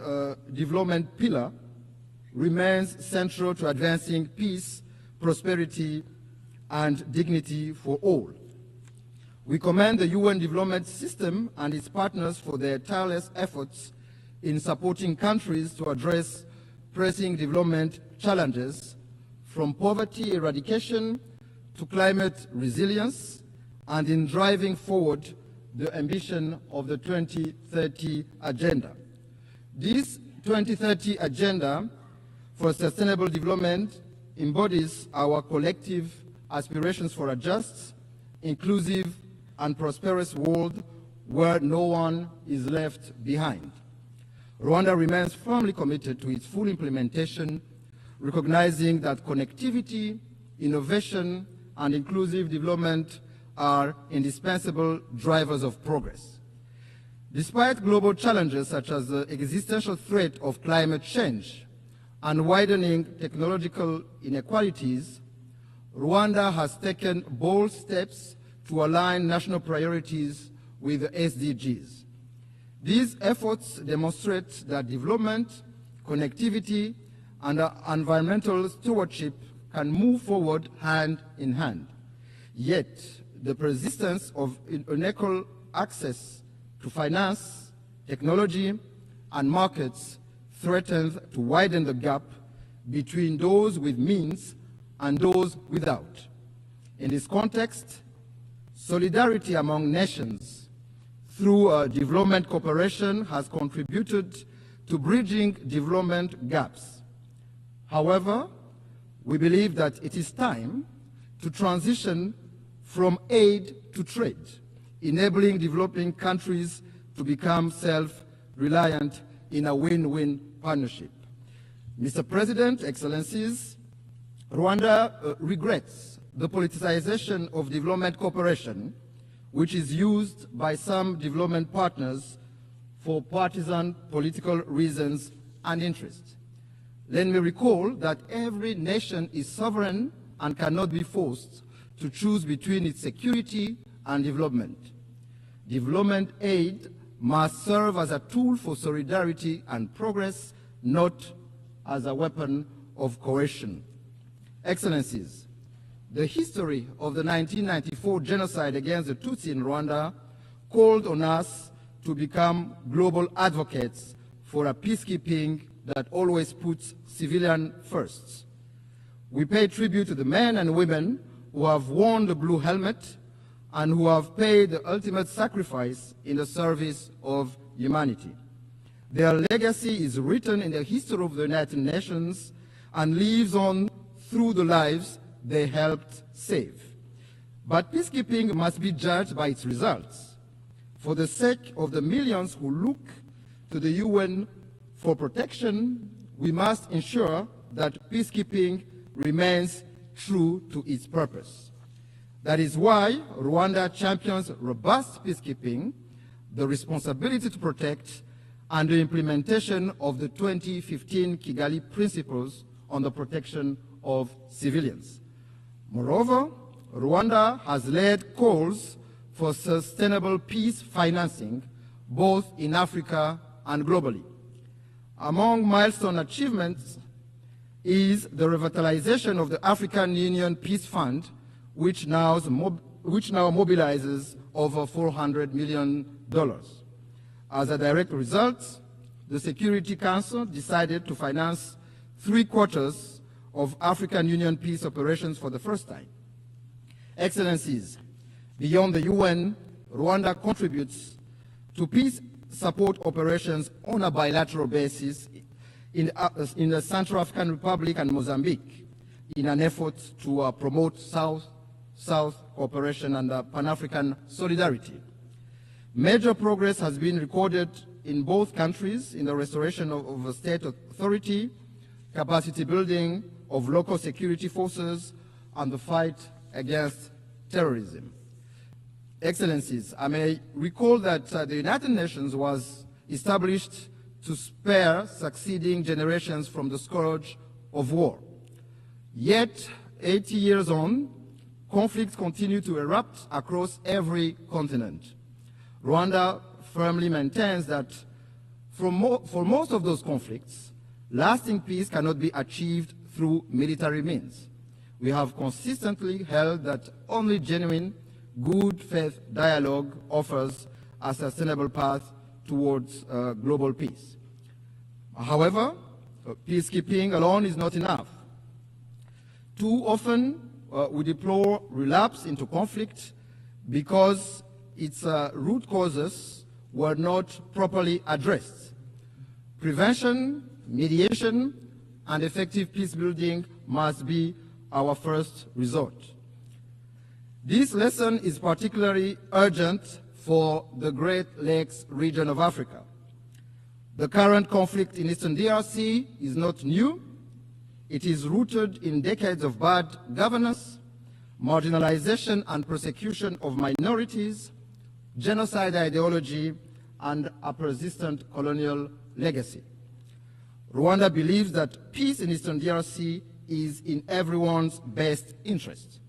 [SPEAKER 23] development pillar remains central to advancing peace, prosperity, and dignity for all. We commend the UN development system and its partners for their tireless efforts in supporting countries to address pressing development challenges, from poverty eradication to climate resilience, and in driving forward the ambition of the 2030 Agenda. This 2030 Agenda for Sustainable Development embodies our collective aspirations for a just, inclusive, and prosperous world where no one is left behind. Rwanda remains firmly committed to its full implementation, recognizing that connectivity, innovation, and inclusive development are indispensable drivers of progress. Despite global challenges such as the existential threat of climate change and widening technological inequalities, Rwanda has taken bold steps to align national priorities with the SDGs. These efforts demonstrate that development, connectivity, and environmental stewardship can move forward hand in hand. Yet, the persistence of unequal access to finance, technology, and markets threatens to widen the gap between those with means and those without. In this context, solidarity among nations through development cooperation has contributed to bridging development gaps. However, we believe that it is time to transition from aid to trade, enabling developing countries to become self-reliant in a win-win partnership. Mr. President, Excellencies, Rwanda regrets the politicization of development cooperation, which is used by some development partners for partisan political reasons and interests. Let me recall that every nation is sovereign and cannot be forced to choose between its security and development. Development aid must serve as a tool for solidarity and progress, not as a weapon of coercion. Excellencies, the history of the 1994 genocide against the Tutsi in Rwanda called on us to become global advocates for a peacekeeping that always puts civilians first. We pay tribute to the men and women who have worn the blue helmet and who have paid the ultimate sacrifice in the service of humanity. Their legacy is written in the history of the United Nations and lives on through the lives they helped save. But peacekeeping must be judged by its results. For the sake of the millions who look to the UN for protection, we must ensure that peacekeeping remains true to its purpose. That is why Rwanda champions robust peacekeeping, the responsibility to protect, and the implementation of the 2015 Kigali Principles on the protection of civilians. Moreover, Rwanda has led calls for sustainable peace financing both in Africa and globally. Among milestone achievements is the revitalization of the African Union Peace Fund, which now mobilizes over $400 million. As a direct result, the Security Council decided to finance 3/4 of African Union peace operations for the first time. Excellencies, beyond the UN, Rwanda contributes to peace support operations on a bilateral basis in the Central African Republic and Mozambique in an effort to promote South-South cooperation and Pan-African solidarity. Major progress has been recorded in both countries in the restoration of state authority, capacity building of local security forces, and the fight against terrorism. Excellencies, I may recall that the United Nations was established to spare succeeding generations from the scourge of war. Yet, 80 years on, conflicts continue to erupt across every continent. Rwanda firmly maintains that for most of those conflicts, lasting peace cannot be achieved through military means. We have consistently held that only genuine, good faith dialogue offers a sustainable path towards global peace. However, peacekeeping alone is not enough. Too often, we deplore relapse into conflict because its root causes were not properly addressed. Prevention, mediation, and effective peace building must be our first resort. This lesson is particularly urgent for the Great Lakes region of Africa. The current conflict in Eastern DRC is not new. It is rooted in decades of bad governance, marginalization and persecution of minorities, genocide ideology, and a persistent colonial legacy. Rwanda believes that peace in Eastern DRC is in everyone's best interest.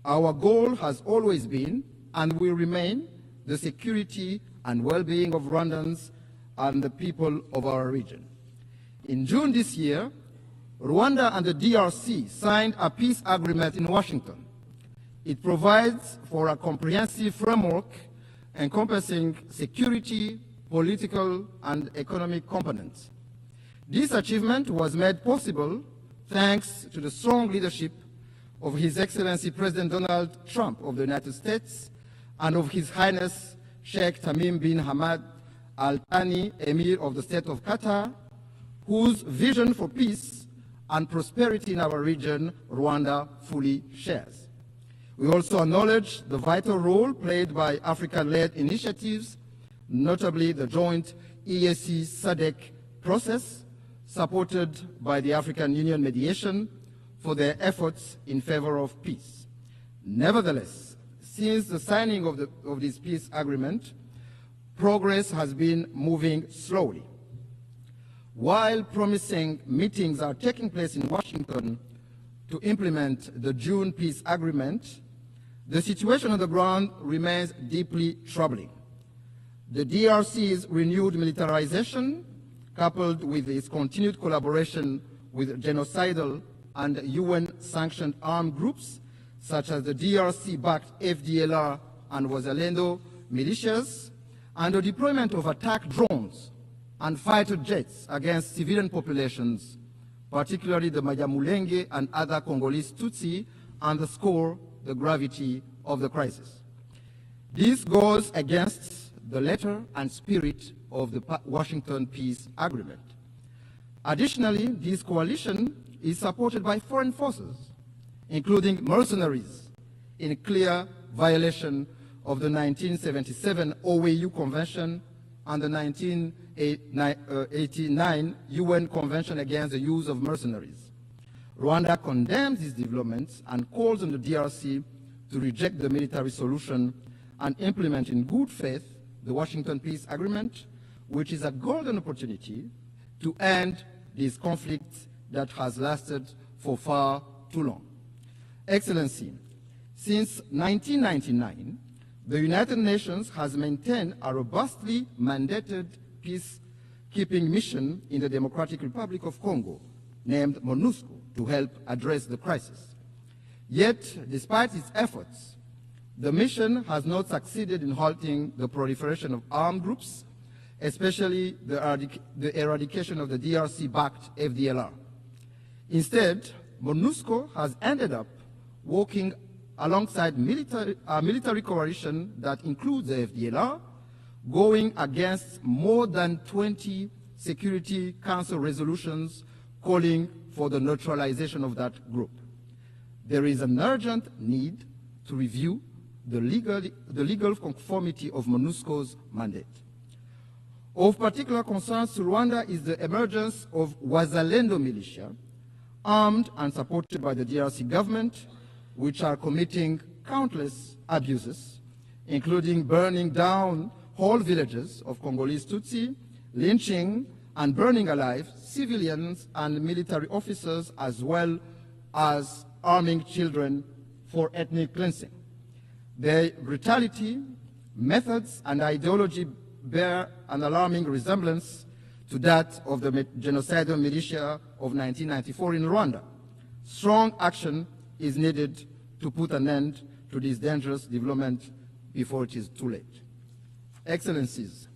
[SPEAKER 23] Our goal has always been, and will remain, the security and well-being of Rwandans and the people of our region. In June this year, Rwanda and the DRC signed a peace agreement in Washington. It provides for a comprehensive framework encompassing security, political, and economic components. This achievement was made possible thanks to the strong leadership of His Excellency President Donald Trump of the United States and of His Highness Sheikh Tamim bin Hamad Al Thani, Emir of the State of Qatar, whose vision for peace and prosperity in our region, Rwanda, fully shares. We also acknowledge the vital role played by African-led initiatives, notably the joint EAC SADC process, supported by the African Union mediation, for their efforts in favor of peace. Nevertheless, since the signing of this peace agreement, progress has been moving slowly. While promising meetings are taking place in Washington to implement the June peace agreement, the situation on the ground remains deeply troubling. The DRC's renewed militarization, coupled with its continued collaboration with genocidal and UN-sanctioned armed groups, such as the DRC-backed FDLR and Wazalendo militias, and the deployment of attack drones and fighter jets against civilian populations, particularly the Banyamulenge and other Congolese Tutsi, underscore the gravity of the crisis. This goes against the letter and spirit of the Washington Peace Agreement. Additionally, this coalition is supported by foreign forces, including mercenaries, in clear violation of the 1977 OAU Convention and the 1989 UN Convention against the use of mercenaries. Rwanda condemns these developments and calls on the DRC to reject the military solution and implement in good faith the Washington Peace Agreement, which is a golden opportunity to end this conflict that has lasted for far too long. Excellency, since 1999, the United Nations has maintained a robustly mandated peacekeeping mission in the Democratic Republic of Congo, named MONUSCO, to help address the crisis. Yet, despite its efforts, the mission has not succeeded in halting the proliferation of armed groups, especially the eradication of the DRC-backed FDLR. Instead, MONUSCO has ended up working alongside military coalition that includes the FDLR, going against more than 20 Security Council resolutions calling for the neutralization of that group. There is an urgent need to review the legal conformity of MONUSCO's mandate. Of particular concern to Rwanda is the emergence of Wazalendo militia, armed and supported by the DRC government, which are committing countless abuses, including burning down whole villages of Congolese Tutsi, lynching and burning alive civilians and military officers, as well as arming children for ethnic cleansing. Their brutality, methods, and ideology bear an alarming resemblance to that of the genocidal militia of 1994 in Rwanda. Strong action is needed to put an end to this dangerous development before it is too late. Excellencies,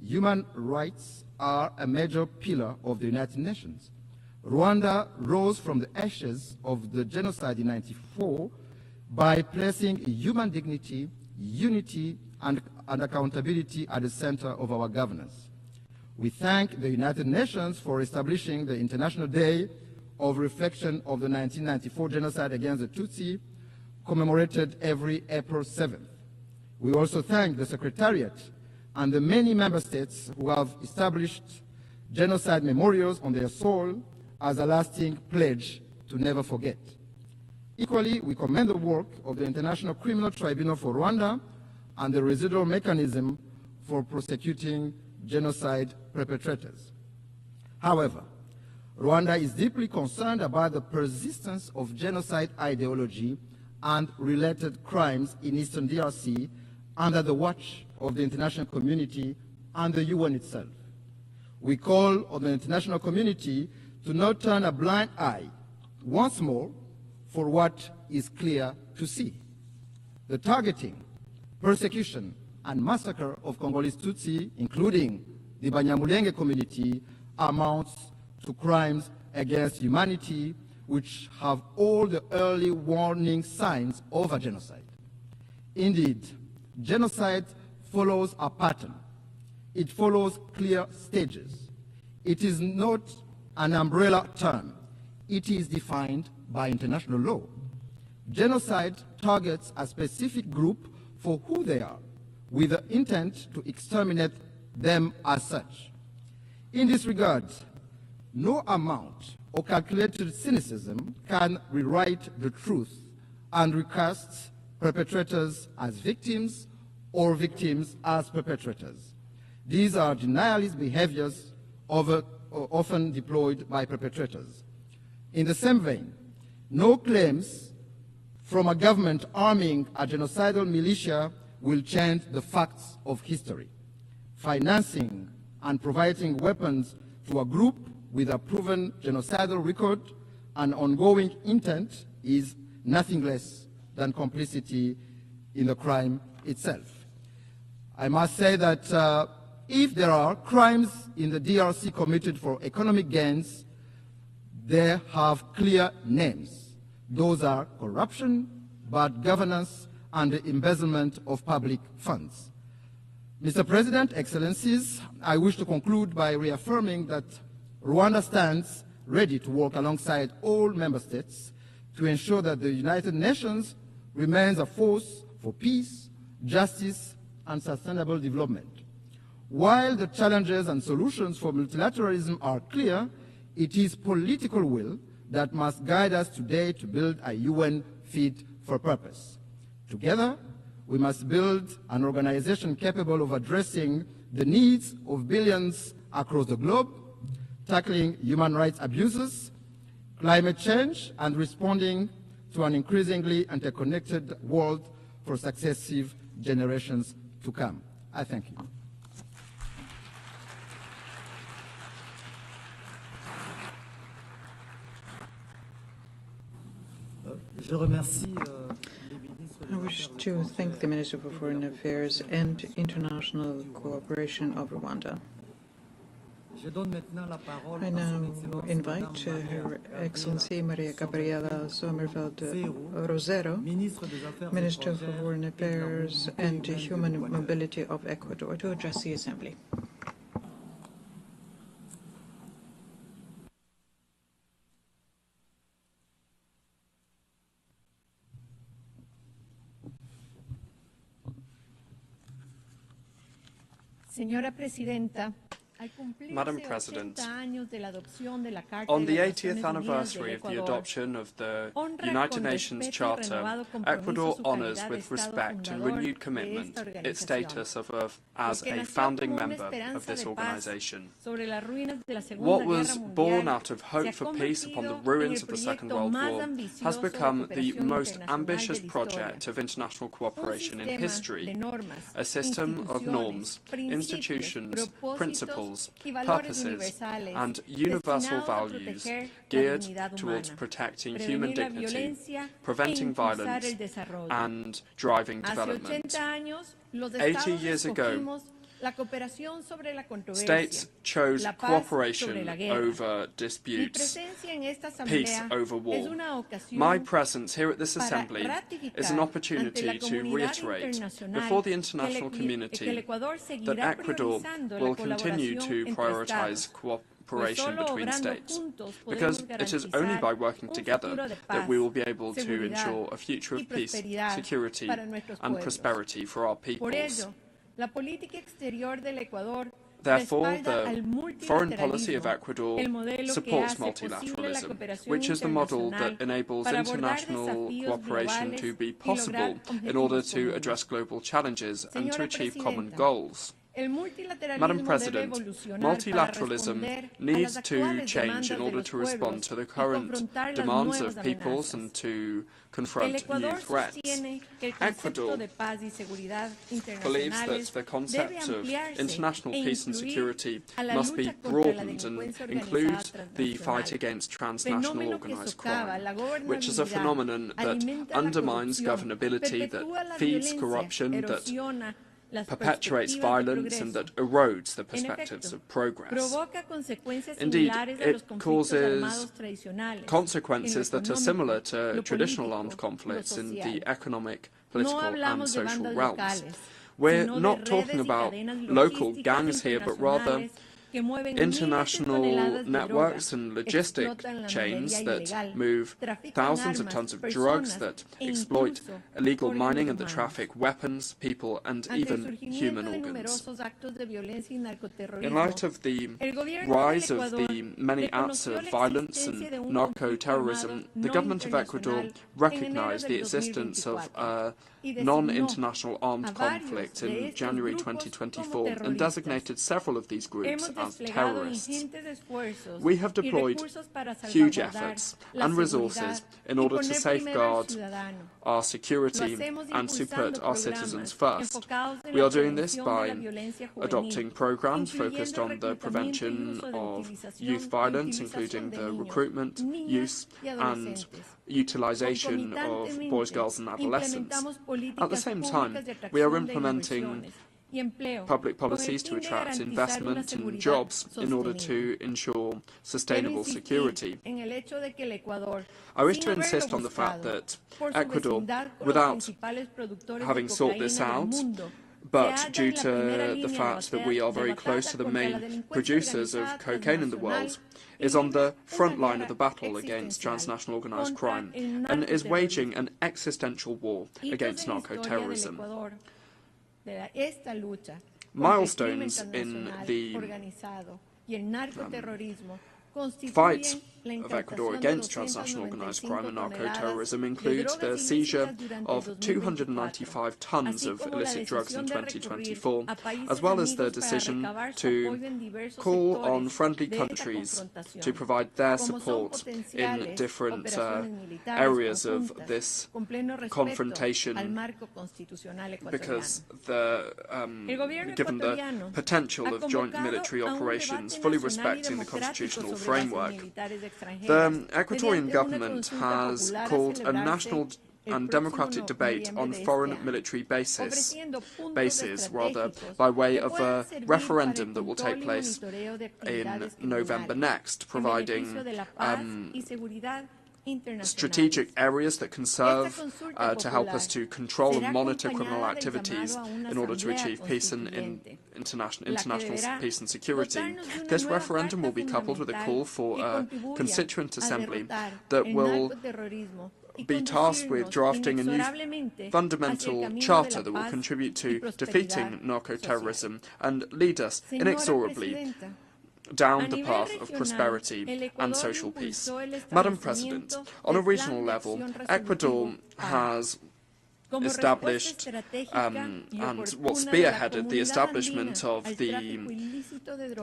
[SPEAKER 23] human rights are a major pillar of the United Nations. Rwanda rose from the ashes of the genocide in 1994 by placing human dignity, unity, and accountability at the center of our governance. We thank the United Nations for establishing the International Day of Reflection of the 1994 genocide against the Tutsi, commemorated every April 7th. We also thank the Secretariat and the many member states who have established genocide memorials on their soil as a lasting pledge to never forget. Equally, we commend the work of the International Criminal Tribunal for Rwanda and the residual mechanism for prosecuting genocide perpetrators. However, Rwanda is deeply concerned about the persistence of genocide ideology and related crimes in eastern DRC under the watch of the international community and the UN itself. We call on the international community to not turn a blind eye once more for what is clear to see. The targeting, persecution, and massacre of Congolese Tutsi, including the Banyamulenge community, amounts to crimes against humanity which have all the early warning signs of a genocide. Indeed, genocide follows a pattern. It follows clear stages. It is not an umbrella term. It is defined by international law. Genocide targets a specific group for who they are, with the intent to exterminate them as such. In this regard, no amount of calculated cynicism can rewrite the truth and recast perpetrators as victims or victims as perpetrators. These are denialist behaviors often deployed by perpetrators. In the same vein, no claims from a government arming a genocidal militia will change the facts of history. Financing and providing weapons to a group with a proven genocidal record and ongoing intent is nothing less than complicity in the crime itself. I must say that if there are crimes in the DRC committed for economic gains, they have clear names. Those are corruption, bad governance, and the embezzlement of public funds. Mr. President, Excellencies, I wish to conclude by reaffirming that Rwanda stands ready to work alongside all member states to ensure that the United Nations remains a force for peace, justice, and sustainable development. While the challenges and solutions for multilateralism are clear, it is political will that must guide us today to build a UN fit for purpose. Together, We must build an organization capable of addressing the needs of billions across the globe, tackling human rights abuses, climate change, and responding to an increasingly interconnected world for successive generations to come. I thank you.
[SPEAKER 12] I wish to thank the Minister for Foreign Affairs and International Cooperation of Rwanda. I now invite Her Excellency Maria Gabriela Sommerfeld Rosero, Minister for Foreign Affairs and Human Mobility of Ecuador, to address the Assembly.
[SPEAKER 9] Señora Presidenta,
[SPEAKER 5] Madam President, on the 80th anniversary of the adoption of the United Nations Charter, Ecuador honours with respect and renewed commitment its status as a founding member of this organisation. What was born out of hope for peace upon the ruins of the Second World War has become the most ambitious project of international cooperation in history, a system of norms, institutions, principles, purposes, and universal values geared towards protecting human dignity, preventing violence, and driving development. 80 years ago, states chose cooperation over disputes, peace over war. My presence here at this Assembly is an opportunity to reiterate before the international community that Ecuador will continue to prioritise cooperation between states, because it is only by working together that we will be able to ensure a future of peace, security and prosperity for our peoples. Therefore, the foreign policy of Ecuador supports multilateralism, which is the model that enables international cooperation to be possible in order to address global challenges and to achieve common goals. Madam President, multilateralism needs to change in order to respond to the current demands of peoples and to confront new threats. Ecuador believes that the concept of international peace and security must be broadened and include the fight against transnational organised crime, which is a phenomenon that undermines governability, that feeds corruption, that perpetuates violence and that erodes the perspectives of progress. Indeed, it causes consequences that are similar to traditional armed conflicts in the economic, political and social realms. We're not talking about local gangs here, but rather international networks and logistic chains that move thousands of tons of drugs, that exploit illegal mining and that traffic weapons, people and even human organs. In light of the rise of the many acts of violence and narco-terrorism, the government of Ecuador recognized the existence of a non-international armed conflict in January 2024 and designated several of these groups as terrorists. We have deployed huge efforts and resources in order to safeguard our security and to put our citizens first. We are doing this by adopting programs focused on the prevention of youth violence, including the recruitment, use and utilization of boys, girls and adolescents. At the same time, we are implementing public policies to attract investment and jobs in order to ensure sustainable security. I wish to insist on the fact that Ecuador, without having sought this out, but due to the fact that we are very close to the main producers of cocaine in the world, is on the front line of the battle against transnational organised crime and is waging an existential war against narco-terrorism. Milestones in the fight of Ecuador against transnational organised crime and narco-terrorism includes the seizure of 295 tons of illicit drugs in 2024, as well as the decision to call on friendly countries to provide their support in different areas of this confrontation, because given the potential of joint military operations fully respecting the constitutional framework. The Ecuadorian government has called a national and democratic debate on foreign military bases, by way of a referendum that will take place in November next, providing strategic areas that can serve to help us to control and monitor criminal activities in order to achieve peace and international peace and security. This referendum will be coupled with a call for a constituent assembly that will be tasked with drafting a new fundamental charter that will contribute to defeating narco-terrorism and lead us inexorably down the path of prosperity and social peace. Madam President, on a regional level, Ecuador has established and spearheaded the establishment of the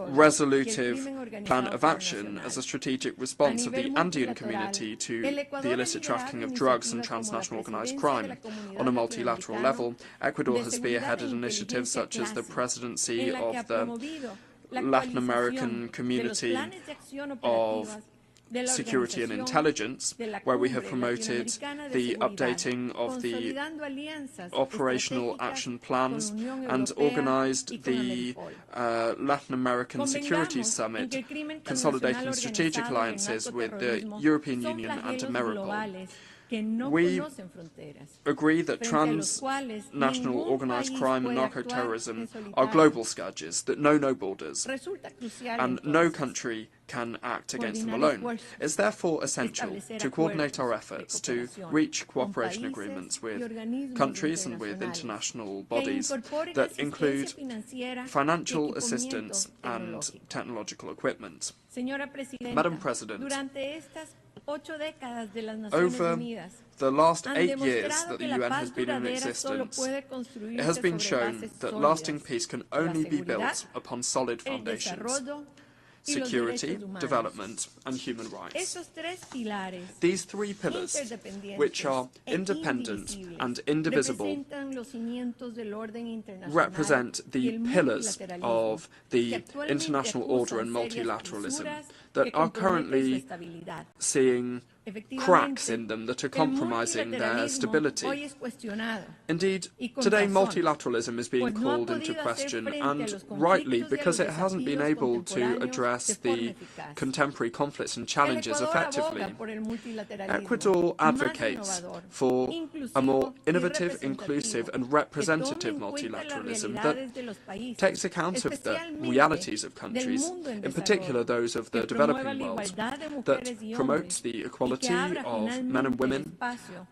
[SPEAKER 5] resolutive plan of action as a strategic response of the Andean community to the illicit trafficking of drugs and transnational organised crime. On a multilateral level, Ecuador has spearheaded initiatives such as the presidency of the Latin American Community of Security and Intelligence, where we have promoted the updating of the operational action plans and organised the Latin American Security Summit, consolidating strategic alliances with the European Union and Ameripol. We agree that transnational organised crime and narco-terrorism are global scourges that know no borders, and no country can act against them alone. It's therefore essential to coordinate our efforts to reach cooperation agreements with countries and with international bodies that include financial assistance and technological equipment. Madam President, over the last 8 years that the UN has been in existence, it has been shown that lasting peace can only be built upon solid foundations: security, development, and human rights. These three pillars, which are independent and indivisible, represent the pillars of the international order and multilateralism that are currently seeing cracks in them that are compromising their stability. Indeed, today multilateralism is being called into question, and rightly, because it hasn't been able to address the contemporary conflicts and challenges effectively. Ecuador advocates for a more innovative, inclusive and representative multilateralism that takes account of the realities of countries, in particular those of the developing world, that promotes the equality of men and women,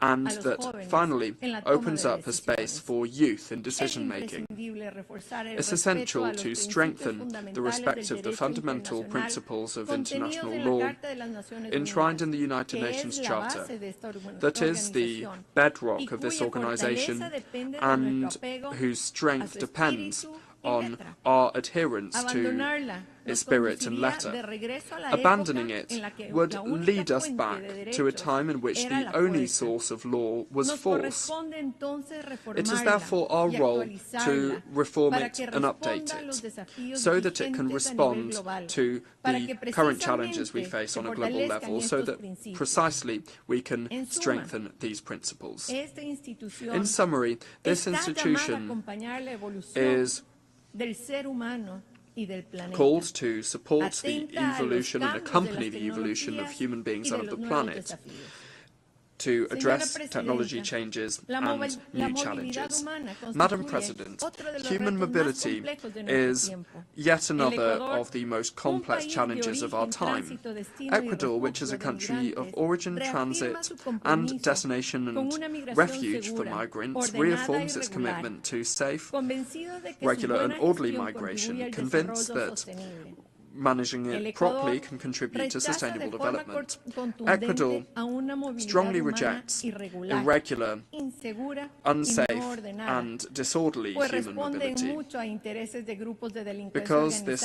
[SPEAKER 5] and that finally opens up a space for youth in decision-making. It's essential to strengthen the respect of the fundamental principles of international law enshrined in the United Nations Charter, that is the bedrock of this organisation and whose strength depends on our adherence to its spirit and letter. Abandoning it would lead us back to a time in which the only source of law was force. It is therefore our role to reform it and update it, so that it can respond to the current challenges we face on a global level, so that precisely we can strengthen these principles. In summary, this institution is called to support the evolution and accompany the evolution of human beings and of the planet, to address technology changes and new challenges. Madam President, human mobility is yet another of the most complex challenges of our time. Ecuador, which is a country of origin, transit and destination and refuge for migrants, reaffirms its commitment to safe, regular and orderly migration, convinced that managing it properly can contribute to sustainable development. Ecuador strongly rejects irregular, unsafe and disorderly human mobility because this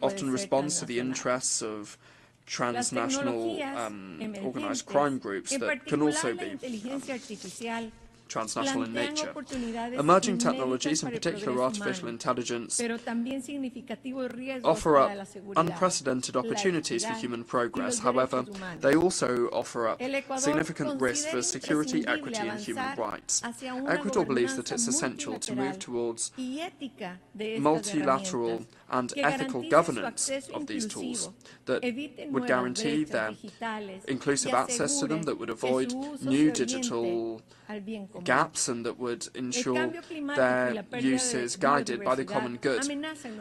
[SPEAKER 5] often responds to the interests of transnational organized crime groups that can also be transnational in nature. Emerging technologies, in particular artificial intelligence, offer up unprecedented opportunities for human progress. However, they also offer up significant risks for security, equity and human rights. Ecuador believes that it's essential to move towards multilateral and ethical governance of these tools that would guarantee their inclusive access to them, that would avoid new digital gaps and that would ensure their use is guided by the common good.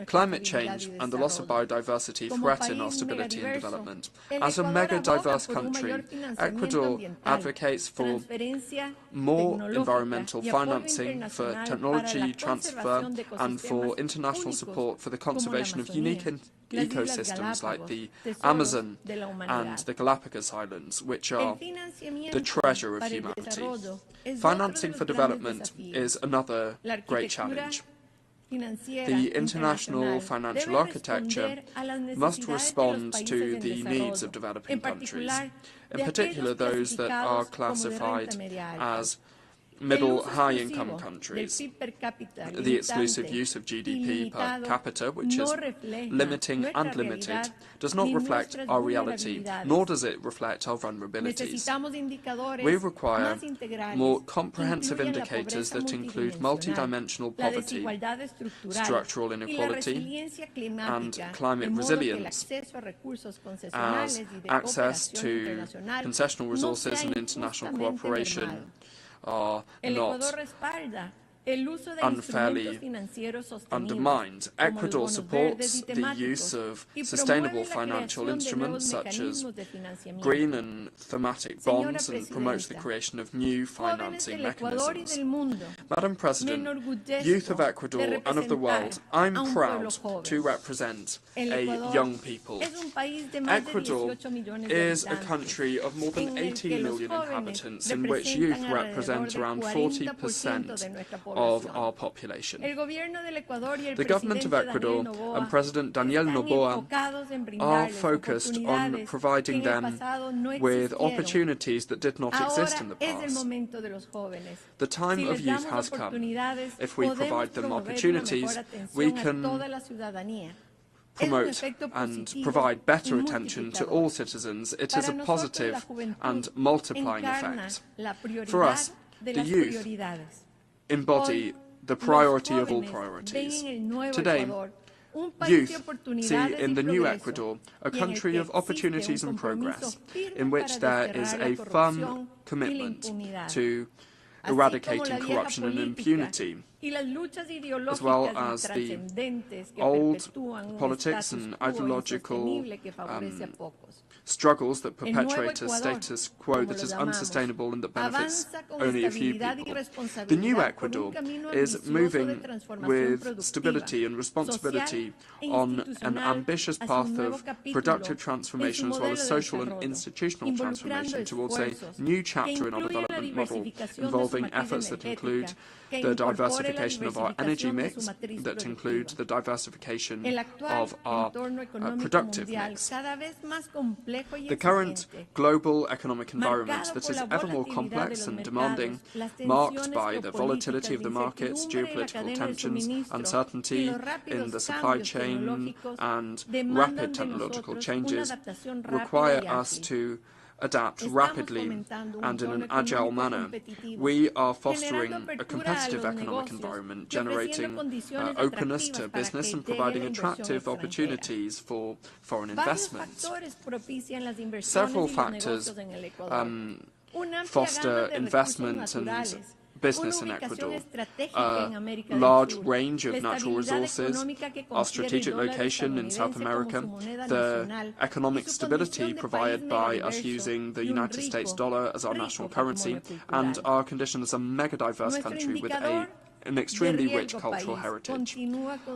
[SPEAKER 5] Climate change and the loss of biodiversity threaten our stability and development. As a mega-diverse country, Ecuador advocates for more environmental financing, for technology transfer and for international support for the conservation of unique ecosystems like the Amazon and the Galapagos Islands, which are the treasure of humanity. Financing for development is another great challenge. The international financial architecture must respond to the needs of developing countries, in particular those that are classified as middle high-income countries. The exclusive use of GDP per capita, which is limiting and limited, does not reflect our reality, nor does it reflect our vulnerabilities. We require more comprehensive indicators that include multidimensional poverty, structural inequality, and climate resilience, as access to concessional resources and international cooperation are not unfairly undermined. Ecuador supports the use of sustainable financial instruments such as green and thematic bonds and promotes the creation of new financing mechanisms. Madam President, youth of Ecuador and of the world, I'm proud to represent a young people. Ecuador is a country of more than 18 million inhabitants in which youth represent around 40% of our population. The government of Ecuador and President Daniel Noboa are focused on providing them with opportunities that did not exist in the past. The time of youth has come. If we provide them opportunities, we can promote and provide better attention to all citizens. It is a positive and multiplying effect. For us, the youth embody the priority of all priorities. Today, youth see in the new Ecuador a country of opportunities and progress, in which there is a firm commitment to eradicating corruption and impunity, as well as the old politics and ideological struggles that perpetuate a status quo that is unsustainable and that benefits only a few people. The new Ecuador is moving with stability and responsibility on an ambitious path of productive transformation as well as social and institutional transformation towards a new chapter in our development model, involving efforts that include the diversification of our energy mix, that include the diversification of our productive mix. The current global economic environment that is ever more complex and demanding, marked by the volatility of the markets, geopolitical tensions, uncertainty in the supply chain, and rapid technological changes, require us to adapt rapidly and in an agile manner. We are fostering a competitive economic environment, generating openness to business and providing attractive opportunities for foreign investment. Several factors foster investment and business in Ecuador. A large range of natural resources, our strategic location in South America, the economic stability provided by us using the United States dollar as our national currency, and our condition as a mega-diverse country with an extremely rich cultural heritage.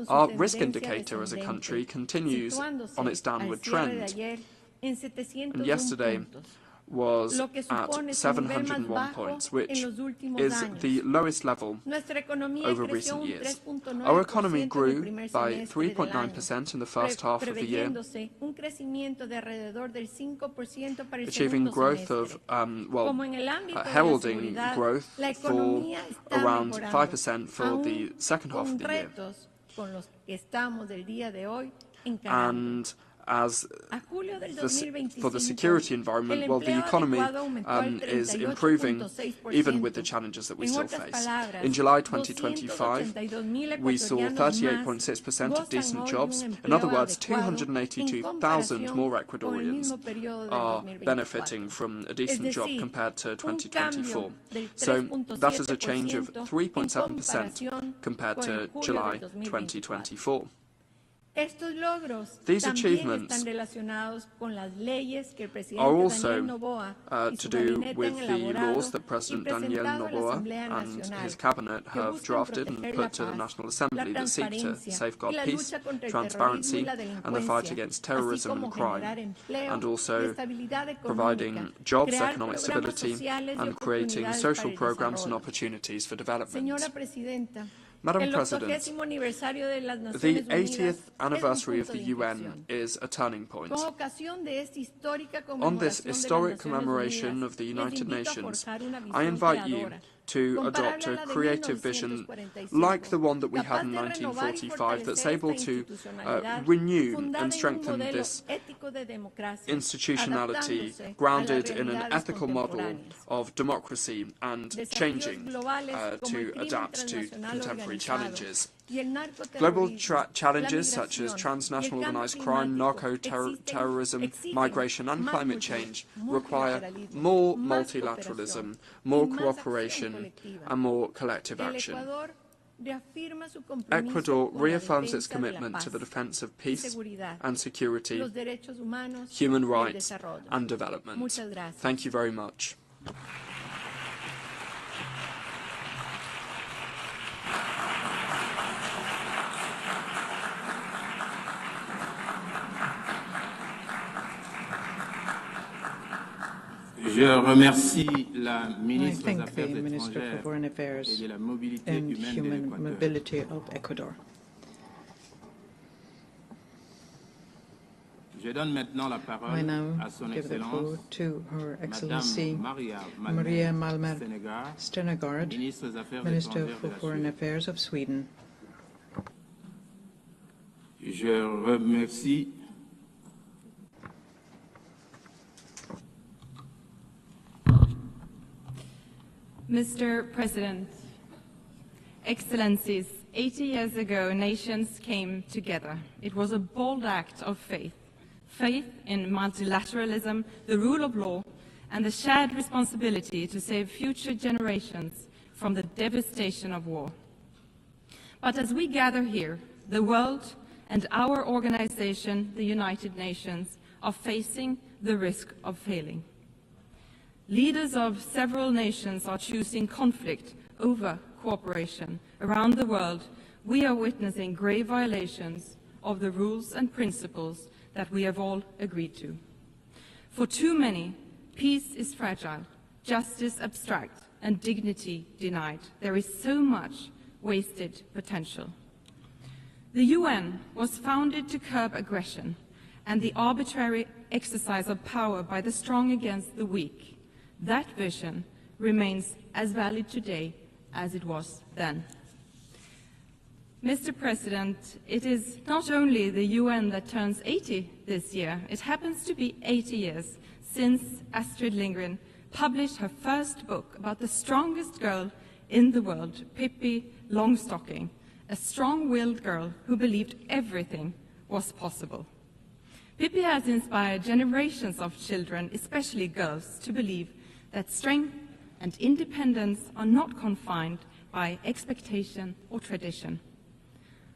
[SPEAKER 5] Our risk indicator as a country continues on its downward trend, and yesterday was at 701 points, which is the lowest level over recent years. Our economy grew by 3.9% in the first half of the year, achieving growth of, heralding growth for around 5% for the second half of the year. And as for the security environment, well, the economy is improving even with the challenges that we still face. In July 2025, we saw 38.6% of decent jobs. In other words, 282,000 more Ecuadorians are benefiting from a decent job compared to 2024. So that is a change of 3.7% compared to July 2024. These achievements are also to do with the laws that President Daniel Noboa and his cabinet have drafted and put to the National Assembly that seek to safeguard peace, transparency, and the fight against terrorism and crime, and also providing jobs, economic stability, and creating social programs and opportunities for development. Madam President, the 80th anniversary of the UN is a turning point. On this historic commemoration of the United Nations, I invite you to adopt a creative vision like the one that we had in 1945 that's able to renew and strengthen this institutionality grounded in an ethical model of democracy and changing to adapt to contemporary challenges. Global challenges such as transnational organised crime, narco-terrorism, migration and climate change require more multilateralism, more cooperation and more collective action. Ecuador reaffirms its commitment to the defence of peace and security, human rights and development. Thank you very much.
[SPEAKER 14] Je remercie la ministre des Affaires
[SPEAKER 12] étrangères et de la mobilité humaine de l'Équateur.
[SPEAKER 14] Je donne maintenant la parole à son Excellence,
[SPEAKER 12] Maria Malmer Stenegard, Minister for Foreign Affairs of Sweden.
[SPEAKER 14] Je remercie
[SPEAKER 16] Mr. President, Excellencies, 80 years ago, nations came together. It was a bold act of faith. Faith in multilateralism, the rule of law, and the shared responsibility to save future generations from the devastation of war. But as we gather here, the world and our organization, the United Nations, are facing the risk of failing. Leaders of several nations are choosing conflict over cooperation. Around the world, we are witnessing grave violations of the rules and principles that we have all agreed to. For too many, peace is fragile, justice abstract, and dignity denied. There is so much wasted potential. The UN was founded to curb aggression and the arbitrary exercise of power by the strong against the weak. That vision remains as valid today as it was then. Mr. President, it is not only the UN that turns 80 this year, it happens to be 80 years since Astrid Lindgren published her first book about the strongest girl in the world, Pippi Longstocking, a strong-willed girl who believed everything was possible. Pippi has inspired generations of children, especially girls, to believe that strength and independence are not confined by expectation or tradition.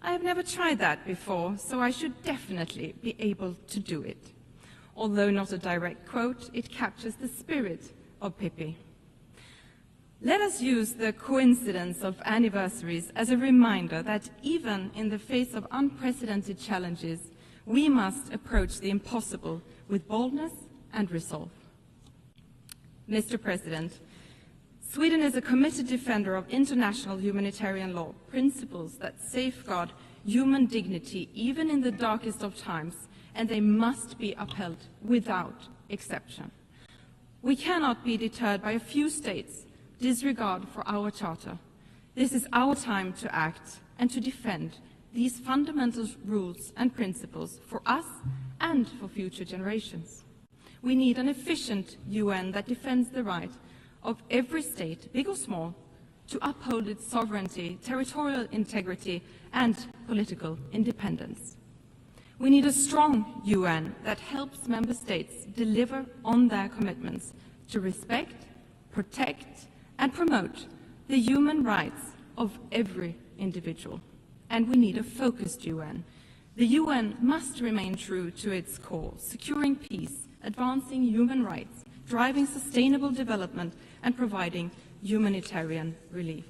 [SPEAKER 16] I have never tried that before, so I should definitely be able to do it. Although not a direct quote, it captures the spirit of Pippi. Let us use the coincidence of anniversaries as a reminder that even in the face of unprecedented challenges, we must approach the impossible with boldness and resolve. Mr. President, Sweden is a committed defender of international humanitarian law, principles that safeguard human dignity even in the darkest of times, and they must be upheld without exception. We cannot be deterred by a few states' disregard for our charter. This is our time to act and to defend these fundamental rules and principles for us and for future generations. We need an efficient UN that defends the right of every state, big or small, to uphold its sovereignty, territorial integrity, and political independence. We need a strong UN that helps member states deliver on their commitments to respect, protect, and promote the human rights of every individual. And we need a focused UN. The UN must remain true to its core, securing peace, advancing human rights, driving sustainable development, and providing humanitarian relief.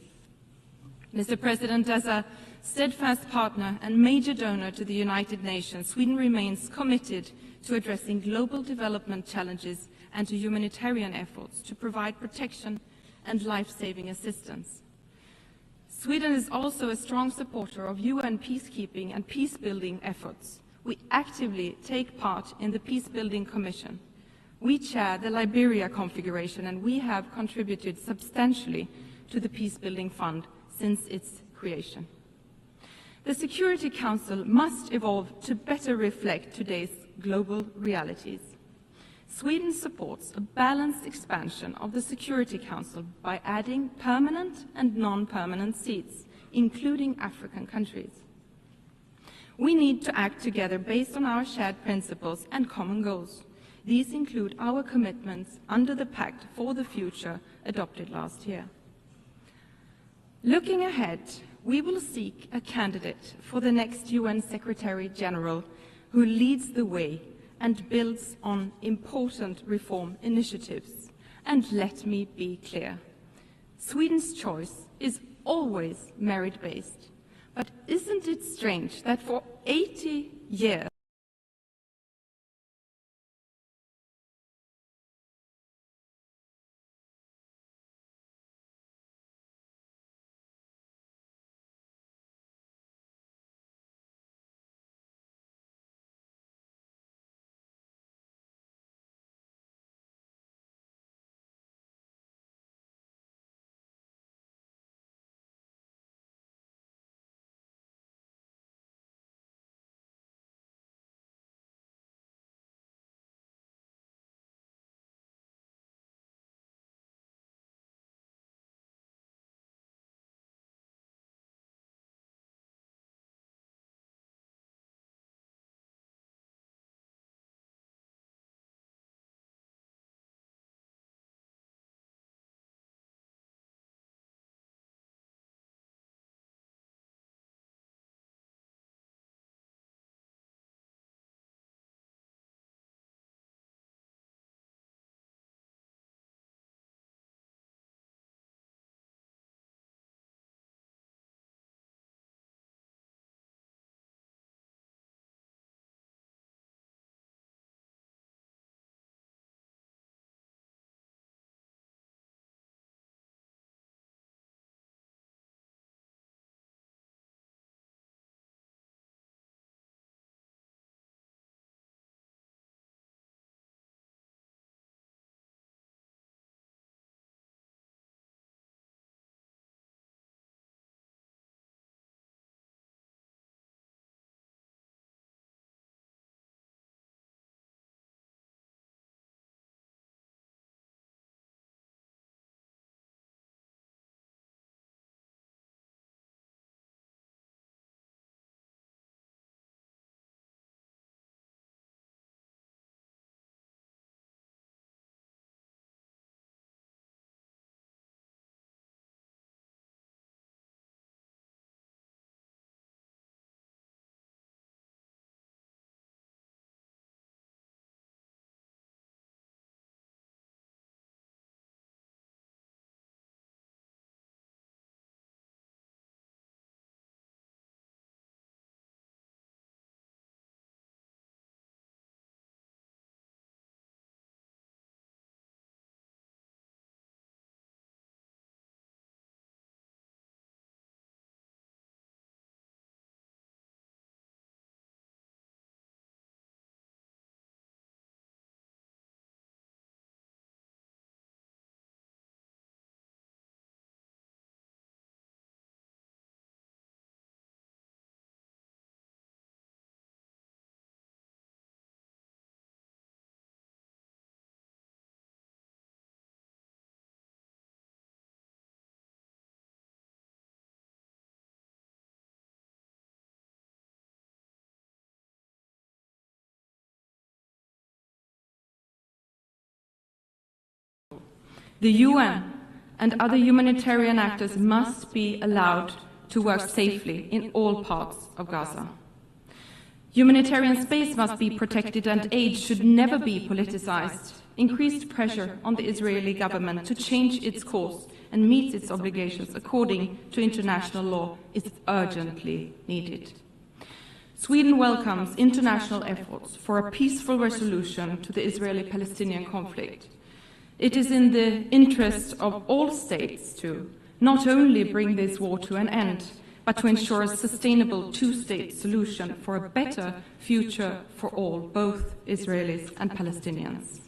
[SPEAKER 16] Mr. President, as a steadfast partner and major donor to the United Nations, Sweden remains committed to addressing global development challenges and to humanitarian efforts to provide protection and life-saving assistance. Sweden is also a strong supporter of UN peacekeeping and peace-building efforts. We actively take part in the Peacebuilding Commission. We chair the Liberia configuration, and we have contributed substantially to the Peacebuilding Fund since its creation. The Security Council must evolve to better reflect today's global realities. Sweden supports a balanced expansion of the Security Council by adding permanent and non-permanent seats, including African countries. We need to act together based on our shared principles and common goals. These include our commitments under the Pact for the Future adopted last year. Looking ahead, we will seek a candidate for the next UN Secretary General who leads the way and builds on important reform initiatives. And let me be clear, Sweden's choice is always merit-based. But isn't it strange that for 80 years, The UN and other humanitarian actors must be allowed to work safely in all parts of Gaza. Humanitarian space must be protected and aid should never be politicized. Increased pressure on the Israeli government to change its course and meet its obligations according to international law is urgently needed. Sweden welcomes international efforts for a peaceful resolution to the Israeli-Palestinian conflict. It is in the interest of all states to not only bring this war to an end, but to ensure a sustainable two-state solution for a better future for all, both Israelis and Palestinians.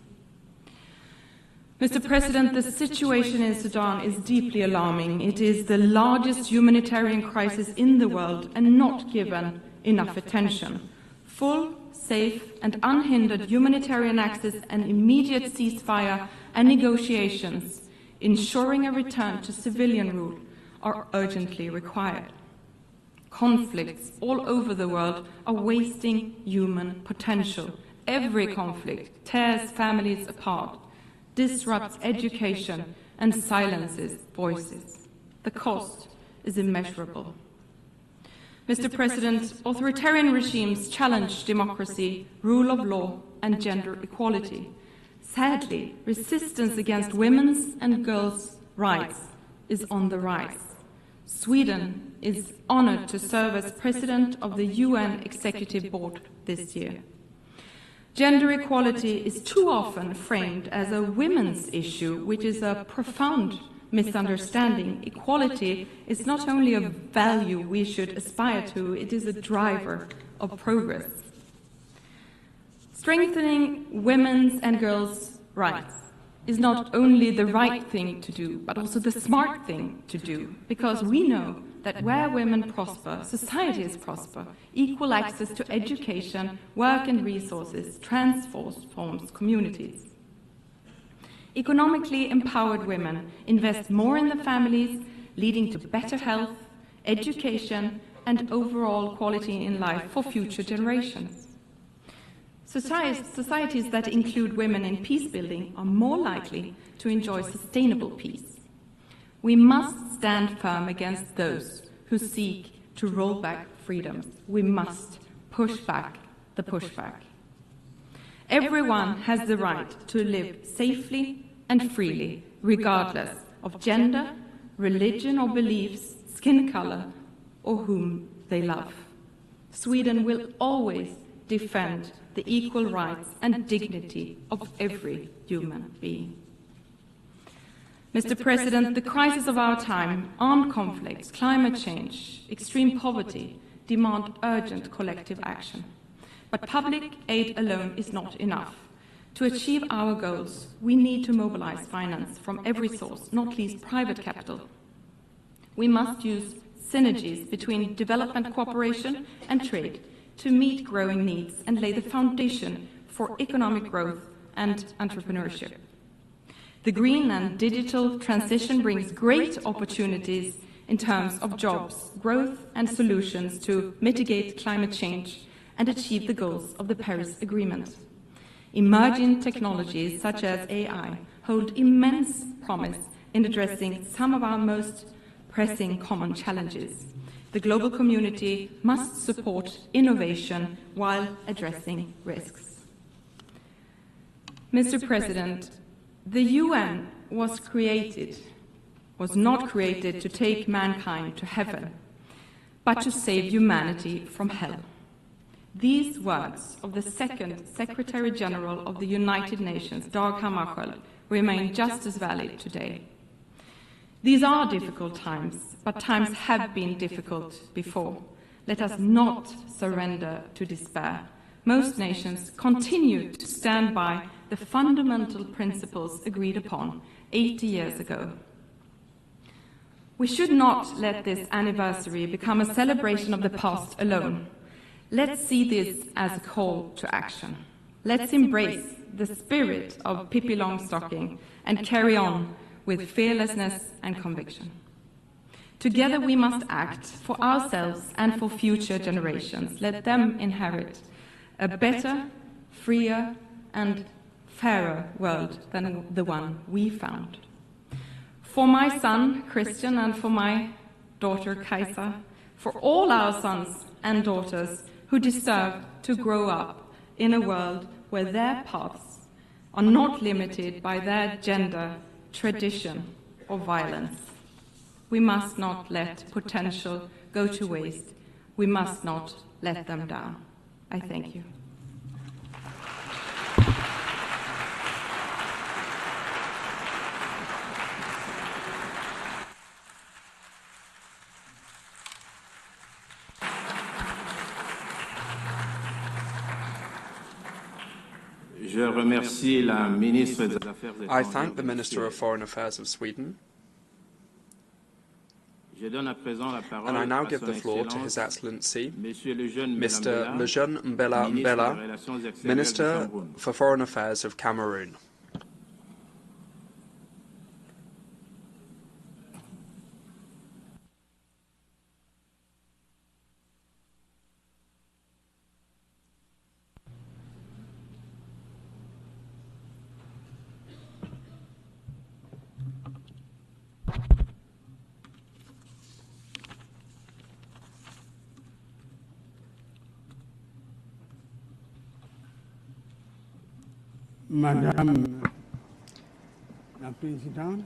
[SPEAKER 16] Mr. President, the situation in Sudan is deeply alarming. It is the largest humanitarian crisis in the world and not given enough attention. Full, safe and unhindered humanitarian access and immediate ceasefire and negotiations, ensuring a return to civilian rule, are urgently required. Conflicts all over the world are wasting human potential. Every conflict tears families apart, disrupts education, and silences voices. The cost is immeasurable. Mr. President, authoritarian regimes challenge democracy, rule of law, and gender equality. Sadly, resistance against women's and girls' rights is on the rise. Sweden is honored to serve as President of the UN Executive Board this year. Gender equality is too often framed as a women's issue, which is a profound misunderstanding. Equality is not only a value we should aspire to, it is a driver of progress. Strengthening women's and girls' rights is not only the right thing to do, but also the smart thing to do, because we know that where women prosper, societies prosper. Equal access to education, work and resources transforms communities. Economically empowered women invest more in the families, leading to better health, education, and overall quality in life for future generations. Societies that include women in peace building are more likely to enjoy sustainable peace. We must stand firm against those who seek to roll back freedoms. We must push back the pushback. Everyone has the right to live safely and freely, regardless of gender, religion or beliefs, skin color, or whom they love. Sweden will always defend the equal rights and dignity of every human being. Mr. President, the crisis of our time, armed conflicts, climate change, extreme poverty, demand urgent collective action. But public aid alone is not enough. To achieve our goals, we need to mobilize finance from every source, not least private capital. We must use synergies between development cooperation and trade to meet growing needs and lay the foundation for economic growth and entrepreneurship. The green and digital transition brings great opportunities in terms of jobs, growth and solutions to mitigate climate change and achieve the goals of the Paris Agreement. Emerging technologies such as AI hold immense promise in addressing some of our most pressing common challenges. The global community must support innovation while addressing risks. Mr. President, the UN was not created to take mankind to heaven, but to save humanity from hell. These words of the second Secretary General of the United Nations, Dag Hammarskjöld, remain just as valid today. These are difficult times, but times have been difficult before. Let us not surrender to despair. Most nations continue to stand by the fundamental principles agreed upon 80 years ago. We should not let this anniversary become a celebration of the past alone. Let's see this as a call to action. Let's embrace the spirit of Pippi Longstocking and carry on with fearlessness and conviction. Together we must act for ourselves and for future generations. Let them inherit a better, freer, and fairer world than the one we found. for my son, Christian, and for my daughter, Kaisa, for all our sons and daughters who deserve to grow up in a world where their paths are not limited by their gender, tradition, or violence. We must not let potential go to waste. We must not let them down. I thank you.
[SPEAKER 5] I thank the Minister of Foreign Affairs of Sweden, and I now give the floor to His Excellency, Mr. Lejeune Mbela Mbela, Minister for Foreign Affairs of Cameroon.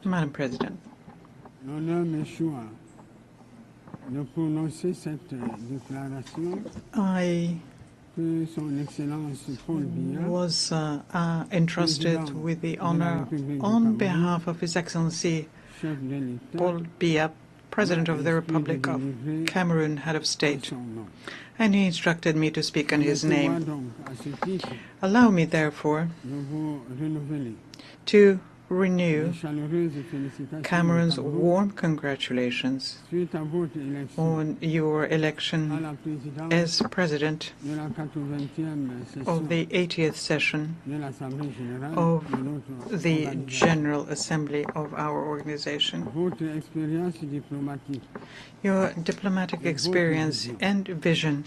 [SPEAKER 1] Madam
[SPEAKER 21] President, I was entrusted with the honor on behalf of His Excellency Paul Biya, President of the Republic of Cameroon, Head of State, and he instructed me to speak in his name. Allow me, therefore, to renew Cameroon's warm congratulations on your election as President of the 80th session of the General Assembly of our organization. Your diplomatic experience and vision,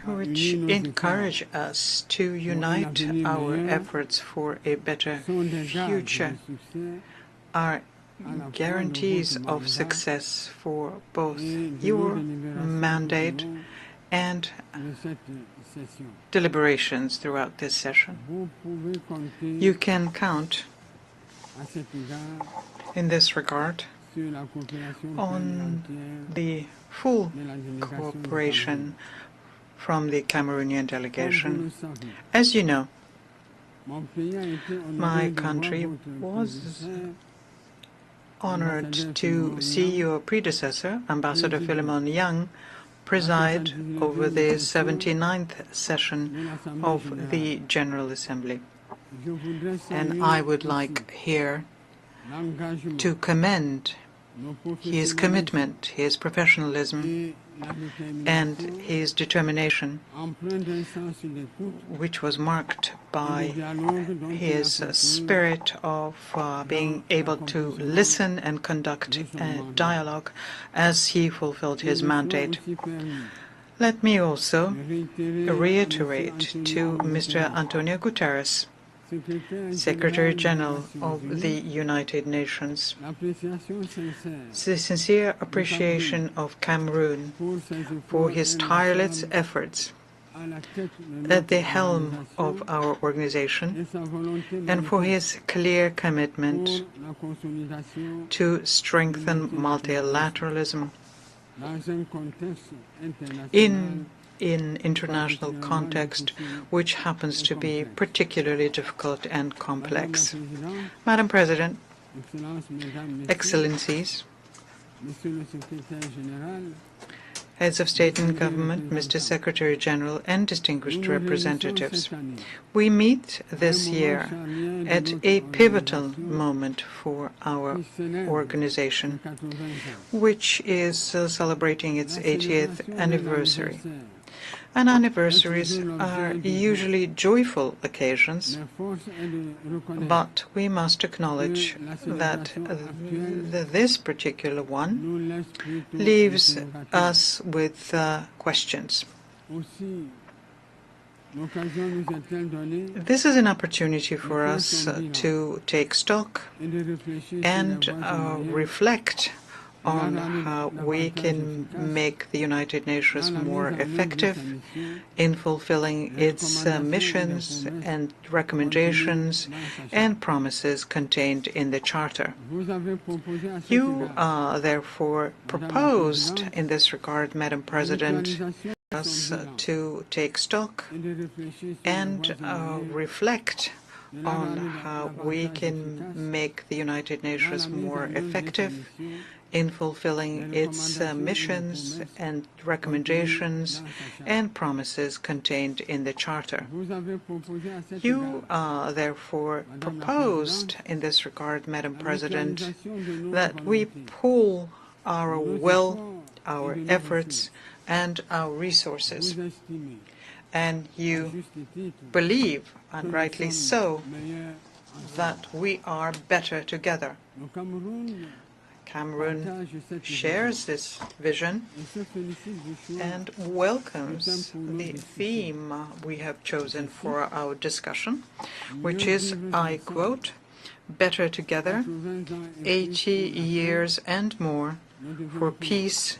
[SPEAKER 21] which encourage us to unite our efforts for a better future, are guarantees of success for both your mandate and deliberations throughout this session. You can count, in this regard, on the full cooperation from the Cameroonian delegation. As you know, my country was honored to see your predecessor, Ambassador Philemon Yang, preside over the 79th session of the General Assembly. And I would like here to commend his commitment, his professionalism, and his determination, which was marked by his spirit of being able to listen and conduct a dialogue as he fulfilled his mandate. Let me also reiterate to Mr. Antonio Guterres, Secretary General of the United Nations, the sincere appreciation of Cameroon for his tireless efforts at the helm of our organization and for his clear commitment to strengthen multilateralism in international context, which happens to be particularly difficult and complex. Madam President, Excellencies, Heads of State and Government, Mr. Secretary General, and distinguished representatives, we meet this year at a pivotal moment for our organization, which is celebrating its 80th anniversary. And anniversaries are usually joyful occasions, but we must acknowledge that this particular one leaves us with questions.
[SPEAKER 12] This is an opportunity for us to take stock and reflect on how we can make the United Nations more effective in fulfilling its missions and recommendations and promises contained in the Charter. You therefore proposed in this regard, Madam President, us to take stock and reflect on how we can make the United Nations more effective in fulfilling its missions and recommendations and promises contained in the Charter. You therefore proposed in this regard, Madam President, that we pool our will, our efforts, and our resources. And you believe, and rightly so, that we are better together. Cameroon shares this vision and welcomes the theme we have chosen for our discussion, which is, I quote, "Better together, 80 years and more for peace,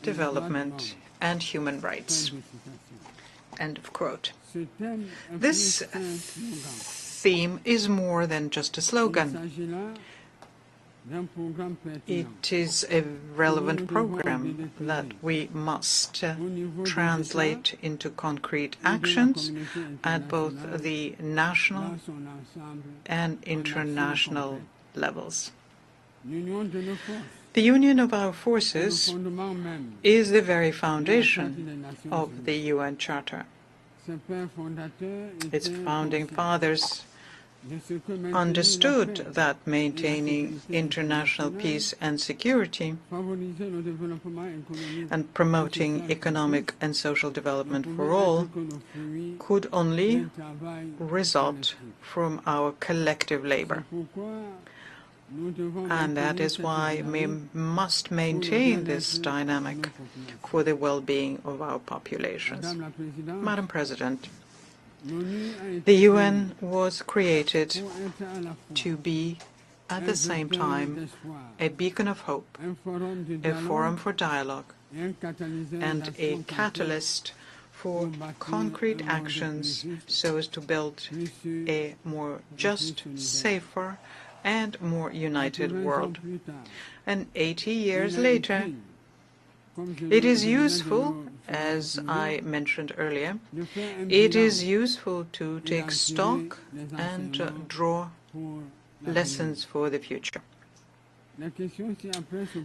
[SPEAKER 12] development, and human rights." End of quote. This theme is more than just a slogan. It is a relevant program that we must translate into concrete actions at both the national and international levels. The union of our forces is the very foundation of the UN Charter. Its founding fathers understood that maintaining international peace and security and promoting economic and social development for all could only result from our collective labor. And that is why we must maintain this dynamic for the well-being of our populations. Madam President, the UN was created to be, at the same time, a beacon of hope, a forum for dialogue, and a catalyst for concrete actions so as to build a more just, safer, and more united world. And 80 years later, it is useful, as I mentioned earlier, it is useful to take stock and draw lessons for the future.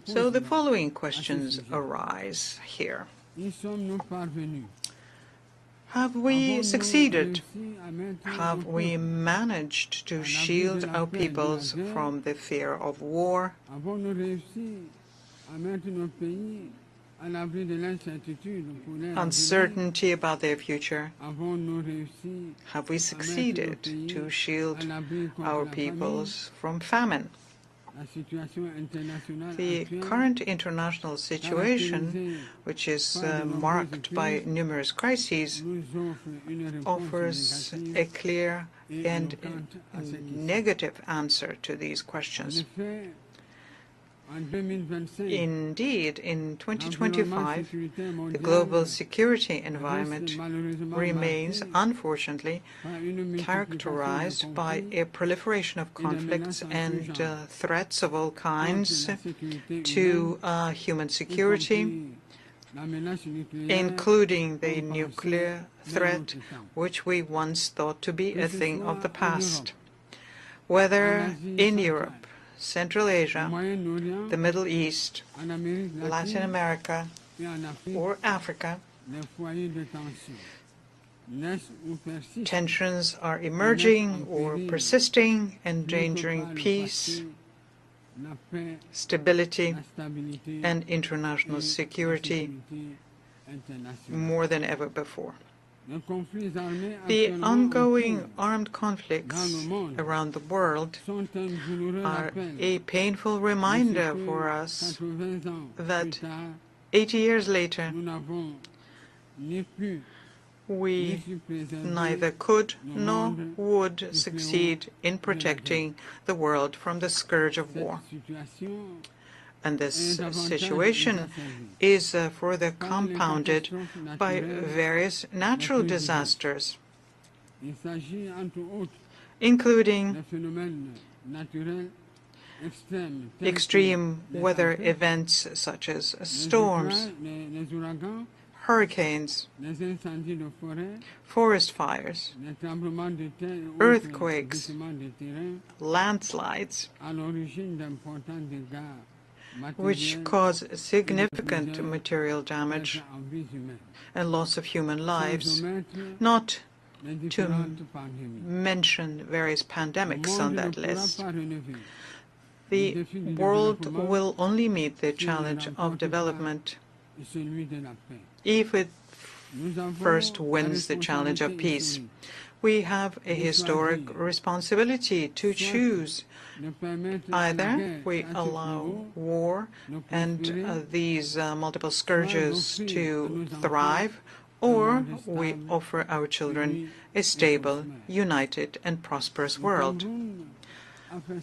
[SPEAKER 12] So the following questions arise here. Have we succeeded? Have we managed to shield our peoples from the fear of war? Uncertainty about their future? Have we succeeded to shield our peoples from famine? The current international situation, which is marked by numerous crises, offers a clear and negative answer to these questions. Indeed, in 2025, the global security environment remains, unfortunately, characterized by a proliferation of conflicts and threats of all kinds to human security, including the nuclear threat, which we once thought to be a thing of the past. Whether in Europe, Central Asia, the Middle East, Latin America, or Africa, tensions are emerging or persisting, endangering peace, stability, and international security more than ever before. The ongoing armed conflicts around the world are a painful reminder for us that 80 years later,
[SPEAKER 1] we neither could nor would succeed in protecting the world from the scourge of war. And this situation is further compounded by various natural disasters, including extreme weather events such as storms, hurricanes, forest fires, earthquakes, landslides, which cause significant material damage and loss of human lives, not to mention various pandemics on that list. The world will only meet the challenge of development if it first wins the challenge of peace. We have a historic responsibility to choose. Either we allow war and these multiple scourges to thrive, or we offer our children a stable, united, and prosperous world.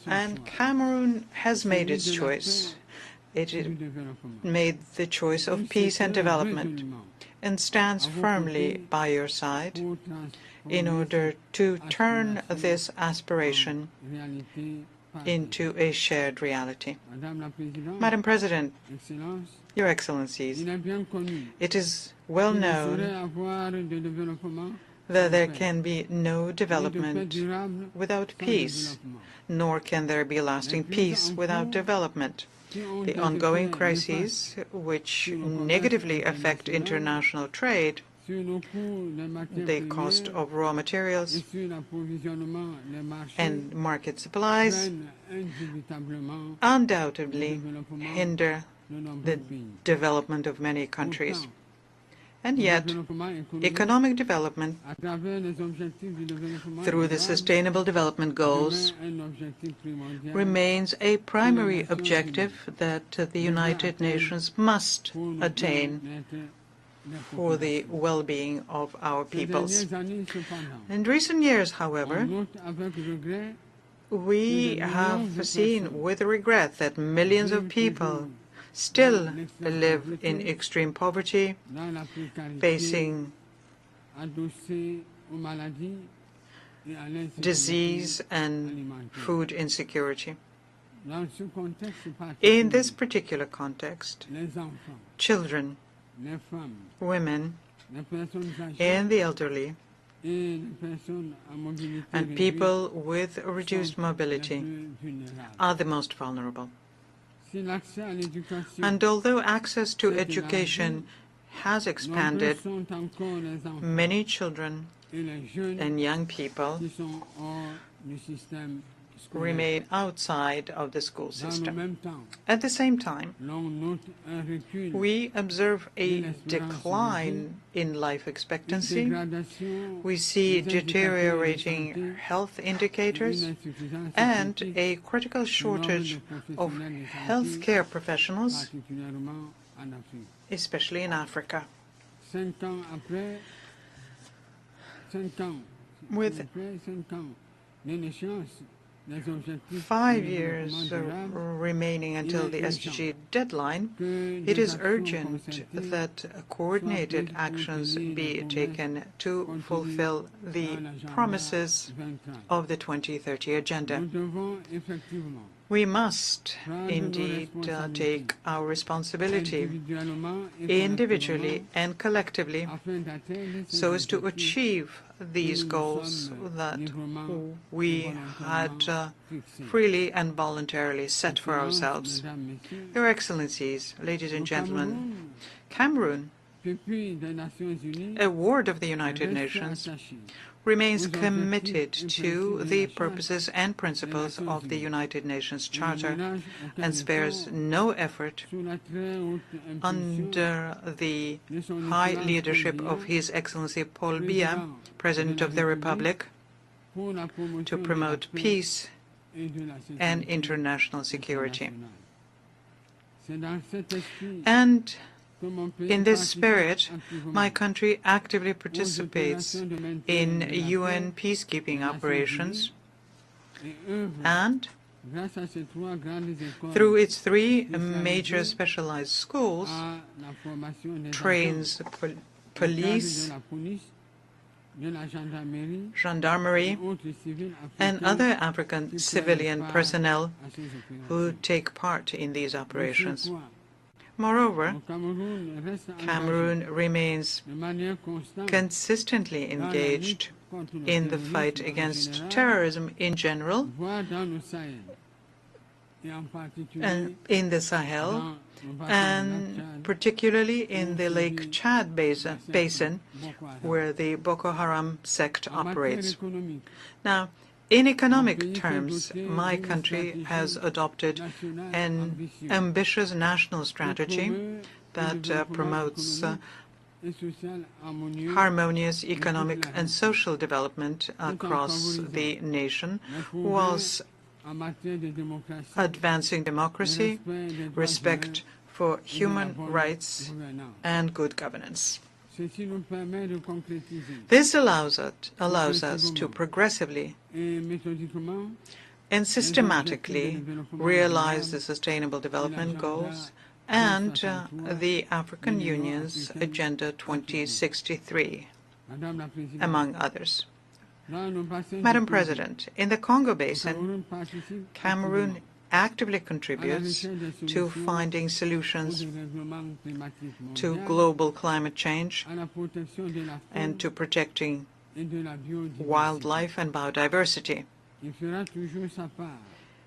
[SPEAKER 1] And Cameroon has made its choice. It made the choice of peace and development and stands firmly by your side in order to turn this aspiration into a shared reality. Madam President, Your Excellencies, it is well known that there can be no development without peace, nor can there be lasting peace without development. The ongoing crises, which negatively affect international trade, the cost of raw materials, and market supplies, undoubtedly hinder the development of many countries. And yet, economic development through the Sustainable Development Goals remains a primary objective that the United Nations must attain for the well-being of our peoples. In recent years, however, we have seen with regret that millions of people still live in extreme poverty, facing disease and food insecurity. In this particular context, children, women, and the elderly, and people with reduced mobility are the most vulnerable. And although access to education has expanded, many children and young people remain outside of the school system. At the same time, we observe a decline in life expectancy. We see deteriorating health indicators and a critical shortage of healthcare professionals, especially in Africa. With 5 years remaining until the SDG deadline, it is urgent that coordinated actions be taken to fulfill the promises of the 2030 Agenda. We must indeed take our responsibility individually and collectively so as to achieve these goals that we had freely and voluntarily set for ourselves. Your Excellencies, ladies and gentlemen, Cameroon, a ward of the United Nations, remains committed to the purposes and principles of the United Nations Charter and spares no effort under the high leadership of His Excellency Paul Biya, President of the Republic, to promote peace and international security. And In this spirit, my country actively participates in UN peacekeeping operations and, through its three major specialized schools, trains police, gendarmerie, and other African civilian personnel who take part in these operations. Moreover, Cameroon remains consistently engaged in the fight against terrorism in general, and in the Sahel, and particularly in the Lake Chad basin, where the Boko Haram sect operates. Now, in economic terms, my country has adopted an ambitious national strategy that promotes harmonious economic and social development across the nation, whilst advancing democracy, respect for human rights, and good governance. This allows us to progressively and systematically realize the Sustainable Development Goals and the African Union's Agenda 2063, among others. Madam President, in the Congo Basin, Cameroon actively contributes to finding solutions to global climate change and to protecting wildlife and biodiversity.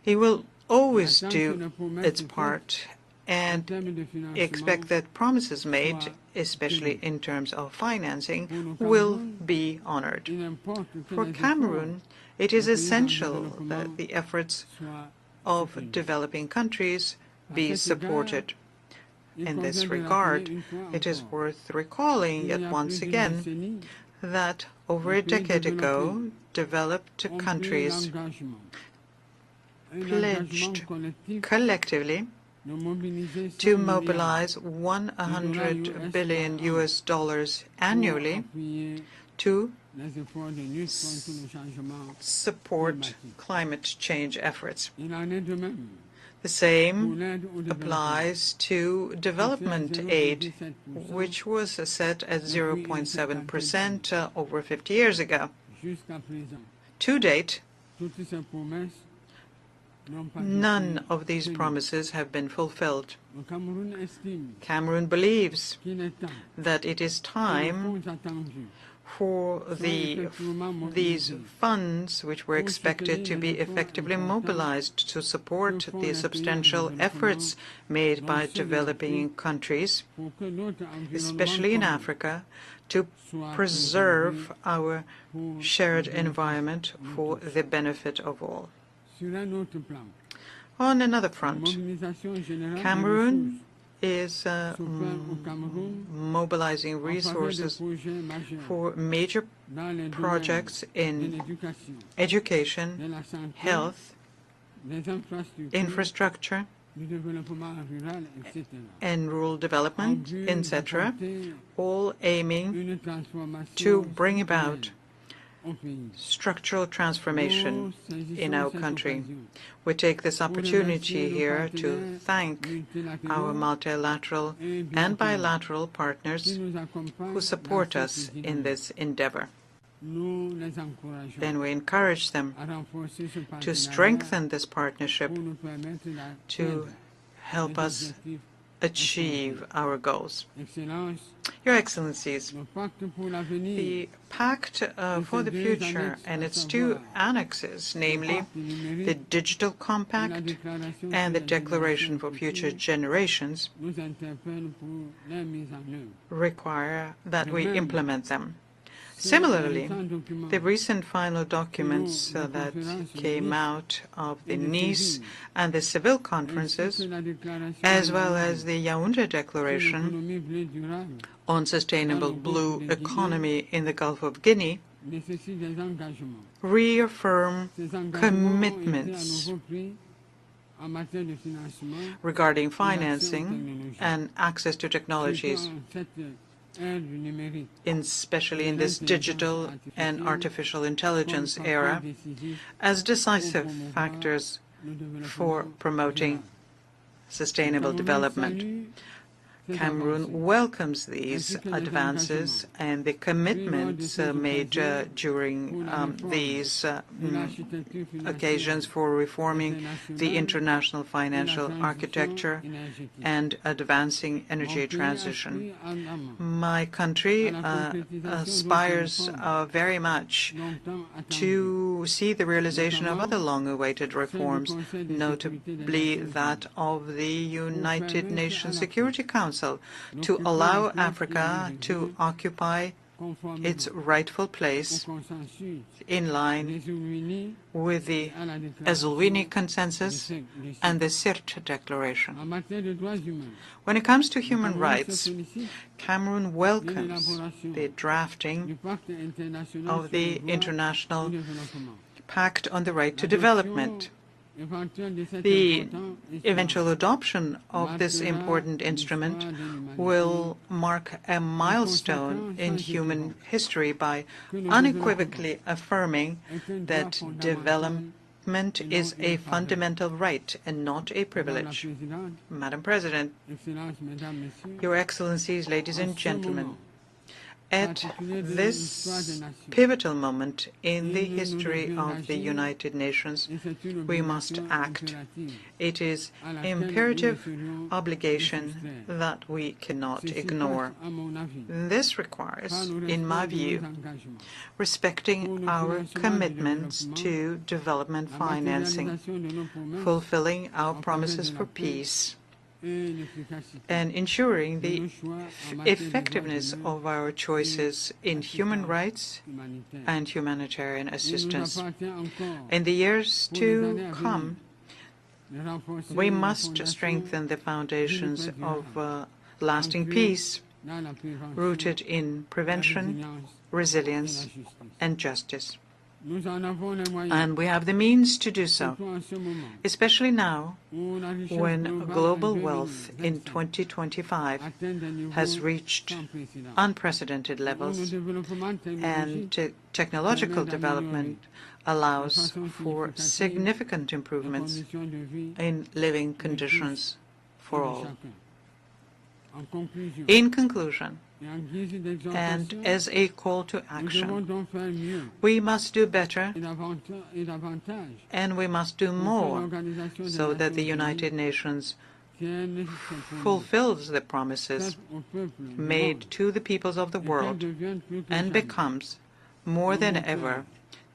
[SPEAKER 1] He will always do its part and expect that promises made, especially in terms of financing, will be honored. For Cameroon, it is essential that the efforts of developing countries be supported. In this regard, it is worth recalling yet once again that over a decade ago, developed countries pledged collectively to mobilize $100 billion annually to support climate change efforts. The same applies to development aid, which was set at 0.7% over 50 years ago. To date, none of these promises have been fulfilled. Cameroon believes that it is time for these funds, which were expected to be effectively mobilized to support the substantial efforts made by developing countries, especially in Africa, to preserve our shared environment for the benefit of all. On another front, Cameroon is mobilizing resources for major projects in education, health, infrastructure, and rural development, etc., all aiming to bring about structural transformation in our country. We take this opportunity here to thank our multilateral and bilateral partners who support us in this endeavor. Then we encourage them to strengthen this partnership to help us achieve our goals. Your Excellencies, the Pact for the Future and its two annexes, namely the Digital Compact and the Declaration for Future Generations, require that we implement them. Similarly, the recent final documents that came out of the Nice and the Seville conferences, as well as the Yaoundé Declaration on Sustainable Blue Economy in the Gulf of Guinea, reaffirm commitments regarding financing and access to technologies, especially in this digital and artificial intelligence era, as decisive factors for promoting sustainable development. Cameroon welcomes these advances and the commitments made during these occasions for reforming the international financial architecture and advancing energy transition. My country aspires very much to see the realization of other long-awaited reforms, notably that of the United Nations Security Council, to allow Africa to occupy its rightful place in line with the Al-Alimi consensus and the Sirte Declaration. When it comes to human rights, Cameroon welcomes the drafting of the International Pact on the Right to Development. The eventual adoption of this important instrument will mark a milestone in human history by unequivocally affirming that development is a fundamental right and not a privilege. Madam President, Your Excellencies, ladies and gentlemen, at this pivotal moment in the history of the United Nations, we must act. It is an imperative obligation that we cannot ignore. This requires, in my view, respecting our commitments to development financing, fulfilling our promises for peace, and ensuring the effectiveness of our choices in human rights and humanitarian assistance. In the years to come, we must strengthen the foundations of lasting peace, rooted in prevention, resilience, and justice. And we have the means to do so, especially now when global wealth in 2025 has reached unprecedented levels and technological development allows for significant improvements in living conditions for all. In conclusion, and as a call to action, we must do better and we must do more so that the United Nations fulfills the promises made to the peoples of the world and becomes, more than ever,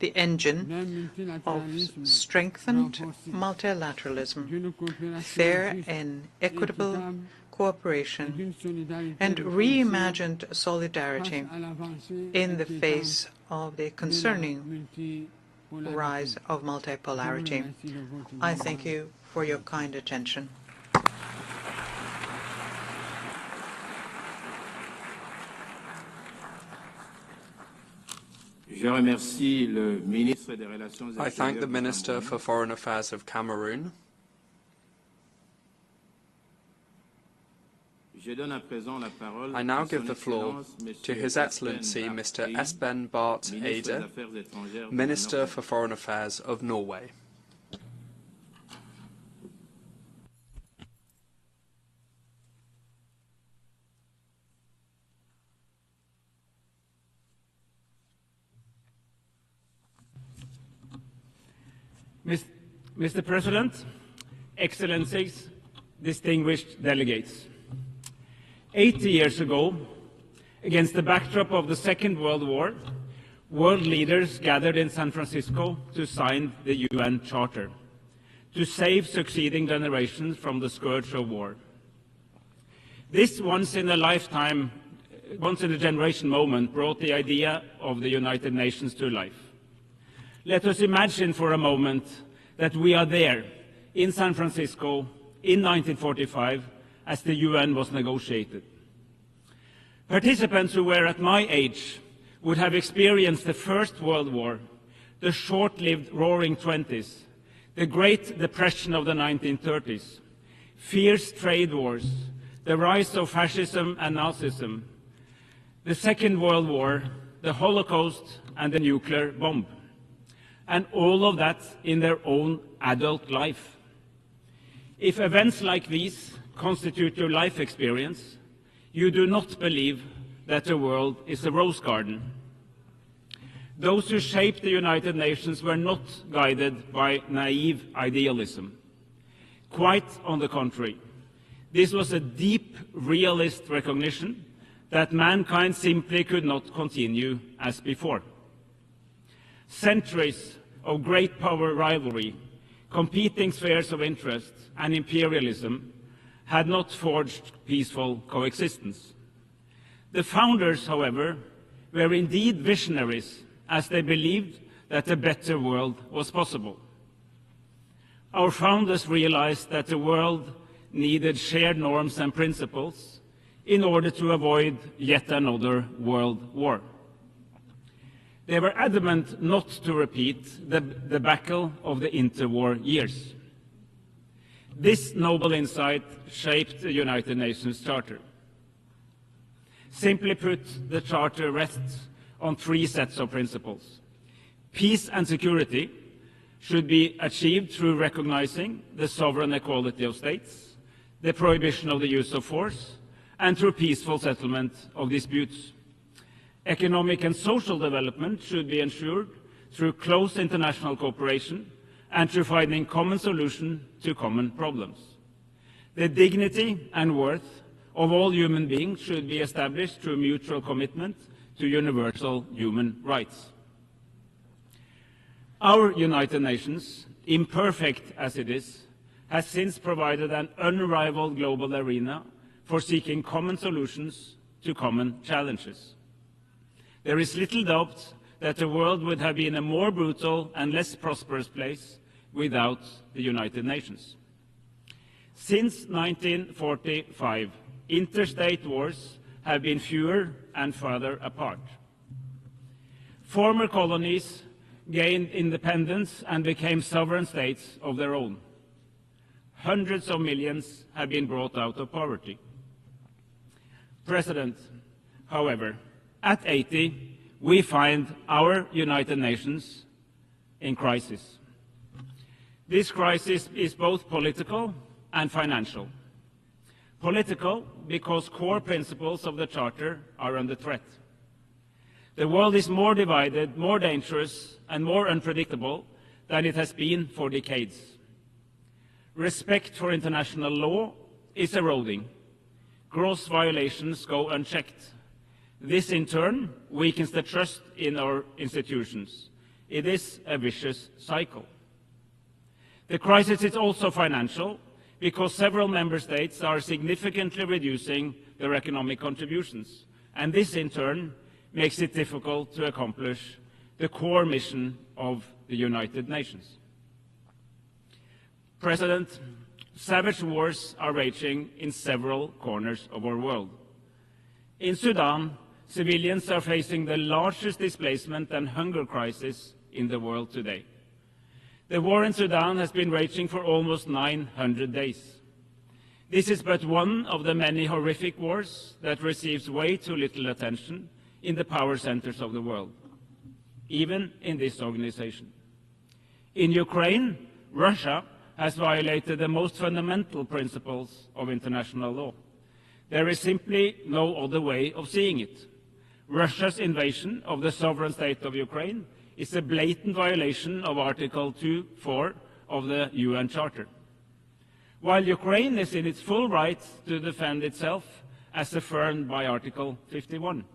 [SPEAKER 1] the engine of strengthened multilateralism, fair and equitable cooperation, and reimagined solidarity in the face of the concerning rise of multipolarity. I thank you for your kind attention.
[SPEAKER 5] I thank the Minister for Foreign Affairs of Cameroon. I now give the floor to His Excellency Mr. Espen Barth Eide, Minister for Foreign Affairs of Norway.
[SPEAKER 13] Mr. President, Excellencies, distinguished delegates. 80 years ago, against the backdrop of the Second World War, world leaders gathered in San Francisco to sign the UN Charter, to save succeeding generations from the scourge of war. This once-in-a-lifetime, once-in-a-generation moment brought the idea of the United Nations to life. Let us imagine for a moment that we are there, in San Francisco, in 1945, as the UN was negotiated. Participants who were at my age would have experienced the First World War, the short-lived Roaring Twenties, the Great Depression of the 1930s, fierce trade wars, the rise of fascism and Nazism, the Second World War, the Holocaust, and the nuclear bomb. And all of that in their own adult life. If events like these constitute your life experience, you do not believe that the world is a rose garden. Those who shaped the United Nations were not guided by naive idealism. Quite on the contrary, this was a deep realist recognition that mankind simply could not continue as before. Centuries of great power rivalry, competing spheres of interest, and imperialism had not forged peaceful coexistence. The founders, however, were indeed visionaries, as they believed that a better world was possible. Our founders realized that the world needed shared norms and principles in order to avoid yet another world war. They were adamant not to repeat the debacle of the interwar years. This noble insight shaped the United Nations Charter. Simply put, the Charter rests on three sets of principles. Peace and security should be achieved through recognizing the sovereign equality of states, the prohibition of the use of force, and through peaceful settlement of disputes. Economic and social development should be ensured through close international cooperation and through finding common solutions to common problems. The dignity and worth of all human beings should be established through mutual commitment to universal human rights. Our United Nations, imperfect as it is, has since provided an unrivaled global arena for seeking common solutions to common challenges. There is little doubt that the world would have been a more brutal and less prosperous place without the United Nations. Since 1945, interstate wars have been fewer and farther apart. Former colonies gained independence and became sovereign states of their own. Hundreds of millions have been brought out of poverty. President, however, at 80, we find our United Nations in crisis. This crisis is both political and financial. Political, because core principles of the Charter are under threat. The world is more divided, more dangerous, and more unpredictable than it has been for decades. Respect for international law is eroding. Gross violations go unchecked. This, in turn, weakens the trust in our institutions. It is a vicious cycle. The crisis is also financial, because several member states are significantly reducing their economic contributions, and this, in turn, makes it difficult to accomplish the core mission of the United Nations. President, savage wars are raging in several corners of our world. In Sudan, civilians are facing the largest displacement and hunger crisis in the world today. The war in Sudan has been raging for almost 900 days. This is but one of the many horrific wars that receives way too little attention in the power centers of the world, even in this organization. In Ukraine, Russia has violated the most fundamental principles of international law. There is simply no other way of seeing it. Russia's invasion of the sovereign state of Ukraine is a blatant violation of Article 2.4 of the UN Charter. While Ukraine is in its full right to defend itself, as affirmed by Article 51.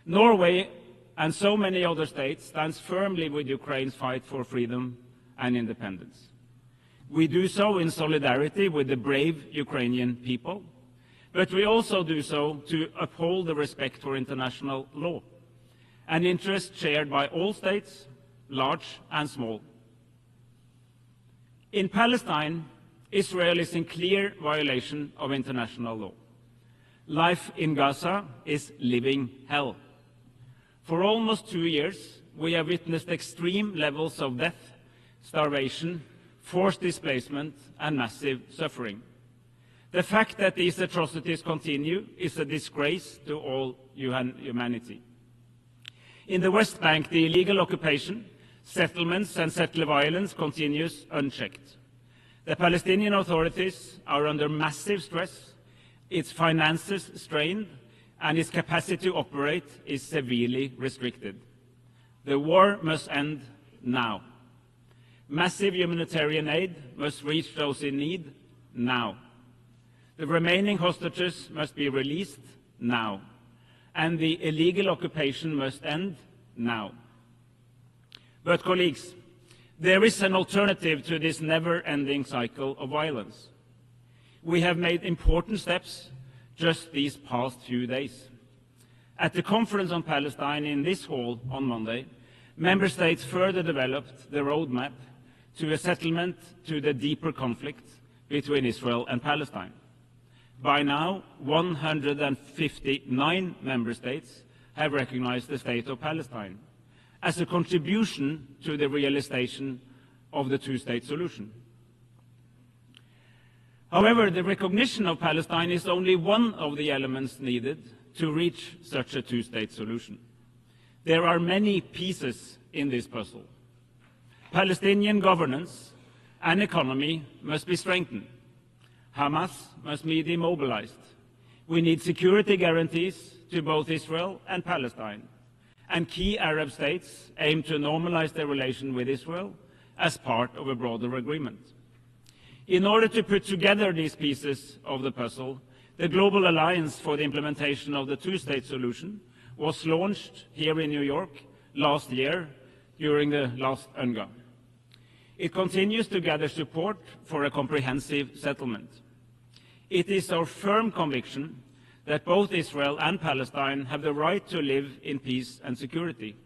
[SPEAKER 13] Norway and so many other states stand firmly with Ukraine's fight for freedom and independence. We do so in solidarity with the brave Ukrainian people, but we also do so to uphold the respect for international law, an interest shared by all states, large and small. In Palestine, Israel is in clear violation of international law. Life in Gaza is living hell. For almost 2 years, we have witnessed extreme levels of death, starvation, forced displacement, and massive suffering. The fact that these atrocities continue is a disgrace to all humanity. In the West Bank, the illegal occupation, settlements and settler violence continues unchecked. The Palestinian authorities are under massive stress, its finances strained, and its capacity to operate is severely restricted. The war must end now. Massive humanitarian aid must reach those in need now. The remaining hostages must be released now, and the illegal occupation must end now. But colleagues, there is an alternative to this never-ending cycle of violence. We have made important steps just these past few days. At the conference on Palestine in this hall on Monday, member states further developed the roadmap to a settlement to the deeper conflict between Israel and Palestine. By now, 159 member states have recognized the state of Palestine as a contribution to the realization of the two-state solution. However, the recognition of Palestine is only one of the elements needed to reach such a two-state solution. There are many pieces in this puzzle. Palestinian governance and economy must be strengthened. Hamas must be demobilized. We need security guarantees to both Israel and Palestine. And key Arab states aim to normalize their relation with Israel as part of a broader agreement. In order to put together these pieces of the puzzle, the Global Alliance for the Implementation of the Two-State Solution was launched here in New York last year during the last UNGA. It continues to gather support for a comprehensive settlement. It is our firm conviction that both Israel and Palestine have the right to live in peace and security,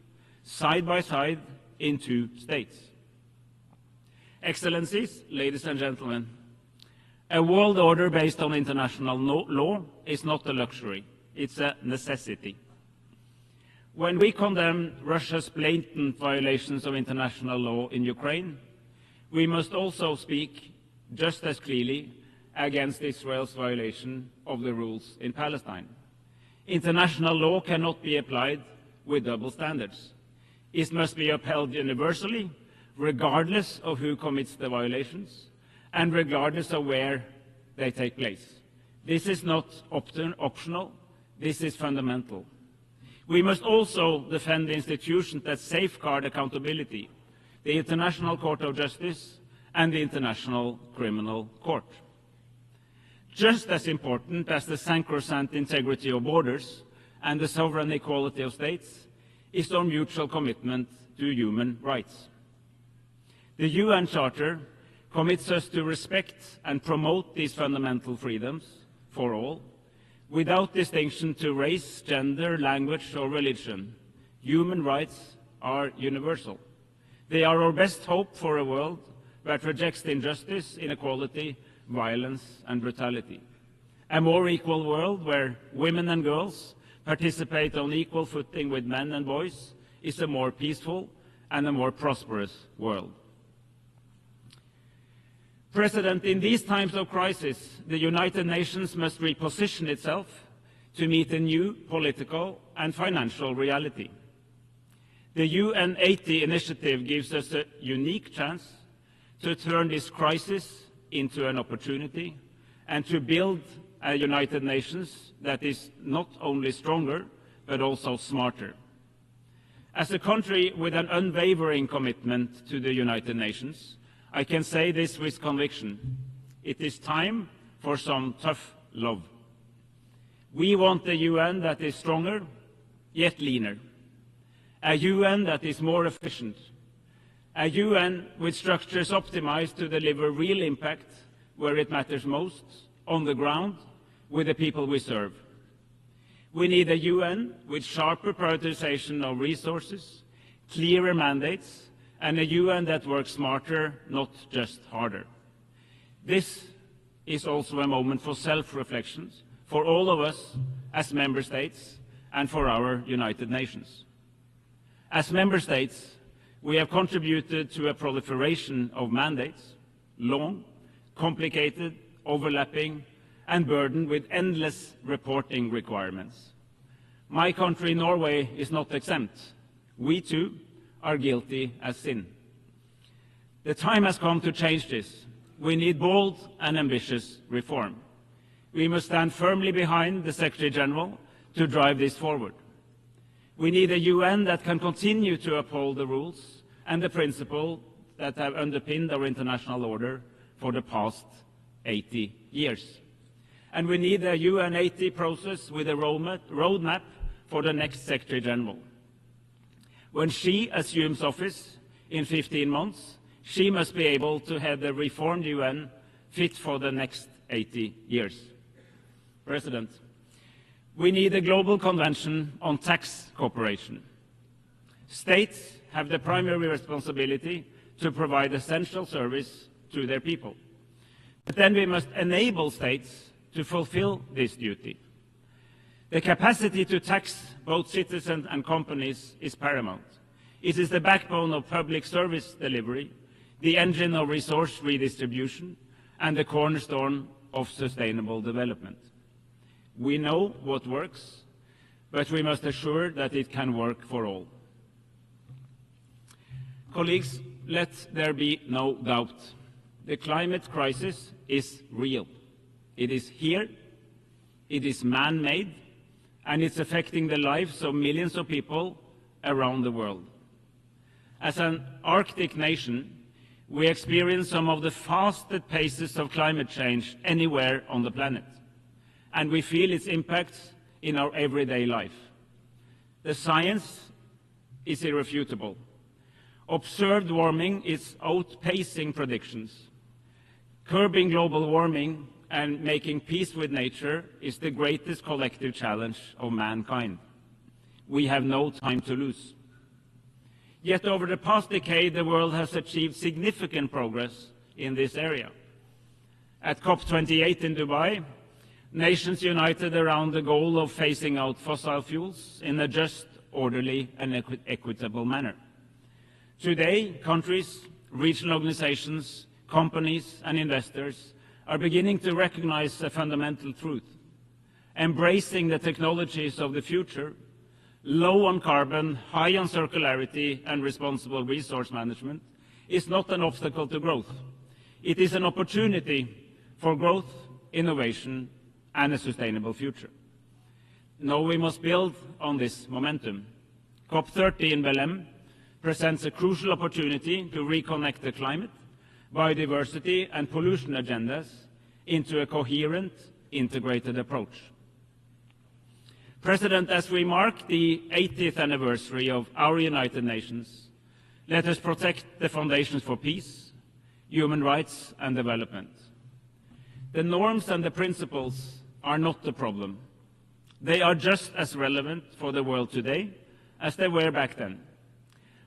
[SPEAKER 13] side by side in two states. Excellencies, ladies and gentlemen, a world order based on international law is not a luxury, it's a necessity. When we condemn Russia's blatant violations of international law in Ukraine, we must also speak just as clearly against Israel's violation of the rules in Palestine. International law cannot be applied with double standards. It must be upheld universally, regardless of who commits the violations and regardless of where they take place. This is not optional, this is fundamental. We must also defend the institutions that safeguard accountability, the International Court of Justice and the International Criminal Court. Just as important as the sacrosanct integrity of borders and the sovereign equality of states is our mutual commitment to human rights. The UN Charter commits us to respect and promote these fundamental freedoms for all, without distinction to race, gender, language or religion. Human rights are universal. They are our best hope for a world that rejects injustice, inequality, violence and brutality. A more equal world where women and girls participate on equal footing with men and boys is a more peaceful and a more prosperous world. President, in these times of crisis, the United Nations must reposition itself to meet a new political and financial reality. The UN80 initiative gives us a unique chance to turn this crisis into an opportunity and to build a United Nations that is not only stronger, but also smarter. As a country with an unwavering commitment to the United Nations, I can say this with conviction. It is time for some tough love. We want a UN that is stronger, yet leaner. A UN that is more efficient. A UN with structures optimized to deliver real impact where it matters most, on the ground, with the people we serve. We need a UN with sharper prioritization of resources, clearer mandates, and a UN that works smarter, not just harder. This is also a moment for self-reflection for all of us as member states and for our United Nations. As member states, we have contributed to a proliferation of mandates. long, complicated, overlapping, and burdened with endless reporting requirements. My country, Norway, is not exempt. We too are guilty as sin. The time has come to change this. We need bold and ambitious reform. We must stand firmly behind the Secretary General to drive this forward. We need a UN that can continue to uphold the rules and the principles that have underpinned our international order for the past 80 years. And we need a UN 80 process with a roadmap for the next Secretary General. When she assumes office in 15 months, she must be able to head the reformed UN fit for the next 80 years. President, we need a global convention on tax cooperation. States have the primary responsibility to provide essential service to their people. But then we must enable states to fulfill this duty. The capacity to tax both citizens and companies is paramount. It is the backbone of public service delivery, the engine of resource redistribution, and the cornerstone of sustainable development. We know what works, but we must assure that it can work for all. Colleagues, let there be no doubt. The climate crisis is real. It is here, it is man-made, and it's affecting the lives of millions of people around the world. As an Arctic nation, we experience some of the fastest paces of climate change anywhere on the planet, and we feel its impacts in our everyday life. The science is irrefutable. Observed warming is outpacing predictions. Curbing global warming and making peace with nature is the greatest collective challenge of mankind. We have no time to lose. Yet over the past decade, the world has achieved significant progress in this area. At COP28 in Dubai, nations united around the goal of phasing out fossil fuels in a just, orderly, and equitable manner. Today, countries, regional organizations, companies, and investors are beginning to recognize a fundamental truth. Embracing the technologies of the future, low on carbon, high on circularity, and responsible resource management, is not an obstacle to growth. It is an opportunity for growth, innovation, and a sustainable future. Now we must build on this momentum. COP30 in Belém presents a crucial opportunity to reconnect the climate, biodiversity, and pollution agendas into a coherent, integrated approach. President, as we mark the 80th anniversary of our United Nations, let us protect the foundations for peace, human rights, and development. The norms and the principles are not the problem. They are just as relevant for the world today as they were back then.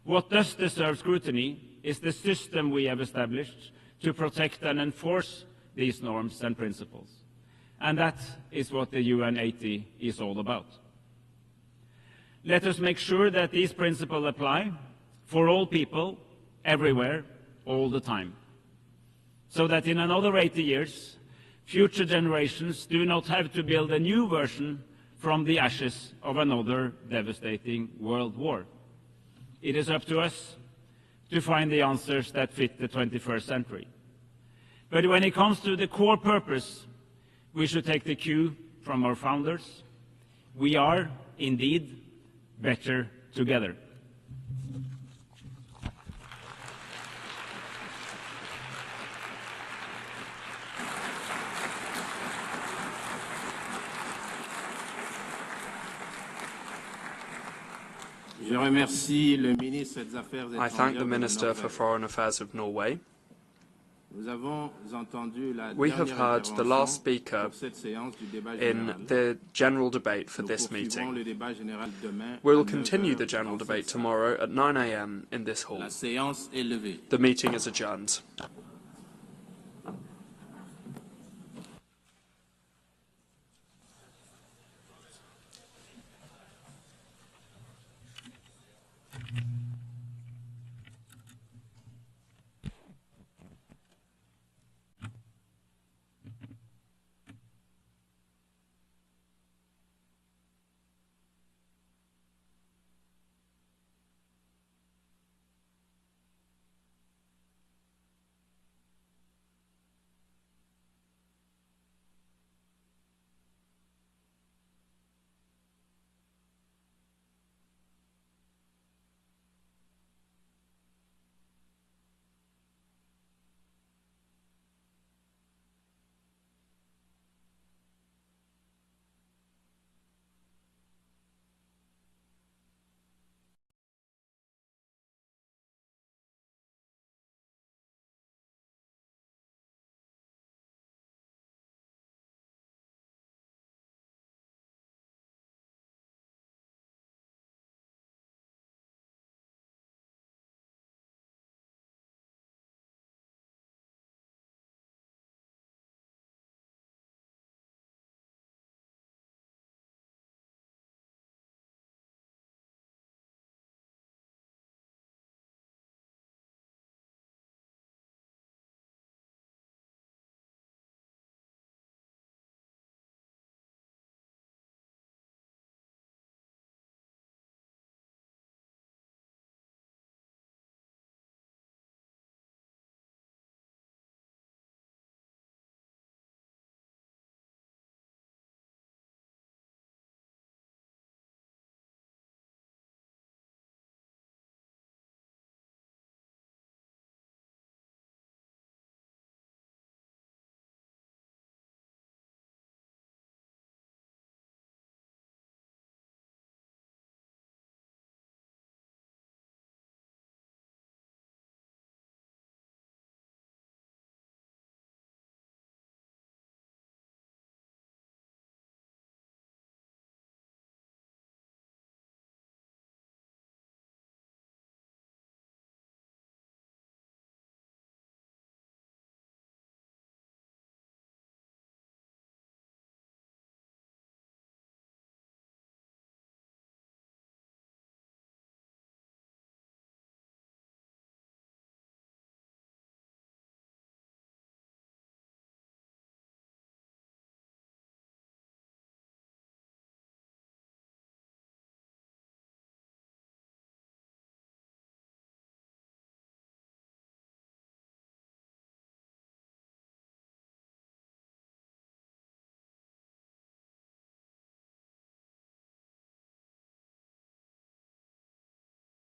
[SPEAKER 13] What does deserve scrutiny is the system we have established to protect and enforce these norms and principles. And that is what the UN 80 is all about. Let us make sure that these principles apply for all people, everywhere, all the time, so that in another 80 years, future generations do not have to build a new version from the ashes of another devastating world war. It is up to us to find the answers that fit the 21st century. But when it comes to the core purpose, we should take the cue from our founders. We are, indeed, better together.
[SPEAKER 5] I thank the Minister for Foreign Affairs of Norway. We have heard the last speaker in the general debate for this meeting. We will continue the general debate tomorrow at 9 a.m. in this hall. The meeting is adjourned.